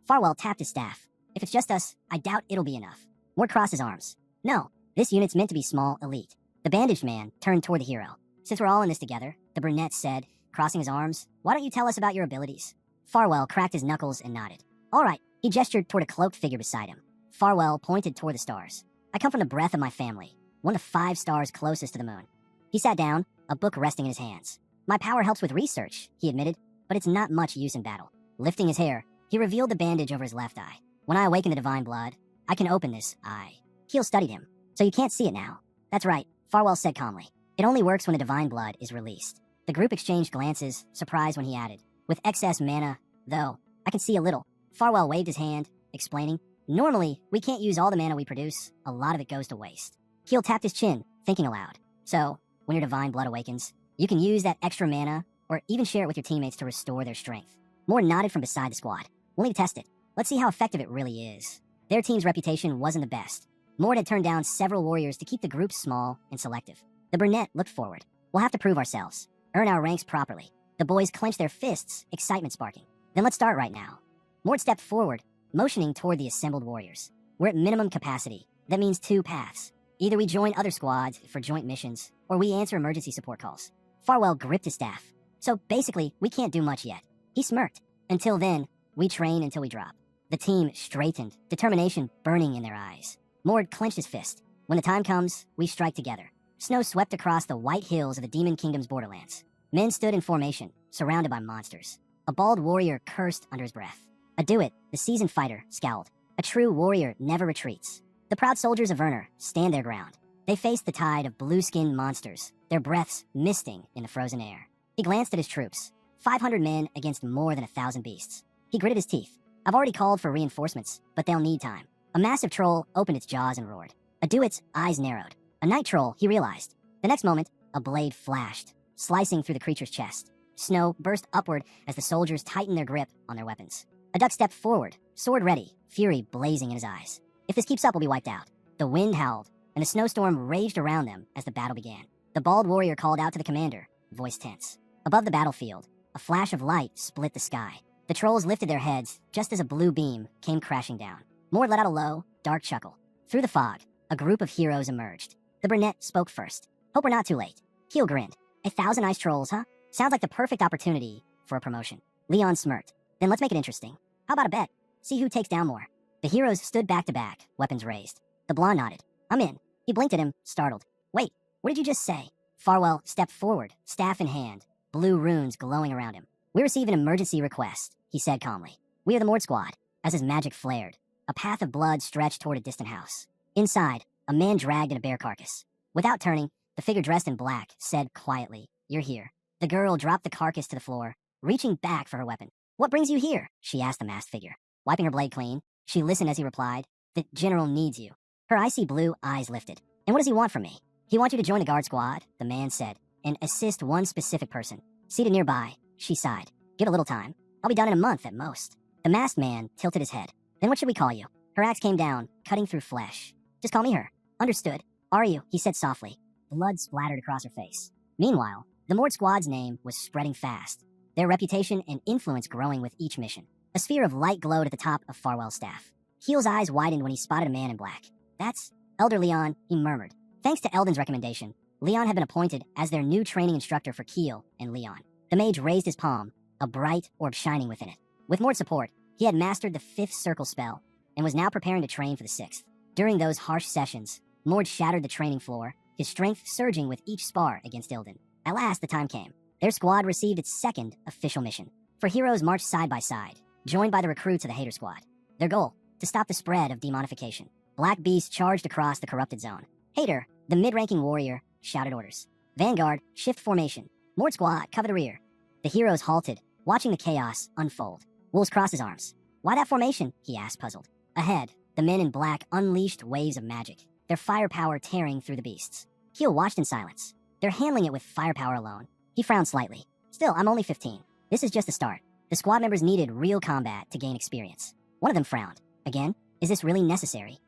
Farwell tapped his staff. If it's just us, I doubt it'll be enough. Mord crossed his arms. No, this unit's meant to be small, elite. The bandaged man turned toward the hero. Since we're all in this together, the brunette said, crossing his arms, why don't you tell us about your abilities? Farwell cracked his knuckles and nodded. All right, he gestured toward a cloaked figure beside him. Farwell pointed toward the stars. I come from the breath of my family, one of the 5 stars closest to the moon. He sat down, a book resting in his hands. My power helps with research, he admitted, but it's not much use in battle. Lifting his hair, he revealed the bandage over his left eye. When I awaken the divine blood, I can open this eye. Keel studied him, so you can't see it now. That's right, Farwell said calmly. It only works when the divine blood is released. The group exchanged glances, surprised when he added, with excess mana, though, I can see a little. Farwell waved his hand, explaining, normally, we can't use all the mana we produce. A lot of it goes to waste. Keel tapped his chin, thinking aloud. So, when your divine blood awakens, you can use that extra mana, or even share it with your teammates to restore their strength. Mord nodded from beside the squad. We'll need to test it. Let's see how effective it really is. Their team's reputation wasn't the best. Mord had turned down several warriors to keep the group small and selective. The brunette looked forward. We'll have to prove ourselves. Earn our ranks properly. The boys clenched their fists, excitement sparking. Then let's start right now. Mord stepped forward, motioning toward the assembled warriors. We're at minimum capacity. That means 2 paths. Either we join other squads for joint missions, or we answer emergency support calls. Farwell gripped his staff. So basically, we can't do much yet. He smirked. Until then, we train until we drop. The team straightened, determination burning in their eyes. Mord clenched his fist. When the time comes, we strike together. Snow swept across the white hills of the Demon Kingdom's borderlands. Men stood in formation, surrounded by monsters. A bald warrior cursed under his breath. Aduit, the seasoned fighter, scowled. A true warrior never retreats. The proud soldiers of Werner stand their ground. They faced the tide of blue-skinned monsters, their breaths misting in the frozen air. He glanced at his troops. 500 men against more than 1,000 beasts. He gritted his teeth. I've already called for reinforcements, but they'll need time. A massive troll opened its jaws and roared. Aduit's eyes narrowed. A night troll, he realized. The next moment, a blade flashed, slicing through the creature's chest. Snow burst upward as the soldiers tightened their grip on their weapons. A duck stepped forward, sword ready, fury blazing in his eyes. If this keeps up, we'll be wiped out. The wind howled, and the snowstorm raged around them as the battle began. The bald warrior called out to the commander, voice tense. Above the battlefield, a flash of light split the sky. The trolls lifted their heads just as a blue beam came crashing down. Mord let out a low, dark chuckle. Through the fog, a group of heroes emerged. The brunette spoke first. Hope we're not too late. Keel grinned. 1,000 ice trolls, huh? Sounds like the perfect opportunity for a promotion. Leon smirked. Then let's make it interesting. How about a bet? See who takes down more. The heroes stood back to back, weapons raised. The blonde nodded. I'm in. He blinked at him, startled. Wait, what did you just say? Farwell stepped forward, staff in hand, blue runes glowing around him. We receive an emergency request, he said calmly. We are the Mord squad. As his magic flared, a path of blood stretched toward a distant house. Inside, a man dragged in a bear carcass. Without turning, the figure dressed in black said quietly, You're here. The girl dropped the carcass to the floor, reaching back for her weapon. What brings you here? She asked the masked figure. Wiping her blade clean, she listened as he replied, The general needs you. Her icy blue eyes lifted. And what does he want from me? He wants you to join the guard squad, the man said, and assist one specific person. Seated nearby, she sighed. Give a little time. I'll be done in a month at most. The masked man tilted his head. Then what should we call you? Her axe came down, cutting through flesh. Just call me her. Understood. Are you? He said softly. Blood splattered across her face. Meanwhile, the Mord squad's name was spreading fast, their reputation and influence growing with each mission. A sphere of light glowed at the top of Farwell's staff. Keel's eyes widened when he spotted a man in black. That's Elder Leon, he murmured. Thanks to Eldon's recommendation, Leon had been appointed as their new training instructor for Keel and Leon. The mage raised his palm, a bright orb shining within it. With Mord's support, he had mastered the 5th circle spell and was now preparing to train for the 6th. During those harsh sessions, Mord shattered the training floor, his strength surging with each spar against Ilden. At last, the time came. Their squad received its 2nd official mission. For heroes marched side by side, joined by the recruits of the Hater Squad. Their goal, to stop the spread of demonification. Black Beast charged across the corrupted zone. Hater, the mid-ranking warrior, shouted orders. Vanguard, shift formation. Mord squad, cover the rear. The heroes halted, watching the chaos unfold. Wolves crossed his arms. Why that formation? He asked, puzzled. Ahead, the men in black unleashed waves of magic, their firepower tearing through the beasts. Keel watched in silence. They're handling it with firepower alone. He frowned slightly. Still, I'm only 15. This is just the start. The squad members needed real combat to gain experience. One of them frowned. Again, is this really necessary?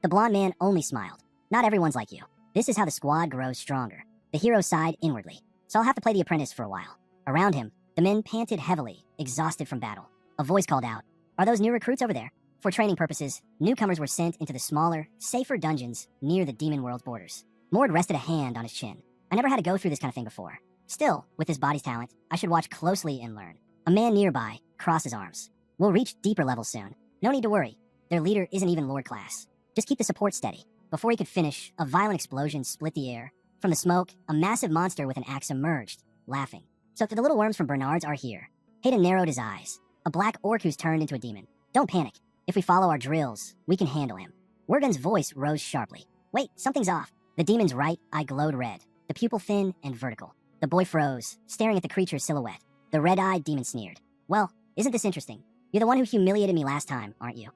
The blonde man only smiled. Not everyone's like you. This is how the squad grows stronger. The hero sighed inwardly. So I'll have to play the apprentice for a while. Around him, the men panted heavily, exhausted from battle. A voice called out, "Are those new recruits over there?" For training purposes, newcomers were sent into the smaller, safer dungeons near the demon world's borders. Mord rested a hand on his chin. I never had to go through this kind of thing before. Still, with his body's talent, I should watch closely and learn. A man nearby crossed his arms. We'll reach deeper levels soon. No need to worry. Their leader isn't even Lord class. Just keep the support steady. Before he could finish, a violent explosion split the air. From the smoke, a massive monster with an axe emerged, laughing. So the little worms from Bernard's are here. Hayden narrowed his eyes. A black orc who's turned into a demon. Don't panic. If we follow our drills, we can handle him. Wergun's voice rose sharply. Wait, something's off. The demon's right eye glowed red, the pupil thin and vertical. The boy froze, staring at the creature's silhouette. The red-eyed demon sneered. Well, isn't this interesting? You're the one who humiliated me last time, aren't you?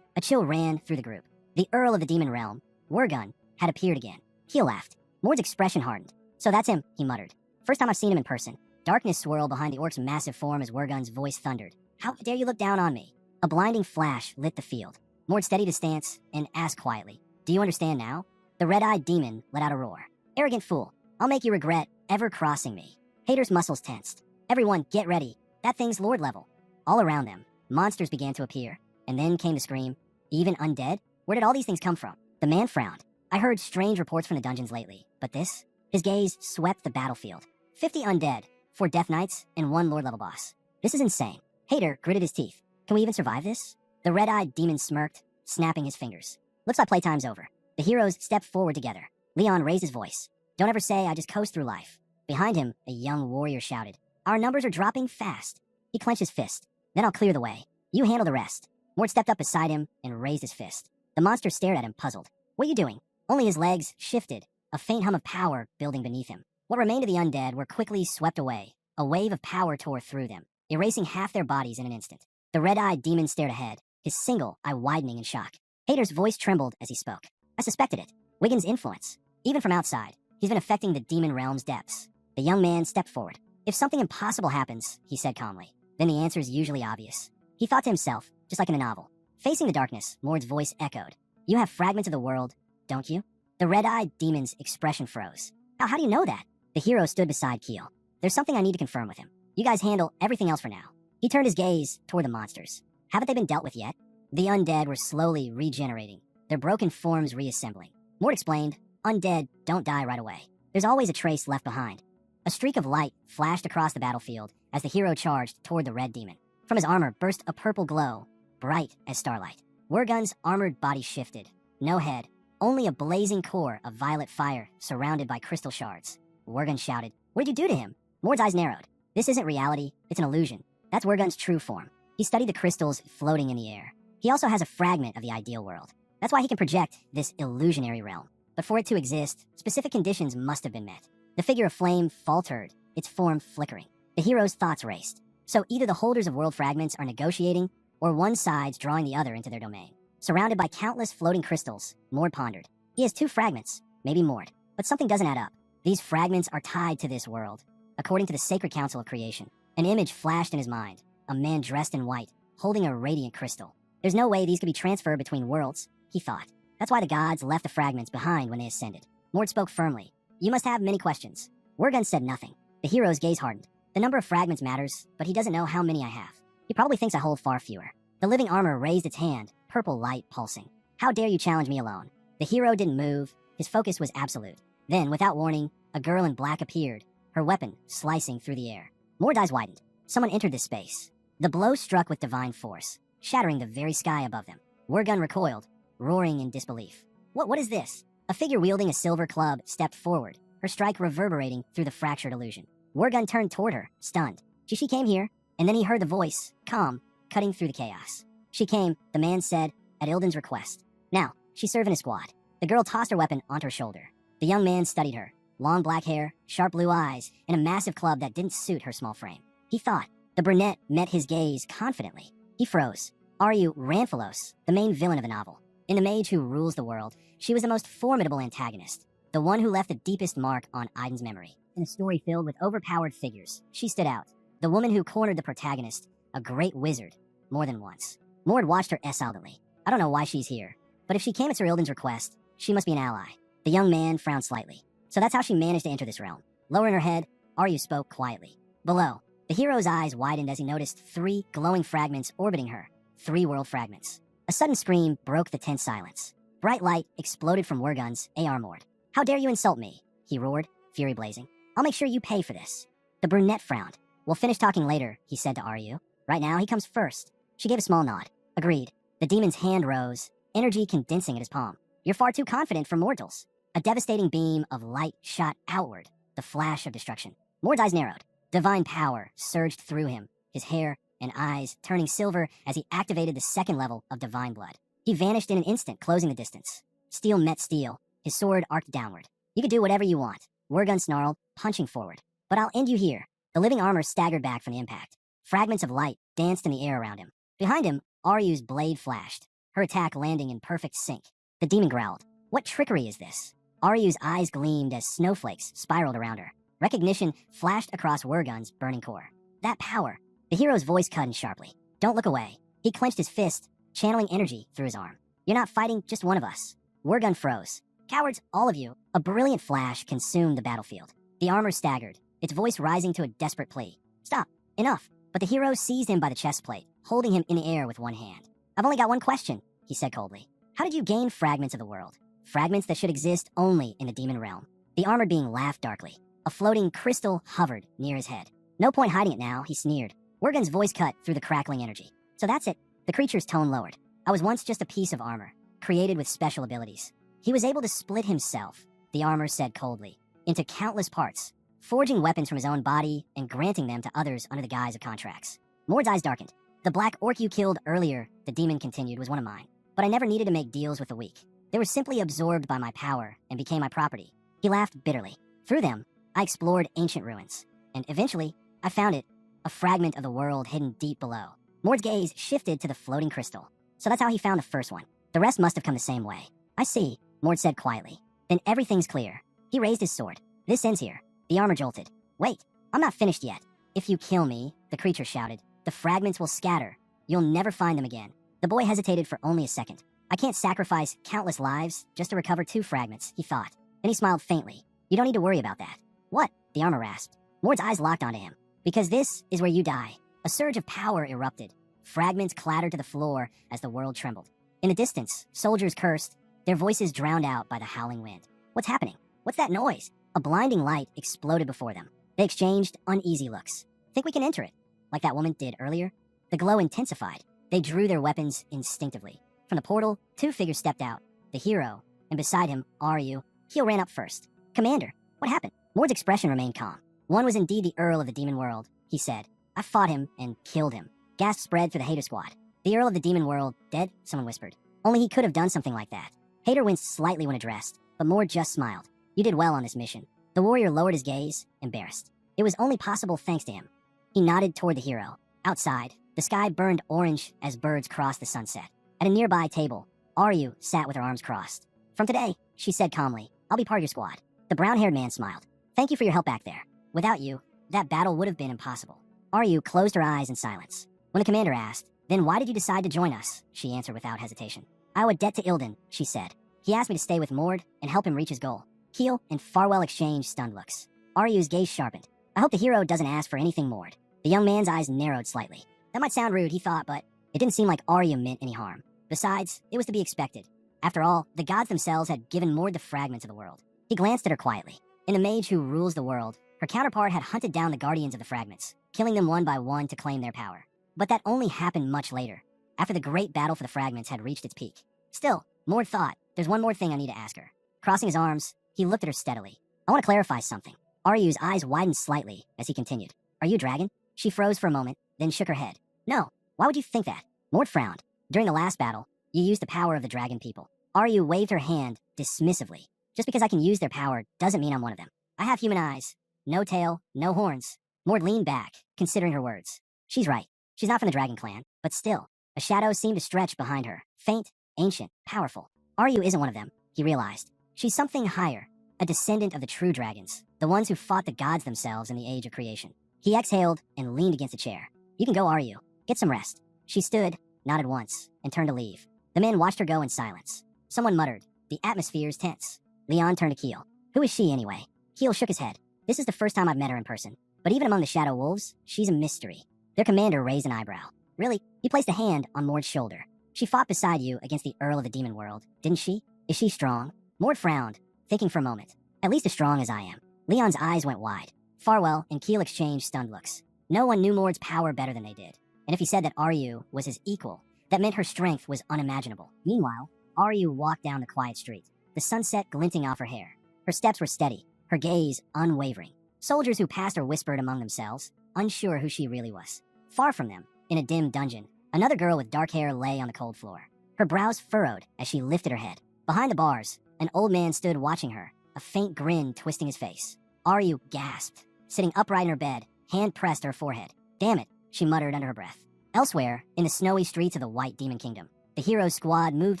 A chill ran through the group. The Earl of the Demon Realm, Wergun, had appeared again. He laughed. Mord's expression hardened. So that's him, he muttered. First time I've seen him in person. Darkness swirled behind the orc's massive form as Wergun's voice thundered. How dare you look down on me? A blinding flash lit the field. Mord steadied his stance and asked quietly, "Do you understand now?" The red-eyed demon let out a roar. "Arrogant fool. I'll make you regret ever crossing me." Hader's muscles tensed. "Everyone, get ready. That thing's lord level." All around them, monsters began to appear, and then came the scream, "Even undead? Where did all these things come from?" The man frowned. "I heard strange reports from the dungeons lately, but this?" His gaze swept the battlefield. 50 undead, 4 death knights, and 1 lord-level boss. This is insane. Hader gritted his teeth. "Can we even survive this?" The red-eyed demon smirked, snapping his fingers. "Looks like playtime's over." The heroes stepped forward together. Leon raised his voice. "Don't ever say I just coast through life." Behind him, a young warrior shouted, "Our numbers are dropping fast." He clenched his fist. "Then I'll clear the way. You handle the rest." Mort stepped up beside him and raised his fist. The monster stared at him, puzzled. "What are you doing?" Only his legs shifted, a faint hum of power building beneath him. What remained of the undead were quickly swept away. A wave of power tore through them, erasing half their bodies in an instant. The red-eyed demon stared ahead, his single eye widening in shock. Hader's voice trembled as he spoke. "I suspected it. Wigan's influence. Even from outside, he's been affecting the demon realm's depths." The young man stepped forward. "If something impossible happens," he said calmly, "then the answer is usually obvious." He thought to himself, just like in a novel. Facing the darkness, Mord's voice echoed. "You have fragments of the world, don't you?" The red-eyed demon's expression froze. How do you know that?" The hero stood beside Keel. "There's something I need to confirm with him. You guys handle everything else for now." He turned his gaze toward the monsters. "Haven't they been dealt with yet?" The undead were slowly regenerating, their broken forms reassembling. Mort explained, "Undead don't die right away. There's always a trace left behind." A streak of light flashed across the battlefield as the hero charged toward the red demon. From his armor burst a purple glow, bright as starlight. Wergun's armored body shifted. No head, only a blazing core of violet fire surrounded by crystal shards. Wergun shouted, "What did you do to him?" Mord's eyes narrowed. "This isn't reality, it's an illusion. That's Wergun's true form." He studied the crystals floating in the air. He also has a fragment of the ideal world. That's why he can project this illusionary realm. But for it to exist, specific conditions must have been met. The figure of flame faltered, its form flickering. The hero's thoughts raced. So either the holders of world fragments are negotiating, or one side's drawing the other into their domain. Surrounded by countless floating crystals, Mord pondered. He has 2 fragments, maybe Mord, but something doesn't add up. These fragments are tied to this world, according to the sacred council of creation. An image flashed in his mind, a man dressed in white, holding a radiant crystal. There's no way these could be transferred between worlds, he thought. That's why the gods left the fragments behind when they ascended. Mord spoke firmly. "You must have many questions." Wergun said nothing. The hero's gaze hardened. "The number of fragments matters, but he doesn't know how many I have. He probably thinks I hold far fewer." The living armor raised its hand, purple light pulsing. "How dare you challenge me alone?" The hero didn't move. His focus was absolute. Then, without warning, a girl in black appeared, her weapon slicing through the air. Mord's eyes widened. Someone entered this space. The blow struck with divine force, shattering the very sky above them. Wergun recoiled, roaring in disbelief. What is this?" A figure wielding a silver club stepped forward, her strike reverberating through the fractured illusion. Wergun turned toward her, stunned. She came here, and then he heard the voice, calm, cutting through the chaos. "She came," the man said, "at Ilden's request. Now, she's serving a squad." The girl tossed her weapon onto her shoulder. The young man studied her, long black hair, sharp blue eyes, and a massive club that didn't suit her small frame. He thought. The brunette met his gaze confidently. He froze. Aryu Ranphilos, the main villain of the novel. In The Mage Who Rules the World, she was the most formidable antagonist, the one who left the deepest mark on Aiden's memory. In a story filled with overpowered figures, she stood out. The woman who cornered the protagonist, a great wizard, more than once. Mord watched her silently. "I don't know why she's here, But if she came at Sir Ilden's request, she must be an ally. The young man frowned slightly. So that's how she managed to enter this realm. Lowering her head, Aryu spoke quietly. Below, the hero's eyes widened as he noticed 3 glowing fragments orbiting her. 3 world fragments. A sudden scream broke the tense silence. Bright light exploded from Wergun's AR Mord. How dare you insult me? He roared, fury blazing. I'll make sure you pay for this. The brunette frowned. We'll finish talking later, he said to Aryu. Right now, he comes first. She gave a small nod. Agreed. The demon's hand rose, energy condensing at his palm. You're far too confident for mortals. A devastating beam of light shot outward, the flash of destruction. Mord's eyes narrowed. Divine power surged through him, his hair and eyes turning silver as he activated the 2nd level of divine blood. He vanished in an instant, closing the distance. Steel met steel, his sword arced downward. You can do whatever you want, Wergun snarled, punching forward. But I'll end you here. The living armor staggered back from the impact. Fragments of light danced in the air around him. Behind him, Aryu's blade flashed, her attack landing in perfect sync. The demon growled. What trickery is this? Aryu's eyes gleamed as snowflakes spiraled around her. Recognition flashed across Wergun's burning core. That power. The hero's voice cut in sharply. Don't look away. He clenched his fist, channeling energy through his arm. You're not fighting just one of us. Wergun froze. Cowards, all of you. A brilliant flash consumed the battlefield. The armor staggered, its voice rising to a desperate plea. Stop. Enough. But the hero seized him by the chest plate, holding him in the air with one hand. I've only got one question, he said coldly. How did you gain fragments of the world? Fragments that should exist only in the demon realm. The armored being laughed darkly. A floating crystal hovered near his head. No point hiding it now, he sneered. Wergun's voice cut through the crackling energy. So that's it. The creature's tone lowered. I was once just a piece of armor, created with special abilities. He was able to split himself, the armor said coldly, into countless parts, forging weapons from his own body and granting them to others under the guise of contracts. Mord's eyes darkened. The black orc you killed earlier, the demon continued, was one of mine. But I never needed to make deals with the weak. They were simply absorbed by my power and became my property. He laughed bitterly. Through them, I explored ancient ruins. And eventually, I found it, a fragment of the world hidden deep below. Mord's gaze shifted to the floating crystal. So that's how he found the first one. The rest must have come the same way. I see, Mord said quietly. Then everything's clear. He raised his sword. This ends here. The armor jolted. Wait, I'm not finished yet. If you kill me, the creature shouted, the fragments will scatter. You'll never find them again. The boy hesitated for only a second. I can't sacrifice countless lives just to recover 2 fragments, he thought. Then he smiled faintly. You don't need to worry about that. What? The armor rasped. Mord's eyes locked onto him. Because this is where you die. A surge of power erupted. Fragments clattered to the floor as the world trembled. In the distance, soldiers cursed, their voices drowned out by the howling wind. What's happening? What's that noise? A blinding light exploded before them. They exchanged uneasy looks. Think we can enter it? Like that woman did earlier? The glow intensified. They drew their weapons instinctively. From the portal, 2 figures stepped out. The hero, and beside him, Aryu. Keel ran up first. Commander, what happened? Mord's expression remained calm. One was indeed the Earl of the Demon World, he said. I fought him and killed him. Gasps spread through the Hater squad. The Earl of the Demon World, dead? Someone whispered. Only he could have done something like that. Hater winced slightly when addressed, but Mord just smiled. You did well on this mission. The warrior lowered his gaze, embarrassed. It was only possible thanks to him. He nodded toward the hero. Outside, the sky burned orange as birds crossed the sunset. At a nearby table, Aryu sat with her arms crossed. From today, she said calmly, I'll be part of your squad. The brown-haired man smiled. Thank you for your help back there. Without you, that battle would have been impossible. Aryu closed her eyes in silence. When the commander asked, then why did you decide to join us? She answered without hesitation. I owe a debt to Ilden, she said. He asked me to stay with Mord and help him reach his goal. Keel and Farwell exchanged stunned looks. Aryu's gaze sharpened. I hope the hero doesn't ask for anything, Mord. The young man's eyes narrowed slightly. That might sound rude, he thought, but it didn't seem like Aryu meant any harm. Besides, it was to be expected. After all, the gods themselves had given Mord the fragments of the world. He glanced at her quietly. In the mage who rules the world, her counterpart had hunted down the guardians of the fragments, killing them one by one to claim their power. But that only happened much later, after the great battle for the fragments had reached its peak. Still, Mord thought, there's one more thing I need to ask her. Crossing his arms, he looked at her steadily. I want to clarify something. Aryu's eyes widened slightly as he continued. Are you a dragon? She froze for a moment, then shook her head. No, why would you think that? Mord frowned. During the last battle, you used the power of the dragon people. Aryu waved her hand dismissively. Just because I can use their power doesn't mean I'm one of them. I have human eyes. No tail, no horns. Mord leaned back, considering her words. She's right. She's not from the dragon clan, but still, a shadow seemed to stretch behind her. Faint, ancient, powerful. Aryu isn't one of them, he realized. She's something higher, a descendant of the true dragons, the ones who fought the gods themselves in the age of creation. He exhaled and leaned against a chair. You can go, Aryu. Get some rest. She stood, nodded once, and turned to leave. The men watched her go in silence. Someone muttered, "The atmosphere's tense." Leon turned to Keel. "Who is she, anyway?" Keel shook his head. "This is the first time I've met her in person. But even among the Shadow Wolves, she's a mystery." Their commander raised an eyebrow. "Really?" He placed a hand on Mord's shoulder. "She fought beside you against the Earl of the Demon World, didn't she? Is she strong?" Mord frowned, thinking for a moment. "At least as strong as I am." Leon's eyes went wide. Farwell and Keel exchanged stunned looks. No one knew Mord's power better than they did. And if he said that Aryu was his equal, that meant her strength was unimaginable. Meanwhile, Aryu walked down the quiet street, the sunset glinting off her hair. Her steps were steady, her gaze unwavering. Soldiers who passed her whispered among themselves, unsure who she really was. Far from them, in a dim dungeon, another girl with dark hair lay on the cold floor. Her brows furrowed as she lifted her head. Behind the bars, an old man stood watching her, a faint grin twisting his face. Aryu gasped, sitting upright in her bed, hand pressed to her forehead. "Damn it," she muttered under her breath. Elsewhere, in the snowy streets of the White Demon Kingdom, the hero's squad moved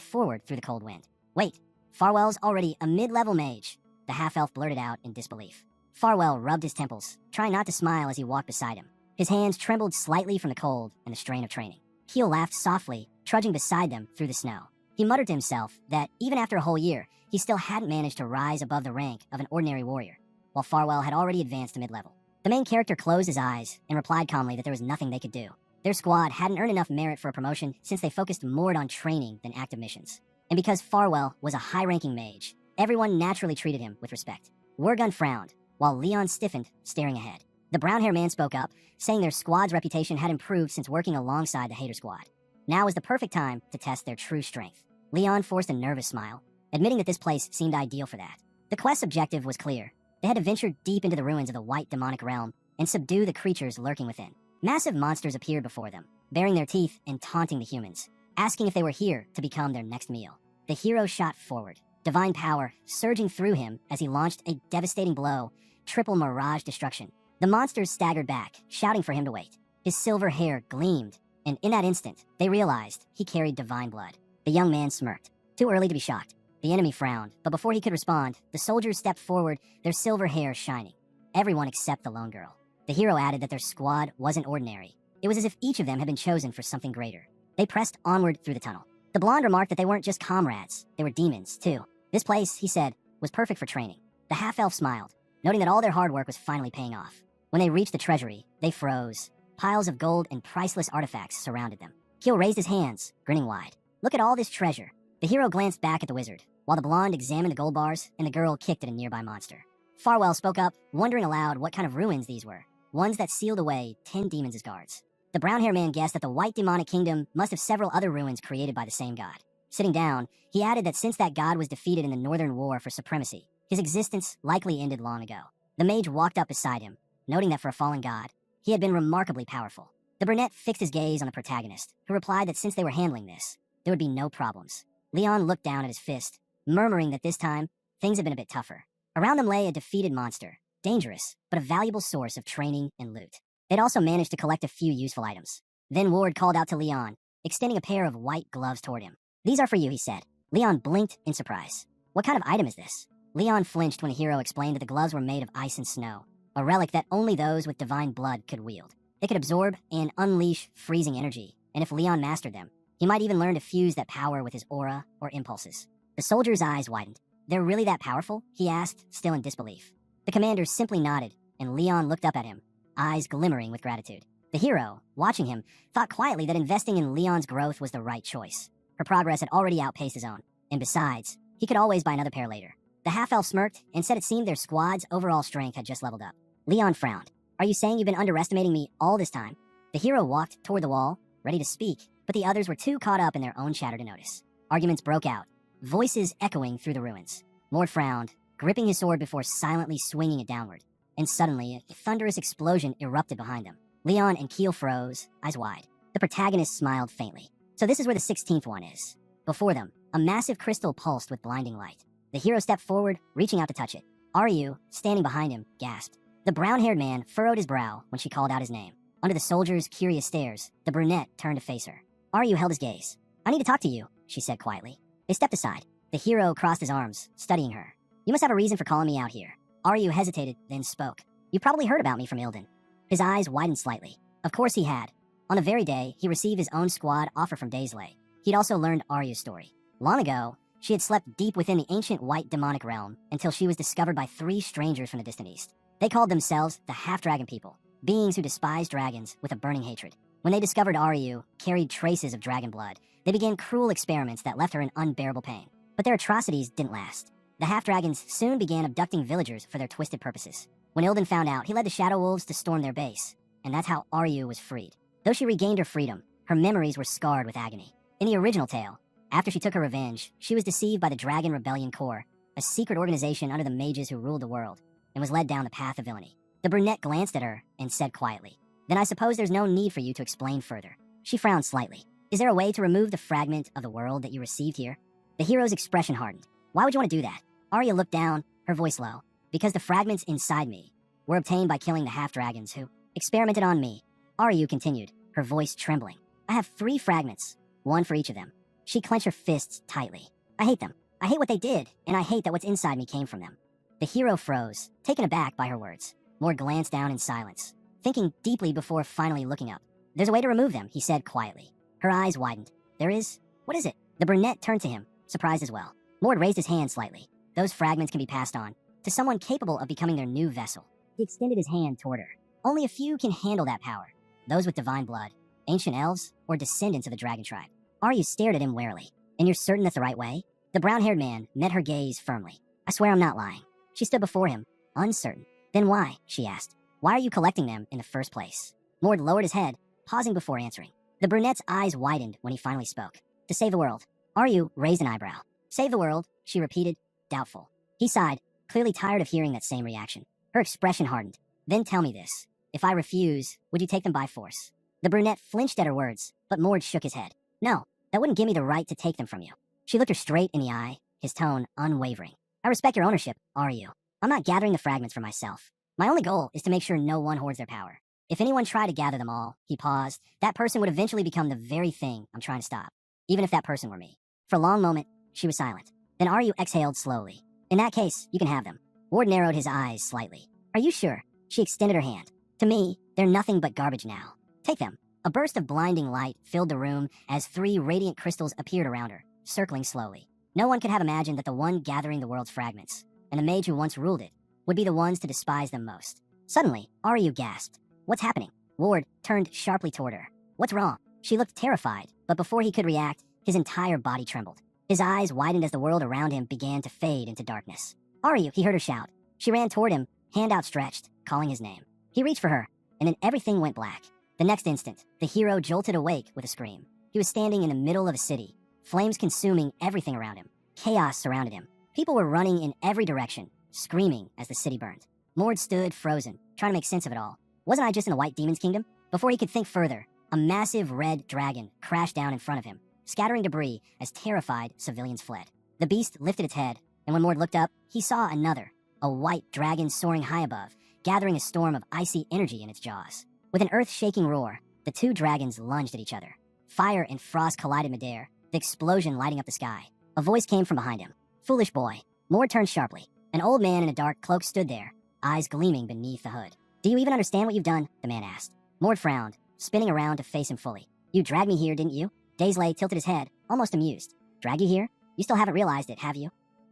forward through the cold wind. "Wait, Farwell's already a mid-level mage," the half-elf blurted out in disbelief. Farwell rubbed his temples, trying not to smile as he walked beside him. His hands trembled slightly from the cold and the strain of training. Keel laughed softly, trudging beside them through the snow. He muttered to himself that, even after a whole year, he still hadn't managed to rise above the rank of an ordinary warrior, while Farwell had already advanced to mid-level. The main character closed his eyes and replied calmly that there was nothing they could do. Their squad hadn't earned enough merit for a promotion since they focused more on training than active missions. And because Farwell was a high-ranking mage, everyone naturally treated him with respect. Wergun frowned, while Leon stiffened, staring ahead. The brown-haired man spoke up, saying their squad's reputation had improved since working alongside the Hater Squad. Now was the perfect time to test their true strength. Leon forced a nervous smile, admitting that this place seemed ideal for that. The quest's objective was clear. They had to venture deep into the ruins of the White Demonic Realm and subdue the creatures lurking within. Massive monsters appeared before them, baring their teeth and taunting the humans, asking if they were here to become their next meal. The hero shot forward, divine power surging through him as he launched a devastating blow, triple mirage destruction. The monsters staggered back, shouting for him to wait. His silver hair gleamed, and in that instant, they realized he carried divine blood. The young man smirked. Too early to be shocked. The enemy frowned, but before he could respond, the soldiers stepped forward, their silver hair shining. Everyone except the lone girl. The hero added that their squad wasn't ordinary. It was as if each of them had been chosen for something greater. They pressed onward through the tunnel. The blonde remarked that they weren't just comrades, they were demons, too. This place, he said, was perfect for training. The half-elf smiled, noting that all their hard work was finally paying off. When they reached the treasury, they froze. Piles of gold and priceless artifacts surrounded them. Keel raised his hands, grinning wide. "Look at all this treasure." The hero glanced back at the wizard, while the blonde examined the gold bars and the girl kicked at a nearby monster. Farwell spoke up, wondering aloud what kind of ruins these were, ones that sealed away 10 demons as guards. The brown-haired man guessed that the White Demonic Kingdom must have several other ruins created by the same god. Sitting down, he added that since that god was defeated in the Northern War for supremacy, his existence likely ended long ago. The mage walked up beside him, noting that for a fallen god, he had been remarkably powerful. The brunette fixed his gaze on the protagonist, who replied that since they were handling this, there would be no problems. Leon looked down at his fist, murmuring that this time, things had been a bit tougher. Around them lay a defeated monster, dangerous, but a valuable source of training and loot. They'd also managed to collect a few useful items. Then Ward called out to Leon, extending a pair of white gloves toward him. "These are for you," he said. Leon blinked in surprise. "What kind of item is this?" Leon flinched when the hero explained that the gloves were made of ice and snow, a relic that only those with divine blood could wield. They could absorb and unleash freezing energy, and if Leon mastered them, he might even learn to fuse that power with his aura or impulses. The soldier's eyes widened. "They're really that powerful?" he asked, still in disbelief. The commander simply nodded, and Leon looked up at him, eyes glimmering with gratitude. The hero, watching him, thought quietly that investing in Leon's growth was the right choice. Her progress had already outpaced his own, and besides, he could always buy another pair later. The half-elf smirked and said it seemed their squad's overall strength had just leveled up. Leon frowned. "Are you saying you've been underestimating me all this time?" The hero walked toward the wall, ready to speak, but the others were too caught up in their own chatter to notice. Arguments broke out, voices echoing through the ruins. Mord frowned, gripping his sword before silently swinging it downward. And suddenly, a thunderous explosion erupted behind them. Leon and Keel froze, eyes wide. The protagonist smiled faintly. "So this is where the 16th one is." Before them, a massive crystal pulsed with blinding light. The hero stepped forward, reaching out to touch it. Aryu, standing behind him, gasped. The brown-haired man furrowed his brow when she called out his name. Under the soldier's curious stares, the brunette turned to face her. Aryu held his gaze. "I need to talk to you," she said quietly. They stepped aside. The hero crossed his arms, studying her. "You must have a reason for calling me out here." Aryu hesitated, then spoke. "You've probably heard about me from Ilden." His eyes widened slightly. Of course he had. On the very day, he received his own squad offer from Daisley. He'd also learned Aryu's story. Long ago, She had slept deep within the ancient white demonic realm until she was discovered by 3 strangers from the distant east. They called themselves the Half-Dragon People, beings who despised dragons with a burning hatred. When they discovered Aryu carried traces of dragon blood, they began cruel experiments that left her in unbearable pain. But their atrocities didn't last. The half-dragons soon began abducting villagers for their twisted purposes. When Ilden found out, he led the Shadow Wolves to storm their base, and that's how Aryu was freed. Though she regained her freedom, her memories were scarred with agony. In the original tale, after she took her revenge, she was deceived by the Dragon Rebellion Corps, a secret organization under the mages who ruled the world, and was led down the path of villainy. The brunette glanced at her and said quietly, "Then I suppose there's no need for you to explain further." She frowned slightly. "Is there a way to remove the fragment of the world that you received here?" The hero's expression hardened. "Why would you want to do that?" Arya looked down, her voice low. "Because the fragments inside me were obtained by killing the half-dragons who experimented on me." Aryu continued, her voice trembling. "I have 3 fragments, 1 for each of them." She clenched her fists tightly. "I hate them. I hate what they did, and I hate that what's inside me came from them." The hero froze, taken aback by her words. Mord glanced down in silence, thinking deeply before finally looking up. "There's a way to remove them," he said quietly. Her eyes widened. "There is? What is it?" The brunette turned to him, surprised as well. Mord raised his hand slightly. "Those fragments can be passed on to someone capable of becoming their new vessel." He extended his hand toward her. "Only a few can handle that power. Those with divine blood, ancient elves, or descendants of the dragon tribe." Aryu stared at him warily. "And you're certain that's the right way?" The brown-haired man met her gaze firmly. "I swear I'm not lying." She stood before him, uncertain. "Then why?" she asked. "Why are you collecting them in the first place?" Mord lowered his head, pausing before answering. The brunette's eyes widened when he finally spoke. "To save the world." Aryu raised an eyebrow. "Save the world," she repeated, doubtful. He sighed, clearly tired of hearing that same reaction. Her expression hardened. "Then tell me this. If I refuse, would you take them by force?" The brunette flinched at her words, but Mord shook his head. "No, that wouldn't give me the right to take them from you." She looked her straight in the eye, his tone unwavering. "I respect your ownership, Aryu. I'm not gathering the fragments for myself. My only goal is to make sure no one hoards their power. If anyone tried to gather them all," he paused, "that person would eventually become the very thing I'm trying to stop, even if that person were me." For a long moment, she was silent. Then Aryu exhaled slowly. "In that case, you can have them." Ward narrowed his eyes slightly. "Are you sure?" She extended her hand. "To me, they're nothing but garbage now. Take them." A burst of blinding light filled the room as 3 radiant crystals appeared around her, circling slowly. No one could have imagined that the one gathering the world's fragments, and the mage who once ruled it, would be the ones to despise them most. Suddenly, Aryu gasped. "What's happening?" Ward turned sharply toward her. "What's wrong?" She looked terrified, but before he could react, his entire body trembled. His eyes widened as the world around him began to fade into darkness. "Aryu," he heard her shout. She ran toward him, hand outstretched, calling his name. He reached for her, and then everything went black. The next instant, the hero jolted awake with a scream. He was standing in the middle of a city, flames consuming everything around him. Chaos surrounded him. People were running in every direction, screaming as the city burned. Mord stood frozen, trying to make sense of it all. Wasn't I just in the White Demon's Kingdom? Before he could think further, a massive red dragon crashed down in front of him, scattering debris as terrified civilians fled. The beast lifted its head, and when Mord looked up, he saw another, a white dragon soaring high above, gathering a storm of icy energy in its jaws. With an earth-shaking roar, the 2 dragons lunged at each other. Fire and frost collided midair, the explosion lighting up the sky. A voice came from behind him. "Foolish boy." Mord turned sharply. An old man in a dark cloak stood there, eyes gleaming beneath the hood. "Do you even understand what you've done?" the man asked. Mord frowned, spinning around to face him fully. "You dragged me here, didn't you?" Daisley tilted his head, almost amused. "Drag you here? You still haven't realized it, have you?"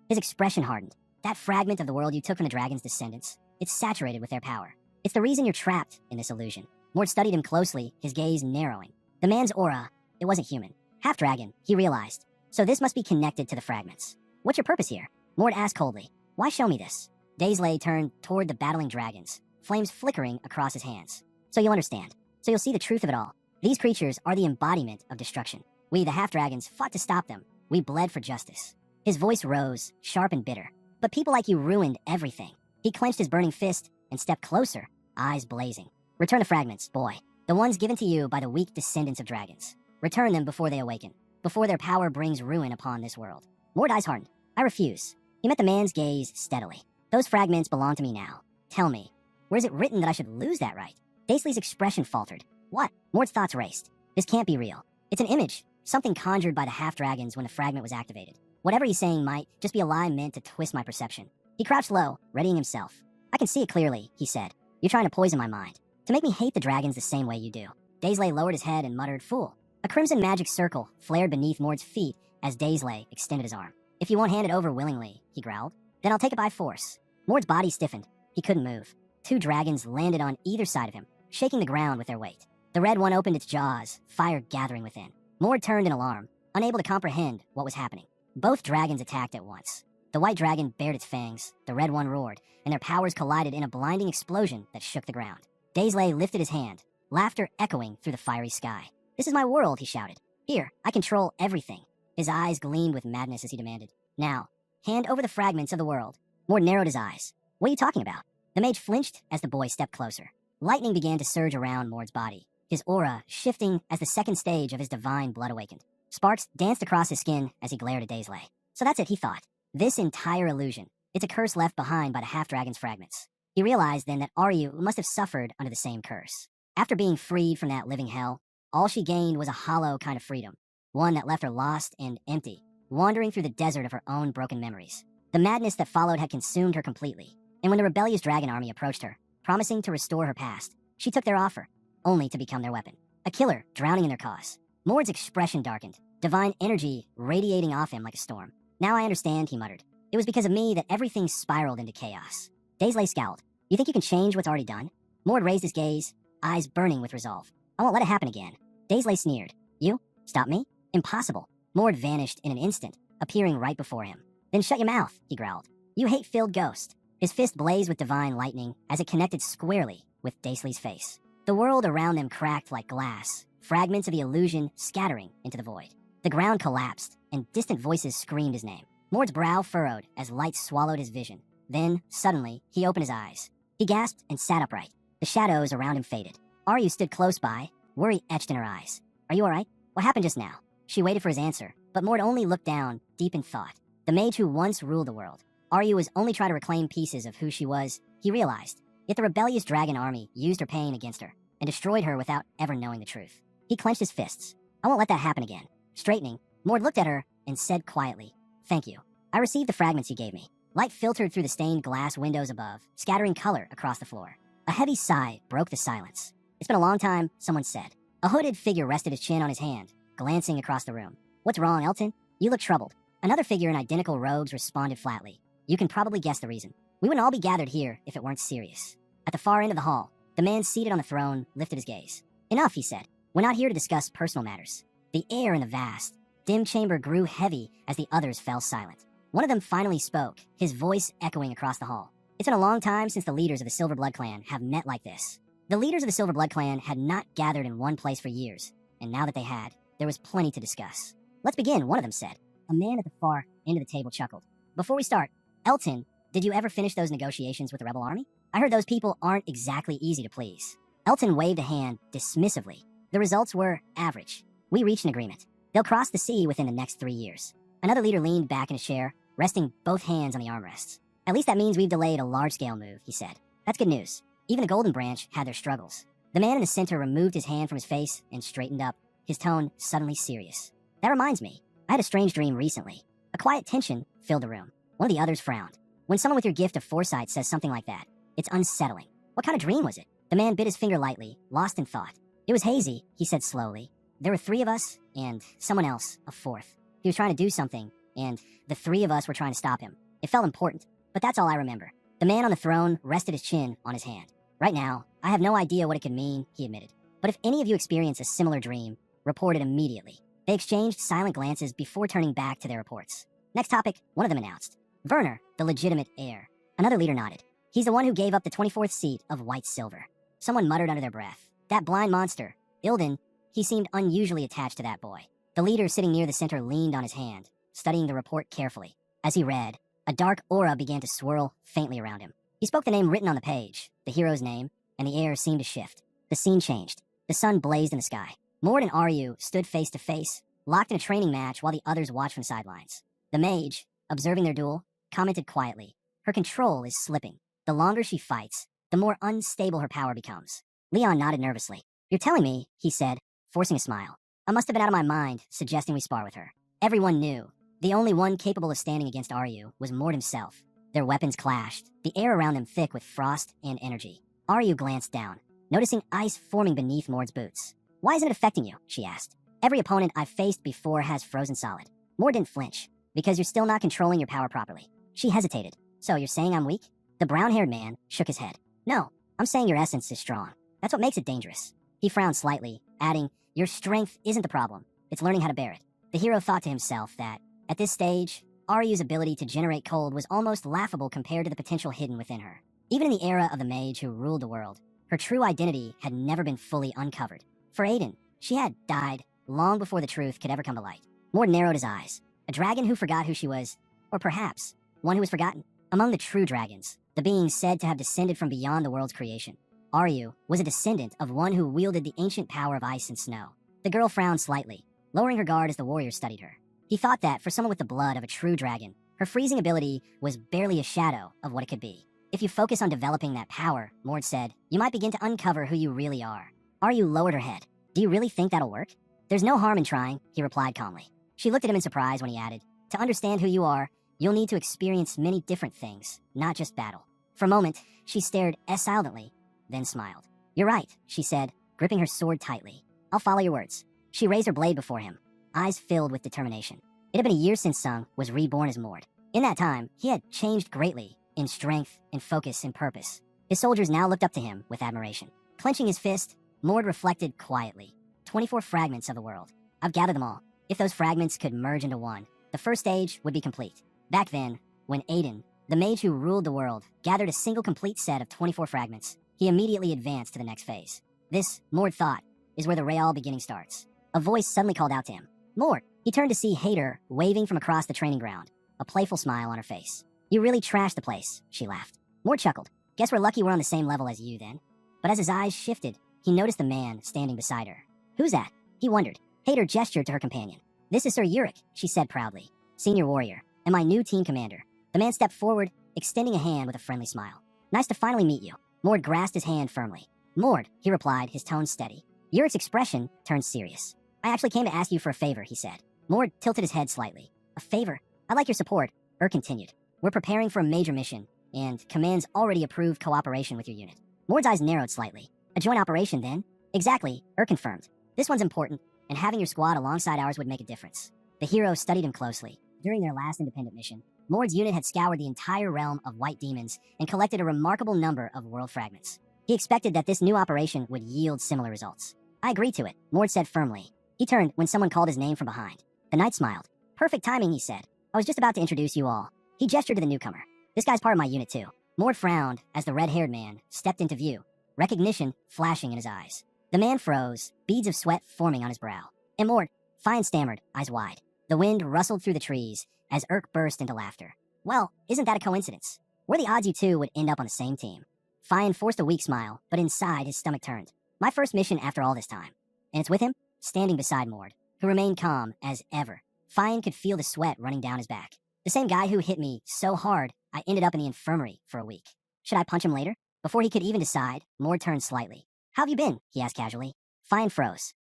His expression hardened. "That fragment of the world you took from the dragon's descendants, it's saturated with their power. It's the reason you're trapped in this illusion." Mord studied him closely, his gaze narrowing. The man's aura, it wasn't human. Half-dragon, he realized. So this must be connected to the fragments. "What's your purpose here?" Mord asked coldly. "Why show me this?" Daisley turned toward the battling dragons, flames flickering across his hands. "So you'll understand. So you'll see the truth of it all. These creatures are the embodiment of destruction. We, the half-dragons, fought to stop them. We bled for justice." His voice rose, sharp and bitter. "But people like you ruined everything." He clenched his burning fist and stepped closer, eyes blazing. "Return the fragments, boy. The ones given to you by the weak descendants of dragons. Return them before they awaken, before their power brings ruin upon this world." Mord's eyes hardened. "I refuse." He met the man's gaze steadily. "Those fragments belong to me now. Tell me, where is it written that I should lose that right?" Daisley's expression faltered. "What?" Mord's thoughts raced. "This can't be real. It's an image, something conjured by the half-dragons when the fragment was activated. Whatever he's saying might just be a lie meant to twist my perception." He crouched low, readying himself. "I can see it clearly," he said. "You're trying to poison my mind, to make me hate the dragons the same way you do." Daisley lowered his head and muttered, "Fool." A crimson magic circle flared beneath Mord's feet as Daisley extended his arm. If you won't hand it over willingly, he growled, then I'll take it by force. Mord's body stiffened. He couldn't move. Two dragons landed on either side of him, shaking the ground with their weight. The red one opened its jaws, fire gathering within. Mord turned in alarm, unable to comprehend what was happening. Both dragons attacked at once. The white dragon bared its fangs, the red one roared, and their powers collided in a blinding explosion that shook the ground. Daisley lifted his hand, laughter echoing through the fiery sky. This is my world, he shouted. Here, I control everything. His eyes gleamed with madness as he demanded. Now, hand over the fragments of the world. Mord narrowed his eyes. What are you talking about? The mage flinched as the boy stepped closer. Lightning began to surge around Mord's body, his aura shifting as the second stage of his divine blood awakened. Sparks danced across his skin as he glared at Daisley. So that's it, he thought. This entire illusion. It's a curse left behind by the half-dragon's fragments. He realized then that Aryu must have suffered under the same curse. After being freed from that living hell, all she gained was a hollow kind of freedom, one that left her lost and empty, wandering through the desert of her own broken memories. The madness that followed had consumed her completely, and when the rebellious dragon army approached her, promising to restore her past, she took their offer, only to become their weapon. A killer drowning in their cause. Mord's expression darkened, divine energy radiating off him like a storm. Now I understand, he muttered. It was because of me that everything spiraled into chaos. Daisley scowled. You think you can change what's already done? Mord raised his gaze, eyes burning with resolve. I won't let it happen again. Daisley sneered. You? Stop me? Impossible. Mord vanished in an instant, appearing right before him. Then shut your mouth, he growled. You hate-filled ghost. His fist blazed with divine lightning as it connected squarely with Daisley's face. The world around them cracked like glass, fragments of the illusion scattering into the void. The ground collapsed, and distant voices screamed his name. Mord's brow furrowed as light swallowed his vision. Then, suddenly, he opened his eyes. He gasped and sat upright. The shadows around him faded. Aryu stood close by, worry etched in her eyes. Are you all right? What happened just now? She waited for his answer, but Mord only looked down, deep in thought. The mage who once ruled the world. Aryu was only trying to reclaim pieces of who she was, he realized. Yet the rebellious dragon army used her pain against her, and destroyed her without ever knowing the truth. He clenched his fists. I won't let that happen again. Straightening, Mord looked at her and said quietly, Thank you. I received the fragments you gave me. Light filtered through the stained glass windows above, scattering color across the floor. A heavy sigh broke the silence. It's been a long time, someone said. A hooded figure rested his chin on his hand, glancing across the room. What's wrong, Elton? You look troubled. Another figure in identical robes responded flatly. You can probably guess the reason. We wouldn't all be gathered here if it weren't serious. At the far end of the hall, the man seated on the throne lifted his gaze. Enough, he said. We're not here to discuss personal matters. The air in the vast, dim chamber grew heavy as the others fell silent. One of them finally spoke, his voice echoing across the hall. It's been a long time since the leaders of the Silver Blood Clan have met like this. The leaders of the Silver Blood Clan had not gathered in one place for years, and now that they had, there was plenty to discuss. Let's begin, one of them said. A man at the far end of the table chuckled. Before we start, Elton, did you ever finish those negotiations with the rebel army? I heard those people aren't exactly easy to please. Elton waved a hand dismissively. The results were average. We reached an agreement. They'll cross the sea within the next 3 years. Another leader leaned back in his chair, resting both hands on the armrests. At least that means we've delayed a large-scale move, he said. That's good news. Even the Golden Branch had their struggles. The man in the center removed his hand from his face and straightened up, his tone suddenly serious. That reminds me, I had a strange dream recently. A quiet tension filled the room. One of the others frowned. When someone with your gift of foresight says something like that, it's unsettling. What kind of dream was it? The man bit his finger lightly, lost in thought. It was hazy, he said slowly. There were 3 of us, and someone else, a 4th. He was trying to do something, and the 3 of us were trying to stop him. It felt important, but that's all I remember. The man on the throne rested his chin on his hand. Right now, I have no idea what it could mean, he admitted. But if any of you experience a similar dream, report it immediately. They exchanged silent glances before turning back to their reports. Next topic, one of them announced. Werner, the legitimate heir. Another leader nodded. He's the one who gave up the 24th seat of White Silver. Someone muttered under their breath. That blind monster, Ilden, he seemed unusually attached to that boy. The leader sitting near the center leaned on his hand, studying the report carefully. As he read, a dark aura began to swirl faintly around him. He spoke the name written on the page, the hero's name, and the air seemed to shift. The scene changed. The sun blazed in the sky. Mord and Aryu stood face to face, locked in a training match while the others watched from the sidelines. The mage, observing their duel, commented quietly. Her control is slipping. The longer she fights, the more unstable her power becomes. Leon nodded nervously. You're telling me, he said, forcing a smile. I must have been out of my mind, suggesting we spar with her. Everyone knew. The only one capable of standing against Aryu was Mord himself. Their weapons clashed, the air around them thick with frost and energy. Aryu glanced down, noticing ice forming beneath Mord's boots. Why isn't it affecting you? She asked. Every opponent I've faced before has frozen solid. Mord didn't flinch. Because you're still not controlling your power properly. She hesitated. So you're saying I'm weak? The brown-haired man shook his head. No, I'm saying your essence is strong. That's what makes it dangerous. He frowned slightly, adding, your strength isn't the problem. It's learning how to bear it. The hero thought to himself that, at this stage, Aryu's ability to generate cold was almost laughable compared to the potential hidden within her. Even in the era of the mage who ruled the world, her true identity had never been fully uncovered. For Aiden, she had died long before the truth could ever come to light. Mord narrowed his eyes. A dragon who forgot who she was, or perhaps one who was forgotten. Among the true dragons, the beings said to have descended from beyond the world's creation, Aryu was a descendant of one who wielded the ancient power of ice and snow. The girl frowned slightly, lowering her guard as the warrior studied her. He thought that, for someone with the blood of a true dragon, her freezing ability was barely a shadow of what it could be. If you focus on developing that power, Mord said, you might begin to uncover who you really are. Aryu lowered her head. Do you really think that'll work? There's no harm in trying, he replied calmly. She looked at him in surprise when he added, to understand who you are, you'll need to experience many different things, not just battle. For a moment, she stared silently, then smiled. You're right, she said, gripping her sword tightly. I'll follow your words. She raised her blade before him, eyes filled with determination. It had been a year since Sung was reborn as Mord. In that time, he had changed greatly, in strength, in focus, in purpose. His soldiers now looked up to him with admiration. Clenching his fist, Mord reflected quietly. 24 fragments of the world. I've gathered them all. If those fragments could merge into one, the first stage would be complete. Back then, when Aiden, the mage who ruled the world, gathered a single complete set of 24 fragments, he immediately advanced to the next phase. This, Mord thought, is where the real beginning starts. A voice suddenly called out to him. Mord! He turned to see Hader waving from across the training ground, a playful smile on her face. You really trashed the place, she laughed. Mord chuckled. Guess we're lucky we're on the same level as you, then. But as his eyes shifted, he noticed the man standing beside her. Who's that? He wondered. Hader gestured to her companion. This is Sir Yurik, she said proudly. Senior warrior, and my new team commander. The man stepped forward, extending a hand with a friendly smile. Nice to finally meet you. Mord grasped his hand firmly. Mord, he replied, his tone steady. Yurik's expression turned serious. I actually came to ask you for a favor, he said. Mord tilted his head slightly. A favor? I'd like your support, continued. We're preparing for a major mission, and Command's already approved cooperation with your unit. Mord's eyes narrowed slightly. A joint operation, then? Exactly, confirmed. This one's important, and having your squad alongside ours would make a difference. The hero studied him closely. During their last independent mission, Mord's unit had scoured the entire realm of white demons and collected a remarkable number of world fragments. He expected that this new operation would yield similar results. I agreed to it, Mord said firmly. He turned when someone called his name from behind. The knight smiled. Perfect timing, he said. I was just about to introduce you all. He gestured to the newcomer. This guy's part of my unit, too. Mord frowned as the red-haired man stepped into view, recognition flashing in his eyes. The man froze, beads of sweat forming on his brow. And Mord, Fine stammered, eyes wide. The wind rustled through the trees as Urk burst into laughter. Well, isn't that a coincidence? What are the odds you two would end up on the same team? Fine forced a weak smile, but inside his stomach turned. My first mission after all this time. And it's with him, standing beside Mord, who remained calm as ever. Fine could feel the sweat running down his back. The same guy who hit me so hard, I ended up in the infirmary for a week. Should I punch him later? Before he could even decide, Mord turned slightly. How have you been? He asked casually. Fine froze.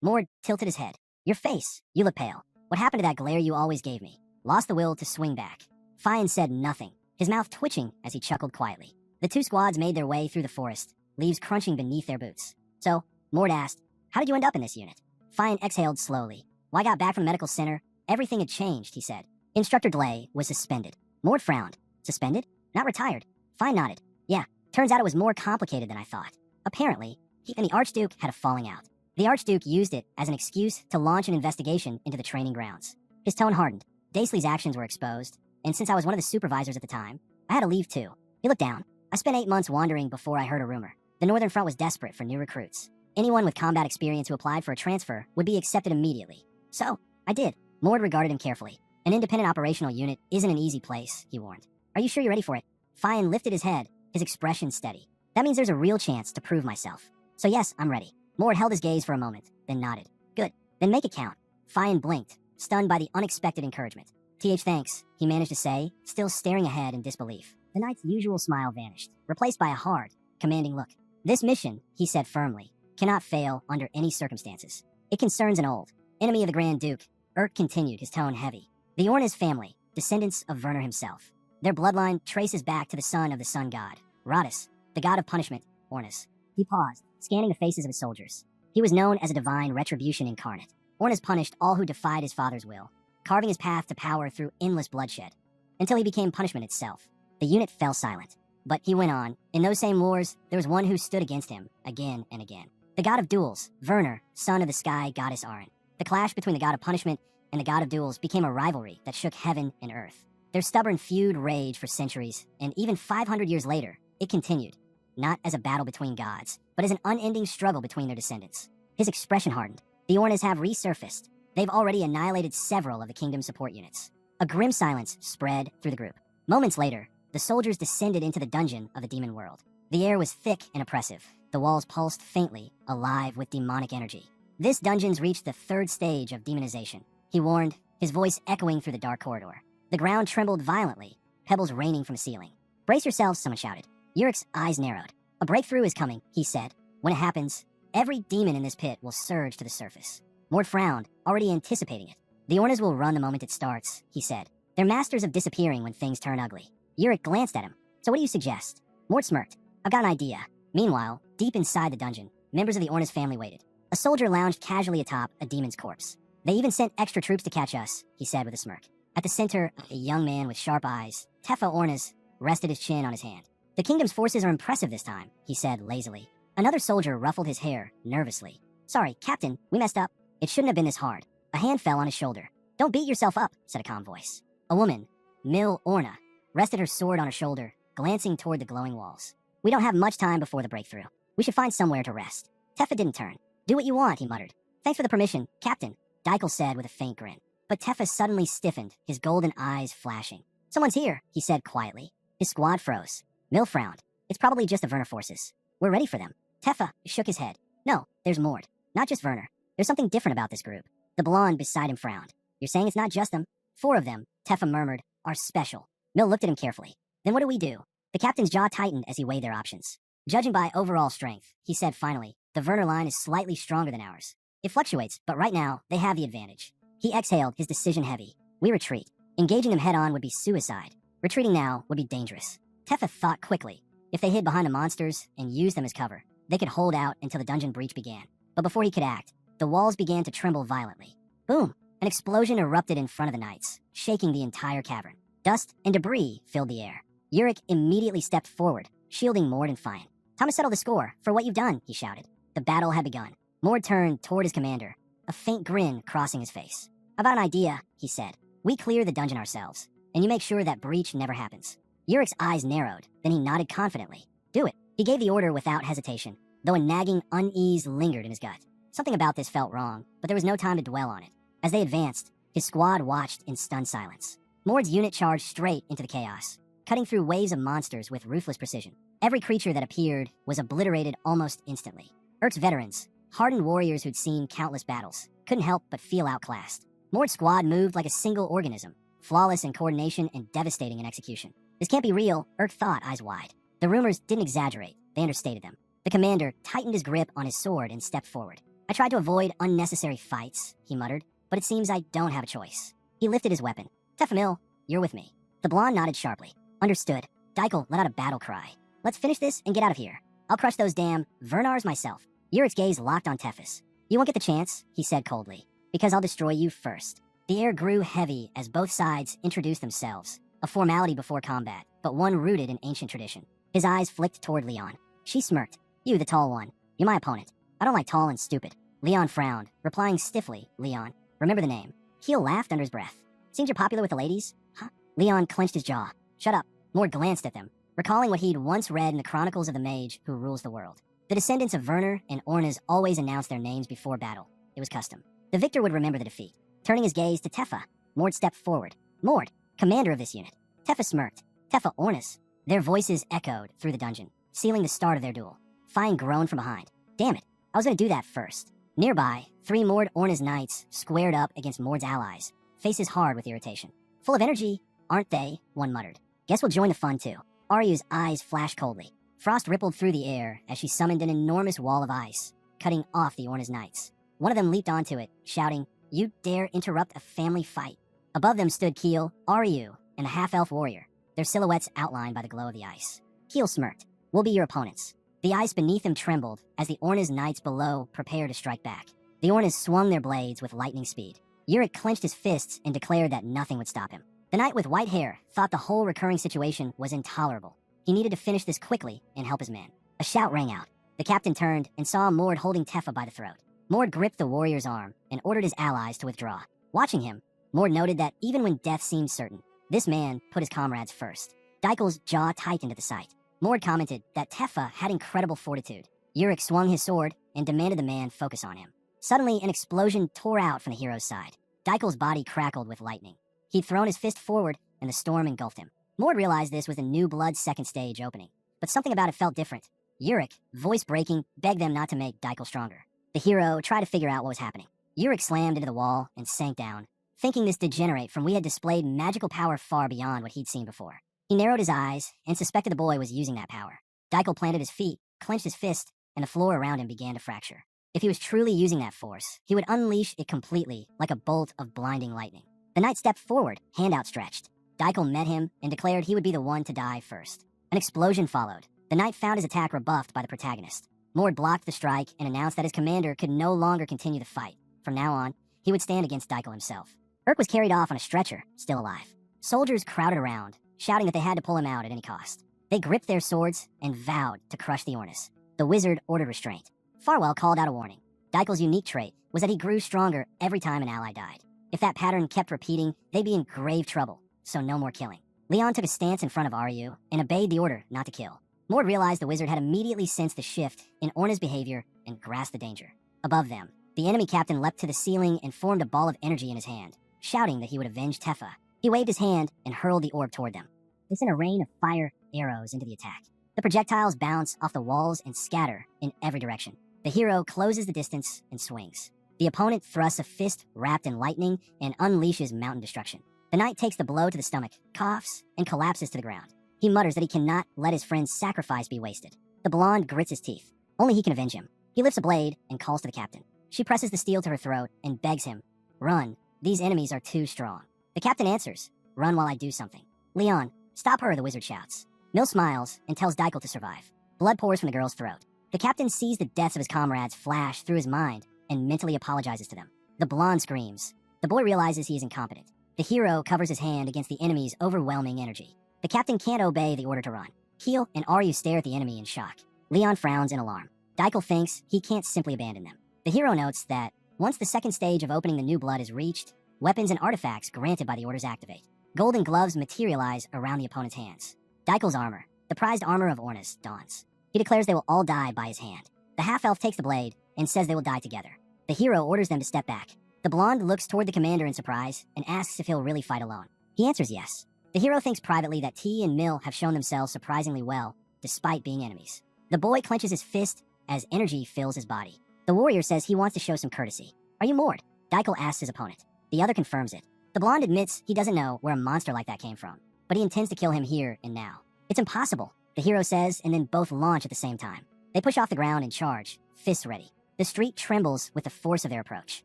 Mord tilted his head. Your face. You look pale. What happened to that glare you always gave me? Lost the will to swing back. Fine said nothing, his mouth twitching as he chuckled quietly. The two squads made their way through the forest, leaves crunching beneath their boots. So, Mord asked, how did you end up in this unit? Fine exhaled slowly. When I got back from the medical center, everything had changed, he said. Instructor Delay was suspended. Mord frowned. Suspended? Not retired. Fine nodded. Yeah, turns out it was more complicated than I thought. Apparently, he and the Archduke had a falling out. The Archduke used it as an excuse to launch an investigation into the training grounds. His tone hardened. Daisley's actions were exposed, and since I was one of the supervisors at the time, I had to leave too. He looked down. I spent 8 months wandering before I heard a rumor. The Northern Front was desperate for new recruits. Anyone with combat experience who applied for a transfer would be accepted immediately. So, I did. Mord regarded him carefully. An independent operational unit isn't an easy place, he warned. Are you sure you're ready for it? Fine lifted his head, his expression steady. That means there's a real chance to prove myself. So yes, I'm ready. Mord held his gaze for a moment, then nodded. Good. Then make it count. Fine blinked, stunned by the unexpected encouragement. Thanks, he managed to say, still staring ahead in disbelief. The knight's usual smile vanished, replaced by a hard, commanding look. This mission, he said firmly, cannot fail under any circumstances. It concerns an old enemy of the Grand Duke. Urk continued, his tone heavy. The Orna's family, descendants of Werner himself. Their bloodline traces back to the son of the sun god, Radis, the god of punishment, Ornas. He paused, scanning the faces of his soldiers. He was known as a divine retribution incarnate. Ornas punished all who defied his father's will. carving his path to power through endless bloodshed, until he became punishment itself. The unit fell silent. But he went on. In those same wars, there was one who stood against him, again and again. The god of duels, Werner, son of the sky goddess Arin. The clash between the god of punishment and the god of duels became a rivalry that shook heaven and earth. Their stubborn feud raged for centuries, and even 500 years later, it continued. Not as a battle between gods, but as an unending struggle between their descendants. His expression hardened. The Ornas have resurfaced. They've already annihilated several of the kingdom's support units. A grim silence spread through the group. Moments later, the soldiers descended into the dungeon of the demon world. The air was thick and oppressive. The walls pulsed faintly, alive with demonic energy. This dungeon's reached the third stage of demonization, he warned, his voice echoing through the dark corridor. The ground trembled violently, pebbles raining from the ceiling. Brace yourselves, someone shouted. Yurik's eyes narrowed. A breakthrough is coming, he said. When it happens, every demon in this pit will surge to the surface. Mort frowned, already anticipating it. The Ornas will run the moment it starts, he said. They're masters of disappearing when things turn ugly. Yurik glanced at him. So what do you suggest? Mort smirked. I've got an idea. Meanwhile, deep inside the dungeon, members of the Ornas family waited. A soldier lounged casually atop a demon's corpse. They even sent extra troops to catch us, he said with a smirk. At the center, a young man with sharp eyes, Tefa Ornas, rested his chin on his hand. The kingdom's forces are impressive this time, he said lazily. Another soldier ruffled his hair nervously. Sorry, Captain, we messed up. It shouldn't have been this hard. A hand fell on his shoulder. Don't beat yourself up, said a calm voice. A woman, Mil Orna, rested her sword on her shoulder, glancing toward the glowing walls. We don't have much time before the breakthrough. We should find somewhere to rest. Tefa didn't turn. Do what you want, he muttered. Thanks for the permission, Captain, Daikel said with a faint grin. But Tefa suddenly stiffened, his golden eyes flashing. Someone's here, he said quietly. His squad froze. Mil frowned. It's probably just the Werner forces. We're ready for them. Tefa shook his head. No, there's Mord. Not just Werner. There's something different about this group. The blonde beside him frowned. You're saying it's not just them? 4 of them, Tefa murmured, are special. Mil looked at him carefully. Then what do we do? The captain's jaw tightened as he weighed their options. Judging by overall strength, he said finally, the Werner line is slightly stronger than ours. It fluctuates, but right now, they have the advantage. He exhaled, his decision heavy. We retreat. Engaging them head-on would be suicide. Retreating now would be dangerous. Tefa thought quickly. If they hid behind the monsters and used them as cover, they could hold out until the dungeon breach began. But before he could act, the walls began to tremble violently. Boom! An explosion erupted in front of the knights, shaking the entire cavern. Dust and debris filled the air. Yurik immediately stepped forward, shielding Mord and Fine. Time to settle the score for what you've done, he shouted. The battle had begun. Mord turned toward his commander, a faint grin crossing his face. I've got an idea, he said. We clear the dungeon ourselves, and you make sure that breach never happens. Yurik's eyes narrowed, then he nodded confidently. Do it. He gave the order without hesitation, though a nagging unease lingered in his gut. Something about this felt wrong, but there was no time to dwell on it. As they advanced, his squad watched in stunned silence. Mord's unit charged straight into the chaos, cutting through waves of monsters with ruthless precision. Every creature that appeared was obliterated almost instantly. Urk's veterans, hardened warriors who'd seen countless battles, couldn't help but feel outclassed. Mord's squad moved like a single organism, flawless in coordination and devastating in execution. This can't be real, Urk thought, eyes wide. The rumors didn't exaggerate, they understated them. The commander tightened his grip on his sword and stepped forward. I tried to avoid unnecessary fights, he muttered, but it seems I don't have a choice. He lifted his weapon. Tefamil, you're with me. The blonde nodded sharply. Understood. Daikel let out a battle cry. Let's finish this and get out of here. I'll crush those damn Vernars myself. Yurik's gaze locked on Tefis. You won't get the chance, he said coldly, because I'll destroy you first. The air grew heavy as both sides introduced themselves, a formality before combat, but one rooted in ancient tradition. His eyes flicked toward Leon. She smirked. You, the tall one. You're my opponent. I don't like tall and stupid. Leon frowned, replying stiffly, Leon. Remember the name. Keel laughed under his breath. Seems you're popular with the ladies? Huh? Leon clenched his jaw. Shut up. Mord glanced at them, recalling what he'd once read in the Chronicles of the Mage Who Rules the World. The descendants of Werner and Ornas always announced their names before battle. It was custom. The victor would remember the defeat. Turning his gaze to Tefa, Mord stepped forward. Mord, commander of this unit. Tefa smirked. Tefa Ornas. Their voices echoed through the dungeon, sealing the start of their duel. Fine groaned from behind. Damn it, I was gonna do that first. Nearby, 3 Mord Ornas knights squared up against Mord's allies, faces hard with irritation. Full of energy, aren't they? One muttered. Guess we'll join the fun too. Aryu's eyes flashed coldly. Frost rippled through the air as she summoned an enormous wall of ice, cutting off the Ornas knights. One of them leaped onto it, shouting, You dare interrupt a family fight. Above them stood Keel, Aryu, and a half-elf warrior, their silhouettes outlined by the glow of the ice. Keel smirked. We'll be your opponents. The ice beneath him trembled as the Ornas knights below prepared to strike back. The Ornas swung their blades with lightning speed. Yurik clenched his fists and declared that nothing would stop him. The knight with white hair thought the whole recurring situation was intolerable. He needed to finish this quickly and help his men. A shout rang out. The captain turned and saw Mord holding Teffa by the throat. Mord gripped the warrior's arm and ordered his allies to withdraw. Watching him, Mord noted that even when death seemed certain, this man put his comrades first. Daikel's jaw tightened at the sight. Mord commented that Teffa had incredible fortitude. Yurik swung his sword and demanded the man focus on him. Suddenly, an explosion tore out from the hero's side. Daikel's body crackled with lightning. He'd thrown his fist forward, and the storm engulfed him. Mord realized this was the new Blood's second stage opening, but something about it felt different. Yurik, voice breaking, begged them not to make Daikel stronger. The hero tried to figure out what was happening. Yurik slammed into the wall and sank down, thinking this degenerate from we had displayed magical power far beyond what he'd seen before. He narrowed his eyes and suspected the boy was using that power. Daikel planted his feet, clenched his fist, and the floor around him began to fracture. If he was truly using that force, he would unleash it completely like a bolt of blinding lightning. The knight stepped forward, hand outstretched. Daikel met him and declared he would be the one to die first. An explosion followed. The knight found his attack rebuffed by the protagonist. Mord blocked the strike and announced that his commander could no longer continue the fight. From now on, he would stand against Daikel himself. Urk was carried off on a stretcher, still alive. Soldiers crowded around, shouting that they had to pull him out at any cost. They gripped their swords and vowed to crush the Ornis. The wizard ordered restraint. Farwell called out a warning. Daikel's unique trait was that he grew stronger every time an ally died. If that pattern kept repeating, they'd be in grave trouble, so no more killing. Leon took a stance in front of Aryu and obeyed the order not to kill. Mord realized the wizard had immediately sensed the shift in Orna's behavior and grasped the danger. Above them, the enemy captain leapt to the ceiling and formed a ball of energy in his hand, shouting that he would avenge Teffa. He waved his hand and hurled the orb toward them. They sent a rain of fire arrows into the attack. The projectiles bounce off the walls and scatter in every direction. The hero closes the distance and swings. The opponent thrusts a fist wrapped in lightning and unleashes mountain destruction. The knight takes the blow to the stomach, coughs, and collapses to the ground. He mutters that he cannot let his friend's sacrifice be wasted. The blonde grits his teeth. Only he can avenge him. He lifts a blade and calls to the captain. She presses the steel to her throat and begs him, "Run. These enemies are too strong." The captain answers, "Run while I do something." "Leon, stop her," the wizard shouts. Mill smiles and tells Daikel to survive. Blood pours from the girl's throat. The captain sees the deaths of his comrades flash through his mind and mentally apologizes to them. The blonde screams. The boy realizes he is incompetent. The hero covers his hand against the enemy's overwhelming energy. The captain can't obey the order to run. Keel and Aryu stare at the enemy in shock. Leon frowns in alarm. Daikel thinks he can't simply abandon them. The hero notes that once the second stage of opening the new blood is reached, weapons and artifacts granted by the orders activate. Golden gloves materialize around the opponent's hands. Daikel's armor, the prized armor of Ornis, dawns. He declares they will all die by his hand. The half-elf takes the blade and says they will die together. The hero orders them to step back. The blonde looks toward the commander in surprise and asks if he'll really fight alone. He answers yes. The hero thinks privately that T and Mill have shown themselves surprisingly well, despite being enemies. The boy clenches his fist as energy fills his body. The warrior says he wants to show some courtesy. "Are you Mord?" Daikel asks his opponent. The other confirms it. The blonde admits he doesn't know where a monster like that came from, but he intends to kill him here and now. "It's impossible," the hero says, and then both launch at the same time. They push off the ground and charge, fists ready. The street trembles with the force of their approach.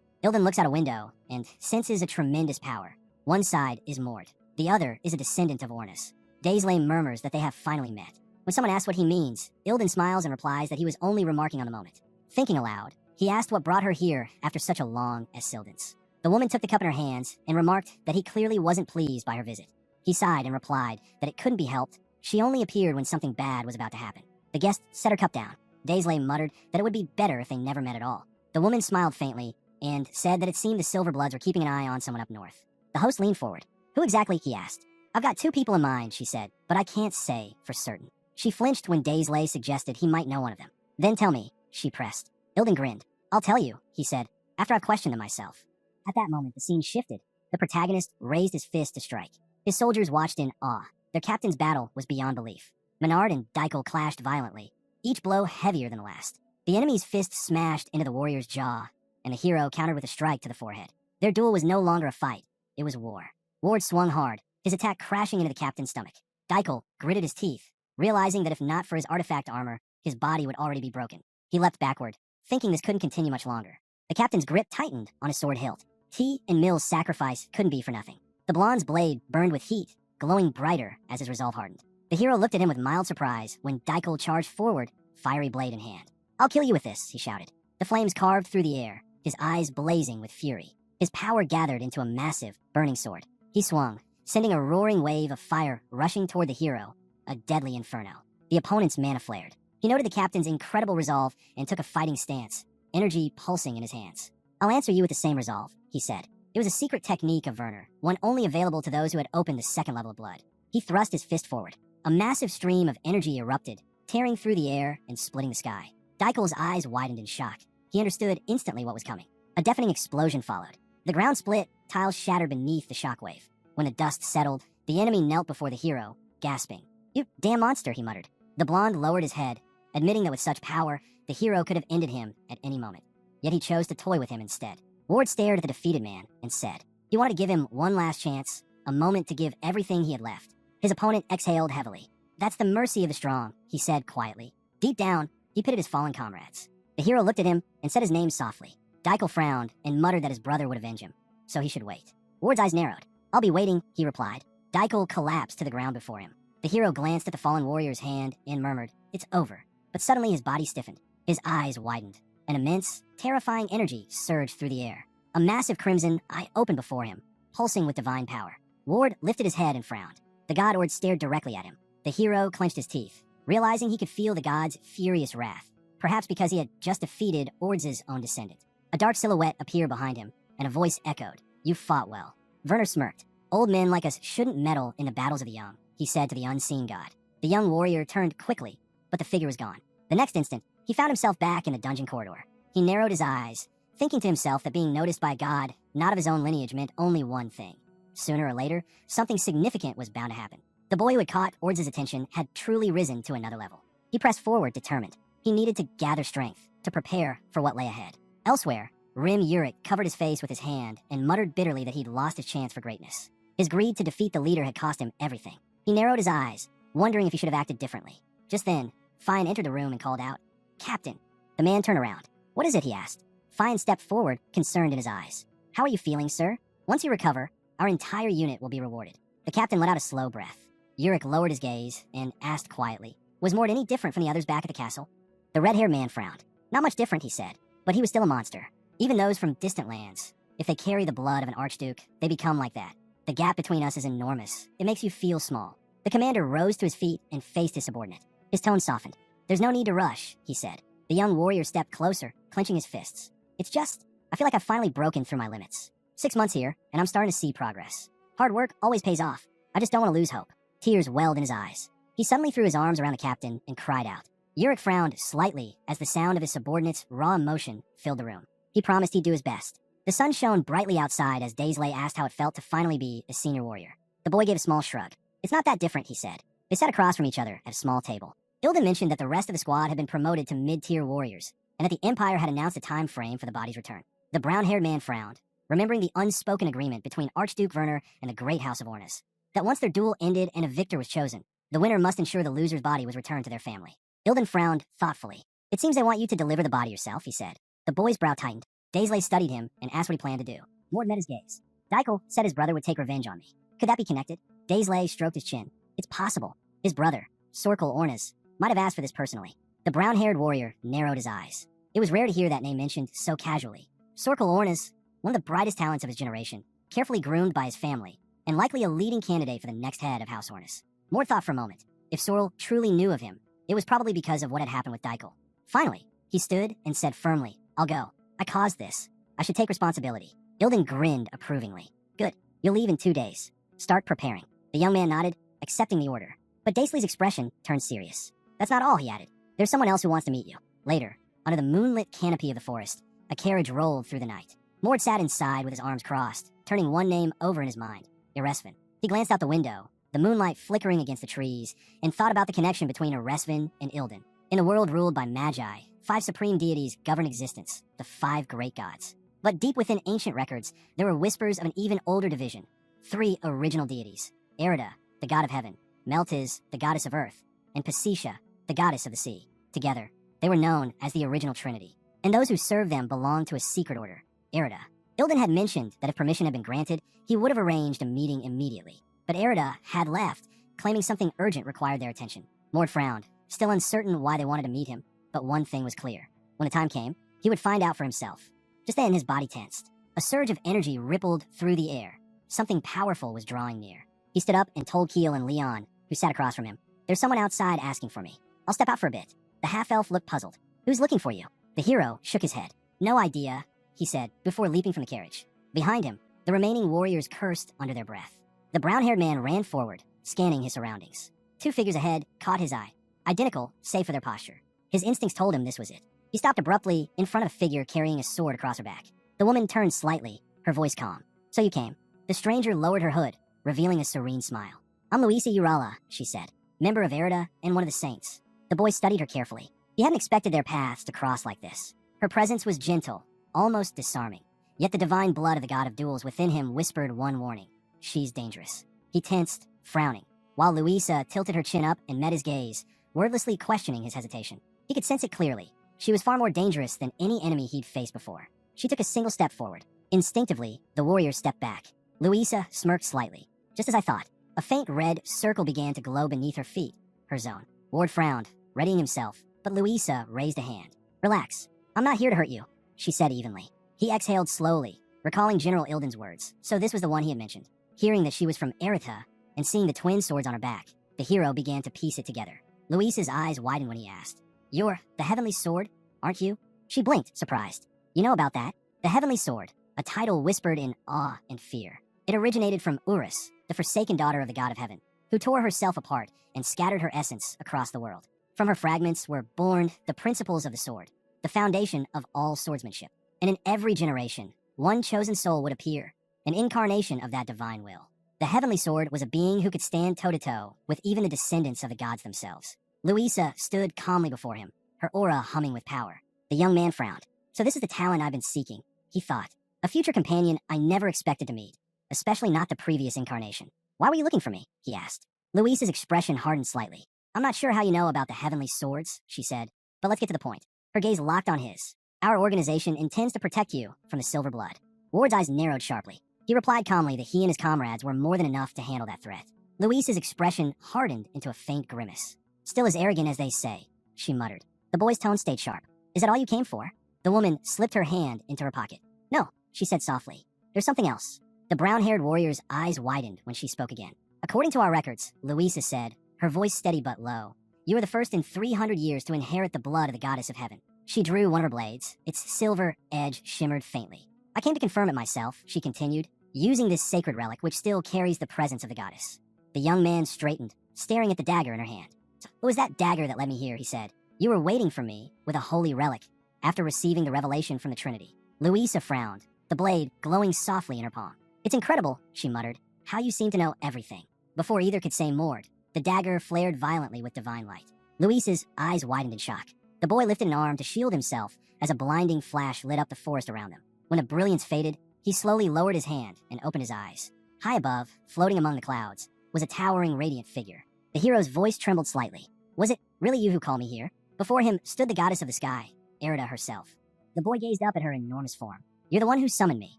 Ilden looks out a window and senses a tremendous power. One side is Mord. The other is a descendant of Ornis. Daisley murmurs that they have finally met. When someone asks what he means, Ilden smiles and replies that he was only remarking on the moment. Thinking aloud, he asked what brought her here after such a long Sildens. The woman took the cup in her hands and remarked that he clearly wasn't pleased by her visit. He sighed and replied that it couldn't be helped. She only appeared when something bad was about to happen. The guest set her cup down. Daisley muttered that it would be better if they never met at all. The woman smiled faintly and said that it seemed the Silverbloods were keeping an eye on someone up north. The host leaned forward. "Who exactly?" he asked. "I've got 2 people in mind," she said, "but I can't say for certain." She flinched when Daisley suggested he might know one of them. "Then tell me," she pressed. Ilden grinned. "I'll tell you," he said, "after I've questioned them myself." At that moment, the scene shifted. The protagonist raised his fist to strike. His soldiers watched in awe. Their captain's battle was beyond belief. Menard and Daikel clashed violently, each blow heavier than the last. The enemy's fist smashed into the warrior's jaw, and the hero countered with a strike to the forehead. Their duel was no longer a fight. It was war. Ward swung hard, his attack crashing into the captain's stomach. Daikel gritted his teeth, realizing that if not for his artifact armor, his body would already be broken. He leapt backward, thinking this couldn't continue much longer. The captain's grip tightened on his sword hilt. T and Mill's sacrifice couldn't be for nothing. The blonde's blade burned with heat, glowing brighter as his resolve hardened. The hero looked at him with mild surprise when Daikel charged forward, fiery blade in hand. "I'll kill you with this," he shouted. The flames carved through the air, his eyes blazing with fury. His power gathered into a massive, burning sword. He swung, sending a roaring wave of fire rushing toward the hero, a deadly inferno. The opponent's mana flared. He noted the captain's incredible resolve and took a fighting stance, energy pulsing in his hands. "I'll answer you with the same resolve," he said. It was a secret technique of Werner, one only available to those who had opened the second level of blood. He thrust his fist forward. A massive stream of energy erupted, tearing through the air and splitting the sky. Daikel's eyes widened in shock. He understood instantly what was coming. A deafening explosion followed. The ground split, tiles shattered beneath the shockwave. When the dust settled, the enemy knelt before the hero, gasping. "You damn monster," he muttered. The blonde lowered his head, admitting that with such power, the hero could have ended him at any moment. Yet he chose to toy with him instead. Ward stared at the defeated man and said he wanted to give him one last chance, a moment to give everything he had left. His opponent exhaled heavily. "That's the mercy of the strong," he said quietly. Deep down, he pitied his fallen comrades. The hero looked at him and said his name softly. Daikel frowned and muttered that his brother would avenge him, so he should wait. Ward's eyes narrowed. "I'll be waiting," he replied. Daikel collapsed to the ground before him. The hero glanced at the fallen warrior's hand and murmured, "It's over." But suddenly his body stiffened. His eyes widened. An immense, terrifying energy surged through the air. A massive crimson eye opened before him, pulsing with divine power. Ward lifted his head and frowned. The god Ord stared directly at him. The hero clenched his teeth, realizing he could feel the god's furious wrath, perhaps because he had just defeated Ord's own descendant. A dark silhouette appeared behind him, and a voice echoed, "You fought well." Werner smirked. "Old men like us shouldn't meddle in the battles of the young," he said to the unseen god. The young warrior turned quickly, but the figure was gone. The next instant, he found himself back in the dungeon corridor. He narrowed his eyes, thinking to himself that being noticed by a god not of his own lineage meant only one thing. Sooner or later, something significant was bound to happen. The boy who had caught Ord's attention had truly risen to another level. He pressed forward, determined. He needed to gather strength, to prepare for what lay ahead. Elsewhere, Rim Yurik covered his face with his hand and muttered bitterly that he'd lost his chance for greatness. His greed to defeat the leader had cost him everything. He narrowed his eyes, wondering if he should have acted differently. Just then, Fine entered the room and called out, "Captain." The man turned around. "What is it?" he asked. Fine stepped forward, concerned in his eyes. "How are you feeling, sir? Once you recover, our entire unit will be rewarded." The captain let out a slow breath. Yurik lowered his gaze and asked quietly, "Was Mord any different from the others back at the castle?" The red-haired man frowned. "Not much different," he said, "but he was still a monster. Even those from distant lands, if they carry the blood of an archduke, they become like that. The gap between us is enormous. It makes you feel small." The commander rose to his feet and faced his subordinate. His tone softened. "There's no need to rush," he said. The young warrior stepped closer, clenching his fists. "It's just, I feel like I've finally broken through my limits. 6 months here, and I'm starting to see progress. Hard work always pays off. I just don't want to lose hope." Tears welled in his eyes. He suddenly threw his arms around the captain and cried out. Yurik frowned slightly as the sound of his subordinate's raw emotion filled the room. He promised he'd do his best. The sun shone brightly outside as Daisley asked how it felt to finally be a senior warrior. The boy gave a small shrug. "It's not that different," he said. They sat across from each other at a small table. Ilden mentioned that the rest of the squad had been promoted to mid-tier warriors, and that the Empire had announced a time frame for the body's return. The brown-haired man frowned, remembering the unspoken agreement between Archduke Werner and the Great House of Ornis, that once their duel ended and a victor was chosen, the winner must ensure the loser's body was returned to their family. Ilden frowned thoughtfully. "It seems they want you to deliver the body yourself," he said. The boy's brow tightened. Daisley studied him and asked what he planned to do. Mord met his gaze. "Daikel said his brother would take revenge on me. Could that be connected?" Daisley stroked his chin. "It's possible. His brother, Sorkel Ornis, might have asked for this personally." The brown-haired warrior narrowed his eyes. It was rare to hear that name mentioned so casually. Sorkel Ornis, one of the brightest talents of his generation, carefully groomed by his family, and likely a leading candidate for the next head of House Ornis. Mord thought for a moment. If Sorel truly knew of him, it was probably because of what had happened with Daikel. Finally, he stood and said firmly, "I'll go. I caused this. I should take responsibility." Ilden grinned approvingly. "Good. You'll leave in 2 days. Start preparing." The young man nodded, accepting the order. But Daisley's expression turned serious. "That's not all," he added. "There's someone else who wants to meet you." Later, under the moonlit canopy of the forest, a carriage rolled through the night. Mord sat inside with his arms crossed, turning one name over in his mind, Eresvin. He glanced out the window, the moonlight flickering against the trees, and thought about the connection between Eresvin and Ilden. In a world ruled by magi, 5 supreme deities govern existence, the 5 great gods. But deep within ancient records, there were whispers of an even older division. 3 original deities: Erida, the god of heaven; Meltiz, the goddess of earth; and Pasicia, the goddess of the sea. Together, they were known as the original Trinity. And those who served them belonged to a secret order, Erida. Ilden had mentioned that if permission had been granted, he would have arranged a meeting immediately. But Erida had left, claiming something urgent required their attention. Mord frowned, still uncertain why they wanted to meet him. But one thing was clear. When the time came, he would find out for himself. Just then, his body tensed. A surge of energy rippled through the air. Something powerful was drawing near. He stood up and told Keel and Leon, who sat across from him, "There's someone outside asking for me. I'll step out for a bit." The half-elf looked puzzled. "Who's looking for you?" The hero shook his head. "No idea," he said, before leaping from the carriage. Behind him, the remaining warriors cursed under their breath. The brown-haired man ran forward, scanning his surroundings. Two figures ahead caught his eye. Identical, save for their posture. His instincts told him this was it. He stopped abruptly in front of a figure carrying a sword across her back. The woman turned slightly, her voice calm. "So you came." The stranger lowered her hood, revealing a serene smile. "I'm Luisa Urala," she said, "member of Erida and one of the saints." The boy studied her carefully. He hadn't expected their paths to cross like this. Her presence was gentle, almost disarming. Yet the divine blood of the god of duels within him whispered one warning. She's dangerous. He tensed, frowning, while Luisa tilted her chin up and met his gaze, wordlessly questioning his hesitation. He could sense it clearly. She was far more dangerous than any enemy he'd faced before. She took a single step forward. Instinctively, the warrior stepped back. Luisa smirked slightly. "Just as I thought." A faint red circle began to glow beneath her feet, her zone. Ward frowned, readying himself, but Luisa raised a hand. "Relax. I'm not here to hurt you," she said evenly. He exhaled slowly, recalling General Ilden's words. So this was the one he had mentioned. Hearing that she was from Erita and seeing the twin swords on her back, the hero began to piece it together. Luisa's eyes widened when he asked, "You're the Heavenly Sword, aren't you?" She blinked, surprised. "You know about that?" The Heavenly Sword, a title whispered in awe and fear. It originated from Urus, the forsaken daughter of the god of heaven, who tore herself apart and scattered her essence across the world. From her fragments were born the principles of the sword, the foundation of all swordsmanship. And in every generation, one chosen soul would appear, an incarnation of that divine will. The Heavenly Sword was a being who could stand toe-to-toe with even the descendants of the gods themselves. Luisa stood calmly before him, her aura humming with power. The young man frowned. "So this is the talent I've been seeking," he thought. "A future companion I never expected to meet, especially not the previous incarnation." "Why were you looking for me?" he asked. Luisa's expression hardened slightly. "I'm not sure how you know about the Heavenly Swords," she said, "but let's get to the point." Her gaze locked on his. "Our organization intends to protect you from the Silver Blood." Ward's eyes narrowed sharply. He replied calmly that he and his comrades were more than enough to handle that threat. Luisa's expression hardened into a faint grimace. "Still as arrogant as they say," she muttered. The boy's tone stayed sharp. "Is that all you came for?" The woman slipped her hand into her pocket. "No," she said softly. "There's something else." The brown-haired warrior's eyes widened when she spoke again. "According to our records," Luisa said, her voice steady but low, "you are the first in 300 years to inherit the blood of the goddess of heaven." She drew one of her blades. Its silver edge shimmered faintly. "I came to confirm it myself," she continued, "using this sacred relic which still carries the presence of the goddess." The young man straightened, staring at the dagger in her hand. "It was that dagger that led me here," he said. "You were waiting for me with a holy relic after receiving the revelation from the Trinity." Luisa frowned, the blade glowing softly in her palm. "It's incredible," she muttered, "how you seem to know everything." Before either could say more, the dagger flared violently with divine light. Luisa's eyes widened in shock. The boy lifted an arm to shield himself as a blinding flash lit up the forest around them. When the brilliance faded, he slowly lowered his hand and opened his eyes. High above, floating among the clouds, was a towering, radiant figure. The hero's voice trembled slightly. "Was it really you who called me here?" Before him stood the goddess of the sky, Erida herself. The boy gazed up at her enormous form. "You're the one who summoned me,"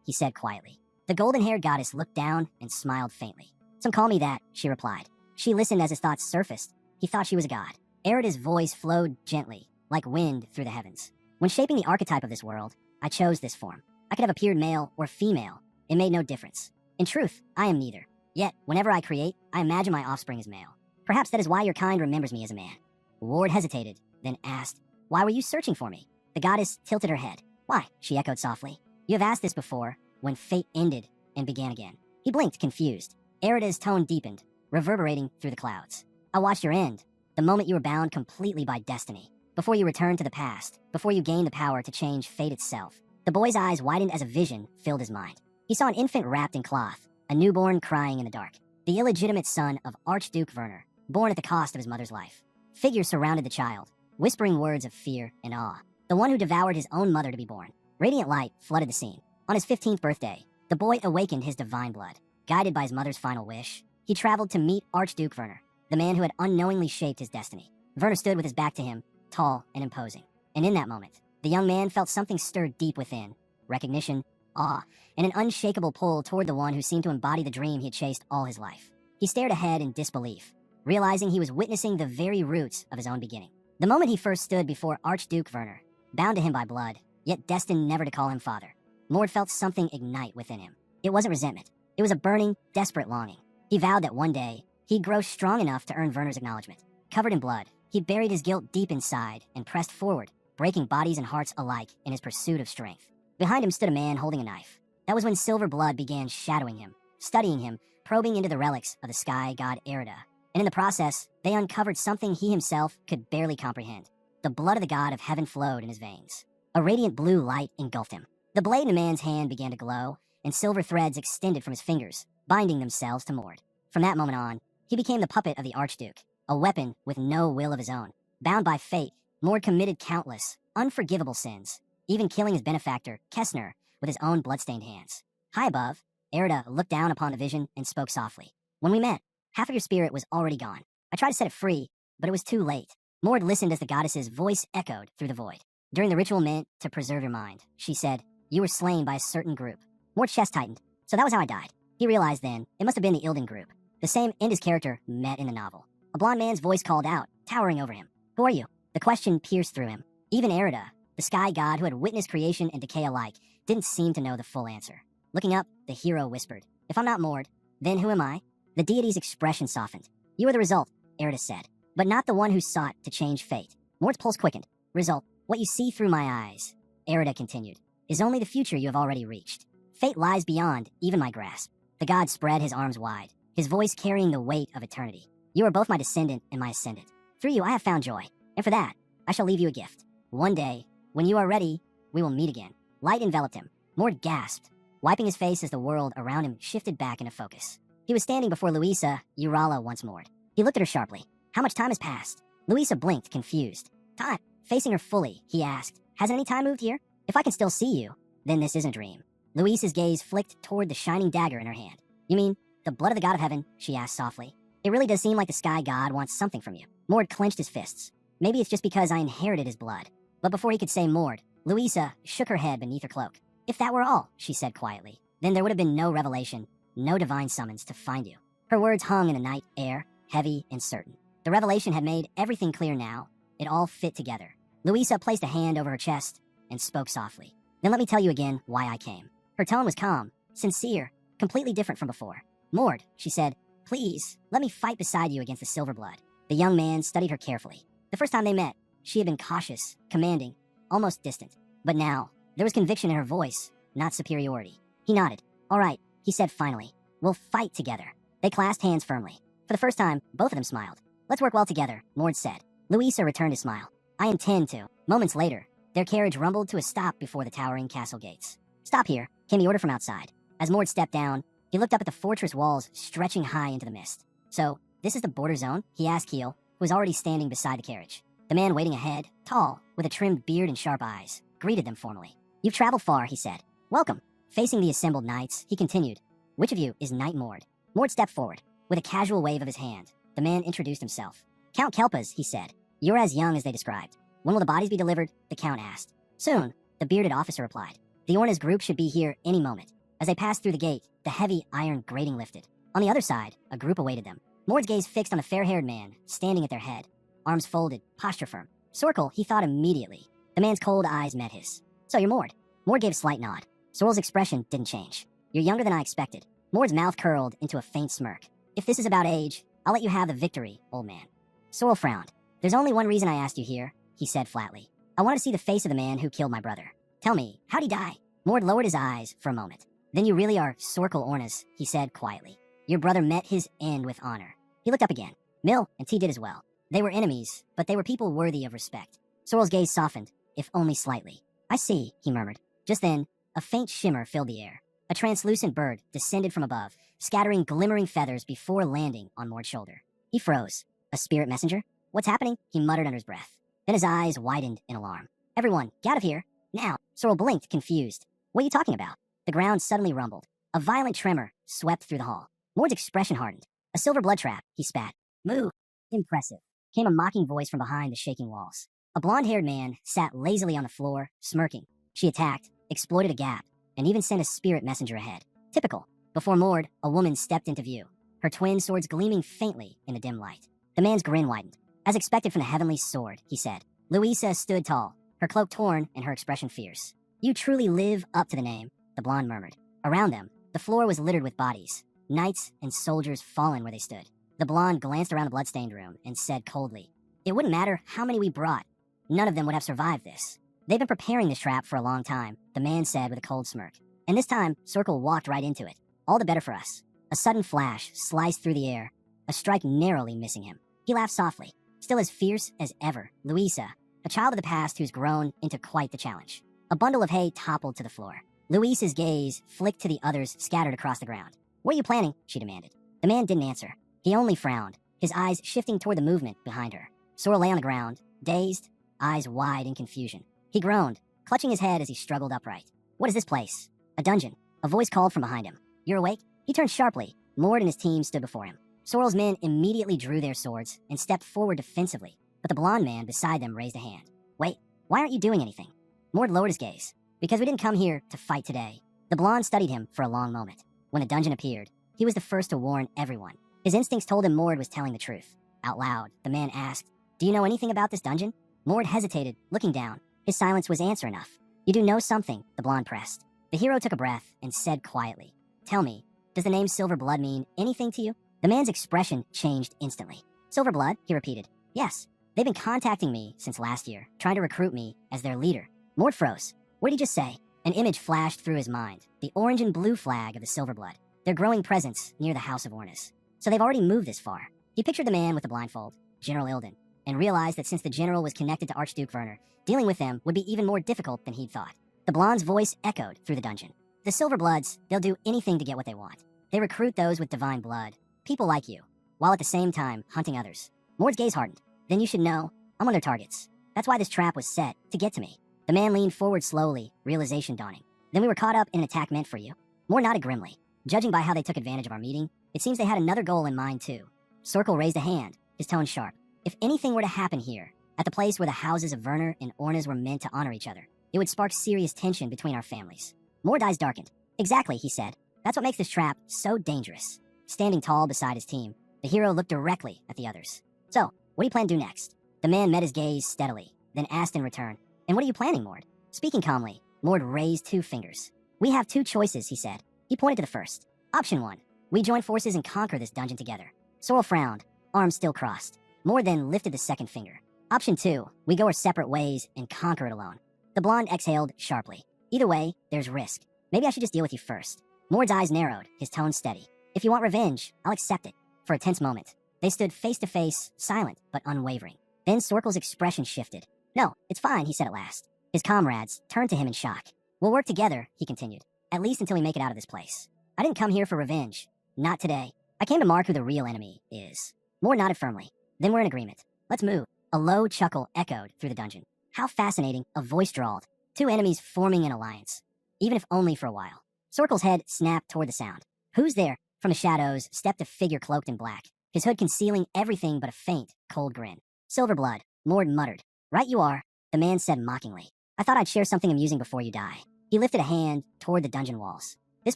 he said quietly. The golden-haired goddess looked down and smiled faintly. "Some call me that," she replied. She listened as his thoughts surfaced. He thought she was a god. Erida's voice flowed gently, like wind through the heavens. "When shaping the archetype of this world, I chose this form. I could have appeared male or female. It made no difference. In truth, I am neither. Yet, whenever I create, I imagine my offspring is male. Perhaps that is why your kind remembers me as a man." Ward hesitated, then asked, "Why were you searching for me?" The goddess tilted her head. "Why?" she echoed softly. "You have asked this before, when fate ended and began again." He blinked, confused. Erida's tone deepened, reverberating through the clouds. "I watched your end, the moment you were bound completely by destiny. Before you returned to the past, before you gained the power to change fate itself." The boy's eyes widened as a vision filled his mind. He saw an infant wrapped in cloth, a newborn crying in the dark. The illegitimate son of Archduke Werner, born at the cost of his mother's life. Figures surrounded the child, whispering words of fear and awe. The one who devoured his own mother to be born. Radiant light flooded the scene. On his 15th birthday, the boy awakened his divine blood. Guided by his mother's final wish, he traveled to meet Archduke Werner, the man who had unknowingly shaped his destiny. Werner stood with his back to him, tall and imposing. And in that moment, the young man felt something stir deep within. Recognition, awe, and an unshakable pull toward the one who seemed to embody the dream he had chased all his life. He stared ahead in disbelief, realizing he was witnessing the very roots of his own beginning. The moment he first stood before Archduke Werner, bound to him by blood, yet destined never to call him father. Mord felt something ignite within him. It wasn't resentment. It was a burning, desperate longing. He vowed that one day, he'd grow strong enough to earn Werner's acknowledgement. Covered in blood, he buried his guilt deep inside and pressed forward, breaking bodies and hearts alike in his pursuit of strength. Behind him stood a man holding a knife. That was when silver blood began shadowing him, studying him, probing into the relics of the sky god Erida. And in the process, they uncovered something he himself could barely comprehend. The blood of the god of heaven flowed in his veins. A radiant blue light engulfed him. The blade in the man's hand began to glow, and silver threads extended from his fingers, binding themselves to Mord. From that moment on, he became the puppet of the Archduke, a weapon with no will of his own. Bound by fate, Mord committed countless, unforgivable sins, even killing his benefactor, Kessner, with his own bloodstained hands. High above, Erida looked down upon the vision and spoke softly. When we met, half of your spirit was already gone. I tried to set it free, but it was too late. Mord listened as the goddess's voice echoed through the void. During the ritual meant to preserve your mind, she said, you were slain by a certain group. Mord's chest tightened. So that was how I died. He realized then, it must have been the Ilden group. The same and his character met in the novel. A blonde man's voice called out, towering over him. Who are you? The question pierced through him. Even Erida, the sky god who had witnessed creation and decay alike, didn't seem to know the full answer. Looking up, the hero whispered, if I'm not Mord, then who am I? The deity's expression softened. You are the result, Erida said, but not the one who sought to change fate. Mord's pulse quickened. Result, what you see through my eyes, Erida continued, is only the future you have already reached. Fate lies beyond even my grasp. The god spread his arms wide, his voice carrying the weight of eternity. You are both my descendant and my ascendant. Through you I have found joy, and for that, I shall leave you a gift. One day, when you are ready, we will meet again. Light enveloped him. Mord gasped, wiping his face as the world around him shifted back into focus. He was standing before Louisa Urala once more. He looked at her sharply. How much time has passed? Louisa blinked, confused. Time. Facing her fully, he asked, hasn't any time moved here? If I can still see you, then this isn't a dream. Louisa's gaze flicked toward the shining dagger in her hand. You mean, the blood of the god of heaven? She asked softly. It really does seem like the sky god wants something from you. Mord clenched his fists. Maybe it's just because I inherited his blood. But before he could say Mord, Louisa shook her head beneath her cloak. If that were all, she said quietly, then there would have been no revelation, no divine summons to find you. Her words hung in the night air, heavy and certain. The revelation had made everything clear now. It all fit together. Louisa placed a hand over her chest and spoke softly. Then let me tell you again why I came. Her tone was calm, sincere, completely different from before. Mord, she said, please, let me fight beside you against the silver blood. The young man studied her carefully. The first time they met, she had been cautious, commanding, almost distant. But now, there was conviction in her voice, not superiority. He nodded. All right, he said finally. We'll fight together. They clasped hands firmly. For the first time, both of them smiled. Let's work well together, Mord said. Louisa returned his smile. I intend to. Moments later, their carriage rumbled to a stop before the towering castle gates. Stop here, came the order from outside. As Mord stepped down, he looked up at the fortress walls stretching high into the mist. So, this is the border zone? He asked Keel, who was already standing beside the carriage. The man waiting ahead, tall, with a trimmed beard and sharp eyes, greeted them formally. You've traveled far, he said. Welcome. Facing the assembled knights, he continued. Which of you is Knight Mord? Mord stepped forward. With a casual wave of his hand, the man introduced himself. Count Kelpas, he said. You're as young as they described. When will the bodies be delivered? The Count asked. Soon, the bearded officer replied. The Orna's group should be here any moment. As they passed through the gate, the heavy iron grating lifted. On the other side, a group awaited them. Mord's gaze fixed on the fair-haired man, standing at their head. Arms folded, posture firm. Sorkel, he thought immediately. The man's cold eyes met his. So you're Mord. Mord gave a slight nod. Sorrel's expression didn't change. You're younger than I expected. Mord's mouth curled into a faint smirk. If this is about age, I'll let you have the victory, old man. Sorrel frowned. There's only one reason I asked you here, he said flatly. I want to see the face of the man who killed my brother. Tell me, how'd he die? Mord lowered his eyes for a moment. Then you really are Sorkel Ornas, he said quietly. Your brother met his end with honor. He looked up again. Mill and T did as well. They were enemies, but they were people worthy of respect. Sorrel's gaze softened, if only slightly. I see, he murmured. Just then, a faint shimmer filled the air. A translucent bird descended from above, scattering glimmering feathers before landing on Mord's shoulder. He froze. A spirit messenger? What's happening? He muttered under his breath. Then his eyes widened in alarm. Everyone, get out of here. Now. Sorrel blinked, confused. What are you talking about? The ground suddenly rumbled. A violent tremor swept through the hall. Mord's expression hardened. A silver blood trap, he spat. Moo. Impressive. Came a mocking voice from behind the shaking walls. A blonde-haired man sat lazily on the floor, smirking. She attacked, exploited a gap, and even sent a spirit messenger ahead. Typical. Before Mord, a woman stepped into view, her twin swords gleaming faintly in the dim light. The man's grin widened. As expected from the heavenly sword, he said. Louisa stood tall, her cloak torn and her expression fierce. You truly live up to the name. the blonde murmured. Around them, the floor was littered with bodies, knights and soldiers fallen where they stood. The blonde glanced around the bloodstained room and said coldly, "It wouldn't matter how many we brought. None of them would have survived this." "They've been preparing this trap for a long time," the man said with a cold smirk. "And this time, Circle walked right into it. All the better for us." A sudden flash sliced through the air, a strike narrowly missing him. He laughed softly, still as fierce as ever. Louisa, a child of the past who's grown into quite the challenge. A bundle of hay toppled to the floor. Louisa's gaze flicked to the others scattered across the ground. "What are you planning?" she demanded. The man didn't answer. He only frowned, his eyes shifting toward the movement behind her. Sorrel lay on the ground, dazed, eyes wide in confusion. He groaned, clutching his head as he struggled upright. "What is this place?" "A dungeon." A voice called from behind him. "You're awake?" He turned sharply. Mord and his team stood before him. Sorrel's men immediately drew their swords and stepped forward defensively, but the blonde man beside them raised a hand. "Wait, why aren't you doing anything?" Mord lowered his gaze. "Because we didn't come here to fight today." The blonde studied him for a long moment. When the dungeon appeared, he was the first to warn everyone. His instincts told him Mord was telling the truth. Out loud, the man asked, "Do you know anything about this dungeon?" Mord hesitated, looking down. His silence was answer enough. "You do know something," the blonde pressed. The hero took a breath and said quietly, "Tell me, does the name Silver Blood mean anything to you?" The man's expression changed instantly. "Silver Blood?" he repeated. "Yes. They've been contacting me since last year, trying to recruit me as their leader." Mord froze. What did he just say? An image flashed through his mind. The orange and blue flag of the Silver Blood. Their growing presence near the House of Ornis. So they've already moved this far. He pictured the man with the blindfold, General Ilden, and realized that since the general was connected to Archduke Werner, dealing with them would be even more difficult than he'd thought. The blonde's voice echoed through the dungeon. "The Silver Bloods, they'll do anything to get what they want. They recruit those with divine blood, people like you, while at the same time hunting others." Mord's gaze hardened. "Then you should know, I'm one of their targets. That's why this trap was set, to get to me." The man leaned forward slowly, realization dawning. "Then we were caught up in an attack meant for you?" Mord nodded grimly. "Judging by how they took advantage of our meeting, it seems they had another goal in mind too." Circle raised a hand, his tone sharp. "If anything were to happen here, at the place where the houses of Werner and Ornas were meant to honor each other, it would spark serious tension between our families." Mord's eyes darkened. "Exactly," he said. "That's what makes this trap so dangerous." Standing tall beside his team, the hero looked directly at the others. "So, what do you plan to do next?" The man met his gaze steadily, then asked in return, "And what are you planning, Mord?" Speaking calmly, Mord raised 2 fingers. "We have 2 choices," he said. He pointed to the first. "Option 1, we join forces and conquer this dungeon together." Sorrel frowned, arms still crossed. Mord then lifted the second finger. "Option 2, we go our separate ways and conquer it alone." The blonde exhaled sharply. "Either way, there's risk. Maybe I should just deal with you first." Mord's eyes narrowed, his tone steady. "If you want revenge, I'll accept it." For a tense moment, they stood face to face, silent but unwavering. Then Sorkel's expression shifted. "No, it's fine," he said at last. His comrades turned to him in shock. "We'll work together," he continued, "at least until we make it out of this place. I didn't come here for revenge. Not today. I came to mark who the real enemy is." Mord nodded firmly. "Then we're in agreement. Let's move." A low chuckle echoed through the dungeon. "How fascinating," a voice drawled. 2 enemies forming an alliance, even if only for a while. Circle's head snapped toward the sound. "Who's there?" From the shadows stepped a figure cloaked in black, his hood concealing everything but a faint, cold grin. "Silver Blood," Mord muttered. "Right you are," the man said mockingly. "I thought I'd share something amusing before you die." He lifted a hand toward the dungeon walls. This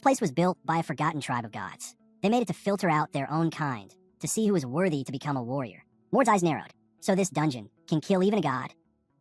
place was built by a forgotten tribe of gods. They made it to filter out their own kind, to see who was worthy to become a warrior. Mord's eyes narrowed. "So this dungeon can kill even a god?"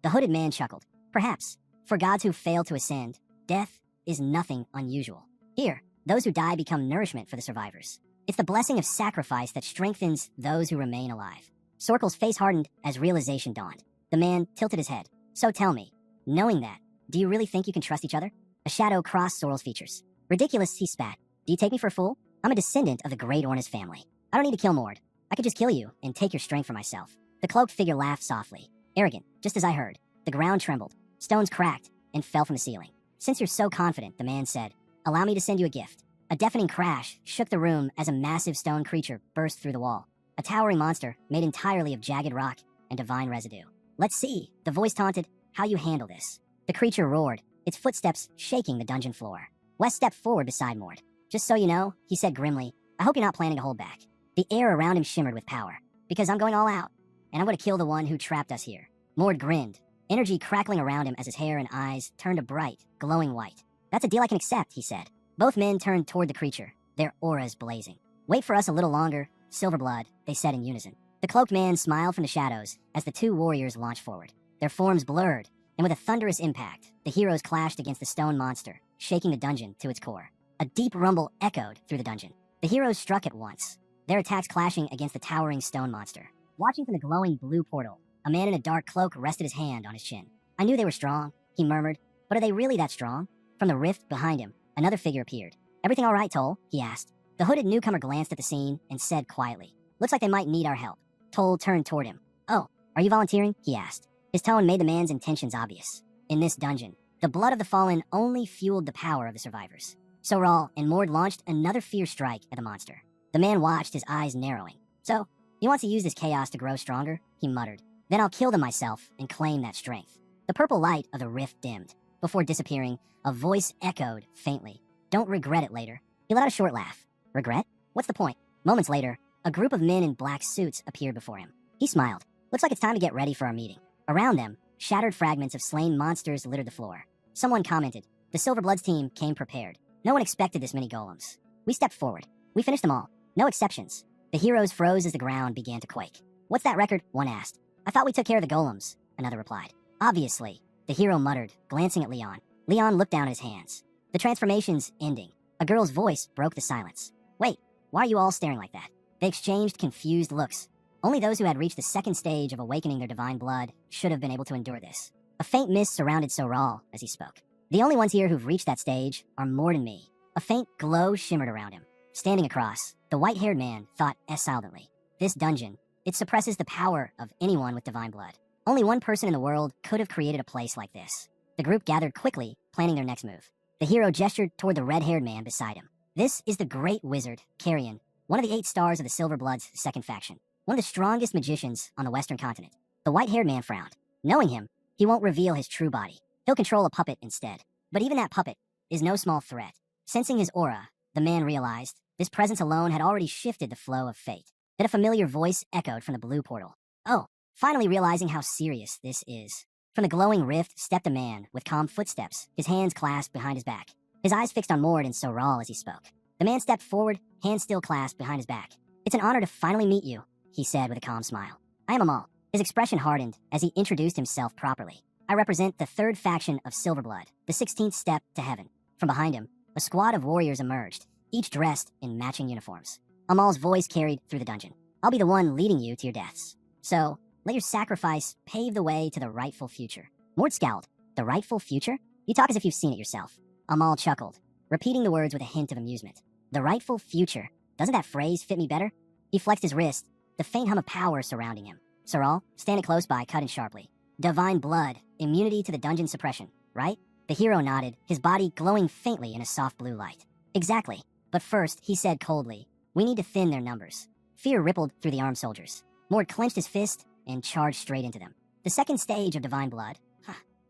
The hooded man chuckled. "Perhaps. For gods who fail to ascend, death is nothing unusual. Here, those who die become nourishment for the survivors. It's the blessing of sacrifice that strengthens those who remain alive." Sorkel's face hardened as realization dawned. The man tilted his head. "So tell me, knowing that, do you really think you can trust each other?" A shadow crossed Sorrel's features. "Ridiculous," he spat. "Do you take me for a fool? I'm a descendant of the great Ornis family. I don't need to kill Mord. I could just kill you and take your strength for myself." The cloaked figure laughed softly. Arrogant, just as I heard. The ground trembled. Stones cracked and fell from the ceiling. "Since you're so confident," the man said, "allow me to send you a gift." A deafening crash shook the room as a massive stone creature burst through the wall. A towering monster made entirely of jagged rock and divine residue. "Let's see," the voice taunted, "how you handle this." The creature roared, its footsteps shaking the dungeon floor. Wes stepped forward beside Mord. "Just so you know," he said grimly, "I hope you're not planning to hold back." The air around him shimmered with power. "Because I'm going all out, and I'm going to kill the one who trapped us here." Mord grinned, energy crackling around him as his hair and eyes turned a bright, glowing white. "That's a deal I can accept," he said. Both men turned toward the creature, their auras blazing. "Wait for us a little longer, Silver Blood," they said in unison. The cloaked man smiled from the shadows as the 2 warriors launched forward. Their forms blurred, and with a thunderous impact, the heroes clashed against the stone monster, shaking the dungeon to its core. A deep rumble echoed through the dungeon. The heroes struck at once, their attacks clashing against the towering stone monster. Watching from the glowing blue portal, a man in a dark cloak rested his hand on his chin. I knew they were strong, he murmured, but are they really that strong? From the rift behind him, another figure appeared. Everything all right, Toll? He asked. The hooded newcomer glanced at the scene and said quietly, looks like they might need our help. Toll turned toward him. Oh, are you volunteering? He asked. His tone made the man's intentions obvious. In this dungeon, the blood of the fallen only fueled the power of the survivors. Soral and Mord launched another fierce strike at the monster. The man watched, his eyes narrowing. So, he wants to use this chaos to grow stronger, he muttered. Then I'll kill them myself and claim that strength. The purple light of the rift dimmed. Before disappearing, a voice echoed faintly. Don't regret it later. He let out a short laugh. Regret? What's the point? Moments later, a group of men in black suits appeared before him. He smiled. Looks like it's time to get ready for our meeting. Around them, shattered fragments of slain monsters littered the floor. Someone commented, the Silver Bloods team came prepared. No one expected this many golems. We stepped forward. We finished them all. No exceptions. The heroes froze as the ground began to quake. What's that record? One asked. I thought we took care of the golems, another replied. Obviously, the hero muttered, glancing at Leon. Leon looked down at his hands. The transformation's ending. A girl's voice broke the silence. Wait, why are you all staring like that? They exchanged confused looks. Only those who had reached the second stage of awakening their divine blood should have been able to endure this. A faint mist surrounded Soral as he spoke. The only ones here who've reached that stage are Mord and me. A faint glow shimmered around him. Standing across, the white-haired man thought silently. This dungeon, it suppresses the power of anyone with divine blood. Only one person in the world could have created a place like this. The group gathered quickly, planning their next move. The hero gestured toward the red-haired man beside him. This is the great wizard, Carrion, one of the 8 stars of the Silver Bloods' second faction. One of the strongest magicians on the Western continent. The white-haired man frowned. Knowing him, he won't reveal his true body. He'll control a puppet instead. But even that puppet is no small threat. Sensing his aura, the man realized this presence alone had already shifted the flow of fate. Then a familiar voice echoed from the blue portal. Oh, finally realizing how serious this is. From the glowing rift stepped a man with calm footsteps, his hands clasped behind his back. His eyes fixed on Mord and Soral as he spoke. The man stepped forward, hands still clasped behind his back. It's an honor to finally meet you, he said with a calm smile. I am Amal. His expression hardened as he introduced himself properly. I represent the 3rd faction of Silverblood, the 16th step to heaven. From behind him, a squad of warriors emerged, each dressed in matching uniforms. Amal's voice carried through the dungeon. I'll be the one leading you to your deaths. So, let your sacrifice pave the way to the rightful future. Mord scowled. The rightful future? You talk as if you've seen it yourself. Amal chuckled, repeating the words with a hint of amusement. The rightful future. Doesn't that phrase fit me better? He flexed his wrist, the faint hum of power surrounding him. Soral, standing close by, cut in sharply. Divine blood, immunity to the dungeon suppression, right? The hero nodded, his body glowing faintly in a soft blue light. Exactly. But first, he said coldly, we need to thin their numbers. Fear rippled through the armed soldiers. Mord clenched his fist and charged straight into them. The second stage of divine blood.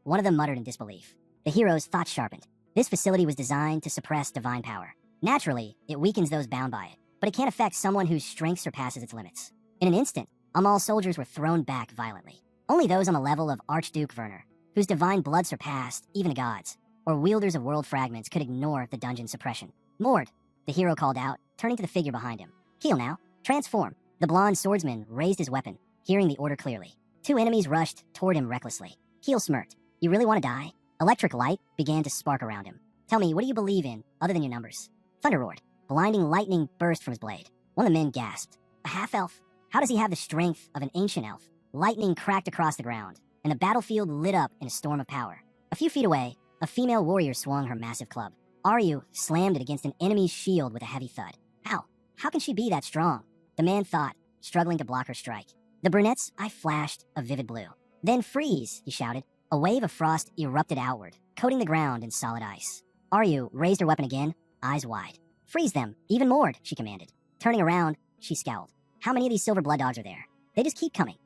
One of them muttered in disbelief. The hero's thoughts sharpened. This facility was designed to suppress divine power. Naturally, it weakens those bound by it, but it can't affect someone whose strength surpasses its limits. In an instant, Amal's soldiers were thrown back violently. Only those on the level of Archduke Werner, whose divine blood surpassed even the gods, or wielders of world fragments could ignore the dungeon suppression. Mord, the hero called out, turning to the figure behind him. Heal now. Transform. The blonde swordsman raised his weapon, hearing the order clearly. 2 enemies rushed toward him recklessly. Heal smirked. You really want to die? Electric light began to spark around him. Tell me, what do you believe in, other than your numbers? Thunder roared. Blinding lightning burst from his blade. One of the men gasped. A half-elf? How does he have the strength of an ancient elf? Lightning cracked across the ground, and the battlefield lit up in a storm of power. A few feet away, a female warrior swung her massive club. Aryu slammed it against an enemy's shield with a heavy thud. How? How can she be that strong? The man thought, struggling to block her strike. The brunette's eye flashed a vivid blue. Then freeze, he shouted. A wave of frost erupted outward, coating the ground in solid ice. Aryu raised her weapon again, eyes wide. Freeze them, even Mord, she commanded. Turning around, she scowled. How many of these silver blood dogs are there? They just keep coming.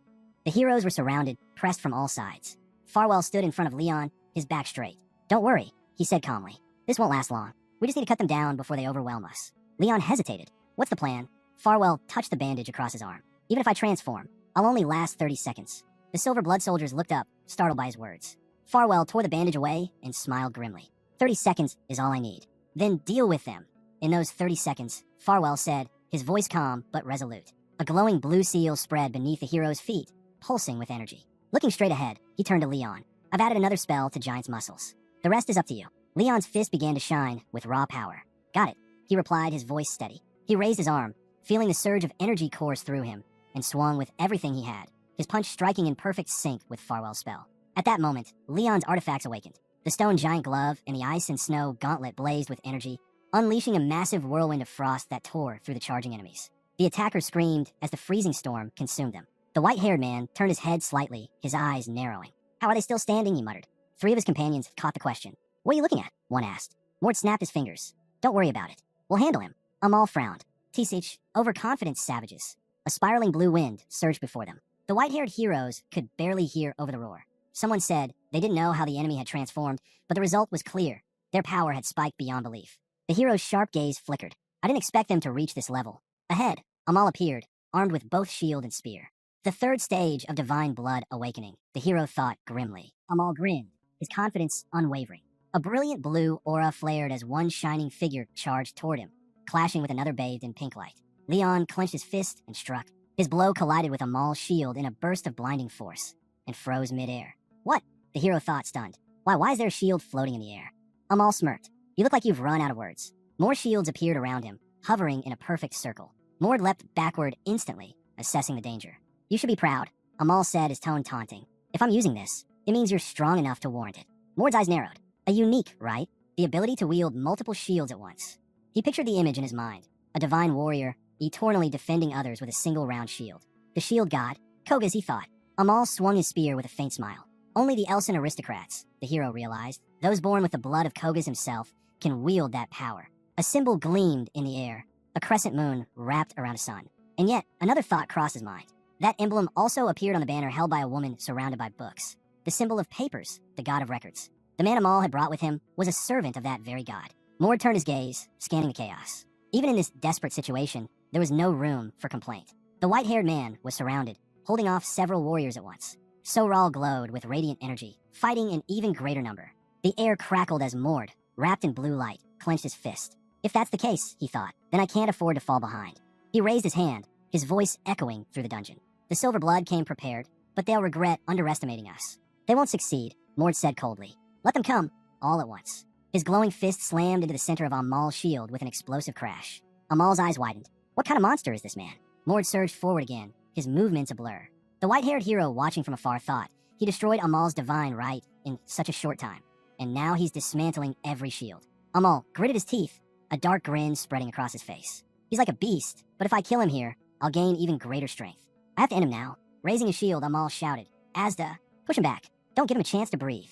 The heroes were surrounded, pressed from all sides. Farwell stood in front of Leon, his back straight. Don't worry, he said calmly. This won't last long. We just need to cut them down before they overwhelm us. Leon hesitated. What's the plan? Farwell touched the bandage across his arm. Even if I transform, I'll only last 30 seconds. The silver blood soldiers looked up, startled by his words. Farwell tore the bandage away and smiled grimly. 30 seconds is all I need. Then deal with them. In those 30 seconds, Farwell said, his voice calm but resolute. A glowing blue seal spread beneath the hero's feet, pulsing with energy. Looking straight ahead, he turned to Leon. I've added another spell to Giant's muscles. The rest is up to you. Leon's fist began to shine with raw power. Got it, he replied, his voice steady. He raised his arm, feeling the surge of energy course through him, and swung with everything he had, his punch striking in perfect sync with Farwell's spell. At that moment, Leon's artifacts awakened. The stone giant glove and the ice and snow gauntlet blazed with energy, unleashing a massive whirlwind of frost that tore through the charging enemies. The attackers screamed as the freezing storm consumed them. The white-haired man turned his head slightly, his eyes narrowing. How are they still standing, he muttered. Three of his companions caught the question. What are you looking at? One asked. Mord snapped his fingers. Don't worry about it. We'll handle him. Amal frowned. Tisich, overconfident savages. A spiraling blue wind surged before them. The white-haired heroes could barely hear over the roar. Someone said they didn't know how the enemy had transformed, but the result was clear. Their power had spiked beyond belief. The hero's sharp gaze flickered. I didn't expect them to reach this level. Ahead, Amal appeared, armed with both shield and spear. The third stage of divine blood awakening, the hero thought grimly. Amal grinned, his confidence unwavering. A brilliant blue aura flared as one shining figure charged toward him, clashing with another bathed in pink light. Leon clenched his fist and struck. His blow collided with Amal's shield in a burst of blinding force and froze midair. What? The hero thought, stunned. Why is there a shield floating in the air? Amal smirked. You look like you've run out of words. More shields appeared around him, hovering in a perfect circle. Mord leapt backward instantly, assessing the danger. You should be proud, Amal said, his tone taunting. If I'm using this, it means you're strong enough to warrant it. Mord's eyes narrowed. A unique, right? The ability to wield multiple shields at once. He pictured the image in his mind. A divine warrior, eternally defending others with a single round shield. The shield god, Koga's, he thought. Amal swung his spear with a faint smile. Only the Elsen aristocrats, the hero realized, those born with the blood of Kogas himself, can wield that power. A symbol gleamed in the air, a crescent moon wrapped around a sun. And yet, another thought crossed his mind. That emblem also appeared on the banner held by a woman surrounded by books. The symbol of papers, the god of records. The man Amal had brought with him was a servant of that very god. Mord turned his gaze, scanning the chaos. Even in this desperate situation, there was no room for complaint. The white-haired man was surrounded, holding off several warriors at once. Soral glowed with radiant energy, fighting in even greater number. The air crackled as Mord, wrapped in blue light, clenched his fist. If that's the case, he thought, then I can't afford to fall behind. He raised his hand, his voice echoing through the dungeon. The silver blood came prepared, but they'll regret underestimating us. They won't succeed, Mord said coldly. Let them come, all at once. His glowing fist slammed into the center of Amal's shield with an explosive crash. Amal's eyes widened. What kind of monster is this man? Mord surged forward again, his movements a blur. The white-haired hero watching from afar thought he destroyed Amal's divine right in such a short time, and now he's dismantling every shield. Amal gritted his teeth, a dark grin spreading across his face. He's like a beast, but if I kill him here, I'll gain even greater strength. I have to end him now. Raising his shield, Amal shouted, Asda, push him back. Don't give him a chance to breathe.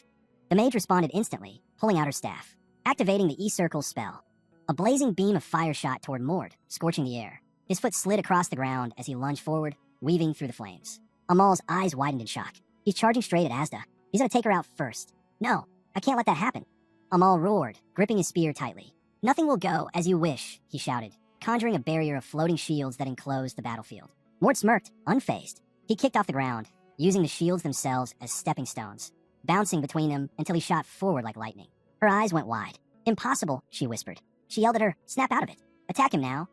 The mage responded instantly, pulling out her staff, activating the E-Circle spell. A blazing beam of fire shot toward Mord, scorching the air. His foot slid across the ground as he lunged forward, weaving through the flames. Amal's eyes widened in shock. He's charging straight at Asda. He's gonna take her out first. No, I can't let that happen. Amal roared, gripping his spear tightly. Nothing will go as you wish, he shouted, conjuring a barrier of floating shields that enclosed the battlefield. Mord smirked, unfazed. He kicked off the ground, using the shields themselves as stepping stones, bouncing between them until he shot forward like lightning. Her eyes went wide. Impossible, she whispered. She yelled at her, snap out of it. Attack him now.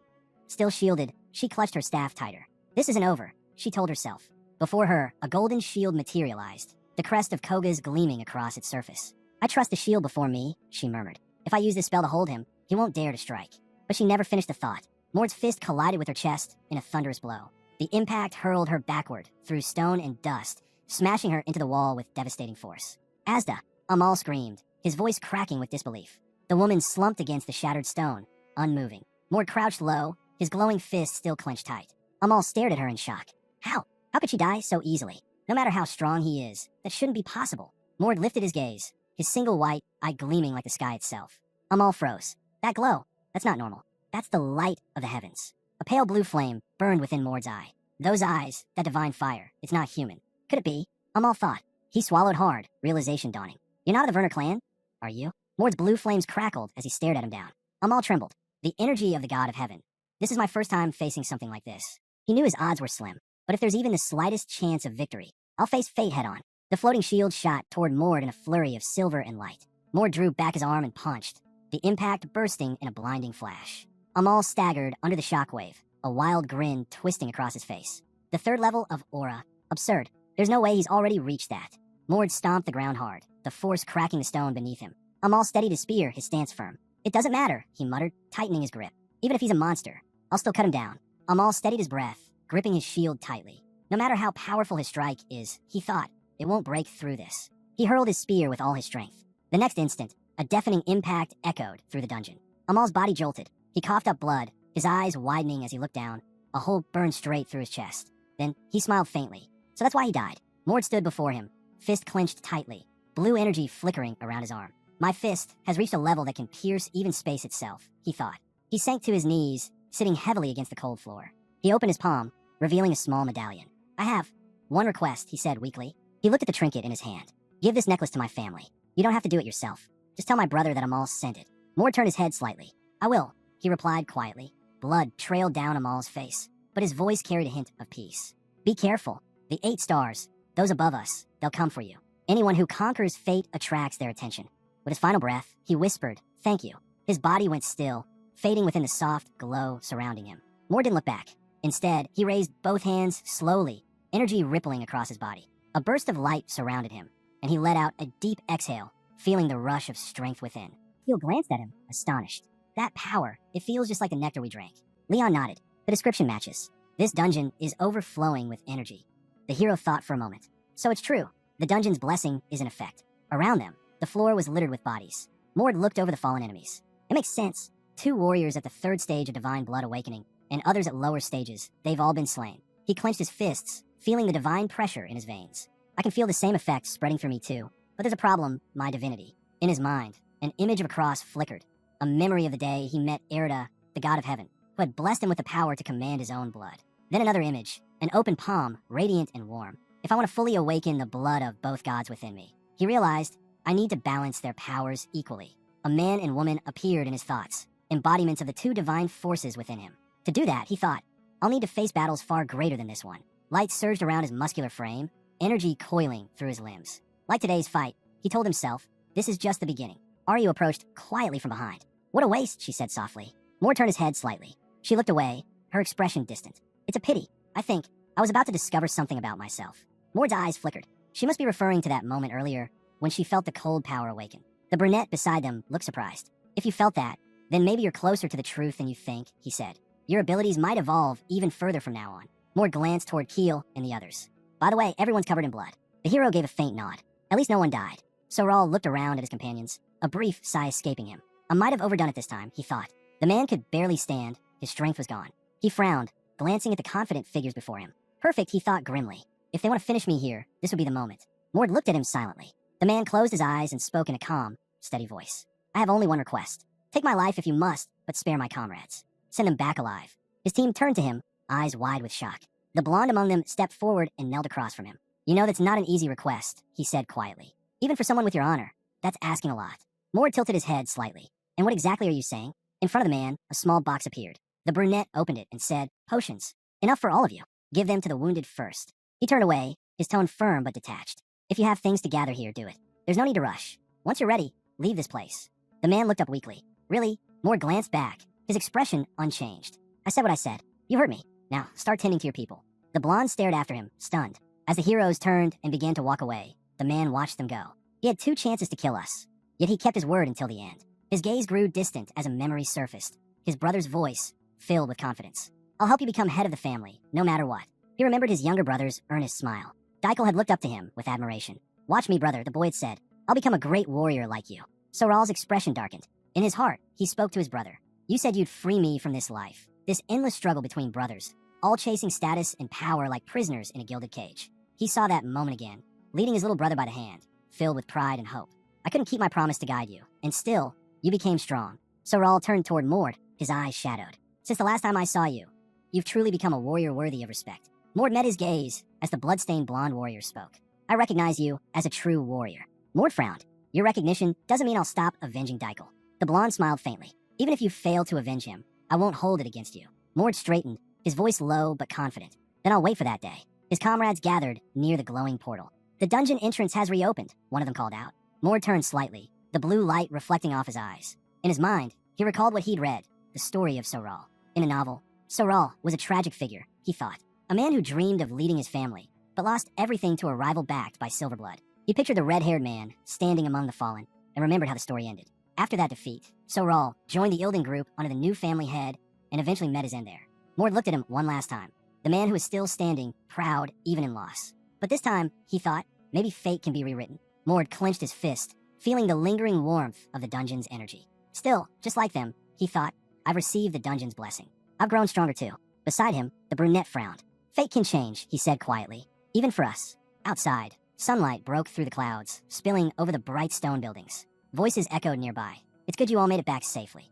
Still shielded, she clutched her staff tighter. This isn't over, she told herself. Before her, a golden shield materialized, the crest of Koga's gleaming across its surface. I trust the shield before me, she murmured. If I use this spell to hold him, he won't dare to strike. But she never finished the thought. Mord's fist collided with her chest in a thunderous blow. The impact hurled her backward, through stone and dust, smashing her into the wall with devastating force. Asda, Amal screamed, his voice cracking with disbelief. The woman slumped against the shattered stone, unmoving. Mord crouched low, his glowing fist still clenched tight. Amal stared at her in shock. How? How could she die so easily? No matter how strong he is, that shouldn't be possible. Mord lifted his gaze, his single white eye gleaming like the sky itself. Amal froze. That glow, that's not normal. That's the light of the heavens. A pale blue flame burned within Mord's eye. Those eyes, that divine fire, it's not human. Could it be? Amal thought. He swallowed hard, realization dawning. You're not of the Werner clan, are you? Mord's blue flames crackled as he stared at him down. Amal trembled. The energy of the god of heaven. This is my first time facing something like this. He knew his odds were slim, but if there's even the slightest chance of victory, I'll face fate head on. The floating shield shot toward Mord in a flurry of silver and light. Mord drew back his arm and punched, the impact bursting in a blinding flash. Amal staggered under the shockwave, a wild grin twisting across his face. The third level of aura. Absurd. There's no way he's already reached that. Mord stomped the ground hard, the force cracking the stone beneath him. Amal steadied his spear, his stance firm. It doesn't matter, he muttered, tightening his grip. Even if he's a monster, I'll still cut him down. Amal steadied his breath, gripping his shield tightly. No matter how powerful his strike is, he thought, it won't break through this. He hurled his spear with all his strength. The next instant, a deafening impact echoed through the dungeon. Amal's body jolted. He coughed up blood, his eyes widening as he looked down. A hole burned straight through his chest. Then he smiled faintly. So that's why he died. Mord stood before him, fist clenched tightly, blue energy flickering around his arm. My fist has reached a level that can pierce even space itself, he thought. He sank to his knees, sitting heavily against the cold floor. He opened his palm, revealing a small medallion. I have one request, he said weakly. He looked at the trinket in his hand. Give this necklace to my family. You don't have to do it yourself. Just tell my brother that Amal sent it. Mord turned his head slightly. I will, he replied quietly. Blood trailed down Amal's face, but his voice carried a hint of peace. Be careful. The 8 stars, those above us, they'll come for you. Anyone who conquers fate attracts their attention. With his final breath, he whispered, thank you. His body went still, fading within the soft glow surrounding him. Mord didn't look back. Instead, he raised both hands slowly, energy rippling across his body. A burst of light surrounded him, and he let out a deep exhale, feeling the rush of strength within. Keel glanced at him, astonished. That power, it feels just like the nectar we drank. Leon nodded. The description matches. This dungeon is overflowing with energy. The hero thought for a moment. So it's true. The dungeon's blessing is in effect. Around them, the floor was littered with bodies. Mord looked over the fallen enemies. It makes sense. 2 warriors at the 3rd stage of Divine Blood Awakening, and others at lower stages. They've all been slain. He clenched his fists, feeling the divine pressure in his veins. I can feel the same effects spreading through me too. But there's a problem, my divinity. In his mind, an image of a cross flickered. A memory of the day he met Erda, the god of heaven, who had blessed him with the power to command his own blood. Then another image, an open palm, radiant and warm. If I want to fully awaken the blood of both gods within me, he realized I need to balance their powers equally. A man and woman appeared in his thoughts, embodiments of the 2 divine forces within him. To do that, he thought, I'll need to face battles far greater than this one. Light surged around his muscular frame, energy coiling through his limbs. Like today's fight, he told himself, this is just the beginning. Aryu approached quietly from behind. What a waste, she said softly. Mord turned his head slightly. She looked away, her expression distant. It's a pity. I think I was about to discover something about myself. Mord's eyes flickered. She must be referring to that moment earlier when she felt the cold power awaken. The brunette beside them looked surprised. If you felt that, then maybe you're closer to the truth than you think, he said. Your abilities might evolve even further from now on. Mord glanced toward Keel and the others. By the way, everyone's covered in blood. The hero gave a faint nod. At least no one died. Soral looked around at his companions, a brief sigh escaping him. I might have overdone it this time, he thought. The man could barely stand. His strength was gone. He frowned, glancing at the confident figures before him. Perfect, he thought grimly. If they want to finish me here, this would be the moment. Mord looked at him silently. The man closed his eyes and spoke in a calm, steady voice. I have only one request. Take my life if you must, but spare my comrades. Send them back alive. His team turned to him, eyes wide with shock. The blonde among them stepped forward and knelt across from him. You know that's not an easy request, he said quietly. Even for someone with your honor, that's asking a lot. Mord tilted his head slightly. And what exactly are you saying? In front of the man, a small box appeared. The brunette opened it and said, potions. Enough for all of you. Give them to the wounded first. He turned away, his tone firm but detached. If you have things to gather here, do it. There's no need to rush. Once you're ready, leave this place. The man looked up weakly. Really? Mord glanced back, his expression unchanged. I said what I said. You heard me. Now, start tending to your people. The blonde stared after him, stunned. As the heroes turned and began to walk away, the man watched them go. He had 2 chances to kill us, yet he kept his word until the end. His gaze grew distant as a memory surfaced, his brother's voice filled with confidence. I'll help you become head of the family, no matter what. He remembered his younger brother's earnest smile. Daikel had looked up to him with admiration. Watch me, brother, the boy had said. I'll become a great warrior like you. Soral's expression darkened. In his heart, he spoke to his brother. You said you'd free me from this life, this endless struggle between brothers, all chasing status and power like prisoners in a gilded cage. He saw that moment again, leading his little brother by the hand, filled with pride and hope. I couldn't keep my promise to guide you, and still, you became strong. Soral turned toward Mord, his eyes shadowed. Since the last time I saw you, you've truly become a warrior worthy of respect. Mord met his gaze as the bloodstained blonde warrior spoke. I recognize you as a true warrior. Mord frowned. Your recognition doesn't mean I'll stop avenging Daikel. The blonde smiled faintly. Even if you fail to avenge him, I won't hold it against you. Mord straightened, his voice low but confident. Then I'll wait for that day. His comrades gathered near the glowing portal. The dungeon entrance has reopened, one of them called out. Mord turned slightly, the blue light reflecting off his eyes. In his mind, he recalled what he'd read, the story of Soral. In a novel, Soral was a tragic figure, he thought. A man who dreamed of leading his family, but lost everything to a rival backed by Silverblood. He pictured the red-haired man, standing among the fallen, and remembered how the story ended. After that defeat, So-Ral joined the Ilden group under the new family head and eventually met his end there. Mord looked at him one last time. The man who was still standing, proud even in loss. But this time, he thought, maybe fate can be rewritten. Mord clenched his fist, feeling the lingering warmth of the dungeon's energy. Still, just like them, he thought, I've received the dungeon's blessing. I've grown stronger too. Beside him, the brunette frowned. Fate can change, he said quietly. Even for us. Outside, sunlight broke through the clouds, spilling over the bright stone buildings. Voices echoed nearby. It's good you all made it back safely.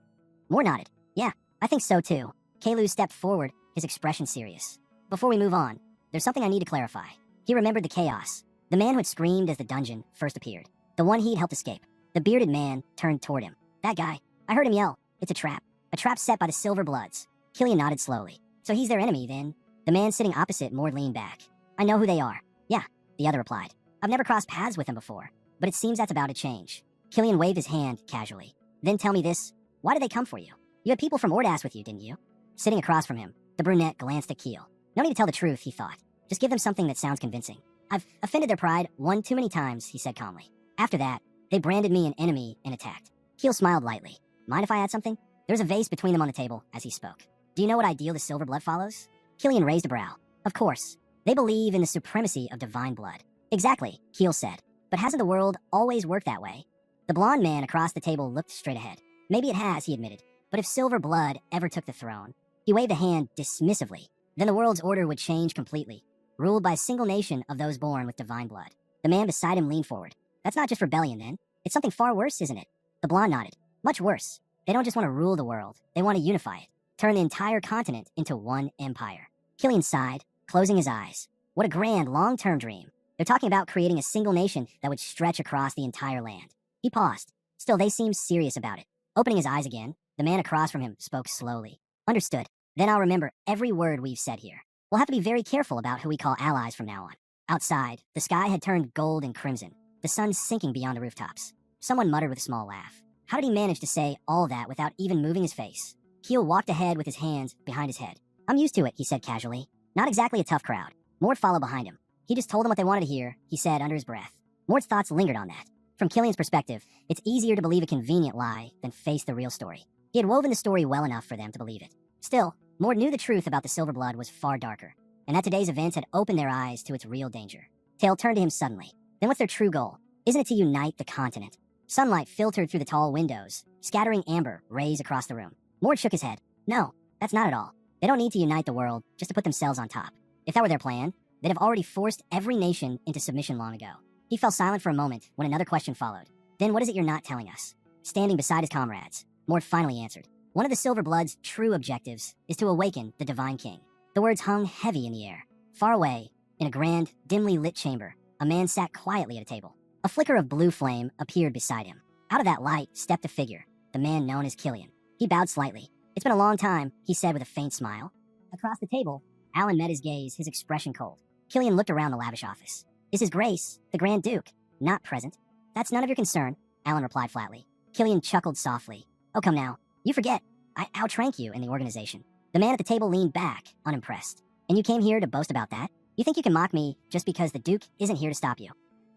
Mord nodded. Yeah, I think so too. Kalu stepped forward, his expression serious. Before we move on, there's something I need to clarify. He remembered the chaos. The man who had screamed as the dungeon first appeared. The one he'd helped escape. The bearded man turned toward him. That guy. I heard him yell. It's a trap. A trap set by the Silver Bloods. Killian nodded slowly. So he's their enemy, then? The man sitting opposite Mord leaned back. I know who they are. Yeah, the other replied. I've never crossed paths with them before, but it seems that's about to change. Killian waved his hand casually. Then tell me this. Why did they come for you? You had people from Ordas with you, didn't you? Sitting across from him, the brunette glanced at Keel. No need to tell the truth, he thought. Just give them something that sounds convincing. I've offended their pride one too many times, he said calmly. After that, they branded me an enemy and attacked. Keel smiled lightly. Mind if I add something? There was a vase between them on the table as he spoke. Do you know what ideal the Silver Blood follows? Killian raised a brow. Of course. They believe in the supremacy of divine blood. Exactly, Keel said. But hasn't the world always worked that way? The blonde man across the table looked straight ahead. Maybe it has, he admitted. But if Silver Blood ever took the throne, he waved a hand dismissively, then the world's order would change completely, ruled by a single nation of those born with divine blood. The man beside him leaned forward. That's not just rebellion, then. It's something far worse, isn't it? The blonde nodded. Much worse. They don't just want to rule the world. They want to unify it. Turn the entire continent into one empire. Killian sighed, closing his eyes. What a grand, long-term dream. They're talking about creating a single nation that would stretch across the entire land. He paused. Still, they seemed serious about it. Opening his eyes again, the man across from him spoke slowly. Understood. Then I'll remember every word we've said here. We'll have to be very careful about who we call allies from now on. Outside, the sky had turned gold and crimson, the sun sinking beyond the rooftops. Someone muttered with a small laugh. How did he manage to say all that without even moving his face? Keel walked ahead with his hands behind his head. I'm used to it, he said casually. Not exactly a tough crowd. Mord followed behind him. He just told them what they wanted to hear, he said under his breath. Mord's thoughts lingered on that. From Killian's perspective, it's easier to believe a convenient lie than face the real story. He had woven the story well enough for them to believe it. Still, Mord knew the truth about the Silver Blood was far darker, and that today's events had opened their eyes to its real danger. Tail turned to him suddenly. Then what's their true goal? Isn't it to unite the continent? Sunlight filtered through the tall windows, scattering amber rays across the room. Mord shook his head. No, that's not at all. They don't need to unite the world just to put themselves on top. If that were their plan, they'd have already forced every nation into submission long ago. He fell silent for a moment when another question followed. Then what is it you're not telling us? Standing beside his comrades, Mord finally answered. One of the Silver Blood's true objectives is to awaken the Divine King. The words hung heavy in the air. Far away, in a grand, dimly lit chamber, a man sat quietly at a table. A flicker of blue flame appeared beside him. Out of that light stepped a figure, the man known as Killian. He bowed slightly. It's been a long time, he said with a faint smile. Across the table, Alan met his gaze, his expression cold. Killian looked around the lavish office. Is His Grace, the Grand Duke, not present? That's none of your concern, Alan replied flatly. Killian chuckled softly. Oh, come now. You forget. I outrank you in the organization. The man at the table leaned back, unimpressed. And you came here to boast about that? You think you can mock me just because the Duke isn't here to stop you?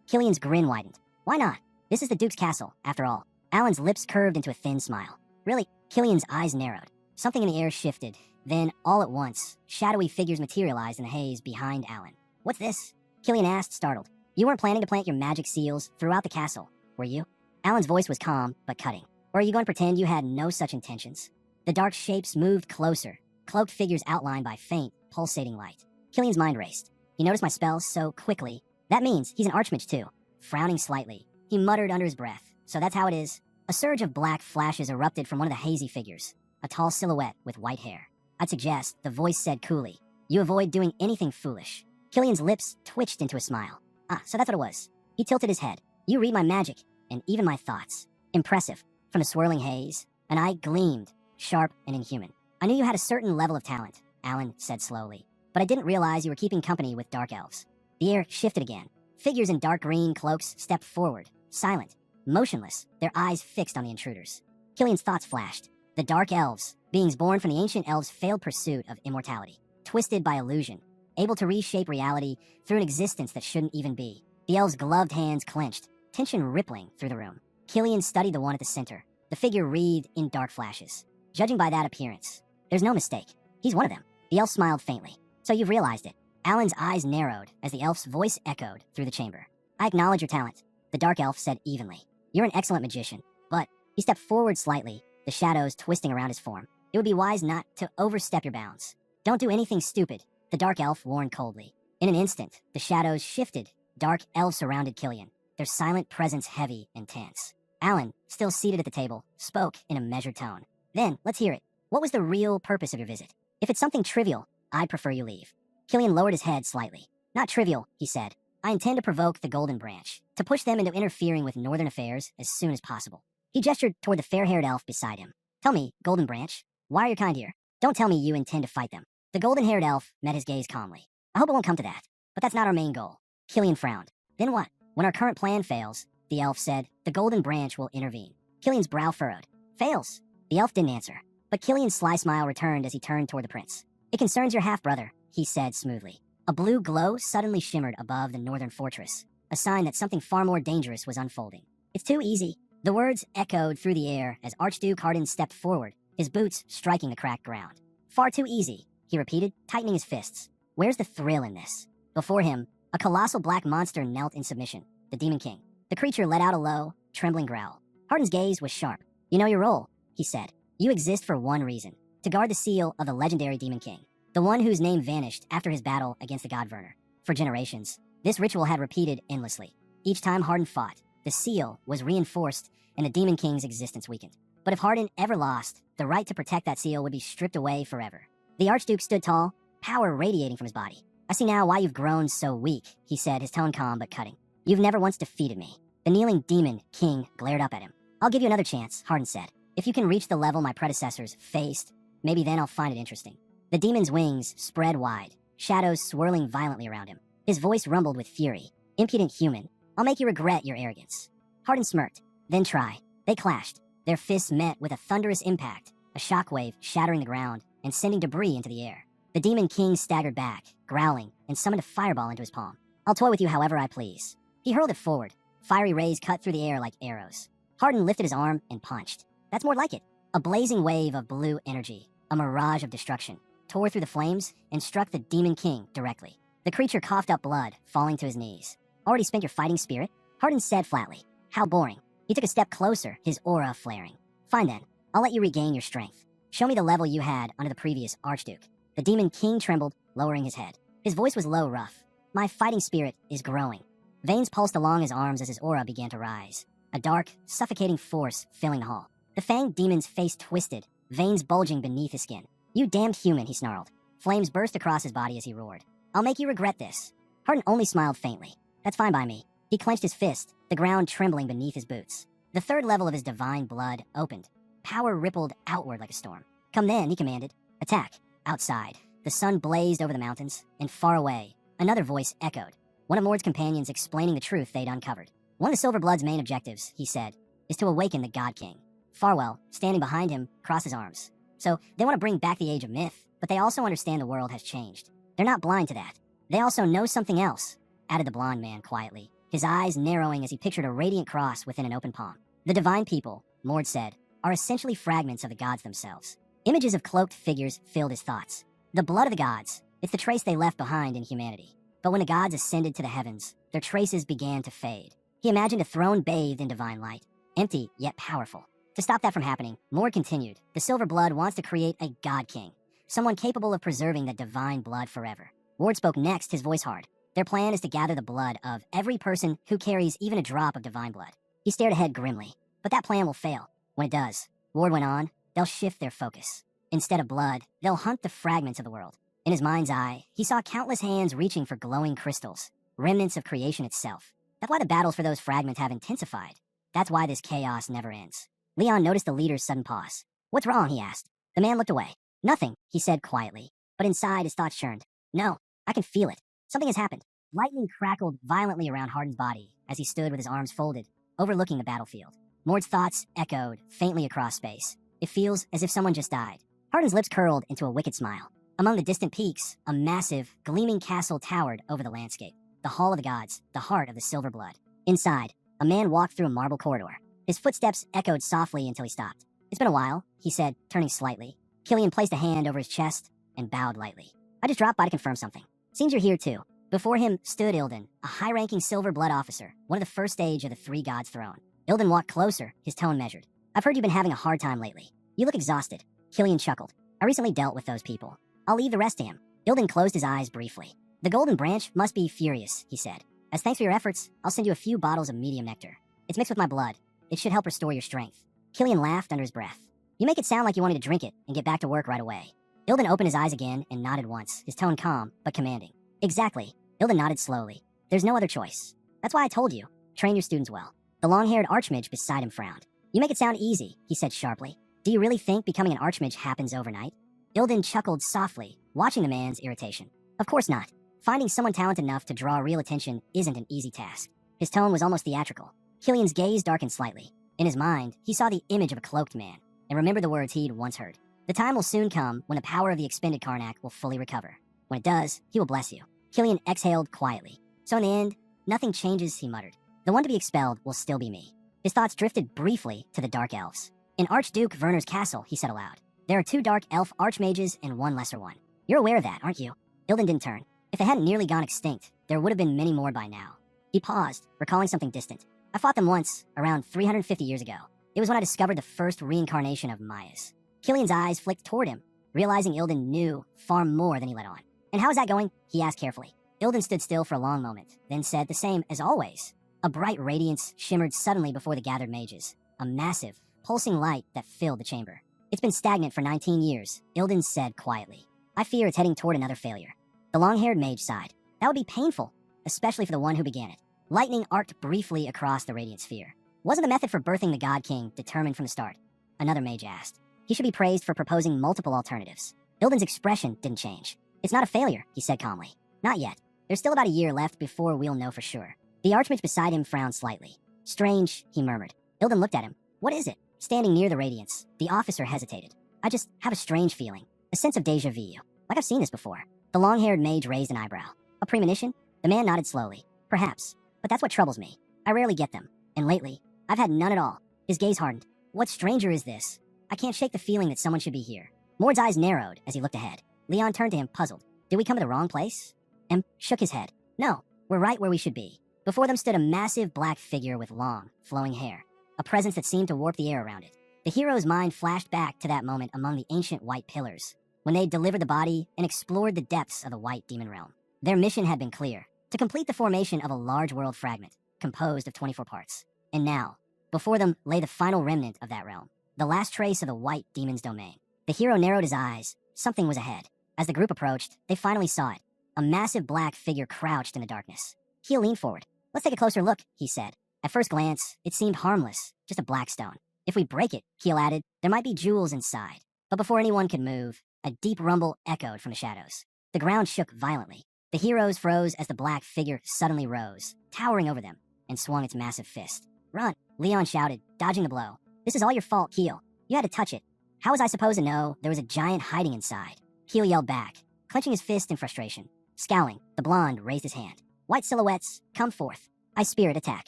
Killian's grin widened. Why not? This is the Duke's castle, after all. Alan's lips curved into a thin smile. Really? Killian's eyes narrowed. Something in the air shifted. Then, all at once, shadowy figures materialized in the haze behind Alan. What's this? Killian asked, startled. You weren't planning to plant your magic seals throughout the castle, were you? Alan's voice was calm, but cutting. Or are you going to pretend you had no such intentions? The dark shapes moved closer, cloaked figures outlined by faint, pulsating light. Killian's mind raced. He noticed my spells so quickly. That means he's an archmage too. Frowning slightly, he muttered under his breath. So that's how it is. A surge of black flashes erupted from one of the hazy figures, a tall silhouette with white hair. I'd suggest, the voice said coolly, you avoid doing anything foolish. Killian's lips twitched into a smile. Ah, so that's what it was. He tilted his head. You read my magic, and even my thoughts. Impressive. From the swirling haze, an eye gleamed, sharp and inhuman. I knew you had a certain level of talent, Alan said slowly, but I didn't realize you were keeping company with dark elves. The air shifted again. Figures in dark green cloaks stepped forward, silent, motionless, their eyes fixed on the intruders. Killian's thoughts flashed. The dark elves, beings born from the ancient elves' failed pursuit of immortality, twisted by illusion, able to reshape reality through an existence that shouldn't even be. The elves' gloved hands clenched, tension rippling through the room. Killian studied the one at the center, the figure wreathed in dark flashes. Judging by that appearance, there's no mistake. He's one of them. The elf smiled faintly. So you've realized it. Alan's eyes narrowed as the elf's voice echoed through the chamber. I acknowledge your talent, the dark elf said evenly. You're an excellent magician, but he stepped forward slightly, the shadows twisting around his form. It would be wise not to overstep your bounds. Don't do anything stupid, the dark elf warned coldly. In an instant, the shadows shifted. Dark elves surrounded Killian, their silent presence heavy and tense. Alan, still seated at the table, spoke in a measured tone. Then, let's hear it. What was the real purpose of your visit? If it's something trivial, I'd prefer you leave. Killian lowered his head slightly. Not trivial, he said. I intend to provoke the Golden Branch, to push them into interfering with northern affairs as soon as possible. He gestured toward the fair-haired elf beside him. Tell me, Golden Branch, why are your kind here? Don't tell me you intend to fight them. The golden-haired elf met his gaze calmly. I hope it won't come to that, but that's not our main goal. Killian frowned. Then what? When our current plan fails, the elf said, the Golden Branch will intervene. Killian's brow furrowed. Fails? The elf didn't answer, but Killian's sly smile returned as he turned toward the prince. It concerns your half-brother, he said smoothly. A blue glow suddenly shimmered above the northern fortress, a sign that something far more dangerous was unfolding. It's too easy. The words echoed through the air as Archduke Hardin stepped forward, his boots striking the cracked ground. Far too easy, he repeated, tightening his fists. Where's the thrill in this? Before him, a colossal black monster knelt in submission, the Demon King. The creature let out a low, trembling growl. Hardin's gaze was sharp. You know your role, he said. You exist for one reason, to guard the seal of the legendary Demon King, the one whose name vanished after his battle against the god Werner. For generations, this ritual had repeated endlessly. Each time Hardin fought, the seal was reinforced and the Demon King's existence weakened. But if Hardin ever lost, the right to protect that seal would be stripped away forever. The Archduke stood tall, power radiating from his body. I see now why you've grown so weak, he said, his tone calm but cutting. You've never once defeated me. The kneeling Demon King glared up at him. I'll give you another chance, Hardin said. If you can reach the level my predecessors faced, maybe then I'll find it interesting. The demon's wings spread wide, shadows swirling violently around him. His voice rumbled with fury. Impudent human, I'll make you regret your arrogance. Hardin smirked. Then try. They clashed. Their fists met with a thunderous impact, a shockwave shattering the ground and sending debris into the air. The Demon King staggered back, growling, and summoned a fireball into his palm. I'll toy with you however I please. He hurled it forward. Fiery rays cut through the air like arrows. Hardin lifted his arm and punched. That's more like it. A blazing wave of blue energy, a mirage of destruction, tore through the flames and struck the Demon King directly. The creature coughed up blood, falling to his knees. Already spent your fighting spirit? Hardin said flatly. How boring. He took a step closer, his aura flaring. Fine then, I'll let you regain your strength. Show me the level you had under the previous Archduke. The Demon King trembled, lowering his head. His voice was low, rough. My fighting spirit is growing. Veins pulsed along his arms as his aura began to rise. A dark, suffocating force filling the hall. The fanged demon's face twisted, veins bulging beneath his skin. You damned human, he snarled. Flames burst across his body as he roared. I'll make you regret this. Hardin only smiled faintly. That's fine by me. He clenched his fist, the ground trembling beneath his boots. The third level of his divine blood opened. Power rippled outward like a storm. Come then, he commanded. Attack. Outside, the sun blazed over the mountains, and far away, another voice echoed. One of Mord's companions explaining the truth they'd uncovered. One of the Silverblood's main objectives, he said, is to awaken the God King. Farwell, standing behind him, crossed his arms. So, they want to bring back the age of myth, but they also understand the world has changed. They're not blind to that. They also know something else, added the blonde man quietly, his eyes narrowing as he pictured a radiant cross within an open palm. The divine people, Mord said, are essentially fragments of the gods themselves. Images of cloaked figures filled his thoughts. The blood of the gods, it's the trace they left behind in humanity. But when the gods ascended to the heavens, their traces began to fade. He imagined a throne bathed in divine light, empty yet powerful. To stop that from happening, Mord continued, the Silver Blood wants to create a God King, someone capable of preserving that divine blood forever. Ward spoke next, his voice hard. Their plan is to gather the blood of every person who carries even a drop of divine blood. He stared ahead grimly. But that plan will fail. When it does, Ward went on, they'll shift their focus. Instead of blood, they'll hunt the fragments of the world. In his mind's eye, he saw countless hands reaching for glowing crystals, remnants of creation itself. That's why the battles for those fragments have intensified. That's why this chaos never ends. Leon noticed the leader's sudden pause. What's wrong, he asked. The man looked away. Nothing, he said quietly. But inside, his thoughts churned. No, I can feel it. Something has happened. Lightning crackled violently around Hardin's body as he stood with his arms folded, overlooking the battlefield. Mord's thoughts echoed faintly across space. It feels as if someone just died. Hardin's lips curled into a wicked smile. Among the distant peaks, a massive, gleaming castle towered over the landscape. The Hall of the Gods, the heart of the Silver Blood. Inside, a man walked through a marble corridor. His footsteps echoed softly until he stopped. It's been a while, he said, turning slightly. Killian placed a hand over his chest and bowed lightly. I just dropped by to confirm something. Seems you're here too. Before him stood Ilden, a high-ranking silver blood officer, one of the first stage of the Three Gods' throne. Ilden walked closer, his tone measured. I've heard you've been having a hard time lately. You look exhausted. Killian chuckled. I recently dealt with those people. I'll leave the rest to him. Ilden closed his eyes briefly. The Golden Branch must be furious, he said. As thanks for your efforts, I'll send you a few bottles of medium nectar. It's mixed with my blood. It should help restore your strength. Killian laughed under his breath. You make it sound like you wanted to drink it and get back to work right away. Ilden opened his eyes again and nodded once, his tone calm but commanding. Exactly. Ilden nodded slowly. There's no other choice. That's why I told you. Train your students well. The long-haired archmage beside him frowned. You make it sound easy, he said sharply. Do you really think becoming an archmage happens overnight? Ilden chuckled softly, watching the man's irritation. Of course not. Finding someone talented enough to draw real attention isn't an easy task. His tone was almost theatrical. Killian's gaze darkened slightly. In his mind, he saw the image of a cloaked man, and remembered the words he'd once heard. The time will soon come when the power of the expended Karnak will fully recover. When it does, he will bless you. Killian exhaled quietly. So in the end, nothing changes, he muttered. The one to be expelled will still be me. His thoughts drifted briefly to the Dark Elves. In Archduke Werner's castle, he said aloud. There are 2 Dark Elf Archmages and 1 lesser one. You're aware of that, aren't you? Ilden didn't turn. If they hadn't nearly gone extinct, there would have been many more by now. He paused, recalling something distant. I fought them once, around 350 years ago. It was when I discovered the first reincarnation of Maya's. Killian's eyes flicked toward him, realizing Ilden knew far more than he let on. And how is that going? He asked carefully. Ilden stood still for a long moment, then said the same as always. A bright radiance shimmered suddenly before the gathered mages, a massive, pulsing light that filled the chamber. It's been stagnant for 19 years, Ilden said quietly. I fear it's heading toward another failure. The long-haired mage sighed. That would be painful, especially for the one who began it. Lightning arced briefly across the radiant sphere. Wasn't the method for birthing the God King determined from the start? Another mage asked. He should be praised for proposing multiple alternatives. Ilden's expression didn't change. It's not a failure, he said calmly. Not yet. There's still about a year left before we'll know for sure. The archmage beside him frowned slightly. Strange, he murmured. Ilden looked at him. What is it? Standing near the radiance, the officer hesitated. I just have a strange feeling. A sense of déjà vu. Like I've seen this before. The long-haired mage raised an eyebrow. A premonition? The man nodded slowly. Perhaps. But that's what troubles me. I rarely get them. And lately, I've had none at all. His gaze hardened. What stranger is this? I can't shake the feeling that someone should be here. Mord's eyes narrowed as he looked ahead. Leon turned to him, puzzled. Did we come to the wrong place? M shook his head. No, we're right where we should be. Before them stood a massive black figure with long, flowing hair. A presence that seemed to warp the air around it. The hero's mind flashed back to that moment among the ancient white pillars, when they delivered the body and explored the depths of the white demon realm. Their mission had been clear, to complete the formation of a large world fragment, composed of 24 parts. And now, before them lay the final remnant of that realm, the last trace of the white demon's domain. The hero narrowed his eyes. Something was ahead. As the group approached, they finally saw it. A massive black figure crouched in the darkness. He leaned forward. Let's take a closer look, he said. At first glance, it seemed harmless, just a black stone. If we break it, Keel added, there might be jewels inside. But before anyone could move, a deep rumble echoed from the shadows. The ground shook violently. The heroes froze as the black figure suddenly rose, towering over them, and swung its massive fist. Run, Leon shouted, dodging the blow. This is all your fault, Keel. You had to touch it. How was I supposed to know there was a giant hiding inside? Keel yelled back, clenching his fist in frustration. Scowling, the blonde raised his hand. White silhouettes, come forth. I spirit attack.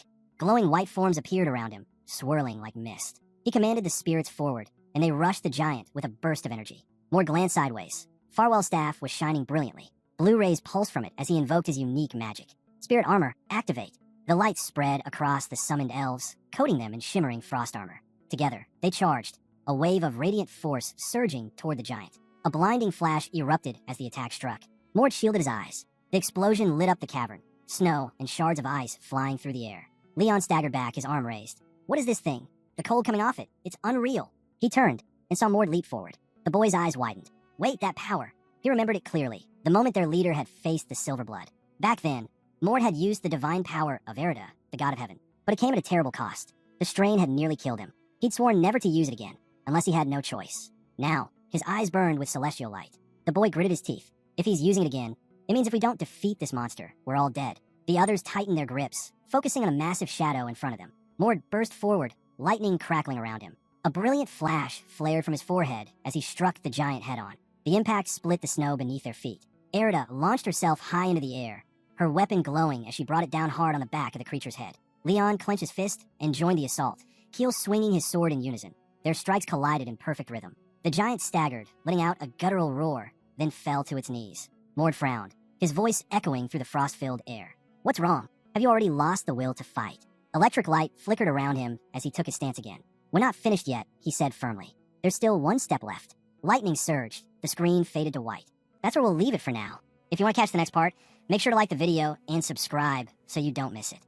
Glowing white forms appeared around him, swirling like mist. He commanded the spirits forward, and they rushed the giant with a burst of energy. Mord glanced sideways. Farwell's staff was shining brilliantly. Blue rays pulsed from it as he invoked his unique magic. Spirit armor, activate. The light spread across the summoned elves, coating them in shimmering frost armor. Together, they charged, a wave of radiant force surging toward the giant. A blinding flash erupted as the attack struck. Mord shielded his eyes. The explosion lit up the cavern, snow and shards of ice flying through the air. Leon staggered back, his arm raised. What is this thing? The cold coming off it. It's unreal. He turned and saw Mord leap forward. The boy's eyes widened. Wait, that power. He remembered it clearly, the moment their leader had faced the Silver Blood. Back then, Mord had used the divine power of Erida, the god of heaven. But it came at a terrible cost. The strain had nearly killed him. He'd sworn never to use it again, unless he had no choice. Now, his eyes burned with celestial light. The boy gritted his teeth. If he's using it again, it means if we don't defeat this monster, we're all dead. The others tightened their grips, focusing on a massive shadow in front of them. Mord burst forward, lightning crackling around him. A brilliant flash flared from his forehead as he struck the giant head-on. The impact split the snow beneath their feet. Erida launched herself high into the air, her weapon glowing as she brought it down hard on the back of the creature's head. Leon clenched his fist and joined the assault, Keel swinging his sword in unison. Their strikes collided in perfect rhythm. The giant staggered, letting out a guttural roar, then fell to its knees. Mord frowned, his voice echoing through the frost-filled air. What's wrong? Have you already lost the will to fight? Electric light flickered around him as he took his stance again. We're not finished yet, he said firmly. There's still one step left. Lightning surged. The screen faded to white. That's where we'll leave it for now. If you want to catch the next part, make sure to like the video and subscribe so you don't miss it.